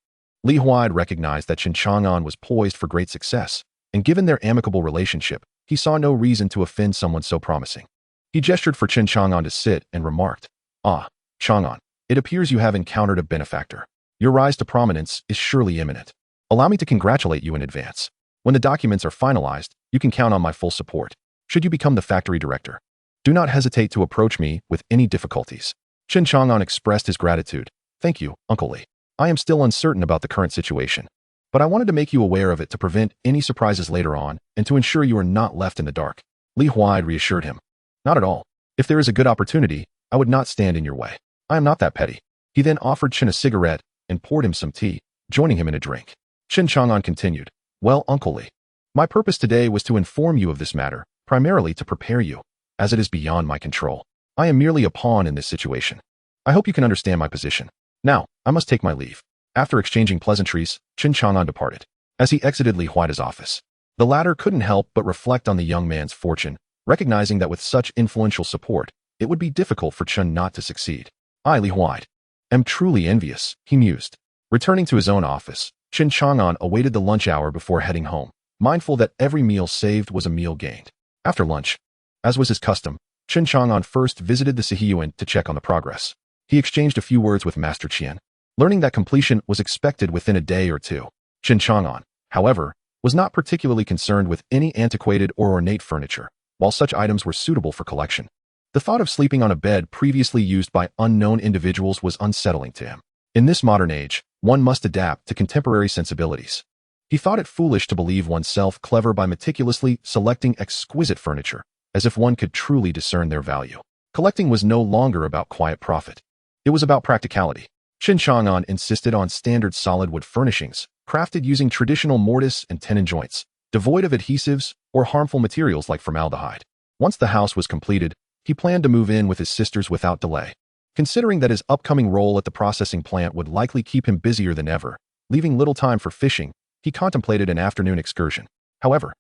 Li Huai recognized that Chen Chang'an was poised for great success, and given their amicable relationship, he saw no reason to offend someone so promising. He gestured for Chen Chang'an to sit and remarked, "Ah, Chang'an, it appears you have encountered a benefactor. Your rise to prominence is surely imminent. Allow me to congratulate you in advance. When the documents are finalized, you can count on my full support. Should you become the factory director, do not hesitate to approach me with any difficulties." Chen Chang'an expressed his gratitude. "Thank you, Uncle Li. I am still uncertain about the current situation, but I wanted to make you aware of it to prevent any surprises later on and to ensure you are not left in the dark." Li Huai reassured him. "Not at all. If there is a good opportunity, I would not stand in your way. I am not that petty." He then offered Chen a cigarette and poured him some tea, joining him in a drink. Chen Chang'an continued, "Well, Uncle Li, my purpose today was to inform you of this matter, primarily to prepare you, as it is beyond my control. I am merely a pawn in this situation. I hope you can understand my position. Now, I must take my leave." After exchanging pleasantries, Chen Chang'an departed. as he exited Li Huaida's office. The latter couldn't help but reflect on the young man's fortune, recognizing that with such influential support, it would be difficult for Chen not to succeed. I, Li Huaida, am truly envious, he mused. Returning to his own office, Chen Chang'an awaited the lunch hour before heading home, mindful that every meal saved was a meal gained. After lunch, as was his custom, Chen Chang'an first visited the Sihiyuan to check on the progress. He exchanged a few words with Master Qian, learning that completion was expected within a day or two. Chen Chang'an, however, was not particularly concerned with any antiquated or ornate furniture, while such items were suitable for collection. The thought of sleeping on a bed previously used by unknown individuals was unsettling to him. In this modern age, one must adapt to contemporary sensibilities. He thought it foolish to believe oneself clever by meticulously selecting exquisite furniture, as if one could truly discern their value. Collecting was no longer about quiet profit. It was about practicality. Chen Chang'an insisted on standard solid wood furnishings, crafted using traditional mortise and tenon joints, devoid of adhesives or harmful materials like formaldehyde. Once the house was completed, he planned to move in with his sisters without delay. Considering that his upcoming role at the processing plant would likely keep him busier than ever, leaving little time for fishing, he contemplated an afternoon excursion. However,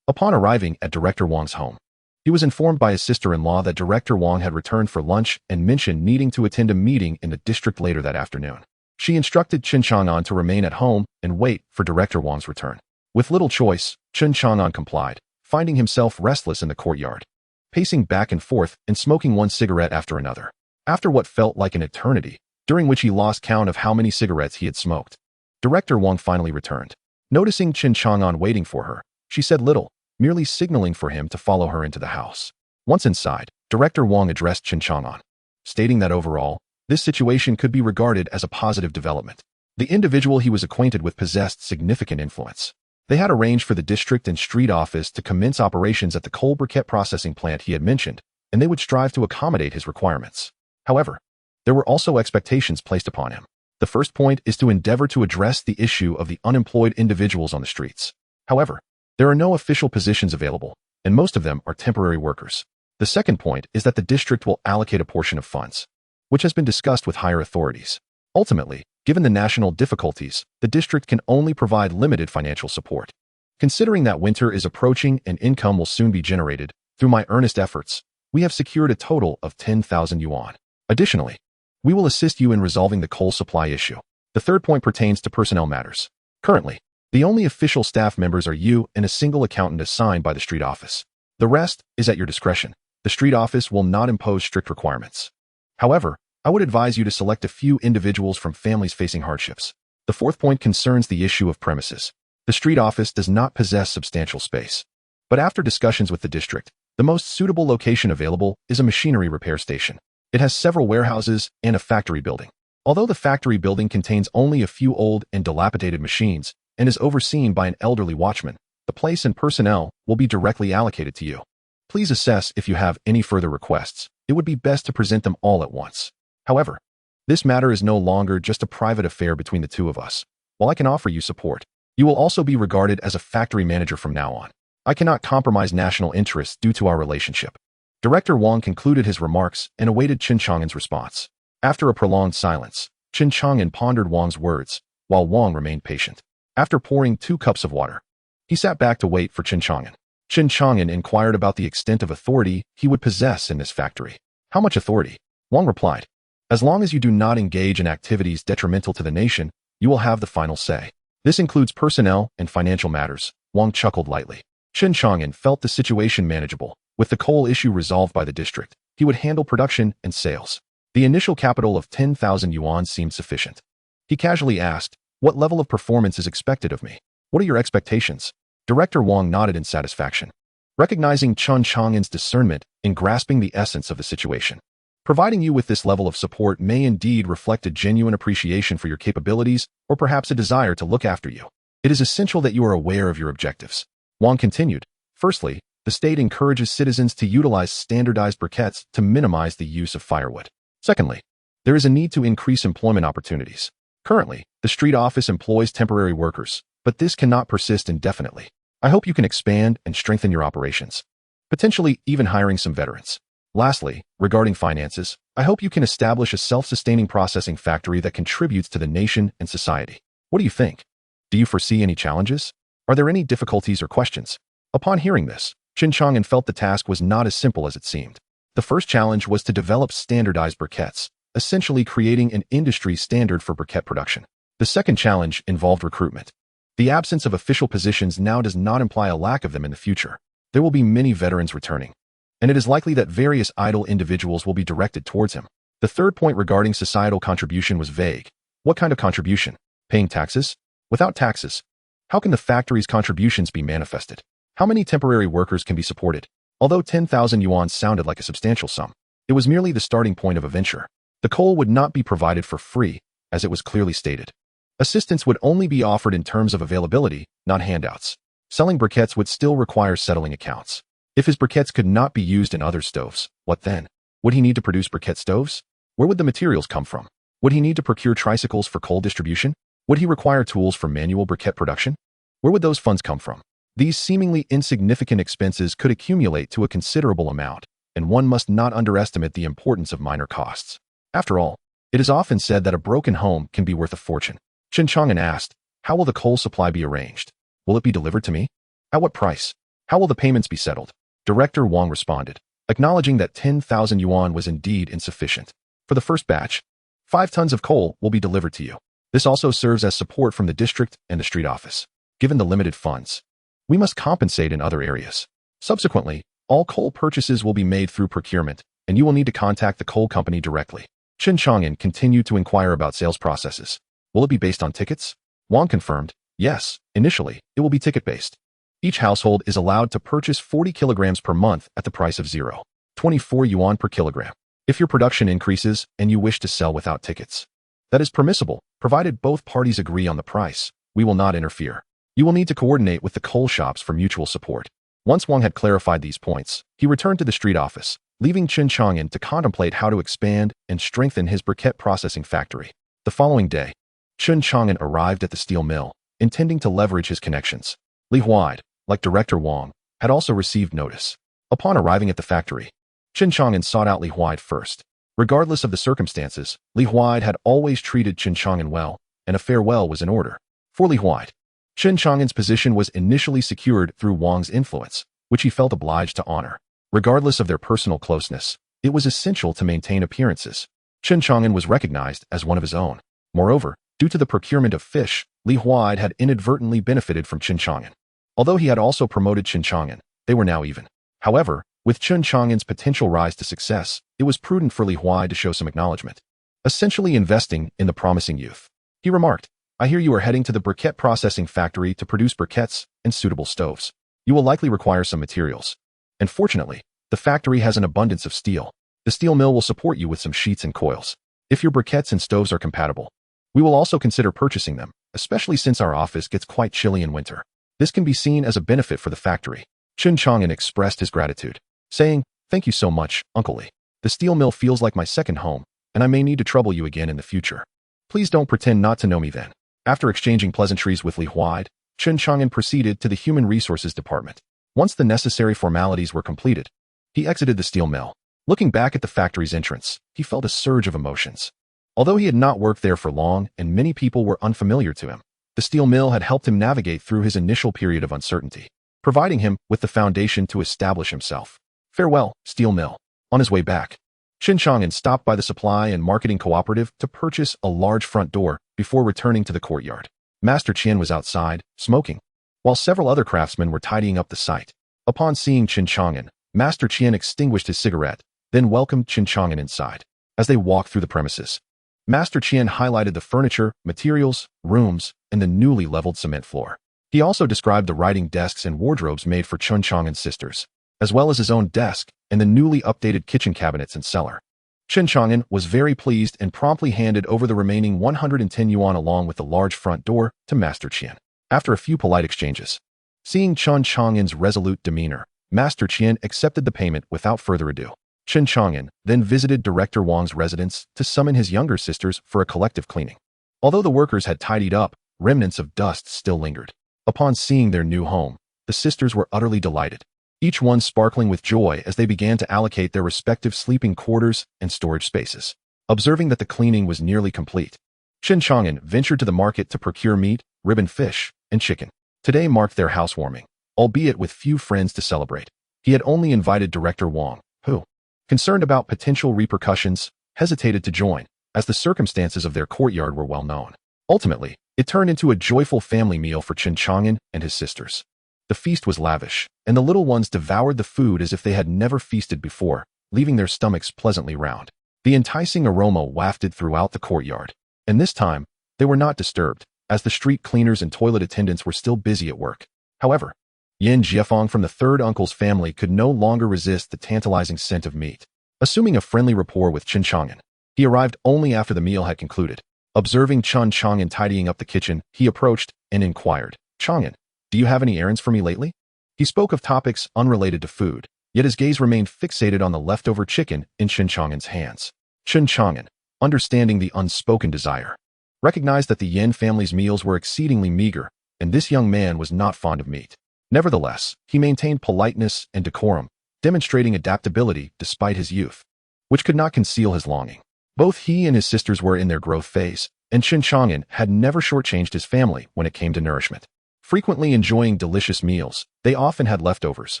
upon arriving at Director Wang's home, he was informed by his sister-in-law that Director Wang had returned for lunch and mentioned needing to attend a meeting in the district later that afternoon. She instructed Chen Chang'an to remain at home and wait for Director Wang's return. With little choice, Chen Chang'an complied, finding himself restless in the courtyard, pacing back and forth and smoking one cigarette after another. After what felt like an eternity, during which he lost count of how many cigarettes he had smoked, Director Wang finally returned. Noticing Chen Chang'an waiting for her, she said little, merely signaling for him to follow her into the house. Once inside, Director Wang addressed Chen Chang'an, stating that overall, this situation could be regarded as a positive development. The individual he was acquainted with possessed significant influence. They had arranged for the district and street office to commence operations at the coal briquette processing plant he had mentioned, and they would strive to accommodate his requirements. However, there were also expectations placed upon him. The first point is to endeavor to address the issue of the unemployed individuals on the streets. However, there are no official positions available, and most of them are temporary workers. The second point is that the district will allocate a portion of funds, which has been discussed with higher authorities. Ultimately, given the national difficulties, the district can only provide limited financial support. Considering that winter is approaching and income will soon be generated, through my earnest efforts, we have secured a total of 10,000 yuan. Additionally, we will assist you in resolving the coal supply issue. The third point pertains to personnel matters. Currently, the only official staff members are you and a single accountant assigned by the street office. The rest is at your discretion. The street office will not impose strict requirements. However, I would advise you to select a few individuals from families facing hardships. The fourth point concerns the issue of premises. The street office does not possess substantial space. But after discussions with the district, the most suitable location available is a machinery repair station. It has several warehouses and a factory building. Although the factory building contains only a few old and dilapidated machines, and is overseen by an elderly watchman, the place and personnel will be directly allocated to you. Please assess if you have any further requests. It would be best to present them all at once. However, this matter is no longer just a private affair between the two of us. While I can offer you support, you will also be regarded as a factory manager from now on. I cannot compromise national interests due to our relationship. Director Wang concluded his remarks and awaited Chen Chang'an's response. After a prolonged silence, Chen Chang'an pondered Wang's words, while Wang remained patient. After pouring 2 cups of water, he sat back to wait for Chen Chang'an. Chen Chang'an inquired about the extent of authority he would possess in this factory. How much authority? Wang replied, as long as you do not engage in activities detrimental to the nation, you will have the final say. This includes personnel and financial matters. Wang chuckled lightly. Chen Chang'an felt the situation manageable. With the coal issue resolved by the district, he would handle production and sales. The initial capital of 10,000 yuan seemed sufficient. He casually asked, what level of performance is expected of me? What are your expectations? Director Wang nodded in satisfaction, recognizing Chen Chang'an's discernment in grasping the essence of the situation. Providing you with this level of support may indeed reflect a genuine appreciation for your capabilities or perhaps a desire to look after you. It is essential that you are aware of your objectives. Wang continued, firstly, the state encourages citizens to utilize standardized briquettes to minimize the use of firewood. Secondly, there is a need to increase employment opportunities. Currently, the street office employs temporary workers, but this cannot persist indefinitely. I hope you can expand and strengthen your operations, potentially even hiring some veterans. Lastly, regarding finances, I hope you can establish a self-sustaining processing factory that contributes to the nation and society. What do you think? Do you foresee any challenges? Are there any difficulties or questions? Upon hearing this, Chen Chang'an felt the task was not as simple as it seemed. The first challenge was to develop standardized briquettes, essentially creating an industry standard for briquette production. The second challenge involved recruitment. The absence of official positions now does not imply a lack of them in the future. There will be many veterans returning, and it is likely that various idle individuals will be directed towards him. The third point regarding societal contribution was vague. What kind of contribution? Paying taxes? Without taxes, how can the factory's contributions be manifested? How many temporary workers can be supported? Although 10,000 yuan sounded like a substantial sum, it was merely the starting point of a venture. The coal would not be provided for free, as it was clearly stated. Assistance would only be offered in terms of availability, not handouts. Selling briquettes would still require settling accounts. If his briquettes could not be used in other stoves, what then? Would he need to produce briquette stoves? Where would the materials come from? Would he need to procure tricycles for coal distribution? Would he require tools for manual briquette production? Where would those funds come from? These seemingly insignificant expenses could accumulate to a considerable amount, and one must not underestimate the importance of minor costs. After all, it is often said that a broken home can be worth a fortune. Chen Chang'an asked, how will the coal supply be arranged? Will it be delivered to me? At what price? How will the payments be settled? Director Wang responded, acknowledging that 10,000 yuan was indeed insufficient. For the first batch, 5 tons of coal will be delivered to you. This also serves as support from the district and the street office. Given the limited funds, we must compensate in other areas. Subsequently, all coal purchases will be made through procurement, and you will need to contact the coal company directly. Chen Chang'an continued to inquire about sales processes. Will it be based on tickets? Wang confirmed, yes, initially, it will be ticket-based. Each household is allowed to purchase 40 kilograms per month at the price of 0.24 yuan per kilogram. If your production increases and you wish to sell without tickets, that is permissible, provided both parties agree on the price. We will not interfere. You will need to coordinate with the coal shops for mutual support. Once Wang had clarified these points, he returned to the street office, leaving Chen Chang'an to contemplate how to expand and strengthen his briquette processing factory. The following day, Chen Chang'an arrived at the steel mill, intending to leverage his connections. Li Huaid, like Director Wang, had also received notice. Upon arriving at the factory, Chen Chang'an sought out Li Huaid first. Regardless of the circumstances, Li Huaid had always treated Chen Chang'an well, and a farewell was in order. For Li Huaid, Chen Chang'an's position was initially secured through Wang's influence, which he felt obliged to honor. Regardless of their personal closeness, it was essential to maintain appearances. Chen Chang'an was recognized as one of his own. Moreover, due to the procurement of fish, Li Huaid had inadvertently benefited from Chen Chang'an. Although he had also promoted Chen Chang'an, they were now even. However, with Chen Chang'an's potential rise to success, it was prudent for Li Huaid to show some acknowledgement, essentially investing in the promising youth. He remarked, I hear you are heading to the briquette processing factory to produce briquettes and suitable stoves. You will likely require some materials. And fortunately, the factory has an abundance of steel. The steel mill will support you with some sheets and coils. If your briquettes and stoves are compatible, we will also consider purchasing them, especially since our office gets quite chilly in winter. This can be seen as a benefit for the factory. Chen Chang'an expressed his gratitude, saying, thank you so much, Uncle Li. The steel mill feels like my second home, and I may need to trouble you again in the future. Please don't pretend not to know me then. After exchanging pleasantries with Li Huaid, Chen Chang'an proceeded to the Human Resources Department. Once the necessary formalities were completed, he exited the steel mill. Looking back at the factory's entrance, he felt a surge of emotions. Although he had not worked there for long and many people were unfamiliar to him, the steel mill had helped him navigate through his initial period of uncertainty, providing him with the foundation to establish himself. Farewell, steel mill. On his way back, Chen Chang'an stopped by the supply and marketing cooperative to purchase a large front door before returning to the courtyard. Master Qian was outside, smoking, while several other craftsmen were tidying up the site. Upon seeing Chen Chang'an, Master Qian extinguished his cigarette, then welcomed Chen Chang'an inside. As they walked through the premises, Master Qian highlighted the furniture, materials, rooms, and the newly leveled cement floor. He also described the writing desks and wardrobes made for Chen Chang'an's sisters, as well as his own desk and the newly updated kitchen cabinets and cellar. Chen Chang'an was very pleased and promptly handed over the remaining 110 yuan along with the large front door to Master Qian. After a few polite exchanges, seeing Chen Chang'an's resolute demeanor, Master Qian accepted the payment without further ado. Chen Chang'an then visited Director Wang's residence to summon his younger sisters for a collective cleaning. Although the workers had tidied up, remnants of dust still lingered. Upon seeing their new home, the sisters were utterly delighted, each one sparkling with joy as they began to allocate their respective sleeping quarters and storage spaces. Observing that the cleaning was nearly complete, Chen Chang'an ventured to the market to procure meat, ribbon fish, and chicken. Today marked their housewarming, albeit with few friends to celebrate. He had only invited director Wang, who, concerned about potential repercussions, hesitated to join, as the circumstances of their courtyard were well known. Ultimately, it turned into a joyful family meal for Chen Chang'an and his sisters. The feast was lavish, and the little ones devoured the food as if they had never feasted before, leaving their stomachs pleasantly round. The enticing aroma wafted throughout the courtyard, and this time, they were not disturbed, as the street cleaners and toilet attendants were still busy at work. However, Yin Jiefeng from the third uncle's family could no longer resist the tantalizing scent of meat. Assuming a friendly rapport with Chen Chang'an, he arrived only after the meal had concluded. Observing Chen Chang'an tidying up the kitchen, he approached and inquired, "Chang'an, do you have any errands for me lately?" He spoke of topics unrelated to food, yet his gaze remained fixated on the leftover chicken in Chen Chang'an's hands. Chen Chang'an, understanding the unspoken desire, recognized that the Yin family's meals were exceedingly meager, and this young man was not fond of meat. Nevertheless, he maintained politeness and decorum, demonstrating adaptability despite his youth, which could not conceal his longing. Both he and his sisters were in their growth phase, and Chen Chang'an had never shortchanged his family when it came to nourishment. Frequently enjoying delicious meals, they often had leftovers,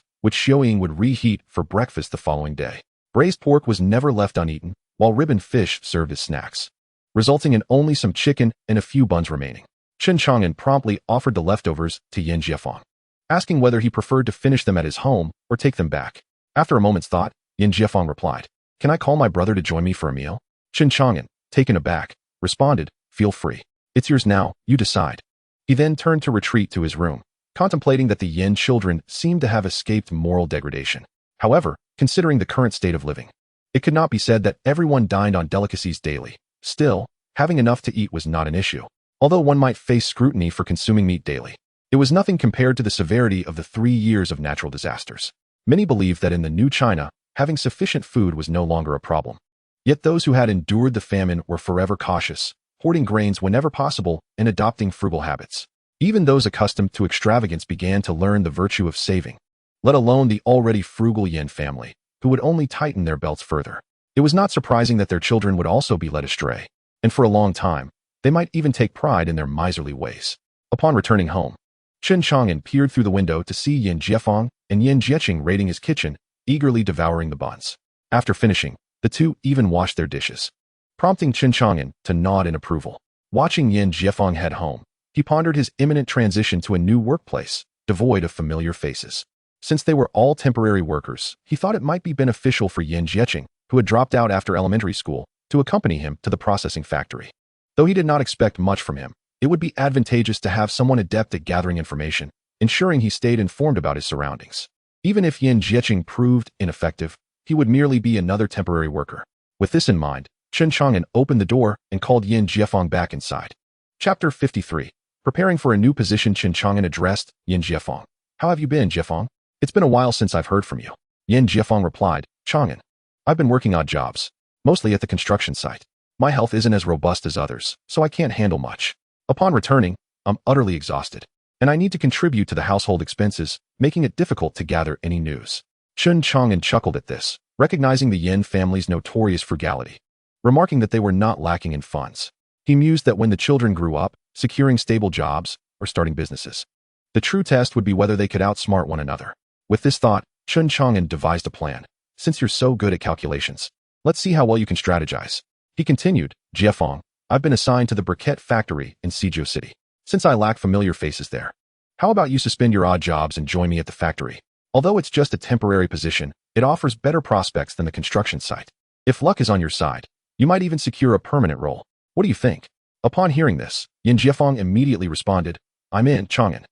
which Xiaoying would reheat for breakfast the following day. Braised pork was never left uneaten, while ribbon fish served as snacks, resulting in only some chicken and a few buns remaining. Chen Chang'an promptly offered the leftovers to Yin Jiefeng, asking whether he preferred to finish them at his home or take them back. After a moment's thought, Yin Jiefeng replied, "Can I call my brother to join me for a meal?" Chen Chang'an, taken aback, responded, "Feel free. It's yours now, you decide." He then turned to retreat to his room, contemplating that the Yin children seemed to have escaped moral degradation. However, considering the current state of living, it could not be said that everyone dined on delicacies daily. Still, having enough to eat was not an issue. Although one might face scrutiny for consuming meat daily, it was nothing compared to the severity of the 3 years of natural disasters. Many believed that in the new China, having sufficient food was no longer a problem. Yet those who had endured the famine were forever cautious, hoarding grains whenever possible and adopting frugal habits. Even those accustomed to extravagance began to learn the virtue of saving, let alone the already frugal Yin family, who would only tighten their belts further. It was not surprising that their children would also be led astray, and for a long time, they might even take pride in their miserly ways. Upon returning home, Chen Chang'an peered through the window to see Yin Jiefeng and Yin Jieqing raiding his kitchen, eagerly devouring the buns. After finishing, the two even washed their dishes, prompting Chen Chang'an to nod in approval. Watching Yin Jiefeng head home, he pondered his imminent transition to a new workplace, devoid of familiar faces. Since they were all temporary workers, he thought it might be beneficial for Yin Jieqing, who had dropped out after elementary school, to accompany him to the processing factory. Though he did not expect much from him, it would be advantageous to have someone adept at gathering information, ensuring he stayed informed about his surroundings. Even if Yin Jieqing proved ineffective, he would merely be another temporary worker. With this in mind, Chen Chang'an opened the door and called Yin Jiefeng back inside. Chapter 53. Preparing for a new position, Chen Chang'an addressed Yin Jiefeng. "How have you been, Jiefeng? It's been a while since I've heard from you." Yin Jiefeng replied, "Chang'an, I've been working odd jobs, mostly at the construction site. My health isn't as robust as others, so I can't handle much. Upon returning, I'm utterly exhausted, and I need to contribute to the household expenses, making it difficult to gather any news." Chen Chang'an chuckled at this, recognizing the Yin family's notorious frugality, remarking that they were not lacking in funds. He mused that when the children grew up, securing stable jobs or starting businesses, the true test would be whether they could outsmart one another. With this thought, Chen Chang'an devised a plan. "Since you're so good at calculations, let's see how well you can strategize." He continued, "Jiefeng, I've been assigned to the briquette factory in Suzhou City. Since I lack familiar faces there, how about you suspend your odd jobs and join me at the factory? Although it's just a temporary position, it offers better prospects than the construction site. If luck is on your side, you might even secure a permanent role. What do you think?" Upon hearing this, Yin Jiefeng immediately responded, "I'm in, Chang'an.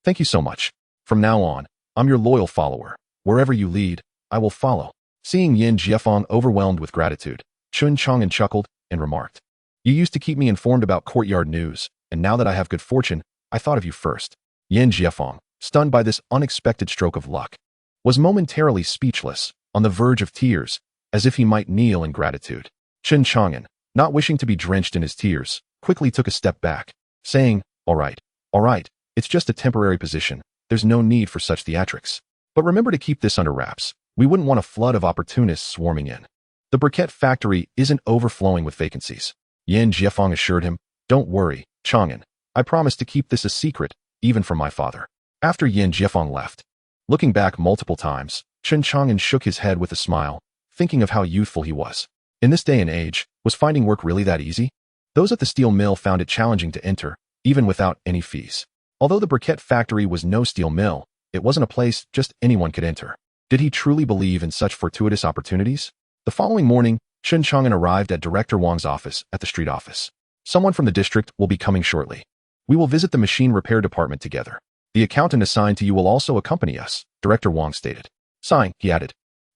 Thank you so much. From now on, I'm your loyal follower. Wherever you lead, I will follow." Seeing Yin Jiefeng overwhelmed with gratitude, Chen Chang'an chuckled and remarked, "You used to keep me informed about courtyard news, and now that I have good fortune, I thought of you first." Yin Jiefeng, stunned by this unexpected stroke of luck, was momentarily speechless, on the verge of tears, as if he might kneel in gratitude. Chen Chang'an, not wishing to be drenched in his tears, quickly took a step back, saying, all right, it's just a temporary position. There's no need for such theatrics. But remember to keep this under wraps. We wouldn't want a flood of opportunists swarming in. The briquette factory isn't overflowing with vacancies." Yin Jiefeng assured him, "Don't worry, Chang'an. I promise to keep this a secret, even from my father. After Yin Jiefeng left, looking back multiple times, Chen Chang'an shook his head with a smile, thinking of how youthful he was. In this day and age, was finding work really that easy? Those at the steel mill found it challenging to enter, even without any fees. Although the briquette factory was no steel mill, it wasn't a place just anyone could enter. Did he truly believe in such fortuitous opportunities? The following morning, Chen Chang'an arrived at Director Wang's office at the street office. Someone from the district will be coming shortly. We will visit the machine repair department together. The accountant assigned to you will also accompany us, Director Wang stated. Sighing, he added,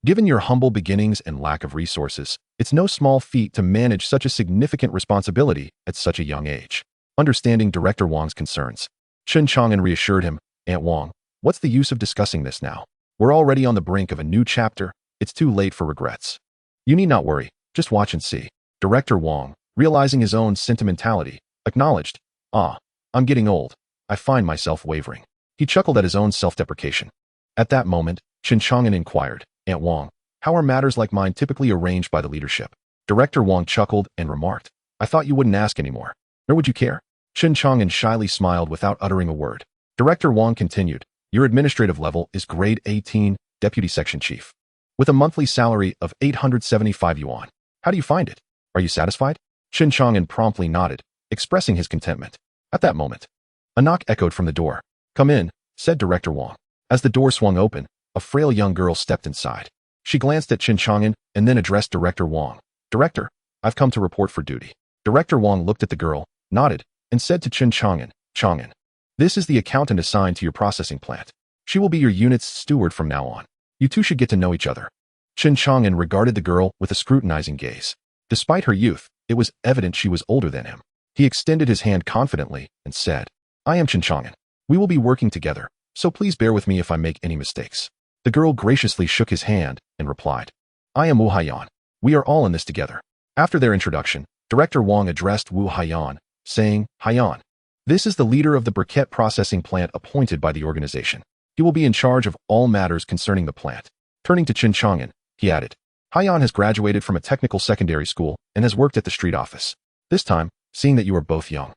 given your humble beginnings and lack of resources, it's no small feat to manage such a significant responsibility at such a young age. Understanding Director Wang's concerns, Chen Chang'an reassured him, Aunt Wang, what's the use of discussing this now? We're already on the brink of a new chapter. It's too late for regrets. You need not worry. Just watch and see. Director Wang, realizing his own sentimentality, acknowledged, I'm getting old. I find myself wavering. He chuckled at his own self-deprecation. At that moment, Chen Chang'an inquired, Aunt Wang, how are matters like mine typically arranged by the leadership? Director Wang chuckled and remarked, I thought you wouldn't ask anymore. Nor would you care? Chen Chang'an shyly smiled without uttering a word. Director Wang continued, your administrative level is grade 18, deputy section chief, with a monthly salary of 875 yuan. How do you find it? Are you satisfied? Chen Chang'an promptly nodded, expressing his contentment. At that moment, a knock echoed from the door. Come in, said Director Wang. As the door swung open, a frail young girl stepped inside. She glanced at Chen Chang'an and then addressed Director Wang. Director, I've come to report for duty. Director Wang looked at the girl, nodded, and said to Chen Chang'an, Chang'an, this is the accountant assigned to your processing plant. She will be your unit's steward from now on. You two should get to know each other. Chen Chang'an regarded the girl with a scrutinizing gaze. Despite her youth, it was evident she was older than him. He extended his hand confidently and said, I am Chen Chang'an. We will be working together, so please bear with me if I make any mistakes. The girl graciously shook his hand and replied, I am Wu Haiyan. We are all in this together. After their introduction, Director Wang addressed Wu Haiyan, saying, Haiyan, this is the leader of the briquette processing plant appointed by the organization. He will be in charge of all matters concerning the plant. Turning to Chen Chang'an, he added, Haiyan has graduated from a technical secondary school and has worked at the street office. This time, seeing that you are both young,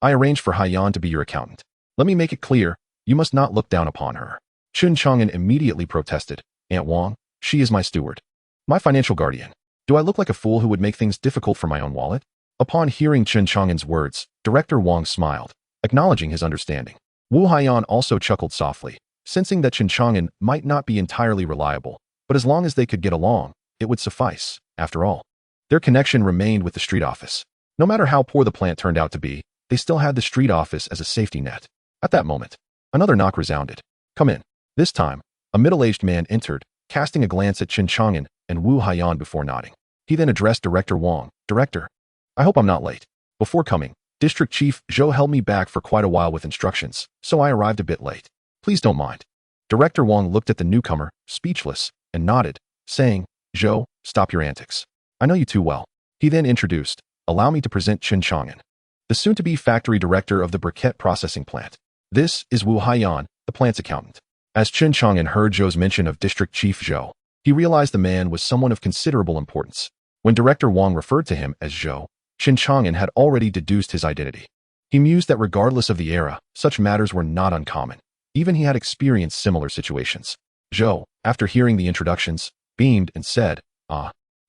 I arranged for Haiyan to be your accountant. Let me make it clear, you must not look down upon her. Chen Chang'an immediately protested, Aunt Wang, she is my steward. My financial guardian. Do I look like a fool who would make things difficult for my own wallet? Upon hearing Chen Chang'an's words, Director Wang smiled, acknowledging his understanding. Wu Haiyan also chuckled softly, sensing that Chen Chang'an might not be entirely reliable, but as long as they could get along, it would suffice. After all, their connection remained with the street office. No matter how poor the plant turned out to be, they still had the street office as a safety net. At that moment, another knock resounded. Come in. This time, a middle-aged man entered, casting a glance at Chen Chang'an and Wu Haiyan before nodding. He then addressed Director Wang, Director, I hope I'm not late. Before coming, District Chief Zhou held me back for quite a while with instructions, so I arrived a bit late. Please don't mind. Director Wang looked at the newcomer, speechless, and nodded, saying, Zhou, stop your antics. I know you too well. He then introduced, allow me to present Chen Chang'an, the soon-to-be factory director of the briquette processing plant. This is Wu Haiyan, the plant's accountant. As Chen Chang'an heard Zhou's mention of District Chief Zhou, he realized the man was someone of considerable importance. When Director Wang referred to him as Zhou, Chen Chang'an had already deduced his identity. He mused that regardless of the era, such matters were not uncommon. Even he had experienced similar situations. Zhou, after hearing the introductions, beamed and said,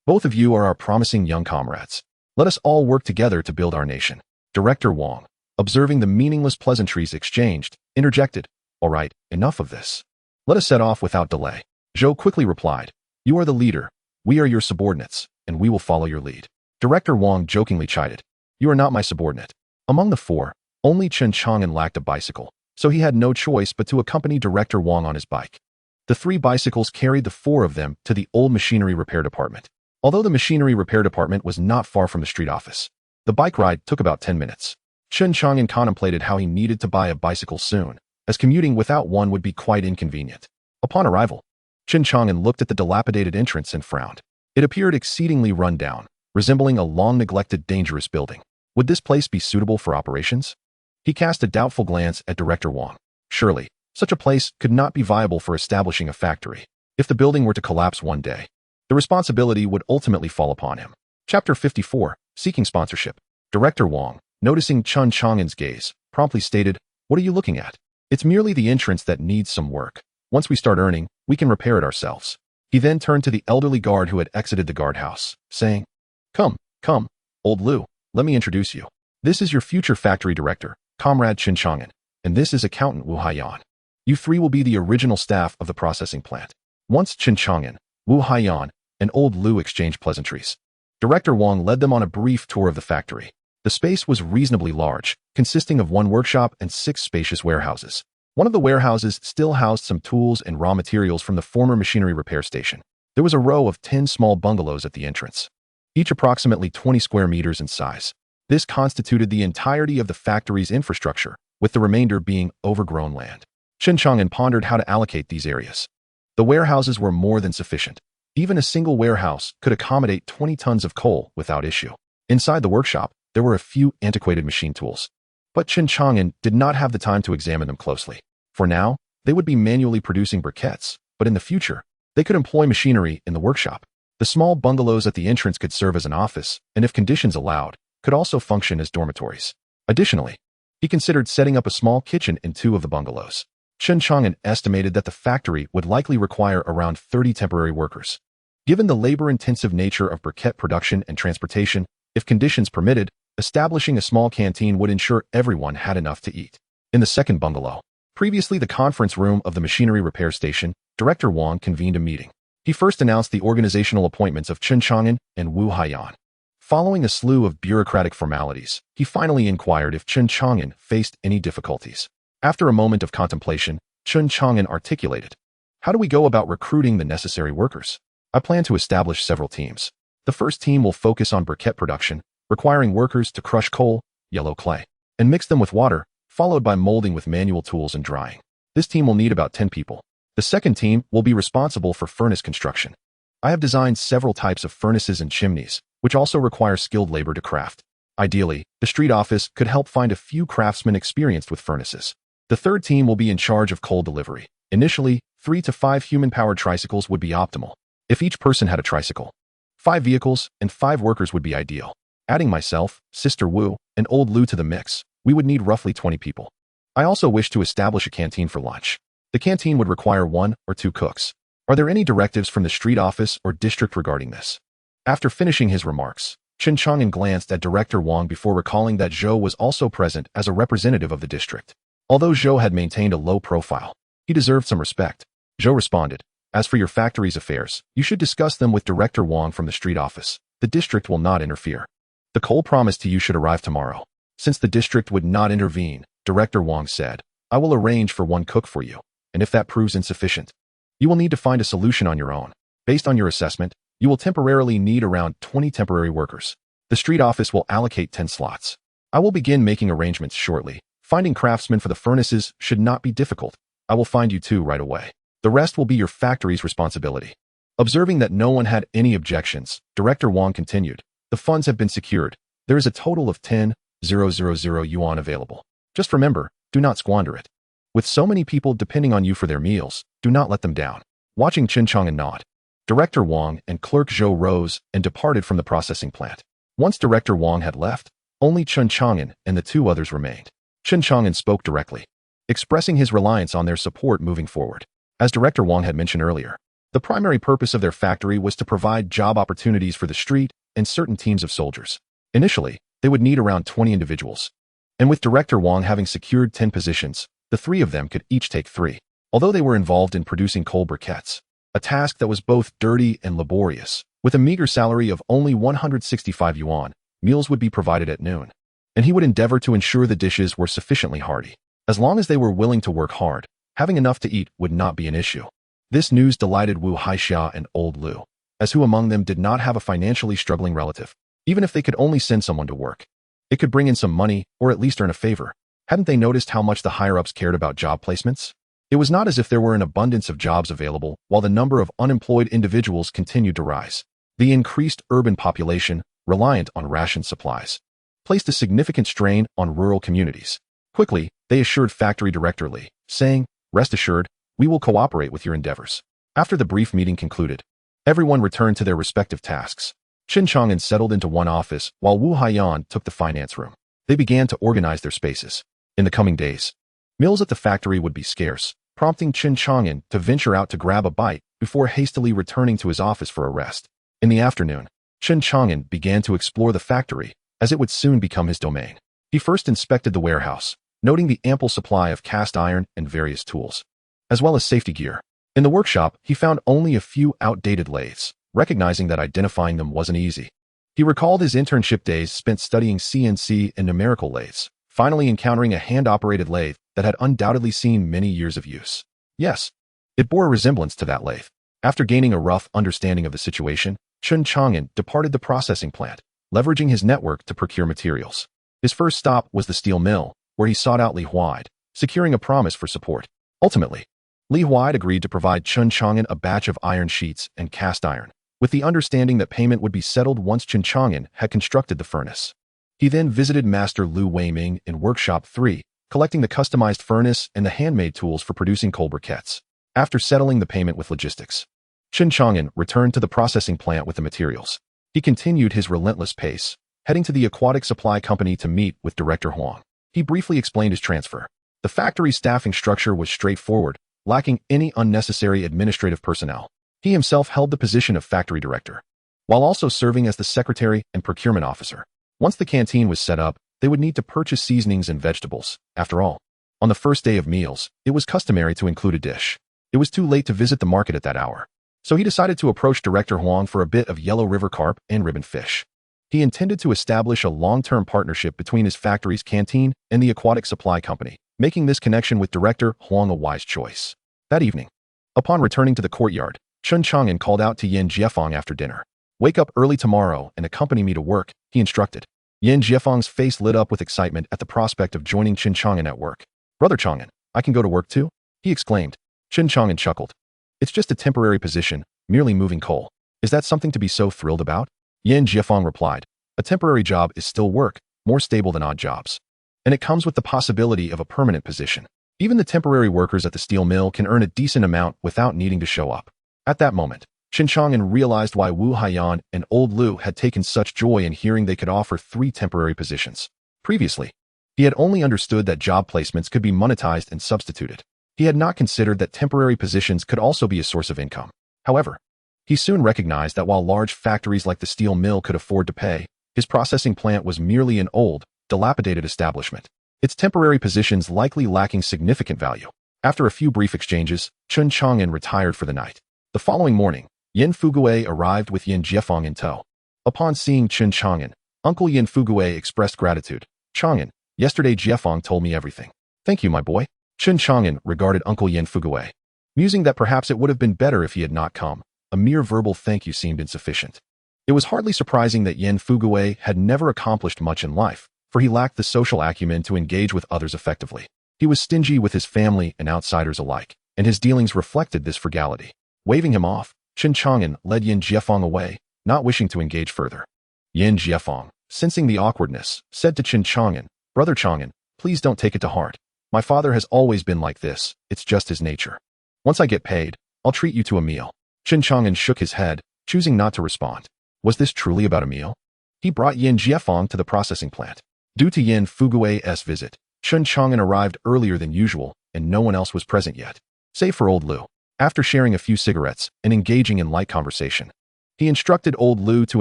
both of you are our promising young comrades. Let us all work together to build our nation. Director Wang, observing the meaningless pleasantries exchanged, interjected, all right, enough of this. Let us set off without delay. Zhou quickly replied, you are the leader, we are your subordinates, and we will follow your lead. Director Wang jokingly chided, you are not my subordinate. Among the four, only Chen Chang'an lacked a bicycle, so he had no choice but to accompany Director Wang on his bike. The 3 bicycles carried the 4 of them to the old machinery repair department. Although the machinery repair department was not far from the street office, the bike ride took about 10 minutes. Chen Chang'an contemplated how he needed to buy a bicycle soon, as commuting without one would be quite inconvenient. Upon arrival, Chen Chang'an looked at the dilapidated entrance and frowned. It appeared exceedingly run down, resembling a long-neglected dangerous building. Would this place be suitable for operations? He cast a doubtful glance at Director Wang. Surely, such a place could not be viable for establishing a factory. If the building were to collapse one day, the responsibility would ultimately fall upon him. Chapter 54, Seeking Sponsorship. Director Wang, noticing Chen Chang'an's gaze, promptly stated, "What are you looking at? It's merely the entrance that needs some work. Once we start earning, we can repair it ourselves." He then turned to the elderly guard who had exited the guardhouse, saying, Come, old Lu, let me introduce you. This is your future factory director, Comrade Chen Chang'an, and this is accountant Wu Haiyan. You three will be the original staff of the processing plant." Once Chen Chang'an, Wu Haiyan, and old Lu exchanged pleasantries, Director Wang led them on a brief tour of the factory. The space was reasonably large, consisting of one workshop and 6 spacious warehouses. One of the warehouses still housed some tools and raw materials from the former machinery repair station. There was a row of 10 small bungalows at the entrance, each approximately 20 square meters in size. This constituted the entirety of the factory's infrastructure, with the remainder being overgrown land. Chen Chang'an pondered how to allocate these areas. The warehouses were more than sufficient. Even a single warehouse could accommodate 20 tons of coal without issue. Inside the workshop, there were a few antiquated machine tools. But Chen Chang'an did not have the time to examine them closely. For now, they would be manually producing briquettes, but in the future, they could employ machinery in the workshop. The small bungalows at the entrance could serve as an office, and if conditions allowed, could also function as dormitories. Additionally, he considered setting up a small kitchen in 2 of the bungalows. Chen Chang'an estimated that the factory would likely require around 30 temporary workers. Given the labor-intensive nature of briquette production and transportation, if conditions permitted, establishing a small canteen would ensure everyone had enough to eat. In the second bungalow, previously the conference room of the machinery repair station, Director Wang convened a meeting. He first announced the organizational appointments of Chen Chang'an and Wu Haiyan. Following a slew of bureaucratic formalities, he finally inquired if Chen Chang'an faced any difficulties. After a moment of contemplation, Chen Chang'an articulated, "How do we go about recruiting the necessary workers? I plan to establish several teams. The first team will focus on briquette production, requiring workers to crush coal, yellow clay, and mix them with water, followed by molding with manual tools and drying. This team will need about 10 people. The second team will be responsible for furnace construction. I have designed several types of furnaces and chimneys, which also require skilled labor to craft. Ideally, the street office could help find a few craftsmen experienced with furnaces. The third team will be in charge of coal delivery. Initially, 3 to 5 human-powered tricycles would be optimal. If each person had a tricycle, 5 vehicles and 5 workers would be ideal. Adding myself, Sister Wu, and old Lu to the mix, we would need roughly 20 people. I also wish to establish a canteen for lunch. The canteen would require 1 or 2 cooks. Are there any directives from the street office or district regarding this?" After finishing his remarks, Chen Chang'an glanced at Director Wang before recalling that Zhou was also present as a representative of the district. Although Zhou had maintained a low profile, he deserved some respect. Zhou responded, "As for your factory's affairs, you should discuss them with Director Wang from the street office. The district will not interfere. The coal promised to you should arrive tomorrow." Since the district would not intervene, Director Wang said, "I will arrange for 1 cook for you, and if that proves insufficient, you will need to find a solution on your own. Based on your assessment, you will temporarily need around 20 temporary workers. The street office will allocate 10 slots. I will begin making arrangements shortly. Finding craftsmen for the furnaces should not be difficult. I will find you 2 right away. The rest will be your factory's responsibility." Observing that no one had any objections, Director Wang continued, "The funds have been secured. There is a total of 10,000 yuan available. Just remember, do not squander it. With so many people depending on you for their meals, do not let them down." Watching Chen Chang'an nod, Director Wang and Clerk Zhou rose and departed from the processing plant. Once Director Wang had left, only Chen Chang'an and the 2 others remained. Chen Chang'an spoke directly, expressing his reliance on their support moving forward. As Director Wang had mentioned earlier, the primary purpose of their factory was to provide job opportunities for the street and certain teams of soldiers. Initially, they would need around 20 individuals. And with Director Wang having secured 10 positions, the 3 of them could each take 3. Although they were involved in producing coal briquettes, a task that was both dirty and laborious, with a meager salary of only 165 yuan, meals would be provided at noon, and he would endeavor to ensure the dishes were sufficiently hearty. As long as they were willing to work hard, having enough to eat would not be an issue. This news delighted Wu Haixia and old Lu, as who among them did not have a financially struggling relative. Even if they could only send someone to work, it could bring in some money or at least earn a favor. Hadn't they noticed how much the higher-ups cared about job placements? It was not as if there were an abundance of jobs available while the number of unemployed individuals continued to rise. The increased urban population, reliant on ration supplies, placed a significant strain on rural communities. Quickly, they assured Factory Director Li, saying, "Rest assured, we will cooperate with your endeavors." After the brief meeting concluded, everyone returned to their respective tasks. Chen Chang'an settled into one office while Wu Haiyan took the finance room. They began to organize their spaces. In the coming days, meals at the factory would be scarce, prompting Chen Chang'an to venture out to grab a bite before hastily returning to his office for a rest. In the afternoon, Chen Chang'an began to explore the factory, as it would soon become his domain. He first inspected the warehouse, noting the ample supply of cast iron and various tools, as well as safety gear. In the workshop, he found only a few outdated lathes, recognizing that identifying them wasn't easy. He recalled his internship days spent studying CNC and numerical lathes, finally encountering a hand-operated lathe that had undoubtedly seen many years of use. Yes, it bore a resemblance to that lathe. After gaining a rough understanding of the situation, Chen Chang'an departed the processing plant, leveraging his network to procure materials. His first stop was the steel mill, where he sought out Li Huide, securing a promise for support. Ultimately, Li Huide agreed to provide Chen Chang'an a batch of iron sheets and cast iron, with the understanding that payment would be settled once Chen Chang'an had constructed the furnace. He then visited Master Lu Weiming in Workshop 3, collecting the customized furnace and the handmade tools for producing coal briquettes. After settling the payment with logistics, Chen Chang'an returned to the processing plant with the materials. He continued his relentless pace, heading to the aquatic supply company to meet with Director Huang. He briefly explained his transfer. The factory's staffing structure was straightforward, lacking any unnecessary administrative personnel. He himself held the position of factory director, while also serving as the secretary and procurement officer. Once the canteen was set up, they would need to purchase seasonings and vegetables. After all, on the first day of meals, it was customary to include a dish. It was too late to visit the market at that hour, so he decided to approach Director Huang for a bit of yellow river carp and ribbon fish. He intended to establish a long-term partnership between his factory's canteen and the aquatic supply company, making this connection with Director Huang a wise choice. That evening, upon returning to the courtyard, Chen Chang'an called out to Yin Jiefang after dinner. "Wake up early tomorrow and accompany me to work," he instructed. Yin Jiefang's face lit up with excitement at the prospect of joining Chen Chang'an at work. "Brother Chang'an, I can go to work too?" he exclaimed. Chen Chang'an chuckled. "It's just a temporary position, merely moving coal. Is that something to be so thrilled about?" Yin Jiefang replied. "A temporary job is still work, more stable than odd jobs. And it comes with the possibility of a permanent position. Even the temporary workers at the steel mill can earn a decent amount without needing to show up." At that moment, Chen Chang'an realized why Wu Haiyan and Old Lu had taken such joy in hearing they could offer 3 temporary positions. Previously, he had only understood that job placements could be monetized and substituted. He had not considered that temporary positions could also be a source of income. However, he soon recognized that while large factories like the steel mill could afford to pay, his processing plant was merely an old, dilapidated establishment, its temporary positions likely lacking significant value. After a few brief exchanges, Chen Chang'an retired for the night. The following morning, Yin Fuguei arrived with Yin Jiefang in tow. Upon seeing Chen Chang'an, Uncle Yin Fuguei expressed gratitude. "Chang'an, yesterday Jiefang told me everything. Thank you, my boy." Chen Chang'an regarded Uncle Yin Fuguei, musing that perhaps it would have been better if he had not come. A mere verbal thank you seemed insufficient. It was hardly surprising that Yin Fuguei had never accomplished much in life, for he lacked the social acumen to engage with others effectively. He was stingy with his family and outsiders alike, and his dealings reflected this frugality. Waving him off, Chen Chang'an led Yin Jiefang away, not wishing to engage further. Yin Jiefang, sensing the awkwardness, said to Chen Chang'an, "Brother Chang'an, please don't take it to heart. My father has always been like this, it's just his nature. Once I get paid, I'll treat you to a meal." Chen Chang'an shook his head, choosing not to respond. Was this truly about a meal? He brought Yin Jiefang to the processing plant. Due to Yin Fuguei's visit, Chen Chang'an arrived earlier than usual, and no one else was present yet, save for Old Lu. After sharing a few cigarettes and engaging in light conversation, he instructed Old Lu to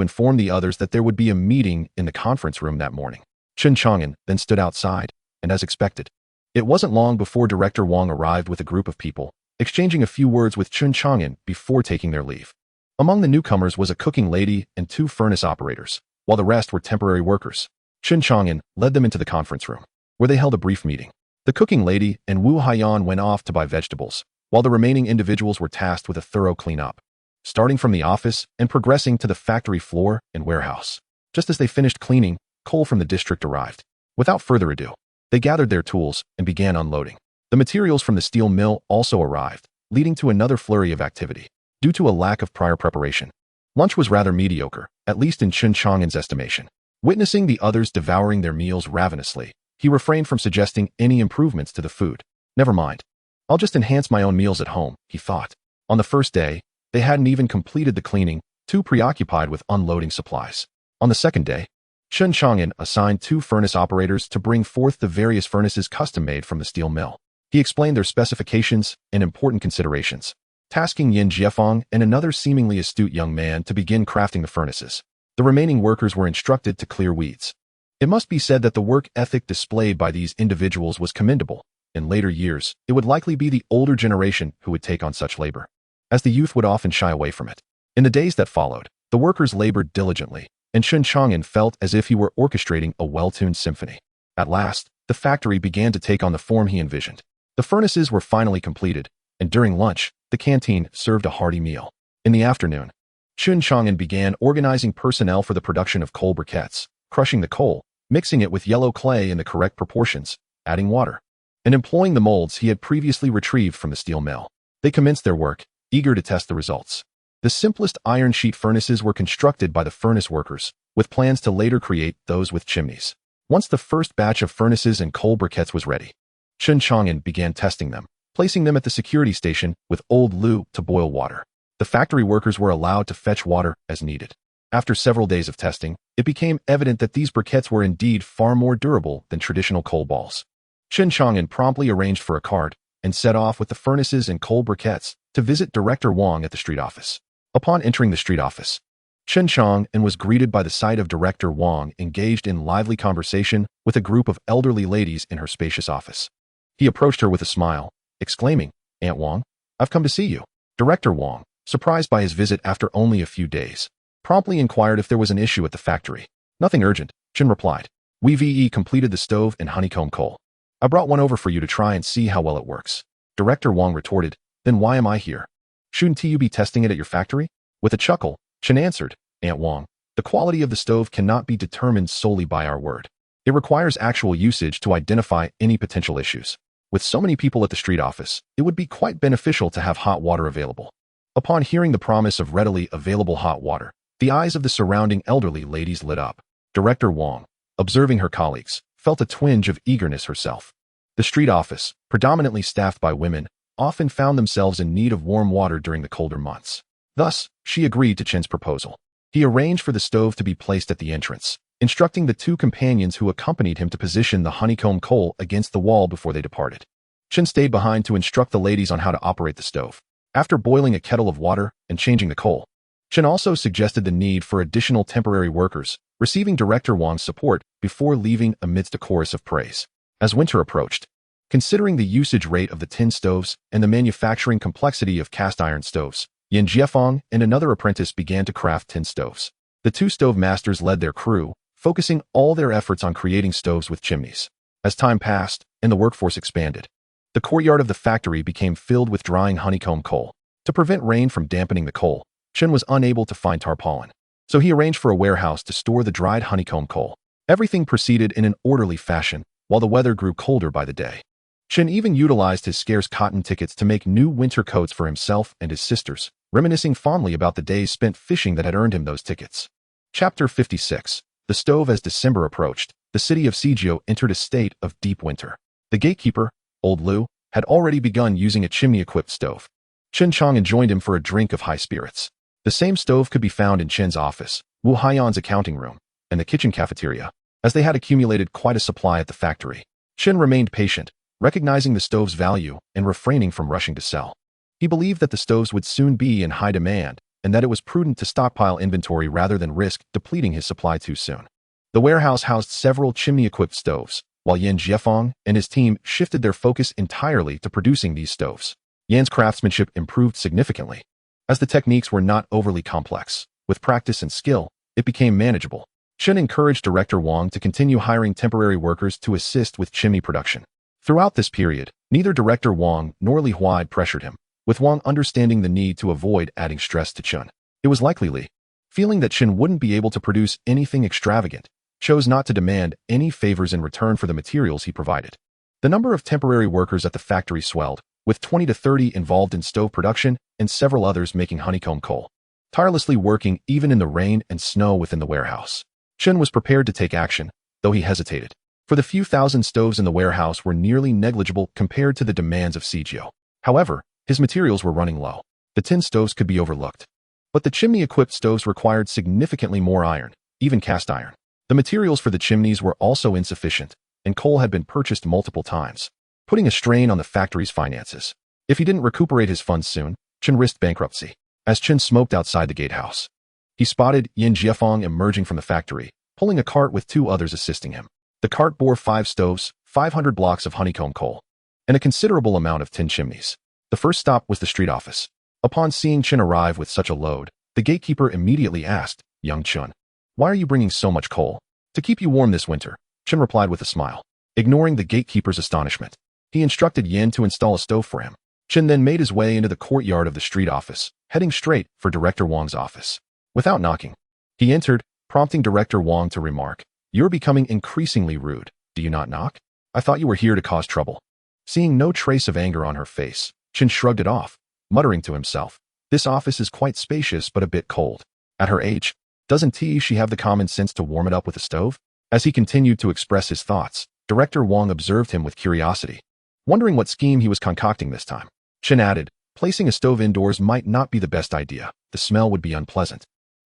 inform the others that there would be a meeting in the conference room that morning. Chen Chang'an then stood outside, and as expected, it wasn't long before Director Wang arrived with a group of people, exchanging a few words with Chen Chang'an before taking their leave. Among the newcomers was a cooking lady and 2 furnace operators, while the rest were temporary workers. Chen Chang'an led them into the conference room, where they held a brief meeting. The cooking lady and Wu Haiyan went off to buy vegetables, while the remaining individuals were tasked with a thorough cleanup, starting from the office and progressing to the factory floor and warehouse. Just as they finished cleaning, coal from the district arrived. Without further ado, they gathered their tools and began unloading. The materials from the steel mill also arrived, leading to another flurry of activity. Due to a lack of prior preparation, lunch was rather mediocre, at least in Chen Chang'an's estimation. Witnessing the others devouring their meals ravenously, he refrained from suggesting any improvements to the food. "Never mind. I'll just enhance my own meals at home," he thought. On the first day, they hadn't even completed the cleaning, too preoccupied with unloading supplies. On the second day, Chen Chang'an assigned 2 furnace operators to bring forth the various furnaces custom-made from the steel mill. He explained their specifications and important considerations, tasking Yin Jiefeng and another seemingly astute young man to begin crafting the furnaces. The remaining workers were instructed to clear weeds. It must be said that the work ethic displayed by these individuals was commendable. In later years, it would likely be the older generation who would take on such labor, as the youth would often shy away from it. In the days that followed, the workers labored diligently, and Chen Chang'an felt as if he were orchestrating a well-tuned symphony. At last, the factory began to take on the form he envisioned. The furnaces were finally completed, and during lunch, the canteen served a hearty meal. In the afternoon, Chen Chang'an began organizing personnel for the production of coal briquettes, crushing the coal, mixing it with yellow clay in the correct proportions, adding water, and employing the molds he had previously retrieved from the steel mill. They commenced their work, eager to test the results. The simplest iron sheet furnaces were constructed by the furnace workers, with plans to later create those with chimneys. Once the first batch of furnaces and coal briquettes was ready, Chen Chang'an began testing them, placing them at the security station with old loo to boil water. The factory workers were allowed to fetch water as needed. After several days of testing, it became evident that these briquettes were indeed far more durable than traditional coal balls. Chen Chang'an promptly arranged for a cart and set off with the furnaces and coal briquettes to visit Director Wang at the street office. Upon entering the street office, Chen Chang'an was greeted by the sight of Director Wang engaged in lively conversation with a group of elderly ladies in her spacious office. He approached her with a smile, exclaiming, "Aunt Wang, I've come to see you." Director Wang, surprised by his visit after only a few days, promptly inquired if there was an issue at the factory. "Nothing urgent," Chen replied. "We completed the stove and honeycomb coal. I brought one over for you to try and see how well it works." Director Wang retorted, "Then why am I here? Shouldn't you be testing it at your factory?" With a chuckle, Chen answered, "Aunt Wang, the quality of the stove cannot be determined solely by our word. It requires actual usage to identify any potential issues. With so many people at the street office, it would be quite beneficial to have hot water available." Upon hearing the promise of readily available hot water, the eyes of the surrounding elderly ladies lit up. Director Wang, observing her colleagues, felt a twinge of eagerness herself. The street office, predominantly staffed by women, often found themselves in need of warm water during the colder months. Thus, she agreed to Chen's proposal. He arranged for the stove to be placed at the entrance, instructing the 2 companions who accompanied him to position the honeycomb coal against the wall before they departed. Chen stayed behind to instruct the ladies on how to operate the stove. After boiling a kettle of water and changing the coal, Chen also suggested the need for additional temporary workers, receiving Director Wang's support before leaving amidst a chorus of praise. As winter approached, considering the usage rate of the tin stoves and the manufacturing complexity of cast iron stoves, Yin Jiefeng and another apprentice began to craft tin stoves. The 2 stove masters led their crew, focusing all their efforts on creating stoves with chimneys. As time passed and the workforce expanded, the courtyard of the factory became filled with drying honeycomb coal. To prevent rain from dampening the coal, Chen was unable to find tarpaulin, so he arranged for a warehouse to store the dried honeycomb coal. Everything proceeded in an orderly fashion, while the weather grew colder by the day. Chen even utilized his scarce cotton tickets to make new winter coats for himself and his sisters, reminiscing fondly about the days spent fishing that had earned him those tickets. Chapter 56. The stove. As December approached, the city of Sijio entered a state of deep winter. The gatekeeper, Old Lu, had already begun using a chimney-equipped stove. Chen Chang'an joined him for a drink of high spirits. The same stove could be found in Chen's office, Wu Haiyan's accounting room, and the kitchen cafeteria, as they had accumulated quite a supply at the factory. Chen remained patient, recognizing the stove's value and refraining from rushing to sell. He believed that the stoves would soon be in high demand and that it was prudent to stockpile inventory rather than risk depleting his supply too soon. The warehouse housed several chimney-equipped stoves, while Yin Jiefeng and his team shifted their focus entirely to producing these stoves. Yan's craftsmanship improved significantly. As the techniques were not overly complex, with practice and skill, it became manageable. Chen encouraged Director Wang to continue hiring temporary workers to assist with chimney production. Throughout this period, neither Director Wang nor Li Huai pressured him, with Wang understanding the need to avoid adding stress to Chen. It was likely Li, feeling that Chen wouldn't be able to produce anything extravagant, chose not to demand any favors in return for the materials he provided. The number of temporary workers at the factory swelled, with 20 to 30 involved in stove production and several others making honeycomb coal, tirelessly working even in the rain and snow within the warehouse. Chen was prepared to take action, though he hesitated, for the few thousand stoves in the warehouse were nearly negligible compared to the demands of Sijio. However, his materials were running low. The tin stoves could be overlooked, but the chimney-equipped stoves required significantly more iron, even cast iron. The materials for the chimneys were also insufficient, and coal had been purchased multiple times, putting a strain on the factory's finances. If he didn't recuperate his funds soon, Chen risked bankruptcy. As Chen smoked outside the gatehouse, he spotted Yin Jiefeng emerging from the factory, pulling a cart with 2 others assisting him. The cart bore 5 stoves, 500 blocks of honeycomb coal, and a considerable amount of tin chimneys. The first stop was the street office. Upon seeing Chen arrive with such a load, the gatekeeper immediately asked, "Young Chen, why are you bringing so much coal?" "To keep you warm this winter," Chen replied with a smile. Ignoring the gatekeeper's astonishment, he instructed Yin to install a stove for him. Chen then made his way into the courtyard of the street office, heading straight for Director Wang's office. Without knocking, he entered, prompting Director Wang to remark, "You're becoming increasingly rude. Do you not knock? I thought you were here to cause trouble." Seeing no trace of anger on her face, Chen shrugged it off, muttering to himself, "This office is quite spacious but a bit cold. At her age, doesn't she have the common sense to warm it up with a stove?" As he continued to express his thoughts, Director Wang observed him with curiosity, wondering what scheme he was concocting this time. Chen added, "Placing a stove indoors might not be the best idea. The smell would be unpleasant.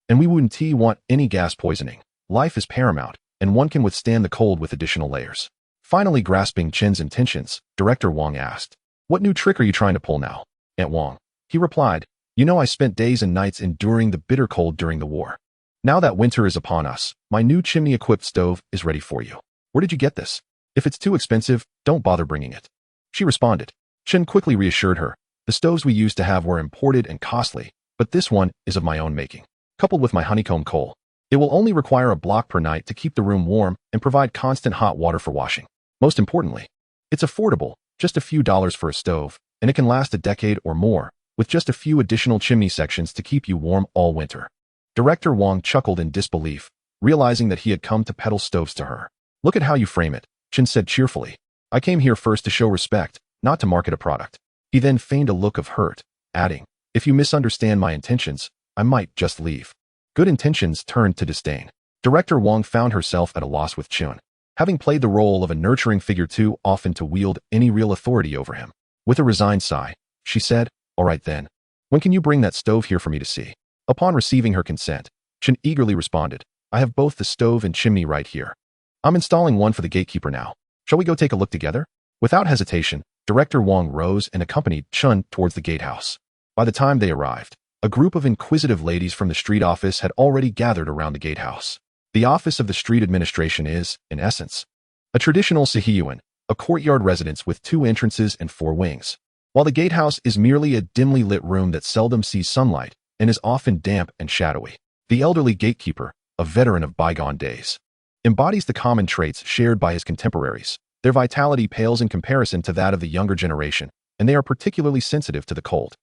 And we wouldn't want any gas poisoning. Life is paramount, and one can withstand the cold with additional layers." Finally grasping Chen's intentions, Director Wang asked, "What new trick are you trying to pull now, Aunt Wang?" He replied, "You know I spent days and nights enduring the bitter cold during the war. Now that winter is upon us, my new chimney-equipped stove is ready for you. Where did you get this? If it's too expensive, don't bother bringing it." She responded. Chen quickly reassured her, "The stoves we used to have were imported and costly, but this one is of my own making. Coupled with my honeycomb coal, it will only require a block per night to keep the room warm and provide constant hot water for washing. Most importantly, it's affordable, just a few dollars for a stove, and it can last a decade or more, with just a few additional chimney sections to keep you warm all winter." Director Wang chuckled in disbelief, realizing that he had come to peddle stoves to her. "Look at how you frame it," Chen said cheerfully. "I came here first to show respect, not to market a product." He then feigned a look of hurt, adding, "If you misunderstand my intentions, I might just leave." Good intentions turned to disdain. Director Wang found herself at a loss with Chen, having played the role of a nurturing figure too often to wield any real authority over him. With a resigned sigh, she said, "All right then. When can you bring that stove here for me to see?" Upon receiving her consent, Chen eagerly responded, "I have both the stove and chimney right here. I'm installing one for the gatekeeper now. Shall we go take a look together?" Without hesitation, Director Wang rose and accompanied Chen towards the gatehouse. By the time they arrived, a group of inquisitive ladies from the street office had already gathered around the gatehouse. The office of the street administration is, in essence, a traditional sihiyuan, a courtyard residence with 2 entrances and 4 wings. While the gatehouse is merely a dimly lit room that seldom sees sunlight and is often damp and shadowy, the elderly gatekeeper, a veteran of bygone days, embodies the common traits shared by his contemporaries. Their vitality pales in comparison to that of the younger generation, and they are particularly sensitive to the cold.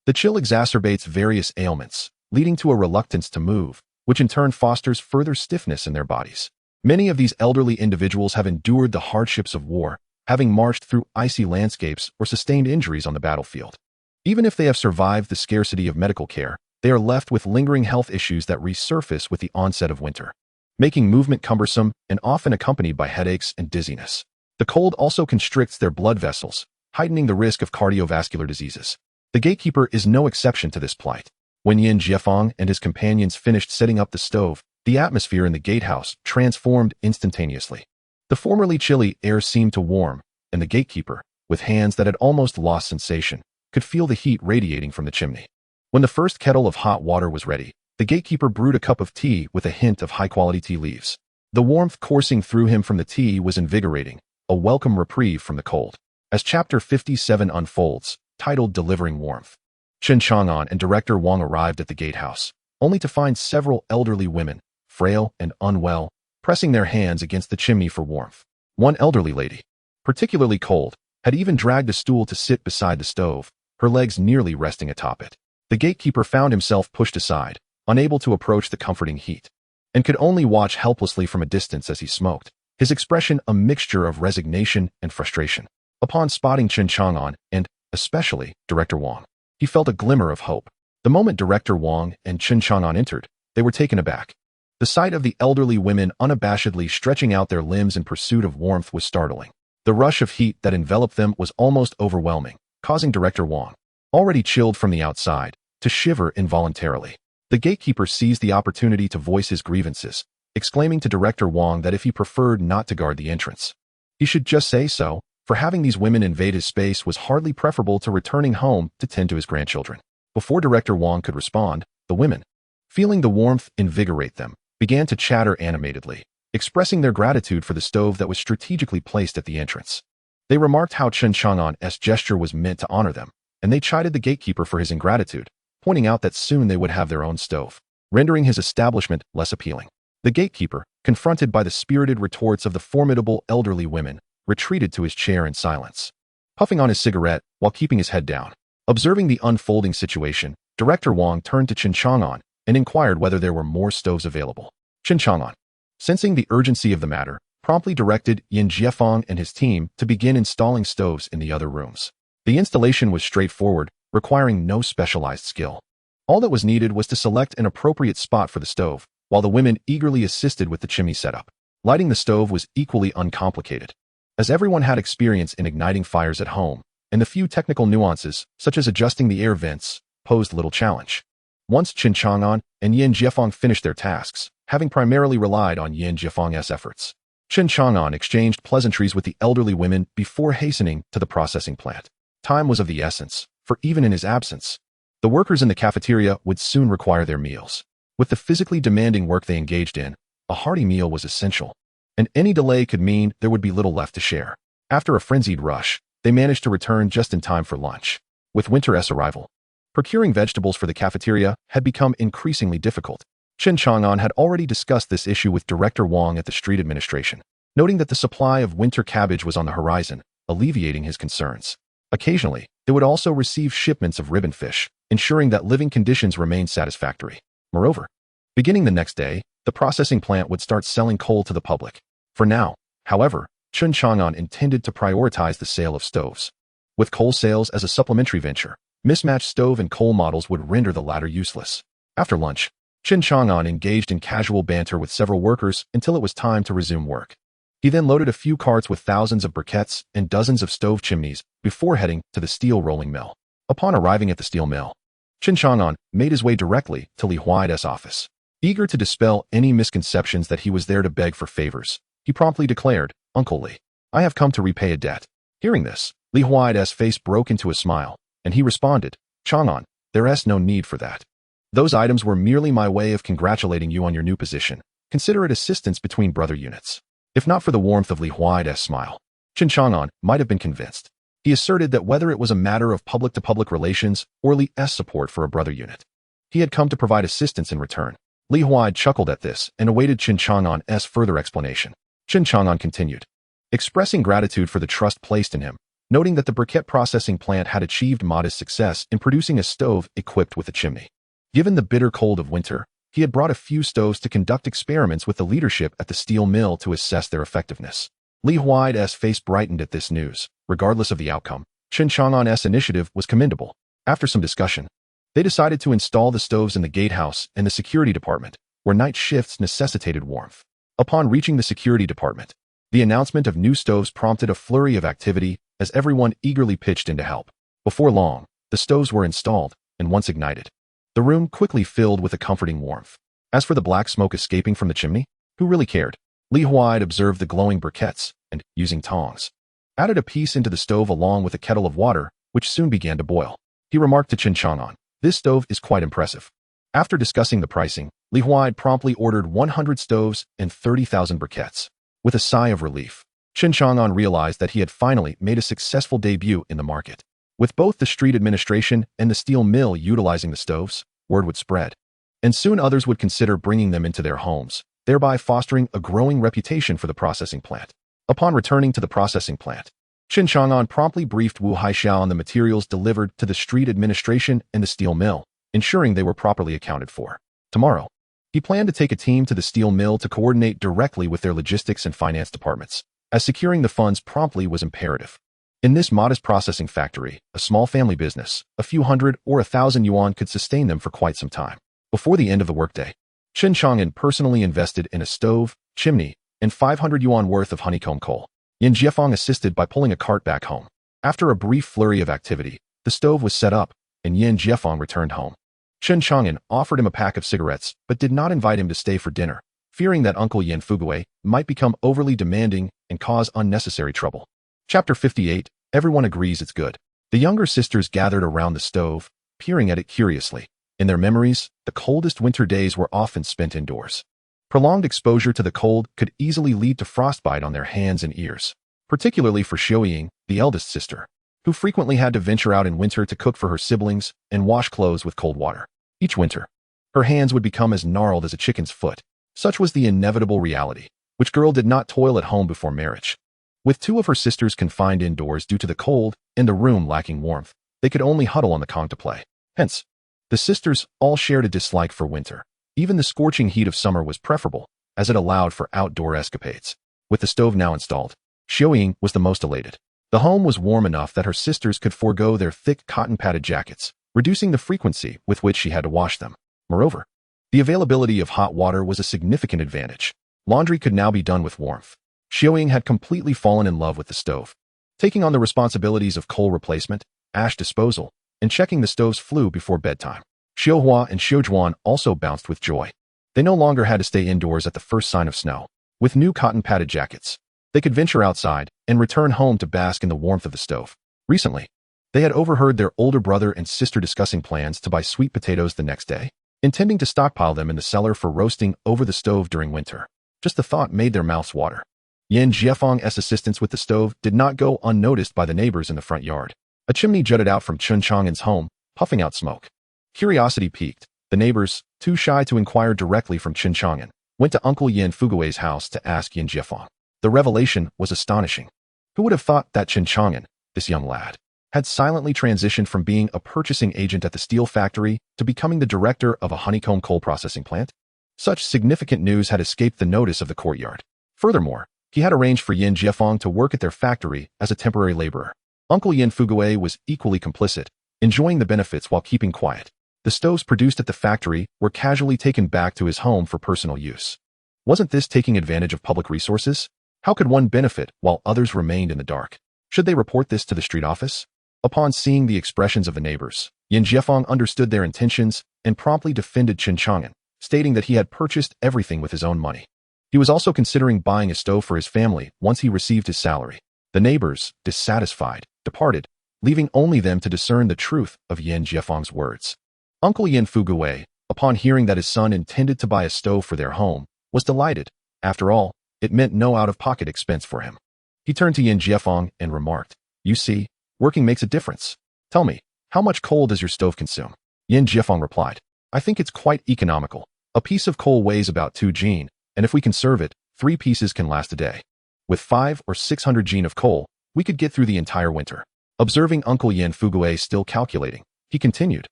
The chill exacerbates various ailments, leading to a reluctance to move, which in turn fosters further stiffness in their bodies. Many of these elderly individuals have endured the hardships of war, having marched through icy landscapes or sustained injuries on the battlefield. Even if they have survived the scarcity of medical care, they are left with lingering health issues that resurface with the onset of winter, making movement cumbersome and often accompanied by headaches and dizziness. The cold also constricts their blood vessels, heightening the risk of cardiovascular diseases. The gatekeeper is no exception to this plight. When Yin Jiefeng and his companions finished setting up the stove, the atmosphere in the gatehouse transformed instantaneously. The formerly chilly air seemed to warm, and the gatekeeper, with hands that had almost lost sensation, could feel the heat radiating from the chimney. When the first kettle of hot water was ready, the gatekeeper brewed a cup of tea with a hint of high-quality tea leaves. The warmth coursing through him from the tea was invigorating, a welcome reprieve from the cold. As Chapter 57 unfolds, titled Delivering Warmth, Chen Chang'an and Director Wang arrived at the gatehouse, only to find several elderly women, frail and unwell, pressing their hands against the chimney for warmth. One elderly lady, particularly cold, had even dragged a stool to sit beside the stove, her legs nearly resting atop it. The gatekeeper found himself pushed aside, unable to approach the comforting heat, and could only watch helplessly from a distance as he smoked, his expression a mixture of resignation and frustration. Upon spotting Chen Chang'an and, especially, Director Wang, he felt a glimmer of hope. The moment Director Wang and Chen Chang'an entered, they were taken aback. The sight of the elderly women unabashedly stretching out their limbs in pursuit of warmth was startling. The rush of heat that enveloped them was almost overwhelming, causing Director Wang, already chilled from the outside, to shiver involuntarily. The gatekeeper seized the opportunity to voice his grievances, exclaiming to Director Wang that if he preferred not to guard the entrance, he should just say so, for having these women invade his space was hardly preferable to returning home to tend to his grandchildren. Before Director Wang could respond, the women, feeling the warmth invigorate them, began to chatter animatedly, expressing their gratitude for the stove that was strategically placed at the entrance. They remarked how Chen Chang'an's gesture was meant to honor them, and they chided the gatekeeper for his ingratitude, pointing out that soon they would have their own stove, rendering his establishment less appealing. The gatekeeper, confronted by the spirited retorts of the formidable elderly women, retreated to his chair in silence, puffing on his cigarette while keeping his head down. Observing the unfolding situation, Director Wang turned to Chen Chang'an and inquired whether there were more stoves available. Chen Chang'an, sensing the urgency of the matter, promptly directed Yin Jiefang and his team to begin installing stoves in the other rooms. The installation was straightforward, requiring no specialized skill. All that was needed was to select an appropriate spot for the stove, while the women eagerly assisted with the chimney setup. Lighting the stove was equally uncomplicated, as everyone had experience in igniting fires at home, and the few technical nuances, such as adjusting the air vents, posed little challenge. Once Chen Chang'an and Yin Jiefang finished their tasks, having primarily relied on Yin Jiefang's efforts, Chen Chang'an exchanged pleasantries with the elderly women before hastening to the processing plant. Time was of the essence, for even in his absence, the workers in the cafeteria would soon require their meals. With the physically demanding work they engaged in, a hearty meal was essential, and any delay could mean there would be little left to share. After a frenzied rush, they managed to return just in time for lunch. With winter's arrival, procuring vegetables for the cafeteria had become increasingly difficult. Chen Chang'an had already discussed this issue with Director Wang at the street administration, noting that the supply of winter cabbage was on the horizon, alleviating his concerns. Occasionally, they would also receive shipments of ribbon fish, ensuring that living conditions remained satisfactory. Moreover, beginning the next day, the processing plant would start selling coal to the public. For now, however, Chen Chang'an intended to prioritize the sale of stoves. With coal sales as a supplementary venture, mismatched stove and coal models would render the latter useless. After lunch, Chen Chang'an engaged in casual banter with several workers until it was time to resume work. He then loaded a few carts with thousands of briquettes and dozens of stove chimneys before heading to the steel rolling mill. Upon arriving at the steel mill, Chen Chang'an made his way directly to Li Huai's office. Eager to dispel any misconceptions that he was there to beg for favors, he promptly declared, "Uncle Li, I have come to repay a debt." Hearing this, Li Huai's face broke into a smile, and he responded, "Chang'an, there's no need for that. Those items were merely my way of congratulating you on your new position. Consider it assistance between brother units." If not for the warmth of Li Huai's smile, Chen Chang'an might have been convinced. He asserted that whether it was a matter of public-to-public relations or Li's support for a brother unit, he had come to provide assistance in return. Li Huai chuckled at this and awaited Chen Chang'an's further explanation. Chen Chang'an continued, expressing gratitude for the trust placed in him, noting that the briquette processing plant had achieved modest success in producing a stove equipped with a chimney. Given the bitter cold of winter, he had brought a few stoves to conduct experiments with the leadership at the steel mill to assess their effectiveness. Li Huai's face brightened at this news. Regardless of the outcome, Chen Chang'an's initiative was commendable. After some discussion, they decided to install the stoves in the gatehouse and the security department, where night shifts necessitated warmth. Upon reaching the security department, the announcement of new stoves prompted a flurry of activity as everyone eagerly pitched in to help. Before long, the stoves were installed, and once ignited, the room quickly filled with a comforting warmth. As for the black smoke escaping from the chimney, who really cared? Li Huai observed the glowing briquettes and, using tongs, added a piece into the stove along with a kettle of water, which soon began to boil. He remarked to Chen Chang'an, "This stove is quite impressive." After discussing the pricing, Li Huai promptly ordered 100 stoves and 30,000 briquettes. With a sigh of relief, Chen Chang'an realized that he had finally made a successful debut in the market. With both the street administration and the steel mill utilizing the stoves, word would spread, and soon others would consider bringing them into their homes, thereby fostering a growing reputation for the processing plant. Upon returning to the processing plant, Chen Chang'an promptly briefed Wu Haixiao on the materials delivered to the street administration and the steel mill, ensuring they were properly accounted for. Tomorrow, he planned to take a team to the steel mill to coordinate directly with their logistics and finance departments, as securing the funds promptly was imperative. In this modest processing factory, a small family business, a few hundred or 1,000 yuan could sustain them for quite some time. Before the end of the workday, Chen Chang'an personally invested in a stove, chimney, and 500 yuan worth of honeycomb coal. Yin Jiefang assisted by pulling a cart back home. After a brief flurry of activity, the stove was set up, and Yin Jiefang returned home. Chen Chang'an offered him a pack of cigarettes, but did not invite him to stay for dinner, fearing that Uncle Yin Fugui might become overly demanding and cause unnecessary trouble. Chapter 58. Everyone agrees it's good. The younger sisters gathered around the stove, peering at it curiously. In their memories, the coldest winter days were often spent indoors. Prolonged exposure to the cold could easily lead to frostbite on their hands and ears, particularly for Xiaoying, the eldest sister, who frequently had to venture out in winter to cook for her siblings and wash clothes with cold water. Each winter, her hands would become as gnarled as a chicken's foot. Such was the inevitable reality. Which girl did not toil at home before marriage? With two of her sisters confined indoors due to the cold and the room lacking warmth, they could only huddle on the kong to play. Hence, the sisters all shared a dislike for winter. Even the scorching heat of summer was preferable, as it allowed for outdoor escapades. With the stove now installed, Xiaoying was the most elated. The home was warm enough that her sisters could forego their thick cotton-padded jackets, reducing the frequency with which she had to wash them. Moreover, the availability of hot water was a significant advantage. Laundry could now be done with warmth. Xiaoying had completely fallen in love with the stove. Taking on the responsibilities of coal replacement, ash disposal, and checking the stove's flue before bedtime, Xiaohua and Xiaozhuan also bounced with joy. They no longer had to stay indoors at the first sign of snow. With new cotton-padded jackets, they could venture outside and return home to bask in the warmth of the stove. Recently, they had overheard their older brother and sister discussing plans to buy sweet potatoes the next day, intending to stockpile them in the cellar for roasting over the stove during winter. Just the thought made their mouths water. Yan Jiefeng's assistance with the stove did not go unnoticed by the neighbors in the front yard. A chimney jutted out from Chen Chang'an's home, puffing out smoke. Curiosity piqued. The neighbors, too shy to inquire directly from Chen Chang'an, went to Uncle Yin Fugui's house to ask Yan Jiefeng. The revelation was astonishing. Who would have thought that Chen Chang'an, this young lad, had silently transitioned from being a purchasing agent at the steel factory to becoming the director of a honeycomb coal processing plant? Such significant news had escaped the notice of the courtyard. Furthermore, he had arranged for Yan Jiefeng to work at their factory as a temporary laborer. Uncle Yin Fugui was equally complicit, enjoying the benefits while keeping quiet. The stoves produced at the factory were casually taken back to his home for personal use. Wasn't this taking advantage of public resources? How could one benefit while others remained in the dark? Should they report this to the street office? Upon seeing the expressions of the neighbors, Yan Jiefeng understood their intentions and promptly defended Chen Chang'an, stating that he had purchased everything with his own money. He was also considering buying a stove for his family once he received his salary. The neighbors, dissatisfied, departed, leaving only them to discern the truth of Yan Jiefeng's words. Uncle Yin Fugui, upon hearing that his son intended to buy a stove for their home, was delighted. After all, it meant no out-of-pocket expense for him. He turned to Yan Jiefeng and remarked, "You see, working makes a difference. Tell me, how much coal does your stove consume?" Yan Jiefeng replied, "I think it's quite economical. A piece of coal weighs about 2 jin, and if we conserve it, 3 pieces can last a day. With 500 or 600 jin of coal, we could get through the entire winter." Observing Uncle Yin Fugui still calculating, he continued,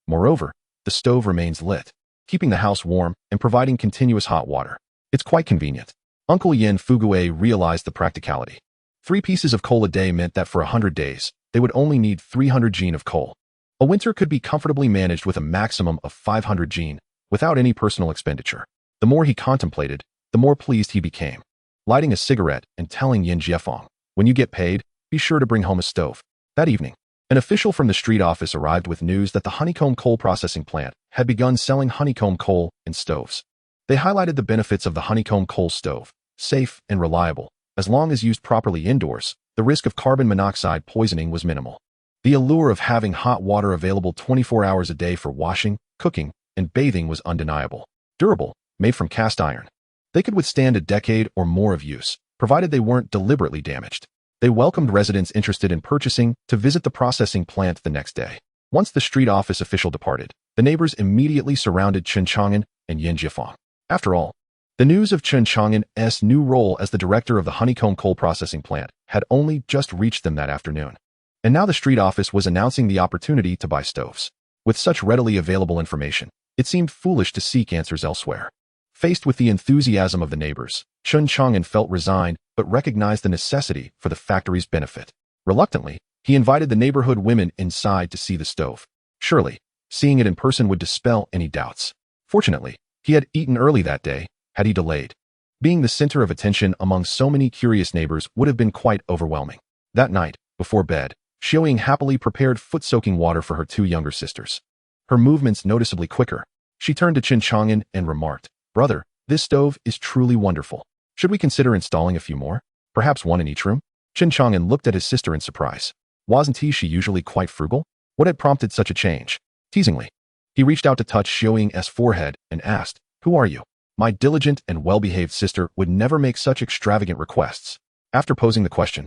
"Moreover, the stove remains lit, keeping the house warm and providing continuous hot water. It's quite convenient." Uncle Yin Fugui realized the practicality. 3 pieces of coal a day meant that for 100 days, they would only need 300 jin of coal. A winter could be comfortably managed with a maximum of 500 jin, without any personal expenditure. The more he contemplated, the more pleased he became. Lighting a cigarette and telling Yan Jiefeng, "When you get paid, be sure to bring home a stove." That evening, an official from the street office arrived with news that the honeycomb coal processing plant had begun selling honeycomb coal and stoves. They highlighted the benefits of the honeycomb coal stove: safe and reliable. As long as used properly indoors, the risk of carbon monoxide poisoning was minimal. The allure of having hot water available 24 hours a day for washing, cooking, and bathing was undeniable. Durable, made from cast iron, they could withstand a decade or more of use, provided they weren't deliberately damaged. They welcomed residents interested in purchasing to visit the processing plant the next day. Once the street office official departed, the neighbors immediately surrounded Chen Chang'an and Yan Jiefeng. After all, the news of Chen Chang'an's new role as the director of the honeycomb coal processing plant had only just reached them that afternoon. And now the street office was announcing the opportunity to buy stoves. With such readily available information, it seemed foolish to seek answers elsewhere. Faced with the enthusiasm of the neighbors, Chen Chang'an felt resigned but recognized the necessity for the factory's benefit. Reluctantly, he invited the neighborhood women inside to see the stove. Surely, seeing it in person would dispel any doubts. Fortunately, he had eaten early that day. Had he delayed, being the center of attention among so many curious neighbors would have been quite overwhelming. That night, before bed, Xiaoying happily prepared foot-soaking water for her 2 younger sisters. Her movements noticeably quicker. She turned to Chen Chang'an and remarked, "Brother, This stove is truly wonderful. Should we consider installing a few more? Perhaps one in each room? Chen Chang'an looked at his sister in surprise. Wasn't she usually quite frugal? What had prompted such a change? Teasingly, he reached out to touch Xiaoying's forehead and asked, "Who are you?" My diligent and well-behaved sister would never make such extravagant requests. After posing the question,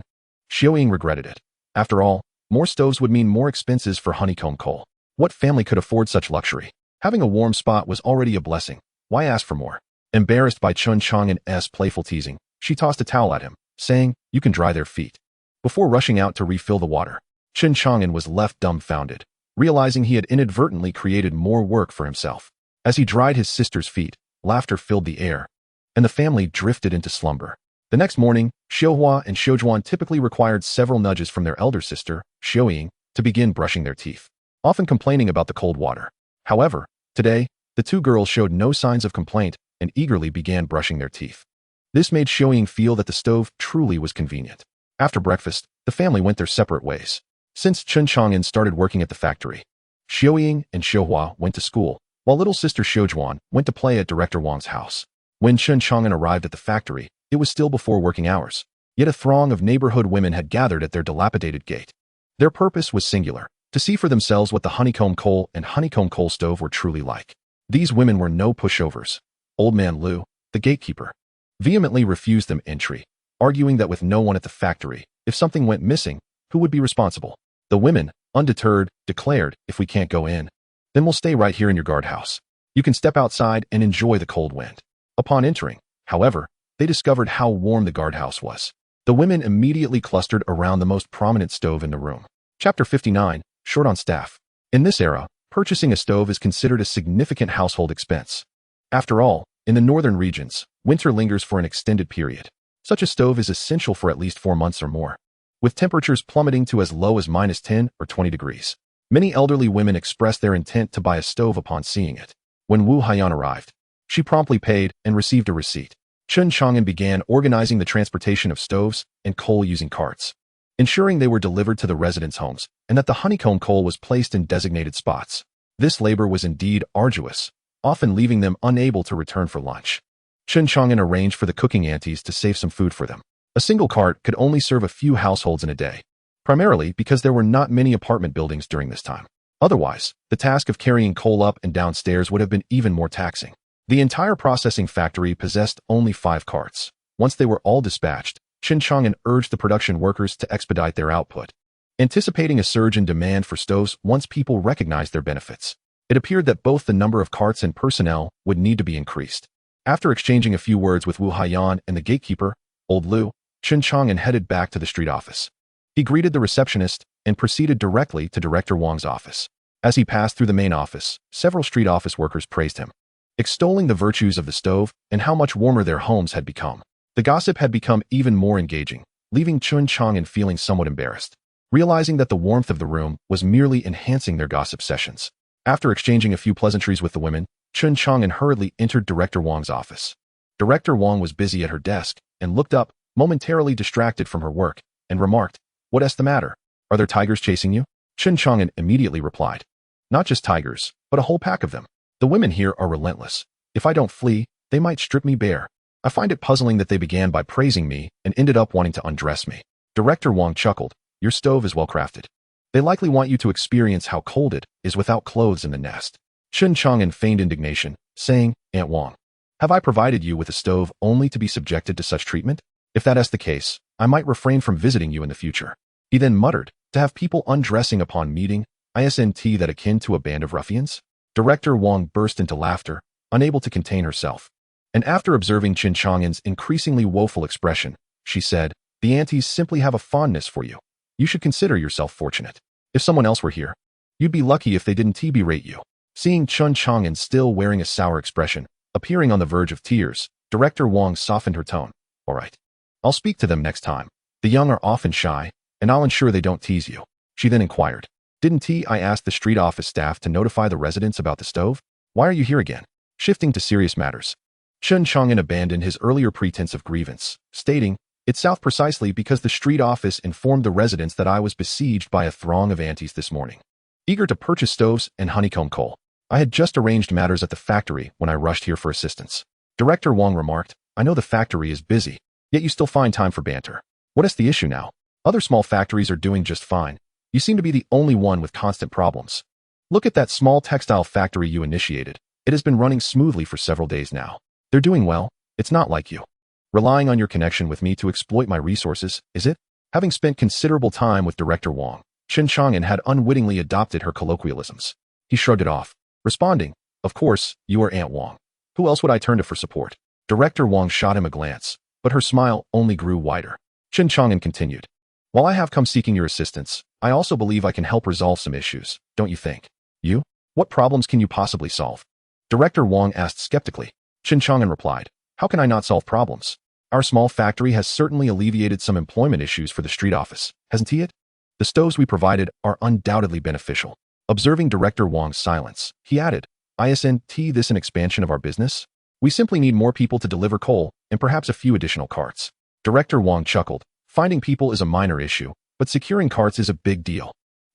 Xiaoying regretted it. After all, more stoves would mean more expenses for honeycomb coal. What family could afford such luxury? Having a warm spot was already a blessing. Why ask for more? Embarrassed by Chen Chang'an's playful teasing, she tossed a towel at him, saying, "You can dry their feet." Before rushing out to refill the water, Chen Chang'an was left dumbfounded, realizing he had inadvertently created more work for himself. As he dried his sister's feet, laughter filled the air, and the family drifted into slumber. The next morning, Xiaohua and Xiaozhuan typically required several nudges from their elder sister, Xiaoying, to begin brushing their teeth, often complaining about the cold water. However, today, the two girls showed no signs of complaint and eagerly began brushing their teeth. This made Xiaoying feel that the stove truly was convenient. After breakfast, the family went their separate ways. Since Chen Chang'an started working at the factory, Xiaoying and Xiaohua went to school, while little sister Xiaozhuan went to play at Director Wang's house. When Chen Chang'an arrived at the factory, it was still before working hours, yet a throng of neighborhood women had gathered at their dilapidated gate. Their purpose was singular: to see for themselves what the honeycomb coal and honeycomb coal stove were truly like. These women were no pushovers. Old man Lu, the gatekeeper, vehemently refused them entry, arguing that with no one at the factory, if something went missing, who would be responsible? The women, undeterred, declared, "If we can't go in, then we'll stay right here in your guardhouse. You can step outside and enjoy the cold wind." Upon entering, however, they discovered how warm the guardhouse was. The women immediately clustered around the most prominent stove in the room. Chapter 59, Short on Staff. In this era, purchasing a stove is considered a significant household expense. After all, in the northern regions, winter lingers for an extended period. Such a stove is essential for at least 4 months or more, with temperatures plummeting to as low as -10 or 20 degrees. Many elderly women expressed their intent to buy a stove upon seeing it. When Wu Haiyan arrived, she promptly paid and received a receipt. Chen Chang'an began organizing the transportation of stoves and coal using carts, ensuring they were delivered to the residents' homes and that the honeycomb coal was placed in designated spots. This labor was indeed arduous, often leaving them unable to return for lunch. Chen Chang'an arranged for the cooking aunties to save some food for them. A single cart could only serve a few households in a day, primarily because there were not many apartment buildings during this time. Otherwise, the task of carrying coal up and down stairs would have been even more taxing. The entire processing factory possessed only 5 carts. Once they were all dispatched, Chen Chang'an urged the production workers to expedite their output, anticipating a surge in demand for stoves once people recognized their benefits. It appeared that both the number of carts and personnel would need to be increased. After exchanging a few words with Wu Haiyan and the gatekeeper, Old Lu, Chen Chang'an headed back to the street office. He greeted the receptionist and proceeded directly to Director Wang's office. As he passed through the main office, several street office workers praised him, extolling the virtues of the stove and how much warmer their homes had become. The gossip had become even more engaging, leaving Chen Chang'an feeling somewhat embarrassed, realizing that the warmth of the room was merely enhancing their gossip sessions. After exchanging a few pleasantries with the women, Chen Chang'an hurriedly entered Director Wang's office. Director Wang was busy at her desk and looked up, momentarily distracted from her work, and remarked, "What's the matter? Are there tigers chasing you?" Chen Chang'an immediately replied, "Not just tigers, but a whole pack of them. The women here are relentless. If I don't flee, they might strip me bare. I find it puzzling that they began by praising me and ended up wanting to undress me." Director Wang chuckled, "Your stove is well crafted. They likely want you to experience how cold it is without clothes in the nest." Chen Chang'an feigned indignation, saying, "Aunt Wang, have I provided you with a stove only to be subjected to such treatment? If that is the case, I might refrain from visiting you in the future." He then muttered, "To have people undressing upon meeting, isn't that akin to a band of ruffians?" Director Wang burst into laughter, unable to contain herself. And after observing Chen Chang'an's increasingly woeful expression, she said, "The aunties simply have a fondness for you. You should consider yourself fortunate. If someone else were here, you'd be lucky if they didn't berate you." Seeing Chen Chang'an still wearing a sour expression, appearing on the verge of tears, Director Wang softened her tone. "All right. I'll speak to them next time. The young are often shy, and I'll ensure they don't tease you." She then inquired, "Didn't I ask the street office staff to notify the residents about the stove? Why are you here again?" Shifting to serious matters, Chen Chang'an abandoned his earlier pretense of grievance, stating, "It's south precisely because the street office informed the residents that I was besieged by a throng of aunties this morning, eager to purchase stoves and honeycomb coal. I had just arranged matters at the factory when I rushed here for assistance." Director Wang remarked, I know the factory is busy, yet you still find time for banter. What is the issue now? Other small factories are doing just fine. You seem to be the only one with constant problems. Look at that small textile factory you initiated. It has been running smoothly for several days now. They're doing well. It's not like you. Relying on your connection with me to exploit my resources, is it? Having spent considerable time with Director Wang, Chen Chang'an had unwittingly adopted her colloquialisms. He shrugged it off, responding, Of course, you are Aunt Wang. Who else would I turn to for support? Director Wang shot him a glance, but her smile only grew wider. Chen Chang'an continued, While I have come seeking your assistance, I also believe I can help resolve some issues, don't you think? You? What problems can you possibly solve? Director Wang asked skeptically. Chen Chang'an replied, How can I not solve problems? Our small factory has certainly alleviated some employment issues for the street office, hasn't it? The stoves we provided are undoubtedly beneficial. Observing Director Wang's silence, he added, Isn't this an expansion of our business? We simply need more people to deliver coal and perhaps a few additional carts. Director Wang chuckled. Finding people is a minor issue, but securing carts is a big deal.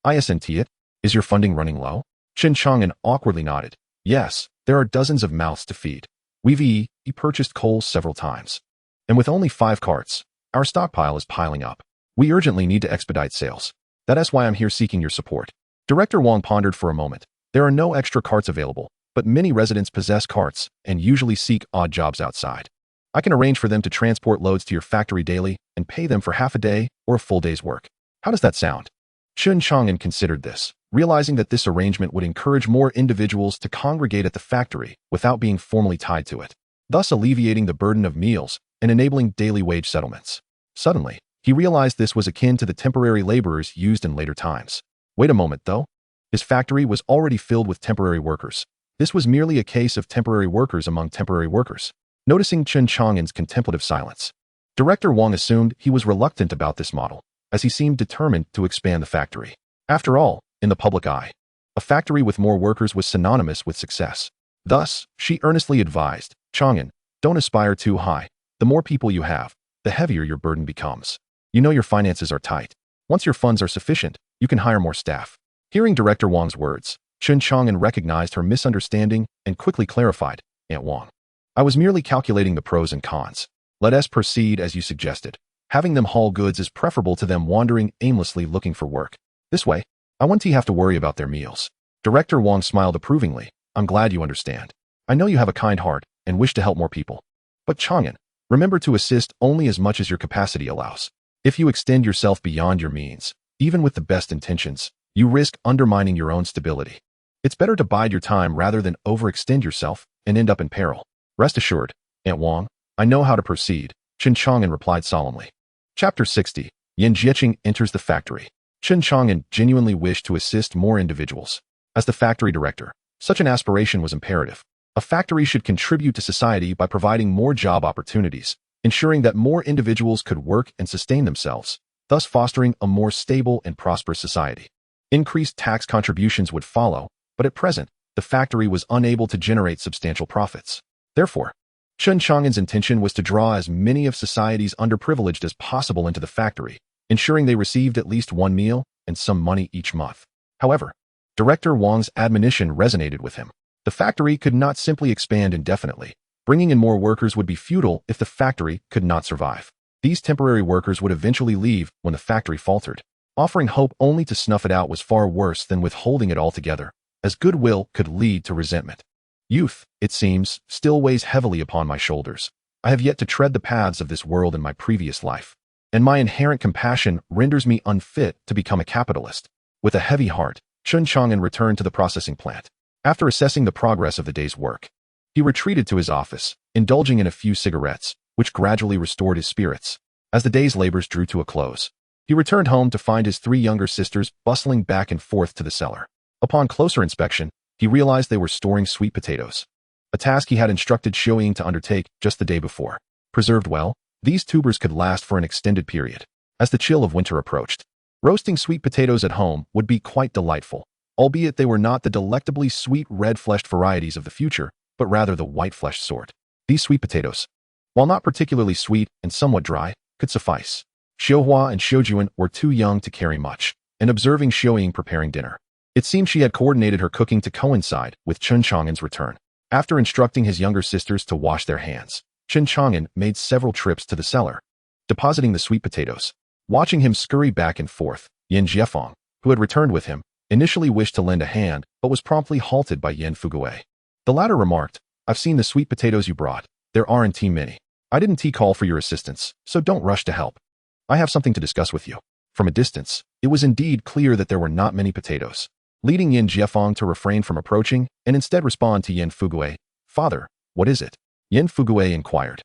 Isn't it? Is your funding running low? Chen Chang'an awkwardly nodded. Yes, there are dozens of mouths to feed. We've purchased coal several times. And with only 5 carts, our stockpile is piling up. We urgently need to expedite sales. That is why I'm here seeking your support. Director Wang pondered for a moment. There are no extra carts available, but many residents possess carts and usually seek odd jobs outside. I can arrange for them to transport loads to your factory daily and pay them for half a day or a full day's work. How does that sound? Chen Chang'an considered this, realizing that this arrangement would encourage more individuals to congregate at the factory without being formally tied to it, thus alleviating the burden of meals and enabling daily wage settlements. Suddenly, he realized this was akin to the temporary laborers used in later times. Wait a moment, though. His factory was already filled with temporary workers. This was merely a case of temporary workers among temporary workers. Noticing Chen Chang'an's contemplative silence, Director Wang assumed he was reluctant about this model, as he seemed determined to expand the factory. After all, in the public eye, a factory with more workers was synonymous with success. Thus, she earnestly advised, Chang'an, don't aspire too high. The more people you have, the heavier your burden becomes. You know your finances are tight. Once your funds are sufficient, you can hire more staff. Hearing Director Wang's words, Chen Chang'an recognized her misunderstanding and quickly clarified, Aunt Wang, I was merely calculating the pros and cons. Let us proceed as you suggested. Having them haul goods is preferable to them wandering aimlessly looking for work. This way, I won't have to worry about their meals. Director Wang smiled approvingly. I'm glad you understand. I know you have a kind heart and wish to help more people. But Chang'an, remember to assist only as much as your capacity allows. If you extend yourself beyond your means, even with the best intentions, you risk undermining your own stability. It's better to bide your time rather than overextend yourself and end up in peril. Rest assured, Aunt Wang, I know how to proceed, Chen Chang'an replied solemnly. Chapter 60. Yan Jieqing enters the factory. Chen Chang'an genuinely wished to assist more individuals. As the factory director, such an aspiration was imperative. A factory should contribute to society by providing more job opportunities, ensuring that more individuals could work and sustain themselves, thus fostering a more stable and prosperous society. Increased tax contributions would follow, but at present, the factory was unable to generate substantial profits. Therefore, Chen Chang'an's intention was to draw as many of society's underprivileged as possible into the factory, ensuring they received at least one meal and some money each month. However, Director Wang's admonition resonated with him. The factory could not simply expand indefinitely. Bringing in more workers would be futile if the factory could not survive. These temporary workers would eventually leave when the factory faltered. Offering hope only to snuff it out was far worse than withholding it altogether, as goodwill could lead to resentment. Youth, it seems, still weighs heavily upon my shoulders. I have yet to tread the paths of this world in my previous life, and my inherent compassion renders me unfit to become a capitalist. With a heavy heart, Chen Chang'an returned to the processing plant. After assessing the progress of the day's work, he retreated to his office, indulging in a few cigarettes, which gradually restored his spirits. As the day's labors drew to a close, he returned home to find his 3 younger sisters bustling back and forth to the cellar. Upon closer inspection, he realized they were storing sweet potatoes, a task he had instructed Xiaoying to undertake just the day before. Preserved well, these tubers could last for an extended period. As the chill of winter approached, roasting sweet potatoes at home would be quite delightful, albeit they were not the delectably sweet red-fleshed varieties of the future, but rather the white-fleshed sort. These sweet potatoes, while not particularly sweet and somewhat dry, could suffice. Xiaohua and Xiaojuan were too young to carry much, and observing Xiaoying preparing dinner, it seemed she had coordinated her cooking to coincide with Chen Chang'an's return. After instructing his younger sisters to wash their hands, Chen Chang'an made several trips to the cellar, depositing the sweet potatoes. Watching him scurry back and forth, Yin Jiefeng, who had returned with him, initially wished to lend a hand but was promptly halted by Yin Fugui. The latter remarked, "I've seen the sweet potatoes you brought. There aren't too many. I didn't call for your assistance, so don't rush to help. I have something to discuss with you." From a distance, it was indeed clear that there were not many potatoes, leading Yin Jiefeng to refrain from approaching and instead respond to Yin Fugui. "Father, what is it?" Yin Fugui inquired.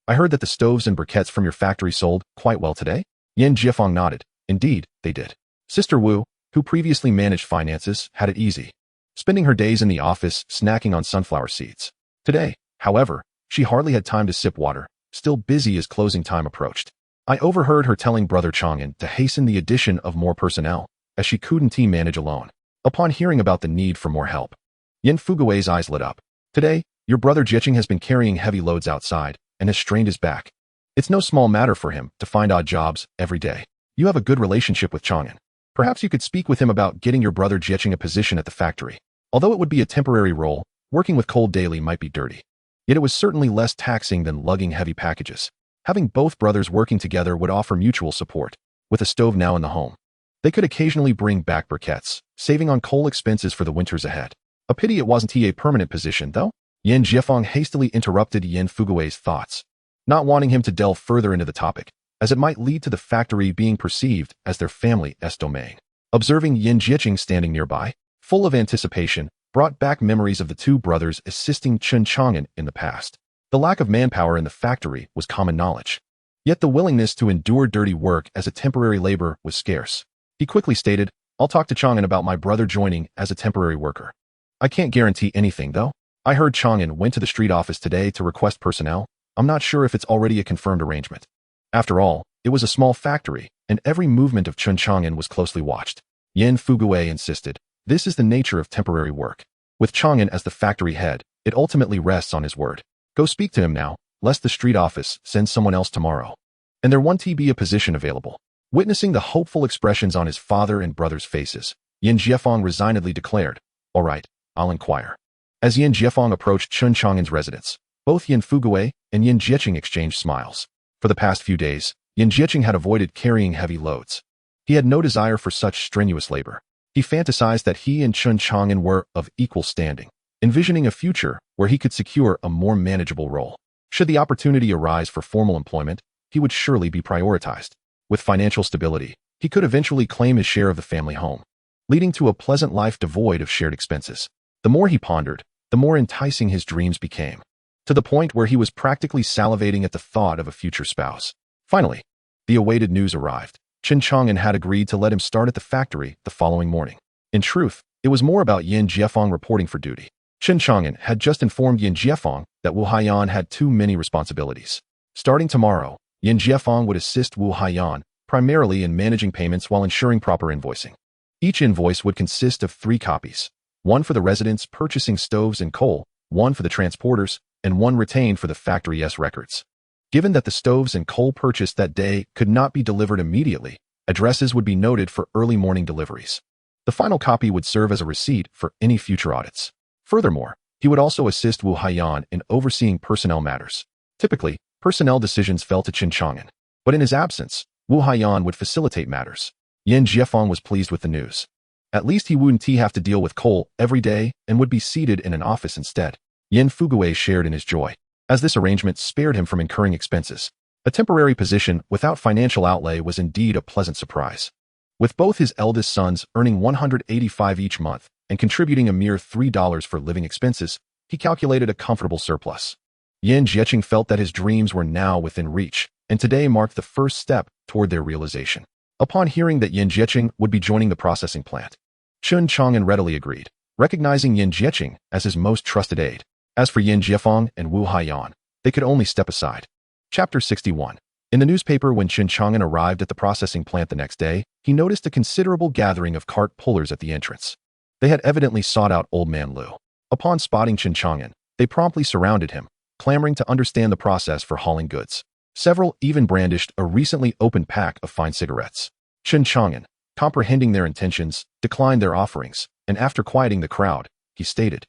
"I heard that the stoves and briquettes from your factory sold quite well today?" Yin Jiefeng nodded. Indeed, they did. Sister Wu, who previously managed finances, had it easy, spending her days in the office snacking on sunflower seeds. Today, however, she hardly had time to sip water, still busy as closing time approached. I overheard her telling Brother Chang'an to hasten the addition of more personnel, as she couldn't manage alone. Upon hearing about the need for more help, Yin Fugui's eyes lit up. "Today, your brother Jieching has been carrying heavy loads outside and has strained his back. It's no small matter for him to find odd jobs every day. You have a good relationship with Chang'an. Perhaps you could speak with him about getting your brother Jieching a position at the factory. Although it would be a temporary role, working with coal daily might be dirty. Yet it was certainly less taxing than lugging heavy packages. Having both brothers working together would offer mutual support. With a stove now in the home, they could occasionally bring back briquettes, saving on coal expenses for the winters ahead. A pity it wasn't a permanent position, though." Yin Jiefeng hastily interrupted Yin Fugui's thoughts, not wanting him to delve further into the topic, as it might lead to the factory being perceived as their family's domain. Observing Yin Jieching standing nearby, full of anticipation, brought back memories of the two brothers assisting Chen Chang'an in the past. The lack of manpower in the factory was common knowledge. Yet the willingness to endure dirty work as a temporary labor was scarce. He quickly stated, "I'll talk to Chang'an about my brother joining as a temporary worker. I can't guarantee anything, though. I heard Chang'an went to the street office today to request personnel. I'm not sure if it's already a confirmed arrangement." After all, it was a small factory, and every movement of Chen Chang'an was closely watched. Yin Fugui insisted, "This is the nature of temporary work. With Chang'an as the factory head, it ultimately rests on his word. Go speak to him now, lest the street office send someone else tomorrow. And there won't be a position available." Witnessing the hopeful expressions on his father and brother's faces, Yin Jiefeng resignedly declared, "All right, I'll inquire." As Yin Jiefeng approached Chen Chang'an's residence, both Yin Fugui and Yin Jieching exchanged smiles. For the past few days, Yin Jieching had avoided carrying heavy loads. He had no desire for such strenuous labor. He fantasized that he and Chen Chang'an were of equal standing, envisioning a future where he could secure a more manageable role. Should the opportunity arise for formal employment, he would surely be prioritized. With financial stability, he could eventually claim his share of the family home, leading to a pleasant life devoid of shared expenses. The more he pondered, the more enticing his dreams became, to the point where he was practically salivating at the thought of a future spouse. Finally, the awaited news arrived. Chen Chang'an had agreed to let him start at the factory the following morning. In truth, it was more about Yin Jiefeng reporting for duty. Chen Chang'an had just informed Yin Jiefeng that Wu Haiyan had too many responsibilities. Starting tomorrow, Yin Jiefeng would assist Wu Haiyan primarily in managing payments while ensuring proper invoicing. Each invoice would consist of 3 copies, one for the residents purchasing stoves and coal, one for the transporters, and one retained for the factory's records. Given that the stoves and coal purchased that day could not be delivered immediately, addresses would be noted for early morning deliveries. The final copy would serve as a receipt for any future audits. Furthermore, he would also assist Wu Haiyan in overseeing personnel matters. Typically, personnel decisions fell to Chen Chang'an, but in his absence, Wu Haiyan would facilitate matters. Yin Jiefeng was pleased with the news. At least he wouldn't have to deal with coal every day and would be seated in an office instead. Yin Fugui shared in his joy, as this arrangement spared him from incurring expenses. A temporary position without financial outlay was indeed a pleasant surprise. With both his eldest sons earning $185 each month and contributing a mere $3 for living expenses, he calculated a comfortable surplus. Yin Jieching felt that his dreams were now within reach, and today marked the first step toward their realization. Upon hearing that Yin Jieching would be joining the processing plant, Chen Chang'an readily agreed, recognizing Yin Jieching as his most trusted aide. As for Yin Jiefeng and Wu Haiyan, they could only step aside. Chapter 61. In the newspaper, when Chen Chang'an arrived at the processing plant the next day, he noticed a considerable gathering of cart pullers at the entrance. They had evidently sought out Old Man Liu. Upon spotting Chen Chang'an, they promptly surrounded him, clamoring to understand the process for hauling goods. Several even brandished a recently opened pack of fine cigarettes. Chen Chang'an, comprehending their intentions, declined their offerings, and after quieting the crowd, he stated,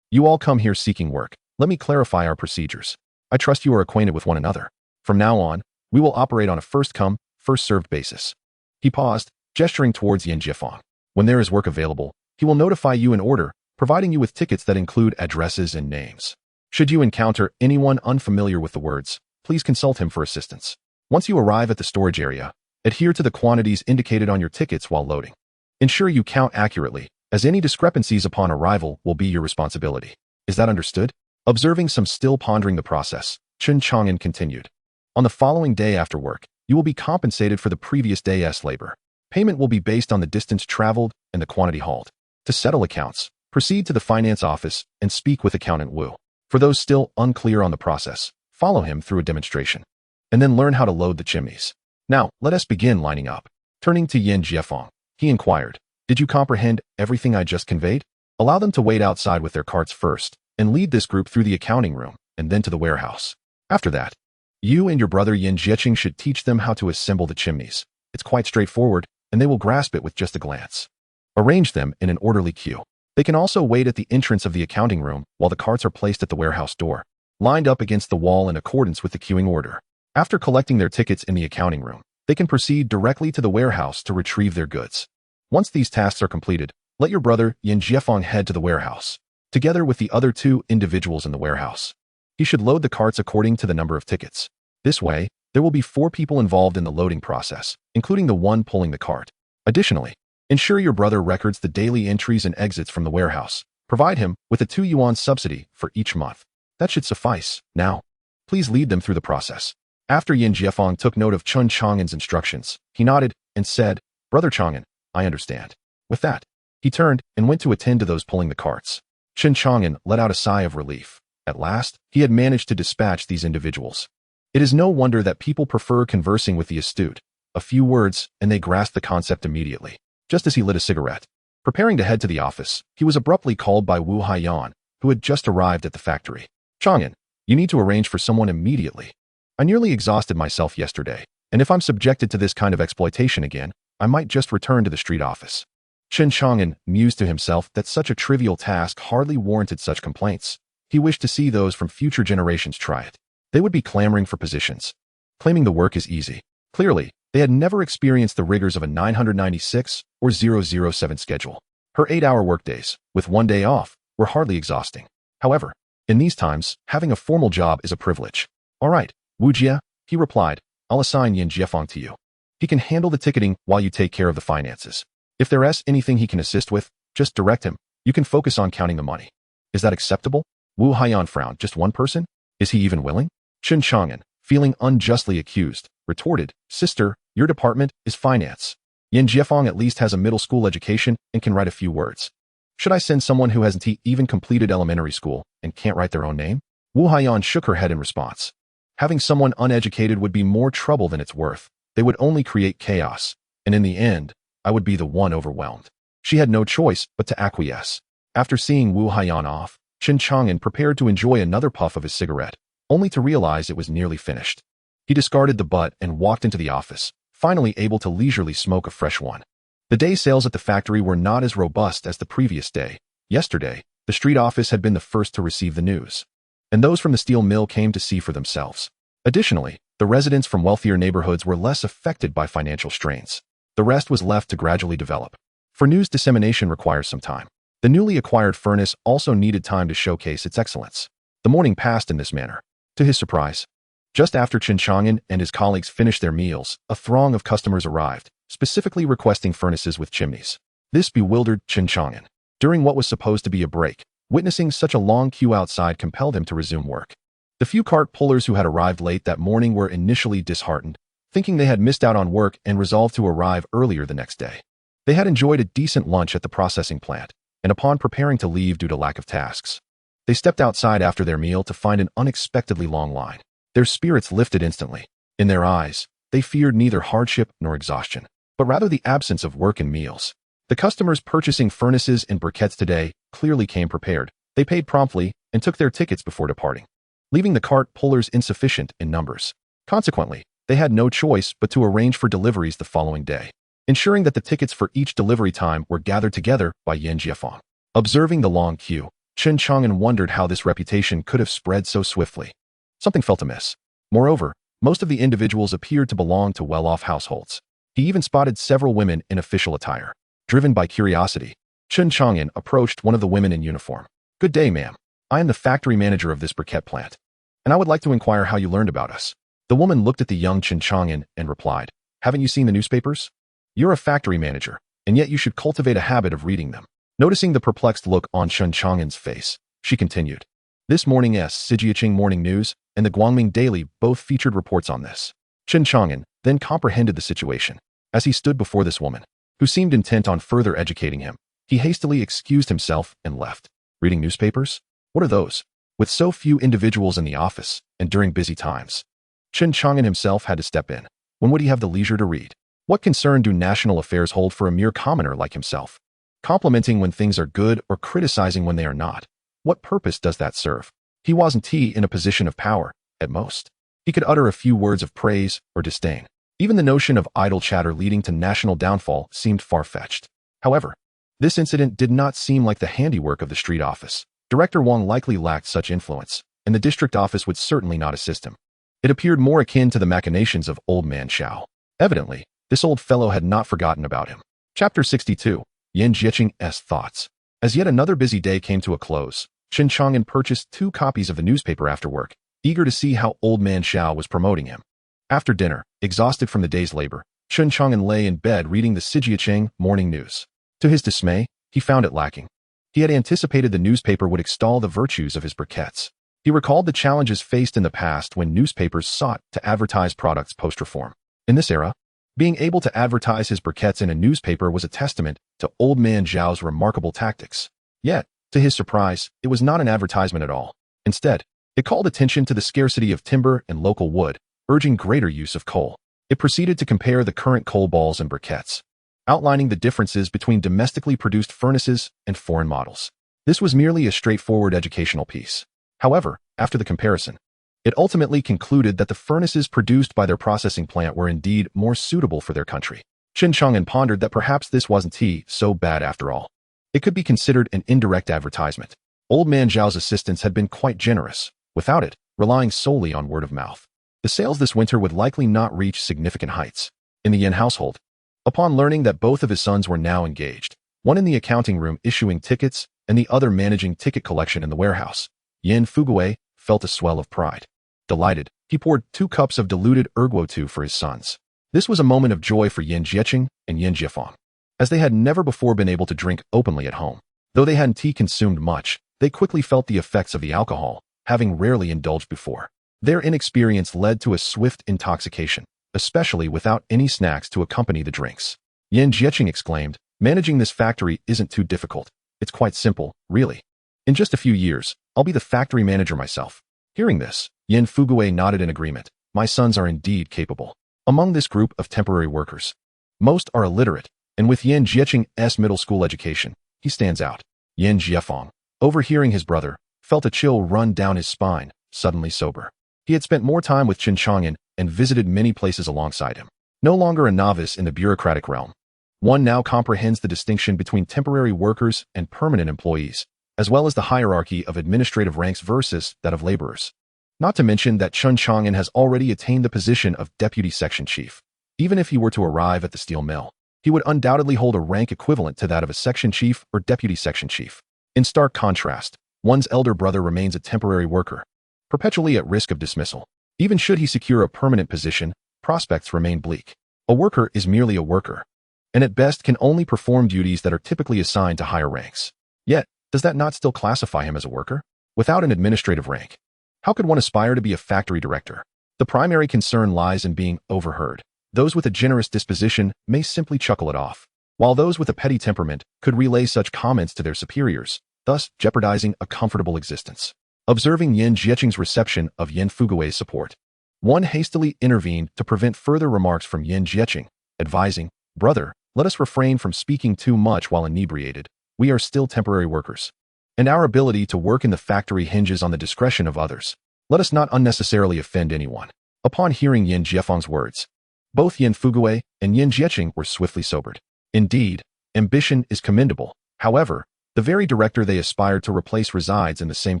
You all come here seeking work. Let me clarify our procedures. I trust you are acquainted with one another. From now on, we will operate on a first-come, first-served basis." He paused, gesturing towards Yin Jiefang. "When there is work available, he will notify you in order, providing you with tickets that include addresses and names. Should you encounter anyone unfamiliar with the words, please consult him for assistance. Once you arrive at the storage area, adhere to the quantities indicated on your tickets while loading. Ensure you count accurately, as any discrepancies upon arrival will be your responsibility. Is that understood?" Observing some still pondering the process, Chen Chang'an continued. "On the following day after work, you will be compensated for the previous day's labor. Payment will be based on the distance traveled and the quantity hauled. To settle accounts, proceed to the finance office and speak with Accountant Wu. For those still unclear on the process, follow him through a demonstration, and then learn how to load the chimneys. Now, let us begin lining up." Turning to Yin Jiefang, he inquired, "Did you comprehend everything I just conveyed? Allow them to wait outside with their carts first, and lead this group through the accounting room, and then to the warehouse. After that, you and your brother Yin Jieching should teach them how to assemble the chimneys. It's quite straightforward, and they will grasp it with just a glance. Arrange them in an orderly queue. They can also wait at the entrance of the accounting room while the carts are placed at the warehouse door, lined up against the wall in accordance with the queuing order. After collecting their tickets in the accounting room, they can proceed directly to the warehouse to retrieve their goods. Once these tasks are completed, let your brother Yin Jiefang head to the warehouse, together with the other 2 individuals in the warehouse. He should load the carts according to the number of tickets. This way, there will be 4 people involved in the loading process, including the one pulling the cart. Additionally, ensure your brother records the daily entries and exits from the warehouse. Provide him with a 2 yuan subsidy for each month. That should suffice. Now, please lead them through the process." After Yin Jiefang took note of Chen Chang'an's instructions, he nodded and said, "Brother Chang'an, I understand." With that, he turned and went to attend to those pulling the carts. Chen Chang'an let out a sigh of relief. At last, he had managed to dispatch these individuals. It is no wonder that people prefer conversing with the astute. A few words, and they grasp the concept immediately. Just as he lit a cigarette, preparing to head to the office, he was abruptly called by Wu Haiyan, who had just arrived at the factory. "Chang'an, you need to arrange for someone immediately. I nearly exhausted myself yesterday, and if I'm subjected to this kind of exploitation again, I might just return to the street office." Chen Chang'an mused to himself that such a trivial task hardly warranted such complaints. He wished to see those from future generations try it. They would be clamoring for positions, claiming the work is easy. Clearly, they had never experienced the rigors of a 996 or 007 schedule. Her 8-hour workdays, with 1 day off, were hardly exhausting. However, in these times, having a formal job is a privilege. "All right, Wu Jie," he replied, "I'll assign Yin Jiefang to you. He can handle the ticketing while you take care of the finances. If there's anything he can assist with, just direct him. You can focus on counting the money. Is that acceptable?" Wu Haiyan frowned. "Just one person? Is he even willing?" Chen Chang'an, feeling unjustly accused, retorted, "Sister, your department is finance. Yin Jiefang at least has a middle school education and can write a few words. Should I send someone who hasn't even completed elementary school and can't write their own name?" Wu Haiyan shook her head in response. Having someone uneducated would be more trouble than it's worth. They would only create chaos, and in the end, I would be the one overwhelmed. She had no choice but to acquiesce. After seeing Wu Haiyan off, Chen Chang'an prepared to enjoy another puff of his cigarette, only to realize it was nearly finished. He discarded the butt and walked into the office, finally able to leisurely smoke a fresh one. The day sales at the factory were not as robust as the previous day. Yesterday, the street office had been the first to receive the news, and those from the steel mill came to see for themselves. Additionally, the residents from wealthier neighborhoods were less affected by financial strains. The rest was left to gradually develop. For news dissemination requires some time. The newly acquired furnace also needed time to showcase its excellence. The morning passed in this manner. To his surprise, just after Chen Chang'an and his colleagues finished their meals, a throng of customers arrived, specifically requesting furnaces with chimneys. This bewildered Chen Chang'an. During what was supposed to be a break, witnessing such a long queue outside compelled him to resume work. The few cart pullers who had arrived late that morning were initially disheartened, thinking they had missed out on work and resolved to arrive earlier the next day. They had enjoyed a decent lunch at the processing plant, and upon preparing to leave due to lack of tasks, they stepped outside after their meal to find an unexpectedly long line. Their spirits lifted instantly. In their eyes, they feared neither hardship nor exhaustion, but rather the absence of work and meals. The customers purchasing furnaces and briquettes today clearly came prepared. They paid promptly and took their tickets before departing, leaving the cart pullers insufficient in numbers. Consequently, they had no choice but to arrange for deliveries the following day, ensuring that the tickets for each delivery time were gathered together by Yin Jiefang. Observing the long queue, Chen Chang'an wondered how this reputation could have spread so swiftly. Something felt amiss. Moreover, most of the individuals appeared to belong to well-off households. He even spotted several women in official attire. Driven by curiosity, Chen Chang'an approached one of the women in uniform. "Good day, ma'am. I am the factory manager of this briquette plant, and I would like to inquire how you learned about us." The woman looked at the young Chen Chang'an and replied, "Haven't you seen the newspapers? You're a factory manager, and yet you should cultivate a habit of reading them." Noticing the perplexed look on Chen Chang'an's face, she continued, "This morning's Sijiaching Morning News and the Guangming Daily both featured reports on this." Chen Chang'an then comprehended the situation. As he stood before this woman, who seemed intent on further educating him, he hastily excused himself and left. Reading newspapers? What are those? With so few individuals in the office, and during busy times, Chen Chang'an himself had to step in. When would he have the leisure to read? What concern do national affairs hold for a mere commoner like himself? Complimenting when things are good or criticizing when they are not. What purpose does that serve? He wasn't in a position of power, at most. He could utter a few words of praise or disdain. Even the notion of idle chatter leading to national downfall seemed far-fetched. However, this incident did not seem like the handiwork of the street office. Director Wang likely lacked such influence, and the district office would certainly not assist him. It appeared more akin to the machinations of Old Man Xiao. Evidently, this old fellow had not forgotten about him. Chapter 62. Yan Jieqing's Thoughts. As yet another busy day came to a close, Chen Chang'an purchased 2 copies of the newspaper after work, eager to see how Old Man Xiao was promoting him. After dinner, exhausted from the day's labor, Chen Chang'an lay in bed reading the Sijiaching Morning News. To his dismay, he found it lacking. He had anticipated the newspaper would extol the virtues of his briquettes. He recalled the challenges faced in the past when newspapers sought to advertise products post-reform. In this era, being able to advertise his briquettes in a newspaper was a testament to Old Man Xiao's remarkable tactics. Yet, to his surprise, it was not an advertisement at all. Instead, it called attention to the scarcity of timber and local wood, urging greater use of coal. It proceeded to compare the current coal balls and briquettes, outlining the differences between domestically produced furnaces and foreign models. This was merely a straightforward educational piece. However, after the comparison, it ultimately concluded that the furnaces produced by their processing plant were indeed more suitable for their country. Chen Chang'an pondered that perhaps this wasn't so bad after all. It could be considered an indirect advertisement. Old Man Zhao's assistance had been quite generous, without it, relying solely on word of mouth. The sales this winter would likely not reach significant heights. In the Yin household, upon learning that both of his sons were now engaged, one in the accounting room issuing tickets and the other managing ticket collection in the warehouse, Yin Fugui felt a swell of pride. Delighted, he poured 2 cups of diluted erguo for his sons. This was a moment of joy for Yan Jieqing and Yan Jiefang, as they had never before been able to drink openly at home. Though they hadn't consumed much, they quickly felt the effects of the alcohol, having rarely indulged before. Their inexperience led to a swift intoxication, especially without any snacks to accompany the drinks. Yan Jieqing exclaimed, "Managing this factory isn't too difficult. It's quite simple, really. In just a few years, I'll be the factory manager myself." Hearing this, Yin Fugui nodded in agreement. "My sons are indeed capable." Among this group of temporary workers, most are illiterate, and with Yan Jieqing's middle school education, he stands out. Yan Jiefang, overhearing his brother, felt a chill run down his spine, suddenly sober. He had spent more time with Chen Chang'an and visited many places alongside him. No longer a novice in the bureaucratic realm, one now comprehends the distinction between temporary workers and permanent employees, as well as the hierarchy of administrative ranks versus that of laborers. Not to mention that Chen Chang'an has already attained the position of deputy section chief. Even if he were to arrive at the steel mill, he would undoubtedly hold a rank equivalent to that of a section chief or deputy section chief. In stark contrast, one's elder brother remains a temporary worker, perpetually at risk of dismissal. Even should he secure a permanent position, prospects remain bleak. A worker is merely a worker, and at best can only perform duties that are typically assigned to higher ranks. Yet, does that not still classify him as a worker? Without an administrative rank, how could one aspire to be a factory director? The primary concern lies in being overheard. Those with a generous disposition may simply chuckle it off, while those with a petty temperament could relay such comments to their superiors, thus jeopardizing a comfortable existence. Observing Yan Jieqing's reception of Yan Fugui's support, one hastily intervened to prevent further remarks from Yan Jieqing, advising, "Brother, let us refrain from speaking too much while inebriated. We are still temporary workers, and our ability to work in the factory hinges on the discretion of others. Let us not unnecessarily offend anyone." Upon hearing Yan Jiefang's words, both Yan Fugui and Yan Jieqing were swiftly sobered. Indeed, ambition is commendable. However, The very director they aspired to replace resides in the same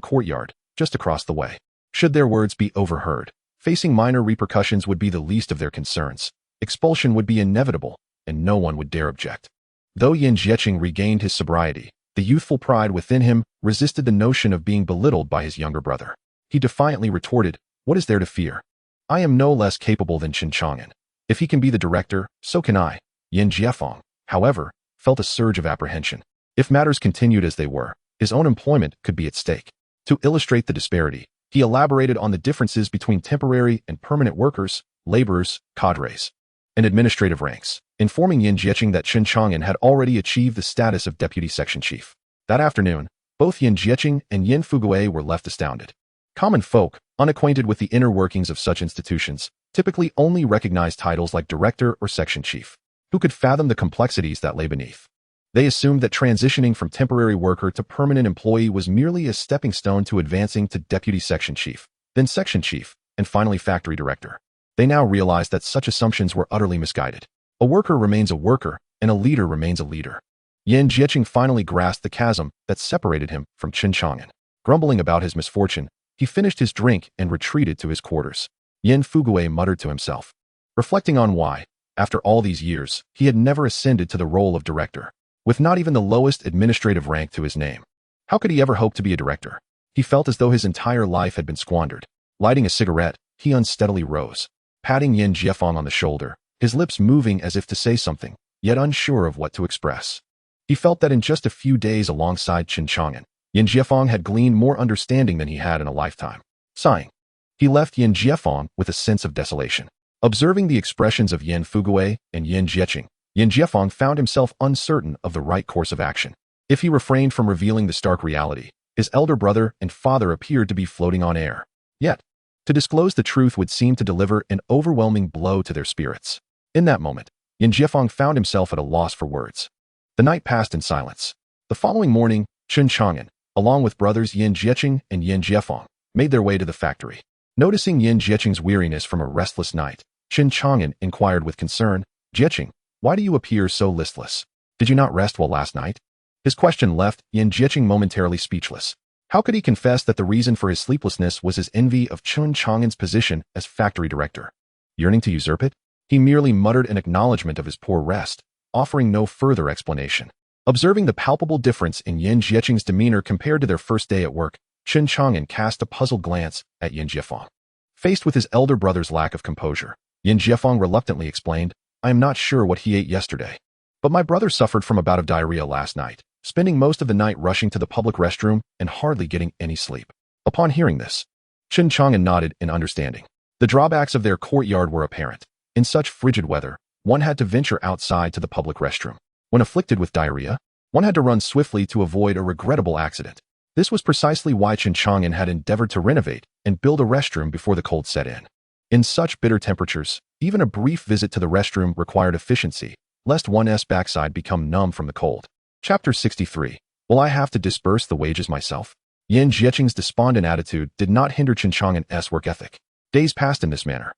courtyard, just across the way. Should their words be overheard, facing minor repercussions would be the least of their concerns. Expulsion would be inevitable, and no one would dare object. Though Yin Jieqing regained his sobriety, the youthful pride within him resisted the notion of being belittled by his younger brother. He defiantly retorted, "What is there to fear? I am no less capable than Chen Chang'an. If he can be the director, so can I." Yin Jiefeng, however, felt a surge of apprehension. If matters continued as they were, his own employment could be at stake. To illustrate the disparity, he elaborated on the differences between temporary and permanent workers, laborers, cadres, and administrative ranks, informing Yin Jieqing that Chen Chang'an had already achieved the status of deputy section chief. That afternoon, both Yin Jieqing and Yin Fugui were left astounded. Common folk, unacquainted with the inner workings of such institutions, typically only recognized titles like director or section chief. Who could fathom the complexities that lay beneath? They assumed that transitioning from temporary worker to permanent employee was merely a stepping stone to advancing to deputy section chief, then section chief, and finally factory director. They now realized that such assumptions were utterly misguided. A worker remains a worker, and a leader remains a leader. Yin Jieqing finally grasped the chasm that separated him from Chen Chang'an. Grumbling about his misfortune, he finished his drink and retreated to his quarters. Yin Fugui muttered to himself, reflecting on why, after all these years, he had never ascended to the role of director, with not even the lowest administrative rank to his name. How could he ever hope to be a director? He felt as though his entire life had been squandered. Lighting a cigarette, he unsteadily rose, patting Yin Jiefeng on the shoulder, his lips moving as if to say something, yet unsure of what to express. He felt that in just a few days alongside Chen Chang'an, Yin Jiefeng had gleaned more understanding than he had in a lifetime. Sighing, he left Yin Jiefeng with a sense of desolation. Observing the expressions of Yin Fugui and Yin Jieqing, Yin Jiefeng found himself uncertain of the right course of action. If he refrained from revealing the stark reality, his elder brother and father appeared to be floating on air. Yet, to disclose the truth would seem to deliver an overwhelming blow to their spirits. In that moment, Yin Jiefeng found himself at a loss for words. The night passed in silence. The following morning, Chen Chang'an, along with brothers Yin Jieqing and Yin Jiefeng, made their way to the factory. Noticing Yin Jieqing's weariness from a restless night, Chen Chang'an inquired with concern, "Jieqing, why do you appear so listless? Did you not rest well last night?" His question left Yin Jieqing momentarily speechless. How could he confess that the reason for his sleeplessness was his envy of Chen Chang'an's position as factory director? Yearning to usurp it? He merely muttered an acknowledgement of his poor rest, offering no further explanation. Observing the palpable difference in Yin Jieqing's demeanor compared to their first day at work, Chen Chang'an cast a puzzled glance at Yin Jiefeng. Faced with his elder brother's lack of composure, Yin Jiefeng reluctantly explained, "I am not sure what he ate yesterday, but my brother suffered from a bout of diarrhea last night, spending most of the night rushing to the public restroom and hardly getting any sleep." Upon hearing this, Chen Chang'an nodded in understanding. The drawbacks of their courtyard were apparent. In such frigid weather, one had to venture outside to the public restroom. When afflicted with diarrhea, one had to run swiftly to avoid a regrettable accident. This was precisely why Chen Chang'an had endeavored to renovate and build a restroom before the cold set in. In such bitter temperatures, even a brief visit to the restroom required efficiency, lest one's backside become numb from the cold. Chapter 63. Will I have to disburse the wages myself? Yin Jieqing's despondent attitude did not hinder Chen Chang'an's work ethic. Days passed in this manner,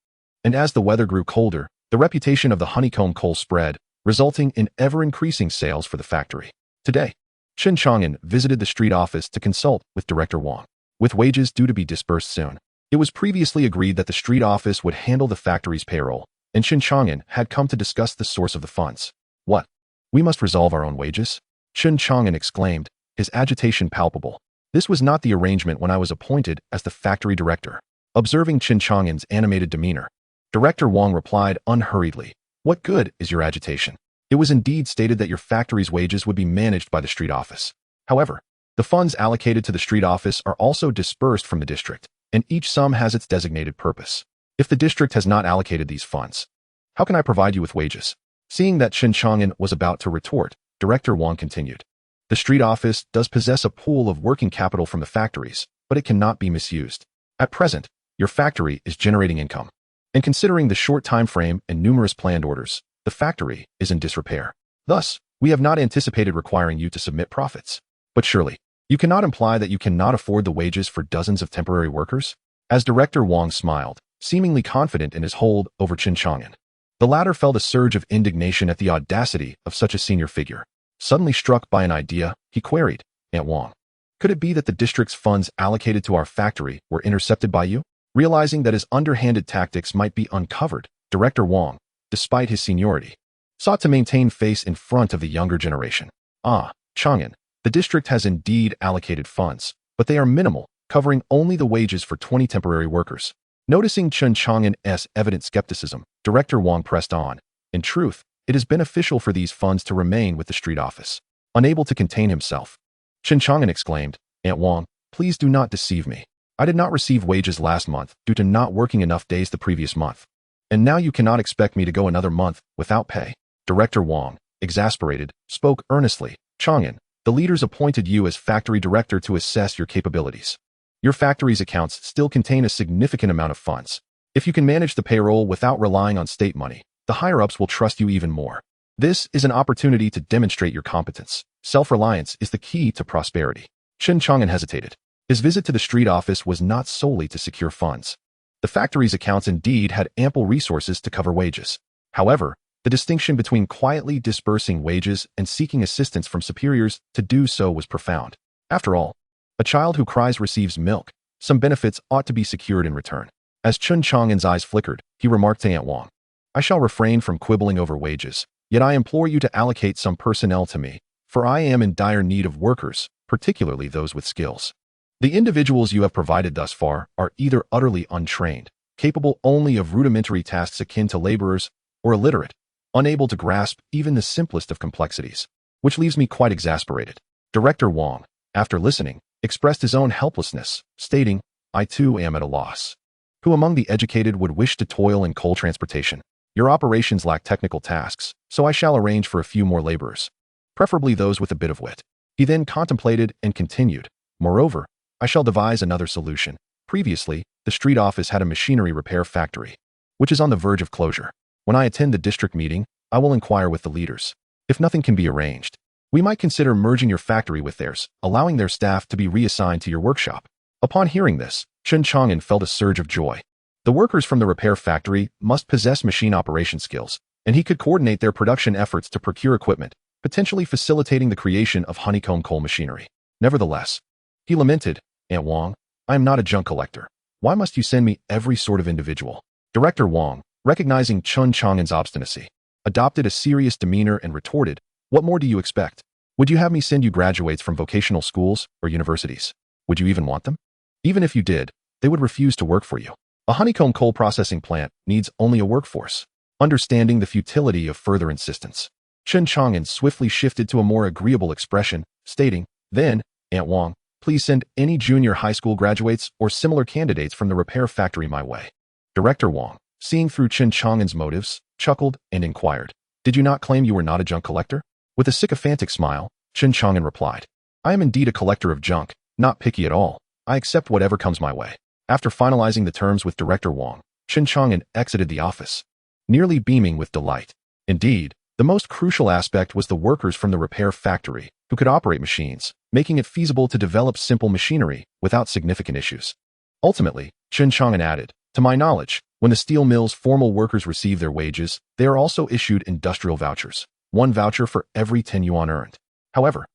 and as the weather grew colder, the reputation of the honeycomb coal spread, resulting in ever-increasing sales for the factory. Today, Chen Chang'an visited the street office to consult with Director Wang. With wages due to be disbursed soon, it was previously agreed that the street office would handle the factory's payroll, and Chen Chang'an had come to discuss the source of the funds. "What? We must resolve our own wages?" Chen Chang'an exclaimed, his agitation palpable. "This was not the arrangement when I was appointed as the factory director." Observing Chen Chang'an's animated demeanor, Director Wang replied unhurriedly, "What good is your agitation? It was indeed stated that your factory's wages would be managed by the street office. However, the funds allocated to the street office are also disbursed from the district, and each sum has its designated purpose. If the district has not allocated these funds, how can I provide you with wages?" Seeing that Chen Chang'an was about to retort, Director Wang continued, "The street office does possess a pool of working capital from the factories, but it cannot be misused. At present, your factory is generating income. And considering the short time frame and numerous planned orders, the factory is in disrepair. Thus, we have not anticipated requiring you to submit profits. But surely, you cannot imply that you cannot afford the wages for dozens of temporary workers?" As Director Wang smiled, seemingly confident in his hold over Chen Chang'an, the latter felt a surge of indignation at the audacity of such a senior figure. Suddenly struck by an idea, he queried, Aunt Wang, could it be that the district's funds allocated to our factory were intercepted by you? Realizing that his underhanded tactics might be uncovered, Director Wang, despite his seniority, sought to maintain face in front of the younger generation. Chang'an, the district has indeed allocated funds, but they are minimal, covering only the wages for 20 temporary workers. Noticing Chen Chang'an's evident skepticism, Director Wang pressed on. In truth, it is beneficial for these funds to remain with the street office. Unable to contain himself, Chen Chang'an exclaimed, Aunt Wang, please do not deceive me. I did not receive wages last month due to not working enough days the previous month. And now you cannot expect me to go another month without pay. Director Wang, exasperated, spoke earnestly. Chang'an, the leaders appointed you as factory director to assess your capabilities. Your factory's accounts still contain a significant amount of funds. If you can manage the payroll without relying on state money, the higher-ups will trust you even more. This is an opportunity to demonstrate your competence. Self-reliance is the key to prosperity. Chen Chang'an hesitated. His visit to the street office was not solely to secure funds. The factory's accounts indeed had ample resources to cover wages. However, the distinction between quietly disbursing wages and seeking assistance from superiors to do so was profound. After all, a child who cries receives milk. Some benefits ought to be secured in return. As Chen Chang'an's eyes flickered, he remarked to Aunt Wang, I shall refrain from quibbling over wages, yet I implore you to allocate some personnel to me, for I am in dire need of workers, particularly those with skills. The individuals you have provided thus far are either utterly untrained, capable only of rudimentary tasks akin to laborers, or illiterate, unable to grasp even the simplest of complexities, which leaves me quite exasperated. Director Wang, after listening, expressed his own helplessness, stating, I too am at a loss. Who among the educated would wish to toil in coal transportation? Your operations lack technical tasks, so I shall arrange for a few more laborers, preferably those with a bit of wit. He then contemplated and continued, moreover, I shall devise another solution. Previously, the street office had a machinery repair factory, which is on the verge of closure. When I attend the district meeting, I will inquire with the leaders. If nothing can be arranged, we might consider merging your factory with theirs, allowing their staff to be reassigned to your workshop. Upon hearing this, Chen Chang'an felt a surge of joy. The workers from the repair factory must possess machine operation skills, and he could coordinate their production efforts to procure equipment, potentially facilitating the creation of honeycomb coal machinery. Nevertheless, he lamented, Aunt Wang, I am not a junk collector. Why must you send me every sort of individual? Director Wang, recognizing Chen Chang'an's obstinacy, adopted a serious demeanor and retorted, what more do you expect? Would you have me send you graduates from vocational schools or universities? Would you even want them? Even if you did, they would refuse to work for you. A honeycomb coal processing plant needs only a workforce. Understanding the futility of further insistence, Chen Chang'an swiftly shifted to a more agreeable expression, stating, then, Aunt Wang, please send any junior high school graduates or similar candidates from the repair factory my way. Director Wang, seeing through Chen Chang'an's motives, chuckled and inquired, did you not claim you were not a junk collector? With a sycophantic smile, Chen Chang'an replied, I am indeed a collector of junk, not picky at all. I accept whatever comes my way. After finalizing the terms with Director Wang, Chen Chang'an exited the office, nearly beaming with delight. Indeed, the most crucial aspect was the workers from the repair factory, who could operate machines, making it feasible to develop simple machinery without significant issues. Ultimately, Chen Chang'an added, to my knowledge, when the steel mill's formal workers receive their wages, they are also issued industrial vouchers, 1 voucher for every 10 yuan earned. However,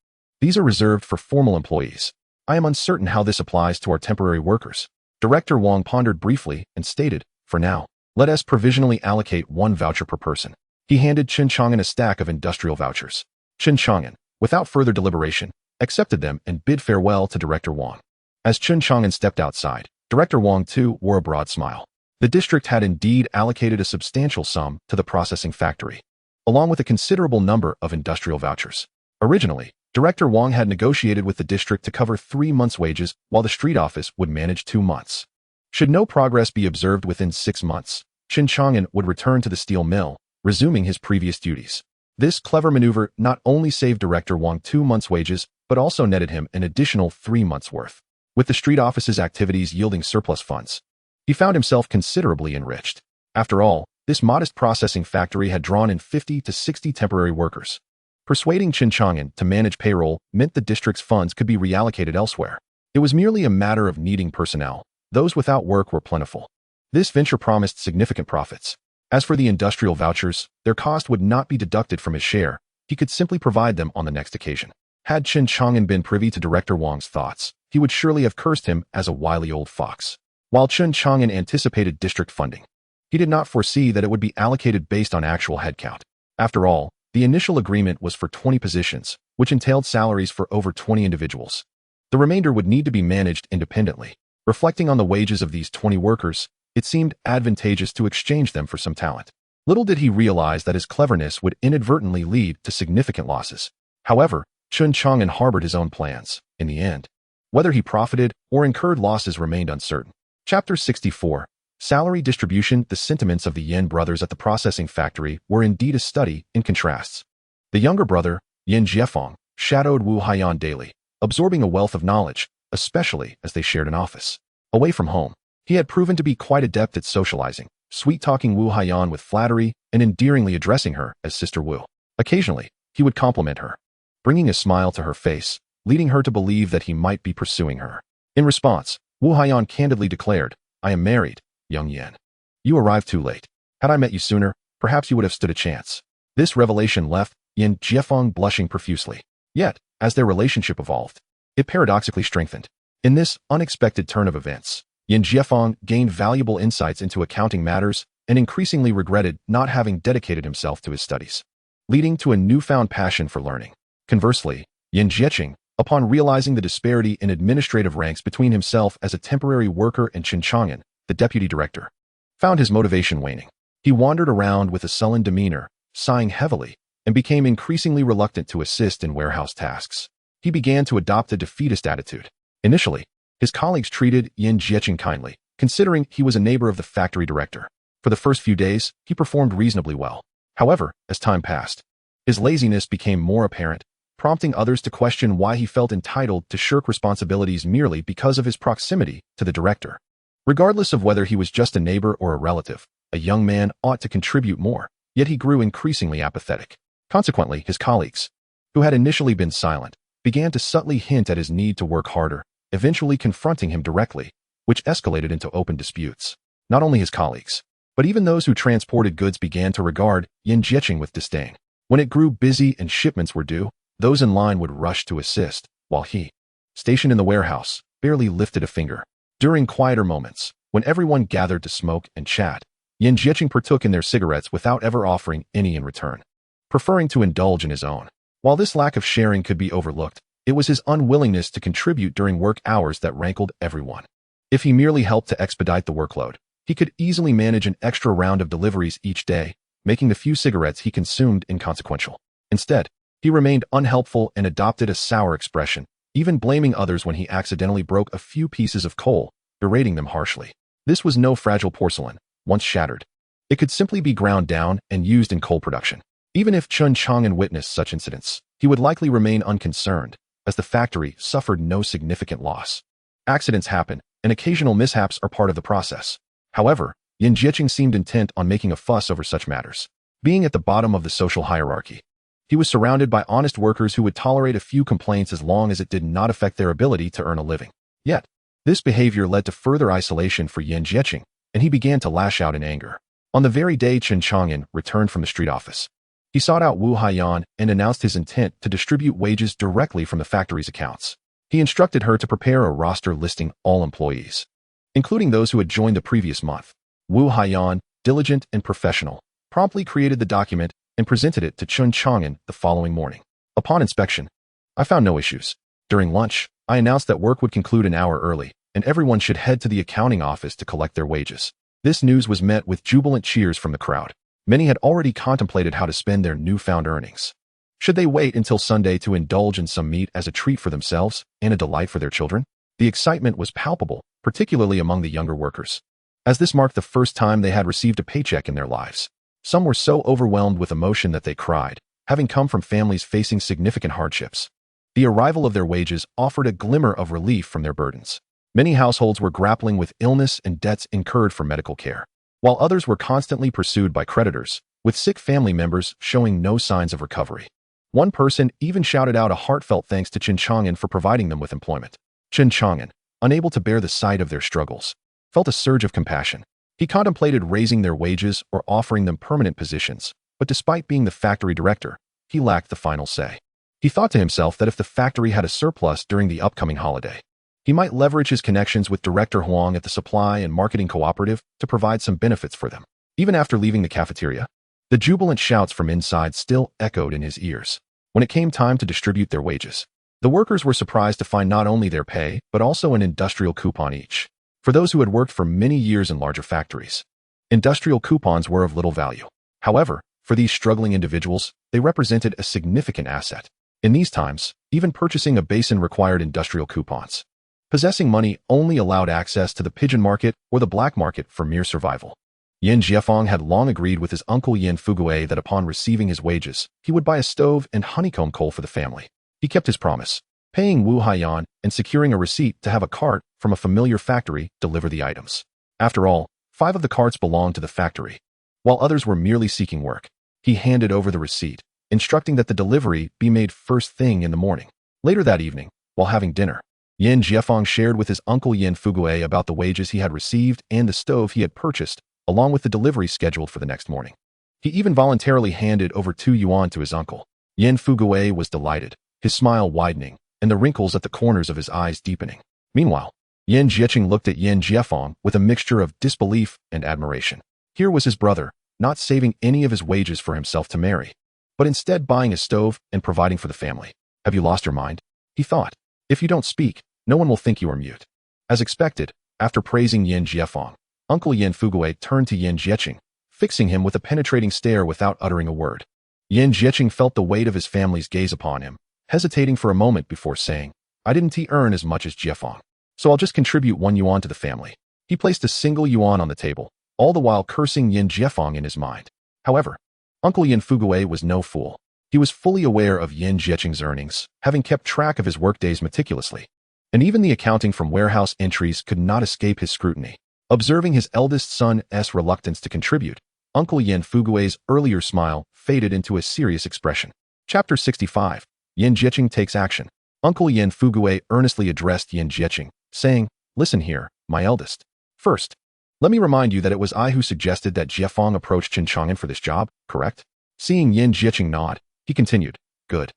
these are reserved for formal employees. I am uncertain how this applies to our temporary workers. Director Wang pondered briefly and stated, for now, let us provisionally allocate 1 voucher per person. He handed Chen Chang'an a stack of industrial vouchers. Chen Chang'an, without further deliberation, accepted them and bid farewell to Director Wang. As Chen Chang'an stepped outside, Director Wang too wore a broad smile. The district had indeed allocated a substantial sum to the processing factory, along with a considerable number of industrial vouchers. Originally, Director Wang had negotiated with the district to cover 3 months' wages while the street office would manage 2 months. Should no progress be observed within 6 months, Chen Chang'an would return to the steel mill, resuming his previous duties. This clever maneuver not only saved Director Wang 2 months' wages, but also netted him an additional 3 months' worth. With the street office's activities yielding surplus funds, he found himself considerably enriched. After all, this modest processing factory had drawn in 50 to 60 temporary workers. Persuading Chen Chang'an to manage payroll meant the district's funds could be reallocated elsewhere. It was merely a matter of needing personnel. Those without work were plentiful. This venture promised significant profits. As for the industrial vouchers, their cost would not be deducted from his share. he could simply provide them on the next occasion. Had Chen Chang'an been privy to Director Wang's thoughts, he would surely have cursed him as a wily old fox. While Chen Chang'an anticipated district funding, he did not foresee that it would be allocated based on actual headcount. After all, the initial agreement was for 20 positions, which entailed salaries for over 20 individuals. The remainder would need to be managed independently. Reflecting on the wages of these 20 workers, it seemed advantageous to exchange them for some talent. Little did he realize that his cleverness would inadvertently lead to significant losses. However, Chen Chang'an harbored his own plans. In the end, whether he profited or incurred losses remained uncertain. Chapter 64. Salary distribution. The sentiments of the Yin brothers at the processing factory were indeed a study in contrasts. The younger brother, Yin Jiefeng, shadowed Wu Haiyan daily, absorbing a wealth of knowledge, especially as they shared an office. Away from home, he had proven to be quite adept at socializing, sweet-talking Wu Haiyan with flattery and endearingly addressing her as Sister Wu. Occasionally, he would compliment her, bringing a smile to her face, leading her to believe that he might be pursuing her. In response, Wu Haiyan candidly declared, "I am married, young Yin. You arrived too late. Had I met you sooner, perhaps you would have stood a chance." This revelation left Yin Jiefeng blushing profusely. Yet, as their relationship evolved, it paradoxically strengthened. In this unexpected turn of events, Yin Jiefeng gained valuable insights into accounting matters and increasingly regretted not having dedicated himself to his studies, leading to a newfound passion for learning. Conversely, Yin Jiecheng, upon realizing the disparity in administrative ranks between himself as a temporary worker and Chen Chang'an, the deputy director, found his motivation waning. He wandered around with a sullen demeanor, sighing heavily, and became increasingly reluctant to assist in warehouse tasks. He began to adopt a defeatist attitude. Initially, his colleagues treated Yin Jiecheng kindly, considering he was a neighbor of the factory director. For the first few days, he performed reasonably well. However, as time passed, his laziness became more apparent, prompting others to question why he felt entitled to shirk responsibilities merely because of his proximity to the director. Regardless of whether he was just a neighbor or a relative, a young man ought to contribute more, yet he grew increasingly apathetic. Consequently, his colleagues, who had initially been silent, began to subtly hint at his need to work harder, eventually confronting him directly, which escalated into open disputes. Not only his colleagues, but even those who transported goods began to regard Yin Jiecheng with disdain. When it grew busy and shipments were due, those in line would rush to assist, while he, stationed in the warehouse, barely lifted a finger. During quieter moments, when everyone gathered to smoke and chat, Yin Jiecheng partook in their cigarettes without ever offering any in return, preferring to indulge in his own. While this lack of sharing could be overlooked, it was his unwillingness to contribute during work hours that rankled everyone. If he merely helped to expedite the workload, he could easily manage an extra round of deliveries each day, making the few cigarettes he consumed inconsequential. Instead, he remained unhelpful and adopted a sour expression, even blaming others when he accidentally broke a few pieces of coal, berating them harshly. This was no fragile porcelain, once shattered. It could simply be ground down and used in coal production. Even if Chen Chang'an witnessed such incidents, he would likely remain unconcerned, as the factory suffered no significant loss. Accidents happen, and occasional mishaps are part of the process. However, Yin Jiecheng seemed intent on making a fuss over such matters. Being at the bottom of the social hierarchy, he was surrounded by honest workers who would tolerate a few complaints as long as it did not affect their ability to earn a living. Yet, this behavior led to further isolation for Yin Jiecheng, and he began to lash out in anger. On the very day Chen Chang'an returned from the street office, he sought out Wu Haiyan and announced his intent to distribute wages directly from the factory's accounts. He instructed her to prepare a roster listing all employees, including those who had joined the previous month. Wu Haiyan, diligent and professional, promptly created the document and presented it to Chen Chang'an the following morning. Upon inspection, I found no issues. During lunch, I announced that work would conclude an hour early, and everyone should head to the accounting office to collect their wages. This news was met with jubilant cheers from the crowd. Many had already contemplated how to spend their newfound earnings. Should they wait until Sunday to indulge in some meat as a treat for themselves and a delight for their children? The excitement was palpable, particularly among the younger workers, as this marked the first time they had received a paycheck in their lives. Some were so overwhelmed with emotion that they cried, having come from families facing significant hardships. The arrival of their wages offered a glimmer of relief from their burdens. Many households were grappling with illness and debts incurred for medical care, while others were constantly pursued by creditors, with sick family members showing no signs of recovery. One person even shouted out a heartfelt thanks to Chen Chang'an for providing them with employment. Chen Chang'an, unable to bear the sight of their struggles, felt a surge of compassion. He contemplated raising their wages or offering them permanent positions, but despite being the factory director, he lacked the final say. He thought to himself that if the factory had a surplus during the upcoming holiday, he might leverage his connections with Director Huang at the supply and marketing cooperative to provide some benefits for them. Even after leaving the cafeteria, the jubilant shouts from inside still echoed in his ears. When it came time to distribute their wages, the workers were surprised to find not only their pay, but also an industrial coupon each. For those who had worked for many years in larger factories, industrial coupons were of little value. However, for these struggling individuals, they represented a significant asset. In these times, even purchasing a basin required industrial coupons. Possessing money only allowed access to the pigeon market or the black market for mere survival. Yin Jiefeng had long agreed with his uncle Yin Fugui that upon receiving his wages, he would buy a stove and honeycomb coal for the family. He kept his promise, paying Wu Haiyan and securing a receipt to have a cart from a familiar factory deliver the items. After all, 5 of the carts belonged to the factory, while others were merely seeking work. He handed over the receipt, instructing that the delivery be made first thing in the morning. Later that evening, while having dinner, Yin Jiefeng shared with his uncle Yin Fugui about the wages he had received and the stove he had purchased, along with the delivery scheduled for the next morning. He even voluntarily handed over 2 yuan to his uncle. Yin Fugui was delighted, his smile widening, and the wrinkles at the corners of his eyes deepening. Meanwhile, Yin Jiecheng looked at Yin Jiefeng with a mixture of disbelief and admiration. Here was his brother, not saving any of his wages for himself to marry, but instead buying a stove and providing for the family. Have you lost your mind? He thought. If you don't speak, no one will think you are mute. As expected, after praising Yin Jiefeng, Uncle Yin Fugui turned to Yin Jiecheng, fixing him with a penetrating stare without uttering a word. Yin Jiecheng felt the weight of his family's gaze upon him, hesitating for a moment before saying, I didn't earn as much as Jiefeng, so I'll just contribute 1 yuan to the family. He placed a single yuan on the table, all the while cursing Yin Jiefeng in his mind. However, Uncle Yin Fugui was no fool. He was fully aware of Yin Jiecheng's earnings, having kept track of his workdays meticulously. And even the accounting from warehouse entries could not escape his scrutiny. Observing his eldest son's reluctance to contribute, Uncle Yin Fugui's earlier smile faded into a serious expression. Chapter 65. Yin Jiecheng takes action. Uncle Yin Fugui earnestly addressed Yin Jiecheng, saying, Listen here, my eldest. First, let me remind you that it was I who suggested that Jiefeng approach Chen Chang'an for this job, correct? Seeing Yin Jiecheng nod, he continued, Good.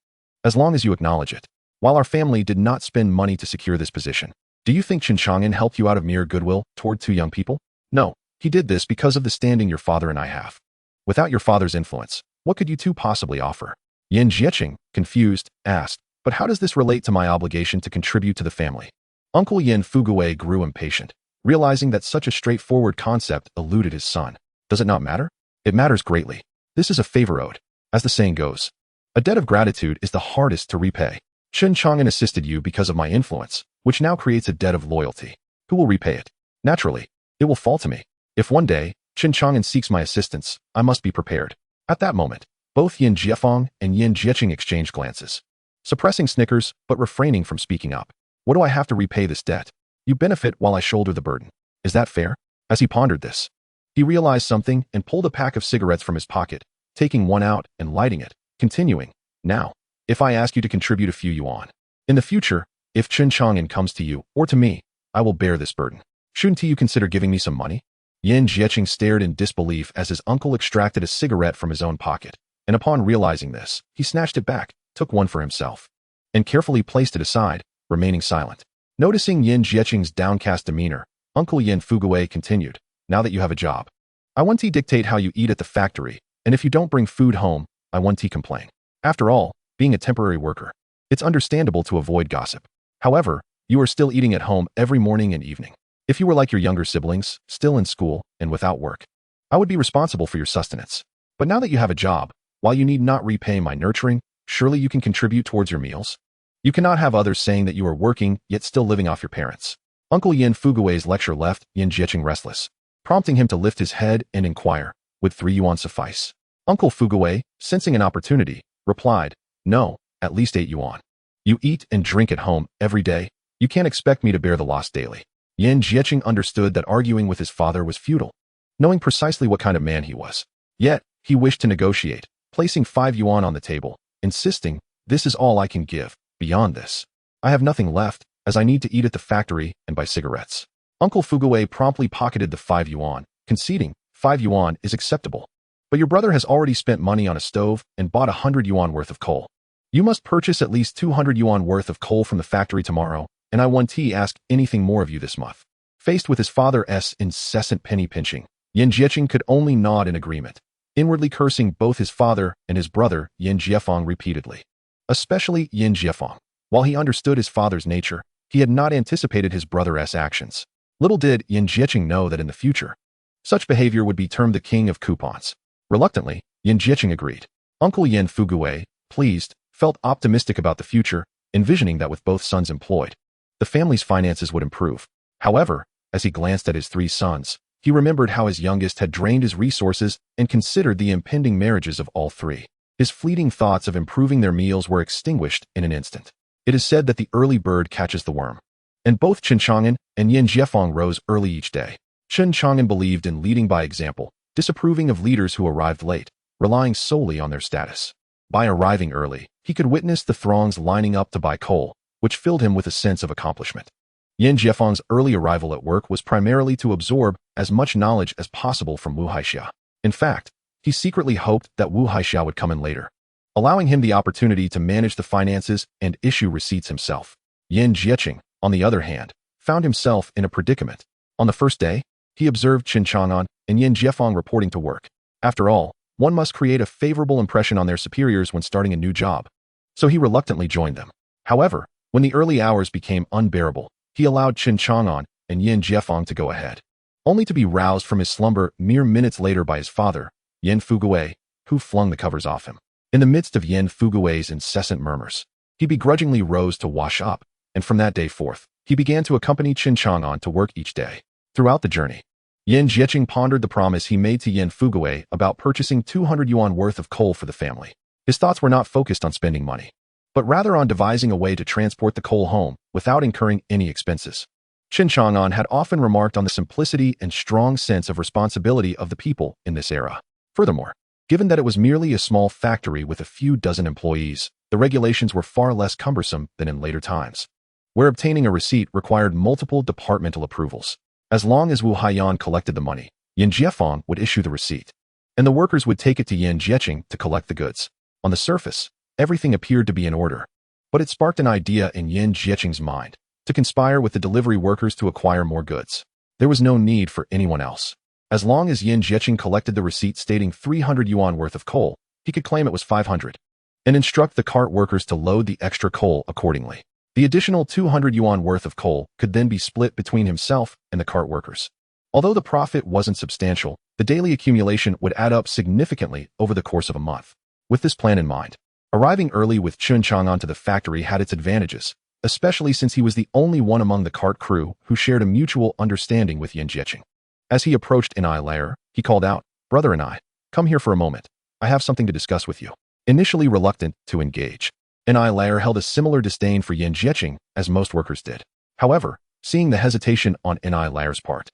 As long as you acknowledge it. While our family did not spend money to secure this position, do you think Chen Chang'an helped you out of mere goodwill toward 2 young people? No, he did this because of the standing your father and I have. Without your father's influence, what could you 2 possibly offer? Yin Jiecheng, confused, asked, But how does this relate to my obligation to contribute to the family? Uncle Yin Fugui grew impatient, realizing that such a straightforward concept eluded his son. Does it not matter? It matters greatly. This is a favor owed. As the saying goes, a debt of gratitude is the hardest to repay. Chen Chang'an assisted you because of my influence, which now creates a debt of loyalty. Who will repay it? Naturally, it will fall to me. If one day, Chen Chang'an seeks my assistance, I must be prepared. At that moment, both Yin Jiefeng and Yin Jiecheng exchanged glances, suppressing snickers but refraining from speaking up. What do I have to repay this debt? You benefit while I shoulder the burden. Is that fair? As he pondered this, he realized something and pulled a pack of cigarettes from his pocket, taking one out and lighting it, continuing, Now, if I ask you to contribute a few yuan, in the future, if Chen Chang'an comes to you or to me, I will bear this burden. Shouldn't you consider giving me some money? Yin Jiecheng stared in disbelief as his uncle extracted a cigarette from his own pocket, and upon realizing this, he snatched it back, took one for himself, and carefully placed it aside, remaining silent. Noticing Yin Jiecheng's downcast demeanor, Uncle Yin Fugui continued, Now that you have a job, I want to dictate how you eat at the factory, and if you don't bring food home, I want to complain. After all, being a temporary worker, it's understandable to avoid gossip. However, you are still eating at home every morning and evening. If you were like your younger siblings, still in school and without work, I would be responsible for your sustenance. But now that you have a job, while you need not repay my nurturing, surely you can contribute towards your meals? You cannot have others saying that you are working, yet still living off your parents. Uncle Yin Fugui's lecture left Yin Jiecheng restless, prompting him to lift his head and inquire, Would 3 yuan suffice? Uncle Fugui, sensing an opportunity, replied, No, at least 8 yuan. You eat and drink at home every day. You can't expect me to bear the loss daily. Yin Jiecheng understood that arguing with his father was futile, knowing precisely what kind of man he was. Yet, he wished to negotiate, placing 5 yuan on the table, insisting, This is all I can give. Beyond this, I have nothing left, as I need to eat at the factory and buy cigarettes. Uncle Fugui promptly pocketed the 5 yuan, conceding, 5 yuan is acceptable. But your brother has already spent money on a stove and bought 100 yuan worth of coal. You must purchase at least 200 yuan worth of coal from the factory tomorrow, and I won't ask anything more of you this month. Faced with his father's incessant penny pinching, Yan Jiecheng could only nod in agreement, inwardly cursing both his father and his brother Yan Jiefeng repeatedly. Especially Yan Jiefeng. While he understood his father's nature, he had not anticipated his brother's actions. Little did Yan Jiecheng know that in the future, such behavior would be termed the king of coupons. Reluctantly, Yan Jiecheng agreed. Uncle Yan Fugui, pleased, felt optimistic about the future, envisioning that with both sons employed, the family's finances would improve. However, as he glanced at his 3 sons, he remembered how his youngest had drained his resources and considered the impending marriages of all 3. His fleeting thoughts of improving their meals were extinguished in an instant. It is said that the early bird catches the worm. And both Chen Chang'an and Yan Jiefeng rose early each day. Chen Chang'an believed in leading by example, disapproving of leaders who arrived late, relying solely on their status. By arriving early, he could witness the throngs lining up to buy coal, which filled him with a sense of accomplishment. Yan Jiefeng's early arrival at work was primarily to absorb as much knowledge as possible from Wu Haixia. In fact, he secretly hoped that Wu Haixia would come in later, allowing him the opportunity to manage the finances and issue receipts himself. Yan Jiecheng, on the other hand, found himself in a predicament. On the first day, he observed Chen Chang'an and Yan Jiefeng reporting to work. After all, one must create a favorable impression on their superiors when starting a new job. So he reluctantly joined them. However, when the early hours became unbearable, he allowed Chen Chang'an and Yan Jiefeng to go ahead, only to be roused from his slumber mere minutes later by his father, Yan Fugui, who flung the covers off him. In the midst of Yan Fugui's incessant murmurs, he begrudgingly rose to wash up, and from that day forth, he began to accompany Chen Chang'an to work each day. Throughout the journey, Yan Jiecheng pondered the promise he made to Yan Fugui about purchasing 200 yuan worth of coal for the family. His thoughts were not focused on spending money, but rather on devising a way to transport the coal home without incurring any expenses. Chen Chang'an had often remarked on the simplicity and strong sense of responsibility of the people in this era. Furthermore, given that it was merely a small factory with a few dozen employees, the regulations were far less cumbersome than in later times, where obtaining a receipt required multiple departmental approvals. As long as Wu Haiyan collected the money, Yan Jiefeng would issue the receipt, and the workers would take it to Yan Jiecheng to collect the goods. On the surface, everything appeared to be in order, but it sparked an idea in Yan Jiecheng's mind, to conspire with the delivery workers to acquire more goods. There was no need for anyone else. As long as Yan Jiecheng collected the receipt stating 300 yuan worth of coal, he could claim it was 500, and instruct the cart workers to load the extra coal accordingly. The additional 200 yuan worth of coal could then be split between himself and the cart workers. Although the profit wasn't substantial, the daily accumulation would add up significantly over the course of a month. With this plan in mind, arriving early with Chen Chang'an to the factory had its advantages, especially since he was the only one among the cart crew who shared a mutual understanding with Yan Jiecheng. As he approached Inai lair, he called out, "Brother Inai, come here for a moment. I have something to discuss with you." Initially reluctant to engage, Inai lair held a similar disdain for Yan Jiecheng as most workers did. However, seeing the hesitation on Inai lair's part,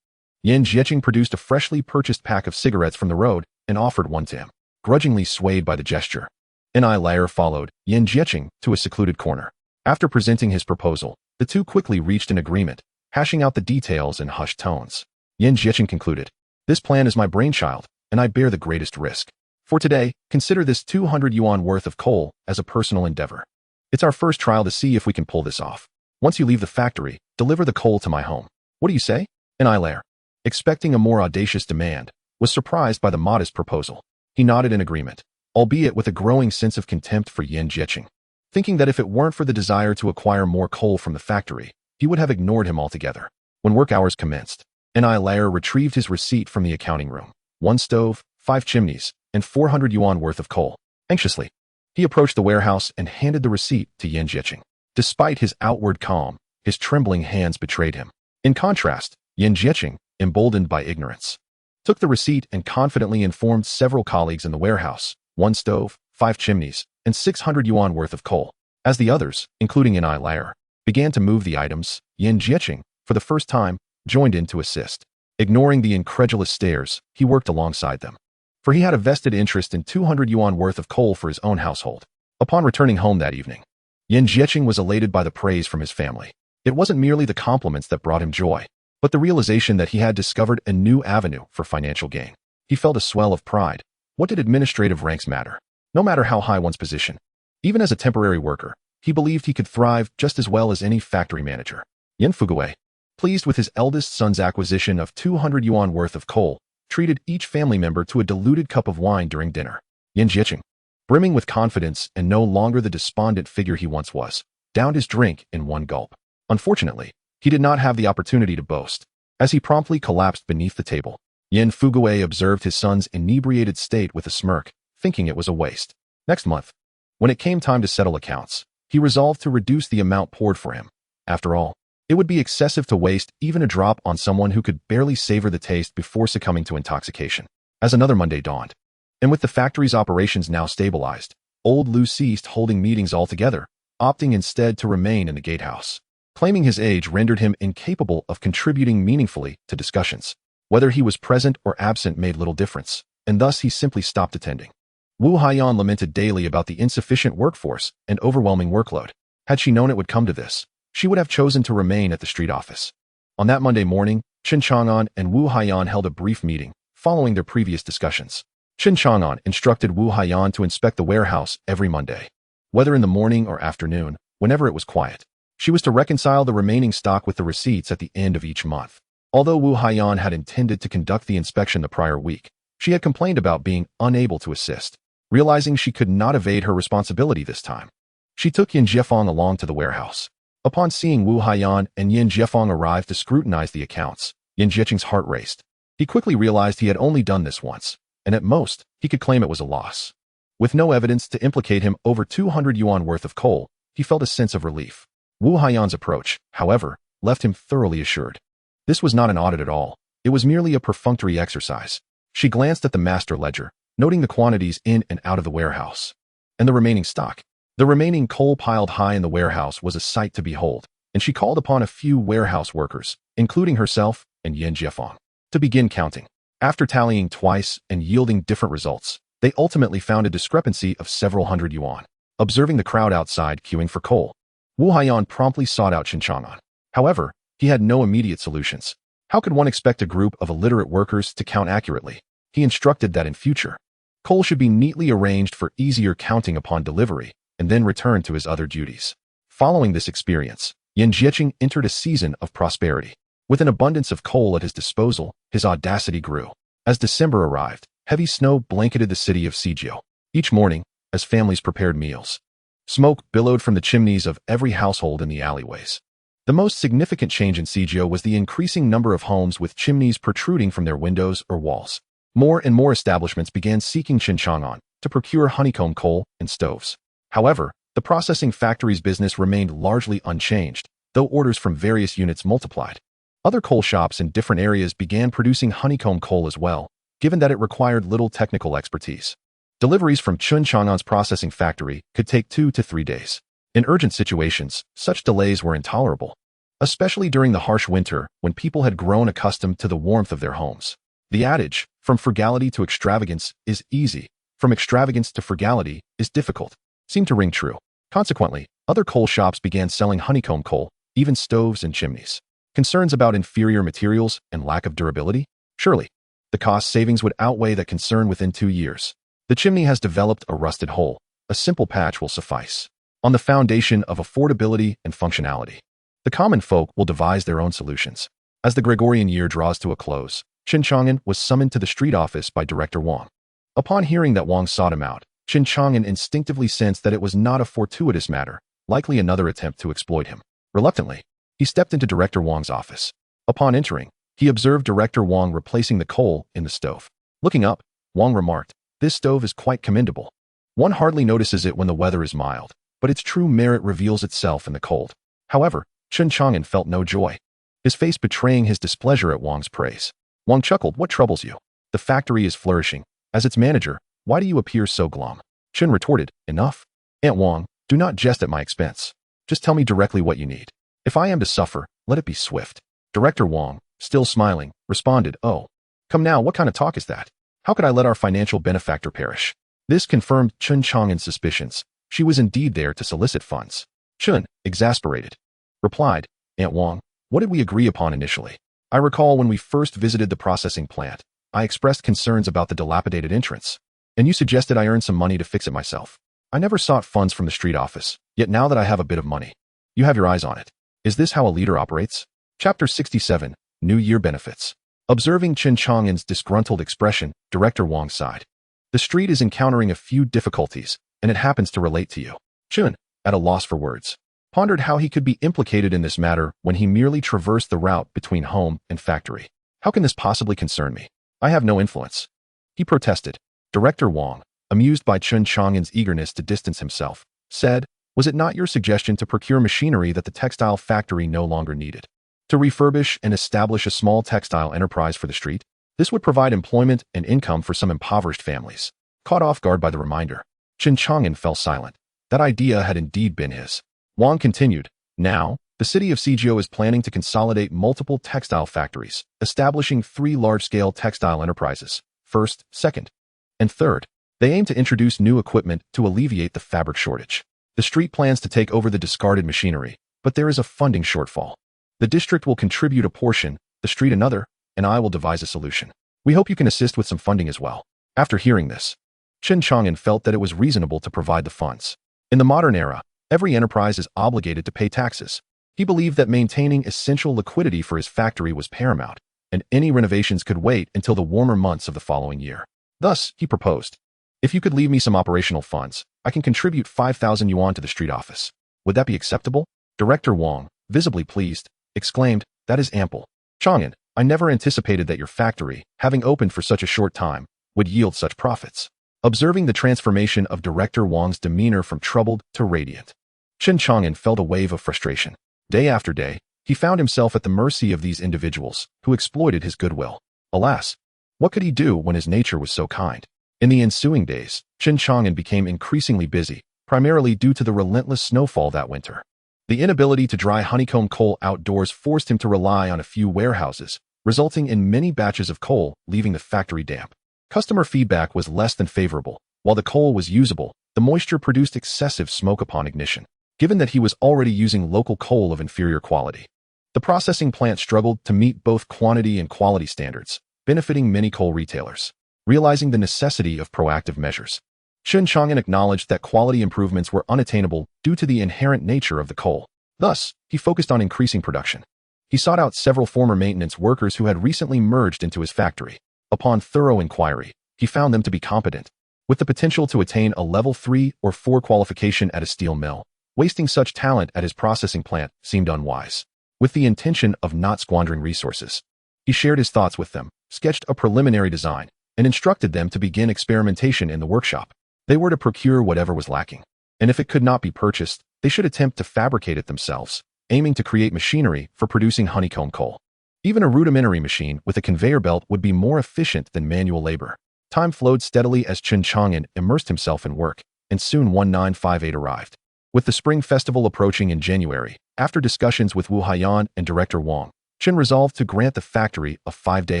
Yan Jiecheng produced a freshly purchased pack of cigarettes from the road and offered one to him. Grudgingly swayed by the gesture, Inai lair followed Yan Jiecheng to a secluded corner. After presenting his proposal, the two quickly reached an agreement, hashing out the details in hushed tones. Yan Jiecheng concluded, "This plan is my brainchild, and I bear the greatest risk. For today, consider this 200 yuan worth of coal as a personal endeavor. It's our first trial to see if we can pull this off. Once you leave the factory, deliver the coal to my home. What do you say?" Inai lair, expecting a more audacious demand, was surprised by the modest proposal. He nodded in agreement, albeit with a growing sense of contempt for Yan Jiecheng, thinking that if it weren't for the desire to acquire more coal from the factory, he would have ignored him altogether. When work hours commenced, Inai lair retrieved his receipt from the accounting room. 1 stove, 5 chimneys, and 400 yuan worth of coal. Anxiously, he approached the warehouse and handed the receipt to Yan Jiecheng. Despite his outward calm, his trembling hands betrayed him. In contrast, Yan Jiecheng, emboldened by ignorance, took the receipt and confidently informed several colleagues in the warehouse, 1 stove, 5 chimneys, and 600 yuan worth of coal. As the others, including Inai lair, began to move the items, Yan Jiecheng, for the first time, joined in to assist. Ignoring the incredulous stares, he worked alongside them, for he had a vested interest in 200 yuan worth of coal for his own household. Upon returning home that evening, Yan Jiecheng was elated by the praise from his family. It wasn't merely the compliments that brought him joy, but the realization that he had discovered a new avenue for financial gain. He felt a swell of pride, What did administrative ranks matter? No matter how high one's position. Even as a temporary worker, he believed he could thrive just as well as any factory manager. Yin Fugui, pleased with his eldest son's acquisition of 200 yuan worth of coal, treated each family member to a diluted cup of wine during dinner. Yin Jiqing, brimming with confidence and no longer the despondent figure he once was, downed his drink in one gulp. Unfortunately, he did not have the opportunity to boast, as he promptly collapsed beneath the table. Yin Fugui observed his son's inebriated state with a smirk, thinking it was a waste. Next month, when it came time to settle accounts, he resolved to reduce the amount poured for him. After all, it would be excessive to waste even a drop on someone who could barely savor the taste before succumbing to intoxication. As another Monday dawned, and with the factory's operations now stabilized, old Lu ceased holding meetings altogether, opting instead to remain in the gatehouse. Claiming his age rendered him incapable of contributing meaningfully to discussions. Whether he was present or absent made little difference, and thus he simply stopped attending. Wu Haiyan lamented daily about the insufficient workforce and overwhelming workload. Had she known it would come to this, she would have chosen to remain at the street office. On that Monday morning, Chen Chang'an and Wu Haiyan held a brief meeting, following their previous discussions. Chen Chang'an instructed Wu Haiyan to inspect the warehouse every Monday. Whether in the morning or afternoon, whenever it was quiet. She was to reconcile the remaining stock with the receipts at the end of each month. Although Wu Haiyan had intended to conduct the inspection the prior week, she had complained about being unable to assist. Realizing she could not evade her responsibility this time, she took Yin Jiefeng along to the warehouse. Upon seeing Wu Haiyan and Yin Jiefeng arrive to scrutinize the accounts, Yin Jiqing's heart raced. He quickly realized he had only done this once, and at most, he could claim it was a loss. With no evidence to implicate him over 200 yuan worth of coal, he felt a sense of relief. Wu Haiyan's approach, however, left him thoroughly assured. This was not an audit at all. It was merely a perfunctory exercise. She glanced at the master ledger, noting the quantities in and out of the warehouse. And the remaining stock. The remaining coal piled high in the warehouse was a sight to behold, and she called upon a few warehouse workers, including herself and Yin Jiefeng, to begin counting. After tallying twice and yielding different results, they ultimately found a discrepancy of several hundred yuan. Observing the crowd outside queuing for coal, Wu Haiyan promptly sought out Chen Chang'an. However, he had no immediate solutions. How could one expect a group of illiterate workers to count accurately? He instructed that in future, coal should be neatly arranged for easier counting upon delivery, and then returned to his other duties. Following this experience, Yin Jiqing entered a season of prosperity. With an abundance of coal at his disposal, his audacity grew. As December arrived, heavy snow blanketed the city of Sijio. Each morning, as families prepared meals, smoke billowed from the chimneys of every household in the alleyways. The most significant change in Sijio was the increasing number of homes with chimneys protruding from their windows or walls. More and more establishments began seeking Chen Chang'an to procure honeycomb coal and stoves. However, the processing factory's business remained largely unchanged, though orders from various units multiplied. Other coal shops in different areas began producing honeycomb coal as well, given that it required little technical expertise. Deliveries from Chen Chang'an's processing factory could take 2 to 3 days. In urgent situations, such delays were intolerable, especially during the harsh winter when people had grown accustomed to the warmth of their homes. The adage, from frugality to extravagance is easy, from extravagance to frugality is difficult, seemed to ring true. Consequently, other coal shops began selling honeycomb coal, even stoves and chimneys. Concerns about inferior materials and lack of durability? Surely, the cost savings would outweigh that concern within 2 years. The chimney has developed a rusted hole. A simple patch will suffice. On the foundation of affordability and functionality, the common folk will devise their own solutions. As the Gregorian year draws to a close, Chen Chang'an was summoned to the street office by Director Wang. Upon hearing that Wang sought him out, Chen Chang'an instinctively sensed that it was not a fortuitous matter, likely another attempt to exploit him. Reluctantly, he stepped into Director Wang's office. Upon entering, he observed Director Wang replacing the coal in the stove. Looking up, Wang remarked, "This stove is quite commendable. One hardly notices it when the weather is mild, but its true merit reveals itself in the cold." However, Chen Chang'an felt no joy, his face betraying his displeasure at Wang's praise. Wang chuckled, "What troubles you? The factory is flourishing. As its manager, why do you appear so glum?" Chen retorted, "Enough. Aunt Wang, do not jest at my expense. Just tell me directly what you need. If I am to suffer, let it be swift." Director Wang, still smiling, responded, "Oh, come now, what kind of talk is that? How could I let our financial benefactor perish?" This confirmed Chen Chang'an's suspicions. She was indeed there to solicit funds. Chen, exasperated, replied, "Aunt Wang, what did we agree upon initially? I recall when we first visited the processing plant, I expressed concerns about the dilapidated entrance. And you suggested I earn some money to fix it myself. I never sought funds from the street office, yet now that I have a bit of money, you have your eyes on it. Is this how a leader operates? Chapter 67, New Year Benefits. Observing Chen Chang'an's disgruntled expression, Director Wang sighed. The street is encountering a few difficulties, and it happens to relate to you. Chen, at a loss for words, pondered how he could be implicated in this matter when he merely traversed the route between home and factory. How can this possibly concern me? I have no influence. He protested. Director Wang, amused by Chen Chang'an's eagerness to distance himself, said, was it not your suggestion to procure machinery that the textile factory no longer needed? To refurbish and establish a small textile enterprise for the street? This would provide employment and income for some impoverished families. Caught off guard by the reminder, Chen Chang'an fell silent. That idea had indeed been his. Wang continued, now, the city of Suzhou is planning to consolidate multiple textile factories, establishing 3 large-scale textile enterprises, first, second, and third. They aim to introduce new equipment to alleviate the fabric shortage. The street plans to take over the discarded machinery, but there is a funding shortfall. The district will contribute a portion, the street another, and I will devise a solution. We hope you can assist with some funding as well. After hearing this, Chen Chang'an felt that it was reasonable to provide the funds. In the modern era, every enterprise is obligated to pay taxes. He believed that maintaining essential liquidity for his factory was paramount, and any renovations could wait until the warmer months of the following year. Thus, he proposed, if you could leave me some operational funds, I can contribute 5,000 yuan to the street office. Would that be acceptable? Director Wang, visibly pleased, exclaimed, that is ample. Chang'an, I never anticipated that your factory, having opened for such a short time, would yield such profits. Observing the transformation of Director Wang's demeanor from troubled to radiant, Chen Chang'an felt a wave of frustration. Day after day, he found himself at the mercy of these individuals who exploited his goodwill. Alas, what could he do when his nature was so kind? In the ensuing days, Chen Chang'an became increasingly busy, primarily due to the relentless snowfall that winter. The inability to dry honeycomb coal outdoors forced him to rely on a few warehouses, resulting in many batches of coal leaving the factory damp. Customer feedback was less than favorable. While the coal was usable, the moisture produced excessive smoke upon ignition, given that he was already using local coal of inferior quality. The processing plant struggled to meet both quantity and quality standards, benefiting many coal retailers. Realizing the necessity of proactive measures, Chen Chang'an acknowledged that quality improvements were unattainable due to the inherent nature of the coal. Thus, he focused on increasing production. He sought out several former maintenance workers who had recently merged into his factory. Upon thorough inquiry, he found them to be competent, with the potential to attain a level 3 or 4 qualification at a steel mill. Wasting such talent at his processing plant seemed unwise. With the intention of not squandering resources, he shared his thoughts with them, sketched a preliminary design, and instructed them to begin experimentation in the workshop. They were to procure whatever was lacking, and if it could not be purchased, they should attempt to fabricate it themselves, aiming to create machinery for producing honeycomb coal. Even a rudimentary machine with a conveyor belt would be more efficient than manual labor. Time flowed steadily as Chen Chang'an immersed himself in work, and soon 1958 arrived. With the Spring Festival approaching in January, after discussions with Wu Haiyan and Director Wang, Chen resolved to grant the factory a 5-day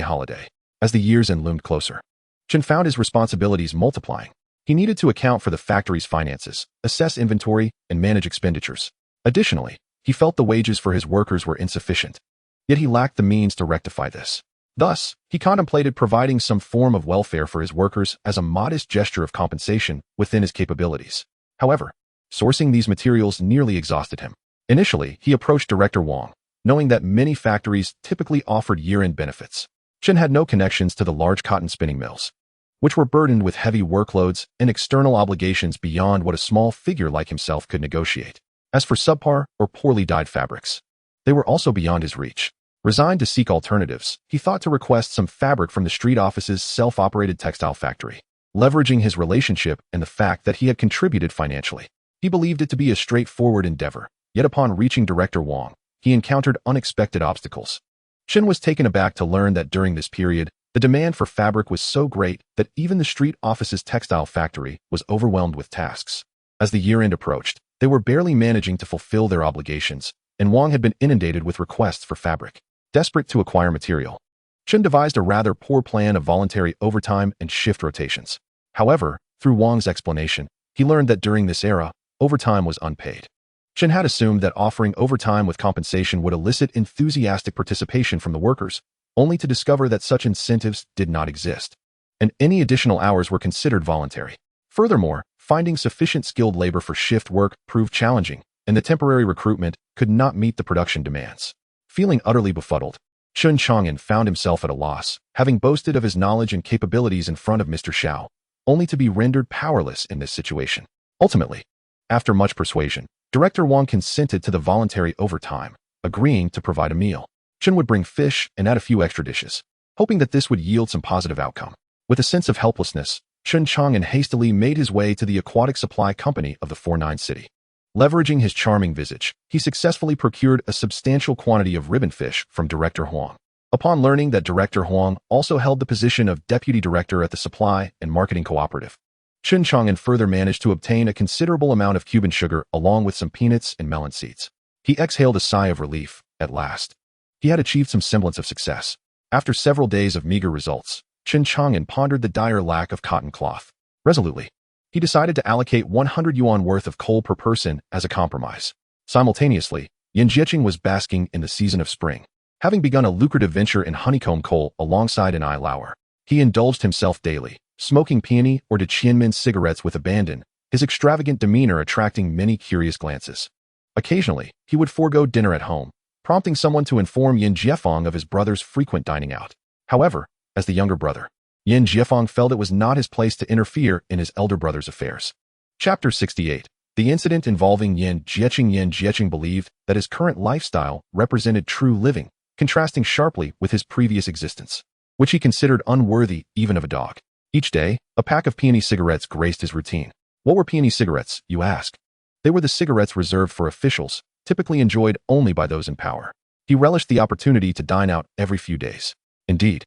holiday. As the year's end loomed closer, Chen found his responsibilities multiplying. He needed to account for the factory's finances, assess inventory, and manage expenditures. Additionally, he felt the wages for his workers were insufficient. Yet he lacked the means to rectify this. Thus, he contemplated providing some form of welfare for his workers as a modest gesture of compensation within his capabilities. However, sourcing these materials nearly exhausted him. Initially, he approached Director Wang, knowing that many factories typically offered year-end benefits. Chen had no connections to the large cotton spinning mills, which were burdened with heavy workloads and external obligations beyond what a small figure like himself could negotiate. As for subpar or poorly dyed fabrics, they were also beyond his reach. Resigned to seek alternatives, he thought to request some fabric from the street office's self-operated textile factory. Leveraging his relationship and the fact that he had contributed financially, he believed it to be a straightforward endeavor. Yet upon reaching Director Wang, he encountered unexpected obstacles. Chen was taken aback to learn that during this period, the demand for fabric was so great that even the street office's textile factory was overwhelmed with tasks. As the year-end approached, they were barely managing to fulfill their obligations, and Wang had been inundated with requests for fabric. Desperate to acquire material, Chen devised a rather poor plan of voluntary overtime and shift rotations. However, through Wang's explanation, he learned that during this era, overtime was unpaid. Chen had assumed that offering overtime with compensation would elicit enthusiastic participation from the workers, only to discover that such incentives did not exist. and any additional hours were considered voluntary. Furthermore, finding sufficient skilled labor for shift work proved challenging, and the temporary recruitment could not meet the production demands. Feeling utterly befuddled, Chen Chang'an found himself at a loss, having boasted of his knowledge and capabilities in front of Mr. Xiao, only to be rendered powerless in this situation. Ultimately, after much persuasion, Director Wang consented to the voluntary overtime, agreeing to provide a meal. Chen would bring fish and add a few extra dishes, hoping that this would yield some positive outcome. With a sense of helplessness, Chen Chang'an hastily made his way to the aquatic supply company of the 49 city. Leveraging his charming visage, he successfully procured a substantial quantity of ribbon fish from Director Huang. Upon learning that Director Huang also held the position of deputy director at the supply and marketing cooperative, Chen Chang'an further managed to obtain a considerable amount of Cuban sugar along with some peanuts and melon seeds. He exhaled a sigh of relief. At last, he had achieved some semblance of success. After several days of meager results, Chen Chang'an pondered the dire lack of cotton cloth. Resolutely, he decided to allocate 100 yuan worth of coal per person as a compromise. Simultaneously, Yan Jiecheng was basking in the season of spring. Having begun a lucrative venture in honeycomb coal alongside an lauer, he indulged himself daily, smoking peony or Qianmen cigarettes with abandon, his extravagant demeanor attracting many curious glances. Occasionally, he would forego dinner at home, prompting someone to inform Yin Jiefeng of his brother's frequent dining out. However, as the younger brother, Yin Jiefeng felt it was not his place to interfere in his elder brother's affairs. Chapter 68. The incident involving Yin Jiecheng believed that his current lifestyle represented true living, contrasting sharply with his previous existence, which he considered unworthy even of a dog. Each day, a pack of peony cigarettes graced his routine. What were peony cigarettes, you ask? They were the cigarettes reserved for officials, typically enjoyed only by those in power. He relished the opportunity to dine out every few days. Indeed,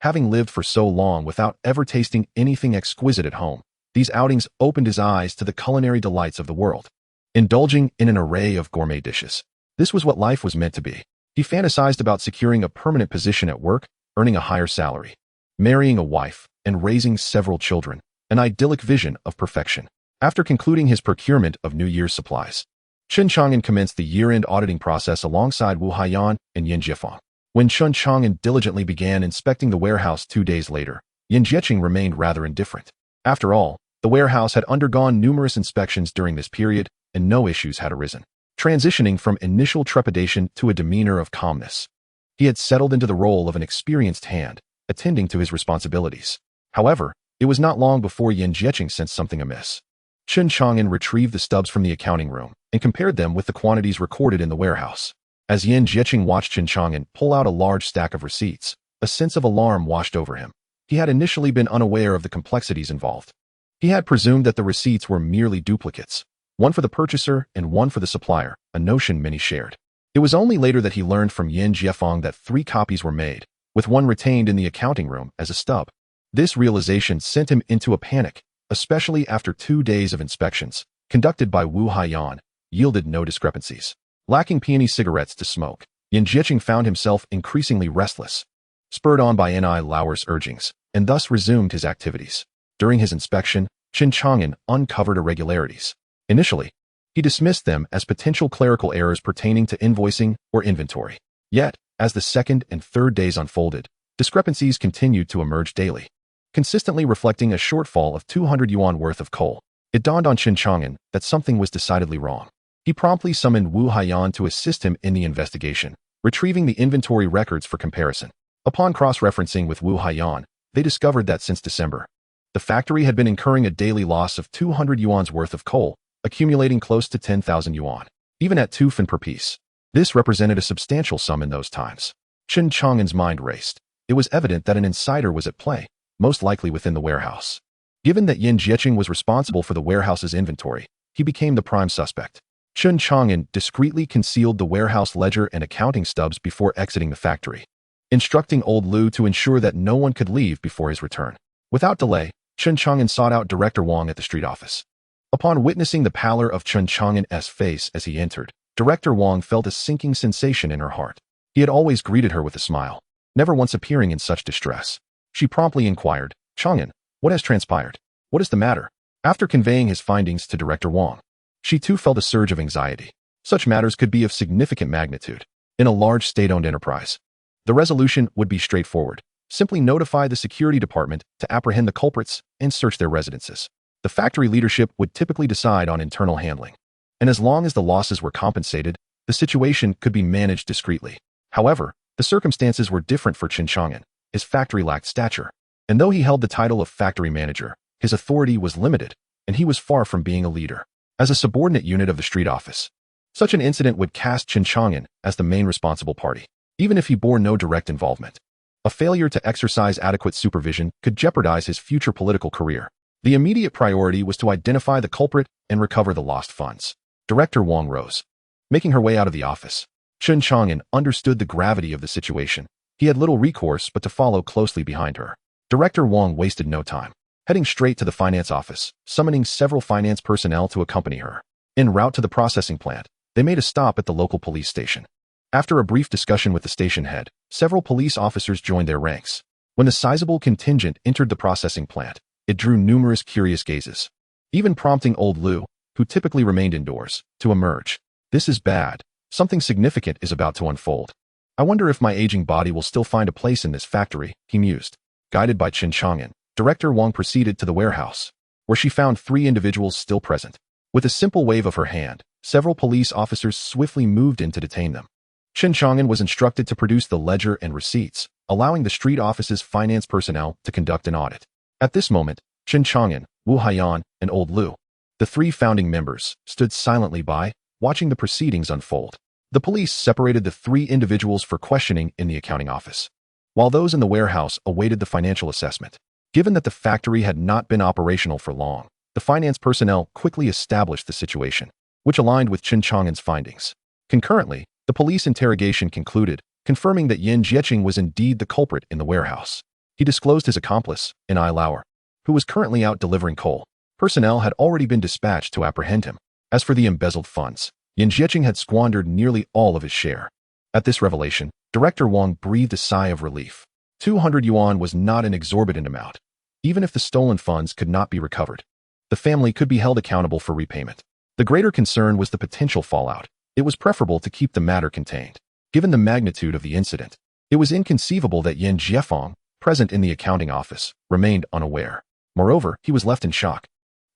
having lived for so long without ever tasting anything exquisite at home, these outings opened his eyes to the culinary delights of the world. Indulging in an array of gourmet dishes, this was what life was meant to be. He fantasized about securing a permanent position at work, earning a higher salary, marrying a wife, and raising several children, an idyllic vision of perfection. After concluding his procurement of New Year's supplies, Chen Chang'an commenced the year-end auditing process alongside Wu Haiyan and Yin Jiefeng. When Chen Chang'an diligently began inspecting the warehouse 2 days later, Yin Jiecheng remained rather indifferent. After all, the warehouse had undergone numerous inspections during this period, and no issues had arisen. Transitioning from initial trepidation to a demeanor of calmness, he had settled into the role of an experienced hand, attending to his responsibilities. However, it was not long before Yin Jiecheng sensed something amiss. Chen Chang'an retrieved the stubs from the accounting room and compared them with the quantities recorded in the warehouse. As Yin Jiecheng watched Chen Chang'an pull out a large stack of receipts, a sense of alarm washed over him. He had initially been unaware of the complexities involved. He had presumed that the receipts were merely duplicates, one for the purchaser and one for the supplier, a notion many shared. It was only later that he learned from Yin Jiefeng that 3 copies were made, with one retained in the accounting room as a stub. This realization sent him into a panic, especially after 2 days of inspections, conducted by Wu Haiyan, yielded no discrepancies. Lacking peony cigarettes to smoke, Yin Jiecheng found himself increasingly restless, spurred on by Ni Lauer's urgings, and thus resumed his activities. During his inspection, Chen Chang'an uncovered irregularities. Initially, he dismissed them as potential clerical errors pertaining to invoicing or inventory. Yet, as the 2nd and 3rd days unfolded, discrepancies continued to emerge daily, consistently reflecting a shortfall of 200 yuan worth of coal. It dawned on Chen Chang'an that something was decidedly wrong. He promptly summoned Wu Haiyan to assist him in the investigation, retrieving the inventory records for comparison. Upon cross-referencing with Wu Haiyan, they discovered that since December, the factory had been incurring a daily loss of 200 yuan's worth of coal, accumulating close to 10,000 yuan. Even at 2 fin per piece, this represented a substantial sum in those times. Chen Chang'an's mind raced. It was evident that an insider was at play, most likely within the warehouse. Given that Yin Jiecheng was responsible for the warehouse's inventory, he became the prime suspect. Chen Chang'an discreetly concealed the warehouse ledger and accounting stubs before exiting the factory, instructing old Lu to ensure that no one could leave before his return. Without delay, Chen Chang'an sought out Director Wang at the street office. Upon witnessing the pallor of Chen Chang'an's face as he entered, Director Wang felt a sinking sensation in her heart. He had always greeted her with a smile, never once appearing in such distress. She promptly inquired, "Chang'an, what has transpired? What is the matter?" After conveying his findings to Director Wang, she too felt a surge of anxiety. Such matters could be of significant magnitude. In a large state-owned enterprise, the resolution would be straightforward. Simply notify the security department to apprehend the culprits and search their residences. The factory leadership would typically decide on internal handling, and as long as the losses were compensated, the situation could be managed discreetly. However, the circumstances were different for Chen Chang'an. His factory lacked stature, and though he held the title of factory manager, his authority was limited, and he was far from being a leader. As a subordinate unit of the street office, such an incident would cast Chen Chang'an as the main responsible party, even if he bore no direct involvement. A failure to exercise adequate supervision could jeopardize his future political career. The immediate priority was to identify the culprit and recover the lost funds. Director Wang rose. Making her way out of the office, Chen Chang'an understood the gravity of the situation. He had little recourse but to follow closely behind her. Director Wang wasted no time, heading straight to the finance office, summoning several finance personnel to accompany her. En route to the processing plant, they made a stop at the local police station. After a brief discussion with the station head, several police officers joined their ranks. When the sizable contingent entered the processing plant, it drew numerous curious gazes, even prompting old Liu, who typically remained indoors, to emerge. This is bad. Something significant is about to unfold. I wonder if my aging body will still find a place in this factory, he mused. Guided by Chen Chang'an, Director Wang proceeded to the warehouse, where she found 3 individuals still present. With a simple wave of her hand, several police officers swiftly moved in to detain them. Chen Chang'an was instructed to produce the ledger and receipts, allowing the street office's finance personnel to conduct an audit. At this moment, Chen Chang'an, Wu Haiyan, and Old Liu, the 3 founding members, stood silently by, watching the proceedings unfold. The police separated the 3 individuals for questioning in the accounting office, while those in the warehouse awaited the financial assessment. Given that the factory had not been operational for long, the finance personnel quickly established the situation, which aligned with Chen Chang'an's findings. Concurrently, the police interrogation concluded, confirming that Yin Jieqing was indeed the culprit in the warehouse. He disclosed his accomplice, Ai Lauer, who was currently out delivering coal. Personnel had already been dispatched to apprehend him. As for the embezzled funds, Yin Jieqing had squandered nearly all of his share. At this revelation, Director Wang breathed a sigh of relief. 200 yuan was not an exorbitant amount. Even if the stolen funds could not be recovered, the family could be held accountable for repayment. The greater concern was the potential fallout. It was preferable to keep the matter contained. Given the magnitude of the incident, it was inconceivable that Yin Jiefeng, present in the accounting office, remained unaware. Moreover, he was left in shock,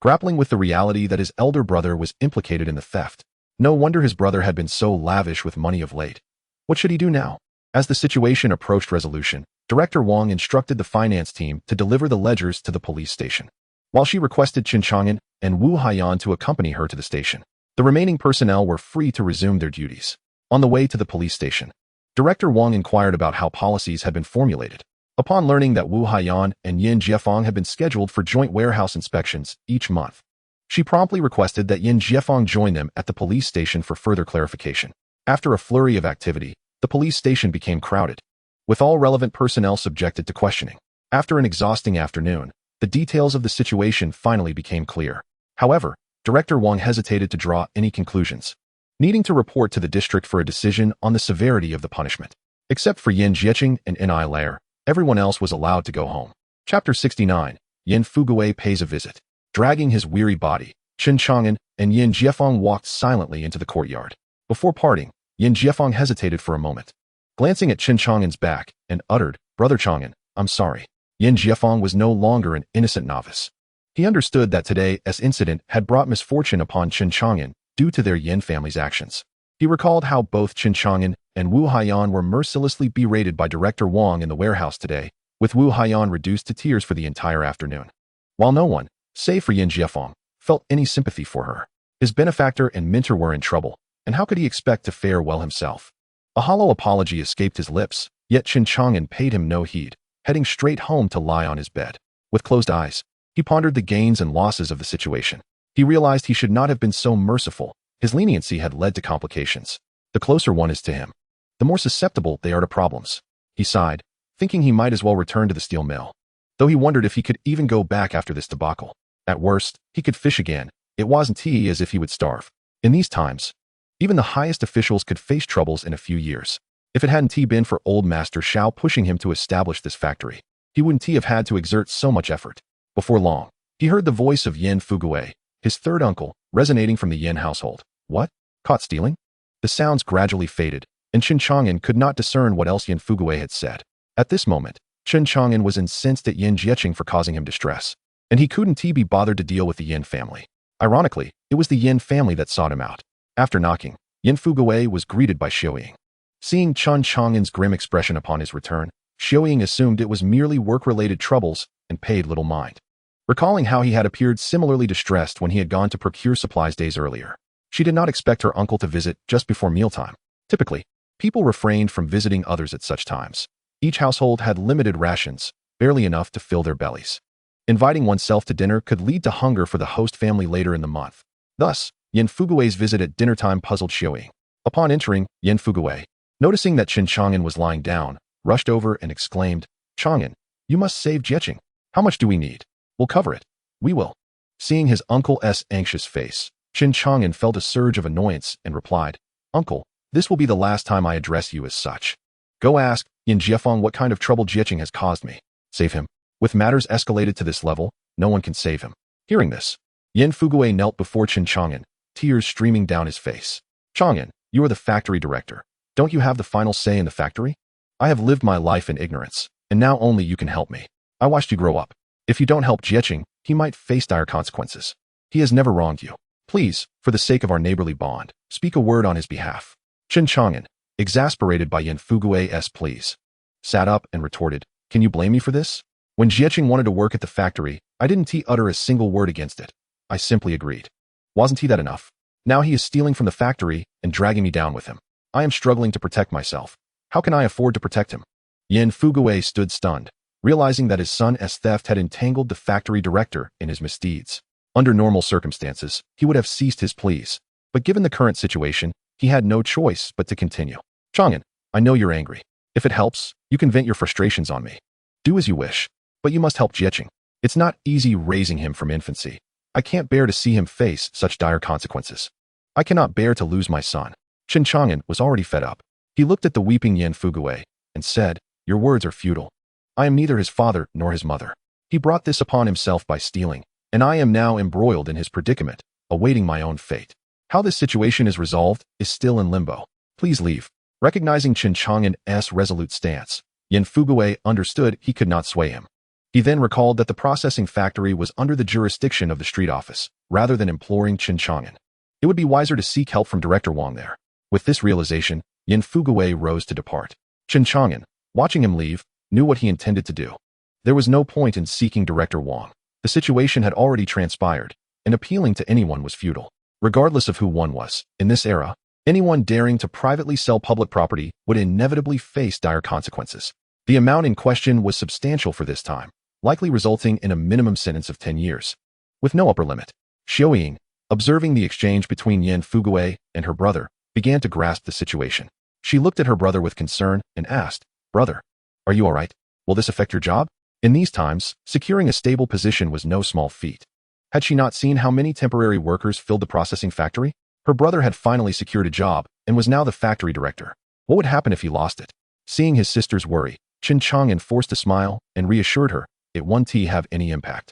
grappling with the reality that his elder brother was implicated in the theft. No wonder his brother had been so lavish with money of late. What should he do now? As the situation approached resolution, Director Wang instructed the finance team to deliver the ledgers to the police station, while she requested Chen Chang'an and Wu Haiyan to accompany her to the station. The remaining personnel were free to resume their duties. On the way to the police station, Director Wang inquired about how policies had been formulated. Upon learning that Wu Haiyan and Yin Jiefeng had been scheduled for joint warehouse inspections each month, she promptly requested that Yin Jiefeng join them at the police station for further clarification. After a flurry of activity, the police station became crowded, with all relevant personnel subjected to questioning. After an exhausting afternoon, the details of the situation finally became clear. However, Director Wang hesitated to draw any conclusions, needing to report to the district for a decision on the severity of the punishment. Except for Yin Jieqing and Ai Lauer, everyone else was allowed to go home. Chapter 69. Yin Fugui pays a visit. Dragging his weary body, Chen Chang'an and Yin Jiefeng walked silently into the courtyard. Before parting, Yin Jiefeng hesitated for a moment, glancing at Chen Chang'an's back, and uttered, "Brother Chang'an, I'm sorry." Yin Jiefeng was no longer an innocent novice. He understood that today's incident had brought misfortune upon Chen Chang'an due to their Yin family's actions. He recalled how both Chen Chang'an and Wu Haiyan were mercilessly berated by Director Wang in the warehouse today, with Wu Haiyan reduced to tears for the entire afternoon. While no one, save for Yin Jiefeng, felt any sympathy for her, his benefactor and mentor were in trouble, and how could he expect to fare well himself? A hollow apology escaped his lips, yet Chen Chang'an paid him no heed, heading straight home to lie on his bed. With closed eyes, he pondered the gains and losses of the situation. He realized he should not have been so merciful. His leniency had led to complications. The closer one is to him, the more susceptible they are to problems. He sighed, thinking he might as well return to the steel mill, though he wondered if he could even go back after this debacle. At worst, he could fish again. It wasn't as if he would starve. In these times, even the highest officials could face troubles in a few years. If it hadn't been for old Master Shao pushing him to establish this factory, he wouldn't have had to exert so much effort. Before long, he heard the voice of Yin Fugui, his third uncle, resonating from the Yin household. What? Caught stealing? The sounds gradually faded, and Chen Chang'an could not discern what else Yin Fugui had said. At this moment, Chen Chang'an was incensed at Yin Jieqing for causing him distress, and he couldn't be bothered to deal with the Yin family. Ironically, it was the Yin family that sought him out. After knocking, Yin Fugui was greeted by Xiaoying. Seeing Chen Chang'an's grim expression upon his return, Xiaoying assumed it was merely work-related troubles and paid little mind. Recalling how he had appeared similarly distressed when he had gone to procure supplies days earlier, she did not expect her uncle to visit just before mealtime. Typically, people refrained from visiting others at such times. Each household had limited rations, barely enough to fill their bellies. Inviting oneself to dinner could lead to hunger for the host family later in the month. Thus, Yin Fugui's visit at dinnertime puzzled Xiaoying. Upon entering, Yin Fugui, noticing that Chen Chang'an was lying down, rushed over and exclaimed, "Chang'an, you must save Jieqing. How much do we need? We'll cover it. We will." Seeing his uncle's anxious face, Chen Chang'an felt a surge of annoyance and replied, "Uncle, this will be the last time I address you as such. Go ask Yin Jiefeng what kind of trouble Jieqing has caused me. Save him. With matters escalated to this level, no one can save him." Hearing this, Yin Fugui knelt before Chen Chang'an, tears streaming down his face. "Chang'an, you are the factory director. Don't you have the final say in the factory? I have lived my life in ignorance, and now only you can help me. I watched you grow up. If you don't help Jieqing, he might face dire consequences. He has never wronged you. Please, for the sake of our neighborly bond, speak a word on his behalf." Chen Chang'an, exasperated by Yin Fugui's pleas, sat up and retorted, "Can you blame me for this? When Jieqing wanted to work at the factory, I didn't utter a single word against it. I simply agreed. Wasn't that enough? Now he is stealing from the factory and dragging me down with him. I am struggling to protect myself. How can I afford to protect him?" Yin Fugui stood stunned, realizing that his son's theft had entangled the factory director in his misdeeds. Under normal circumstances, he would have ceased his pleas, but given the current situation, he had no choice but to continue. "Chang'an, I know you're angry. If it helps, you can vent your frustrations on me. Do as you wish, but you must help Jieqing. It's not easy raising him from infancy. I can't bear to see him face such dire consequences. I cannot bear to lose my son." Chen Chang'an was already fed up. He looked at the weeping Yin Fugui and said, "Your words are futile. I am neither his father nor his mother. He brought this upon himself by stealing, and I am now embroiled in his predicament, awaiting my own fate. How this situation is resolved is still in limbo. Please leave." Recognizing Chen Chang'an's resolute stance, Yin Fugui understood he could not sway him. He then recalled that the processing factory was under the jurisdiction of the street office, rather than imploring Chen Chang'an. It would be wiser to seek help from Director Wang there. With this realization, Yin Fugui rose to depart. Chen Chang'an, watching him leave, knew what he intended to do. There was no point in seeking Director Wang. The situation had already transpired, and appealing to anyone was futile. Regardless of who one was, in this era, anyone daring to privately sell public property would inevitably face dire consequences. The amount in question was substantial for this time, likely resulting in a minimum sentence of 10 years, with no upper limit. Xiaoying, observing the exchange between Yin Fugui and her brother, began to grasp the situation. She looked at her brother with concern and asked, "Brother, are you all right? Will this affect your job?" In these times, securing a stable position was no small feat. Had she not seen how many temporary workers filled the processing factory? Her brother had finally secured a job and was now the factory director. What would happen if he lost it? Seeing his sister's worry, Chen Chang'an forced a smile and reassured her it won't have any impact.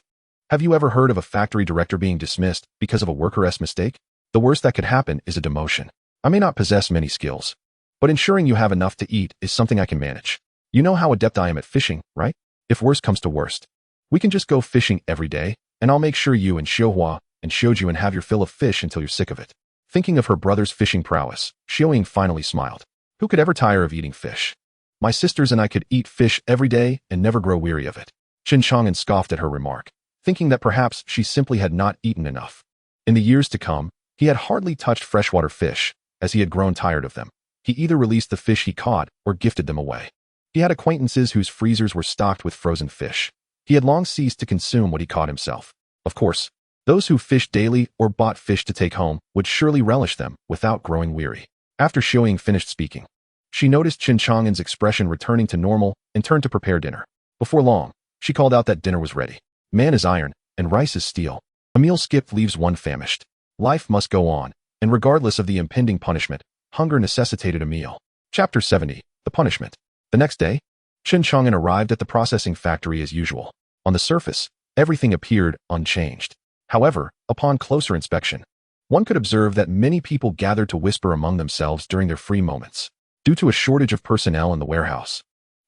Have you ever heard of a factory director being dismissed because of a worker's mistake? The worst that could happen is a demotion. I may not possess many skills, but ensuring you have enough to eat is something I can manage. You know how adept I am at fishing, right? If worst comes to worst, we can just go fishing every day, and I'll make sure you and Xiaohua and Xiaoju and have your fill of fish until you're sick of it." Thinking of her brother's fishing prowess, Xiaoying finally smiled. Who could ever tire of eating fish? My sisters and I could eat fish every day and never grow weary of it. Chen Chang'an scoffed at her remark, thinking that perhaps she simply had not eaten enough. In the years to come, he had hardly touched freshwater fish, as he had grown tired of them. He either released the fish he caught or gifted them away. He had acquaintances whose freezers were stocked with frozen fish. He had long ceased to consume what he caught himself. Of course, those who fished daily or bought fish to take home would surely relish them without growing weary. After Xiaoying finished speaking, she noticed Chen Chang'an's expression returning to normal and turned to prepare dinner. Before long, she called out that dinner was ready. Man is iron, and rice is steel. A meal skipped leaves one famished. Life must go on, and regardless of the impending punishment, hunger necessitated a meal. Chapter 70, The Punishment. The next day, Chen Chang'an arrived at the processing factory as usual. On the surface, everything appeared unchanged. However, upon closer inspection, one could observe that many people gathered to whisper among themselves during their free moments. Due to a shortage of personnel in the warehouse,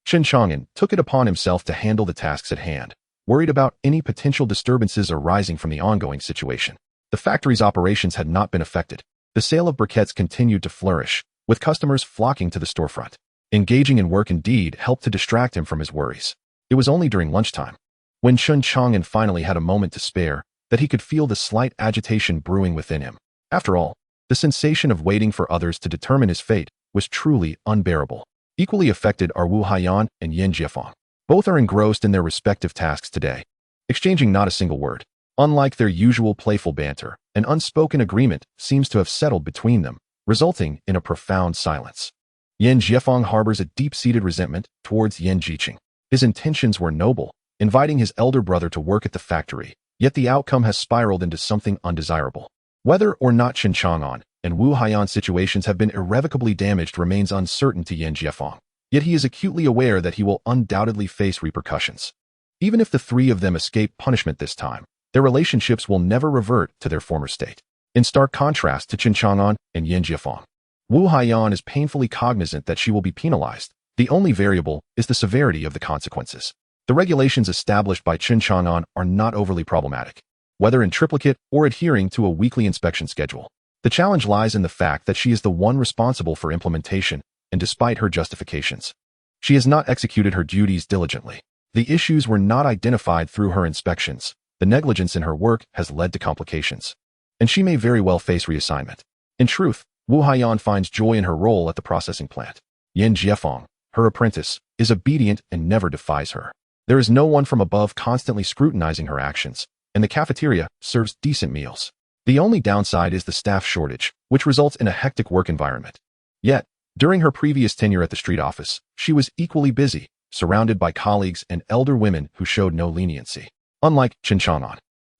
Chen Chang'an took it upon himself to handle the tasks at hand, worried about any potential disturbances arising from the ongoing situation. The factory's operations had not been affected. The sale of briquettes continued to flourish, with customers flocking to the storefront. Engaging in work indeed helped to distract him from his worries. It was only during lunchtime, when Chen Chang'an finally had a moment to spare, that he could feel the slight agitation brewing within him. After all, the sensation of waiting for others to determine his fate was truly unbearable. Equally affected are Wu Haiyan and Yin Jiefeng. Both are engrossed in their respective tasks today, exchanging not a single word. Unlike their usual playful banter, an unspoken agreement seems to have settled between them, resulting in a profound silence. Yin Jiefeng harbors a deep-seated resentment towards Yin Jiqing. His intentions were noble, inviting his elder brother to work at the factory, yet the outcome has spiraled into something undesirable. Whether or not Chen Chang'an and Wu Haiyan's situations have been irrevocably damaged remains uncertain to Yin Jiefeng, yet he is acutely aware that he will undoubtedly face repercussions. Even if the three of them escape punishment this time, their relationships will never revert to their former state. In stark contrast to Chen Chang'an and Yin Jiefeng, Wu Haiyan is painfully cognizant that she will be penalized. The only variable is the severity of the consequences. The regulations established by Chen Chang'an are not overly problematic, whether in triplicate or adhering to a weekly inspection schedule. The challenge lies in the fact that she is the one responsible for implementation, and despite her justifications, she has not executed her duties diligently. The issues were not identified through her inspections. The negligence in her work has led to complications, and she may very well face reassignment. In truth, Wu Haiyan finds joy in her role at the processing plant. Yin Jiefeng, her apprentice, is obedient and never defies her. There is no one from above constantly scrutinizing her actions, and the cafeteria serves decent meals. The only downside is the staff shortage, which results in a hectic work environment. Yet, during her previous tenure at the street office, she was equally busy, surrounded by colleagues and elder women who showed no leniency. Unlike Chen Chang'an,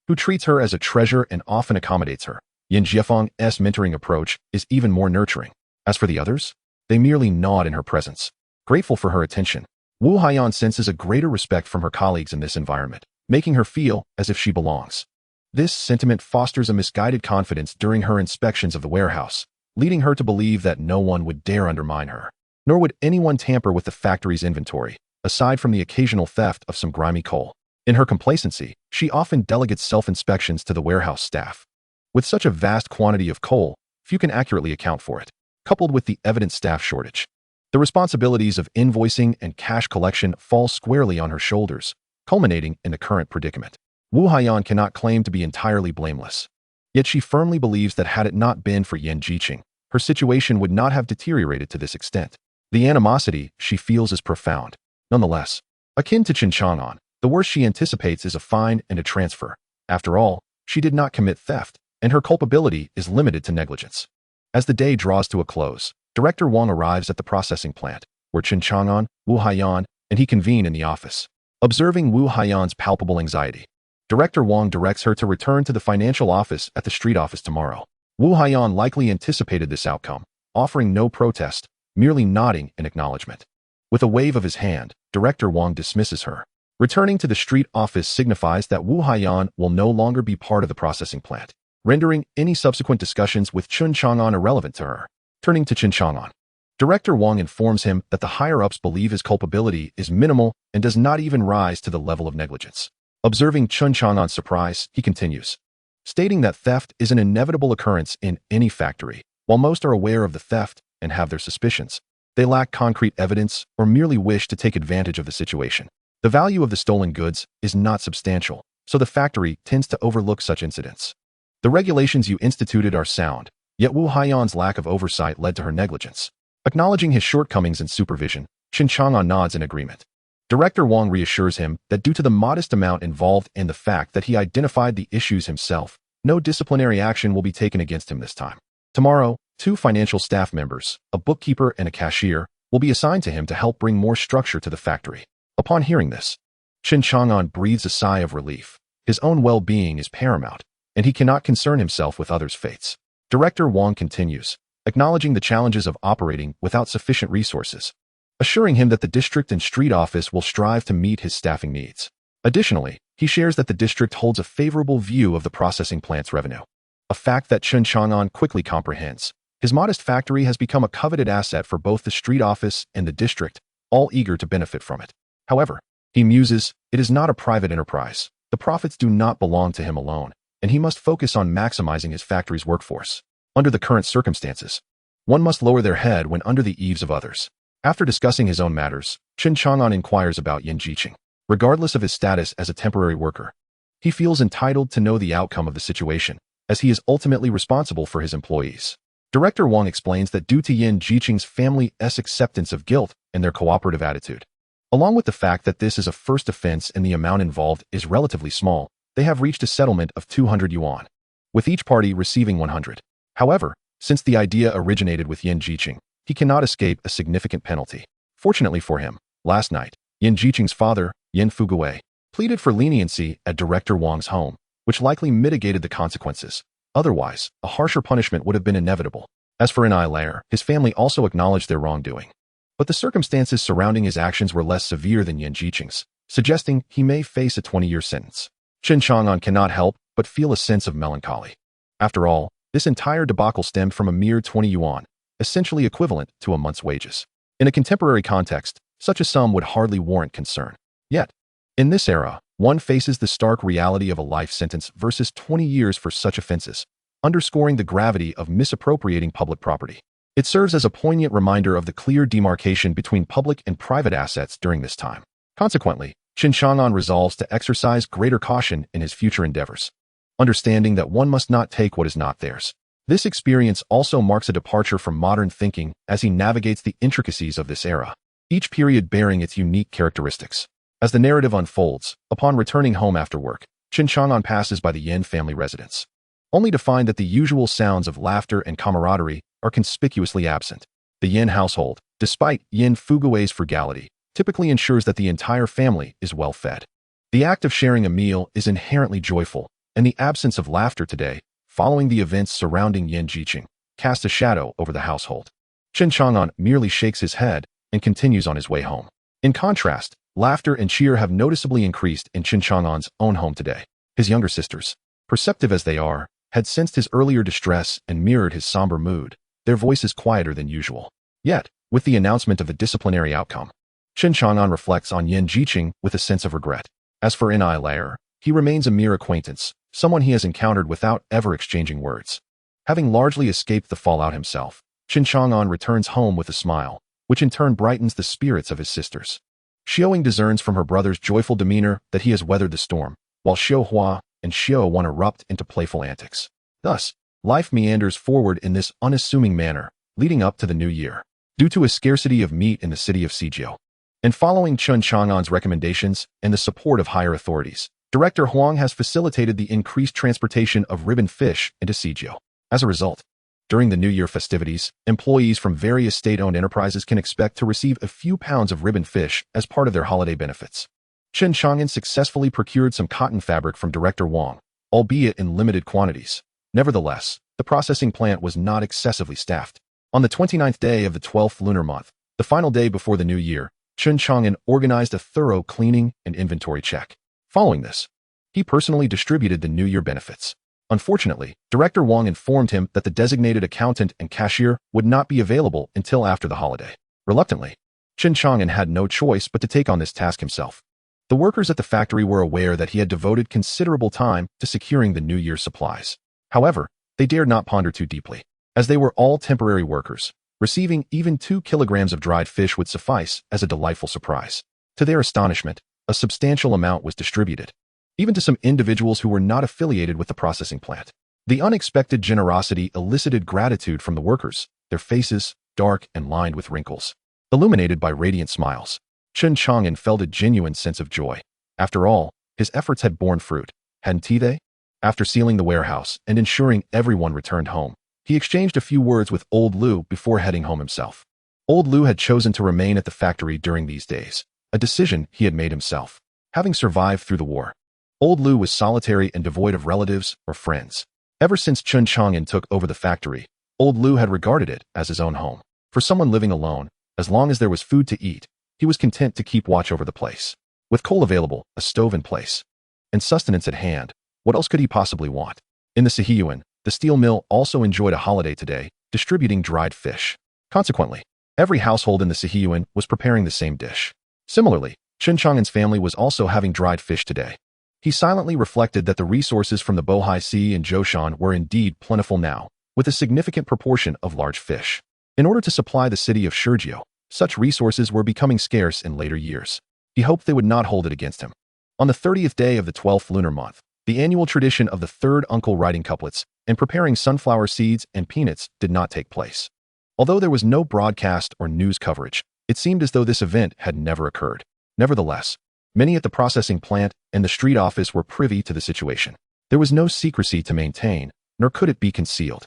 who treats her as a treasure and often accommodates her, Yin Jiefeng's mentoring approach is even more nurturing. As for the others, they merely nod in her presence, grateful for her attention. Wu Haiyan senses a greater respect from her colleagues in this environment, making her feel as if she belongs. This sentiment fosters a misguided confidence during her inspections of the warehouse, leading her to believe that no one would dare undermine her, nor would anyone tamper with the factory's inventory, aside from the occasional theft of some grimy coal. In her complacency, she often delegates self-inspections to the warehouse staff. With such a vast quantity of coal, few can accurately account for it. Coupled with the evident staff shortage, the responsibilities of invoicing and cash collection fall squarely on her shoulders, culminating in the current predicament. Wu Haiyan cannot claim to be entirely blameless. Yet she firmly believes that had it not been for Yin Jiqing, her situation would not have deteriorated to this extent. The animosity she feels is profound. Nonetheless, akin to Chen Chang'an, the worst she anticipates is a fine and a transfer. After all, she did not commit theft, and her culpability is limited to negligence. As the day draws to a close, Director Wang arrives at the processing plant, where Chen Chang'an, Wu Haiyan, and he convene in the office. Observing Wu Haiyan's palpable anxiety, Director Wang directs her to return to the financial office at the street office tomorrow. Wu Haiyan likely anticipated this outcome, offering no protest, merely nodding in acknowledgement. With a wave of his hand, Director Wang dismisses her. Returning to the street office signifies that Wu Haiyan will no longer be part of the processing plant, rendering any subsequent discussions with Chen Chang'an irrelevant to her. Turning to Chen Chang'an, Director Wang informs him that the higher-ups believe his culpability is minimal and does not even rise to the level of negligence. Observing Chen Chang'an's surprise, he continues, stating that theft is an inevitable occurrence in any factory. While most are aware of the theft and have their suspicions, they lack concrete evidence or merely wish to take advantage of the situation. The value of the stolen goods is not substantial, so the factory tends to overlook such incidents. The regulations you instituted are sound, yet Wu Haiyan's lack of oversight led to her negligence. Acknowledging his shortcomings in supervision, Chen Chang'an nods in agreement. Director Wang reassures him that due to the modest amount involved and the fact that he identified the issues himself, no disciplinary action will be taken against him this time. Tomorrow, 2 financial staff members, a bookkeeper and a cashier, will be assigned to him to help bring more structure to the factory. Upon hearing this, Chen Chang'an breathes a sigh of relief. His own well-being is paramount, and he cannot concern himself with others' fates. Director Wang continues, acknowledging the challenges of operating without sufficient resources, assuring him that the district and street office will strive to meet his staffing needs. Additionally, he shares that the district holds a favorable view of the processing plant's revenue, a fact that Chen Chang'an quickly comprehends. His modest factory has become a coveted asset for both the street office and the district, all eager to benefit from it. However, he muses, it is not a private enterprise. The profits do not belong to him alone, and he must focus on maximizing his factory's workforce. Under the current circumstances, one must lower their head when under the eaves of others. After discussing his own matters, Chen Chang'an inquires about Yan Jiqing. Regardless of his status as a temporary worker, he feels entitled to know the outcome of the situation, as he is ultimately responsible for his employees. Director Wang explains that due to Yan Jiqing's family's acceptance of guilt and their cooperative attitude, along with the fact that this is a first offense and the amount involved is relatively small, they have reached a settlement of 200 yuan, with each party receiving 100. However, since the idea originated with Yan Jiqing, he cannot escape a significant penalty. Fortunately for him, last night, Yan Jiqing's father, Yan Fugui, pleaded for leniency at Director Wang's home, which likely mitigated the consequences. Otherwise, a harsher punishment would have been inevitable. As for Lair, his family also acknowledged their wrongdoing. But the circumstances surrounding his actions were less severe than Yan Jiqing's, suggesting he may face a 20-year sentence. Chen Chang'an cannot help but feel a sense of melancholy. After all, this entire debacle stemmed from a mere 20 yuan, essentially equivalent to a month's wages. In a contemporary context, such a sum would hardly warrant concern. Yet, in this era, one faces the stark reality of a life sentence versus 20 years for such offenses, underscoring the gravity of misappropriating public property. It serves as a poignant reminder of the clear demarcation between public and private assets during this time. Consequently, Chen Chang'an resolves to exercise greater caution in his future endeavors, understanding that one must not take what is not theirs. This experience also marks a departure from modern thinking as he navigates the intricacies of this era, each period bearing its unique characteristics. As the narrative unfolds, upon returning home after work, Chen Chang'an passes by the Yan family residence, only to find that the usual sounds of laughter and camaraderie are conspicuously absent. The Yan household, despite Yan Fugui's frugality, typically ensures that the entire family is well fed. The act of sharing a meal is inherently joyful, and the absence of laughter today, following the events surrounding Yan Jiqing, casts a shadow over the household. Chen Chang'an merely shakes his head and continues on his way home. In contrast, laughter and cheer have noticeably increased in Chen Chang'an's own home today. His younger sisters, perceptive as they are, had sensed his earlier distress and mirrored his somber mood, their voices quieter than usual. Yet, with the announcement of the disciplinary outcome, Chen Chang'an reflects on Yan Jiqing with a sense of regret. As for Lair, he remains a mere acquaintance, someone he has encountered without ever exchanging words. Having largely escaped the fallout himself, Chen Chang'an returns home with a smile, which in turn brightens the spirits of his sisters. Xiaoying discerns from her brother's joyful demeanor that he has weathered the storm, while Xiao Hua and Xiao Wan erupt into playful antics. Thus, life meanders forward in this unassuming manner, leading up to the new year. Due to a scarcity of meat in the city of Sijiu, and following Chen Chang'an's recommendations and the support of higher authorities, Director Huang has facilitated the increased transportation of ribbon fish into Sijiu. As a result, during the New Year festivities, employees from various state-owned enterprises can expect to receive a few pounds of ribbon fish as part of their holiday benefits. Chen Chang'an successfully procured some cotton fabric from Director Wang, albeit in limited quantities. Nevertheless, the processing plant was not excessively staffed. On the 29th day of the 12th lunar month, the final day before the new year, Chen Chang'an organized a thorough cleaning and inventory check. Following this, he personally distributed the New Year benefits. Unfortunately, Director Wang informed him that the designated accountant and cashier would not be available until after the holiday. Reluctantly, Chen Chang'an had no choice but to take on this task himself. The workers at the factory were aware that he had devoted considerable time to securing the New Year's supplies. However, they dared not ponder too deeply, as they were all temporary workers. Receiving even 2 kilograms of dried fish would suffice as a delightful surprise. To their astonishment, a substantial amount was distributed, even to some individuals who were not affiliated with the processing plant. The unexpected generosity elicited gratitude from the workers, their faces, dark and lined with wrinkles, illuminated by radiant smiles. Chen Chang'an felt a genuine sense of joy. After all, his efforts had borne fruit, hadn't they? After sealing the warehouse and ensuring everyone returned home, he exchanged a few words with Old Lu before heading home himself. Old Lu had chosen to remain at the factory during these days, a decision he had made himself. Having survived through the war, Old Lu was solitary and devoid of relatives or friends. Ever since Chen Chang'an took over the factory, Old Lu had regarded it as his own home. For someone living alone, as long as there was food to eat, he was content to keep watch over the place. With coal available, a stove in place, and sustenance at hand, what else could he possibly want? In the Sihiyuan, the steel mill also enjoyed a holiday today, distributing dried fish. Consequently, Every household in the Sihiyuan was preparing the same dish. Similarly, Chen Chang'an's family was also having dried fish today. He silently reflected that the resources from the Bohai Sea and Zhoushan were indeed plentiful now, with a significant proportion of large fish. In order to supply the city of Shurjiao, such resources were becoming scarce in later years. He hoped they would not hold it against him. On the 30th day of the 12th lunar month, the annual tradition of the third uncle writing couplets and preparing sunflower seeds and peanuts did not take place. Although there was no broadcast or news coverage, it seemed as though this event had never occurred. Nevertheless, many at the processing plant and the street office were privy to the situation. There was no secrecy to maintain, nor could it be concealed.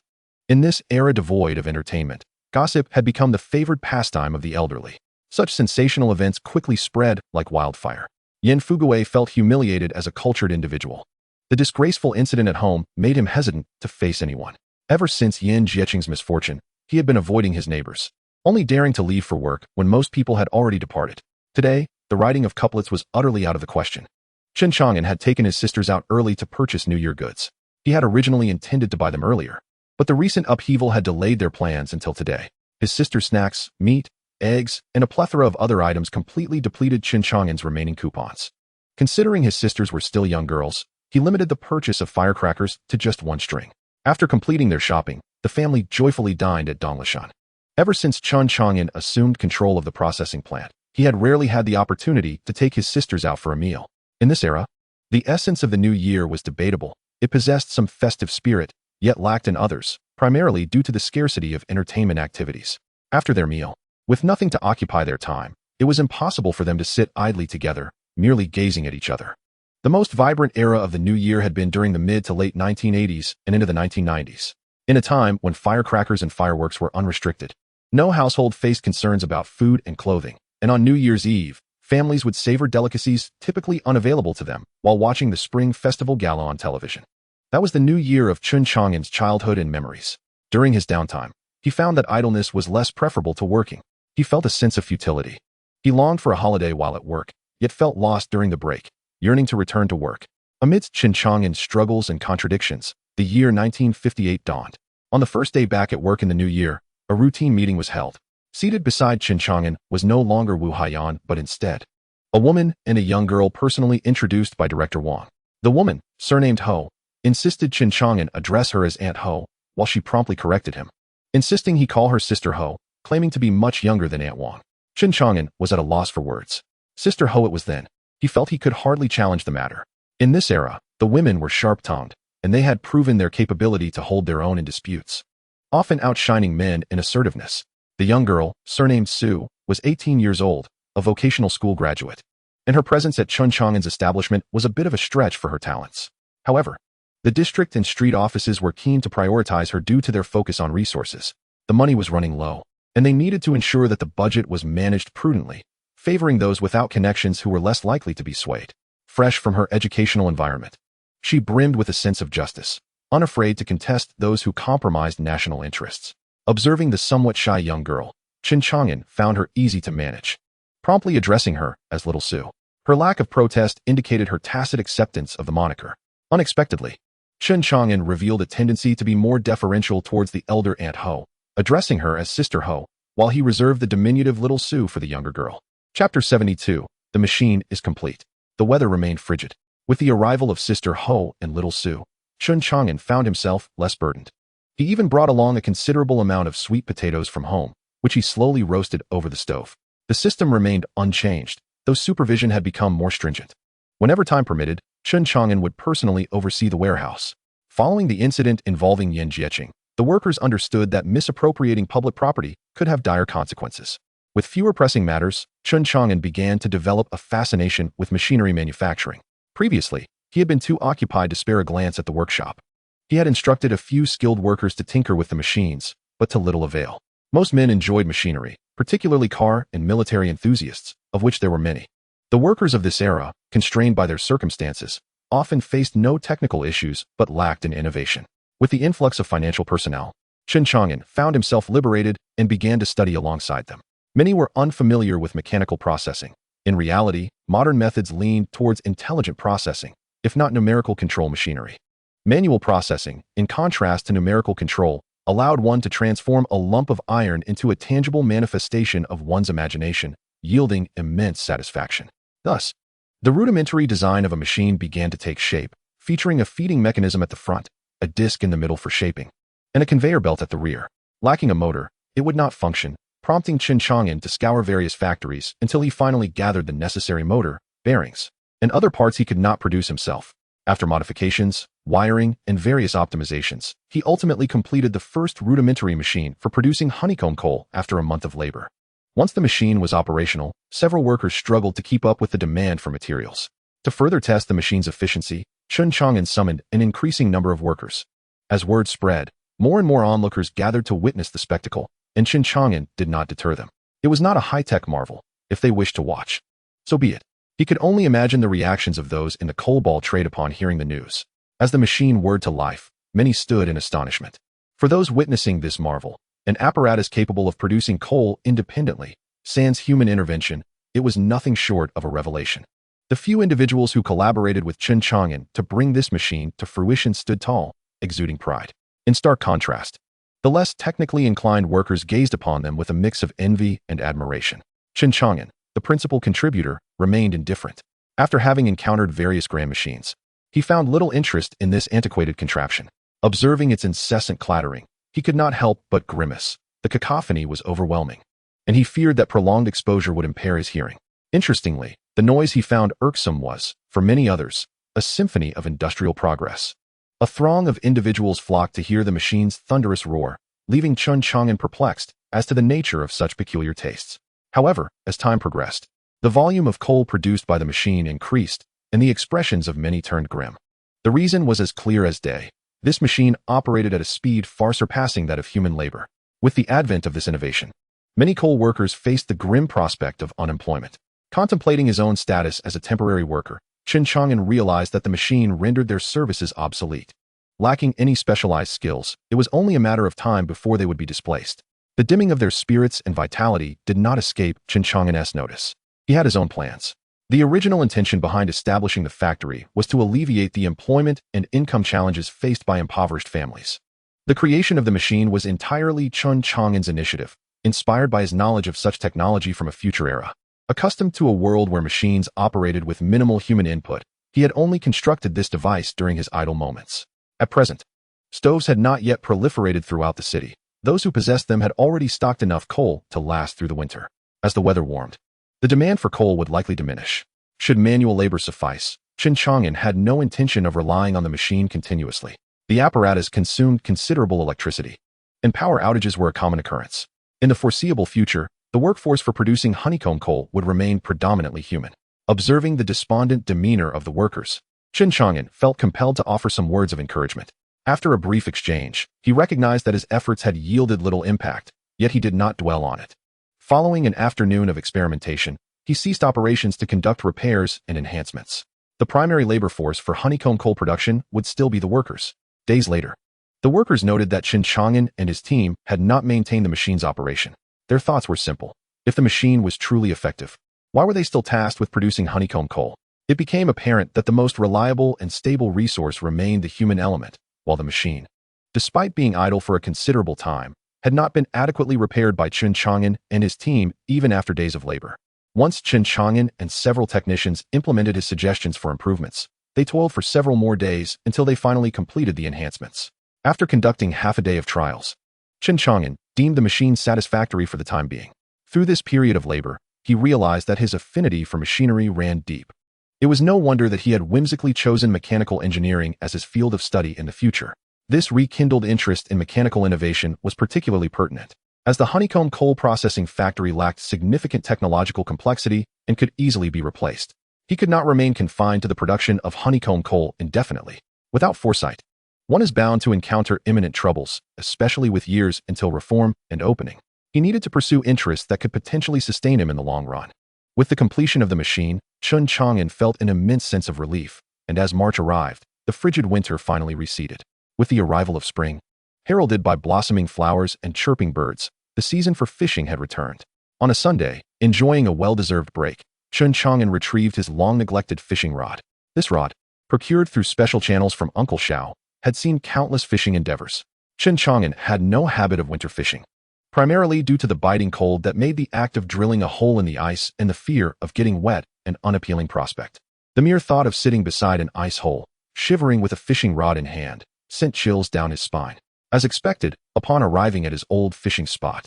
In this era devoid of entertainment, gossip had become the favored pastime of the elderly. Such sensational events quickly spread like wildfire. Yan Fugui felt humiliated as a cultured individual. The disgraceful incident at home made him hesitant to face anyone. Ever since Yan Jieqing's misfortune, he had been avoiding his neighbors, only daring to leave for work when most people had already departed. Today, the writing of couplets was utterly out of the question. Chen Chang'an had taken his sisters out early to purchase New Year goods. He had originally intended to buy them earlier, but the recent upheaval had delayed their plans until today. His sister's snacks, meat, eggs, and a plethora of other items completely depleted Chen Chang'an's remaining coupons. Considering his sisters were still young girls, he limited the purchase of firecrackers to just one string. After completing their shopping, the family joyfully dined at Donglishan. Ever since Chen Chang'an assumed control of the processing plant, he had rarely had the opportunity to take his sisters out for a meal. In this era, the essence of the new year was debatable. It possessed some festive spirit, yet lacked in others, primarily due to the scarcity of entertainment activities. After their meal, with nothing to occupy their time, it was impossible for them to sit idly together, merely gazing at each other. The most vibrant era of the new year had been during the mid to late 1980s and into the 1990s, in a time when firecrackers and fireworks were unrestricted. No household faced concerns about food and clothing, and on New Year's Eve, families would savor delicacies typically unavailable to them while watching the Spring Festival Gala on television. That was the new year of Chen Chang'an's childhood and memories. During his downtime, he found that idleness was less preferable to working. He felt a sense of futility. He longed for a holiday while at work, yet felt lost during the break, yearning to return to work. Amidst Chen Chang'an's struggles and contradictions, the year 1958 dawned. On the first day back at work in the new year, a routine meeting was held. Seated beside Chen Chang'an was no longer Wu Haiyan, but instead a woman and a young girl personally introduced by Director Wang. The woman, surnamed Ho, insisted Chen Chang'an address her as Aunt Ho, while she promptly corrected him, insisting he call her Sister Ho, claiming to be much younger than Aunt Wang. Chen Chang'an was at a loss for words. Sister Ho it was then. He felt he could hardly challenge the matter. In this era, the women were sharp-tongued, and they had proven their capability to hold their own in disputes, often outshining men in assertiveness. The young girl, surnamed Su, was 18 years old, a vocational school graduate, and her presence at Chen Chang'an's establishment was a bit of a stretch for her talents. However, the district and street offices were keen to prioritize her due to their focus on resources. The money was running low, and they needed to ensure that the budget was managed prudently, favoring those without connections who were less likely to be swayed. Fresh from her educational environment, she brimmed with a sense of justice, unafraid to contest those who compromised national interests. Observing the somewhat shy young girl, Chen Chang'an found her easy to manage, promptly addressing her as Little Su. Her lack of protest indicated her tacit acceptance of the moniker. Unexpectedly, Chen Chang'an revealed a tendency to be more deferential towards the elder Aunt Ho, addressing her as Sister Ho, while he reserved the diminutive Little Su for the younger girl. Chapter 72. The machine is complete. The weather remained frigid. With the arrival of Sister Ho and Little Su, Chen Chang'an found himself less burdened. He even brought along a considerable amount of sweet potatoes from home, which he slowly roasted over the stove. The system remained unchanged, though supervision had become more stringent. Whenever time permitted, Chen Chang'an would personally oversee the warehouse. Following the incident involving Yan Jieqing, the workers understood that misappropriating public property could have dire consequences. With fewer pressing matters, Chen Chang'an began to develop a fascination with machinery manufacturing. Previously, he had been too occupied to spare a glance at the workshop. He had instructed a few skilled workers to tinker with the machines, but to little avail. Most men enjoyed machinery, particularly car and military enthusiasts, of which there were many. The workers of this era, constrained by their circumstances, often faced no technical issues but lacked in innovation. With the influx of financial personnel, Chen Chang'an found himself liberated and began to study alongside them. Many were unfamiliar with mechanical processing. In reality, modern methods leaned towards intelligent processing, if not numerical control machinery. Manual processing, in contrast to numerical control, allowed one to transform a lump of iron into a tangible manifestation of one's imagination, yielding immense satisfaction. Thus, the rudimentary design of a machine began to take shape, featuring a feeding mechanism at the front, a disc in the middle for shaping, and a conveyor belt at the rear. Lacking a motor, it would not function, prompting Chen Chang'an to scour various factories until he finally gathered the necessary motor, bearings, and other parts he could not produce himself. After modifications, wiring, and various optimizations, he ultimately completed the first rudimentary machine for producing honeycomb coal after a month of labor. Once the machine was operational, several workers struggled to keep up with the demand for materials. To further test the machine's efficiency, Chen Chang'an summoned an increasing number of workers. As word spread, more and more onlookers gathered to witness the spectacle, and Chen Chang'an did not deter them. It was not a high-tech marvel. If they wished to watch, so be it. He could only imagine the reactions of those in the coal ball trade upon hearing the news. As the machine whirred to life, many stood in astonishment. For those witnessing this marvel, an apparatus capable of producing coal independently, sans human intervention, it was nothing short of a revelation. The few individuals who collaborated with Chen Chang'an to bring this machine to fruition stood tall, exuding pride. In stark contrast, the less technically inclined workers gazed upon them with a mix of envy and admiration. Chen Chang'an, the principal contributor, remained indifferent. After having encountered various grand machines, he found little interest in this antiquated contraption. Observing its incessant clattering, he could not help but grimace. The cacophony was overwhelming, and he feared that prolonged exposure would impair his hearing. Interestingly, the noise he found irksome was, for many others, a symphony of industrial progress. A throng of individuals flocked to hear the machine's thunderous roar, leaving Chen Chang'an perplexed as to the nature of such peculiar tastes. However, as time progressed, the volume of coal produced by the machine increased, and the expressions of many turned grim. The reason was as clear as day. This machine operated at a speed far surpassing that of human labor. With the advent of this innovation, many coal workers faced the grim prospect of unemployment. Contemplating his own status as a temporary worker, Chen Chang'an realized that the machine rendered their services obsolete. Lacking any specialized skills, it was only a matter of time before they would be displaced. The dimming of their spirits and vitality did not escape Chen Chang'an's notice. He had his own plans. The original intention behind establishing the factory was to alleviate the employment and income challenges faced by impoverished families. The creation of the machine was entirely Chen Chang'an's initiative, inspired by his knowledge of such technology from a future era. Accustomed to a world where machines operated with minimal human input, he had only constructed this device during his idle moments. At present, stoves had not yet proliferated throughout the city. Those who possessed them had already stocked enough coal to last through the winter. As the weather warmed, the demand for coal would likely diminish. Should manual labor suffice, Chen Chang'an had no intention of relying on the machine continuously. The apparatus consumed considerable electricity, and power outages were a common occurrence. In the foreseeable future, the workforce for producing honeycomb coal would remain predominantly human. Observing the despondent demeanor of the workers, Chen Chang'an felt compelled to offer some words of encouragement. After a brief exchange, he recognized that his efforts had yielded little impact, yet he did not dwell on it. Following an afternoon of experimentation, he ceased operations to conduct repairs and enhancements. The primary labor force for honeycomb coal production would still be the workers. Days later, the workers noted that Chen Chang'an and his team had not maintained the machine's operation. Their thoughts were simple. If the machine was truly effective, why were they still tasked with producing honeycomb coal? It became apparent that the most reliable and stable resource remained the human element, while the machine, despite being idle for a considerable time, had not been adequately repaired by Chen Chang'an and his team even after days of labor. Once Chen Chang'an and several technicians implemented his suggestions for improvements, they toiled for several more days until they finally completed the enhancements. After conducting half a day of trials, Chen Chang'an deemed the machine satisfactory for the time being. Through this period of labor, he realized that his affinity for machinery ran deep. It was no wonder that he had whimsically chosen mechanical engineering as his field of study in the future. This rekindled interest in mechanical innovation was particularly pertinent, as the honeycomb coal processing factory lacked significant technological complexity and could easily be replaced. He could not remain confined to the production of honeycomb coal indefinitely. Without foresight, one is bound to encounter imminent troubles, especially with years until reform and opening. He needed to pursue interests that could potentially sustain him in the long run. With the completion of the machine, Chen Chang'an felt an immense sense of relief, and as March arrived, the frigid winter finally receded. With the arrival of spring, heralded by blossoming flowers and chirping birds, the season for fishing had returned. On a Sunday, enjoying a well-deserved break, Chen Chang'an retrieved his long-neglected fishing rod. This rod, procured through special channels from Uncle Xiao, had seen countless fishing endeavors. Chen Chang'an had no habit of winter fishing, primarily due to the biting cold that made the act of drilling a hole in the ice and the fear of getting wet an unappealing prospect. The mere thought of sitting beside an ice hole, shivering with a fishing rod in hand, sent chills down his spine. As expected, upon arriving at his old fishing spot,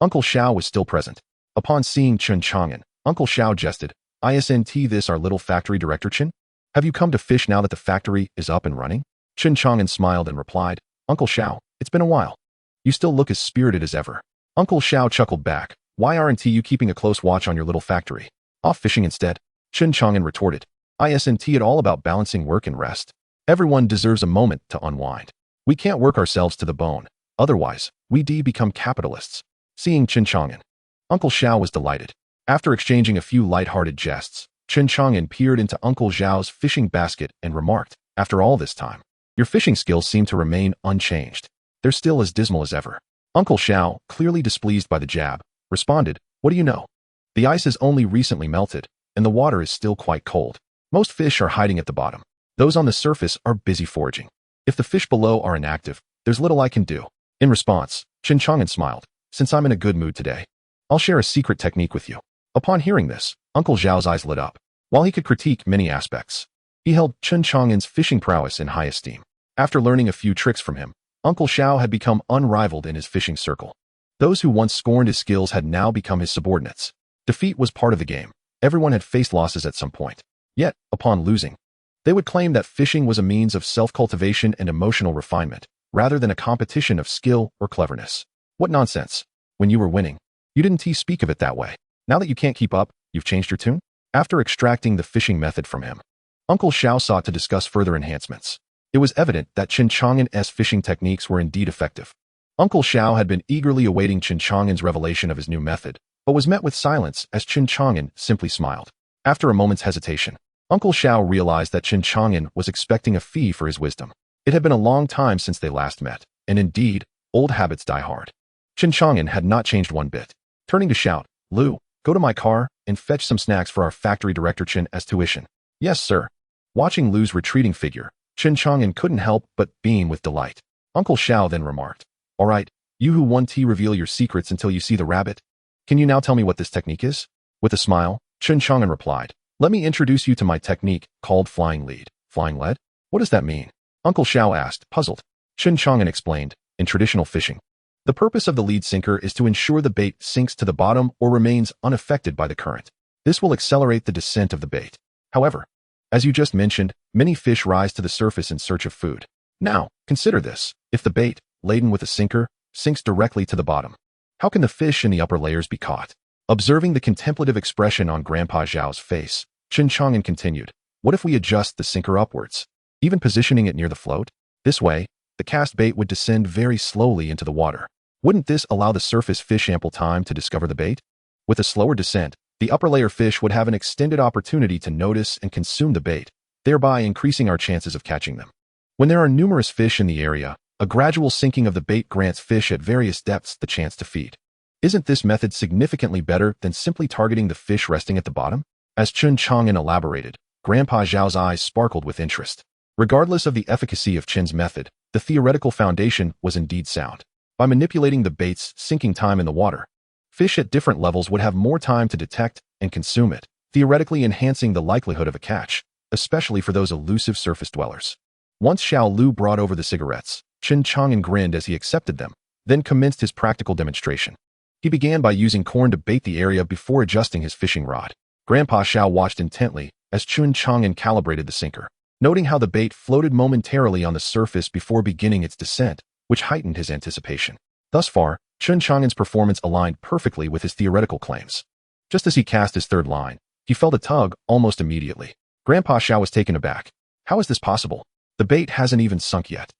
Uncle Xiao was still present. Upon seeing Chen Chang'an, Uncle Xiao jested, "Isn't this our little factory director Chen? Have you come to fish now that the factory is up and running?" Chen Chang'an smiled and replied, "Uncle Xiao, it's been a while. You still look as spirited as ever." Uncle Xiao chuckled back, "Why aren't you keeping a close watch on your little factory? Off fishing instead?" Chen Chang'an retorted, "Isn't it all about balancing work and rest? Everyone deserves a moment to unwind. We can't work ourselves to the bone, otherwise, we become capitalists." Seeing Chen Chang'an, Uncle Xiao was delighted. After exchanging a few light-hearted jests, Chen Chang'an peered into Uncle Xiao's fishing basket and remarked, "After all this time, your fishing skills seem to remain unchanged. They're still as dismal as ever." Uncle Xiao, clearly displeased by the jab, responded, "What do you know? The ice has only recently melted, and the water is still quite cold. Most fish are hiding at the bottom. Those on the surface are busy foraging. If the fish below are inactive, there's little I can do." In response, Chen Chang'an smiled, "Since I'm in a good mood today, I'll share a secret technique with you." Upon hearing this, Uncle Xiao's eyes lit up. While he could critique many aspects, he held Chen Chang'an's fishing prowess in high esteem. After learning a few tricks from him, Uncle Xiao had become unrivaled in his fishing circle. Those who once scorned his skills had now become his subordinates. Defeat was part of the game. Everyone had faced losses at some point. Yet, upon losing, they would claim that fishing was a means of self-cultivation and emotional refinement, rather than a competition of skill or cleverness. What nonsense. When you were winning, you didn't speak of it that way. Now that you can't keep up, you've changed your tune? After extracting the fishing method from him, Uncle Xiao sought to discuss further enhancements. It was evident that Chen Chang'an's fishing techniques were indeed effective. Uncle Xiao had been eagerly awaiting Chen Chang'an's revelation of his new method, but was met with silence as Chen Chang'an simply smiled. After a moment's hesitation, Uncle Xiao realized that Chen Chang'an was expecting a fee for his wisdom. It had been a long time since they last met, and indeed, old habits die hard. Chen Chang'an had not changed one bit. Turning to shout, "Lu, go to my car and fetch some snacks for our factory director Chen as tuition." "Yes, sir." Watching Lu's retreating figure, Chen Chang'an couldn't help but beam with delight. Uncle Xiao then remarked, "All right, you who won't reveal your secrets until you see the rabbit. Can you now tell me what this technique is?" With a smile, Chen Chang'an replied, "Let me introduce you to my technique called flying lead." "Flying lead? What does that mean?" Uncle Xiao asked, puzzled. Chen Chang'an explained, "In traditional fishing, the purpose of the lead sinker is to ensure the bait sinks to the bottom or remains unaffected by the current. This will accelerate the descent of the bait. However, as you just mentioned, many fish rise to the surface in search of food. Now, consider this. If the bait, laden with a sinker, sinks directly to the bottom, how can the fish in the upper layers be caught?" Observing the contemplative expression on Grandpa Zhao's face, Chen Chang'an continued, "What if we adjust the sinker upwards, even positioning it near the float? This way, the cast bait would descend very slowly into the water. Wouldn't this allow the surface fish ample time to discover the bait? With a slower descent, the upper layer fish would have an extended opportunity to notice and consume the bait, thereby increasing our chances of catching them. When there are numerous fish in the area, a gradual sinking of the bait grants fish at various depths the chance to feed. Isn't this method significantly better than simply targeting the fish resting at the bottom?" As Chen Chang'an elaborated, Grandpa Zhao's eyes sparkled with interest. Regardless of the efficacy of Chen's method, the theoretical foundation was indeed sound. By manipulating the bait's sinking time in the water, fish at different levels would have more time to detect and consume it, theoretically enhancing the likelihood of a catch, especially for those elusive surface dwellers. Once Xiao Lu brought over the cigarettes, Chen Chang'an grinned as he accepted them, then commenced his practical demonstration. He began by using corn to bait the area before adjusting his fishing rod. Grandpa Xiao watched intently as Chen Chang'an calibrated the sinker, noting how the bait floated momentarily on the surface before beginning its descent, which heightened his anticipation. Thus far, Chen Chang'an's performance aligned perfectly with his theoretical claims. Just as he cast his third line, he felt a tug almost immediately. Grandpa Xiao was taken aback. How is this possible? The bait hasn't even sunk yet.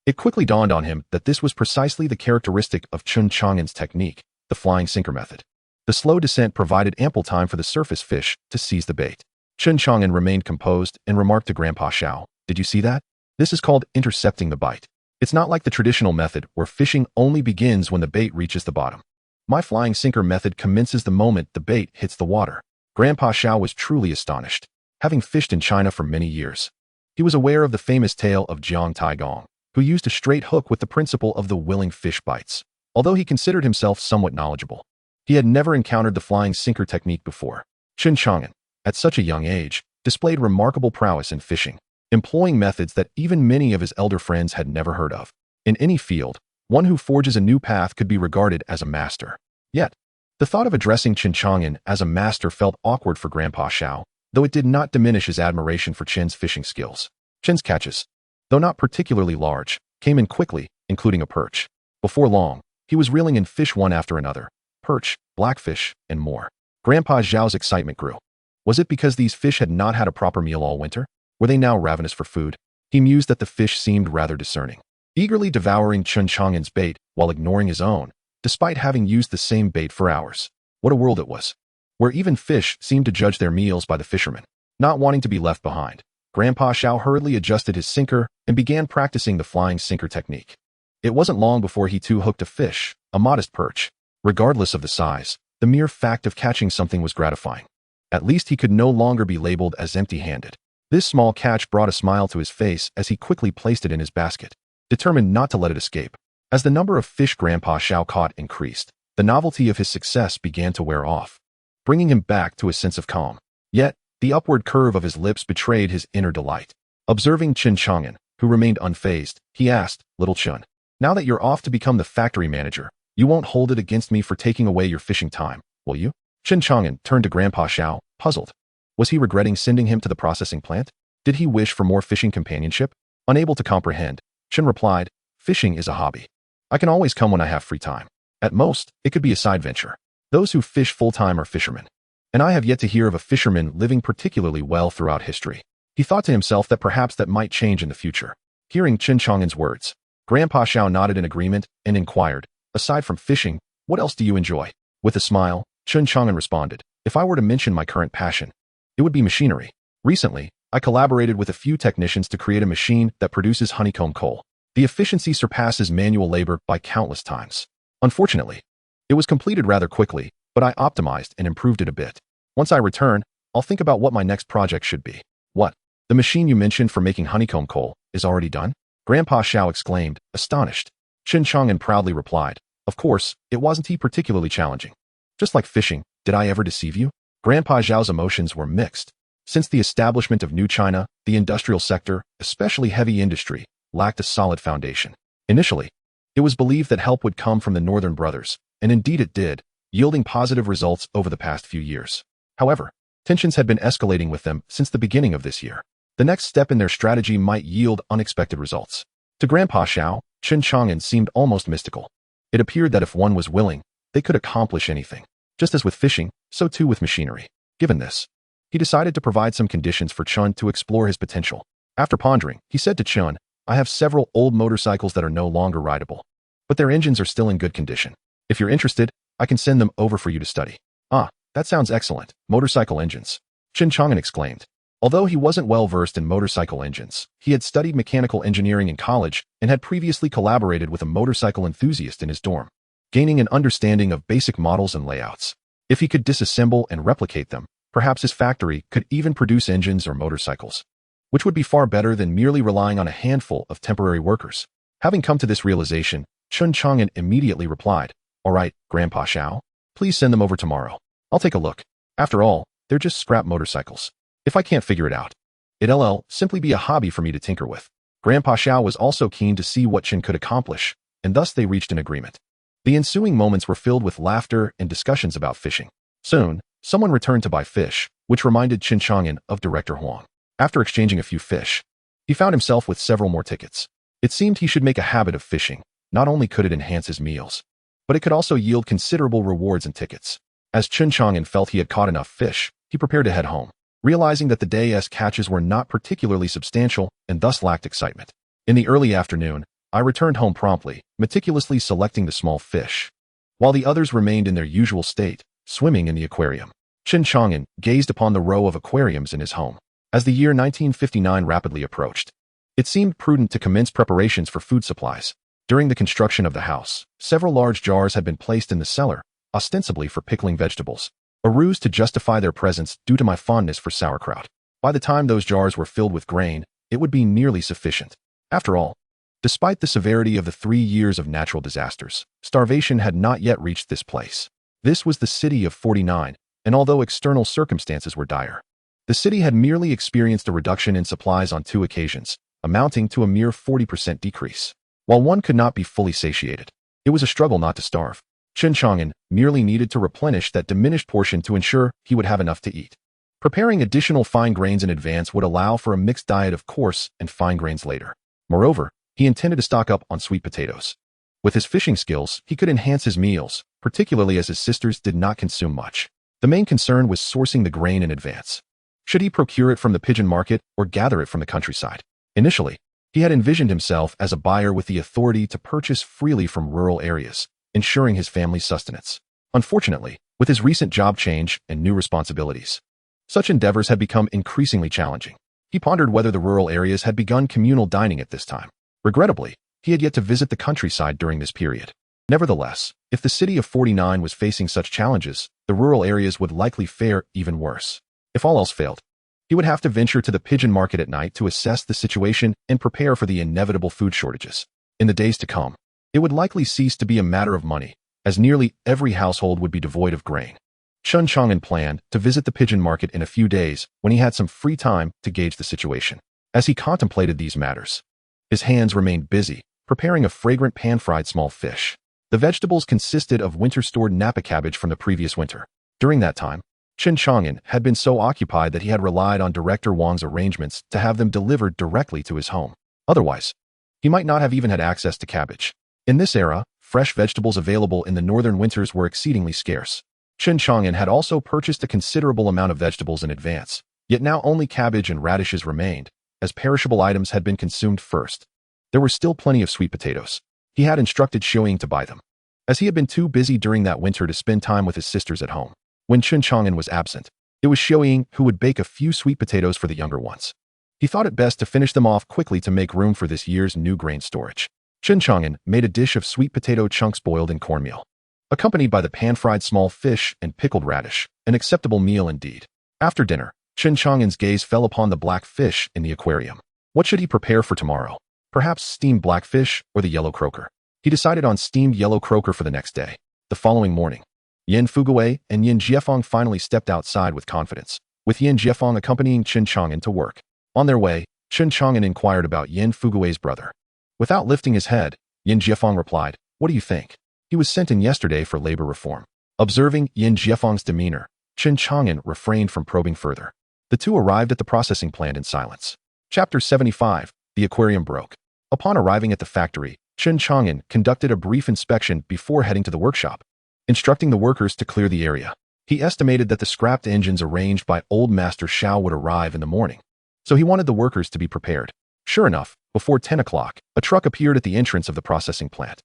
It quickly dawned on him that this was precisely the characteristic of Chen Chang'an's technique, the flying sinker method. The slow descent provided ample time for the surface fish to seize the bait. Chen Chang'an remained composed and remarked to Grandpa Xiao, "Did you see that? This is called intercepting the bite. It's not like the traditional method where fishing only begins when the bait reaches the bottom. My flying sinker method commences the moment the bait hits the water." Grandpa Xiao was truly astonished. Having fished in China for many years, he was aware of the famous tale of Jiang Tai Gong, who used a straight hook with the principle of the willing fish bites. Although he considered himself somewhat knowledgeable, he had never encountered the flying sinker technique before. Chen Chang'an, at such a young age, displayed remarkable prowess in fishing, employing methods that even many of his elder friends had never heard of. In any field, one who forges a new path could be regarded as a master. Yet, the thought of addressing Chen Chang'an as a master felt awkward for Grandpa Xiao, though it did not diminish his admiration for Chen's fishing skills. Chen's catches, though not particularly large, came in quickly, including a perch. Before long, he was reeling in fish one after another, perch, blackfish, and more. Grandpa Xiao's excitement grew. Was it because these fish had not had a proper meal all winter? Were they now ravenous for food? He mused that the fish seemed rather discerning, eagerly devouring Chen Chang'an's bait while ignoring his own, despite having used the same bait for hours. What a world it was, where even fish seemed to judge their meals by the fisherman. Not wanting to be left behind, Grandpa Xiao hurriedly adjusted his sinker and began practicing the flying sinker technique. It wasn't long before he too hooked a fish, a modest perch. Regardless of the size, the mere fact of catching something was gratifying. At least he could no longer be labeled as empty-handed. This small catch brought a smile to his face as he quickly placed it in his basket, determined not to let it escape. As the number of fish Grandpa Xiao caught increased, the novelty of his success began to wear off, bringing him back to a sense of calm. Yet, the upward curve of his lips betrayed his inner delight. Observing Chen Chang'an, who remained unfazed, he asked, "Little Chen, now that you're off to become the factory manager, you won't hold it against me for taking away your fishing time, will you?" Chen Chang'an turned to Grandpa Xiao, puzzled. Was he regretting sending him to the processing plant? Did he wish for more fishing companionship? Unable to comprehend, Chen replied, "Fishing is a hobby. I can always come when I have free time. At most, it could be a side venture. Those who fish full-time are fishermen. And I have yet to hear of a fisherman living particularly well throughout history." He thought to himself that perhaps that might change in the future. Hearing Chen Chang'an's words, Grandpa Xiao nodded in agreement and inquired, "Aside from fishing, what else do you enjoy?" With a smile, Chen Chang'an responded, "If I were to mention my current passion, it would be machinery. Recently, I collaborated with a few technicians to create a machine that produces honeycomb coal. The efficiency surpasses manual labor by countless times. Unfortunately, it was completed rather quickly, but I optimized and improved it a bit. Once I return, I'll think about what my next project should be." "What? The machine you mentioned for making honeycomb coal is already done?" Grandpa Xiao exclaimed, astonished. Chen Chang'an proudly replied, "Of course, it wasn't particularly challenging. Just like fishing, did I ever deceive you?" Grandpa Xiao's emotions were mixed. Since the establishment of New China, the industrial sector, especially heavy industry, lacked a solid foundation. Initially, it was believed that help would come from the Northern Brothers, and indeed it did, yielding positive results over the past few years. However, tensions had been escalating with them since the beginning of this year. The next step in their strategy might yield unexpected results. To Grandpa Xiao, Chen Chang'an seemed almost mystical. It appeared that if one was willing, they could accomplish anything. Just as with fishing, so too with machinery. Given this, he decided to provide some conditions for Chen to explore his potential. After pondering, he said to Chen, "I have several old motorcycles that are no longer rideable, but their engines are still in good condition. If you're interested, I can send them over for you to study." "Ah, that sounds excellent. Motorcycle engines," Chen Chang'an exclaimed. Although he wasn't well versed in motorcycle engines, he had studied mechanical engineering in college and had previously collaborated with a motorcycle enthusiast in his dorm, gaining an understanding of basic models and layouts. If he could disassemble and replicate them, perhaps his factory could even produce engines or motorcycles, which would be far better than merely relying on a handful of temporary workers. Having come to this realization, Chen Chang'an immediately replied, "All right, Grandpa Xiao, please send them over tomorrow. I'll take a look. After all, they're just scrap motorcycles. If I can't figure it out, it'll simply be a hobby for me to tinker with." Grandpa Xiao was also keen to see what Chen could accomplish, and thus they reached an agreement. The ensuing moments were filled with laughter and discussions about fishing. Soon, someone returned to buy fish, which reminded Chen Chang'an of Director Huang. After exchanging a few fish, he found himself with several more tickets. It seemed he should make a habit of fishing. Not only could it enhance his meals, but it could also yield considerable rewards and tickets. As Chen Chang'an felt he had caught enough fish, he prepared to head home, realizing that the day's catches were not particularly substantial and thus lacked excitement. In the early afternoon, I returned home promptly, meticulously selecting the small fish, while the others remained in their usual state, swimming in the aquarium. Chen Chang'an gazed upon the row of aquariums in his home. As the year 1959 rapidly approached, it seemed prudent to commence preparations for food supplies. During the construction of the house, several large jars had been placed in the cellar, ostensibly for pickling vegetables, a ruse to justify their presence due to my fondness for sauerkraut. By the time those jars were filled with grain, it would be nearly sufficient. After all, Despite the severity of the 3 years of natural disasters, starvation had not yet reached this place. This was the city of 49, and although external circumstances were dire, the city had merely experienced a reduction in supplies on 2 occasions, amounting to a mere 40% decrease. While one could not be fully satiated, it was a struggle not to starve. Chen Chang'an merely needed to replenish that diminished portion to ensure he would have enough to eat. Preparing additional fine grains in advance would allow for a mixed diet of coarse and fine grains later. Moreover, he intended to stock up on sweet potatoes. With his fishing skills, he could enhance his meals, particularly as his sisters did not consume much. The main concern was sourcing the grain in advance. Should he procure it from the pigeon market or gather it from the countryside? Initially, he had envisioned himself as a buyer with the authority to purchase freely from rural areas, ensuring his family's sustenance. Unfortunately, with his recent job change and new responsibilities, such endeavors had become increasingly challenging. He pondered whether the rural areas had begun communal dining at this time. Regrettably, he had yet to visit the countryside during this period. Nevertheless, if the city of 49 was facing such challenges, the rural areas would likely fare even worse. If all else failed, he would have to venture to the pigeon market at night to assess the situation and prepare for the inevitable food shortages. In the days to come, it would likely cease to be a matter of money, as nearly every household would be devoid of grain. Chen Chang'an planned to visit the pigeon market in a few days when he had some free time to gauge the situation. As he contemplated these matters, his hands remained busy, preparing a fragrant pan-fried small fish. The vegetables consisted of winter-stored Napa cabbage from the previous winter. During that time, Chen Chang'an had been so occupied that he had relied on Director Wang's arrangements to have them delivered directly to his home. Otherwise, he might not have even had access to cabbage. In this era, fresh vegetables available in the northern winters were exceedingly scarce. Chen Chang'an had also purchased a considerable amount of vegetables in advance, yet now only cabbage and radishes remained, as perishable items had been consumed first. There were still plenty of sweet potatoes. He had instructed Xiaoying to buy them, as he had been too busy during that winter to spend time with his sisters at home. When Chen Chang'an was absent, it was Xiaoying who would bake a few sweet potatoes for the younger ones. He thought it best to finish them off quickly to make room for this year's new grain storage. Chen Chang'an made a dish of sweet potato chunks boiled in cornmeal, accompanied by the pan-fried small fish and pickled radish, an acceptable meal indeed. After dinner, Chen Chang'an's gaze fell upon the black fish in the aquarium. What should he prepare for tomorrow? Perhaps steamed blackfish or the yellow croaker. He decided on steamed yellow croaker for the next day. The following morning, Yin Fugui and Yin Jiefeng finally stepped outside with confidence, with Yin Jiefeng accompanying Chen Chang'an to work. On their way, Chen Chang'an inquired about Yin Fugui's brother. Without lifting his head, Yin Jiefeng replied, "What do you think? He was sent in yesterday for labor reform." Observing Yin Jiefeng's demeanor, Chen Chang'an refrained from probing further. The two arrived at the processing plant in silence. Chapter 75. The aquarium broke. Upon arriving at the factory, Chen Chang'an conducted a brief inspection before heading to the workshop, instructing the workers to clear the area. He estimated that the scrapped engines arranged by Old Master Xiao would arrive in the morning, so he wanted the workers to be prepared. Sure enough, before 10 o'clock, a truck appeared at the entrance of the processing plant,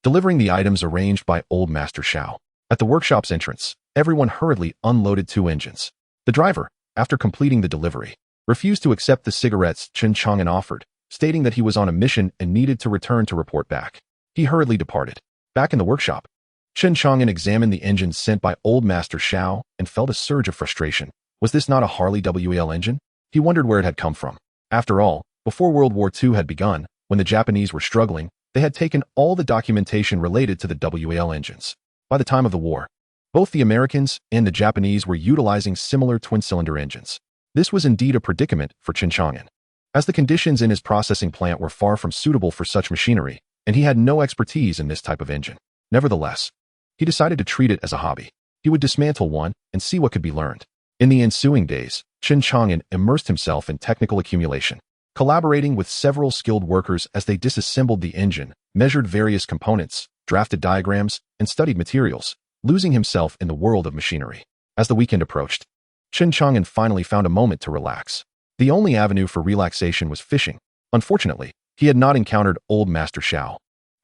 delivering the items arranged by Old Master Xiao. At the workshop's entrance, everyone hurriedly unloaded 2 engines. The driver, after completing the delivery, refused to accept the cigarettes Chen Chang'an offered, stating that he was on a mission and needed to return to report back. He hurriedly departed. Back in the workshop, Chen Chang'an examined the engines sent by Old Master Xiao and felt a surge of frustration. Was this not a Harley WL engine? He wondered where it had come from. After all, before World War II had begun, when the Japanese were struggling, they had taken all the documentation related to the WL engines. By the time of the war, both the Americans and the Japanese were utilizing similar twin-cylinder engines. This was indeed a predicament for Chen Chang'an, as the conditions in his processing plant were far from suitable for such machinery, and he had no expertise in this type of engine. Nevertheless, he decided to treat it as a hobby. He would dismantle one and see what could be learned. In the ensuing days, Chen Chang'an immersed himself in technical accumulation, collaborating with several skilled workers as they disassembled the engine, measured various components, drafted diagrams, and studied materials, losing himself in the world of machinery. As the weekend approached, Chen Chang'an finally found a moment to relax. The only avenue for relaxation was fishing. Unfortunately, he had not encountered Old Master Xiao,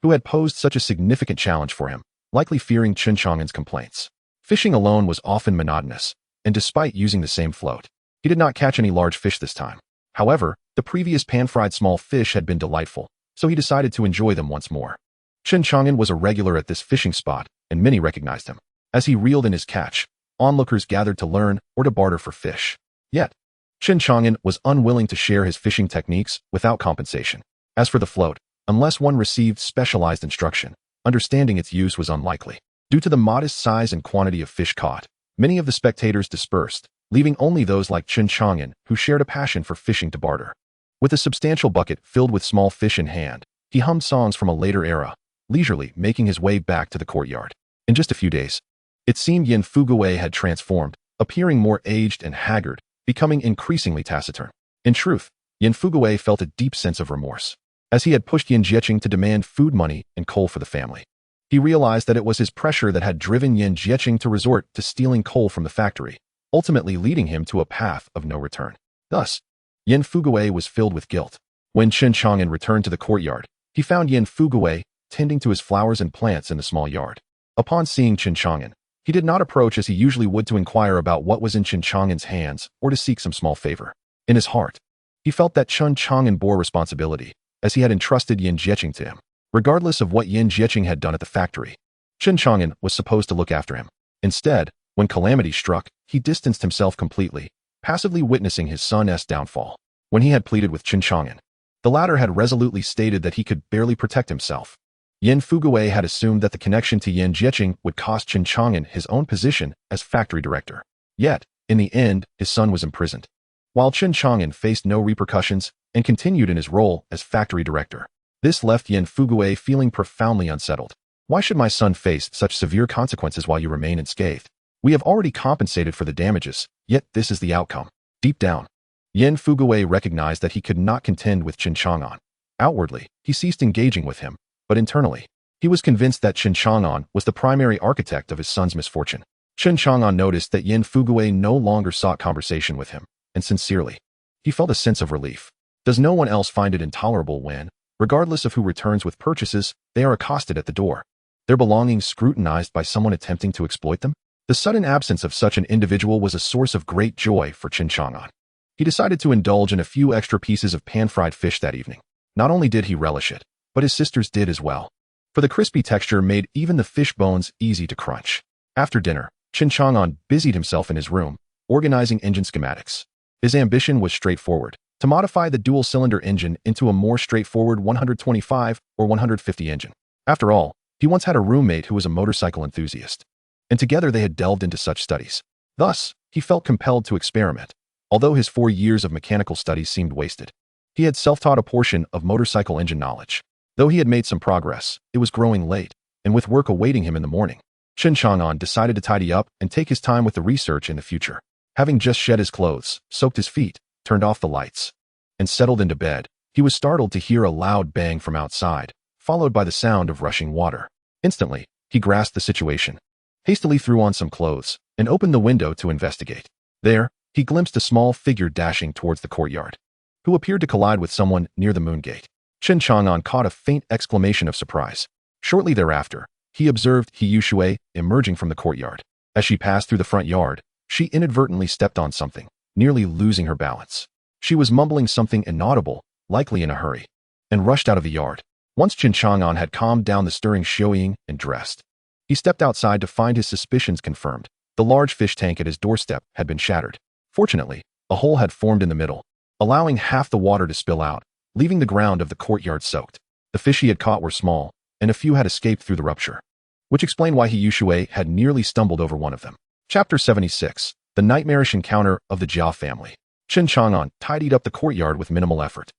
who had posed such a significant challenge for him, likely fearing Chen Chang'an's complaints. Fishing alone was often monotonous, and despite using the same float, he did not catch any large fish this time. However, the previous pan-fried small fish had been delightful, so he decided to enjoy them once more. Chen Chang'an was a regular at this fishing spot, and many recognized him. As he reeled in his catch, onlookers gathered to learn or to barter for fish. Yet, Chen Chang'an was unwilling to share his fishing techniques without compensation. As for the float, unless one received specialized instruction. Understanding its use was unlikely. Due to the modest size and quantity of fish caught, many of the spectators dispersed, leaving only those like Chen Chang'an who shared a passion for fishing to barter. With a substantial bucket filled with small fish in hand, he hummed songs from a later era, leisurely making his way back to the courtyard. In just a few days, it seemed Yin Fugui had transformed, appearing more aged and haggard, becoming increasingly taciturn. In truth, Yin Fugui felt a deep sense of remorse, as he had pushed Yin Jieqing to demand food money and coal for the family. He realized that it was his pressure that had driven Yin Jieqing to resort to stealing coal from the factory, ultimately leading him to a path of no return. Thus, Yin Fugui was filled with guilt. When Chen Chang'an returned to the courtyard, he found Yin Fugui tending to his flowers and plants in the small yard. Upon seeing Chen Chang'an, he did not approach as he usually would to inquire about what was in Chen Chang'an's hands or to seek some small favor. In his heart, he felt that Chen Chang'an bore responsibility, as he had entrusted Yin Jieqing to him. Regardless of what Yin Jieqing had done at the factory, Chen Chang'an was supposed to look after him. Instead, when calamity struck, he distanced himself completely, passively witnessing his son's downfall. When he had pleaded with Chen Chang'an, the latter had resolutely stated that he could barely protect himself. Yin Fugui had assumed that the connection to Yin Jieqing would cost Chen Chang'an his own position as factory director. Yet, in the end, his son was imprisoned, while Chen Chang'an faced no repercussions and continued in his role as factory director. This left Yin Fugui feeling profoundly unsettled. Why should my son face such severe consequences while you remain unscathed? We have already compensated for the damages, yet this is the outcome. Deep down, Yin Fugui recognized that he could not contend with Chen Chang'an. Outwardly, he ceased engaging with him, but internally, he was convinced that Chen Chang'an was the primary architect of his son's misfortune. Chen Chang'an noticed that Yin Fugui no longer sought conversation with him, and sincerely, he felt a sense of relief. Does no one else find it intolerable when, regardless of who returns with purchases, they are accosted at the door, their belongings scrutinized by someone attempting to exploit them? The sudden absence of such an individual was a source of great joy for Chen Chang'an. He decided to indulge in a few extra pieces of pan-fried fish that evening. Not only did he relish it, but his sisters did as well, for the crispy texture made even the fish bones easy to crunch. After dinner, Chen Chang'an busied himself in his room, organizing engine schematics. His ambition was straightforward: to modify the dual-cylinder engine into a more straightforward 125 or 150 engine. After all, he once had a roommate who was a motorcycle enthusiast, and together they had delved into such studies. Thus, he felt compelled to experiment. Although his 4 years of mechanical studies seemed wasted, he had self-taught a portion of motorcycle engine knowledge. Though he had made some progress, it was growing late, and with work awaiting him in the morning, Chen Chang'an decided to tidy up and take his time with the research in the future. Having just shed his clothes, soaked his feet, turned off the lights, and settled into bed, he was startled to hear a loud bang from outside, followed by the sound of rushing water. Instantly, he grasped the situation, hastily threw on some clothes, and opened the window to investigate. There, he glimpsed a small figure dashing towards the courtyard, who appeared to collide with someone near the moon gate. Chen Chang'an caught a faint exclamation of surprise. Shortly thereafter, he observed He Shui emerging from the courtyard. As she passed through the front yard, she inadvertently stepped on something, nearly losing her balance. She was mumbling something inaudible, likely in a hurry, and rushed out of the yard. Once Chen Chang'an had calmed down the stirring Shoying and dressed, he stepped outside to find his suspicions confirmed. The large fish tank at his doorstep had been shattered. Fortunately, a hole had formed in the middle, allowing half the water to spill out, leaving the ground of the courtyard soaked. The fish he had caught were small, and a few had escaped through the rupture, which explained why He Shui had nearly stumbled over one of them. Chapter 76. The Nightmarish Encounter of the Jia Family. Chen Chang'an tidied up the courtyard with minimal effort.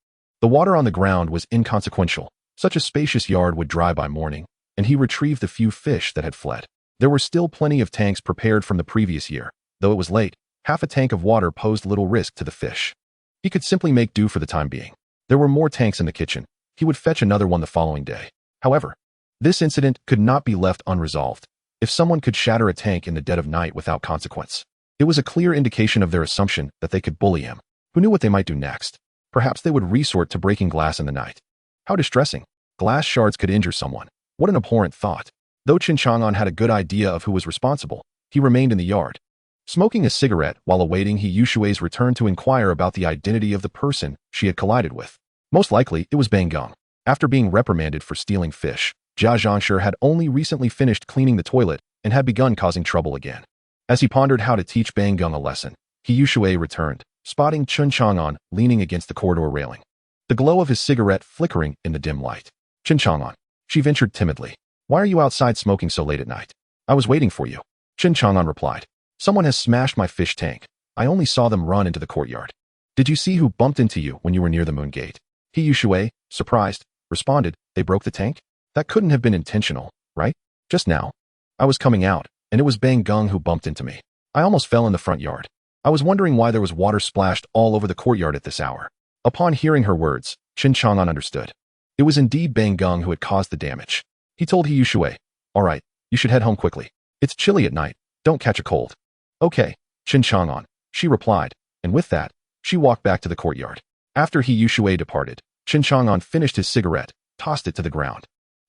The water on the ground was inconsequential. Such a spacious yard would dry by morning, and he retrieved the few fish that had fled. There were still plenty of tanks prepared from the previous year. Though it was late, half a tank of water posed little risk to the fish. He could simply make do for the time being. There were more tanks in the kitchen. He would fetch another one the following day. However, this incident could not be left unresolved. If someone could shatter a tank in the dead of night without consequence, it was a clear indication of their assumption that they could bully him. Who knew what they might do next? Perhaps they would resort to breaking glass in the night. How distressing. Glass shards could injure someone. What an abhorrent thought. Though Chen Chang'an had a good idea of who was responsible, he remained in the yard, smoking a cigarette while awaiting He Shui's return to inquire about the identity of the person she had collided with. Most likely, it was Bang Gong. After being reprimanded for stealing fish, Jia Zhangshi had only recently finished cleaning the toilet and had begun causing trouble again. As he pondered how to teach Bang Gong a lesson, He Shui returned, spotting Chen Chang'an leaning against the corridor railing, the glow of his cigarette flickering in the dim light. Chen Chang'an. She ventured timidly. Why are you outside smoking so late at night? I was waiting for you. Chen Chang'an replied. Someone has smashed my fish tank. I only saw them run into the courtyard. Did you see who bumped into you when you were near the moon gate? He Yushui, surprised, responded, they broke the tank? That couldn't have been intentional, right? Just now. I was coming out, and it was Bang Gung who bumped into me. I almost fell in the front yard. I was wondering why there was water splashed all over the courtyard at this hour. Upon hearing her words, Chen Chang'an understood. It was indeed Bang Gung who had caused the damage. He told He Yushui, all right, you should head home quickly. It's chilly at night. Don't catch a cold. Okay, Chen Chang'an, she replied, and with that, she walked back to the courtyard. After He Yushui departed, Chen Chang'an finished his cigarette, tossed it to the ground,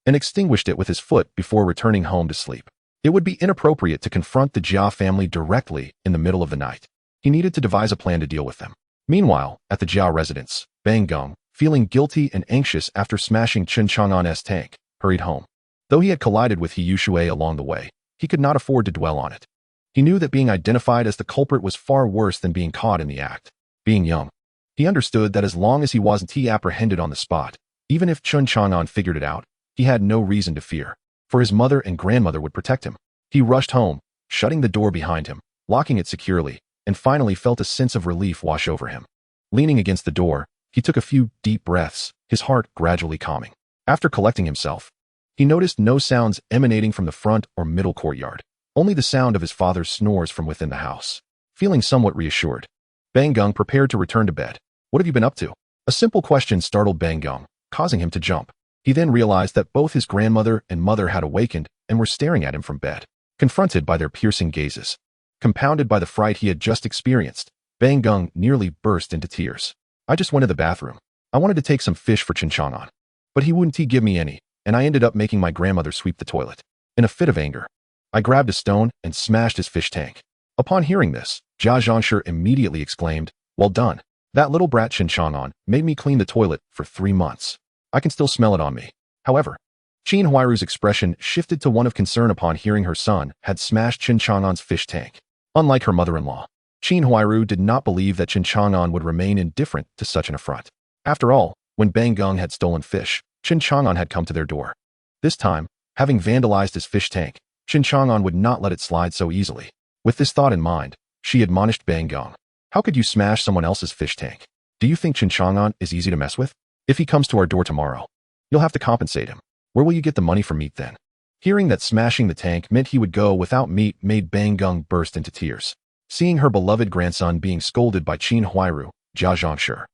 and extinguished it with his foot before returning home to sleep. It would be inappropriate to confront the Jia family directly in the middle of the night. He needed to devise a plan to deal with them. Meanwhile, at the Jia residence, Bang Gung, feeling guilty and anxious after smashing Chen Chang'an's tank, hurried home. Though he had collided with He Yushui along the way, he could not afford to dwell on it. He knew that being identified as the culprit was far worse than being caught in the act. Being young, he understood that as long as he wasn't apprehended on the spot, even if Chen Chang'an figured it out, he had no reason to fear, for his mother and grandmother would protect him. He rushed home, shutting the door behind him, locking it securely, and finally felt a sense of relief wash over him. Leaning against the door, he took a few deep breaths, his heart gradually calming. After collecting himself, he noticed no sounds emanating from the front or middle courtyard, only the sound of his father's snores from within the house. Feeling somewhat reassured, Bang Gung prepared to return to bed. What have you been up to? A simple question startled Bang Gung, causing him to jump. He then realized that both his grandmother and mother had awakened and were staring at him from bed. Confronted by their piercing gazes, compounded by the fright he had just experienced, Bang Gung nearly burst into tears. I just went to the bathroom. I wanted to take some fish for Chen Chang'an, but he wouldn't give me any, and I ended up making my grandmother sweep the toilet. In a fit of anger, I grabbed a stone and smashed his fish tank. Upon hearing this, Jia Zhangshi immediately exclaimed, well done. That little brat Chen Chang'an made me clean the toilet for 3 months. I can still smell it on me. However, Qin Huairu's expression shifted to one of concern upon hearing her son had smashed Chen Chang'an's fish tank. Unlike her mother-in-law, Qin Huairu did not believe that Chen Chang'an would remain indifferent to such an affront. After all, when Bang Gung had stolen fish, Chen Chang'an had come to their door. This time, having vandalized his fish tank, Chen Chang'an would not let it slide so easily. With this thought in mind, she admonished Bang Gung. How could you smash someone else's fish tank? Do you think Chen Chang'an is easy to mess with? If he comes to our door tomorrow, you'll have to compensate him. Where will you get the money for meat then? Hearing that smashing the tank meant he would go without meat made Bang Gung burst into tears. Seeing her beloved grandson being scolded by Qin Huairu, Jia Zhangshi,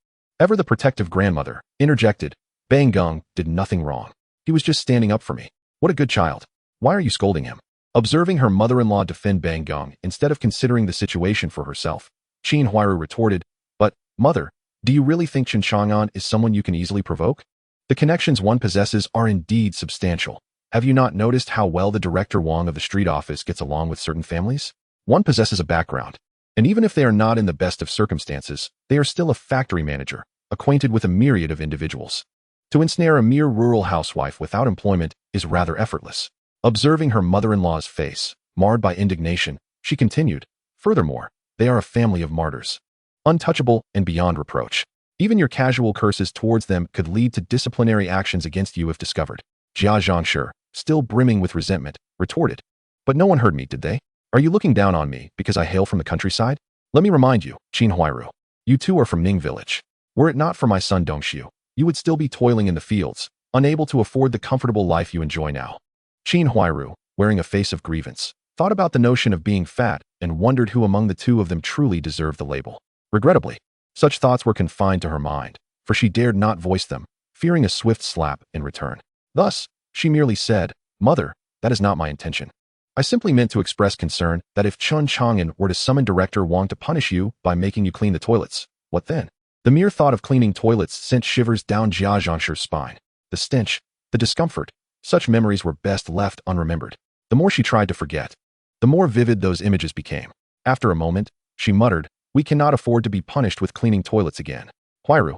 ever the protective grandmother, interjected, Bang Gung did nothing wrong. He was just standing up for me. What a good child. Why are you scolding him? Observing her mother-in-law defend Bang Gung instead of considering the situation for herself, Qin Huairu retorted, but, mother, do you really think Chen Chang'an is someone you can easily provoke? The connections one possesses are indeed substantial. Have you not noticed how well the director Wang of the street office gets along with certain families? One possesses a background, and even if they are not in the best of circumstances, they are still a factory manager, acquainted with a myriad of individuals. To ensnare a mere rural housewife without employment is rather effortless. Observing her mother-in-law's face, marred by indignation, she continued, furthermore, they are a family of martyrs. Untouchable and beyond reproach. Even your casual curses towards them could lead to disciplinary actions against you if discovered. Jia Zhangshi, still brimming with resentment, retorted. But no one heard me, did they? Are you looking down on me because I hail from the countryside? Let me remind you, Qin Huairu, you too are from Ning village. Were it not for my son Dongxiu, you would still be toiling in the fields, unable to afford the comfortable life you enjoy now. Qin Huairu, wearing a face of grievance, thought about the notion of being fat and wondered who among the two of them truly deserved the label. Regrettably, such thoughts were confined to her mind, for she dared not voice them, fearing a swift slap in return. Thus, she merely said, Mother, that is not my intention. I simply meant to express concern that if Chen Chang'an were to summon Director Wang to punish you by making you clean the toilets, what then? The mere thought of cleaning toilets sent shivers down Jia Zhangshi's spine. The stench, the discomfort, such memories were best left unremembered. The more she tried to forget, the more vivid those images became. After a moment, she muttered, we cannot afford to be punished with cleaning toilets again. Huairu,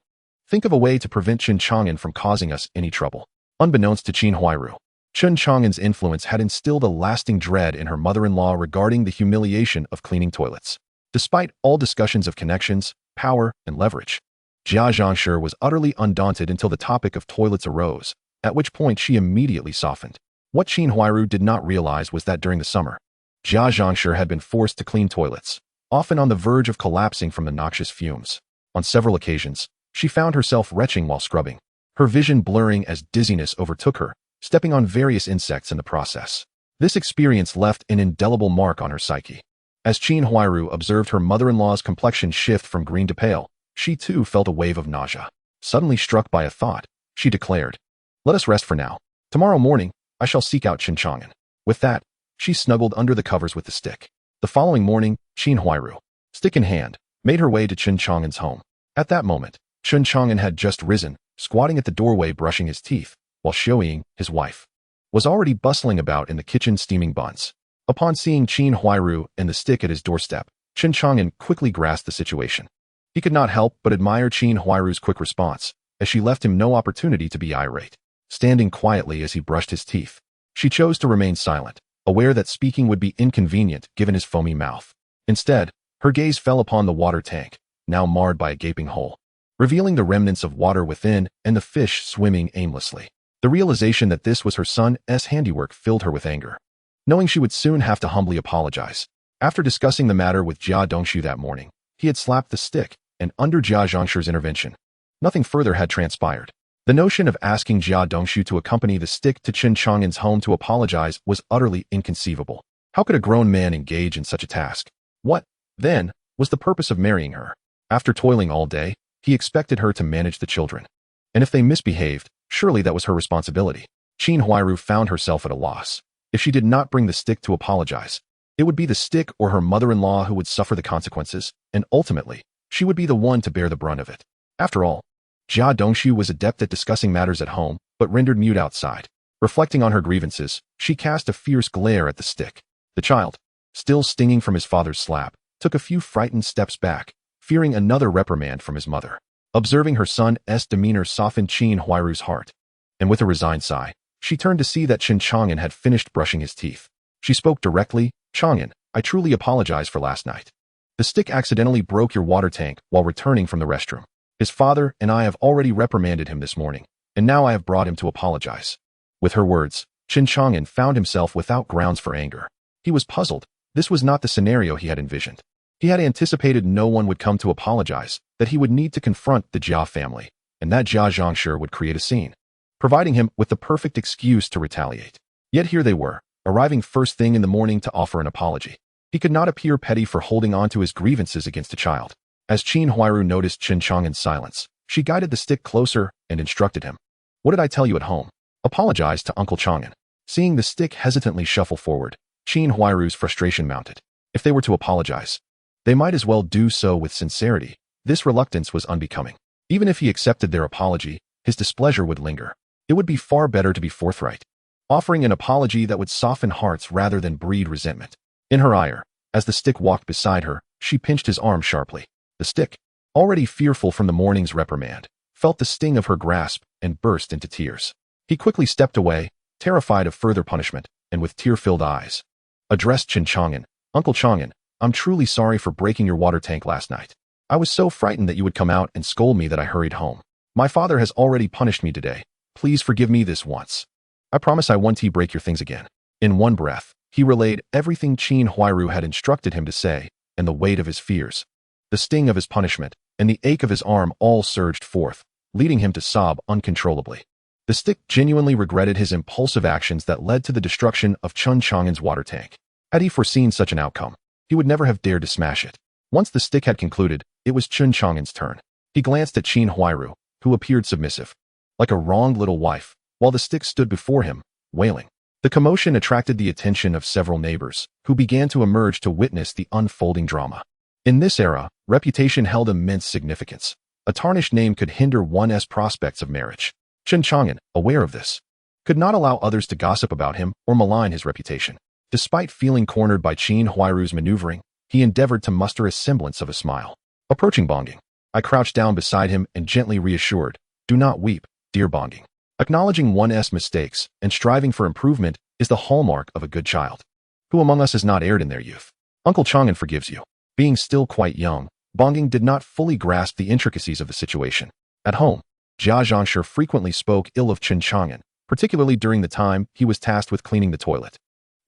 think of a way to prevent Chen Chang'an from causing us any trouble. Unbeknownst to Qin Huairu, Chen Chang'an's influence had instilled a lasting dread in her mother-in-law regarding the humiliation of cleaning toilets. Despite all discussions of connections, power, and leverage, Jia Zhangshi was utterly undaunted until the topic of toilets arose, at which point she immediately softened. What Qin Huairu did not realize was that during the summer, Jia Zhangshi had been forced to clean toilets, often on the verge of collapsing from the noxious fumes. On several occasions, she found herself retching while scrubbing, her vision blurring as dizziness overtook her, stepping on various insects in the process. This experience left an indelible mark on her psyche. As Qin Huairu observed her mother-in-law's complexion shift from green to pale, she too felt a wave of nausea. Suddenly struck by a thought, she declared, "Let us rest for now. Tomorrow morning, I shall seek out Chen Chang'an." With that, she snuggled under the covers with the stick. The following morning, Qin Huairu, stick in hand, made her way to Chen Chang'an's home. At that moment, Chen Chang'an had just risen, squatting at the doorway brushing his teeth, while Xiaoying, his wife, was already bustling about in the kitchen steaming buns. Upon seeing Qin Huairu and the stick at his doorstep, Chen Chang'an quickly grasped the situation. He could not help but admire Qin Huairu's quick response, as she left him no opportunity to be irate. Standing quietly as he brushed his teeth, she chose to remain silent, aware that speaking would be inconvenient given his foamy mouth. Instead, her gaze fell upon the water tank, now marred by a gaping hole, revealing the remnants of water within and the fish swimming aimlessly. The realization that this was her son's handiwork filled her with anger. Knowing she would soon have to humbly apologize, after discussing the matter with Jia Dongshu that morning, he had slapped the stick, and under Jia Zhangshi's intervention, nothing further had transpired. The notion of asking Jia Dongshu to accompany the stick to Chen Chang'an's home to apologize was utterly inconceivable. How could a grown man engage in such a task? What, then, was the purpose of marrying her? After toiling all day, he expected her to manage the children. And if they misbehaved, surely that was her responsibility. Qin Huairu found herself at a loss. If she did not bring the stick to apologize, it would be the stick or her mother-in-law who would suffer the consequences, and ultimately, she would be the one to bear the brunt of it. After all, Jia Dongshu was adept at discussing matters at home, but rendered mute outside. Reflecting on her grievances, she cast a fierce glare at the stick. The child, still stinging from his father's slap, took a few frightened steps back, fearing another reprimand from his mother. Observing her son's demeanor softened Qin Huairu's heart, and with a resigned sigh, she turned to see that Chen Chang'an had finished brushing his teeth. She spoke directly, "Chang'an, I truly apologize for last night. The stick accidentally broke your water tank while returning from the restroom. His father and I have already reprimanded him this morning, and now I have brought him to apologize." With her words, Chen Chang'an found himself without grounds for anger. He was puzzled. This was not the scenario he had envisioned. He had anticipated no one would come to apologize, that he would need to confront the Jia family, and that Jia Zhangshi would create a scene, providing him with the perfect excuse to retaliate. Yet here they were, arriving first thing in the morning to offer an apology. He could not appear petty for holding on to his grievances against a child. As Qin Huairu noticed Chen Chang'an's silence, she guided the stick closer and instructed him. "What did I tell you at home? Apologize to Uncle Chang'an." Seeing the stick hesitantly shuffle forward, Qin Huairu's frustration mounted. If they were to apologize, they might as well do so with sincerity. This reluctance was unbecoming. Even if he accepted their apology, his displeasure would linger. It would be far better to be forthright, offering an apology that would soften hearts rather than breed resentment. In her ire, as the stick walked beside her, she pinched his arm sharply. The stick, already fearful from the morning's reprimand, felt the sting of her grasp and burst into tears. He quickly stepped away, terrified of further punishment, and with tear-filled eyes, addressed Chen Chang'an. "Uncle Chang'an, I'm truly sorry for breaking your water tank last night. I was so frightened that you would come out and scold me that I hurried home. My father has already punished me today. Please forgive me this once. I promise I won't break your things again." In one breath, he relayed everything Qin Huairu had instructed him to say, and the weight of his fears, the sting of his punishment, and the ache of his arm all surged forth, leading him to sob uncontrollably. The stick genuinely regretted his impulsive actions that led to the destruction of Chen Chang'an's water tank. Had he foreseen such an outcome, he would never have dared to smash it. Once the stick had concluded, it was Chen Chang'an's turn. He glanced at Qin Huairu, who appeared submissive, like a wronged little wife, while the stick stood before him, wailing. The commotion attracted the attention of several neighbors, who began to emerge to witness the unfolding drama. In this era, reputation held immense significance. A tarnished name could hinder one's prospects of marriage. Chen Chang'an, aware of this, could not allow others to gossip about him or malign his reputation. Despite feeling cornered by Qin Huairu's maneuvering, he endeavored to muster a semblance of a smile. Approaching Bonging, I crouched down beside him and gently reassured, "Do not weep, dear Bonging." Acknowledging one's mistakes and striving for improvement is the hallmark of a good child. Who among us has not erred in their youth? Uncle Chang'an forgives you. Being still quite young, Bonging did not fully grasp the intricacies of the situation. At home, Jia Zhangshi frequently spoke ill of Chen Chang'an, particularly during the time he was tasked with cleaning the toilet.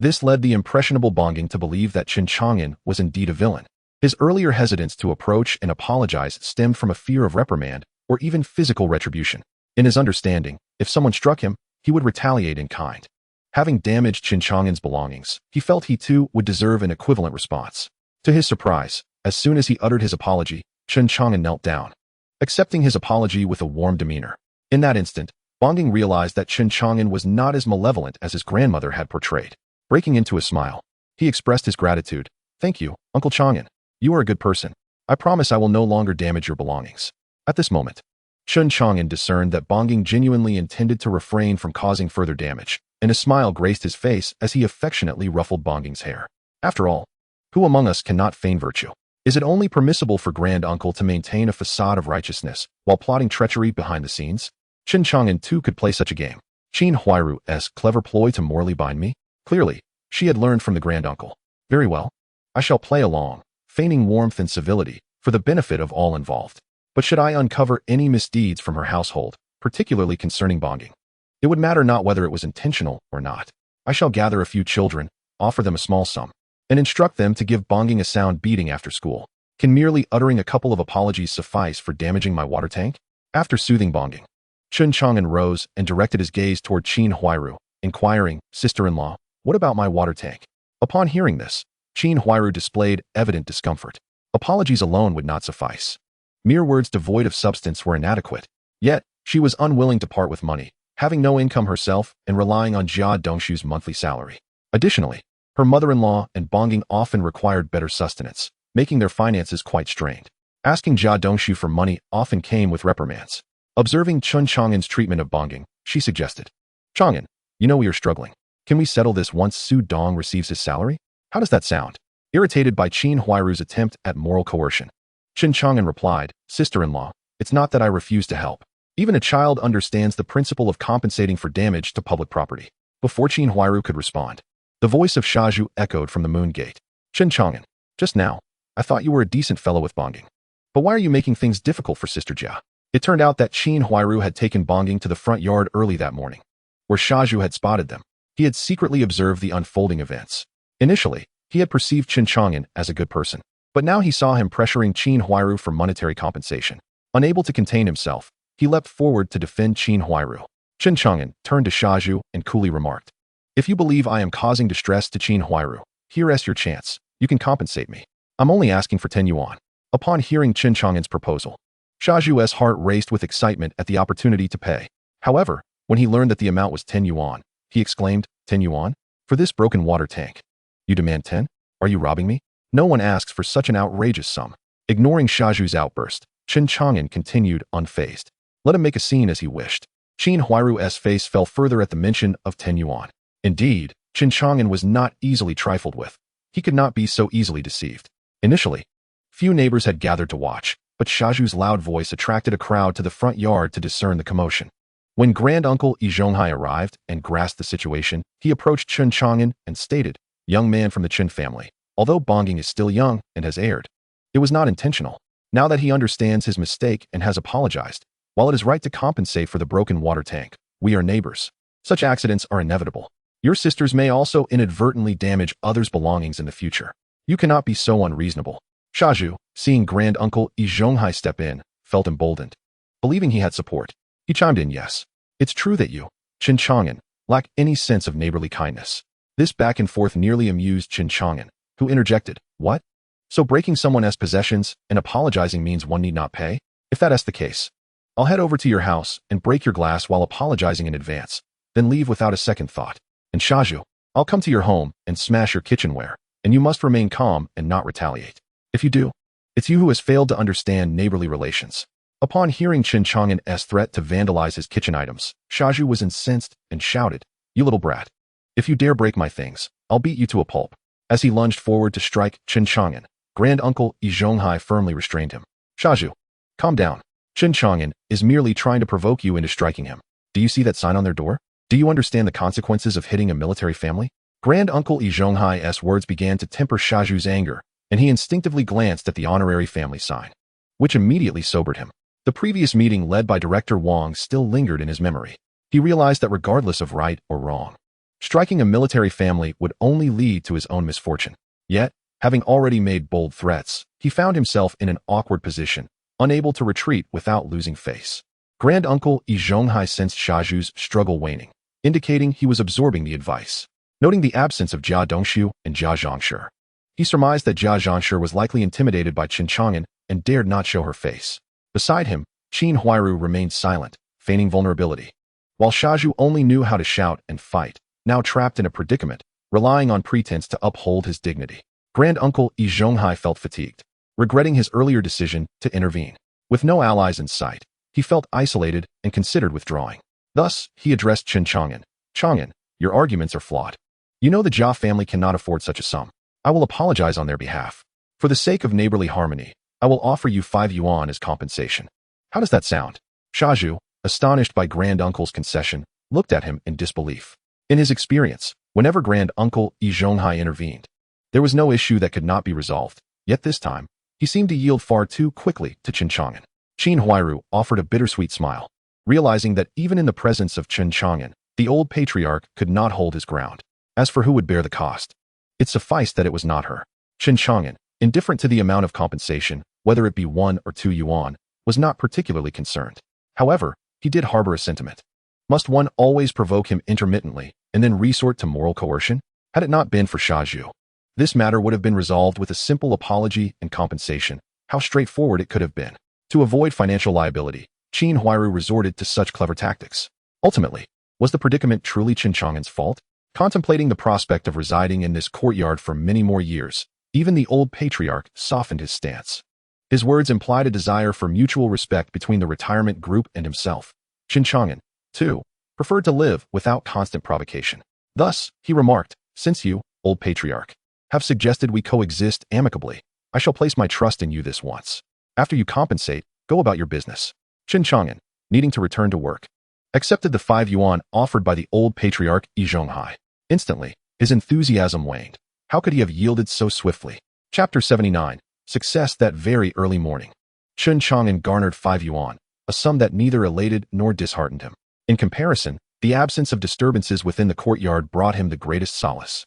This led the impressionable Bongging to believe that Chen Chang'an was indeed a villain. His earlier hesitance to approach and apologize stemmed from a fear of reprimand or even physical retribution. In his understanding, if someone struck him, he would retaliate in kind. Having damaged Chen Chang'an's belongings, he felt he too would deserve an equivalent response. To his surprise, as soon as he uttered his apology, Chen Chang'an knelt down, accepting his apology with a warm demeanor. In that instant, Bongging realized that Chen Chang'an was not as malevolent as his grandmother had portrayed. Breaking into a smile, he expressed his gratitude. "Thank you, Uncle Chang'an. You are a good person. I promise I will no longer damage your belongings." At this moment, Chen Chang'an discerned that Bongging genuinely intended to refrain from causing further damage, and a smile graced his face as he affectionately ruffled Bongging's hair. After all, who among us cannot feign virtue? Is it only permissible for grand uncle to maintain a facade of righteousness while plotting treachery behind the scenes? Chen Chang'an too could play such a game. Qin Huairu's clever ploy to morally bind me? Clearly, she had learned from the grand uncle. Very well. I shall play along, feigning warmth and civility, for the benefit of all involved. But should I uncover any misdeeds from her household, particularly concerning Bongging, it would matter not whether it was intentional or not. I shall gather a few children, offer them a small sum, and instruct them to give Bongging a sound beating after school. Can merely uttering a couple of apologies suffice for damaging my water tank? After soothing Bongging, Chen Chang'an rose and directed his gaze toward Qin Huairu, inquiring, "Sister-in-law, what about my water tank?" Upon hearing this, Qin Huairu displayed evident discomfort. Apologies alone would not suffice. Mere words devoid of substance were inadequate. Yet, she was unwilling to part with money, having no income herself and relying on Jia Dongshu's monthly salary. Additionally, her mother-in-law and Bongging often required better sustenance, making their finances quite strained. Asking Jia Dongshu for money often came with reprimands. Observing Chen Chang'an's treatment of Bongging, she suggested, "Chang'an, you know we are struggling. Can we settle this once Su Dong receives his salary? How does that sound?" Irritated by Qin Huairu's attempt at moral coercion, Chen Chang'an replied, "Sister-in-law, it's not that I refuse to help. Even a child understands the principle of compensating for damage to public property." Before Qin Huairu could respond, the voice of Shaju echoed from the moon gate. "Chen Chang'an, just now, I thought you were a decent fellow with Bongging. But why are you making things difficult for Sister Jia?" It turned out that Qin Huairu had taken Bongging to the front yard early that morning, where Shaju had spotted them. He had secretly observed the unfolding events. Initially, he had perceived Chen Chang'an as a good person, but now he saw him pressuring Qin Huairu for monetary compensation. Unable to contain himself, he leapt forward to defend Qin Huairu. Chen Chang'an turned to Shaju and coolly remarked, "If you believe I am causing distress to Qin Huairu, here's your chance. You can compensate me. I'm only asking for 10 yuan." Upon hearing Chen Chang'an's proposal, Shaju's heart raced with excitement at the opportunity to pay. However, when he learned that the amount was 10 yuan, he exclaimed, "10 yuan? For this broken water tank? You demand 10? Are you robbing me? No one asks for such an outrageous sum." Ignoring Shaju's outburst, Chen Chang'an continued unfazed. Let him make a scene as he wished. Qin Huairu's face fell further at the mention of 10 yuan. Indeed, Chen Chang'an was not easily trifled with. He could not be so easily deceived. Initially, few neighbors had gathered to watch, but Shaju's loud voice attracted a crowd to the front yard to discern the commotion. When Grand Uncle Yi Zhonghai arrived and grasped the situation, he approached Chen Chang'an and stated, "Young man from the Chen family, although Bongging is still young and has erred, it was not intentional. Now that he understands his mistake and has apologized, while it is right to compensate for the broken water tank, we are neighbors. Such accidents are inevitable. Your sisters may also inadvertently damage others' belongings in the future. You cannot be so unreasonable." Shaju, seeing Grand Uncle Yi Zhonghai step in, felt emboldened. Believing he had support, he chimed in, "Yes, it's true that you, Chen Chang'an, lack any sense of neighborly kindness." This back and forth nearly amused Chen Chang'an, who interjected, "What? So breaking someone's possessions and apologizing means one need not pay? If that's the case, I'll head over to your house and break your glass while apologizing in advance, then leave without a second thought. And Shaju, I'll come to your home and smash your kitchenware, and you must remain calm and not retaliate. If you do, it's you who has failed to understand neighborly relations." Upon hearing Chen Chang'an's threat to vandalize his kitchen items, Shaju was incensed and shouted, "You little brat. If you dare break my things, I'll beat you to a pulp." As he lunged forward to strike Chen Chang'an, Grand Uncle Yi Zhonghai firmly restrained him. "Shaju, calm down. Chen Chang'an is merely trying to provoke you into striking him. Do you see that sign on their door? Do you understand the consequences of hitting a military family?" Grand Uncle Yi Zhonghai's words began to temper Shaju's anger, and he instinctively glanced at the honorary family sign, which immediately sobered him. The previous meeting led by Director Wang still lingered in his memory. He realized that regardless of right or wrong, striking a military family would only lead to his own misfortune. Yet, having already made bold threats, he found himself in an awkward position, unable to retreat without losing face. Grand Uncle Yi Zhonghai sensed Shaju's struggle waning, indicating he was absorbing the advice. Noting the absence of Jia Dongshu and Jia Zhangshi, he surmised that Jia Zhangshi was likely intimidated by Chen Chang'an and dared not show her face. Beside him, Qin Huairu remained silent, feigning vulnerability, while Shaju only knew how to shout and fight, now trapped in a predicament, relying on pretense to uphold his dignity. Grand Uncle Yi Zhonghai felt fatigued, regretting his earlier decision to intervene. With no allies in sight, he felt isolated and considered withdrawing. Thus, he addressed Chen Chang'an. Chang'an, your arguments are flawed. You know the Jia family cannot afford such a sum. I will apologize on their behalf. For the sake of neighborly harmony, I will offer you 5 yuan as compensation. How does that sound? Shaju, astonished by Grand Uncle's concession, looked at him in disbelief. In his experience, whenever Grand Uncle Yi Zhonghai intervened, there was no issue that could not be resolved. Yet this time, he seemed to yield far too quickly to Chen Chang'an. Qin Huairu offered a bittersweet smile, realizing that even in the presence of Chen Chang'an, the old patriarch could not hold his ground. As for who would bear the cost, it sufficed that it was not her. Chen Chang'an, indifferent to the amount of compensation, whether it be 1 or 2 yuan, was not particularly concerned. However, he did harbor a sentiment. Must one always provoke him intermittently and then resort to moral coercion? Had it not been for Shaju, this matter would have been resolved with a simple apology and compensation. How straightforward it could have been. To avoid financial liability, Qin Huairu resorted to such clever tactics. Ultimately, was the predicament truly Chen Chang'an's fault? Contemplating the prospect of residing in this courtyard for many more years, even the old patriarch softened his stance. His words implied a desire for mutual respect between the retirement group and himself. Chen Chang'an, too, preferred to live without constant provocation. Thus, he remarked, since you, old patriarch, have suggested we coexist amicably, I shall place my trust in you this once. After you compensate, go about your business. Chen Chang'an, needing to return to work, accepted the 5 yuan offered by the old patriarch Yi Zhonghai. Instantly, his enthusiasm waned. How could he have yielded so swiftly? Chapter 79. Success that very early morning. Chen Chang'an garnered 5 yuan, a sum that neither elated nor disheartened him. In comparison, the absence of disturbances within the courtyard brought him the greatest solace.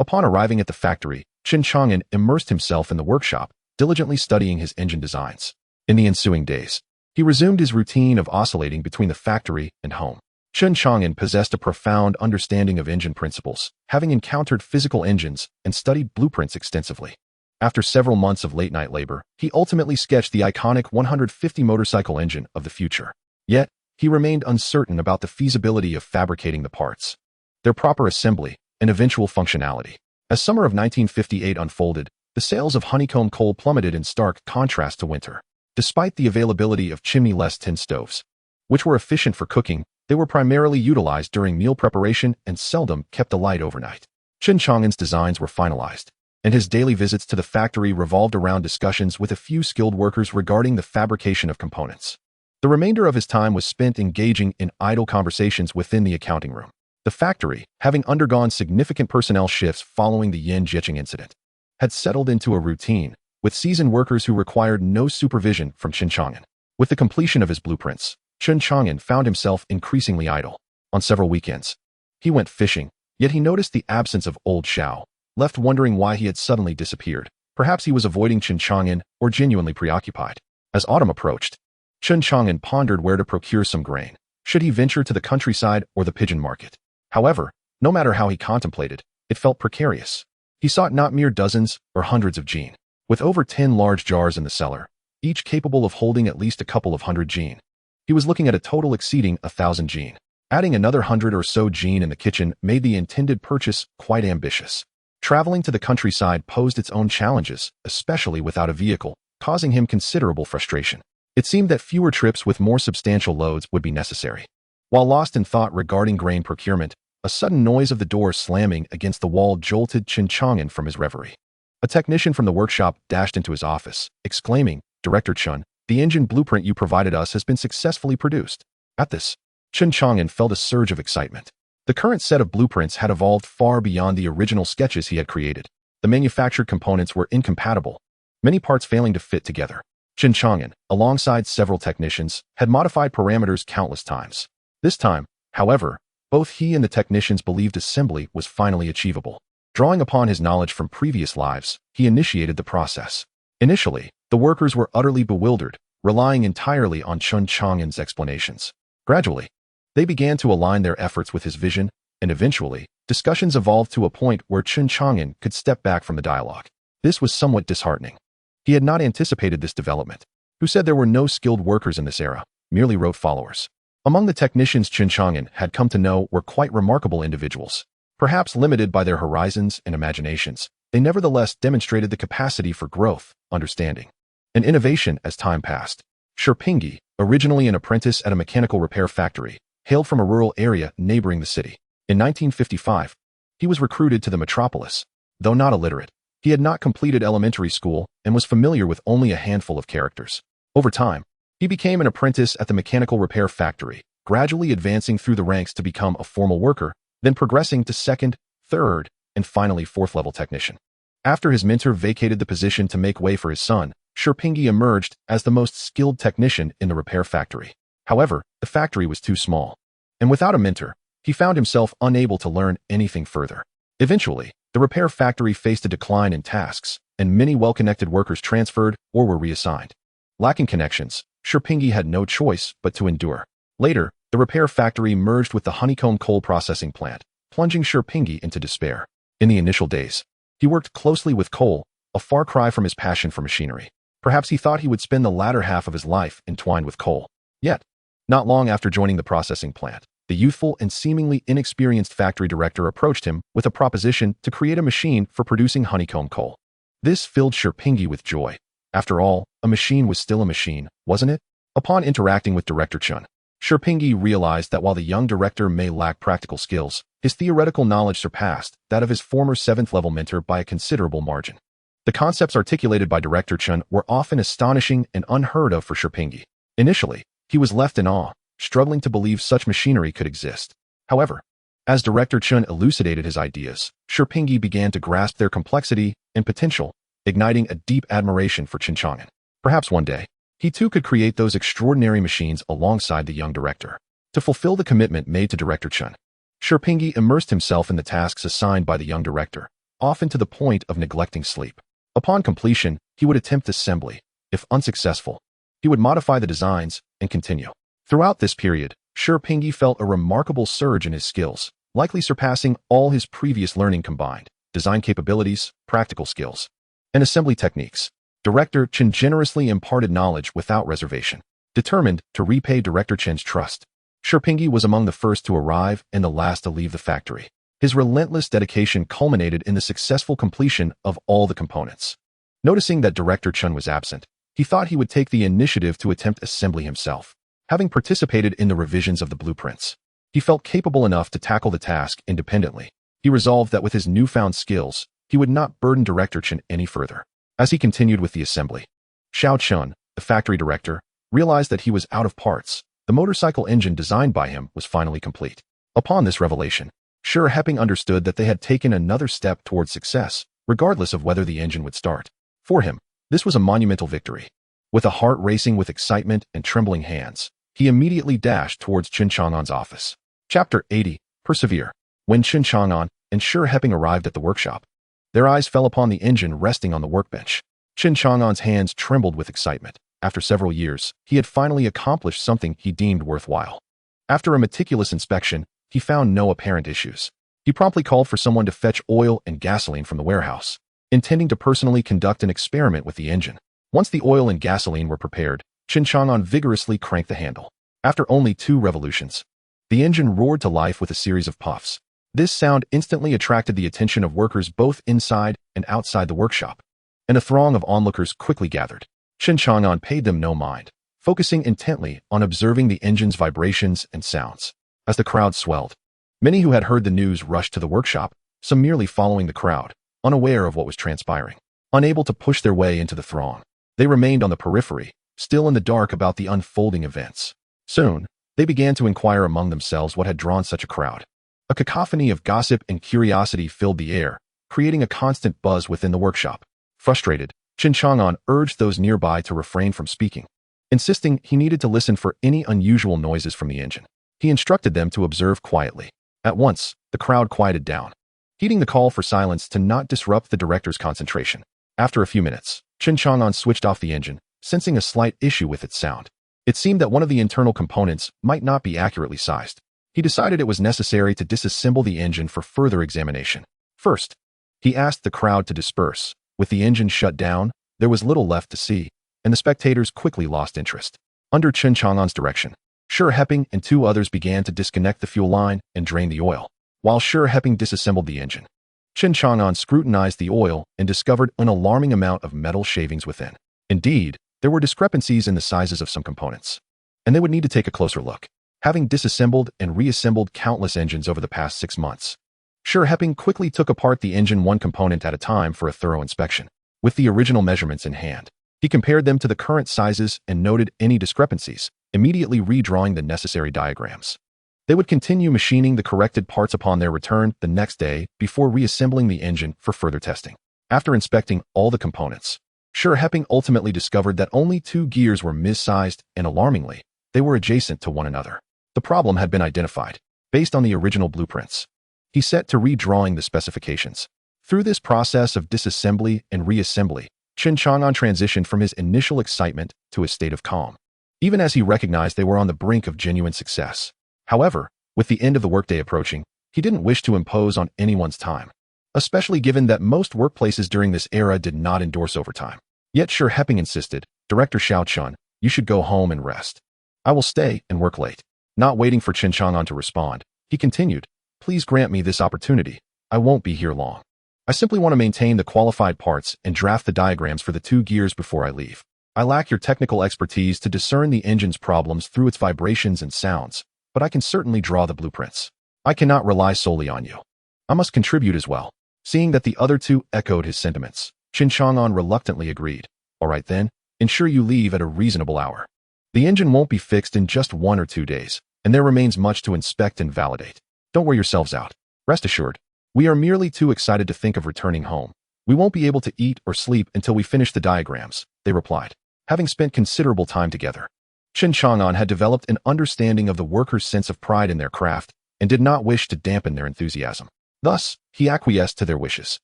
Upon arriving at the factory, Chen Chang'an immersed himself in the workshop, diligently studying his engine designs. In the ensuing days, he resumed his routine of oscillating between the factory and home. Chen Chang'an possessed a profound understanding of engine principles, having encountered physical engines and studied blueprints extensively. After several months of late-night labor, he ultimately sketched the iconic 150 motorcycle engine of the future. Yet, he remained uncertain about the feasibility of fabricating the parts, their proper assembly, and eventual functionality. As summer of 1958 unfolded, the sales of honeycomb coal plummeted in stark contrast to winter. Despite the availability of chimney-less tin stoves, which were efficient for cooking, they were primarily utilized during meal preparation and seldom kept alight overnight. Chen Chang'an's designs were finalized, and his daily visits to the factory revolved around discussions with a few skilled workers regarding the fabrication of components. The remainder of his time was spent engaging in idle conversations within the accounting room. The factory, having undergone significant personnel shifts following the Yin Jiqing incident, had settled into a routine, with seasoned workers who required no supervision from Chen Chang'an. With the completion of his blueprints, Chen Chang'an found himself increasingly idle. On several weekends, he went fishing, yet he noticed the absence of old Xiao, left wondering why he had suddenly disappeared. Perhaps he was avoiding Chen Chang'an or genuinely preoccupied. As autumn approached, Chen Chang'an pondered where to procure some grain. Should he venture to the countryside or the pigeon market? However, no matter how he contemplated, it felt precarious. He sought not mere dozens or hundreds of jin. With over 10 large jars in the cellar, each capable of holding at least a couple of hundred jin, he was looking at a total exceeding 1,000 jin. Adding another 100 or so jin in the kitchen made the intended purchase quite ambitious. Traveling to the countryside posed its own challenges, especially without a vehicle, causing him considerable frustration. It seemed that fewer trips with more substantial loads would be necessary. While lost in thought regarding grain procurement, a sudden noise of the door slamming against the wall jolted Chen Chang'an from his reverie. A technician from the workshop dashed into his office, exclaiming, "Director Chen, the engine blueprint you provided us has been successfully produced." At this, Chen Chang'an felt a surge of excitement. The current set of blueprints had evolved far beyond the original sketches he had created. The manufactured components were incompatible, many parts failing to fit together. Chen Chang'an, alongside several technicians, had modified parameters countless times. This time, However, both he and the technicians believed assembly was finally achievable. Drawing upon his knowledge from previous lives, he initiated the process. Initially, the workers were utterly bewildered, relying entirely on Chen Chang'an's explanations. Gradually, they began to align their efforts with his vision, and eventually, discussions evolved to a point where Chen Chang'an could step back from the dialogue. This was somewhat disheartening. He had not anticipated this development. Who said there were no skilled workers in this era, merely rote followers. Among the technicians Chen Chang'an had come to know were quite remarkable individuals. Perhaps limited by their horizons and imaginations, they nevertheless demonstrated the capacity for growth, understanding, and innovation as time passed. Shirpingi, originally an apprentice at a mechanical repair factory, hailed from a rural area neighboring the city. In 1955, he was recruited to the metropolis. Though not illiterate, he had not completed elementary school and was familiar with only a handful of characters. Over time, he became an apprentice at the mechanical repair factory, gradually advancing through the ranks to become a formal worker, then progressing to second, third, and finally fourth-level technician. After his mentor vacated the position to make way for his son, Shirpingi emerged as the most skilled technician in the repair factory. However, the factory was too small, and without a mentor, he found himself unable to learn anything further. Eventually, the repair factory faced a decline in tasks, and many well-connected workers transferred or were reassigned. Lacking connections, Shirpingi had no choice but to endure. Later, the repair factory merged with the honeycomb coal processing plant, plunging Shirpingi into despair. In the initial days, he worked closely with coal, a far cry from his passion for machinery. Perhaps he thought he would spend the latter half of his life entwined with coal. Yet, not long after joining the processing plant, the youthful and seemingly inexperienced factory director approached him with a proposition to create a machine for producing honeycomb coal. This filled Shirpingi with joy. After all, a machine was still a machine, wasn't it? Upon interacting with Director Chen, Shirpingi realized that while the young director may lack practical skills, his theoretical knowledge surpassed that of his former 7th-level mentor by a considerable margin. The concepts articulated by Director Chen were often astonishing and unheard of for Shirpingi. Initially, he was left in awe, struggling to believe such machinery could exist. However, as Director Chen elucidated his ideas, Shirpingi began to grasp their complexity and potential, igniting a deep admiration for Chen Chang'an. Perhaps one day, he too could create those extraordinary machines alongside the young director. To fulfill the commitment made to Director Chen, Shirpingi immersed himself in the tasks assigned by the young director, often to the point of neglecting sleep. Upon completion, he would attempt assembly. If unsuccessful, he would modify the designs and continue. Throughout this period, Shirpingi felt a remarkable surge in his skills, likely surpassing all his previous learning combined: design capabilities, practical skills, and assembly techniques. Director Chen generously imparted knowledge without reservation. Determined to repay Director Chen's trust, Shirpingi was among the first to arrive and the last to leave the factory. His relentless dedication culminated in the successful completion of all the components. Noticing that Director Chen was absent, he thought he would take the initiative to attempt assembly himself. Having participated in the revisions of the blueprints, he felt capable enough to tackle the task independently. He resolved that with his newfound skills, he would not burden Director Chen any further. As he continued with the assembly, Xiao Chun, the factory director, realized that he was out of parts. The motorcycle engine designed by him was finally complete. Upon this revelation, Shirpingi understood that they had taken another step towards success, regardless of whether the engine would start. For him, this was a monumental victory. With a heart racing with excitement and trembling hands, he immediately dashed towards Chen Chang'an's office. Chapter 80. Persevere. When Chen Chang'an and Shirpingi arrived at the workshop, their eyes fell upon the engine resting on the workbench. Chen Chang'an's hands trembled with excitement. After several years, he had finally accomplished something he deemed worthwhile. After a meticulous inspection, he found no apparent issues. He promptly called for someone to fetch oil and gasoline from the warehouse, intending to personally conduct an experiment with the engine. Once the oil and gasoline were prepared, Chen Chang'an vigorously cranked the handle. After only 2 revolutions, the engine roared to life with a series of puffs. This sound instantly attracted the attention of workers both inside and outside the workshop, and a throng of onlookers quickly gathered. Chen Chang'an paid them no mind, focusing intently on observing the engine's vibrations and sounds. As the crowd swelled, many who had heard the news rushed to the workshop, some merely following the crowd, unaware of what was transpiring. Unable to push their way into the throng, they remained on the periphery, still in the dark about the unfolding events. Soon, they began to inquire among themselves what had drawn such a crowd. A cacophony of gossip and curiosity filled the air, creating a constant buzz within the workshop. Frustrated, Chen Chang'an urged those nearby to refrain from speaking, insisting he needed to listen for any unusual noises from the engine. He instructed them to observe quietly. At once, the crowd quieted down, heeding the call for silence to not disrupt the director's concentration. After a few minutes, Chen Chang'an switched off the engine, sensing a slight issue with its sound. It seemed that one of the internal components might not be accurately sized. He decided it was necessary to disassemble the engine for further examination. First, he asked the crowd to disperse. With the engine shut down, there was little left to see, and the spectators quickly lost interest. Under Chen Chang'an's direction, Shi Heping and two others began to disconnect the fuel line and drain the oil. While Shi Heping disassembled the engine, Chen Chang'an scrutinized the oil and discovered an alarming amount of metal shavings within. Indeed, there were discrepancies in the sizes of some components, and they would need to take a closer look. Having disassembled and reassembled countless engines over the past 6 months, Shi Heping quickly took apart the engine one component at a time for a thorough inspection. With the original measurements in hand, he compared them to the current sizes and noted any discrepancies, immediately redrawing the necessary diagrams. They would continue machining the corrected parts upon their return the next day before reassembling the engine for further testing. After inspecting all the components, Shi Heping ultimately discovered that only 2 gears were missized, and alarmingly, they were adjacent to one another. The problem had been identified, based on the original blueprints. He set to redrawing the specifications. Through this process of disassembly and reassembly, Chen Chang'an transitioned from his initial excitement to a state of calm, even as he recognized they were on the brink of genuine success. However, with the end of the workday approaching, he didn't wish to impose on anyone's time, especially given that most workplaces during this era did not endorse overtime. Yet Shi Heping insisted, "Director Xiao Chun, you should go home and rest. I will stay and work late." Not waiting for Chen Chang'an to respond, he continued, "Please grant me this opportunity. I won't be here long. I simply want to maintain the qualified parts and draft the diagrams for the 2 gears before I leave. I lack your technical expertise to discern the engine's problems through its vibrations and sounds, but I can certainly draw the blueprints. I cannot rely solely on you. I must contribute as well." Seeing that the other two echoed his sentiments, Chen Chang'an reluctantly agreed. "All right then, ensure you leave at a reasonable hour. The engine won't be fixed in just 1 or 2 days, and there remains much to inspect and validate. Don't wear yourselves out. Rest assured, we are merely too excited to think of returning home. We won't be able to eat or sleep until we finish the diagrams," they replied. Having spent considerable time together, Chen Chang'an had developed an understanding of the workers' sense of pride in their craft and did not wish to dampen their enthusiasm. Thus, he acquiesced to their wishes.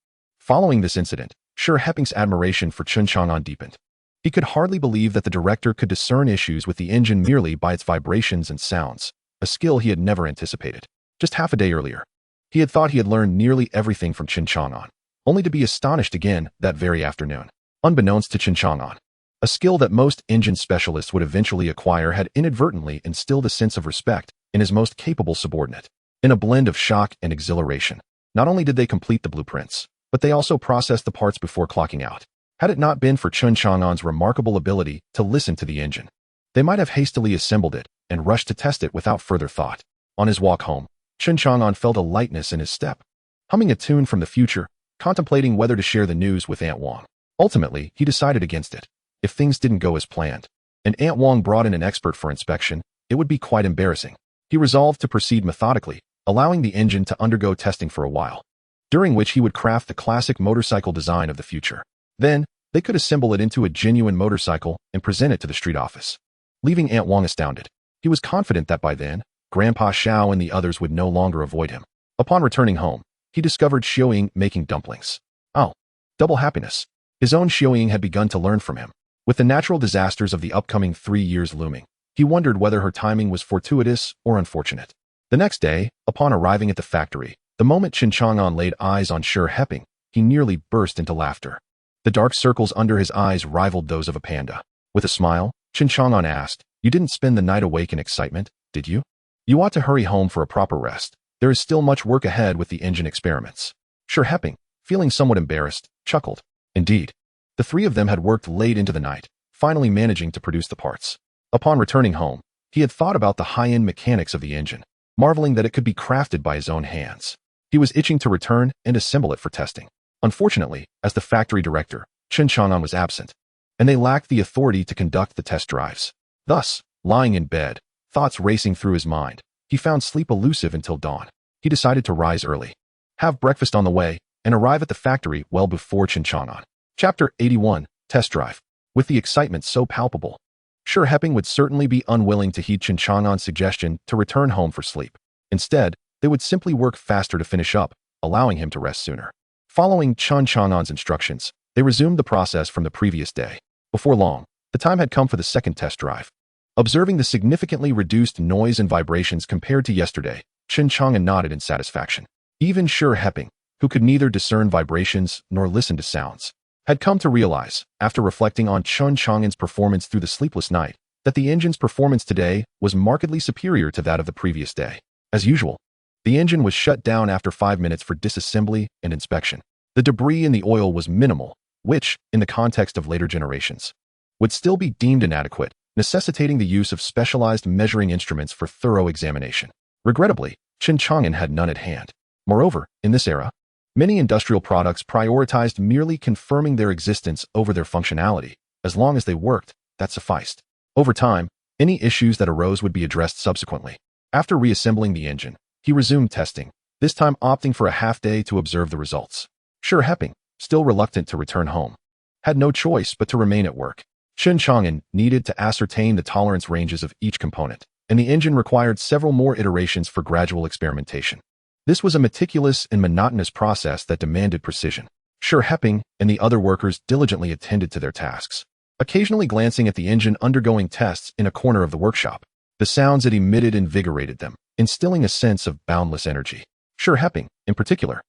Following this incident, Shi Heping's admiration for Chen Chang'an deepened. He could hardly believe that the director could discern issues with the engine merely by its vibrations and sounds, a skill he had never anticipated. Just half a day earlier, he had thought he had learned nearly everything from Chen Chang'an, only to be astonished again that very afternoon. Unbeknownst to Chen Chang'an, a skill that most engine specialists would eventually acquire had inadvertently instilled a sense of respect in his most capable subordinate. In a blend of shock and exhilaration, not only did they complete the blueprints, but they also processed the parts before clocking out. Had it not been for Chen Chang'an's remarkable ability to listen to the engine, they might have hastily assembled it and rushed to test it without further thought. On his walk home, Chen Chang'an felt a lightness in his step, humming a tune from the future, contemplating whether to share the news with Aunt Wang. Ultimately, he decided against it. If things didn't go as planned, and Aunt Wang brought in an expert for inspection, it would be quite embarrassing. He resolved to proceed methodically, allowing the engine to undergo testing for a while, during which he would craft the classic motorcycle design of the future. Then, they could assemble it into a genuine motorcycle and present it to the street office. Leaving Aunt Wang astounded, he was confident that by then, Grandpa Xiao and the others would no longer avoid him. Upon returning home, he discovered Xiaoying making dumplings. Oh, double happiness. His own Xiaoying had begun to learn from him. With the natural disasters of the upcoming 3 years looming, he wondered whether her timing was fortuitous or unfortunate. The next day, upon arriving at the factory, the moment Chen Chang'an laid eyes on Shi Heping, he nearly burst into laughter. The dark circles under his eyes rivaled those of a panda. With a smile, Chen Chang'an asked, "You didn't spend the night awake in excitement, did you? You ought to hurry home for a proper rest. There is still much work ahead with the engine experiments." Shi Heping, feeling somewhat embarrassed, chuckled. Indeed, the 3 of them had worked late into the night, finally managing to produce the parts. Upon returning home, he had thought about the high-end mechanics of the engine, marveling that it could be crafted by his own hands. He was itching to return and assemble it for testing. Unfortunately, as the factory director, Chen Chang'an was absent, and they lacked the authority to conduct the test drives. Thus, lying in bed, thoughts racing through his mind, he found sleep elusive until dawn. He decided to rise early, have breakfast on the way, and arrive at the factory well before Chen Chang'an. Chapter 81, Test Drive. With the excitement so palpable, Sure, Hepping would certainly be unwilling to heed Chen Chang'an's suggestion to return home for sleep. Instead, they would simply work faster to finish up, allowing him to rest sooner. Following Chen Chang'an's instructions, they resumed the process from the previous day. Before long, the time had come for the second test drive. Observing the significantly reduced noise and vibrations compared to yesterday, Chen Chang'an nodded in satisfaction. Even Sure Hepping, who could neither discern vibrations nor listen to sounds, had come to realize, after reflecting on Chen Chang'an's performance through the sleepless night, that the engine's performance today was markedly superior to that of the previous day. As usual, the engine was shut down after 5 minutes for disassembly and inspection. The debris in the oil was minimal, which, in the context of later generations, would still be deemed inadequate, necessitating the use of specialized measuring instruments for thorough examination. Regrettably, Chen Chang'an had none at hand. Moreover, in this era, many industrial products prioritized merely confirming their existence over their functionality. As long as they worked, that sufficed. Over time, any issues that arose would be addressed subsequently. After reassembling the engine, he resumed testing, this time opting for a half-day to observe the results. Sure Hepping, still reluctant to return home, had no choice but to remain at work. Chen Chang'an needed to ascertain the tolerance ranges of each component, and the engine required several more iterations for gradual experimentation. This was a meticulous and monotonous process that demanded precision. Sure Hepping and the other workers diligently attended to their tasks, occasionally glancing at the engine undergoing tests in a corner of the workshop. The sounds it emitted invigorated them, instilling a sense of boundless energy. Sure Hepping, in particular,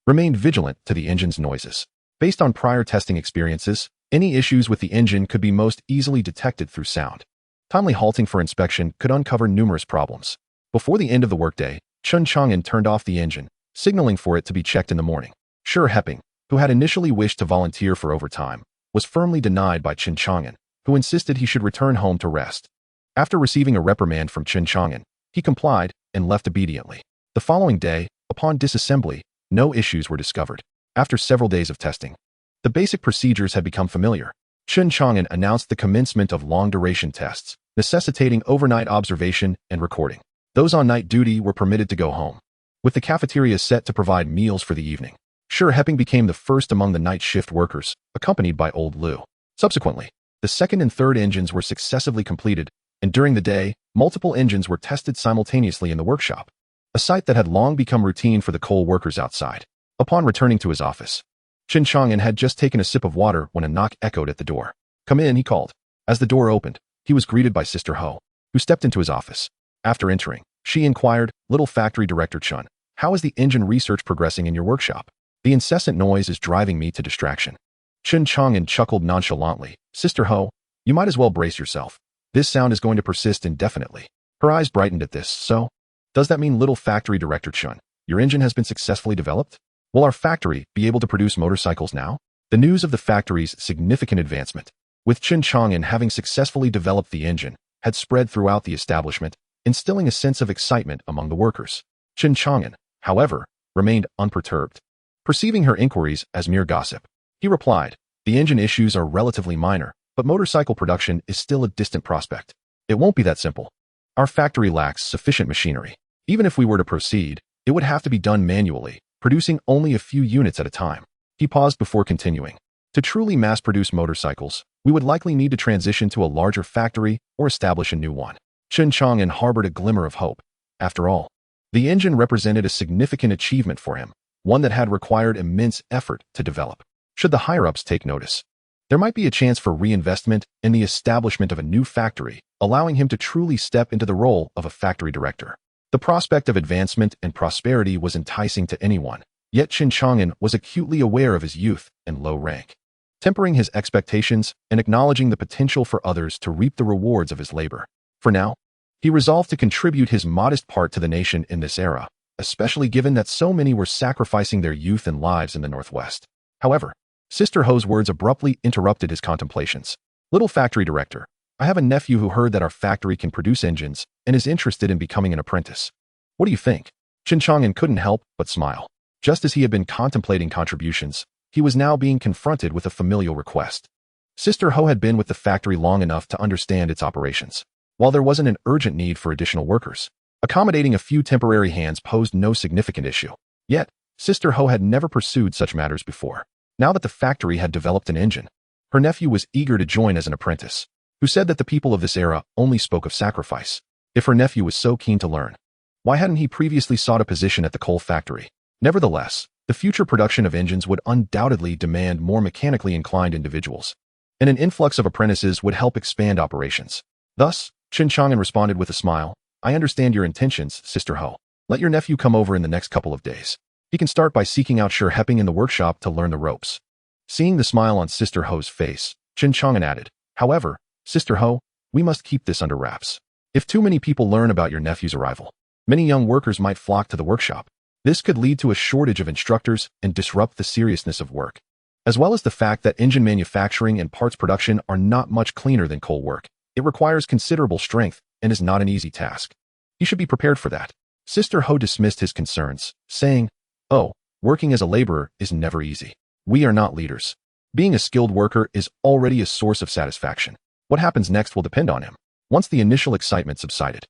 remained vigilant to the engine's noises. Based on prior testing experiences, any issues with the engine could be most easily detected through sound. Timely halting for inspection could uncover numerous problems. Before the end of the workday, Chen Chang'an turned off the engine, signaling for it to be checked in the morning. Sure Hepping, who had initially wished to volunteer for overtime, was firmly denied by Chen Chang'an, who insisted he should return home to rest. After receiving a reprimand from Chen Chang'an, he complied and left obediently. The following day, upon disassembly, no issues were discovered. After several days of testing, the basic procedures had become familiar. Chen Chang'an announced the commencement of long-duration tests, necessitating overnight observation and recording. Those on night duty were permitted to go home, with the cafeteria set to provide meals for the evening. Sure Hepping became the first among the night shift workers, accompanied by Old Liu. Subsequently, the second and third engines were successively completed, and during the day, multiple engines were tested simultaneously in the workshop, a sight that had long become routine for the coal workers outside. Upon returning to his office, Chen Chang'an had just taken a sip of water when a knock echoed at the door. "Come in," he called. As the door opened, he was greeted by Sister Ho, who stepped into his office. After entering, she inquired, "Little Factory Director Chen, how is the engine research progressing in your workshop? The incessant noise is driving me to distraction." Chen Chang'an chuckled nonchalantly. "Sister Ho, you might as well brace yourself. This sound is going to persist indefinitely." Her eyes brightened at this. "So? Does that mean, Little Factory Director Chen, your engine has been successfully developed? Will our factory be able to produce motorcycles now?" The news of the factory's significant advancement, with Chen Chang'an having successfully developed the engine, had spread throughout the establishment, instilling a sense of excitement among the workers. Chen Chang'an, however, remained unperturbed. Perceiving her inquiries as mere gossip, he replied, "The engine issues are relatively minor, but motorcycle production is still a distant prospect. It won't be that simple. Our factory lacks sufficient machinery. Even if we were to proceed, it would have to be done manually, producing only a few units at a time." He paused before continuing. "To truly mass-produce motorcycles, we would likely need to transition to a larger factory or establish a new one." Chen Chang'an harbored a glimmer of hope. After all, the engine represented a significant achievement for him, one that had required immense effort to develop. Should the higher-ups take notice, there might be a chance for reinvestment in the establishment of a new factory, allowing him to truly step into the role of a factory director. The prospect of advancement and prosperity was enticing to anyone, yet Chen Chang'an was acutely aware of his youth and low rank. Tempering his expectations and acknowledging the potential for others to reap the rewards of his labor. For now, he resolved to contribute his modest part to the nation in this era, especially given that so many were sacrificing their youth and lives in the Northwest. However, Sister Ho's words abruptly interrupted his contemplations. "Little Factory Director, I have a nephew who heard that our factory can produce engines and is interested in becoming an apprentice. What do you think?" Chen Chang'an couldn't help but smile. Just as he had been contemplating contributions, he was now being confronted with a familial request. Sister Ho had been with the factory long enough to understand its operations. While there wasn't an urgent need for additional workers, accommodating a few temporary hands posed no significant issue. Yet, Sister Ho had never pursued such matters before. Now that the factory had developed an engine, her nephew was eager to join as an apprentice. who said that the people of this era only spoke of sacrifice. If her nephew was so keen to learn, why hadn't he previously sought a position at the coal factory? Nevertheless, the future production of engines would undoubtedly demand more mechanically inclined individuals, and an influx of apprentices would help expand operations. Thus, Chen Chang'an responded with a smile, "I understand your intentions, Sister Ho. Let your nephew come over in the next couple of days. He can start by seeking out Shi Heping in the workshop to learn the ropes." Seeing the smile on Sister Ho's face, Chen Chang'an added, "However, Sister Ho, we must keep this under wraps. If too many people learn about your nephew's arrival, many young workers might flock to the workshop. This could lead to a shortage of instructors and disrupt the seriousness of work, as well as the fact that engine manufacturing and parts production are not much cleaner than coal work. It requires considerable strength and is not an easy task. He should be prepared for that." Sister Ho dismissed his concerns, saying, "Oh, working as a laborer is never easy. We are not leaders. Being a skilled worker is already a source of satisfaction. What happens next will depend on him." Once the initial excitement subsided,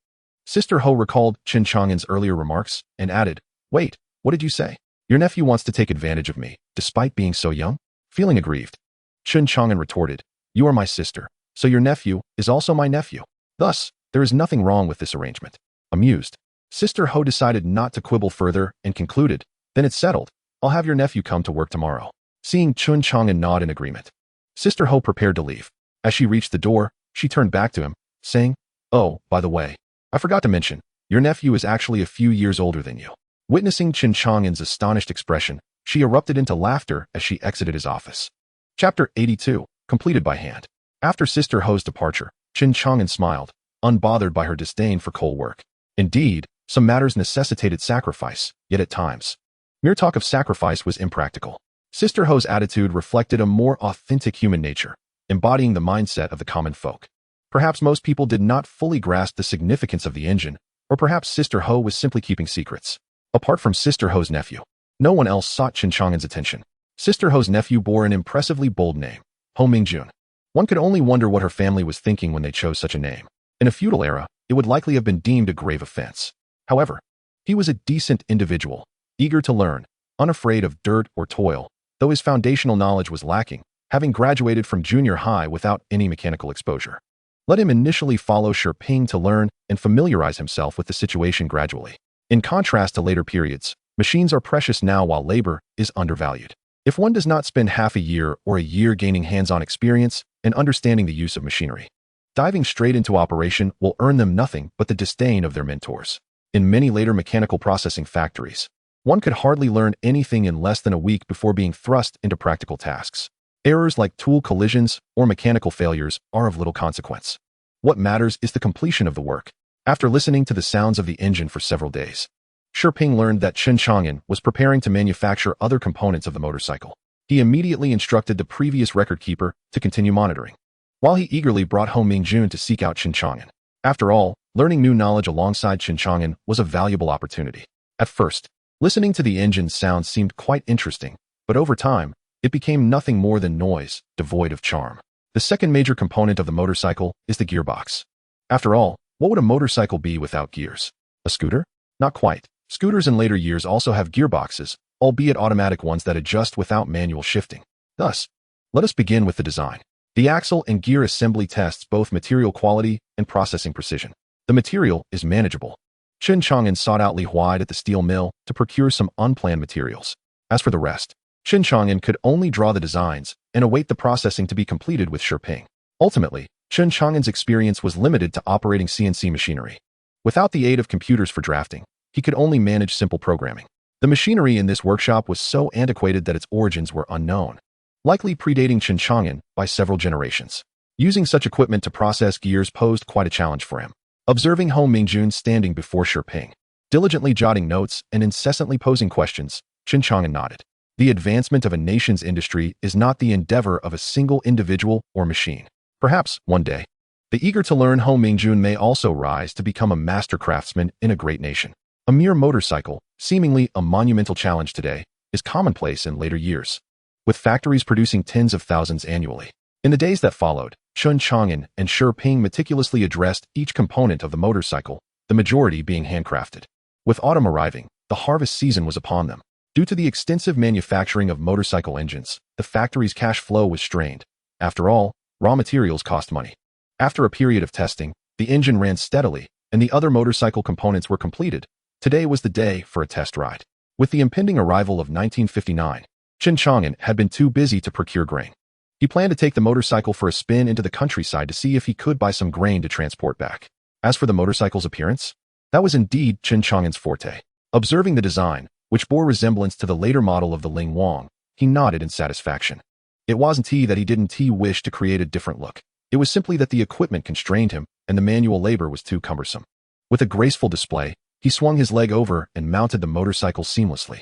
Sister Ho recalled Chen Chang'an's earlier remarks and added, "Wait, what did you say? Your nephew wants to take advantage of me, despite being so young?" Feeling aggrieved, Chen Chang'an retorted, "You are my sister, so your nephew is also my nephew. Thus, there is nothing wrong with this arrangement." Amused, Sister Ho decided not to quibble further and concluded, "Then it's settled. I'll have your nephew come to work tomorrow." Seeing Chen Chang'an nod in agreement, Sister Ho prepared to leave. As she reached the door, she turned back to him, saying, "Oh, by the way, I forgot to mention, your nephew is actually a few years older than you." Witnessing Chen Chang'an's astonished expression, she erupted into laughter as she exited his office. Chapter 82, completed by hand. After Sister Ho's departure, Chen Chang'an smiled, unbothered by her disdain for coal work. Indeed, some matters necessitated sacrifice, yet at times, mere talk of sacrifice was impractical. Sister Ho's attitude reflected a more authentic human nature, embodying the mindset of the common folk. Perhaps most people did not fully grasp the significance of the engine, or perhaps Sister Ho was simply keeping secrets. Apart from Sister Ho's nephew, no one else sought Chen Chang'an's attention. Sister Ho's nephew bore an impressively bold name, Ho Mingjun. One could only wonder what her family was thinking when they chose such a name. In a feudal era, it would likely have been deemed a grave offense. However, he was a decent individual, eager to learn, unafraid of dirt or toil, though his foundational knowledge was lacking, having graduated from junior high without any mechanical exposure. Let him initially follow Shi Heping to learn and familiarize himself with the situation gradually. In contrast to later periods, machines are precious now while labor is undervalued. If one does not spend half a year or a year gaining hands-on experience and understanding the use of machinery, diving straight into operation will earn them nothing but the disdain of their mentors. In many later mechanical processing factories, one could hardly learn anything in less than a week before being thrust into practical tasks. Errors like tool collisions or mechanical failures are of little consequence. What matters is the completion of the work. After listening to the sounds of the engine for several days, Shi Heping learned that Chen Chang'an was preparing to manufacture other components of the motorcycle. He immediately instructed the previous record keeper to continue monitoring, while he eagerly brought Ho Mingjun to seek out Chen Chang'an. After all, learning new knowledge alongside Chen Chang'an was a valuable opportunity. At first, listening to the engine's sound seemed quite interesting, but over time, it became nothing more than noise, devoid of charm. The second major component of the motorcycle is the gearbox. After all, what would a motorcycle be without gears? A scooter? Not quite. Scooters in later years also have gearboxes, albeit automatic ones that adjust without manual shifting. Thus, let us begin with the design. The axle and gear assembly tests both material quality and processing precision. The material is manageable. Chen Chang'an sought out Li Huai at the steel mill to procure some unplanned materials. As for the rest, Chen Chang'an could only draw the designs and await the processing to be completed with Shi Heping. Ultimately, Chen Chang'an's experience was limited to operating CNC machinery. Without the aid of computers for drafting, he could only manage simple programming. The machinery in this workshop was so antiquated that its origins were unknown, likely predating Chen Chang'an by several generations. Using such equipment to process gears posed quite a challenge for him. Observing Ho Mingjun standing before Shi Heping, diligently jotting notes and incessantly posing questions, Chen Chang'an nodded. The advancement of a nation's industry is not the endeavor of a single individual or machine. Perhaps, one day, the eager to learn Ho Mingjun may also rise to become a master craftsman in a great nation. A mere motorcycle, seemingly a monumental challenge today, is commonplace in later years, with factories producing tens of thousands annually. In the days that followed, Chen Chang'an and Shi Heping meticulously addressed each component of the motorcycle, the majority being handcrafted. With autumn arriving, the harvest season was upon them. Due to the extensive manufacturing of motorcycle engines, the factory's cash flow was strained. After all, raw materials cost money. After a period of testing, the engine ran steadily, and the other motorcycle components were completed. Today was the day for a test ride. With the impending arrival of 1959, Chen Chang'an had been too busy to procure grain. He planned to take the motorcycle for a spin into the countryside to see if he could buy some grain to transport back. As for the motorcycle's appearance, that was indeed Chen Chang'an's forte. Observing the design, which bore resemblance to the later model of the Ling Wang, he nodded in satisfaction. It wasn't that he didn't wish to create a different look. It was simply that the equipment constrained him, and the manual labor was too cumbersome. With a graceful display, he swung his leg over and mounted the motorcycle seamlessly.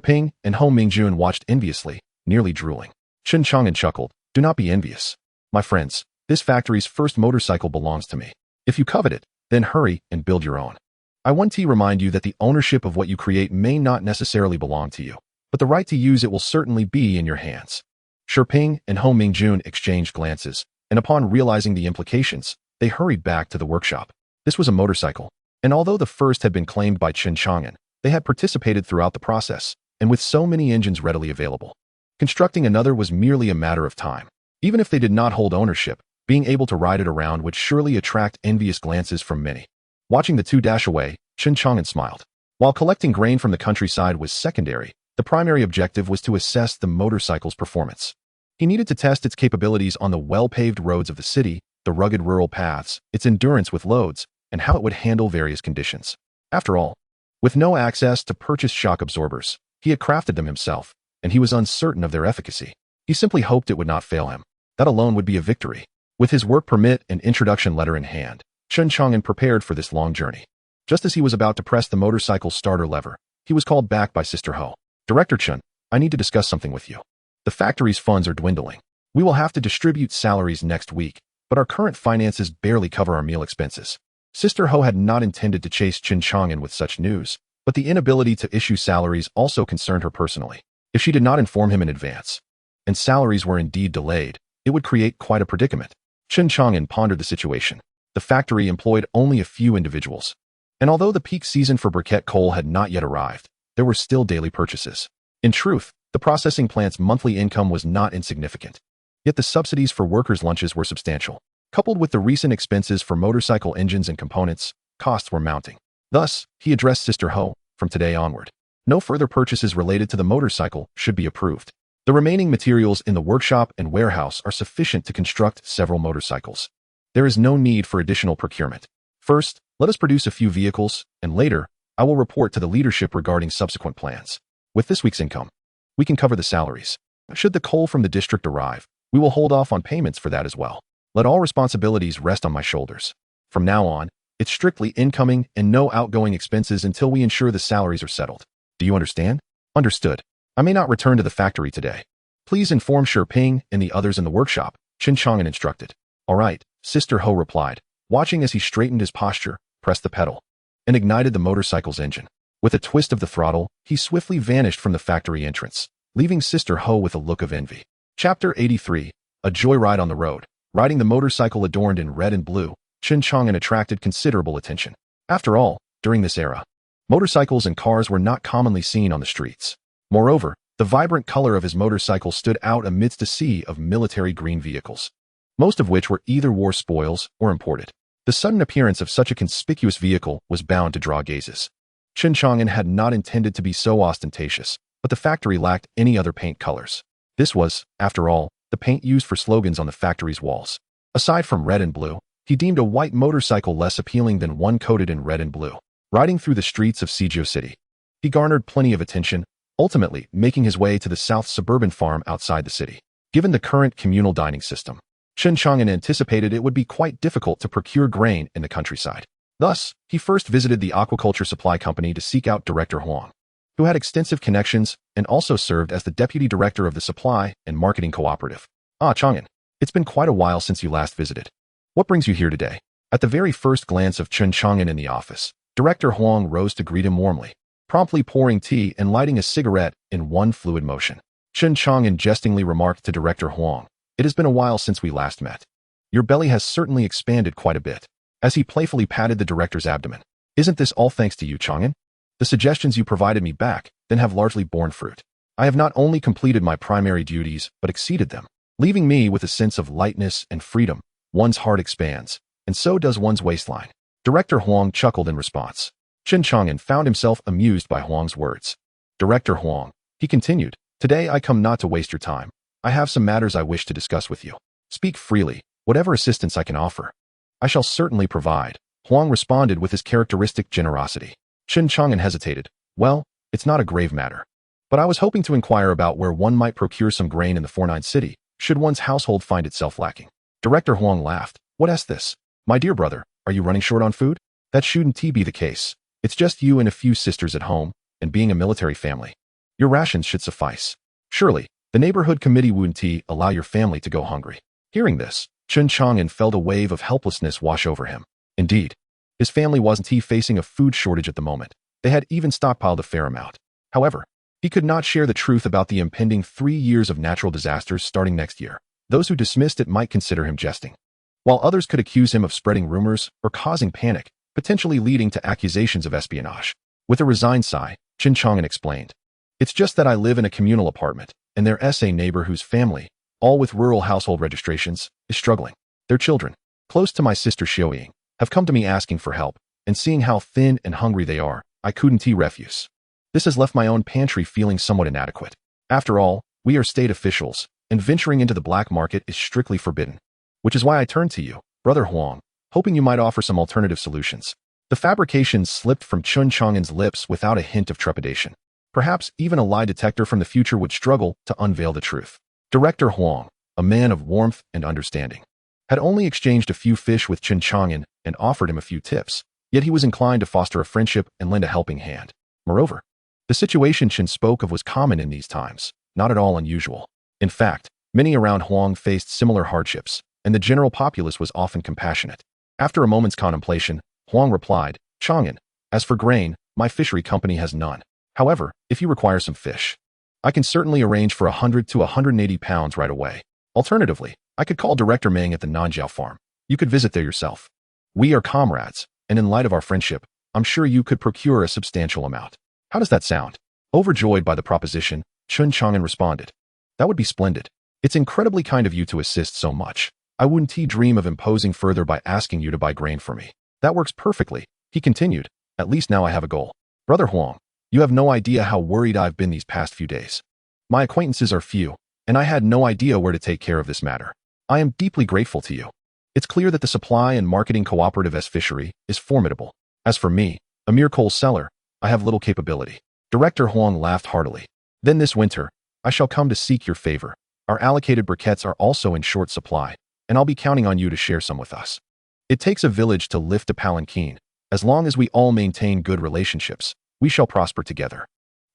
Ping and Ho Mingjun watched enviously, nearly drooling. Chen Chang'an chuckled, "Do not be envious. My friends, this factory's first motorcycle belongs to me. If you covet it, then hurry and build your own. I want to remind you that the ownership of what you create may not necessarily belong to you, but the right to use it will certainly be in your hands." Ping and Ho Mingjun exchanged glances, and upon realizing the implications, they hurried back to the workshop. This was a motorcycle, and although the first had been claimed by Chen Chang'an, they had participated throughout the process, and with so many engines readily available, constructing another was merely a matter of time. Even if they did not hold ownership, being able to ride it around would surely attract envious glances from many. Watching the two dash away, Chen Chang'an smiled. While collecting grain from the countryside was secondary, the primary objective was to assess the motorcycle's performance. He needed to test its capabilities on the well-paved roads of the city, the rugged rural paths, its endurance with loads, and how it would handle various conditions. After all, with no access to purchased shock absorbers, he had crafted them himself, and he was uncertain of their efficacy. He simply hoped it would not fail him. That alone would be a victory. With his work permit and introduction letter in hand, Chen Chang'an prepared for this long journey. Just as he was about to press the motorcycle's starter lever, he was called back by Sister Ho. "Director Chen, I need to discuss something with you. The factory's funds are dwindling. We will have to distribute salaries next week, but our current finances barely cover our meal expenses." Sister Ho had not intended to chase Chen Chang'an with such news, but the inability to issue salaries also concerned her personally. If she did not inform him in advance, and salaries were indeed delayed, it would create quite a predicament. Chen Chang'an pondered the situation. The factory employed only a few individuals, and although the peak season for briquette coal had not yet arrived, there were still daily purchases. In truth, the processing plant's monthly income was not insignificant. Yet the subsidies for workers' lunches were substantial. Coupled with the recent expenses for motorcycle engines and components, costs were mounting. Thus, he addressed Sister Ho, "From today onward, no further purchases related to the motorcycle should be approved. The remaining materials in the workshop and warehouse are sufficient to construct several motorcycles. There is no need for additional procurement. First, let us produce a few vehicles, and later, I will report to the leadership regarding subsequent plans. With this week's income, we can cover the salaries. Should the coal from the district arrive, we will hold off on payments for that as well. Let all responsibilities rest on my shoulders. From now on, it's strictly incoming and no outgoing expenses until we ensure the salaries are settled. Do you understand?" "Understood. I may not return to the factory today. Please inform Ping and the others in the workshop," Chen Chang'an instructed. "All right," Sister Ho replied, watching as he straightened his posture, pressed the pedal, and ignited the motorcycle's engine. With a twist of the throttle, he swiftly vanished from the factory entrance, leaving Sister Ho with a look of envy. Chapter 83. A Joyride on the Road. Riding the motorcycle adorned in red and blue, Chen Chang'an attracted considerable attention. After all, during this era, motorcycles and cars were not commonly seen on the streets. Moreover, the vibrant color of his motorcycle stood out amidst a sea of military green vehicles, most of which were either war spoils or imported. The sudden appearance of such a conspicuous vehicle was bound to draw gazes. Chen Chang'an had not intended to be so ostentatious, but the factory lacked any other paint colors. This was, after all, the paint used for slogans on the factory's walls. Aside from red and blue, he deemed a white motorcycle less appealing than one coated in red and blue. Riding through the streets of Suzhou City, he garnered plenty of attention, ultimately making his way to the south suburban farm outside the city. Given the current communal dining system, Chen Chang'an anticipated it would be quite difficult to procure grain in the countryside. Thus, he first visited the aquaculture supply company to seek out Director Huang, who had extensive connections and also served as the deputy director of the supply and marketing cooperative. "Ah, Chang'an, it's been quite a while since you last visited. What brings you here today?" At the very first glance of Chen Chang'an in the office, Director Huang rose to greet him warmly, promptly pouring tea and lighting a cigarette in one fluid motion. Chen Chang'an jestingly remarked to Director Huang, "It has been a while since we last met. Your belly has certainly expanded quite a bit," as he playfully patted the director's abdomen. "Isn't this all thanks to you, Chang'an? The suggestions you provided me back then have largely borne fruit. I have not only completed my primary duties, but exceeded them, leaving me with a sense of lightness and freedom. one's heart expands, and so does one's waistline. Director Huang chuckled in response. Chen Chang'an found himself amused by Huang's words. Director Huang, he continued, today I come not to waste your time. I have some matters I wish to discuss with you. Speak freely, whatever assistance I can offer. I shall certainly provide, Huang responded with his characteristic generosity. Chen Chang'an hesitated. Well, it's not a grave matter. But I was hoping to inquire about where one might procure some grain in the 49 city, should one's household find itself lacking. Director Huang laughed. What is this? My dear brother, are you running short on food? That shouldn't be the case. It's just you and a few sisters at home, and being a military family. Your rations should suffice. Surely, the neighborhood committee wouldn't allow your family to go hungry. Hearing this, Chen Chang'an felt a wave of helplessness wash over him. Indeed, his family wasn't facing a food shortage at the moment. They had even stockpiled a fair amount. However, he could not share the truth about the impending 3 years of natural disasters starting next year. Those who dismissed it might consider him jesting, while others could accuse him of spreading rumors or causing panic, potentially leading to accusations of espionage. With a resigned sigh, Chen Chang'an explained, it's just that I live in a communal apartment, and there's a neighbor whose family, all with rural household registrations, is struggling. Their children, close to my sister Xiaoying, have come to me asking for help, and seeing how thin and hungry they are, I couldn't refuse. This has left my own pantry feeling somewhat inadequate. After all, we are state officials, and venturing into the black market is strictly forbidden. Which is why I turned to you, Brother Huang, hoping you might offer some alternative solutions. The fabrication slipped from Chen Chang'an's lips without a hint of trepidation. Perhaps even a lie detector from the future would struggle to unveil the truth. Director Huang, a man of warmth and understanding, had only exchanged a few fish with Chen Chang'an and offered him a few tips, yet he was inclined to foster a friendship and lend a helping hand. Moreover, the situation Chen spoke of was common in these times, not at all unusual. In fact, many around Huang faced similar hardships, and the general populace was often compassionate. After a moment's contemplation, Huang replied, Chang'an, as for grain, my fishery company has none. However, if you require some fish, I can certainly arrange for 100 to 180 pounds right away. Alternatively, I could call Director Meng at the Nanjiao farm. You could visit there yourself. We are comrades, and in light of our friendship, I'm sure you could procure a substantial amount. How does that sound? Overjoyed by the proposition, Chen Chang'an responded. That would be splendid. It's incredibly kind of you to assist so much. I wouldn't dream of imposing further by asking you to buy grain for me. That works perfectly, he continued. At least now I have a goal. Brother Huang, you have no idea how worried I've been these past few days. My acquaintances are few, and I had no idea where to take care of this matter. I am deeply grateful to you. It's clear that the supply and marketing cooperative as fishery is formidable. As for me, a mere coal seller, I have little capability. Director Huang laughed heartily. Then this winter, I shall come to seek your favor. Our allocated briquettes are also in short supply, and I'll be counting on you to share some with us. It takes a village to lift a palanquin. As long as we all maintain good relationships, we shall prosper together.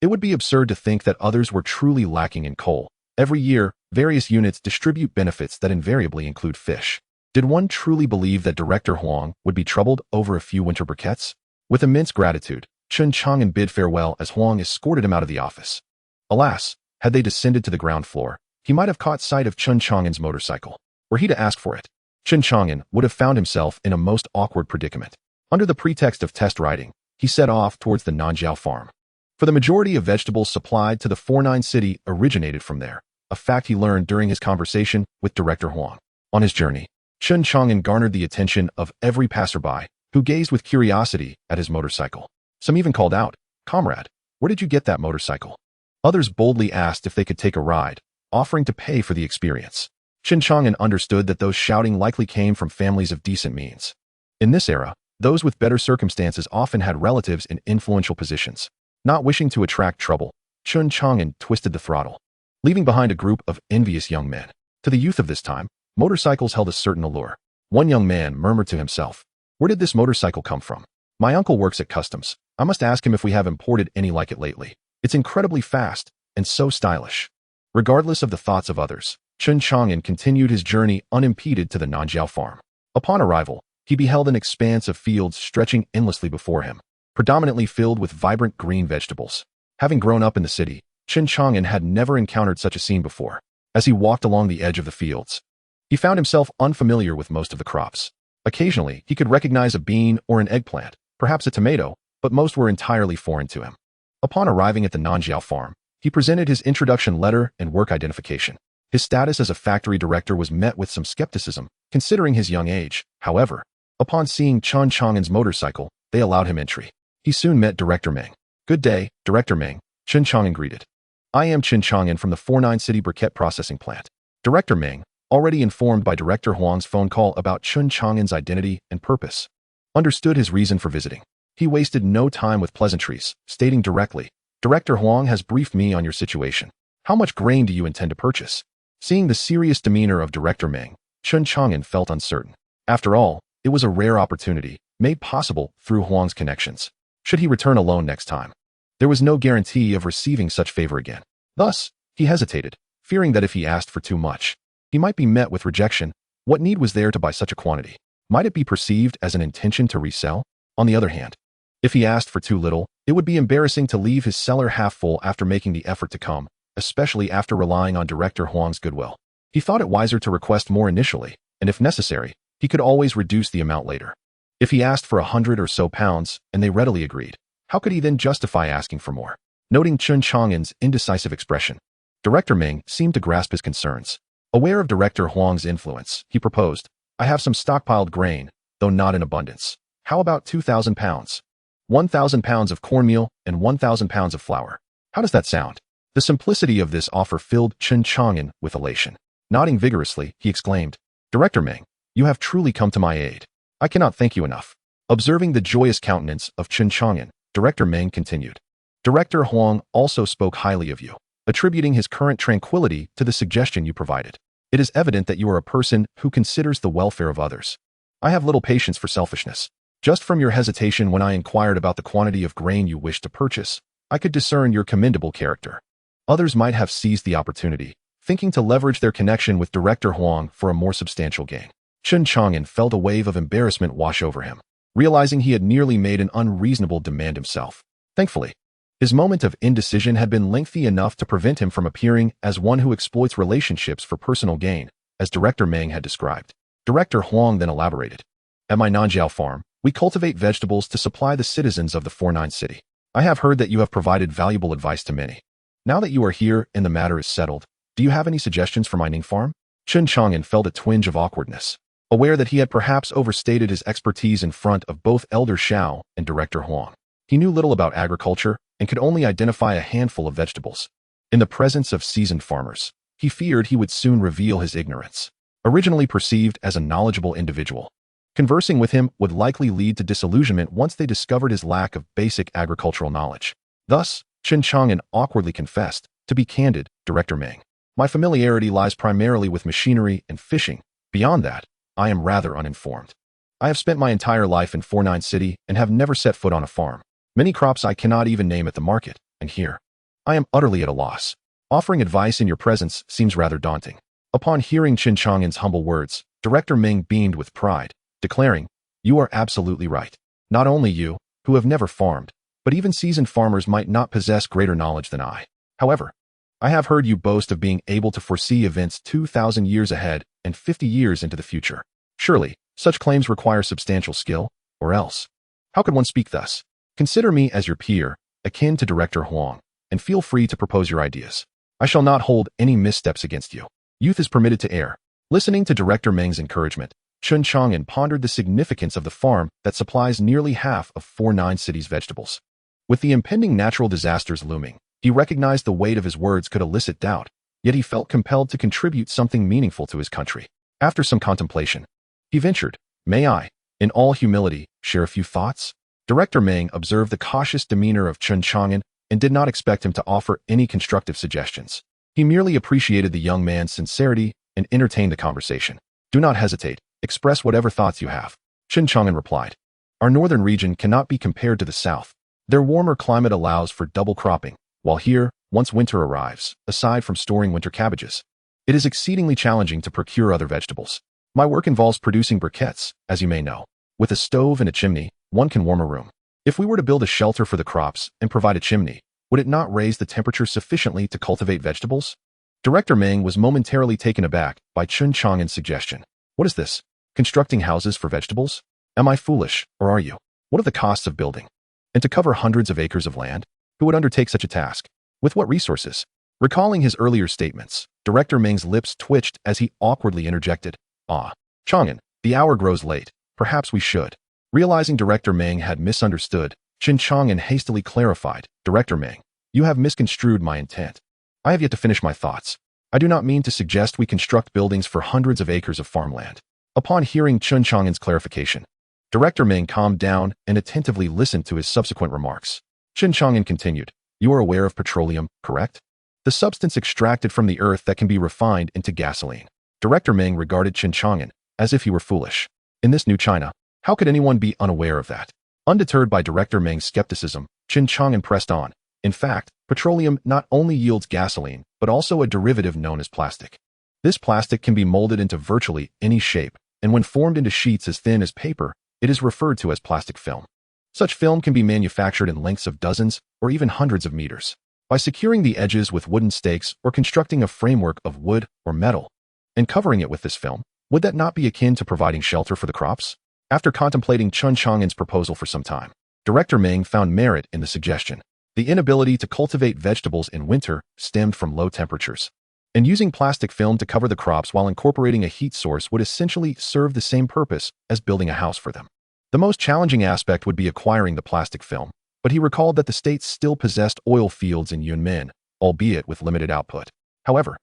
It would be absurd to think that others were truly lacking in coal. Every year, various units distribute benefits that invariably include fish. Did one truly believe that Director Huang would be troubled over a few winter briquettes? With immense gratitude, Chen Chang'an bid farewell as Huang escorted him out of the office. Alas, had they descended to the ground floor, he might have caught sight of Chen Chang'an's motorcycle. Were he to ask for it, Chen Chang'an would have found himself in a most awkward predicament. Under the pretext of test riding, he set off towards the Nanjiao farm. For the majority of vegetables supplied to the 49 city originated from there, a fact he learned during his conversation with Director Huang. On his journey, Chen Chang'an garnered the attention of every passerby, who gazed with curiosity at his motorcycle. Some even called out, Comrade, where did you get that motorcycle? Others boldly asked if they could take a ride, offering to pay for the experience. Chen Chang'an understood that those shouting likely came from families of decent means. In this era, those with better circumstances often had relatives in influential positions. Not wishing to attract trouble, Chen Chang'an twisted the throttle, leaving behind a group of envious young men. To the youth of this time, motorcycles held a certain allure. One young man murmured to himself, where did this motorcycle come from? My uncle works at customs. I must ask him if we have imported any like it lately. It's incredibly fast and so stylish. Regardless of the thoughts of others, Chen Chang'an continued his journey unimpeded to the Nanjiao farm. Upon arrival, he beheld an expanse of fields stretching endlessly before him, predominantly filled with vibrant green vegetables. Having grown up in the city, Chen Chang'an had never encountered such a scene before. As he walked along the edge of the fields, he found himself unfamiliar with most of the crops. Occasionally, he could recognize a bean or an eggplant, perhaps a tomato, but most were entirely foreign to him. Upon arriving at the Nanjiao farm, he presented his introduction letter and work identification. His status as a factory director was met with some skepticism, Considering his young age, however, upon seeing Chen Chang'an's motorcycle, they allowed him entry. He soon met Director Meng. "Good day, Director Meng," Chen Chang'an greeted. "I am Chen Chang'an from the 49 City Briquette Processing Plant." Director Meng, already informed by Director Huang's phone call about Chen Chang'an's identity and purpose, understood his reason for visiting. He wasted no time with pleasantries, stating directly, "Director Huang has briefed me on your situation. How much grain do you intend to purchase?" Seeing the serious demeanor of Director Meng, Chen Chang'an felt uncertain. After all, it was a rare opportunity, made possible through Huang's connections. Should he return alone next time, there was no guarantee of receiving such favor again. Thus, he hesitated, fearing that if he asked for too much, he might be met with rejection. What need was there to buy such a quantity? Might it be perceived as an intention to resell? On the other hand, if he asked for too little, it would be embarrassing to leave his cellar half full after making the effort to come, especially after relying on Director Huang's goodwill. He thought it wiser to request more initially, and if necessary, he could always reduce the amount later. If he asked for 100 or so pounds, and they readily agreed, how could he then justify asking for more? Noting Chen Chang'an's indecisive expression, Director Meng seemed to grasp his concerns. Aware of Director Huang's influence, he proposed, "I have some stockpiled grain, though not in abundance. How about 2,000 pounds? 1,000 pounds of cornmeal and 1,000 pounds of flour. How does that sound?" The simplicity of this offer filled Chen Chang'an with elation. Nodding vigorously, he exclaimed, "Director Meng, you have truly come to my aid. I cannot thank you enough." Observing the joyous countenance of Chen Chang'an, Director Meng continued, "Director Huang also spoke highly of you, attributing his current tranquility to the suggestion you provided. It is evident that you are a person who considers the welfare of others. I have little patience for selfishness. Just from your hesitation when I inquired about the quantity of grain you wished to purchase, I could discern your commendable character. Others might have seized the opportunity, thinking to leverage their connection with Director Huang for a more substantial gain." Chen Chang'an felt a wave of embarrassment wash over him, realizing he had nearly made an unreasonable demand himself. Thankfully, his moment of indecision had been lengthy enough to prevent him from appearing as one who exploits relationships for personal gain, as Director Meng had described. Director Huang then elaborated, "At my Nanjiao farm, we cultivate vegetables to supply the citizens of the 49 city. I have heard that you have provided valuable advice to many. Now that you are here and the matter is settled, do you have any suggestions for my Ning farm?" Chen Chang'an felt a twinge of awkwardness, aware that he had perhaps overstated his expertise in front of both Elder Xiao and Director Huang. He knew little about agriculture and could only identify a handful of vegetables. In the presence of seasoned farmers, he feared he would soon reveal his ignorance. Originally perceived as a knowledgeable individual, conversing with him would likely lead to disillusionment once they discovered his lack of basic agricultural knowledge. Thus, Chen Chang'an awkwardly confessed, "To be candid, Director Meng, my familiarity lies primarily with machinery and fishing. Beyond that, I am rather uninformed. I have spent my entire life in 49 City and have never set foot on a farm. Many crops I cannot even name at the market, and here, I am utterly at a loss. Offering advice in your presence seems rather daunting." Upon hearing Chen Chang'an's humble words, Director Meng beamed with pride, declaring, "You are absolutely right. Not only you, who have never farmed, but even seasoned farmers might not possess greater knowledge than I. However, I have heard you boast of being able to foresee events 2,000 years ahead and 50 years into the future. Surely, such claims require substantial skill, or else, how could one speak thus? Consider me as your peer, akin to Director Huang, and feel free to propose your ideas. I shall not hold any missteps against you. Youth is permitted to err." Listening to Director Meng's encouragement, Chen Chang'an pondered the significance of the farm that supplies nearly half of 49 City's vegetables. With the impending natural disasters looming, he recognized the weight of his words could elicit doubt, yet he felt compelled to contribute something meaningful to his country. After some contemplation, he ventured, "May I, in all humility, share a few thoughts?" Director Meng observed the cautious demeanor of Chen Chang'an and did not expect him to offer any constructive suggestions. He merely appreciated the young man's sincerity and entertained the conversation. "Do not hesitate, express whatever thoughts you have," Chen Chang'an replied. "Our northern region cannot be compared to the south. Their warmer climate allows for double cropping, while here, once winter arrives, aside from storing winter cabbages, it is exceedingly challenging to procure other vegetables. My work involves producing briquettes, as you may know. With a stove and a chimney, one can warm a room. If we were to build a shelter for the crops and provide a chimney, would it not raise the temperature sufficiently to cultivate vegetables?" Director Meng was momentarily taken aback by Chen Chang'an's suggestion. "What is this? Constructing houses for vegetables? Am I foolish, or are you? What are the costs of building? And to cover hundreds of acres of land? Who would undertake such a task? With what resources?" Recalling his earlier statements, Director Meng's lips twitched as he awkwardly interjected, "Ah, Chang'an, the hour grows late. Perhaps we should. Realizing Director Meng had misunderstood, Chen Chang'an hastily clarified, Director Meng, you have misconstrued my intent. I have yet to finish my thoughts. I do not mean to suggest we construct buildings for hundreds of acres of farmland. Upon hearing Chen Chang'an's clarification, Director Meng calmed down and attentively listened to his subsequent remarks. Chen Chang'an continued, you are aware of petroleum, correct? The substance extracted from the earth that can be refined into gasoline. Director Meng regarded Chen Chang'an as if he were foolish. In this new China, how could anyone be unaware of that? Undeterred by Director Meng's skepticism, Chen Chang'an pressed on. In fact, petroleum not only yields gasoline, but also a derivative known as plastic. This plastic can be molded into virtually any shape, and when formed into sheets as thin as paper, it is referred to as plastic film. Such film can be manufactured in lengths of dozens or even hundreds of meters. By securing the edges with wooden stakes or constructing a framework of wood or metal, and covering it with this film, would that not be akin to providing shelter for the crops? After contemplating Chen Chang'an's proposal for some time, Director Meng found merit in the suggestion. The inability to cultivate vegetables in winter stemmed from low temperatures, and using plastic film to cover the crops while incorporating a heat source would essentially serve the same purpose as building a house for them. The most challenging aspect would be acquiring the plastic film, but he recalled that the states still possessed oil fields in Yunnan, albeit with limited output. However,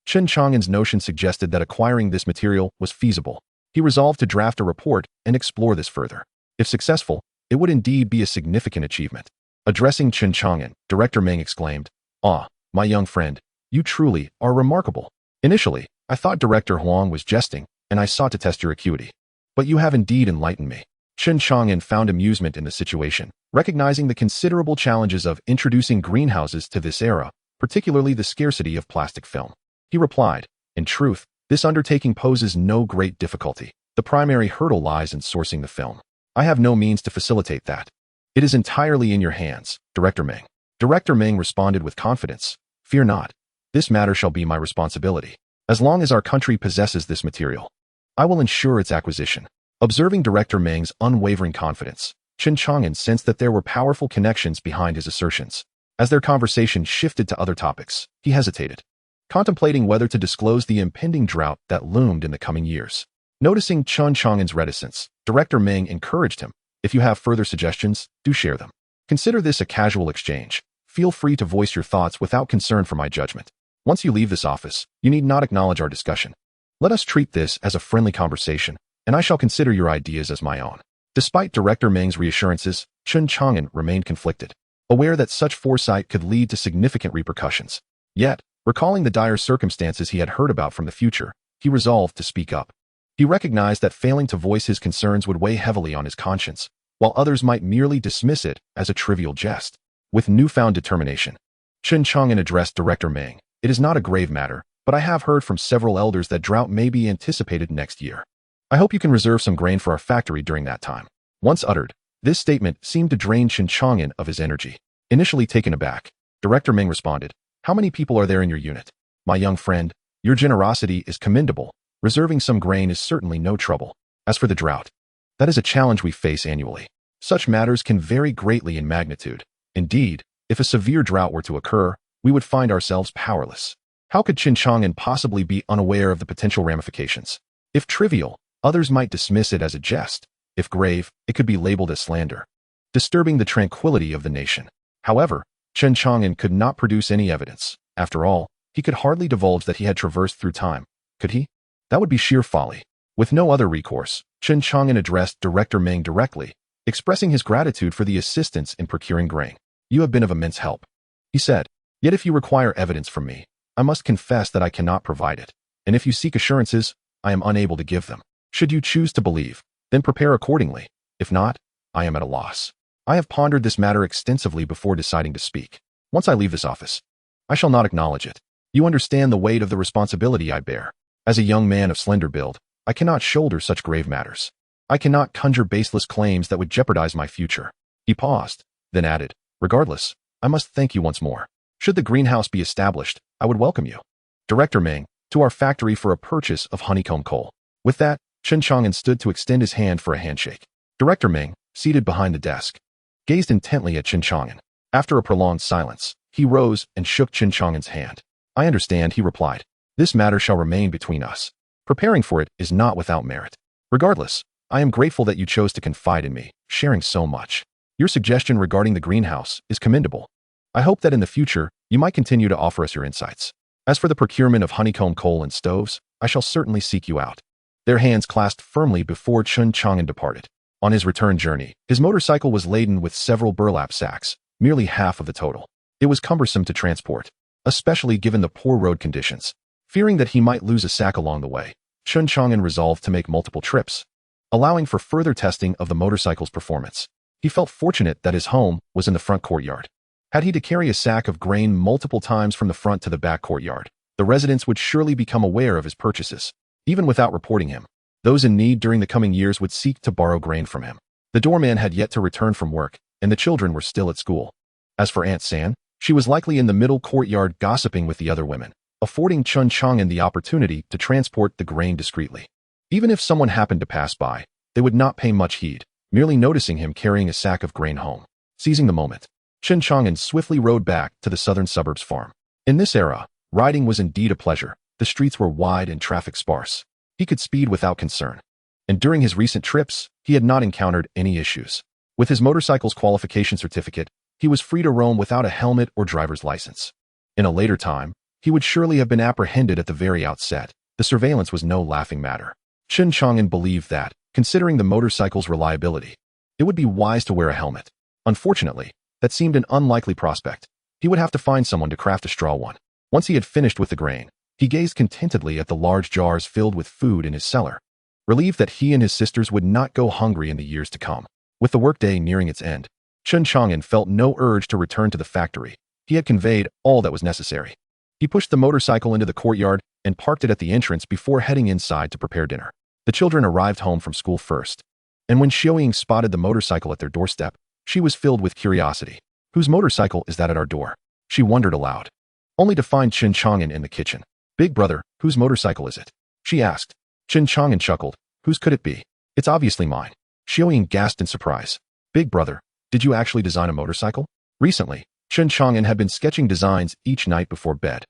Chen Chang'an's notion suggested that acquiring this material was feasible. He resolved to draft a report and explore this further. If successful, it would indeed be a significant achievement. Addressing Chen Chang'an, Director Meng exclaimed, "Ah, my young friend, you truly are remarkable. Initially, I thought Director Huang was jesting, and I sought to test your acuity. But you have indeed enlightened me." Chen Chang'an found amusement in the situation, recognizing the considerable challenges of introducing greenhouses to this era, particularly the scarcity of plastic film. He replied, "In truth, this undertaking poses no great difficulty. The primary hurdle lies in sourcing the film. I have no means to facilitate that. It is entirely in your hands, Director Meng." Director Meng responded with confidence, "Fear not. This matter shall be my responsibility. As long as our country possesses this material, I will ensure its acquisition." Observing Director Meng's unwavering confidence, Chen Chang'an sensed that there were powerful connections behind his assertions. As their conversation shifted to other topics, he hesitated, contemplating whether to disclose the impending drought that loomed in the coming years. Noticing Chen Chang'an's reticence, Director Meng encouraged him, "If you have further suggestions, do share them. Consider this a casual exchange. Feel free to voice your thoughts without concern for my judgment. Once you leave this office, you need not acknowledge our discussion. Let us treat this as a friendly conversation, and I shall consider your ideas as my own." Despite Director Meng's reassurances, Chen Chang'an remained conflicted, aware that such foresight could lead to significant repercussions. Yet, recalling the dire circumstances he had heard about from the future, he resolved to speak up. He recognized that failing to voice his concerns would weigh heavily on his conscience, while others might merely dismiss it as a trivial jest. With newfound determination, Chen Chang'an addressed Director Meng, "It is not a grave matter, but I have heard from several elders that drought may be anticipated next year. I hope you can reserve some grain for our factory during that time." Once uttered, this statement seemed to drain Chen Chang'an of his energy. Initially taken aback, Director Meng responded, "How many people are there in your unit? My young friend, your generosity is commendable. Reserving some grain is certainly no trouble. As for the drought, that is a challenge we face annually. Such matters can vary greatly in magnitude. Indeed, if a severe drought were to occur, we would find ourselves powerless." How could Chen Chang'an possibly be unaware of the potential ramifications? If trivial, others might dismiss it as a jest. If grave, it could be labeled as slander, disturbing the tranquility of the nation. However, Chen Chang'an could not produce any evidence. After all, he could hardly divulge that he had traversed through time. Could he? That would be sheer folly. With no other recourse, Chen Chang'an addressed Director Meng directly, expressing his gratitude for the assistance in procuring grain. "You have been of immense help," he said. "Yet if you require evidence from me, I must confess that I cannot provide it. And if you seek assurances, I am unable to give them. Should you choose to believe, then prepare accordingly. If not, I am at a loss. I have pondered this matter extensively before deciding to speak. Once I leave this office, I shall not acknowledge it. You understand the weight of the responsibility I bear. As a young man of slender build, I cannot shoulder such grave matters. I cannot conjure baseless claims that would jeopardize my future." He paused, then added, "Regardless, I must thank you once more. Should the greenhouse be established, I would welcome you, Director Meng, to our factory for a purchase of honeycomb coal." With that, Chen Chang'an stood to extend his hand for a handshake. Director Meng, seated behind the desk, gazed intently at Chen Chang'an. After a prolonged silence, he rose and shook Chen Chang'an's hand. "I understand," he replied. "This matter shall remain between us. Preparing for it is not without merit. Regardless, I am grateful that you chose to confide in me, sharing so much. Your suggestion regarding the greenhouse is commendable. I hope that in the future, you might continue to offer us your insights. As for the procurement of honeycomb coal and stoves, I shall certainly seek you out. Their hands clasped firmly before Chen Chang'an departed. On his return journey, his motorcycle was laden with several burlap sacks, merely half of the total. It was cumbersome to transport, especially given the poor road conditions. Fearing that he might lose a sack along the way, Chen Chang'an resolved to make multiple trips, allowing for further testing of the motorcycle's performance. He felt fortunate that his home was in the front courtyard. Had he to carry a sack of grain multiple times from the front to the back courtyard, the residents would surely become aware of his purchases. Even without reporting him, those in need during the coming years would seek to borrow grain from him. The doorman had yet to return from work, and the children were still at school. As for Aunt San, she was likely in the middle courtyard gossiping with the other women, affording Chen Chang'an the opportunity to transport the grain discreetly. Even if someone happened to pass by, they would not pay much heed, merely noticing him carrying a sack of grain home. Seizing the moment, Chen Chang'an swiftly rode back to the southern suburbs farm. In this era, riding was indeed a pleasure. The streets were wide and traffic sparse. He could speed without concern. And during his recent trips, he had not encountered any issues. With his motorcycle's qualification certificate, he was free to roam without a helmet or driver's license. In a later time, he would surely have been apprehended at the very outset. The surveillance was no laughing matter. Chen Chang'an believed that, considering the motorcycle's reliability, it would be wise to wear a helmet. Unfortunately, that seemed an unlikely prospect. He would have to find someone to craft a straw one. Once he had finished with the grain, he gazed contentedly at the large jars filled with food in his cellar, relieved that he and his sisters would not go hungry in the years to come. With the workday nearing its end, Chen Chang'an felt no urge to return to the factory. He had conveyed all that was necessary. He pushed the motorcycle into the courtyard and parked it at the entrance before heading inside to prepare dinner. The children arrived home from school first, and when Xiaoying spotted the motorcycle at their doorstep, she was filled with curiosity. "Whose motorcycle is that at our door?" she wondered aloud, only to find Chen Chang'an in the kitchen. "Big brother, whose motorcycle is it?" she asked. Chen Chang'an chuckled. "Whose could it be? It's obviously mine." Xiaoying gasped in surprise. "Big brother, did you actually design a motorcycle?" Recently, Chen Chang'an had been sketching designs each night before bed,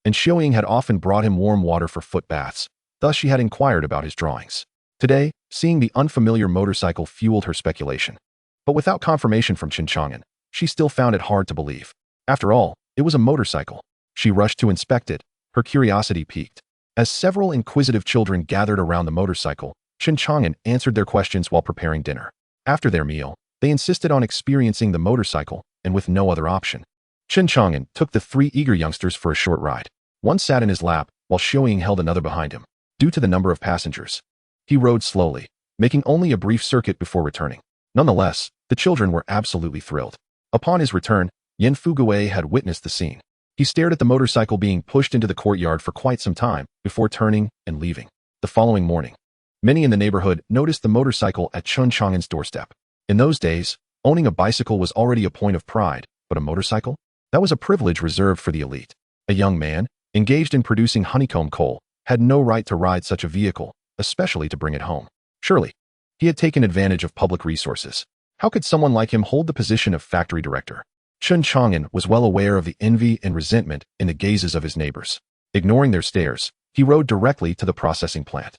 and Xiaoying had often brought him warm water for foot baths. Thus she had inquired about his drawings. Today, seeing the unfamiliar motorcycle fueled her speculation. But without confirmation from Chen Chang'an, she still found it hard to believe. After all, it was a motorcycle. She rushed to inspect it, her curiosity piqued. As several inquisitive children gathered around the motorcycle, Chen Chang'an answered their questions while preparing dinner. After their meal, they insisted on experiencing the motorcycle, and with no other option, Chen Chang'an took the three eager youngsters for a short ride. One sat in his lap, while Xiaoying held another behind him. Due to the number of passengers, he rode slowly, making only a brief circuit before returning. Nonetheless, the children were absolutely thrilled. Upon his return, Yan Fugui had witnessed the scene. He stared at the motorcycle being pushed into the courtyard for quite some time before turning and leaving. The following morning, many in the neighborhood noticed the motorcycle at Chen Chang'an's doorstep. In those days, owning a bicycle was already a point of pride, but a motorcycle? That was a privilege reserved for the elite. A young man, engaged in producing honeycomb coal, had no right to ride such a vehicle, especially to bring it home. Surely, he had taken advantage of public resources. How could someone like him hold the position of factory director? Chen Chang'an was well aware of the envy and resentment in the gazes of his neighbors. Ignoring their stares, he rode directly to the processing plant.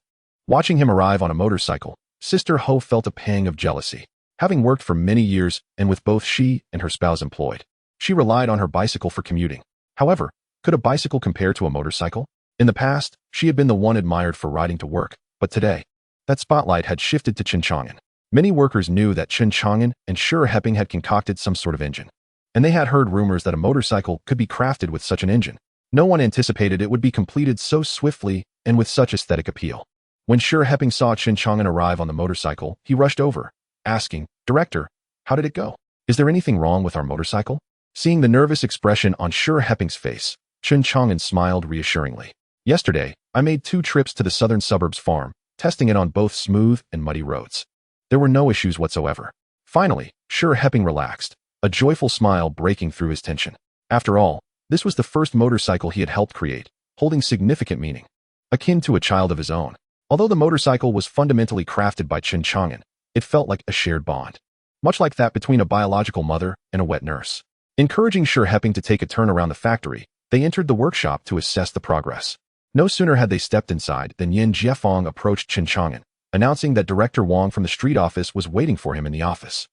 Watching him arrive on a motorcycle, Sister Ho felt a pang of jealousy. Having worked for many years and with both she and her spouse employed, she relied on her bicycle for commuting. However, could a bicycle compare to a motorcycle? In the past, she had been the one admired for riding to work, but today, that spotlight had shifted to Chen Chang'an. Many workers knew that Chen Chang'an and Hepping had concocted some sort of engine, and they had heard rumors that a motorcycle could be crafted with such an engine. No one anticipated it would be completed so swiftly and with such aesthetic appeal. When Hepping saw Chen Chang'an arrive on the motorcycle, he rushed over, asking, "Director, how did it go? Is there anything wrong with our motorcycle?" Seeing the nervous expression on Hepping's face, Chen Chang'an smiled reassuringly. "Yesterday, I made 2 trips to the southern suburbs farm, testing it on both smooth and muddy roads. There were no issues whatsoever." Finally, Hepping relaxed, a joyful smile breaking through his tension. After all, this was the first motorcycle he had helped create, holding significant meaning, akin to a child of his own. Although the motorcycle was fundamentally crafted by Chen Chang'an, it felt like a shared bond, much like that between a biological mother and a wet nurse. Encouraging Hepping to take a turn around the factory, they entered the workshop to assess the progress. No sooner had they stepped inside than Yin Jiefeng approached Chen Chang'an, announcing that Director Wang from the street office was waiting for him in the office.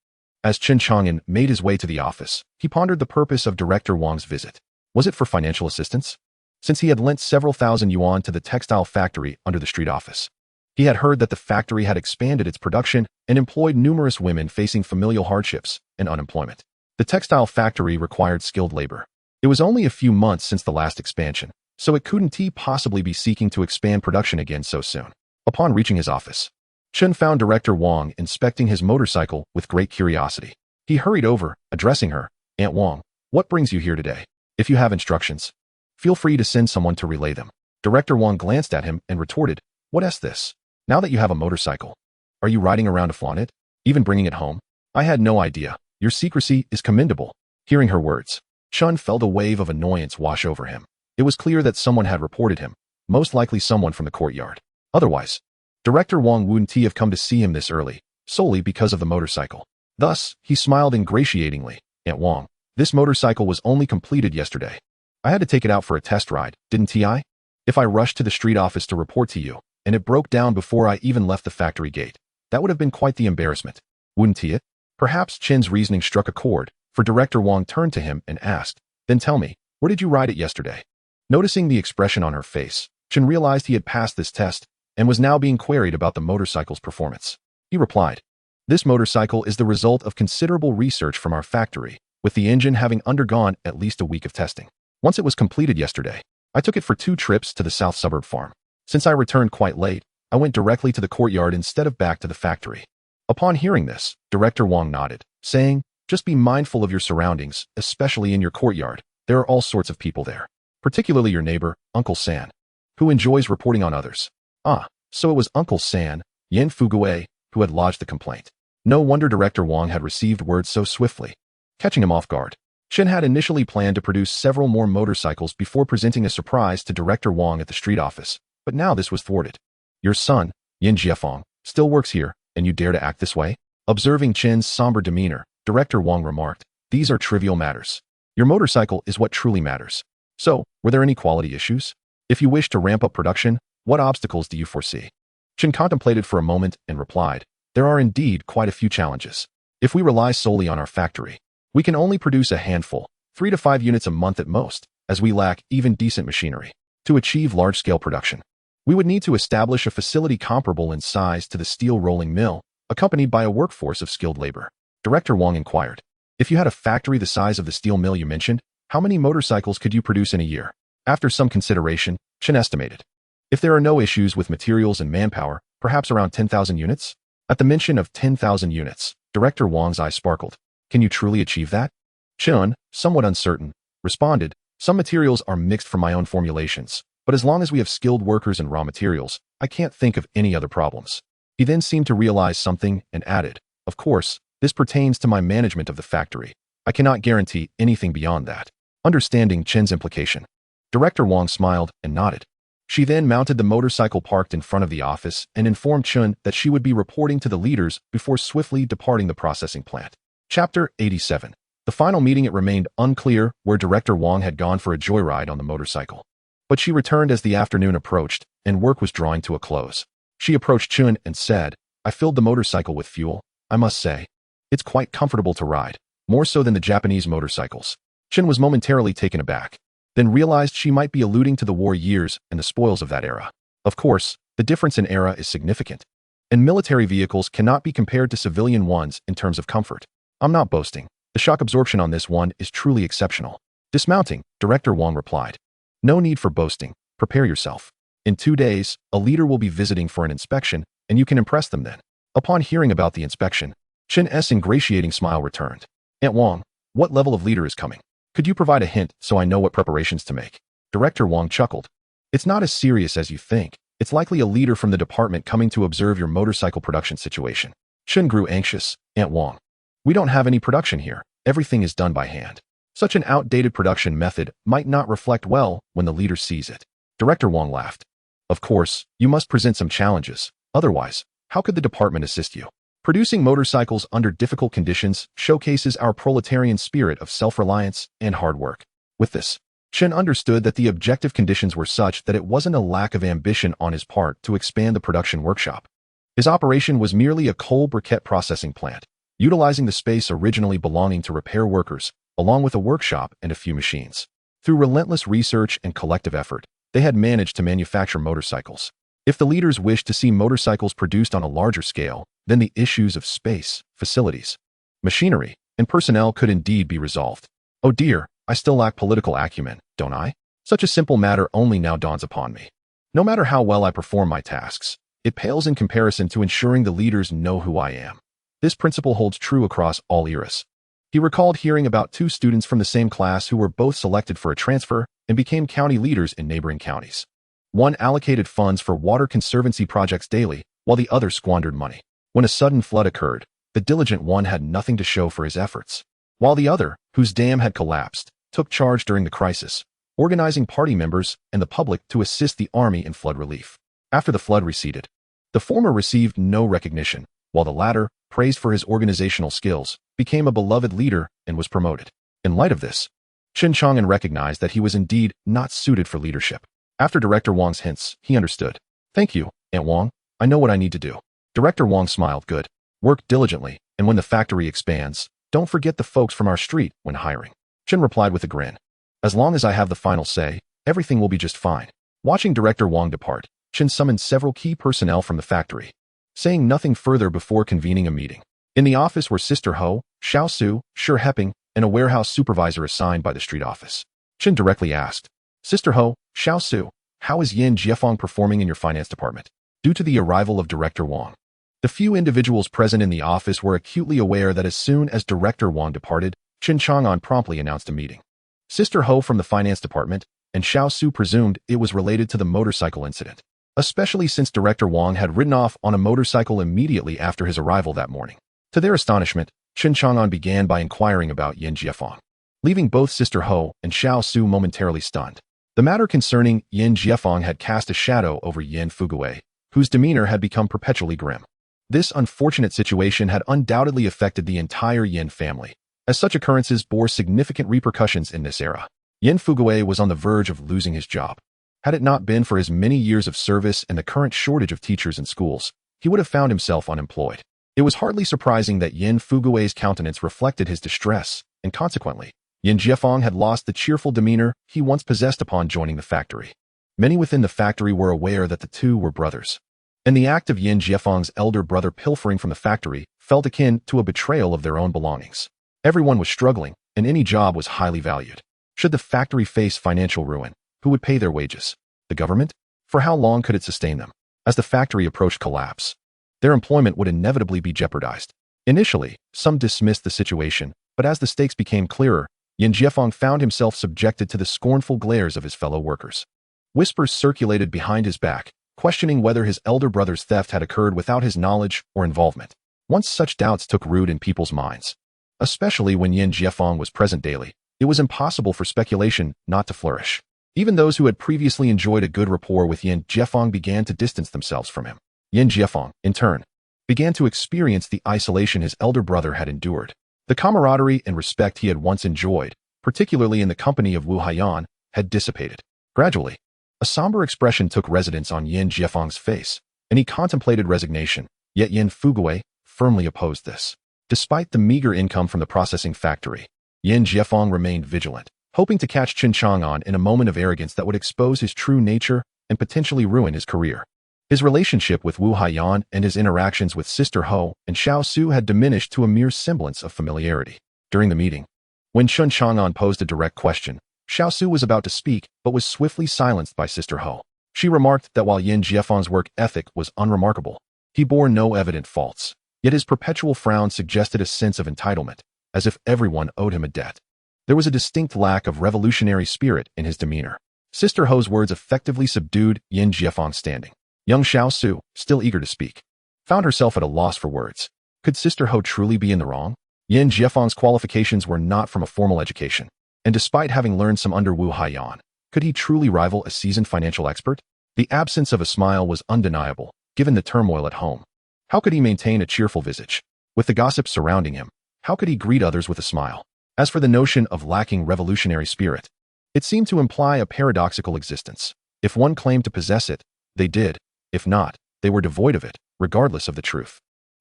As Chen Chang'an made his way to the office, he pondered the purpose of Director Wang's visit. Was it for financial assistance? Since he had lent several thousand yuan to the textile factory under the street office. He had heard that the factory had expanded its production and employed numerous women facing familial hardships and unemployment. The textile factory required skilled labor. It was only a few months since the last expansion, so it couldn't possibly be seeking to expand production again so soon. Upon reaching his office, Chen found Director Wang inspecting his motorcycle with great curiosity. He hurried over, addressing her. "Aunt Wang, what brings you here today? If you have instructions, feel free to send someone to relay them." Director Wang glanced at him and retorted, "What's this? Now that you have a motorcycle, are you riding around to flaunt it? Even bringing it home? I had no idea. Your secrecy is commendable." Hearing her words, Chen felt a wave of annoyance wash over him. It was clear that someone had reported him, most likely someone from the courtyard. Otherwise, Director Wang wouldn't have come to see him this early, solely because of the motorcycle. Thus, he smiled ingratiatingly. "Aunt Wang, this motorcycle was only completed yesterday. I had to take it out for a test ride, didn't I? If I rushed to the street office to report to you, and it broke down before I even left the factory gate, that would have been quite the embarrassment, wouldn't it?" Perhaps Chen's reasoning struck a chord, for Director Wang turned to him and asked, "Then tell me, where did you ride it yesterday?" Noticing the expression on her face, Chen realized he had passed this test and was now being queried about the motorcycle's performance. He replied, "This motorcycle is the result of considerable research from our factory, with the engine having undergone at least a week of testing. Once it was completed yesterday, I took it for 2 trips to the south suburb farm. Since I returned quite late, I went directly to the courtyard instead of back to the factory." Upon hearing this, Director Wang nodded, saying, "Just be mindful of your surroundings, especially in your courtyard. There are all sorts of people there, particularly your neighbor, Uncle San, who enjoys reporting on others." Ah, so it was Uncle San, Yin Fugui, who had lodged the complaint. No wonder Director Wang had received word so swiftly. Catching him off guard, Chen had initially planned to produce several more motorcycles before presenting a surprise to Director Wang at the street office, but now this was thwarted. "Your son, Yin Jiefeng, still works here, and you dare to act this way?" Observing Chen's somber demeanor, Director Wang remarked, "These are trivial matters. Your motorcycle is what truly matters. So, were there any quality issues? If you wish to ramp up production, what obstacles do you foresee?" Chen contemplated for a moment and replied, "There are indeed quite a few challenges. If we rely solely on our factory, we can only produce a handful, 3 to 5 units a month at most, as we lack even decent machinery. To achieve large-scale production, we would need to establish a facility comparable in size to the steel rolling mill, accompanied by a workforce of skilled labor." Director Wang inquired, "If you had a factory the size of the steel mill you mentioned, how many motorcycles could you produce in a year?" After some consideration, Chen estimated, "If there are no issues with materials and manpower, perhaps around 10,000 units? At the mention of 10,000 units, Director Wang's eyes sparkled. "Can you truly achieve that?" Chen, somewhat uncertain, responded, "Some materials are mixed from my own formulations, but as long as we have skilled workers and raw materials, I can't think of any other problems." He then seemed to realize something and added, "Of course, this pertains to my management of the factory. I cannot guarantee anything beyond that." Understanding Chen's implication, Director Wang smiled and nodded. She then mounted the motorcycle parked in front of the office and informed Chen that she would be reporting to the leaders before swiftly departing the processing plant. Chapter 87. The final meeting. It remained unclear where Director Wang had gone for a joyride on the motorcycle. But she returned as the afternoon approached and work was drawing to a close. She approached Chen and said, "I filled the motorcycle with fuel. I must say, it's quite comfortable to ride, more so than the Japanese motorcycles." Chen was momentarily taken aback, then realized she might be alluding to the war years and the spoils of that era. Of course, the difference in era is significant, and military vehicles cannot be compared to civilian ones in terms of comfort. "I'm not boasting. The shock absorption on this one is truly exceptional." Dismounting, Director Wang replied, "No need for boasting. Prepare yourself. In 2 days, a leader will be visiting for an inspection, and you can impress them then." Upon hearing about the inspection, Chen's ingratiating smile returned. "Aunt Wang, what level of leader is coming? Could you provide a hint so I know what preparations to make?" Director Wang chuckled. "It's not as serious as you think. It's likely a leader from the department coming to observe your motorcycle production situation." Chen grew anxious. "Aunt Wang, we don't have any production here. Everything is done by hand. Such an outdated production method might not reflect well when the leader sees it." Director Wang laughed. "Of course, you must present some challenges. Otherwise, how could the department assist you? Producing motorcycles under difficult conditions showcases our proletarian spirit of self-reliance and hard work." With this, Chen understood that the objective conditions were such that it wasn't a lack of ambition on his part to expand the production workshop. His operation was merely a coal briquette processing plant, utilizing the space originally belonging to repair workers, along with a workshop and a few machines. Through relentless research and collective effort, they had managed to manufacture motorcycles. If the leaders wished to see motorcycles produced on a larger scale, then the issues of space, facilities, machinery, and personnel could indeed be resolved. Oh dear, I still lack political acumen, don't I? Such a simple matter only now dawns upon me. No matter how well I perform my tasks, it pales in comparison to ensuring the leaders know who I am. This principle holds true across all eras. He recalled hearing about two students from the same class who were both selected for a transfer and became county leaders in neighboring counties. One allocated funds for water conservancy projects daily, while the other squandered money. When a sudden flood occurred, the diligent one had nothing to show for his efforts, while the other, whose dam had collapsed, took charge during the crisis, organizing party members and the public to assist the army in flood relief. After the flood receded, the former received no recognition, while the latter, praised for his organizational skills, became a beloved leader and was promoted. In light of this, Chen Chang'an recognized that he was indeed not suited for leadership. After Director Wang's hints, he understood. Thank you, Aunt Wang. I know what I need to do. Director Wang smiled. Good. Work diligently, and when the factory expands, don't forget the folks from our street when hiring. Chen replied with a grin. As long as I have the final say, everything will be just fine. Watching Director Wang depart, Chen summoned several key personnel from the factory, saying nothing further before convening a meeting. In the office were Sister Ho, Xiao Su, Shi Heping, and a warehouse supervisor assigned by the street office. Chen directly asked, Sister Ho, Xiao Su, how is Yin Jiefeng performing in your finance department? Due to the arrival of Director Wang, the few individuals present in the office were acutely aware that as soon as Director Wang departed, Chen Chang'an promptly announced a meeting. Sister Ho from the finance department and Xiao Su presumed it was related to the motorcycle incident, especially since Director Wang had ridden off on a motorcycle immediately after his arrival that morning. To their astonishment, Chen Chang'an began by inquiring about Yin Jiefeng, leaving both Sister Ho and Xiao Su momentarily stunned. The matter concerning Yin Jiefeng had cast a shadow over Yin Fuguwei, whose demeanor had become perpetually grim. This unfortunate situation had undoubtedly affected the entire Yin family, as such occurrences bore significant repercussions in this era. Yin Fuguwei was on the verge of losing his job. Had it not been for his many years of service and the current shortage of teachers in schools, he would have found himself unemployed. It was hardly surprising that Yin Fuguwei's countenance reflected his distress, and consequently, Yin Jiefeng had lost the cheerful demeanor he once possessed upon joining the factory. Many within the factory were aware that the two were brothers, and the act of Yin Jiefeng's elder brother pilfering from the factory felt akin to a betrayal of their own belongings. Everyone was struggling, and any job was highly valued. Should the factory face financial ruin, who would pay their wages? The government? For how long could it sustain them? As the factory approached collapse, their employment would inevitably be jeopardized. Initially, some dismissed the situation, but as the stakes became clearer, Yin Jiefeng found himself subjected to the scornful glares of his fellow workers. Whispers circulated behind his back, questioning whether his elder brother's theft had occurred without his knowledge or involvement. Once such doubts took root in people's minds, especially when Yin Jiefeng was present daily, it was impossible for speculation not to flourish. Even those who had previously enjoyed a good rapport with Yin Jiefeng began to distance themselves from him. Yin Jiefeng, in turn, began to experience the isolation his elder brother had endured. The camaraderie and respect he had once enjoyed, particularly in the company of Wu Haiyan, had dissipated. Gradually, a somber expression took residence on Yin Jiefeng's face, and he contemplated resignation, yet Yin Fuguwei firmly opposed this. Despite the meager income from the processing factory, Yin Jiefeng remained vigilant, hoping to catch Chen Chang'an in a moment of arrogance that would expose his true nature and potentially ruin his career. His relationship with Wu Haiyan and his interactions with Sister Ho and Xiao Su had diminished to a mere semblance of familiarity. During the meeting, when Chen Chang'an posed a direct question, Xiao Su was about to speak but was swiftly silenced by Sister Ho. She remarked that while Yin Jiefeng's work ethic was unremarkable, he bore no evident faults, yet his perpetual frown suggested a sense of entitlement, as if everyone owed him a debt. There was a distinct lack of revolutionary spirit in his demeanor. Sister Ho's words effectively subdued Yin Jiefeng's standing. Young Xiao Su, still eager to speak, found herself at a loss for words. Could Sister Ho truly be in the wrong? Yin Jiefeng's qualifications were not from a formal education, and despite having learned some under Wu Haiyan, could he truly rival a seasoned financial expert? The absence of a smile was undeniable, given the turmoil at home. How could he maintain a cheerful visage? With the gossip surrounding him, how could he greet others with a smile? As for the notion of lacking revolutionary spirit, It seemed to imply a paradoxical existence. If one claimed to possess it, they did. If not, they were devoid of it, regardless of the truth.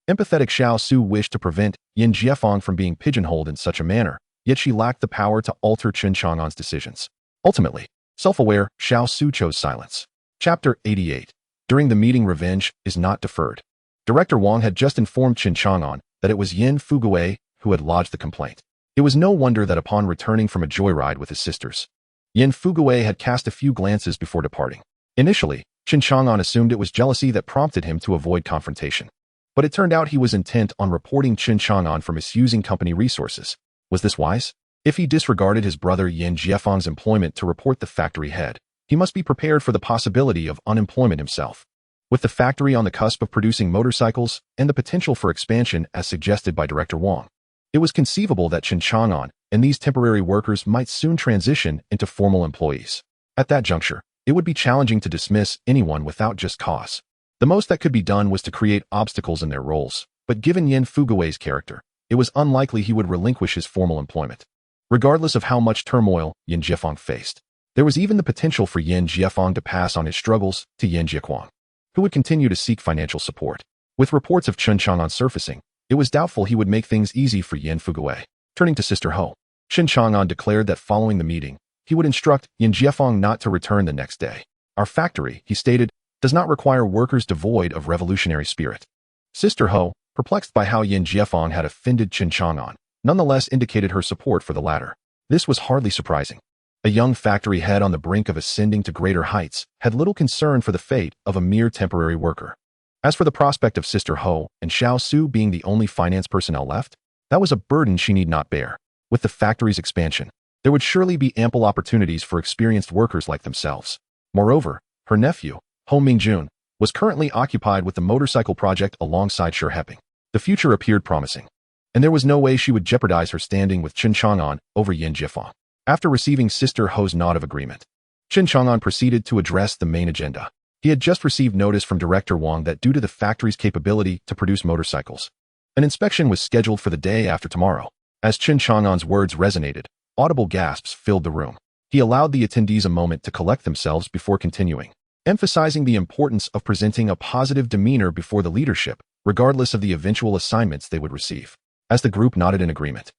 Empathetic Xiao Su wished to prevent Yin Jiefang from being pigeonholed in such a manner, yet she lacked the power to alter Chen Chang'an's decisions. Ultimately, self-aware, Xiao Su chose silence. Chapter 88. During the meeting, revenge is not deferred. Director Wang had just informed Chen Chang'an that it was Yin Fugui who had lodged the complaint. It was no wonder that upon returning from a joyride with his sisters, Yin Fugui had cast a few glances before departing. Initially, Chen Chang'an assumed it was jealousy that prompted him to avoid confrontation. But it turned out he was intent on reporting Chen Chang'an for misusing company resources. Was this wise? If he disregarded his brother Yin Jiefang's employment to report the factory head, he must be prepared for the possibility of unemployment himself. With the factory on the cusp of producing motorcycles and the potential for expansion as suggested by Director Wang, it was conceivable that Chen Chang'an and these temporary workers might soon transition into formal employees. At that juncture, it would be challenging to dismiss anyone without just cause. The most that could be done was to create obstacles in their roles, but given Yin Fugui's character, it was unlikely he would relinquish his formal employment. Regardless of how much turmoil Yin Jiefang faced, there was even the potential for Yin Jiefang to pass on his struggles to Yin Jiequang, who would continue to seek financial support. With reports of Chen Chang'an surfacing, it was doubtful he would make things easy for Yin Fugui. Turning to Sister Ho, Chen Chang'an declared that following the meeting, he would instruct Yin Jiefang not to return the next day. Our factory, he stated, does not require workers devoid of revolutionary spirit. Sister Ho, perplexed by how Yin Jiefang had offended Chen Chang'an, nonetheless indicated her support for the latter. This was hardly surprising. A young factory head on the brink of ascending to greater heights had little concern for the fate of a mere temporary worker. As for the prospect of Sister Ho and Xiao Su being the only finance personnel left, that was a burden she need not bear. With the factory's expansion, there would surely be ample opportunities for experienced workers like themselves. Moreover, her nephew, Ho Mingjun, was currently occupied with the motorcycle project alongside Shi Heping. The future appeared promising, and there was no way she would jeopardize her standing with Chen Chang'an over Yin Jiefang. After receiving Sister Ho's nod of agreement, Chen Chang'an proceeded to address the main agenda. He had just received notice from Director Wang that due to the factory's capability to produce motorcycles, an inspection was scheduled for the day after tomorrow. As Chen Chang'an's words resonated, audible gasps filled the room. He allowed the attendees a moment to collect themselves before continuing, emphasizing the importance of presenting a positive demeanor before the leadership, regardless of the eventual assignments they would receive. As the group nodded in agreement,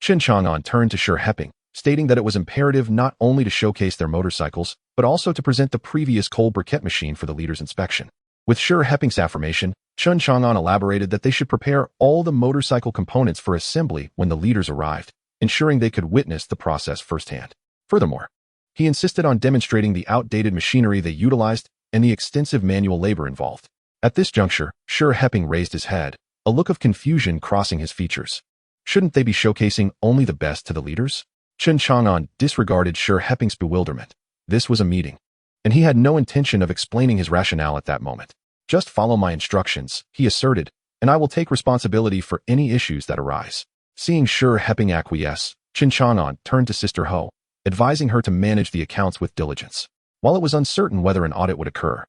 Chen Chang'an turned to Shi Heping, stating that it was imperative not only to showcase their motorcycles, but also to present the previous coal briquette machine for the leader's inspection. With Shi Heping's affirmation, Chen Chang'an elaborated that they should prepare all the motorcycle components for assembly when the leaders arrived, ensuring they could witness the process firsthand. Furthermore, he insisted on demonstrating the outdated machinery they utilized and the extensive manual labor involved. At this juncture, Shi Heping raised his head, a look of confusion crossing his features. Shouldn't they be showcasing only the best to the leaders? Chen Chang'an disregarded Shi Heping's bewilderment. This was a meeting, and he had no intention of explaining his rationale at that moment. Just follow my instructions, he asserted, and I will take responsibility for any issues that arise. Seeing Shi Heping acquiesce, Chen Chang'an turned to Sister Ho, advising her to manage the accounts with diligence. While it was uncertain whether an audit would occur,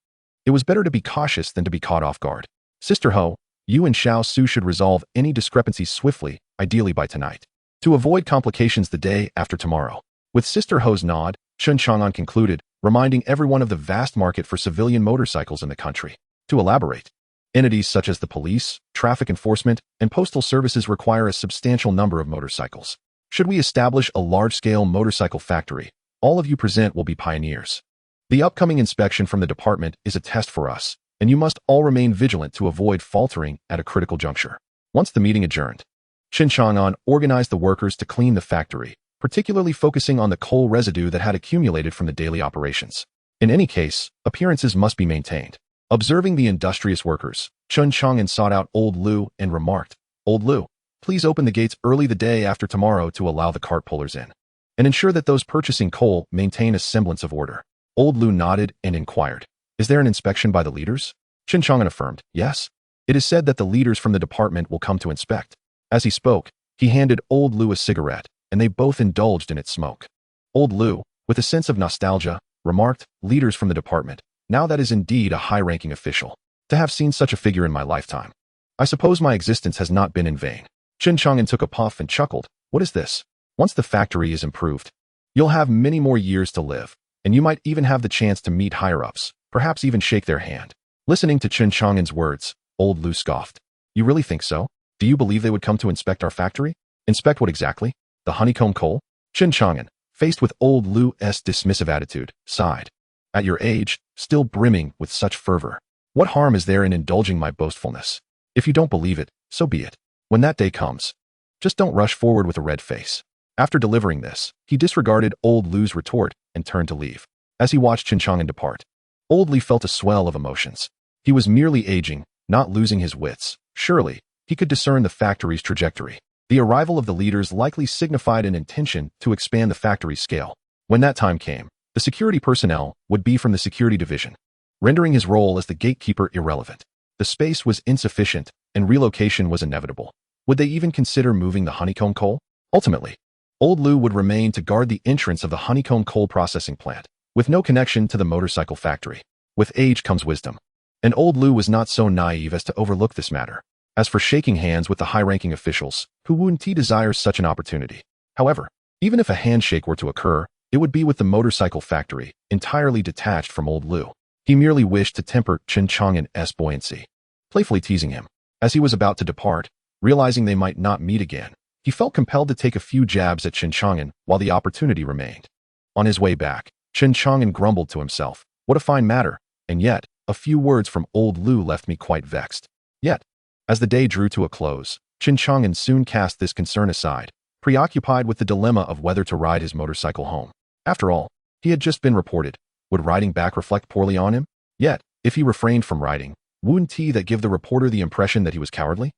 it was better to be cautious than to be caught off guard. Sister Ho, you and Xiao Su should resolve any discrepancies swiftly, ideally by tonight, to avoid complications the day after tomorrow. With Sister Ho's nod, Chen Chang'an concluded, reminding everyone of the vast market for civilian motorcycles in the country. To elaborate, entities such as the police, traffic enforcement, and postal services require a substantial number of motorcycles. Should we establish a large-scale motorcycle factory, all of you present will be pioneers. The upcoming inspection from the department is a test for us, and you must all remain vigilant to avoid faltering at a critical juncture. Once the meeting adjourned, Chen Chang'an organized the workers to clean the factory, particularly focusing on the coal residue that had accumulated from the daily operations. In any case, appearances must be maintained. Observing the industrious workers, Chen Chang'an sought out Old Lu and remarked, "Old Lu, please open the gates early the day after tomorrow to allow the cart pullers in, and ensure that those purchasing coal maintain a semblance of order." Old Lu nodded and inquired, "Is there an inspection by the leaders?" Chen Chang'an affirmed, "Yes. It is said that the leaders from the department will come to inspect." As he spoke, he handed Old Lu a cigarette, and they both indulged in its smoke. Old Lu, with a sense of nostalgia, remarked, "Leaders from the department. Now that is indeed a high-ranking official. To have seen such a figure in my lifetime, I suppose my existence has not been in vain." Chen Chang'an took a puff and chuckled, "What is this? Once the factory is improved, You'll have many more years to live, and you might even have the chance to meet higher-ups, perhaps even shake their hand. Listening to Chen Chang'an's words, old Lu scoffed. You really think so? Do you believe they would come to inspect our factory? Inspect what exactly? The honeycomb coal? Chen Chang'an, faced with old Lu's dismissive attitude, sighed. At your age, still brimming with such fervor. What harm is there in indulging my boastfulness? If you don't believe it, so be it. When that day comes, just don't rush forward with a red face. After delivering this, he disregarded old Lu's retort and turned to leave. As he watched Chen Chang'an depart, old Lu felt a swell of emotions. He was merely aging, not losing his wits. Surely, he could discern the factory's trajectory. The arrival of the leaders likely signified an intention to expand the factory's scale. When that time came, the security personnel would be from the security division, rendering his role as the gatekeeper irrelevant. The space was insufficient, and relocation was inevitable. Would they even consider moving the honeycomb coal? Ultimately, old Lu would remain to guard the entrance of the honeycomb coal processing plant, with no connection to the motorcycle factory. With age comes wisdom. And old Lu was not so naive as to overlook this matter. As for shaking hands with the high-ranking officials, who wouldn't desire such an opportunity? However, even if a handshake were to occur, it would be with the motorcycle factory, entirely detached from old Lu. He merely wished to temper Chen Chang'an's buoyancy, playfully teasing him. As he was about to depart, realizing they might not meet again, he felt compelled to take a few jabs at Chen Chang'an while the opportunity remained. On his way back, Chen Chang'an grumbled to himself, "What a fine matter, and yet, a few words from old Lu left me quite vexed." Yet, as the day drew to a close, Chen Chang'an soon cast this concern aside, preoccupied with the dilemma of whether to ride his motorcycle home. After all, he had just been reported. Would riding back reflect poorly on him? Yet, if he refrained from riding, wouldn't that give the reporter the impression that he was cowardly?